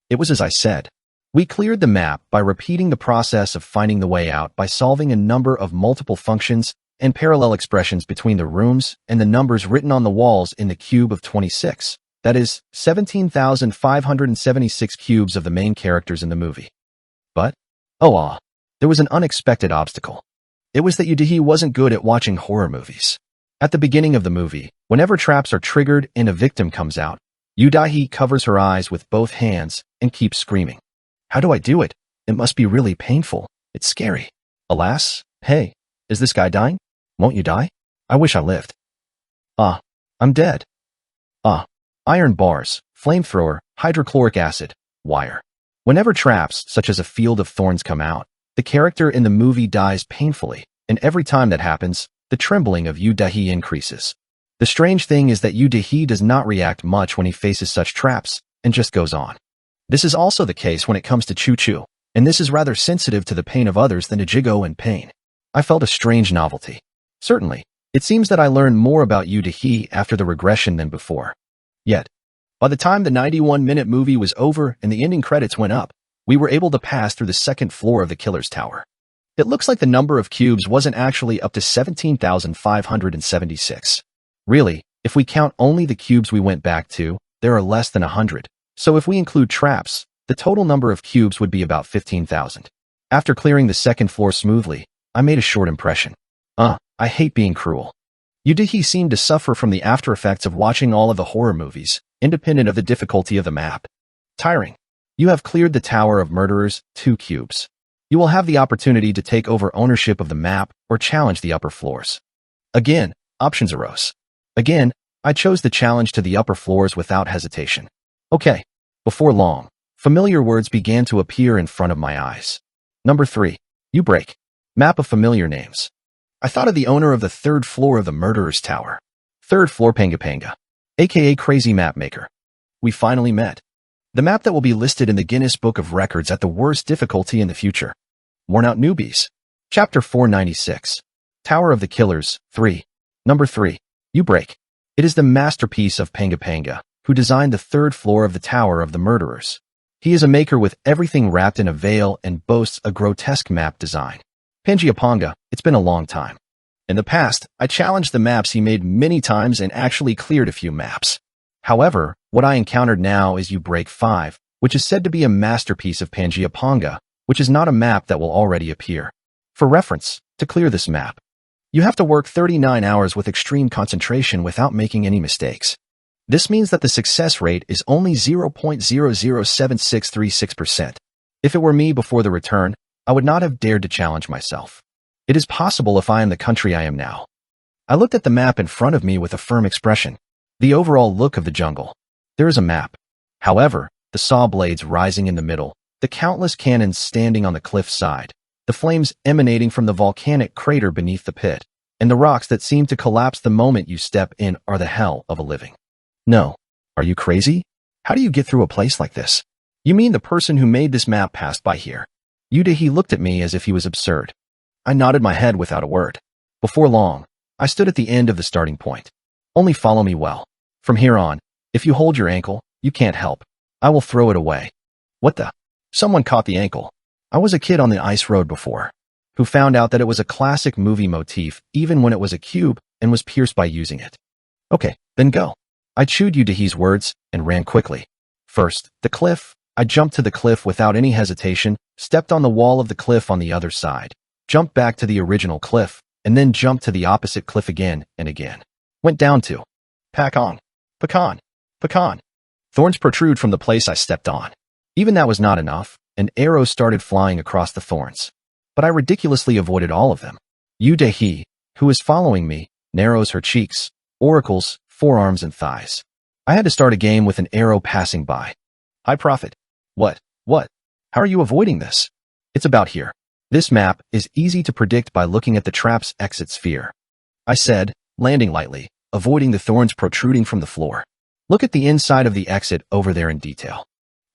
It was as I said. We cleared the map by repeating the process of finding the way out by solving a number of multiple functions and parallel expressions between the rooms and the numbers written on the walls in the cube of 26. That is, 17,576 cubes of the main characters in the movie. But, there was an unexpected obstacle. It was that Yudahi wasn't good at watching horror movies. At the beginning of the movie, whenever traps are triggered and a victim comes out, Yudahi covers her eyes with both hands and keeps screaming. How do I do it? It must be really painful. It's scary. Alas, hey, is this guy dying? Won't you die? I wish I lived. I'm dead. Iron bars, flamethrower, hydrochloric acid, wire. Whenever traps, such as a field of thorns, come out, the character in the movie dies painfully, and every time that happens, the trembling of Yudahi increases. The strange thing is that Yudahi does not react much when he faces such traps, and just goes on. This is also the case when it comes to Choo-Choo, and this is rather sensitive to the pain of others than to Jigo and pain. I felt a strange novelty. Certainly, it seems that I learned more about Yudahi after the regression than before. Yet, by the time the 91-minute movie was over and the ending credits went up, we were able to pass through the second floor of the killer's tower. It looks like the number of cubes wasn't actually up to 17,576. Really, if we count only the cubes we went back to, there are less than 100. So if we include traps, the total number of cubes would be about 15,000. After clearing the second floor smoothly, I made a short impression. I hate being cruel. Yudahi seemed to suffer from the after effects of watching all of the horror movies, independent of the difficulty of the map. Tiring. You have cleared the Tower of Murderers, 2 cubes. You will have the opportunity to take over ownership of the map or challenge the upper floors. Again, options arose. Again, I chose the challenge to the upper floors without hesitation. Okay. Before long, familiar words began to appear in front of my eyes. Number 3. You break. Map of familiar names. I thought of the owner of the 3rd floor of the Murderer's Tower. 3rd floor Panga Panga, aka Crazy Map Maker. We finally met. The map that will be listed in the Guinness Book of Records at the worst difficulty in the future. Worn Out Newbies. Chapter 496. Tower of the Killers, 3. Number 3. You break. It is the masterpiece of Panga Panga, who designed the 3rd floor of the Tower of the Murderers. He is a maker with everything wrapped in a veil and boasts a grotesque map design. Pangiapanga, it's been a long time. In the past, I challenged the maps he made many times and actually cleared a few maps. However, what I encountered now is You Break 5, which is said to be a masterpiece of Pangiapanga, which is not a map that will already appear. For reference, to clear this map, you have to work 39 hours with extreme concentration without making any mistakes. This means that the success rate is only 0.007636%. If it were me before the return, I would not have dared to challenge myself. It is possible if I am the country I am now. I looked at the map in front of me with a firm expression. The overall look of the jungle. There is a map. However, the saw blades rising in the middle, the countless cannons standing on the cliff side, the flames emanating from the volcanic crater beneath the pit, and the rocks that seem to collapse the moment you step in are the hell of a living. No. Are you crazy? How do you get through a place like this? You mean the person who made this map passed by here? Yudahi looked at me as if he was absurd. I nodded my head without a word. Before long, I stood at the end of the starting point. Only follow me well. From here on, if you hold your ankle, you can't help. I will throw it away. What the? Someone caught the ankle. I was a kid on the ice road before, who found out that it was a classic movie motif even when it was a cube and was pierced by using it. Okay, then go. I chewed Yudahi's words and ran quickly. First, the cliff. I jumped to the cliff without any hesitation, stepped on the wall of the cliff on the other side, jumped back to the original cliff, and then jumped to the opposite cliff again and again. Went down to pecan. Thorns protrude from the place I stepped on. Even that was not enough, and arrows started flying across the thorns. But I ridiculously avoided all of them. Yudahi, who is following me, narrows her cheeks, oracles, forearms, and thighs. I had to start a game with an arrow passing by. High Prophet. What? How are you avoiding this? It's about here. This map is easy to predict by looking at the trap's exit sphere. I said, landing lightly, avoiding the thorns protruding from the floor. Look at the inside of the exit over there in detail.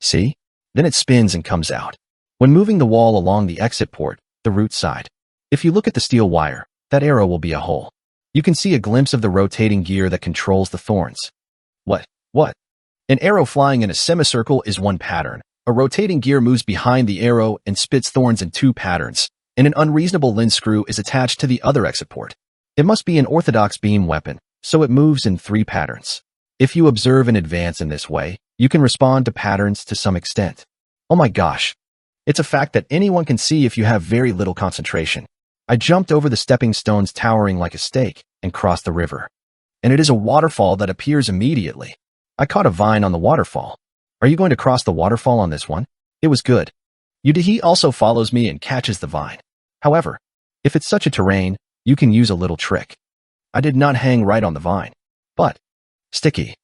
See? Then it spins and comes out. When moving the wall along the exit port, the root side. If you look at the steel wire, that arrow will be a hole. You can see a glimpse of the rotating gear that controls the thorns. What? An arrow flying in a semicircle is one pattern. A rotating gear moves behind the arrow and spits thorns in two patterns, and an unreasonable lens screw is attached to the other exit port. It must be an orthodox beam weapon, so it moves in three patterns. If you observe and advance in this way, you can respond to patterns to some extent. Oh my gosh. It's a fact that anyone can see if you have very little concentration. I jumped over the stepping stones towering like a stake and crossed the river. And it is a waterfall that appears immediately. I caught a vine on the waterfall. Are you going to cross the waterfall on this one? It was good. Yudahi also follows me and catches the vine. However, if it's such a terrain, you can use a little trick. I did not hang right on the vine, but sticky.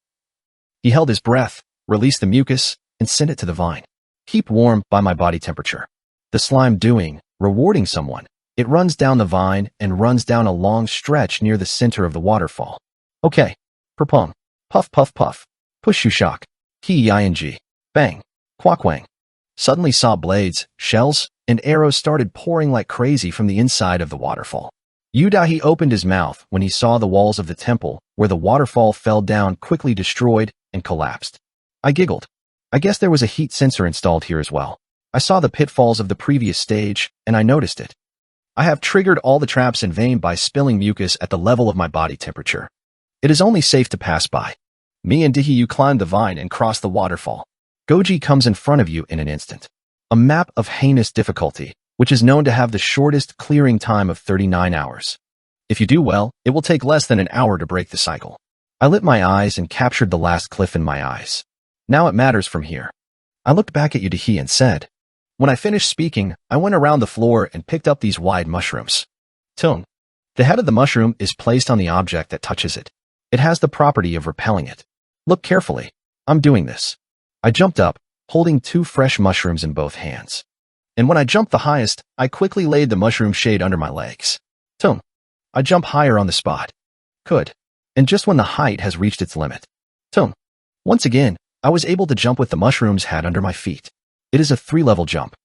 He held his breath, released the mucus, and sent it to the vine. Keep warm by my body temperature. The slime doing, rewarding someone. It runs down the vine and runs down a long stretch near the center of the waterfall. Okay. Perpong. Puff puff puff. Push you shock. King. Bang. Quackwang. Suddenly saw blades, shells, and arrows started pouring like crazy from the inside of the waterfall. Yudahi opened his mouth when he saw the walls of the temple where the waterfall fell down quickly destroyed and collapsed. I giggled. I guess there was a heat sensor installed here as well. I saw the pitfalls of the previous stage, and I noticed it. I have triggered all the traps in vain by spilling mucus at the level of my body temperature. It is only safe to pass by. Me and Dihiyu climbed the vine and crossed the waterfall. Goji comes in front of you in an instant. A map of heinous difficulty, which is known to have the shortest clearing time of 39 hours. If you do well, it will take less than an hour to break the cycle. I lit my eyes and captured the last cliff in my eyes. Now it matters from here. I looked back at Yudahi and said, when I finished speaking, I went around the floor and picked up these wide mushrooms. Tung. The head of the mushroom is placed on the object that touches it. It has the property of repelling it. Look carefully. I'm doing this. I jumped up, holding two fresh mushrooms in both hands. And when I jumped the highest, I quickly laid the mushroom shade under my legs. Tung. I jump higher on the spot. Could. And just when the height has reached its limit. Tung. Once again, I was able to jump with the mushrooms had under my feet. It is a 3-level jump.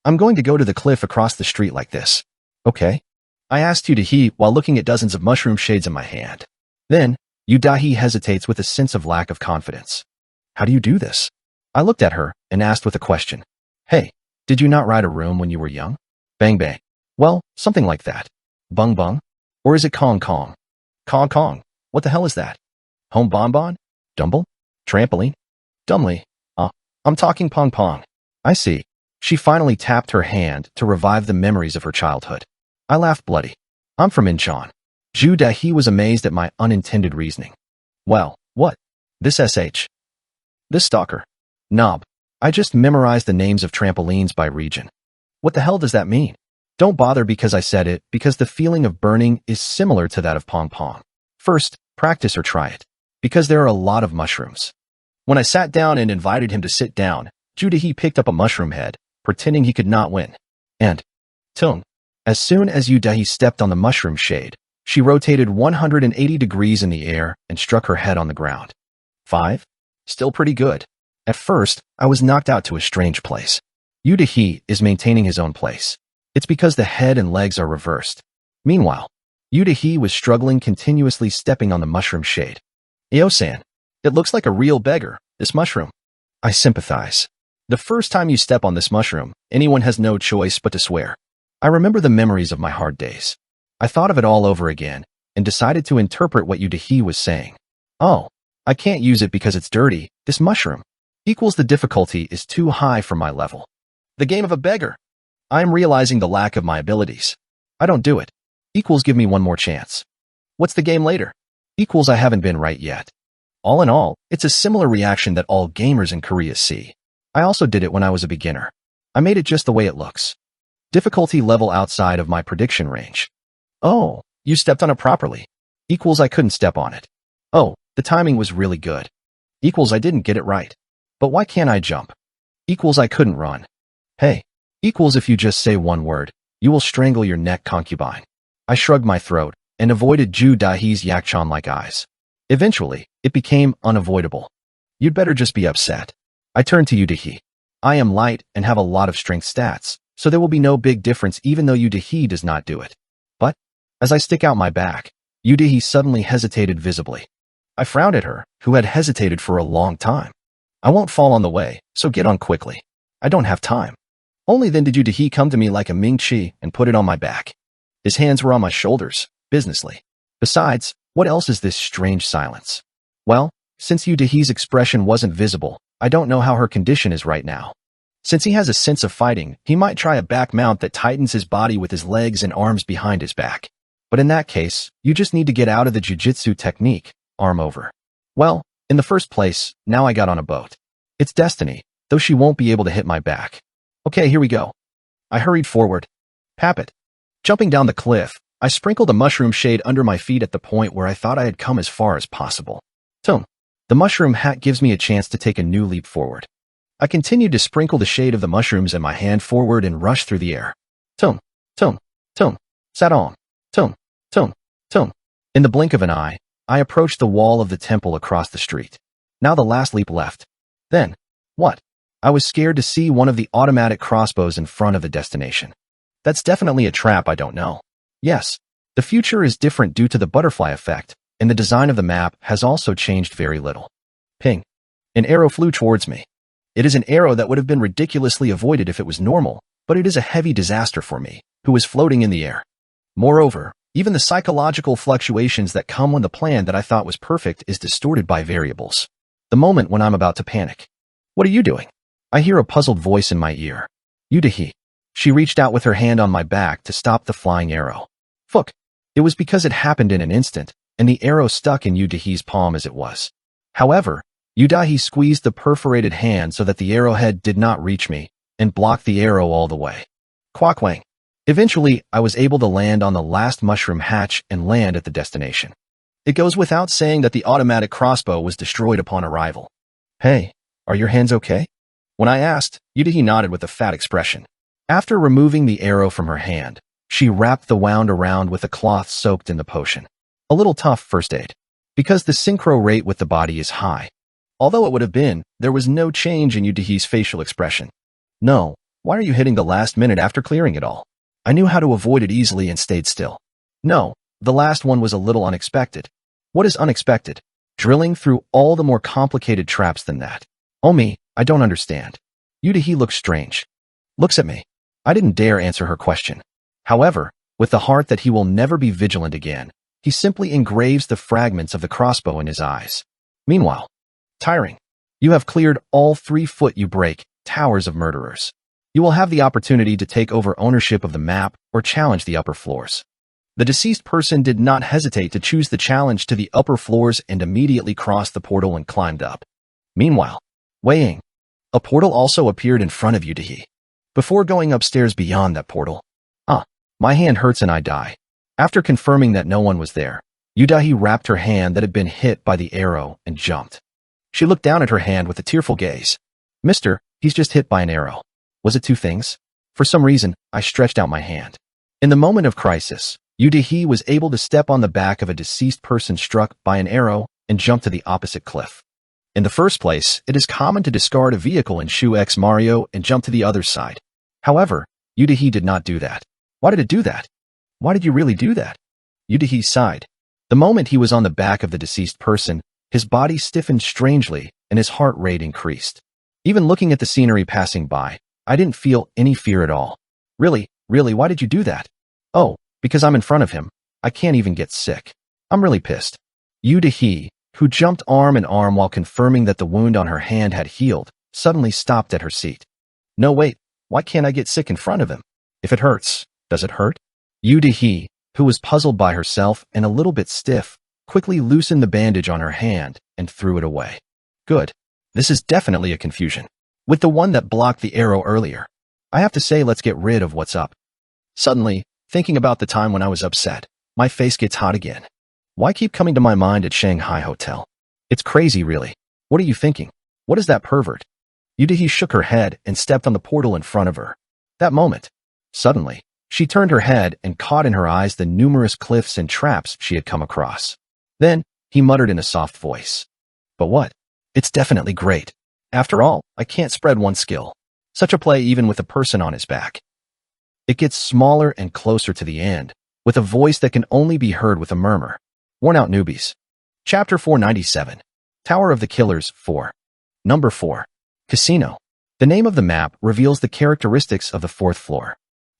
I'm going to go to the cliff across the street like this. Okay? I asked Yudahi while looking at dozens of mushroom shades in my hand. Then, Yudahi hesitates with a sense of lack of confidence. How do you do this? I looked at her and asked with a question. Hey, did you not ride a room when you were young? Bang bang. Well, something like that. Bung bung? Or is it Kong Kong? Kong Kong. What the hell is that? Home bonbon? Dumble? Trampoline? Dumbly. I'm talking pong pong. I see. She finally tapped her hand to revive the memories of her childhood. I laughed bloody. I'm from Incheon. Yudahi was amazed at my unintended reasoning. Well, what? This SH. This stalker. Knob. I just memorized the names of trampolines by region. What the hell does that mean? Don't bother because I said it, because the feeling of burning is similar to that of pong pong. First, practice or try it. Because there are a lot of mushrooms. When I sat down and invited him to sit down, Yudahi picked up a mushroom head, pretending he could not win. And, Tung. As soon as Yudahi stepped on the mushroom shade, she rotated 180 degrees in the air and struck her head on the ground. 5. Still pretty good. At first, I was knocked out to a strange place. Yudahi is maintaining his own place. It's because the head and legs are reversed. Meanwhile, Yudahi was struggling continuously stepping on the mushroom shade. Io-san, it looks like a real beggar, this mushroom. I sympathize. The first time you step on this mushroom, anyone has no choice but to swear. I remember the memories of my hard days. I thought of it all over again and decided to interpret what Yudahi was saying. Oh, I can't use it because it's dirty. This mushroom equals the difficulty is too high for my level. The game of a beggar. I am realizing the lack of my abilities. I don't do it. Equals give me one more chance. What's the game later? Equals I haven't been right yet. All in all, it's a similar reaction that all gamers in Korea see. I also did it when I was a beginner. I made it just the way it looks. Difficulty level outside of my prediction range. Oh, you stepped on it properly. Equals I couldn't step on it. Oh, the timing was really good. Equals I didn't get it right. But why can't I jump? Equals I couldn't run. Hey, equals if you just say one word, you will strangle your neck concubine. I shrugged my throat and avoided Yudahi's yakchon-like eyes. Eventually, it became unavoidable. You'd better just be upset. I turned to Yudahi. I am light and have a lot of strength stats, so there will be no big difference even though Yudahi does not do it. But, as I stick out my back, Yudahi suddenly hesitated visibly. I frowned at her, who had hesitated for a long time. I won't fall on the way, so get on quickly. I don't have time. Only then did Yu come to me like a Ming Chi and put it on my back. His hands were on my shoulders, businessly. Besides, what else is this strange silence? Well, since Yu expression wasn't visible, I don't know how her condition is right now. Since he has a sense of fighting, he might try a back mount that tightens his body with his legs and arms behind his back. But in that case, you just need to get out of the jiu-jitsu technique, arm over. Well, in the first place, now I got on a boat. It's destiny, though she won't be able to hit my back. Okay, here we go. I hurried forward. Pap it. Jumping down the cliff, I sprinkled a mushroom shade under my feet at the point where I thought I had come as far as possible. Tum. The mushroom hat gives me a chance to take a new leap forward. I continued to sprinkle the shade of the mushrooms in my hand forward and rush through the air. Tum, tum, tum, sat on. Tum, tum, tum. In the blink of an eye, I approached the wall of the temple across the street. Now the last leap left. Then, what? I was scared to see one of the automatic crossbows in front of the destination. That's definitely a trap, I don't know. Yes, the future is different due to the butterfly effect, and the design of the map has also changed very little. Ping. An arrow flew towards me. It is an arrow that would have been ridiculously avoided if it was normal, but it is a heavy disaster for me, who is floating in the air. Moreover, even the psychological fluctuations that come when the plan that I thought was perfect is distorted by variables. The moment when I'm about to panic. What are you doing? I hear a puzzled voice in my ear. Yu. She reached out with her hand on my back to stop the flying arrow. Fuck. It was because it happened in an instant, and the arrow stuck in Yu palm as it was. However, Yu squeezed the perforated hand so that the arrowhead did not reach me, and blocked the arrow all the way. Quackwang. Eventually, I was able to land on the last mushroom hatch and land at the destination. It goes without saying that the automatic crossbow was destroyed upon arrival. Hey, are your hands okay? When I asked, Yu nodded with a fat expression. After removing the arrow from her hand, she wrapped the wound around with a cloth soaked in the potion. A little tough first aid. Because the synchro rate with the body is high. Although it would have been, there was no change in Yu's facial expression. No, why are you hitting the last minute after clearing it all? I knew how to avoid it easily and stayed still. No, the last one was a little unexpected. What is unexpected? Drilling through all the more complicated traps than that. Oh me, I don't understand. Yu looks strange. Looks at me. I didn't dare answer her question. However, with the heart that he will never be vigilant again, he simply engraves the fragments of the crossbow in his eyes. Meanwhile, tiring. You have cleared all 3 foot you break, towers of murderers. You will have the opportunity to take over ownership of the map or challenge the upper floors. The deceased person did not hesitate to choose the challenge to the upper floors and immediately crossed the portal and climbed up. Meanwhile, weighing. A portal also appeared in front of Yu. Before going upstairs beyond that portal. My hand hurts and I die. After confirming that no one was there, Yu wrapped her hand that had been hit by the arrow and jumped. She looked down at her hand with a tearful gaze. Mister, he's just hit by an arrow. Was it 2 things? For some reason, I stretched out my hand. In the moment of crisis, Yu was able to step on the back of a deceased person struck by an arrow and jump to the opposite cliff. In the first place, it is common to discard a vehicle in Shu X Mario and jump to the other side. However, Yu did not do that. Why did it do that? Why did you really do that? Yu sighed. The moment he was on the back of the deceased person, his body stiffened strangely and his heart rate increased. Even looking at the scenery passing by, I didn't feel any fear at all. Really, why did you do that? Oh, because I'm in front of him. I can't even get sick. I'm really pissed. Yu, who jumped arm in arm while confirming that the wound on her hand had healed, suddenly stopped at her seat. No, wait, why can't I get sick in front of him? If it hurts, does it hurt? Yu, who was puzzled by herself and a little bit stiff, quickly loosened the bandage on her hand and threw it away. Good. This is definitely a confusion. With the one that blocked the arrow earlier. I have to say let's get rid of what's up. Suddenly, thinking about the time when I was upset, my face gets hot again. Why keep coming to my mind at Shanghai Hotel? It's crazy, really. What are you thinking? What is that pervert? Yu shook her head and stepped on the portal in front of her. That moment. Suddenly, she turned her head and caught in her eyes the numerous cliffs and traps she had come across. Then, he muttered in a soft voice. But what? It's definitely great. After all, I can't spread one skill. Such a play even with a person on his back. It gets smaller and closer to the end, with a voice that can only be heard with a murmur. Worn out newbies. Chapter 497. Tower of the Killers 4. Number 4. Casino. The name of the map reveals the characteristics of the 4th floor.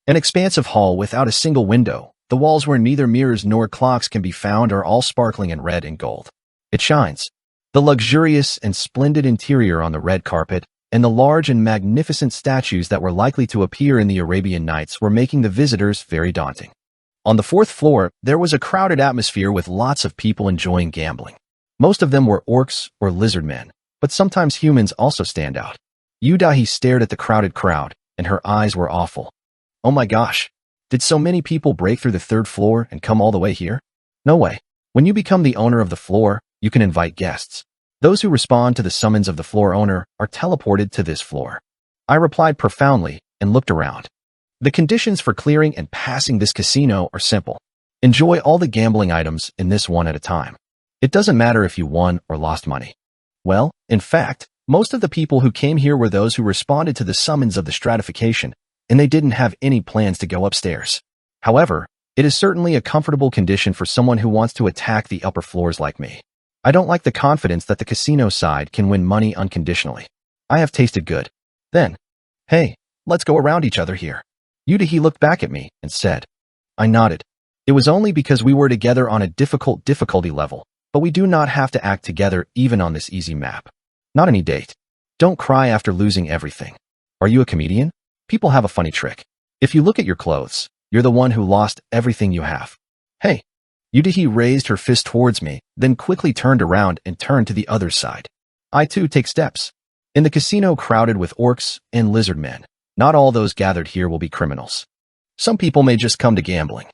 An expansive hall without a single window. The walls where neither mirrors nor clocks can be found are all sparkling in red and gold. It shines. The luxurious and splendid interior on the red carpet and the large and magnificent statues that were likely to appear in the Arabian Nights were making the visitors very daunting. On the 4th floor, there was a crowded atmosphere with lots of people enjoying gambling. Most of them were orcs or lizard men, but sometimes humans also stand out. Yudahi stared at the crowded crowd, and her eyes were awful. Oh my gosh! Did so many people break through the 3rd floor and come all the way here? No way. When you become the owner of the floor, you can invite guests. Those who respond to the summons of the floor owner are teleported to this floor. I replied profoundly and looked around. The conditions for clearing and passing this casino are simple. Enjoy all the gambling items in this one at a time. It doesn't matter if you won or lost money. Well, in fact, most of the people who came here were those who responded to the summons of the stratification, and they didn't have any plans to go upstairs. However, it is certainly a comfortable condition for someone who wants to attack the upper floors like me. I don't like the confidence that the casino side can win money unconditionally. I have tasted good. Then, hey, let's go around each other here. Yudahi looked back at me and said. I nodded. It was only because we were together on a difficult difficulty level, but we do not have to act together even on this easy map. Not any date. Don't cry after losing everything. Are you a comedian? People have a funny trick. If you look at your clothes, you're the one who lost everything you have. Hey. Yudahi raised her fist towards me, then quickly turned around and turned to the other side. I too take steps. In the casino crowded with orcs and lizard men, not all those gathered here will be criminals. Some people may just come to gambling.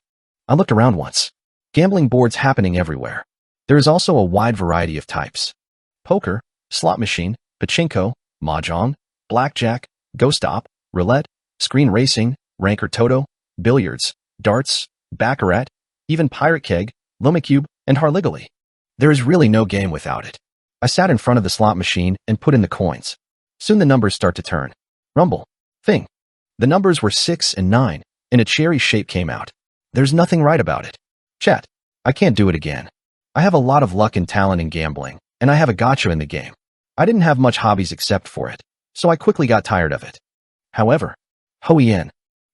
I looked around once. Gambling boards happening everywhere. There is also a wide variety of types. Poker, slot machine, pachinko, mahjong, blackjack, go-stop, roulette, screen racing, ranker toto, billiards, darts, baccarat, even pirate keg, lumicube, and harligally. There is really no game without it. I sat in front of the slot machine and put in the coins. Soon the numbers start to turn. Rumble. Thing. The numbers were 6 and 9, and a cherry shape came out. There's nothing right about it. Chat. I can't do it again. I have a lot of luck and talent in gambling, and I have a gotcha in the game. I didn't have much hobbies except for it, so I quickly got tired of it. However, Ho-Yen,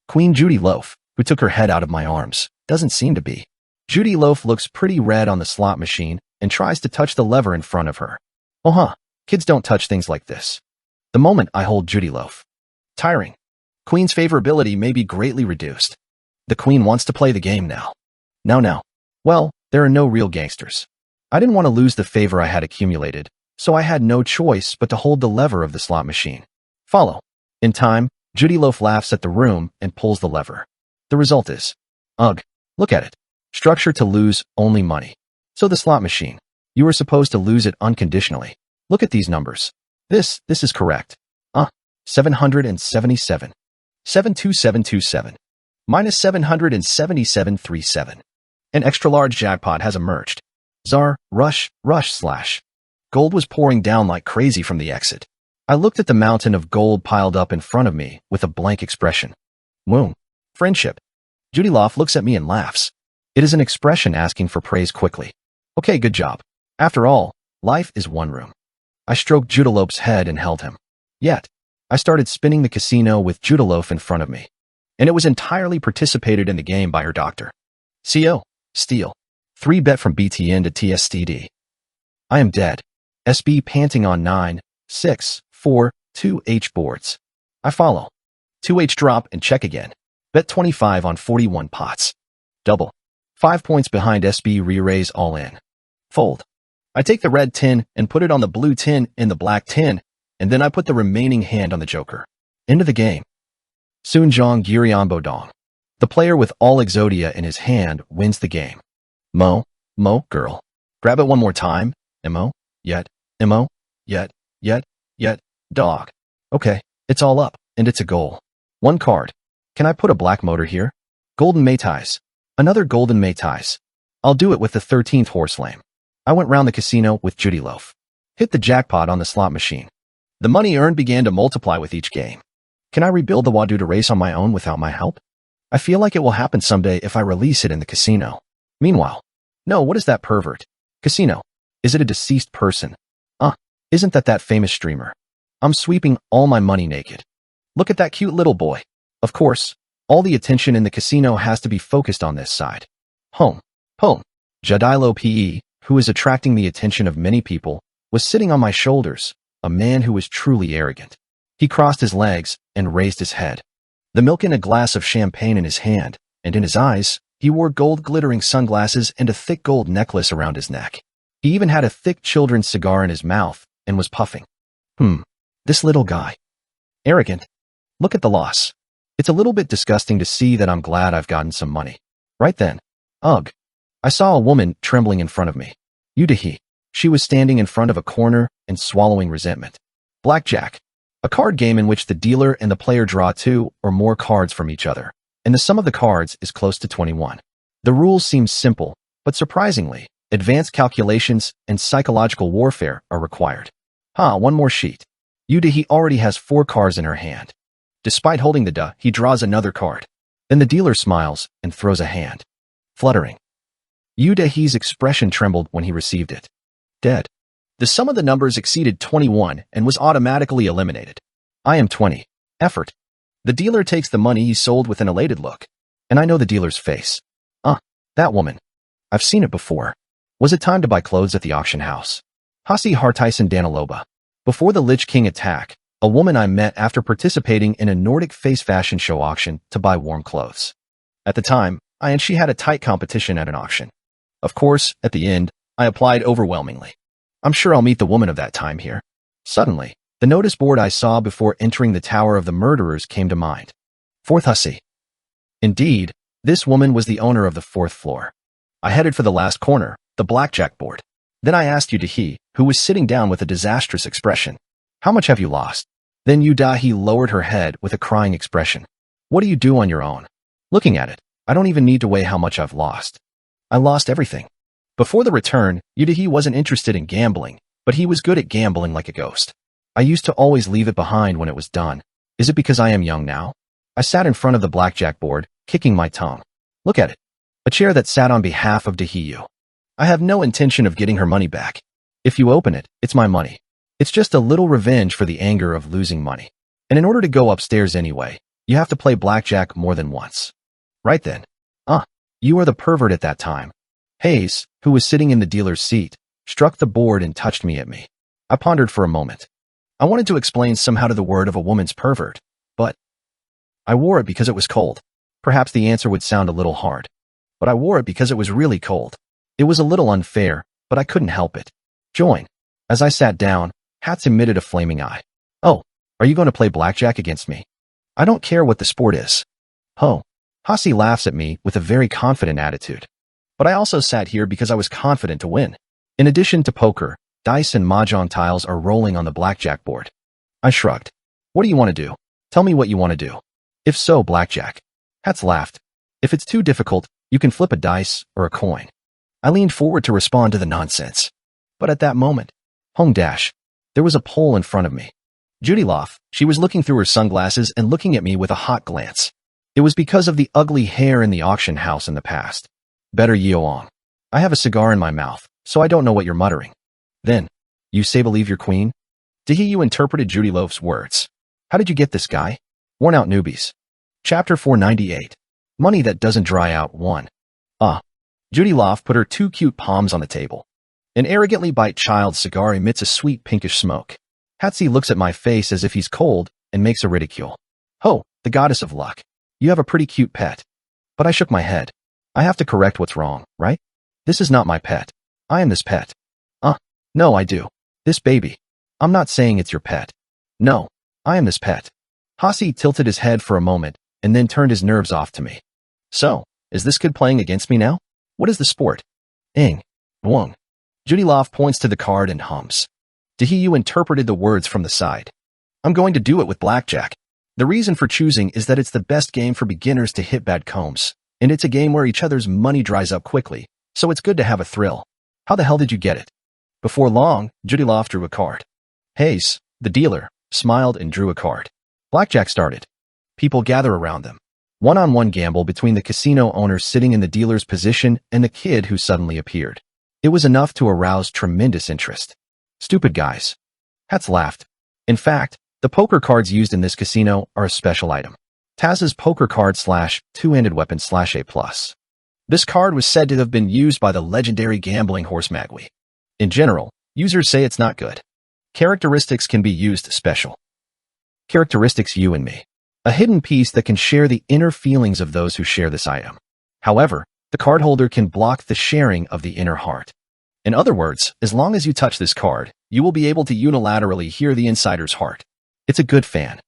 Queen Judy Loaf, who took her head out of my arms, doesn't seem to be. Judy Loaf looks pretty red on the slot machine and tries to touch the lever in front of her. Oh kids don't touch things like this. The moment I hold Judy Loaf. Tiring. Queen's favorability may be greatly reduced. The queen wants to play the game now. Now. Well, there are no real gangsters. I didn't want to lose the favor I had accumulated, so I had no choice but to hold the lever of the slot machine. Follow. In time, Judy Loaf laughs at the room and pulls the lever. The result is, ugh, look at it. Structure to lose only money. So the slot machine. You were supposed to lose it unconditionally. Look at these numbers. This is correct. 777. 72727. Minus 77737. An extra-large jackpot has emerged. Czar, rush, slash. Gold was pouring down like crazy from the exit. I looked at the mountain of gold piled up in front of me with a blank expression. Woon. Friendship. Judy Loaf looks at me and laughs. It is an expression asking for praise quickly. Okay, good job. After all, life is one room. I stroked Judy Loaf's head and held him. Yet, I started spinning the casino with Judy Loaf in front of me. And it was entirely participated in the game by her doctor. CO. Steal. 3-bet from BTN to TSTD. I am dead. SB panting on 9, 6, 4, 2H boards. I follow. 2H drop and check again. Bet 25 on 41 pots. Double. 5 points behind SB re-raise all in. Fold. I take the red tin and put it on the blue tin and the black tin, and then I put the remaining hand on the joker. Into the game. Sunjong Giriambo Dong. The player with all Exodia in his hand wins the game. Mo, girl. Grab it one more time. Mo, yet, dog. Okay, it's all up, and it's a goal. One card. Can I put a black motor here? Golden Maytais. Another golden Maytais. I'll do it with the 13th horse lame. I went round the casino with Judy Loaf. Hit the jackpot on the slot machine. The money earned began to multiply with each game. Can I rebuild the Waduda race on my own without my help? I feel like it will happen someday if I release it in the casino. Meanwhile, no, what is that pervert? Casino. Is it a deceased person? Isn't that famous streamer? I'm sweeping all my money naked. Look at that cute little boy. Of course, all the attention in the casino has to be focused on this side. Home. Jadilo Pe, who is attracting the attention of many people, was sitting on my shoulders, a man who was truly arrogant. He crossed his legs and raised his head. The milk in a glass of champagne in his hand, and in his eyes, he wore gold glittering sunglasses and a thick gold necklace around his neck. He even had a thick children's cigar in his mouth and was puffing. This little guy. Arrogant. Look at the loss. It's a little bit disgusting to see that I'm glad I've gotten some money. Right then. Ugh. I saw a woman trembling in front of me. Yudahi. She was standing in front of a corner and swallowing resentment. Blackjack. A card game in which the dealer and the player draw 2 or more cards from each other, and the sum of the cards is close to 21. The rules seem simple, but surprisingly, advanced calculations and psychological warfare are required. One more sheet. Yudahi already has 4 cards in her hand. Despite holding the duh, he draws another card. Then the dealer smiles and throws a hand. Fluttering. Yudahi's expression trembled when he received it. Dead. The sum of the numbers exceeded 21 and was automatically eliminated. I am 20. Effort. The dealer takes the money he sold with an elated look. And I know the dealer's face. That woman. I've seen it before. Was it time to buy clothes at the auction house? Hasi Hartyson Danilova. Before the Lich King attack, a woman I met after participating in a Nordic face fashion show auction to buy warm clothes. At the time, I and she had a tight competition at an auction. Of course, at the end, I applied overwhelmingly. I'm sure I'll meet the woman of that time here. Suddenly, the notice board I saw before entering the Tower of the Murderers came to mind. 4th Hussy. Indeed, this woman was the owner of the 4th floor. I headed for the last corner, the blackjack board. Then I asked Yudahi, who was sitting down with a disastrous expression. How much have you lost? Then Yudahi lowered her head with a crying expression. What do you do on your own? Looking at it, I don't even need to weigh how much I've lost. I lost everything. Before the return, Yudahi wasn't interested in gambling, but he was good at gambling like a ghost. I used to always leave it behind when it was done. Is it because I am young now? I sat in front of the blackjack board, kicking my tongue. Look at it. A chair that sat on behalf of Dahiyu. I have no intention of getting her money back. If you open it, it's my money. It's just a little revenge for the anger of losing money. And in order to go upstairs anyway, you have to play blackjack more than once. Right then. You are the pervert at that time. Hayes, who was sitting in the dealer's seat, struck the board and touched me at me. I pondered for a moment. I wanted to explain somehow to the word of a woman's pervert, but I wore it because it was cold. Perhaps the answer would sound a little hard, but I wore it because it was really cold. It was a little unfair, but I couldn't help it. Join. As I sat down, Hats emitted a flaming eye. Oh, are you going to play blackjack against me? I don't care what the sport is. Hasi laughs at me with a very confident attitude. But I also sat here because I was confident to win. In addition to poker, dice and mahjong tiles are rolling on the blackjack board. I shrugged. What do you want to do? Tell me what you want to do. If so, blackjack. Hats laughed. If it's too difficult, you can flip a dice or a coin. I leaned forward to respond to the nonsense. But at that moment, there was a pole in front of me. Judy Loff, she was looking through her sunglasses and looking at me with a hot glance. It was because of the ugly hair in the auction house in the past. Better Yeoong. I have a cigar in my mouth, so I don't know what you're muttering. Then, you say believe your queen? Dahiyu interpreted Judy Loaf's words. How did you get this guy? Worn out newbies. Chapter 498. Money that doesn't dry out 1. Judy Loft put her 2 cute palms on the table. An arrogantly bite child's cigar emits a sweet pinkish smoke. Hatsi looks at my face as if he's cold and makes a ridicule. The goddess of luck. You have a pretty cute pet. But I shook my head. I have to correct what's wrong, right? This is not my pet. I am this pet. No, I do. This baby. I'm not saying it's your pet. No, I am this pet. Hasi tilted his head for a moment and then turned his nerves off to me. So, is this kid playing against me now? What is the sport? Wong. Judy Loft points to the card and hums. Dahiyu interpreted the words from the side. I'm going to do it with blackjack. The reason for choosing is that it's the best game for beginners to hit bad combs, and it's a game where each other's money dries up quickly, so it's good to have a thrill. How the hell did you get it? Before long, Judy Loft drew a card. Hayes, the dealer, smiled and drew a card. Blackjack started. People gather around them. One-on-one gamble between the casino owner sitting in the dealer's position and the kid who suddenly appeared. It was enough to arouse tremendous interest. Stupid guys. Hats laughed. In fact, the poker cards used in this casino are a special item. Taz's poker card / two-handed weapon / A+. This card was said to have been used by the legendary gambling horse Magui. In general, users say it's not good. Characteristics can be used special. Characteristics you and me. A hidden piece that can share the inner feelings of those who share this item. However, the card holder can block the sharing of the inner heart. In other words, as long as you touch this card, you will be able to unilaterally hear the insider's heart. It's a good fan.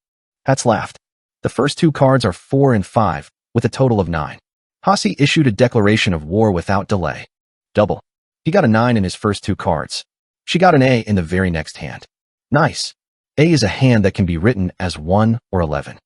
Hats laughed. The first two cards are 4 and 5, with a total of 9. Hasi issued a declaration of war without delay. Double. He got a 9 in his first two cards. She got an A in the very next hand. Nice. A is a hand that can be written as 1 or 11.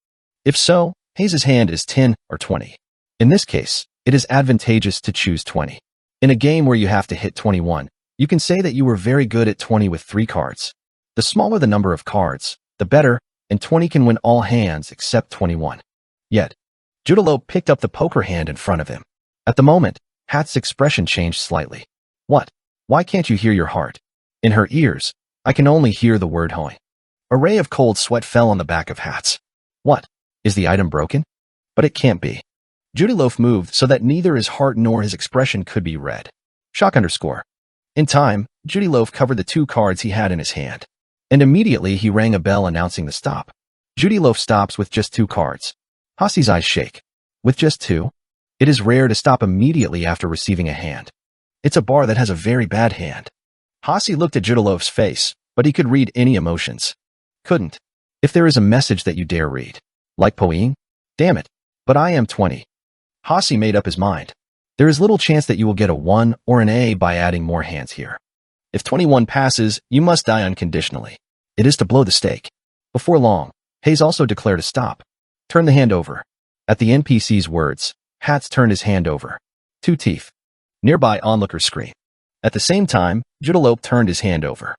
If so, Hayes' hand is 10 or 20. In this case, it is advantageous to choose 20. In a game where you have to hit 21, you can say that you were very good at 20 with 3 cards. The smaller the number of cards, the better, and 20 can win all hands except 21. Yet, Judalo picked up the poker hand in front of him. At the moment, Hat's expression changed slightly. What? Why can't you hear your heart? In her ears, I can only hear the word hoing. A ray of cold sweat fell on the back of Hat's. What? Is the item broken? But it can't be. Judyloaf moved so that neither his heart nor his expression could be read. Shock underscore. In time, Judyloaf covered the 2 cards he had in his hand. And immediately he rang a bell announcing the stop. Judyloaf stops with just 2 cards. Hasi's eyes shake. With just 2? It is rare to stop immediately after receiving a hand. It's a bar that has a very bad hand. Hasi looked at Judyloaf's face, but he could read any emotions. Couldn't. If there is a message that you dare read. Like Poeing? Damn it. But I am 20. Hasi made up his mind. There is little chance that you will get a 1 or an A by adding more hands here. If 21 passes, you must die unconditionally. It is to blow the stake. Before long, Hayes also declared a stop. Turn the hand over. At the NPC's words, Hats turned his hand over. 2 teeth. Nearby onlookers scream. At the same time, Judalope turned his hand over.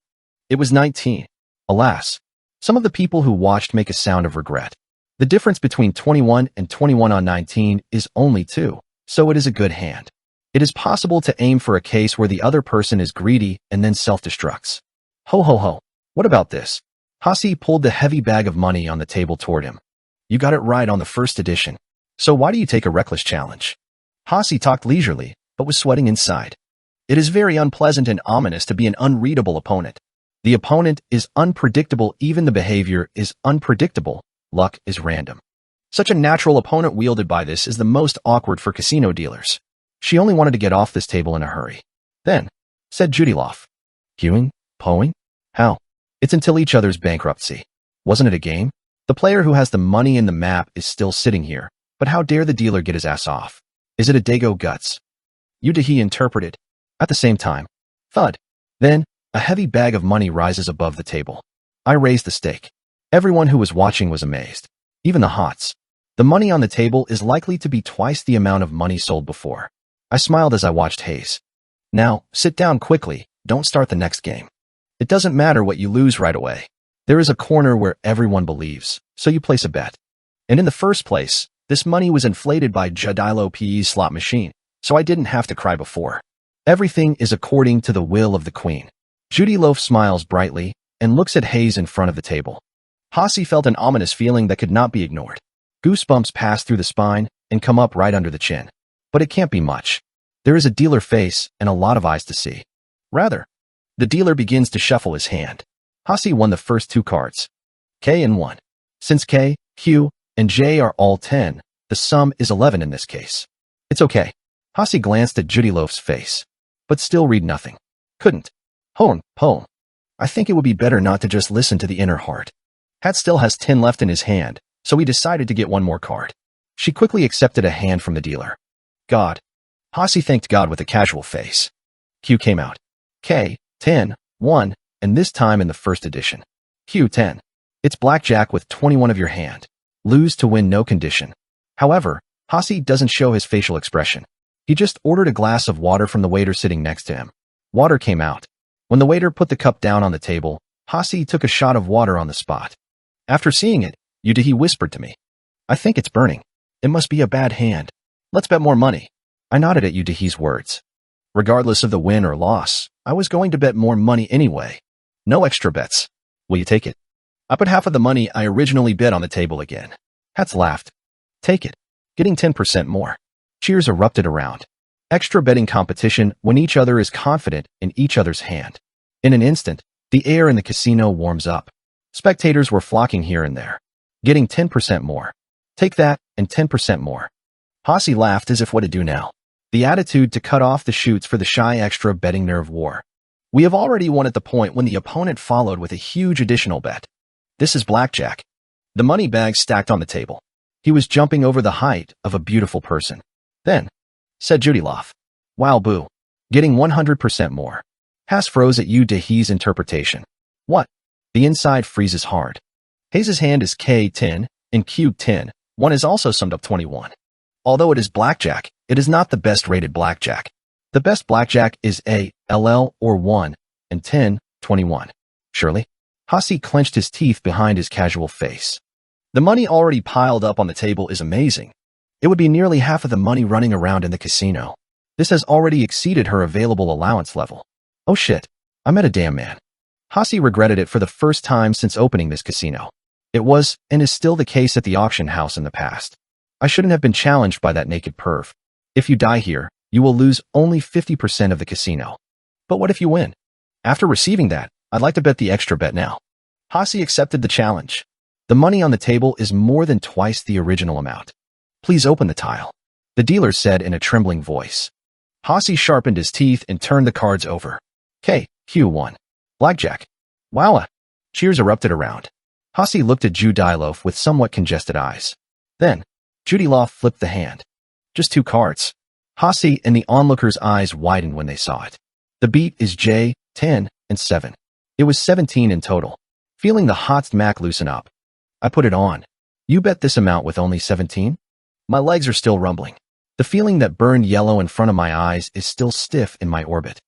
It was 19. Alas, some of the people who watched make a sound of regret. The difference between 21 and 21 on 19 is only 2, so it is a good hand. It is possible to aim for a case where the other person is greedy and then self-destructs. Ho ho ho. What about this? Hasi pulled the heavy bag of money on the table toward him. You got it right on the first edition. So why do you take a reckless challenge? Hasi talked leisurely, but was sweating inside. It is very unpleasant and ominous to be an unreadable opponent. The opponent is unpredictable, even the behavior is unpredictable. Luck is random. Such a natural opponent wielded by this is the most awkward for casino dealers. She only wanted to get off this table in a hurry. Then, said Judyloff. Hewing? Poeing? How? It's until each other's bankruptcy. Wasn't it a game? The player who has the money in the map is still sitting here, but how dare the dealer get his ass off? Is it a Dago guts? Udahi interpreted. At the same time. Thud. Then, a heavy bag of money rises above the table. I raised the stake. Everyone who was watching was amazed. Even the hots. The money on the table is likely to be twice the amount of money sold before. I smiled as I watched Hayes. Now, sit down quickly, don't start the next game. It doesn't matter what you lose right away. There is a corner where everyone believes, so you place a bet. And in the first place, this money was inflated by Jadilo PE's slot machine, so I didn't have to cry before. Everything is according to the will of the queen. Judyloaf smiles brightly and looks at Hayes in front of the table. Hasi felt an ominous feeling that could not be ignored. Goosebumps pass through the spine and come up right under the chin. But it can't be much. There is a dealer face and a lot of eyes to see. Rather, the dealer begins to shuffle his hand. Hasi won the first 2 cards. K and 1. Since K, Q, and J are all 10, the sum is 11 in this case. It's okay. Hasi glanced at Judyloaf's face, but still read nothing. Couldn't. Poem. I think it would be better not to just listen to the inner heart. Hat still has 10 left in his hand, so he decided to get 1 more card. She quickly accepted a hand from the dealer. God. Hasi thanked God with a casual face. Q came out. K, 10, 1, and this time in the first edition. Q, 10. It's blackjack with 21 of your hand. Lose to win, no condition. However, Hasi doesn't show his facial expression. He just ordered a glass of water from the waiter sitting next to him. Water came out. When the waiter put the cup down on the table, Hasi took a shot of water on the spot. After seeing it, Udahi whispered to me. I think it's burning. It must be a bad hand. Let's bet more money. I nodded at Udahi's words. Regardless of the win or loss, I was going to bet more money anyway. No extra bets. Will you take it? I put half of the money I originally bet on the table again. Hats laughed. Take it. Getting 10% more. Cheers erupted around. Extra betting competition when each other is confident in each other's hand. In an instant, the air in the casino warms up. Spectators were flocking here and there. Getting 10% more. Take that and 10% more. Hossie laughed as if what to do now. The attitude to cut off the shoots for the shy extra betting nerve war. We have already won at the point when the opponent followed with a huge additional bet. This is blackjack. The money bag stacked on the table. He was jumping over the height of a beautiful person. Then, said Judiloff. Wow, boo. Getting 100% more. Haas froze at Dehe's interpretation. What? The inside freezes hard. Hayes' hand is K10 and Q10. One is also summed up 21. Although it is blackjack, it is not the best rated blackjack. The best blackjack is A, LL, or 1, and 10, 21. Surely? Hossie clenched his teeth behind his casual face. The money already piled up on the table is amazing. It would be nearly half of the money running around in the casino. This has already exceeded her available allowance level. Oh shit, I met a damn man. Hossie regretted it for the first time since opening this casino. It was, and is still the case at the auction house in the past. I shouldn't have been challenged by that naked perv. If you die here, you will lose only 50% of the casino. But what if you win? After receiving that, I'd like to bet the extra bet now. Hossie accepted the challenge. The money on the table is more than twice the original amount. Please open the tile, the dealer said in a trembling voice. Hossie sharpened his teeth and turned the cards over. K, Q1. Blackjack. Wowa. Cheers erupted around. Hossie looked at Judiloff with somewhat congested eyes. Then, Judiloff flipped the hand. Just 2 cards. Hossie and the onlookers' eyes widened when they saw it. The beat is J, 10, and 7. It was 17 in total. Feeling the hot smack loosen up. I put it on. You bet this amount with only 17? My legs are still rumbling. The feeling that burned yellow in front of my eyes is still stiff in my orbit.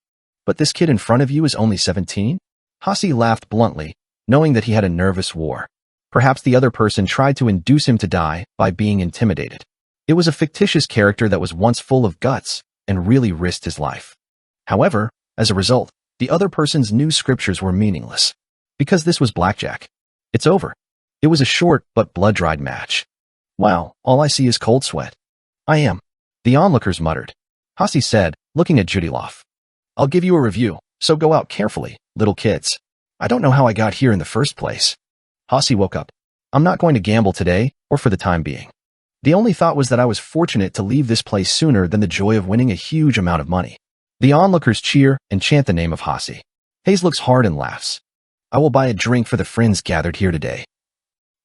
But this kid in front of you is only 17? Hossie laughed bluntly, knowing that he had a nervous war. Perhaps the other person tried to induce him to die by being intimidated. It was a fictitious character that was once full of guts and really risked his life. However, as a result, the other person's new scriptures were meaningless. Because this was blackjack. It's over. It was a short but blood-dried match. Wow, all I see is cold sweat. I am. The onlookers muttered. Hossie said, looking at Judiloff. I'll give you a review, so go out carefully, little kids. I don't know how I got here in the first place. Hossie woke up. I'm not going to gamble today, or for the time being. The only thought was that I was fortunate to leave this place sooner than the joy of winning a huge amount of money. The onlookers cheer and chant the name of Hossie. Hayes looks hard and laughs. I will buy a drink for the friends gathered here today.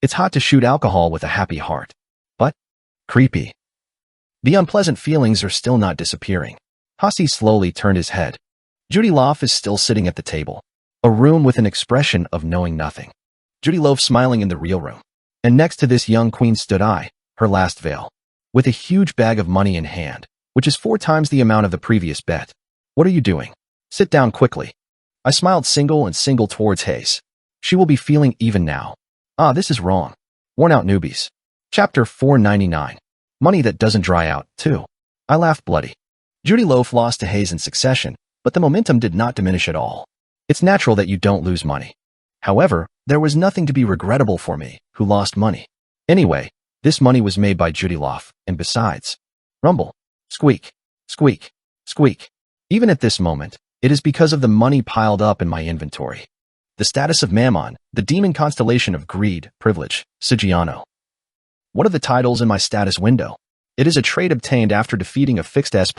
It's hot to shoot alcohol with a happy heart. But creepy. The unpleasant feelings are still not disappearing. Hossie slowly turned his head. Judiloff is still sitting at the table. A room with an expression of knowing nothing. Judiloff smiling in the real room. And next to this young queen stood I, her last veil, with a huge bag of money in hand, which is 4 times the amount of the previous bet. What are you doing? Sit down quickly. I smiled single towards Hayes. She will be feeling even now. Ah, this is wrong. Worn out newbies. Chapter 499. Money that doesn't dry out, too. I laughed bloody. Judiloff lost to Hayes in succession, but the momentum did not diminish at all. It's natural that you don't lose money. However, there was nothing to be regrettable for me, who lost money. Anyway, this money was made by Judiloff, and besides, rumble, squeak, squeak, squeak. Even at this moment, it is because of the money piled up in my inventory. The status of Mammon, the demon constellation of greed, privilege, Sigiano. What are the titles in my status window? It is a trait obtained after defeating a fixed S+,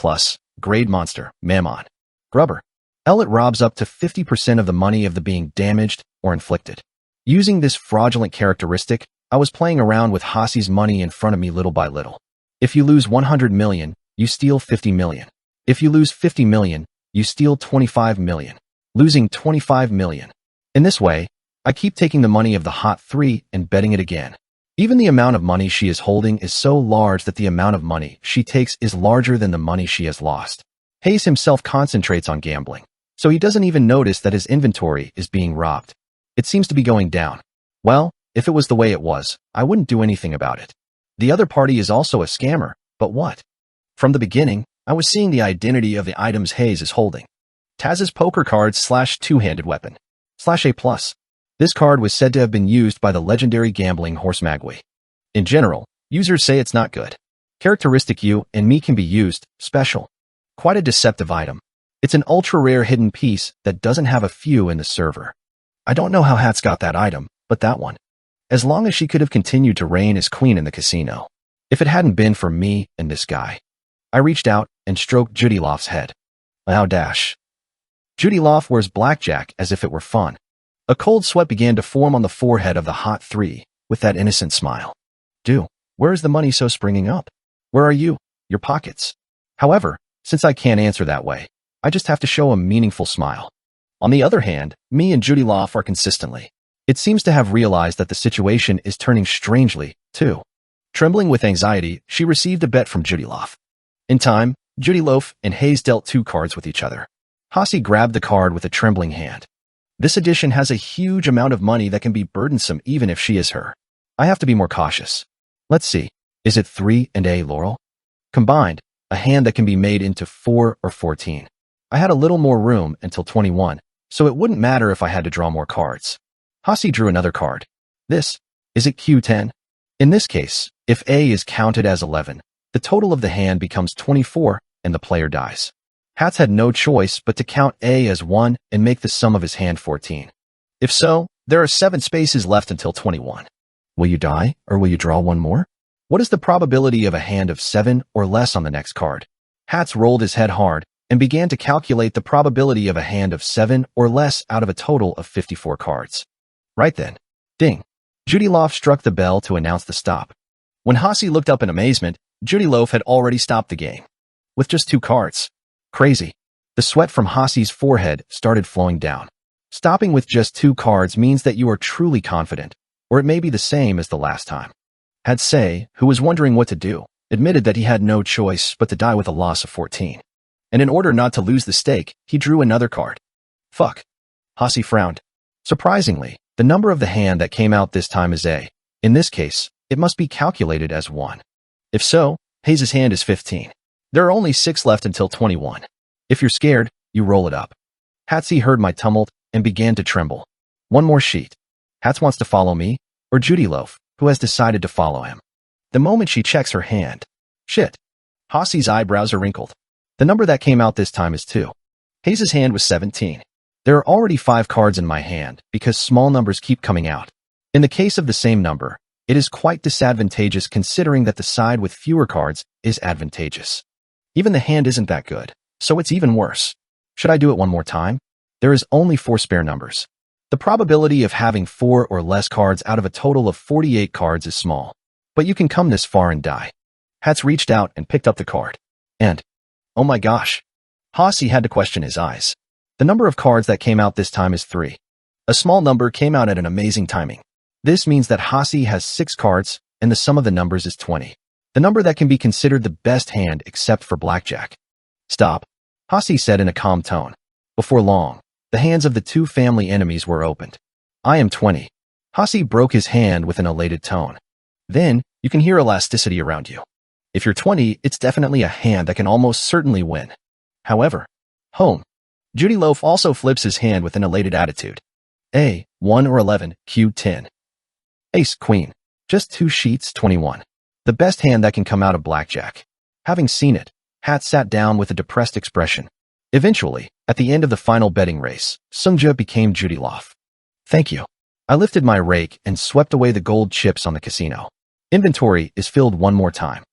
grade monster, Mammon. Grubber. It robs up to 50% of the money of the being damaged or inflicted. Using this fraudulent characteristic, I was playing around with Hossie's money in front of me little by little. If you lose 100 million, you steal 50 million. If you lose 50 million, you steal 25 million. Losing 25 million. In this way, I keep taking the money of the hot 3 and betting it again. Even the amount of money she is holding is so large that the amount of money she takes is larger than the money she has lost. Hayes himself concentrates on gambling, so he doesn't even notice that his inventory is being robbed. It seems to be going down. Well, if it was the way it was, I wouldn't do anything about it. The other party is also a scammer, but what? From the beginning, I was seeing the identity of the items Hayes is holding. Taz's poker cards / two-handed weapon / A+. This card was said to have been used by the legendary gambling horse Magui. In general, users say it's not good. Characteristic you and me can be used, special. Quite a deceptive item. It's an ultra-rare hidden piece that doesn't have a few in the server. I don't know how Hats got that item, but that one. As long as she could have continued to reign as queen in the casino. If it hadn't been for me and this guy. I reached out and stroked Judy Loft's head. How dash. Judy Loft wears blackjack as if it were fun. A cold sweat began to form on the forehead of the hot three, with that innocent smile. Where is the money so springing up? Where are you? Your pockets. However, since I can't answer that way, I just have to show a meaningful smile. On the other hand, me and Judy Loft are consistently. It seems to have realized that the situation is turning strangely, too. Trembling with anxiety, she received a bet from Judy Loft. In time, Judy Loft and Hayes dealt 2 cards with each other. Hasi grabbed the card with a trembling hand. This edition has a huge amount of money that can be burdensome even if she is her. I have to be more cautious. Let's see. Is it 3 and a Laurel? Combined, a hand that can be made into 4 or 14. I had a little more room until 21, so it wouldn't matter if I had to draw more cards. Hasi drew another card. Is it Q10? In this case, if A is counted as 11, the total of the hand becomes 24 and the player dies. Hats had no choice but to count A as 1 and make the sum of his hand 14. If so, there are 7 spaces left until 21. Will you die, or will you draw one more? What is the probability of a hand of 7 or less on the next card? Hats rolled his head hard and began to calculate the probability of a hand of 7 or less out of a total of 54 cards. Right then. Ding. Judy Loft struck the bell to announce the stop. When Hasi looked up in amazement, Judy Loft had already stopped the game. With just 2 cards. Crazy. The sweat from Hasi's forehead started flowing down. Stopping with just 2 cards means that you are truly confident, or it may be the same as the last time. Hatsay, who was wondering what to do, admitted that he had no choice but to die with a loss of 14. And in order not to lose the stake, he drew another card. Fuck. Hasi frowned. Surprisingly, the number of the hand that came out this time is A. In this case, it must be calculated as 1. If so, Hayes' hand is 15. There are only 6 left until 21. If you're scared, you roll it up. Hatsy heard my tumult and began to tremble. One more sheet. Hats wants to follow me, or Judy Loaf, who has decided to follow him. The moment she checks her hand. Shit. Hasi's eyebrows are wrinkled. The number that came out this time is 2. Hayes' hand was 17. There are already 5 cards in my hand because small numbers keep coming out. In the case of the same number, it is quite disadvantageous considering that the side with fewer cards is advantageous. Even the hand isn't that good, so it's even worse. Should I do it one more time? There is only 4 spare numbers. The probability of having 4 or less cards out of a total of 48 cards is small, but you can come this far and die. Hats reached out and picked up the card. And, oh my gosh. Hasi had to question his eyes. The number of cards that came out this time is 3. A small number came out at an amazing timing. This means that Hasi has 6 cards, and the sum of the numbers is 20. The number that can be considered the best hand except for blackjack. Stop, Hasi said in a calm tone. Before long, the hands of the 2 family enemies were opened. I am 20. Hasi broke his hand with an elated tone. Then, you can hear elasticity around you. If you're 20, it's definitely a hand that can almost certainly win. However, home. Judy Loaf also flips his hand with an elated attitude. A, 1 or 11, Q 10. Ace, Queen. Just 2 sheets, 21. The best hand that can come out of blackjack. Having seen it, Hat sat down with a depressed expression. Eventually, at the end of the final betting race, Sungja became Judy Loaf. Thank you. I lifted my rake and swept away the gold chips on the casino. Inventory is filled one more time.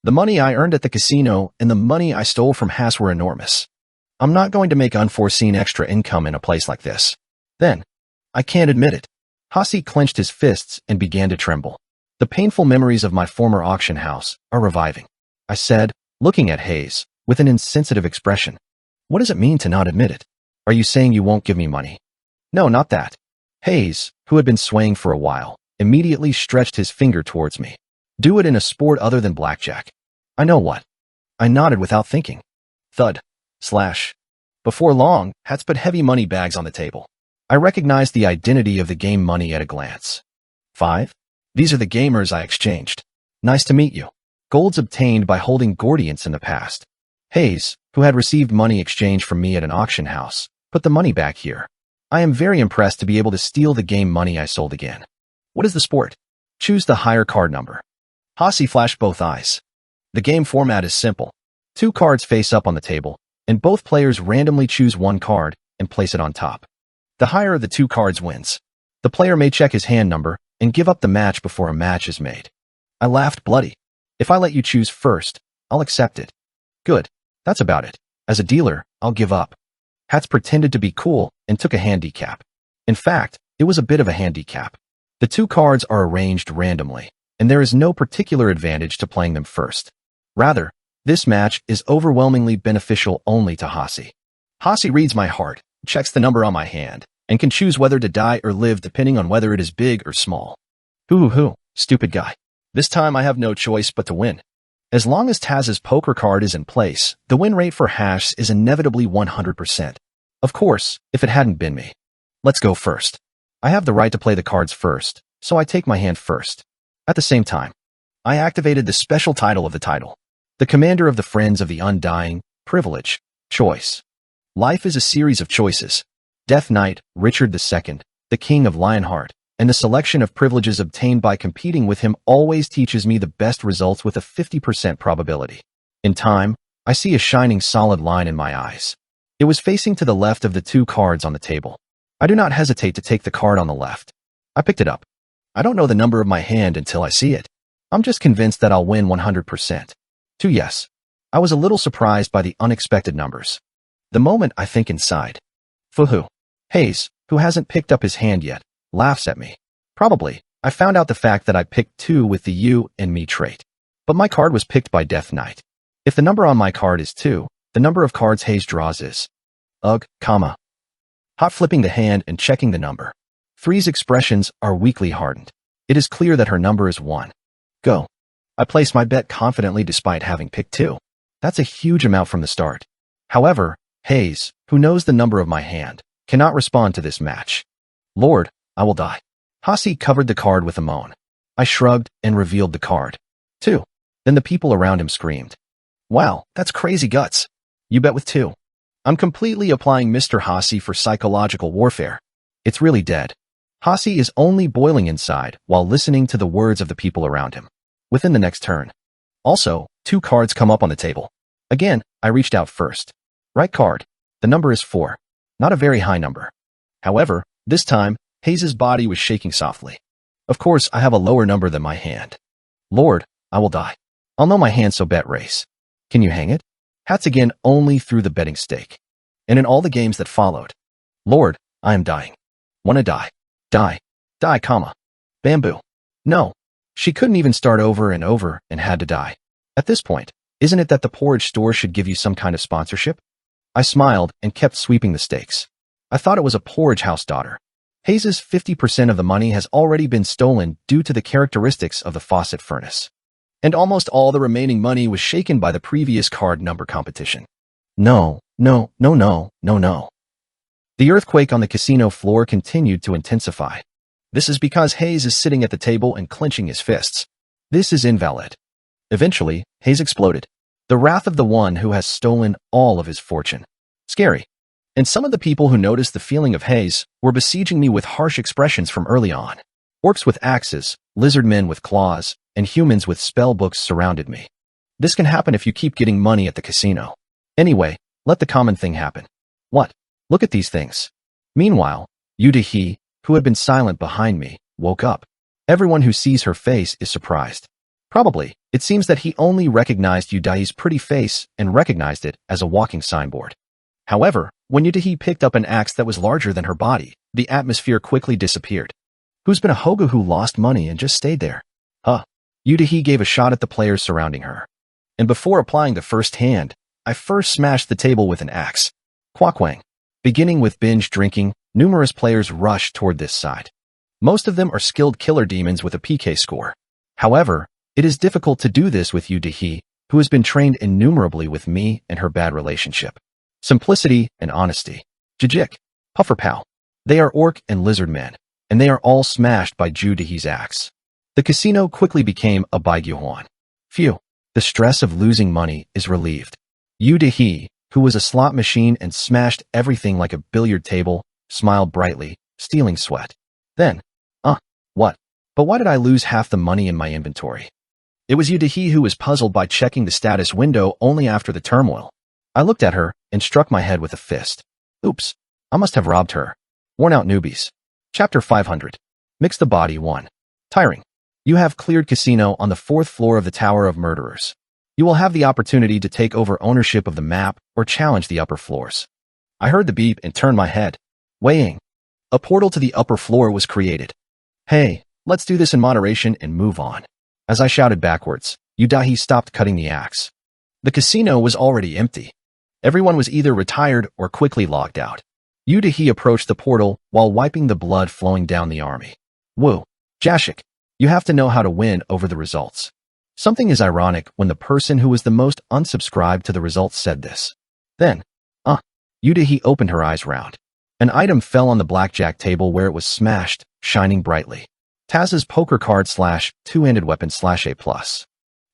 The money I earned at the casino and the money I stole from Hass were enormous. I'm not going to make unforeseen extra income in a place like this. Then, I can't admit it. Hasi clenched his fists and began to tremble. The painful memories of my former auction house are reviving. I said, looking at Hayes, with an insensitive expression. What does it mean to not admit it? Are you saying you won't give me money? No, not that. Hayes, who had been swaying for a while, immediately stretched his finger towards me. Do it in a sport other than blackjack. I know what. I nodded without thinking. Thud. Slash. Before long, Hats put heavy money bags on the table. I recognized the identity of the game money at a glance. 5? These are the gamers I exchanged. Nice to meet you. Golds obtained by holding Gordians in the past. Hayes, who had received money exchanged from me at an auction house, put the money back here. I am very impressed to be able to steal the game money I sold again. What is the sport? Choose the higher card number. Hasi flashed both eyes. The game format is simple. 2 cards face up on the table, and both players randomly choose 1 card and place it on top. The higher of the 2 cards wins. The player may check his hand number and give up the match before a match is made. I laughed bloody. If I let you choose first, I'll accept it. Good. That's about it. As a dealer, I'll give up. Hats pretended to be cool and took a handicap. In fact, it was a bit of a handicap. The 2 cards are arranged randomly, and there is no particular advantage to playing them first. Rather, this match is overwhelmingly beneficial only to Hasi. Hasi reads my heart, checks the number on my hand, and can choose whether to die or live depending on whether it is big or small. Hoo, stupid guy. This time I have no choice but to win. As long as Taz's poker card is in place, the win rate for Hash is inevitably 100%. Of course, if it hadn't been me. Let's go first. I have the right to play the cards first, so I take my hand first. At the same time, I activated the special title of the title. The Commander of the Friends of the Undying, Privilege, Choice. Life is a series of choices. Death Knight, Richard II, the King of Lionheart, and the selection of privileges obtained by competing with him always teaches me the best results with a 50% probability. In time, I see a shining solid line in my eyes. It was facing to the left of the 2 cards on the table. I do not hesitate to take the card on the left. I picked it up. I don't know the number of my hand until I see it. I'm just convinced that I'll win 100%. 2 yes. I was a little surprised by the unexpected numbers. The moment I think inside. For who? Hayes, who hasn't picked up his hand yet, laughs at me. Probably, I found out the fact that I picked 2 with the you and me trait. But my card was picked by Death Knight. If the number on my card is 2, the number of cards Hayes draws is hot flipping the hand and checking the number. 3's expressions are weakly hardened. It is clear that her number is 1. Go. I place my bet confidently despite having picked 2. That's a huge amount from the start. However, Hayes, who knows the number of my hand, cannot respond to this match. Lord, I will die. Hasi covered the card with a moan. I shrugged and revealed the card. 2. Then the people around him screamed. Wow, that's crazy guts. You bet with 2. I'm completely applying Mr. Hasi for psychological warfare. It's really dead. Hasi is only boiling inside while listening to the words of the people around him. Within the next turn. Also, 2 cards come up on the table. Again, I reached out first. Right card. The number is 4. Not a very high number. However, this time, Hayes' body was shaking softly. Of course, I have a lower number than my hand. Lord, I will die. I'll know my hand, so bet race. Can you hang it? Hats again only threw the betting stake. And in all the games that followed. Lord, I am dying. Wanna die. Die. Die, comma. Bamboo. No. She couldn't even start over and had to die. At this point, isn't it that the porridge store should give you some kind of sponsorship? I smiled and kept sweeping the stakes. I thought it was a porridge house daughter. Hayes' 50% of the money has already been stolen due to the characteristics of the faucet furnace. And almost all the remaining money was shaken by the previous card number competition. No. The earthquake on the casino floor continued to intensify. This is because Hayes is sitting at the table and clenching his fists. This is invalid. Eventually, Hayes exploded. The wrath of the one who has stolen all of his fortune. Scary. And some of the people who noticed the feeling of Hayes were besieging me with harsh expressions from early on. Orcs with axes, lizard men with claws, and humans with spell books surrounded me. This can happen if you keep getting money at the casino. Anyway, let the common thing happen. What? Look at these things. Meanwhile, Yudahi, who had been silent behind me, woke up. Everyone who sees her face is surprised. Probably, it seems that he only recognized Yudahi's pretty face and recognized it as a walking signboard. However, when Yudahi picked up an axe that was larger than her body, the atmosphere quickly disappeared. Who's been a hoga who lost money and just stayed there? Yudahi gave a shot at the players surrounding her. And before applying the first hand, I first smashed the table with an axe. Quackwang. Beginning with binge drinking, numerous players rushed toward this side. Most of them are skilled killer demons with a PK score. However, it is difficult to do this with Yudahi, who has been trained innumerably with me and her bad relationship. Simplicity and honesty. Jajik. Pufferpow. They are orc and lizard men, and they are all smashed by Yudahi's axe. The casino quickly became a Baiguan. Phew. The stress of losing money is relieved. Yudahi, who was a slot machine and smashed everything like a billiard table, smiled brightly, stealing sweat. Then, what? But why did I lose half the money in my inventory? It was Yudahi who was puzzled by checking the status window only after the turmoil. I looked at her and struck my head with a fist. Oops, I must have robbed her. Worn out newbies. Chapter 500. Mix the body 1. Tiring. You have cleared casino on the 4th floor of the Tower of Murderers. You will have the opportunity to take over ownership of the map or challenge the upper floors. I heard the beep and turned my head. Weighing. A portal to the upper floor was created. Hey, let's do this in moderation and move on. As I shouted backwards, Yudahi stopped cutting the axe. The casino was already empty. Everyone was either retired or quickly logged out. Yudahi approached the portal while wiping the blood flowing down the army. Woo, Jashik, you have to know how to win over the results. Something is ironic when the person who was the most unsubscribed to the results said this. Then, Yudahi opened her eyes round. An item fell on the blackjack table where it was smashed, shining brightly. Taz's poker card / two-handed weapon / A+.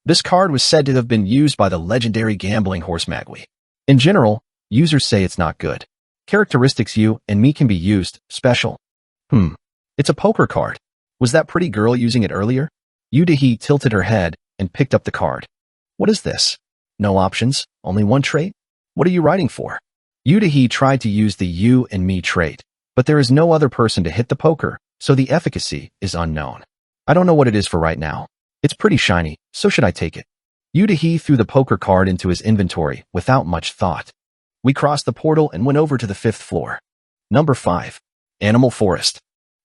This card was said to have been used by the legendary gambling horse Magui. In general, users say it's not good. Characteristics you and me can be used, special. It's a poker card. Was that pretty girl using it earlier? Yudahi tilted her head and picked up the card. What is this? No options, only one trait? What are you writing for? Yudahi tried to use the you and me trait, but there is no other person to hit the poker, so the efficacy is unknown. I don't know what it is for right now. It's pretty shiny, so should I take it? Yudahi threw the poker card into his inventory without much thought. We crossed the portal and went over to the 5th floor. Number 5. Animal Forest.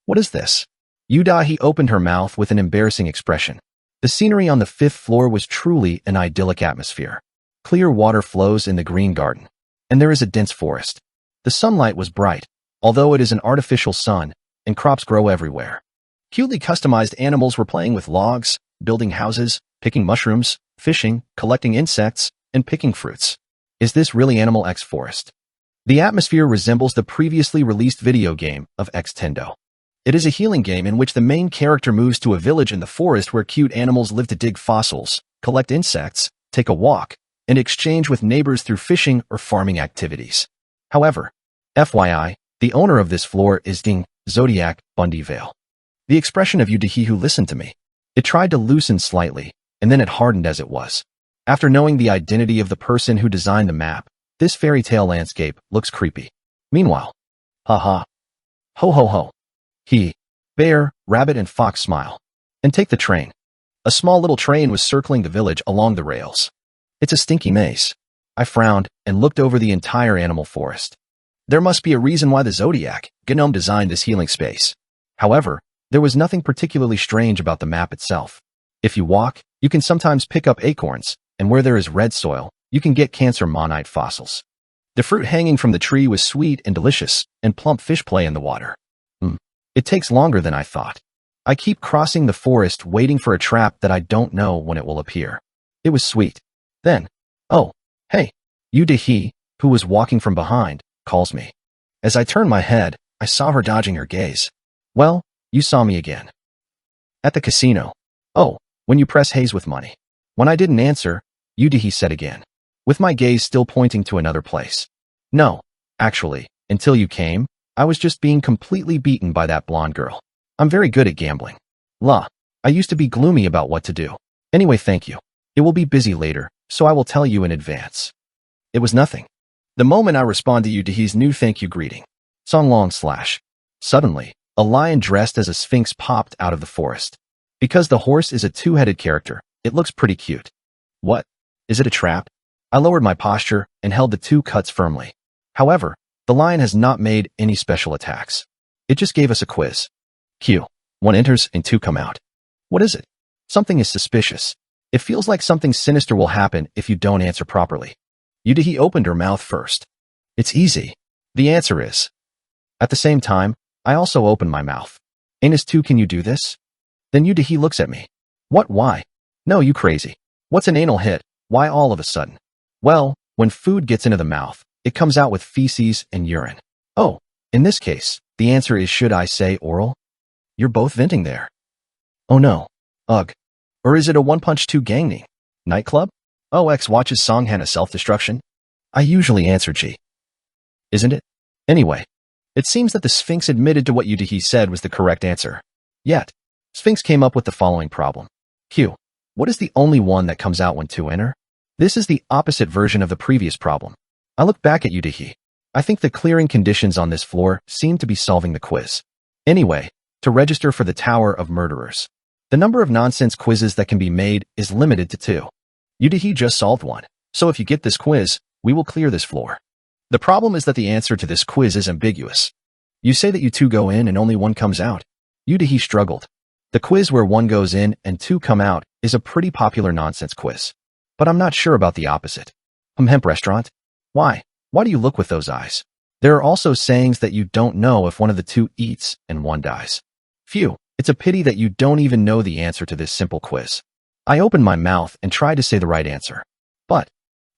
What is this? Yudahi opened her mouth with an embarrassing expression. The scenery on the 5th floor was truly an idyllic atmosphere. Clear water flows in the green garden, and there is a dense forest. The sunlight was bright, although it is an artificial sun, and crops grow everywhere. Cutely customized animals were playing with logs, building houses, picking mushrooms, fishing, collecting insects, and picking fruits. Is this really Animal X Forest? The atmosphere resembles the previously released video game of Xtendo. It is a healing game in which the main character moves to a village in the forest where cute animals live to dig fossils, collect insects, take a walk, and exchange with neighbors through fishing or farming activities. However, FYI, the owner of this floor is Ding Zodiac Bundyvale. The expression of Yudahi who listened to me. It tried to loosen slightly, and then it hardened as it was. After knowing the identity of the person who designed the map, this fairy tale landscape looks creepy. Meanwhile, haha. Ho ho ho. He, bear, rabbit, and fox smile. And take the train. A small little train was circling the village along the rails. It's a stinky maze. I frowned and looked over the entire animal forest. There must be a reason why the Zodiac Gnome designed this healing space. However, there was nothing particularly strange about the map itself. If you walk, you can sometimes pick up acorns, and where there is red soil, you can get cancer monite fossils. The fruit hanging from the tree was sweet and delicious, and plump fish play in the water. It takes longer than I thought. I keep crossing the forest waiting for a trap that I don't know when it will appear. It was sweet. Then, oh, hey, Yudahi, who was walking from behind, calls me. As I turned my head, I saw her dodging her gaze. Well, you saw me again. At the casino. Oh, when you press haze with money. When I didn't answer, Yudahi said again, with my gaze still pointing to another place. No, actually, until you came, I was just being completely beaten by that blonde girl. I'm very good at gambling. I used to be gloomy about what to do. Anyway, thank you. It will be busy later, so I will tell you in advance. It was nothing. The moment I responded to Yudahi's new thank you greeting. / Suddenly, a lion dressed as a sphinx popped out of the forest. Because the horse is a two-headed character, it looks pretty cute. What? Is it a trap? I lowered my posture and held the two cuts firmly. However, the lion has not made any special attacks. It just gave us a quiz. Q. 1 enters and 2 come out. What is it? Something is suspicious. It feels like something sinister will happen if you don't answer properly. Yudahi opened her mouth first. It's easy. The answer is. At the same time, I also opened my mouth. Anus 2, can you do this? Then Yudahi looks at me. What? Why? No, you crazy. What's an anal hit? Why all of a sudden? Well, when food gets into the mouth, it comes out with feces and urine. Oh, in this case, the answer is, should I say oral? You're both venting there. Oh no. Ugh. Or is it a one-punch 2 gang nightclub? Oh, X watches Song Hannah self-destruction? I usually answer G. Isn't it? Anyway, It seems that the Sphinx admitted to what Yudahi said was the correct answer. Yet, Sphinx came up with the following problem. Q. What is the only one that comes out when two enter? This is the opposite version of the previous problem. I look back at Yudahi. I think the clearing conditions on this floor seem to be solving the quiz. Anyway, to register for the Tower of Murderers, the number of nonsense quizzes that can be made is limited to 2. Yudahi just solved one, so if you get this quiz, we will clear this floor. The problem is that the answer to this quiz is ambiguous. You say that you 2 go in and only 1 comes out. Yudahi struggled. The quiz where 1 goes in and 2 come out is a pretty popular nonsense quiz. But I'm not sure about the opposite. Hemp restaurant? Why? Why do you look with those eyes? There are also sayings that you don't know if one of the 2 eats and 1 dies. Phew, it's a pity that you don't even know the answer to this simple quiz. I opened my mouth and tried to say the right answer. But,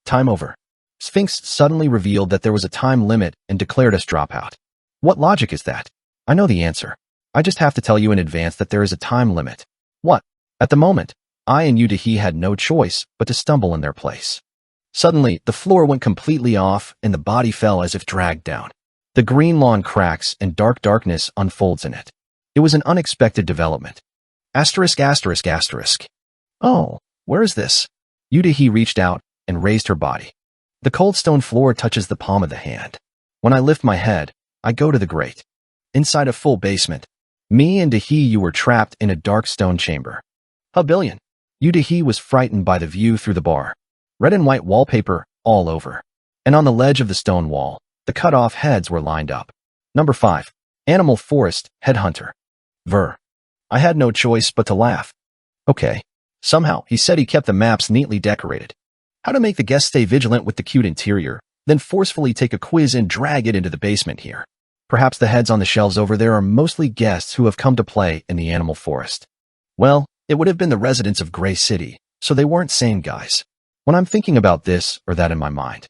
time over. Sphinx suddenly revealed that there was a time limit and declared us dropout. What logic is that? I know the answer. I just have to tell you in advance that there is a time limit. What? At the moment, I and Yudahi had no choice but to stumble in their place. Suddenly, the floor went completely off and the body fell as if dragged down. The green lawn cracks and dark darkness unfolds in it. It was an unexpected development. Asterisk, asterisk, asterisk. Oh, where is this? Yudahi reached out and raised her body. The cold stone floor touches the palm of the hand. When I lift my head, I go to the grate. Inside a full basement, me and Dahi were trapped in a dark stone chamber. Billion. Yudahi was frightened by the view through the bar. Red and white wallpaper all over. And on the ledge of the stone wall, the cut-off heads were lined up. Number 5. Animal Forest Headhunter. Ver. I had no choice but to laugh. Okay. Somehow, he said he kept the maps neatly decorated. How to make the guests stay vigilant with the cute interior, then forcefully take a quiz and drag it into the basement here. Perhaps the heads on the shelves over there are mostly guests who have come to play in the Animal Forest. Well, it would have been the residents of Gray City, so they weren't sane guys. When I'm thinking about this or that in my mind.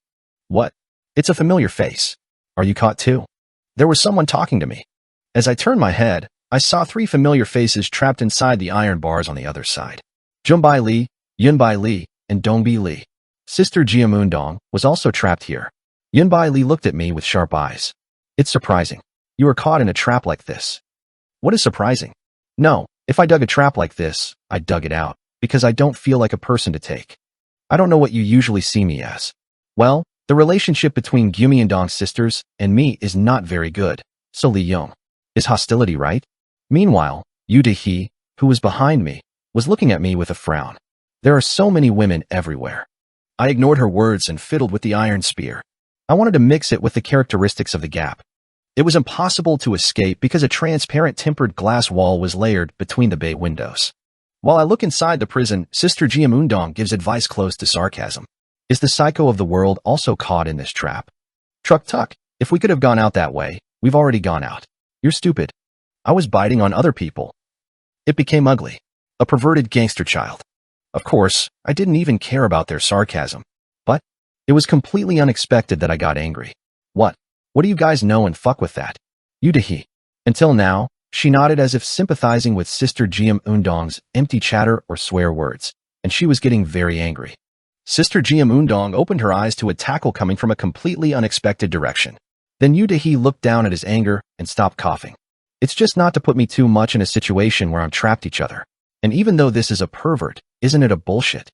What? It's a familiar face. Are you caught too? There was someone talking to me. As I turned my head, I saw 3 familiar faces trapped inside the iron bars on the other side. Junbai Li, Yunbai Li, and Dongbi Li. Sister Jiamundong was also trapped here. Yunbai Li looked at me with sharp eyes. It's surprising. You are caught in a trap like this. What is surprising? No, if I dug a trap like this, I dug it out, because I don't feel like a person to take. I don't know what you usually see me as. Well, the relationship between Gumiandong's sisters and me is not very good, so Li Yong. Is hostility right? Meanwhile, Yu Dehi, who was behind me, was looking at me with a frown. There are so many women everywhere. I ignored her words and fiddled with the iron spear. I wanted to mix it with the characteristics of the gap. It was impossible to escape because a transparent tempered glass wall was layered between the bay windows. While I look inside the prison, Sister Jiamundong gives advice close to sarcasm. Is the psycho of the world also caught in this trap? Truck tuck, if we could have gone out that way, we've already gone out. You're stupid. I was biting on other people. It became ugly. A perverted gangster child. Of course, I didn't even care about their sarcasm. But it was completely unexpected that I got angry. What? What do you guys know and fuck with that? Yudahi. Until now, she nodded as if sympathizing with Sister Jiamundong's empty chatter or swear words, and she was getting very angry. Sister Jiamundong opened her eyes to a tackle coming from a completely unexpected direction. Then Yudahi looked down at his anger and stopped coughing. It's just not to put me too much in a situation where I'm trapped each other. And even though this is a pervert, isn't it a bullshit?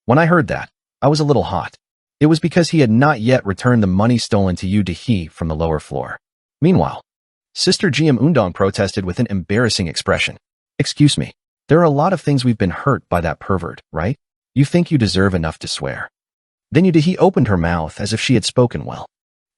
When I heard that, I was a little hot. It was because he had not yet returned the money stolen to Yu Dehi from the lower floor. Meanwhile, Sister Jiamundong protested with an embarrassing expression. Excuse me, there are a lot of things we've been hurt by that pervert, right? You think you deserve enough to swear. Then Yu Dehi opened her mouth as if she had spoken well.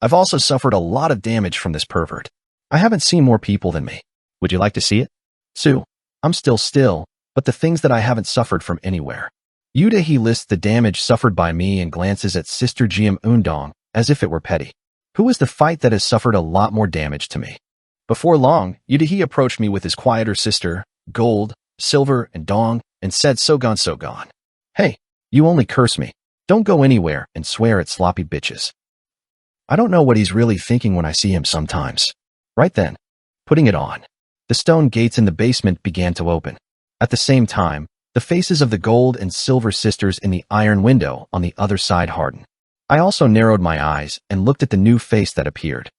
I've also suffered a lot of damage from this pervert. I haven't seen more people than me. Would you like to see it? Sue, I'm still, but the things that I haven't suffered from anywhere. Yu Dehi lists the damage suffered by me and glances at Sister Jiamundong as if it were petty. Who is the fight that has suffered a lot more damage to me? Before long, Yu Dehi approached me with his quieter sister, Gold, Silver, and Dong, and said so gone. Hey, you only curse me. Don't go anywhere and swear at sloppy bitches. I don't know what he's really thinking when I see him sometimes. Right then, putting it on. The stone gates in the basement began to open. At the same time, the faces of the Gold and Silver sisters in the iron window on the other side hardened. I also narrowed my eyes and looked at the new face that appeared.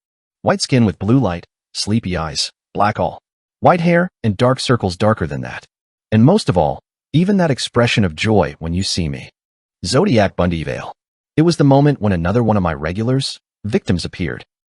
White skin with blue light, sleepy eyes, black all. White hair and dark circles darker than that. And most of all, even that expression of joy when you see me. Zodiac Bundy Veil. It was the moment when another one of my regulars, victims appeared.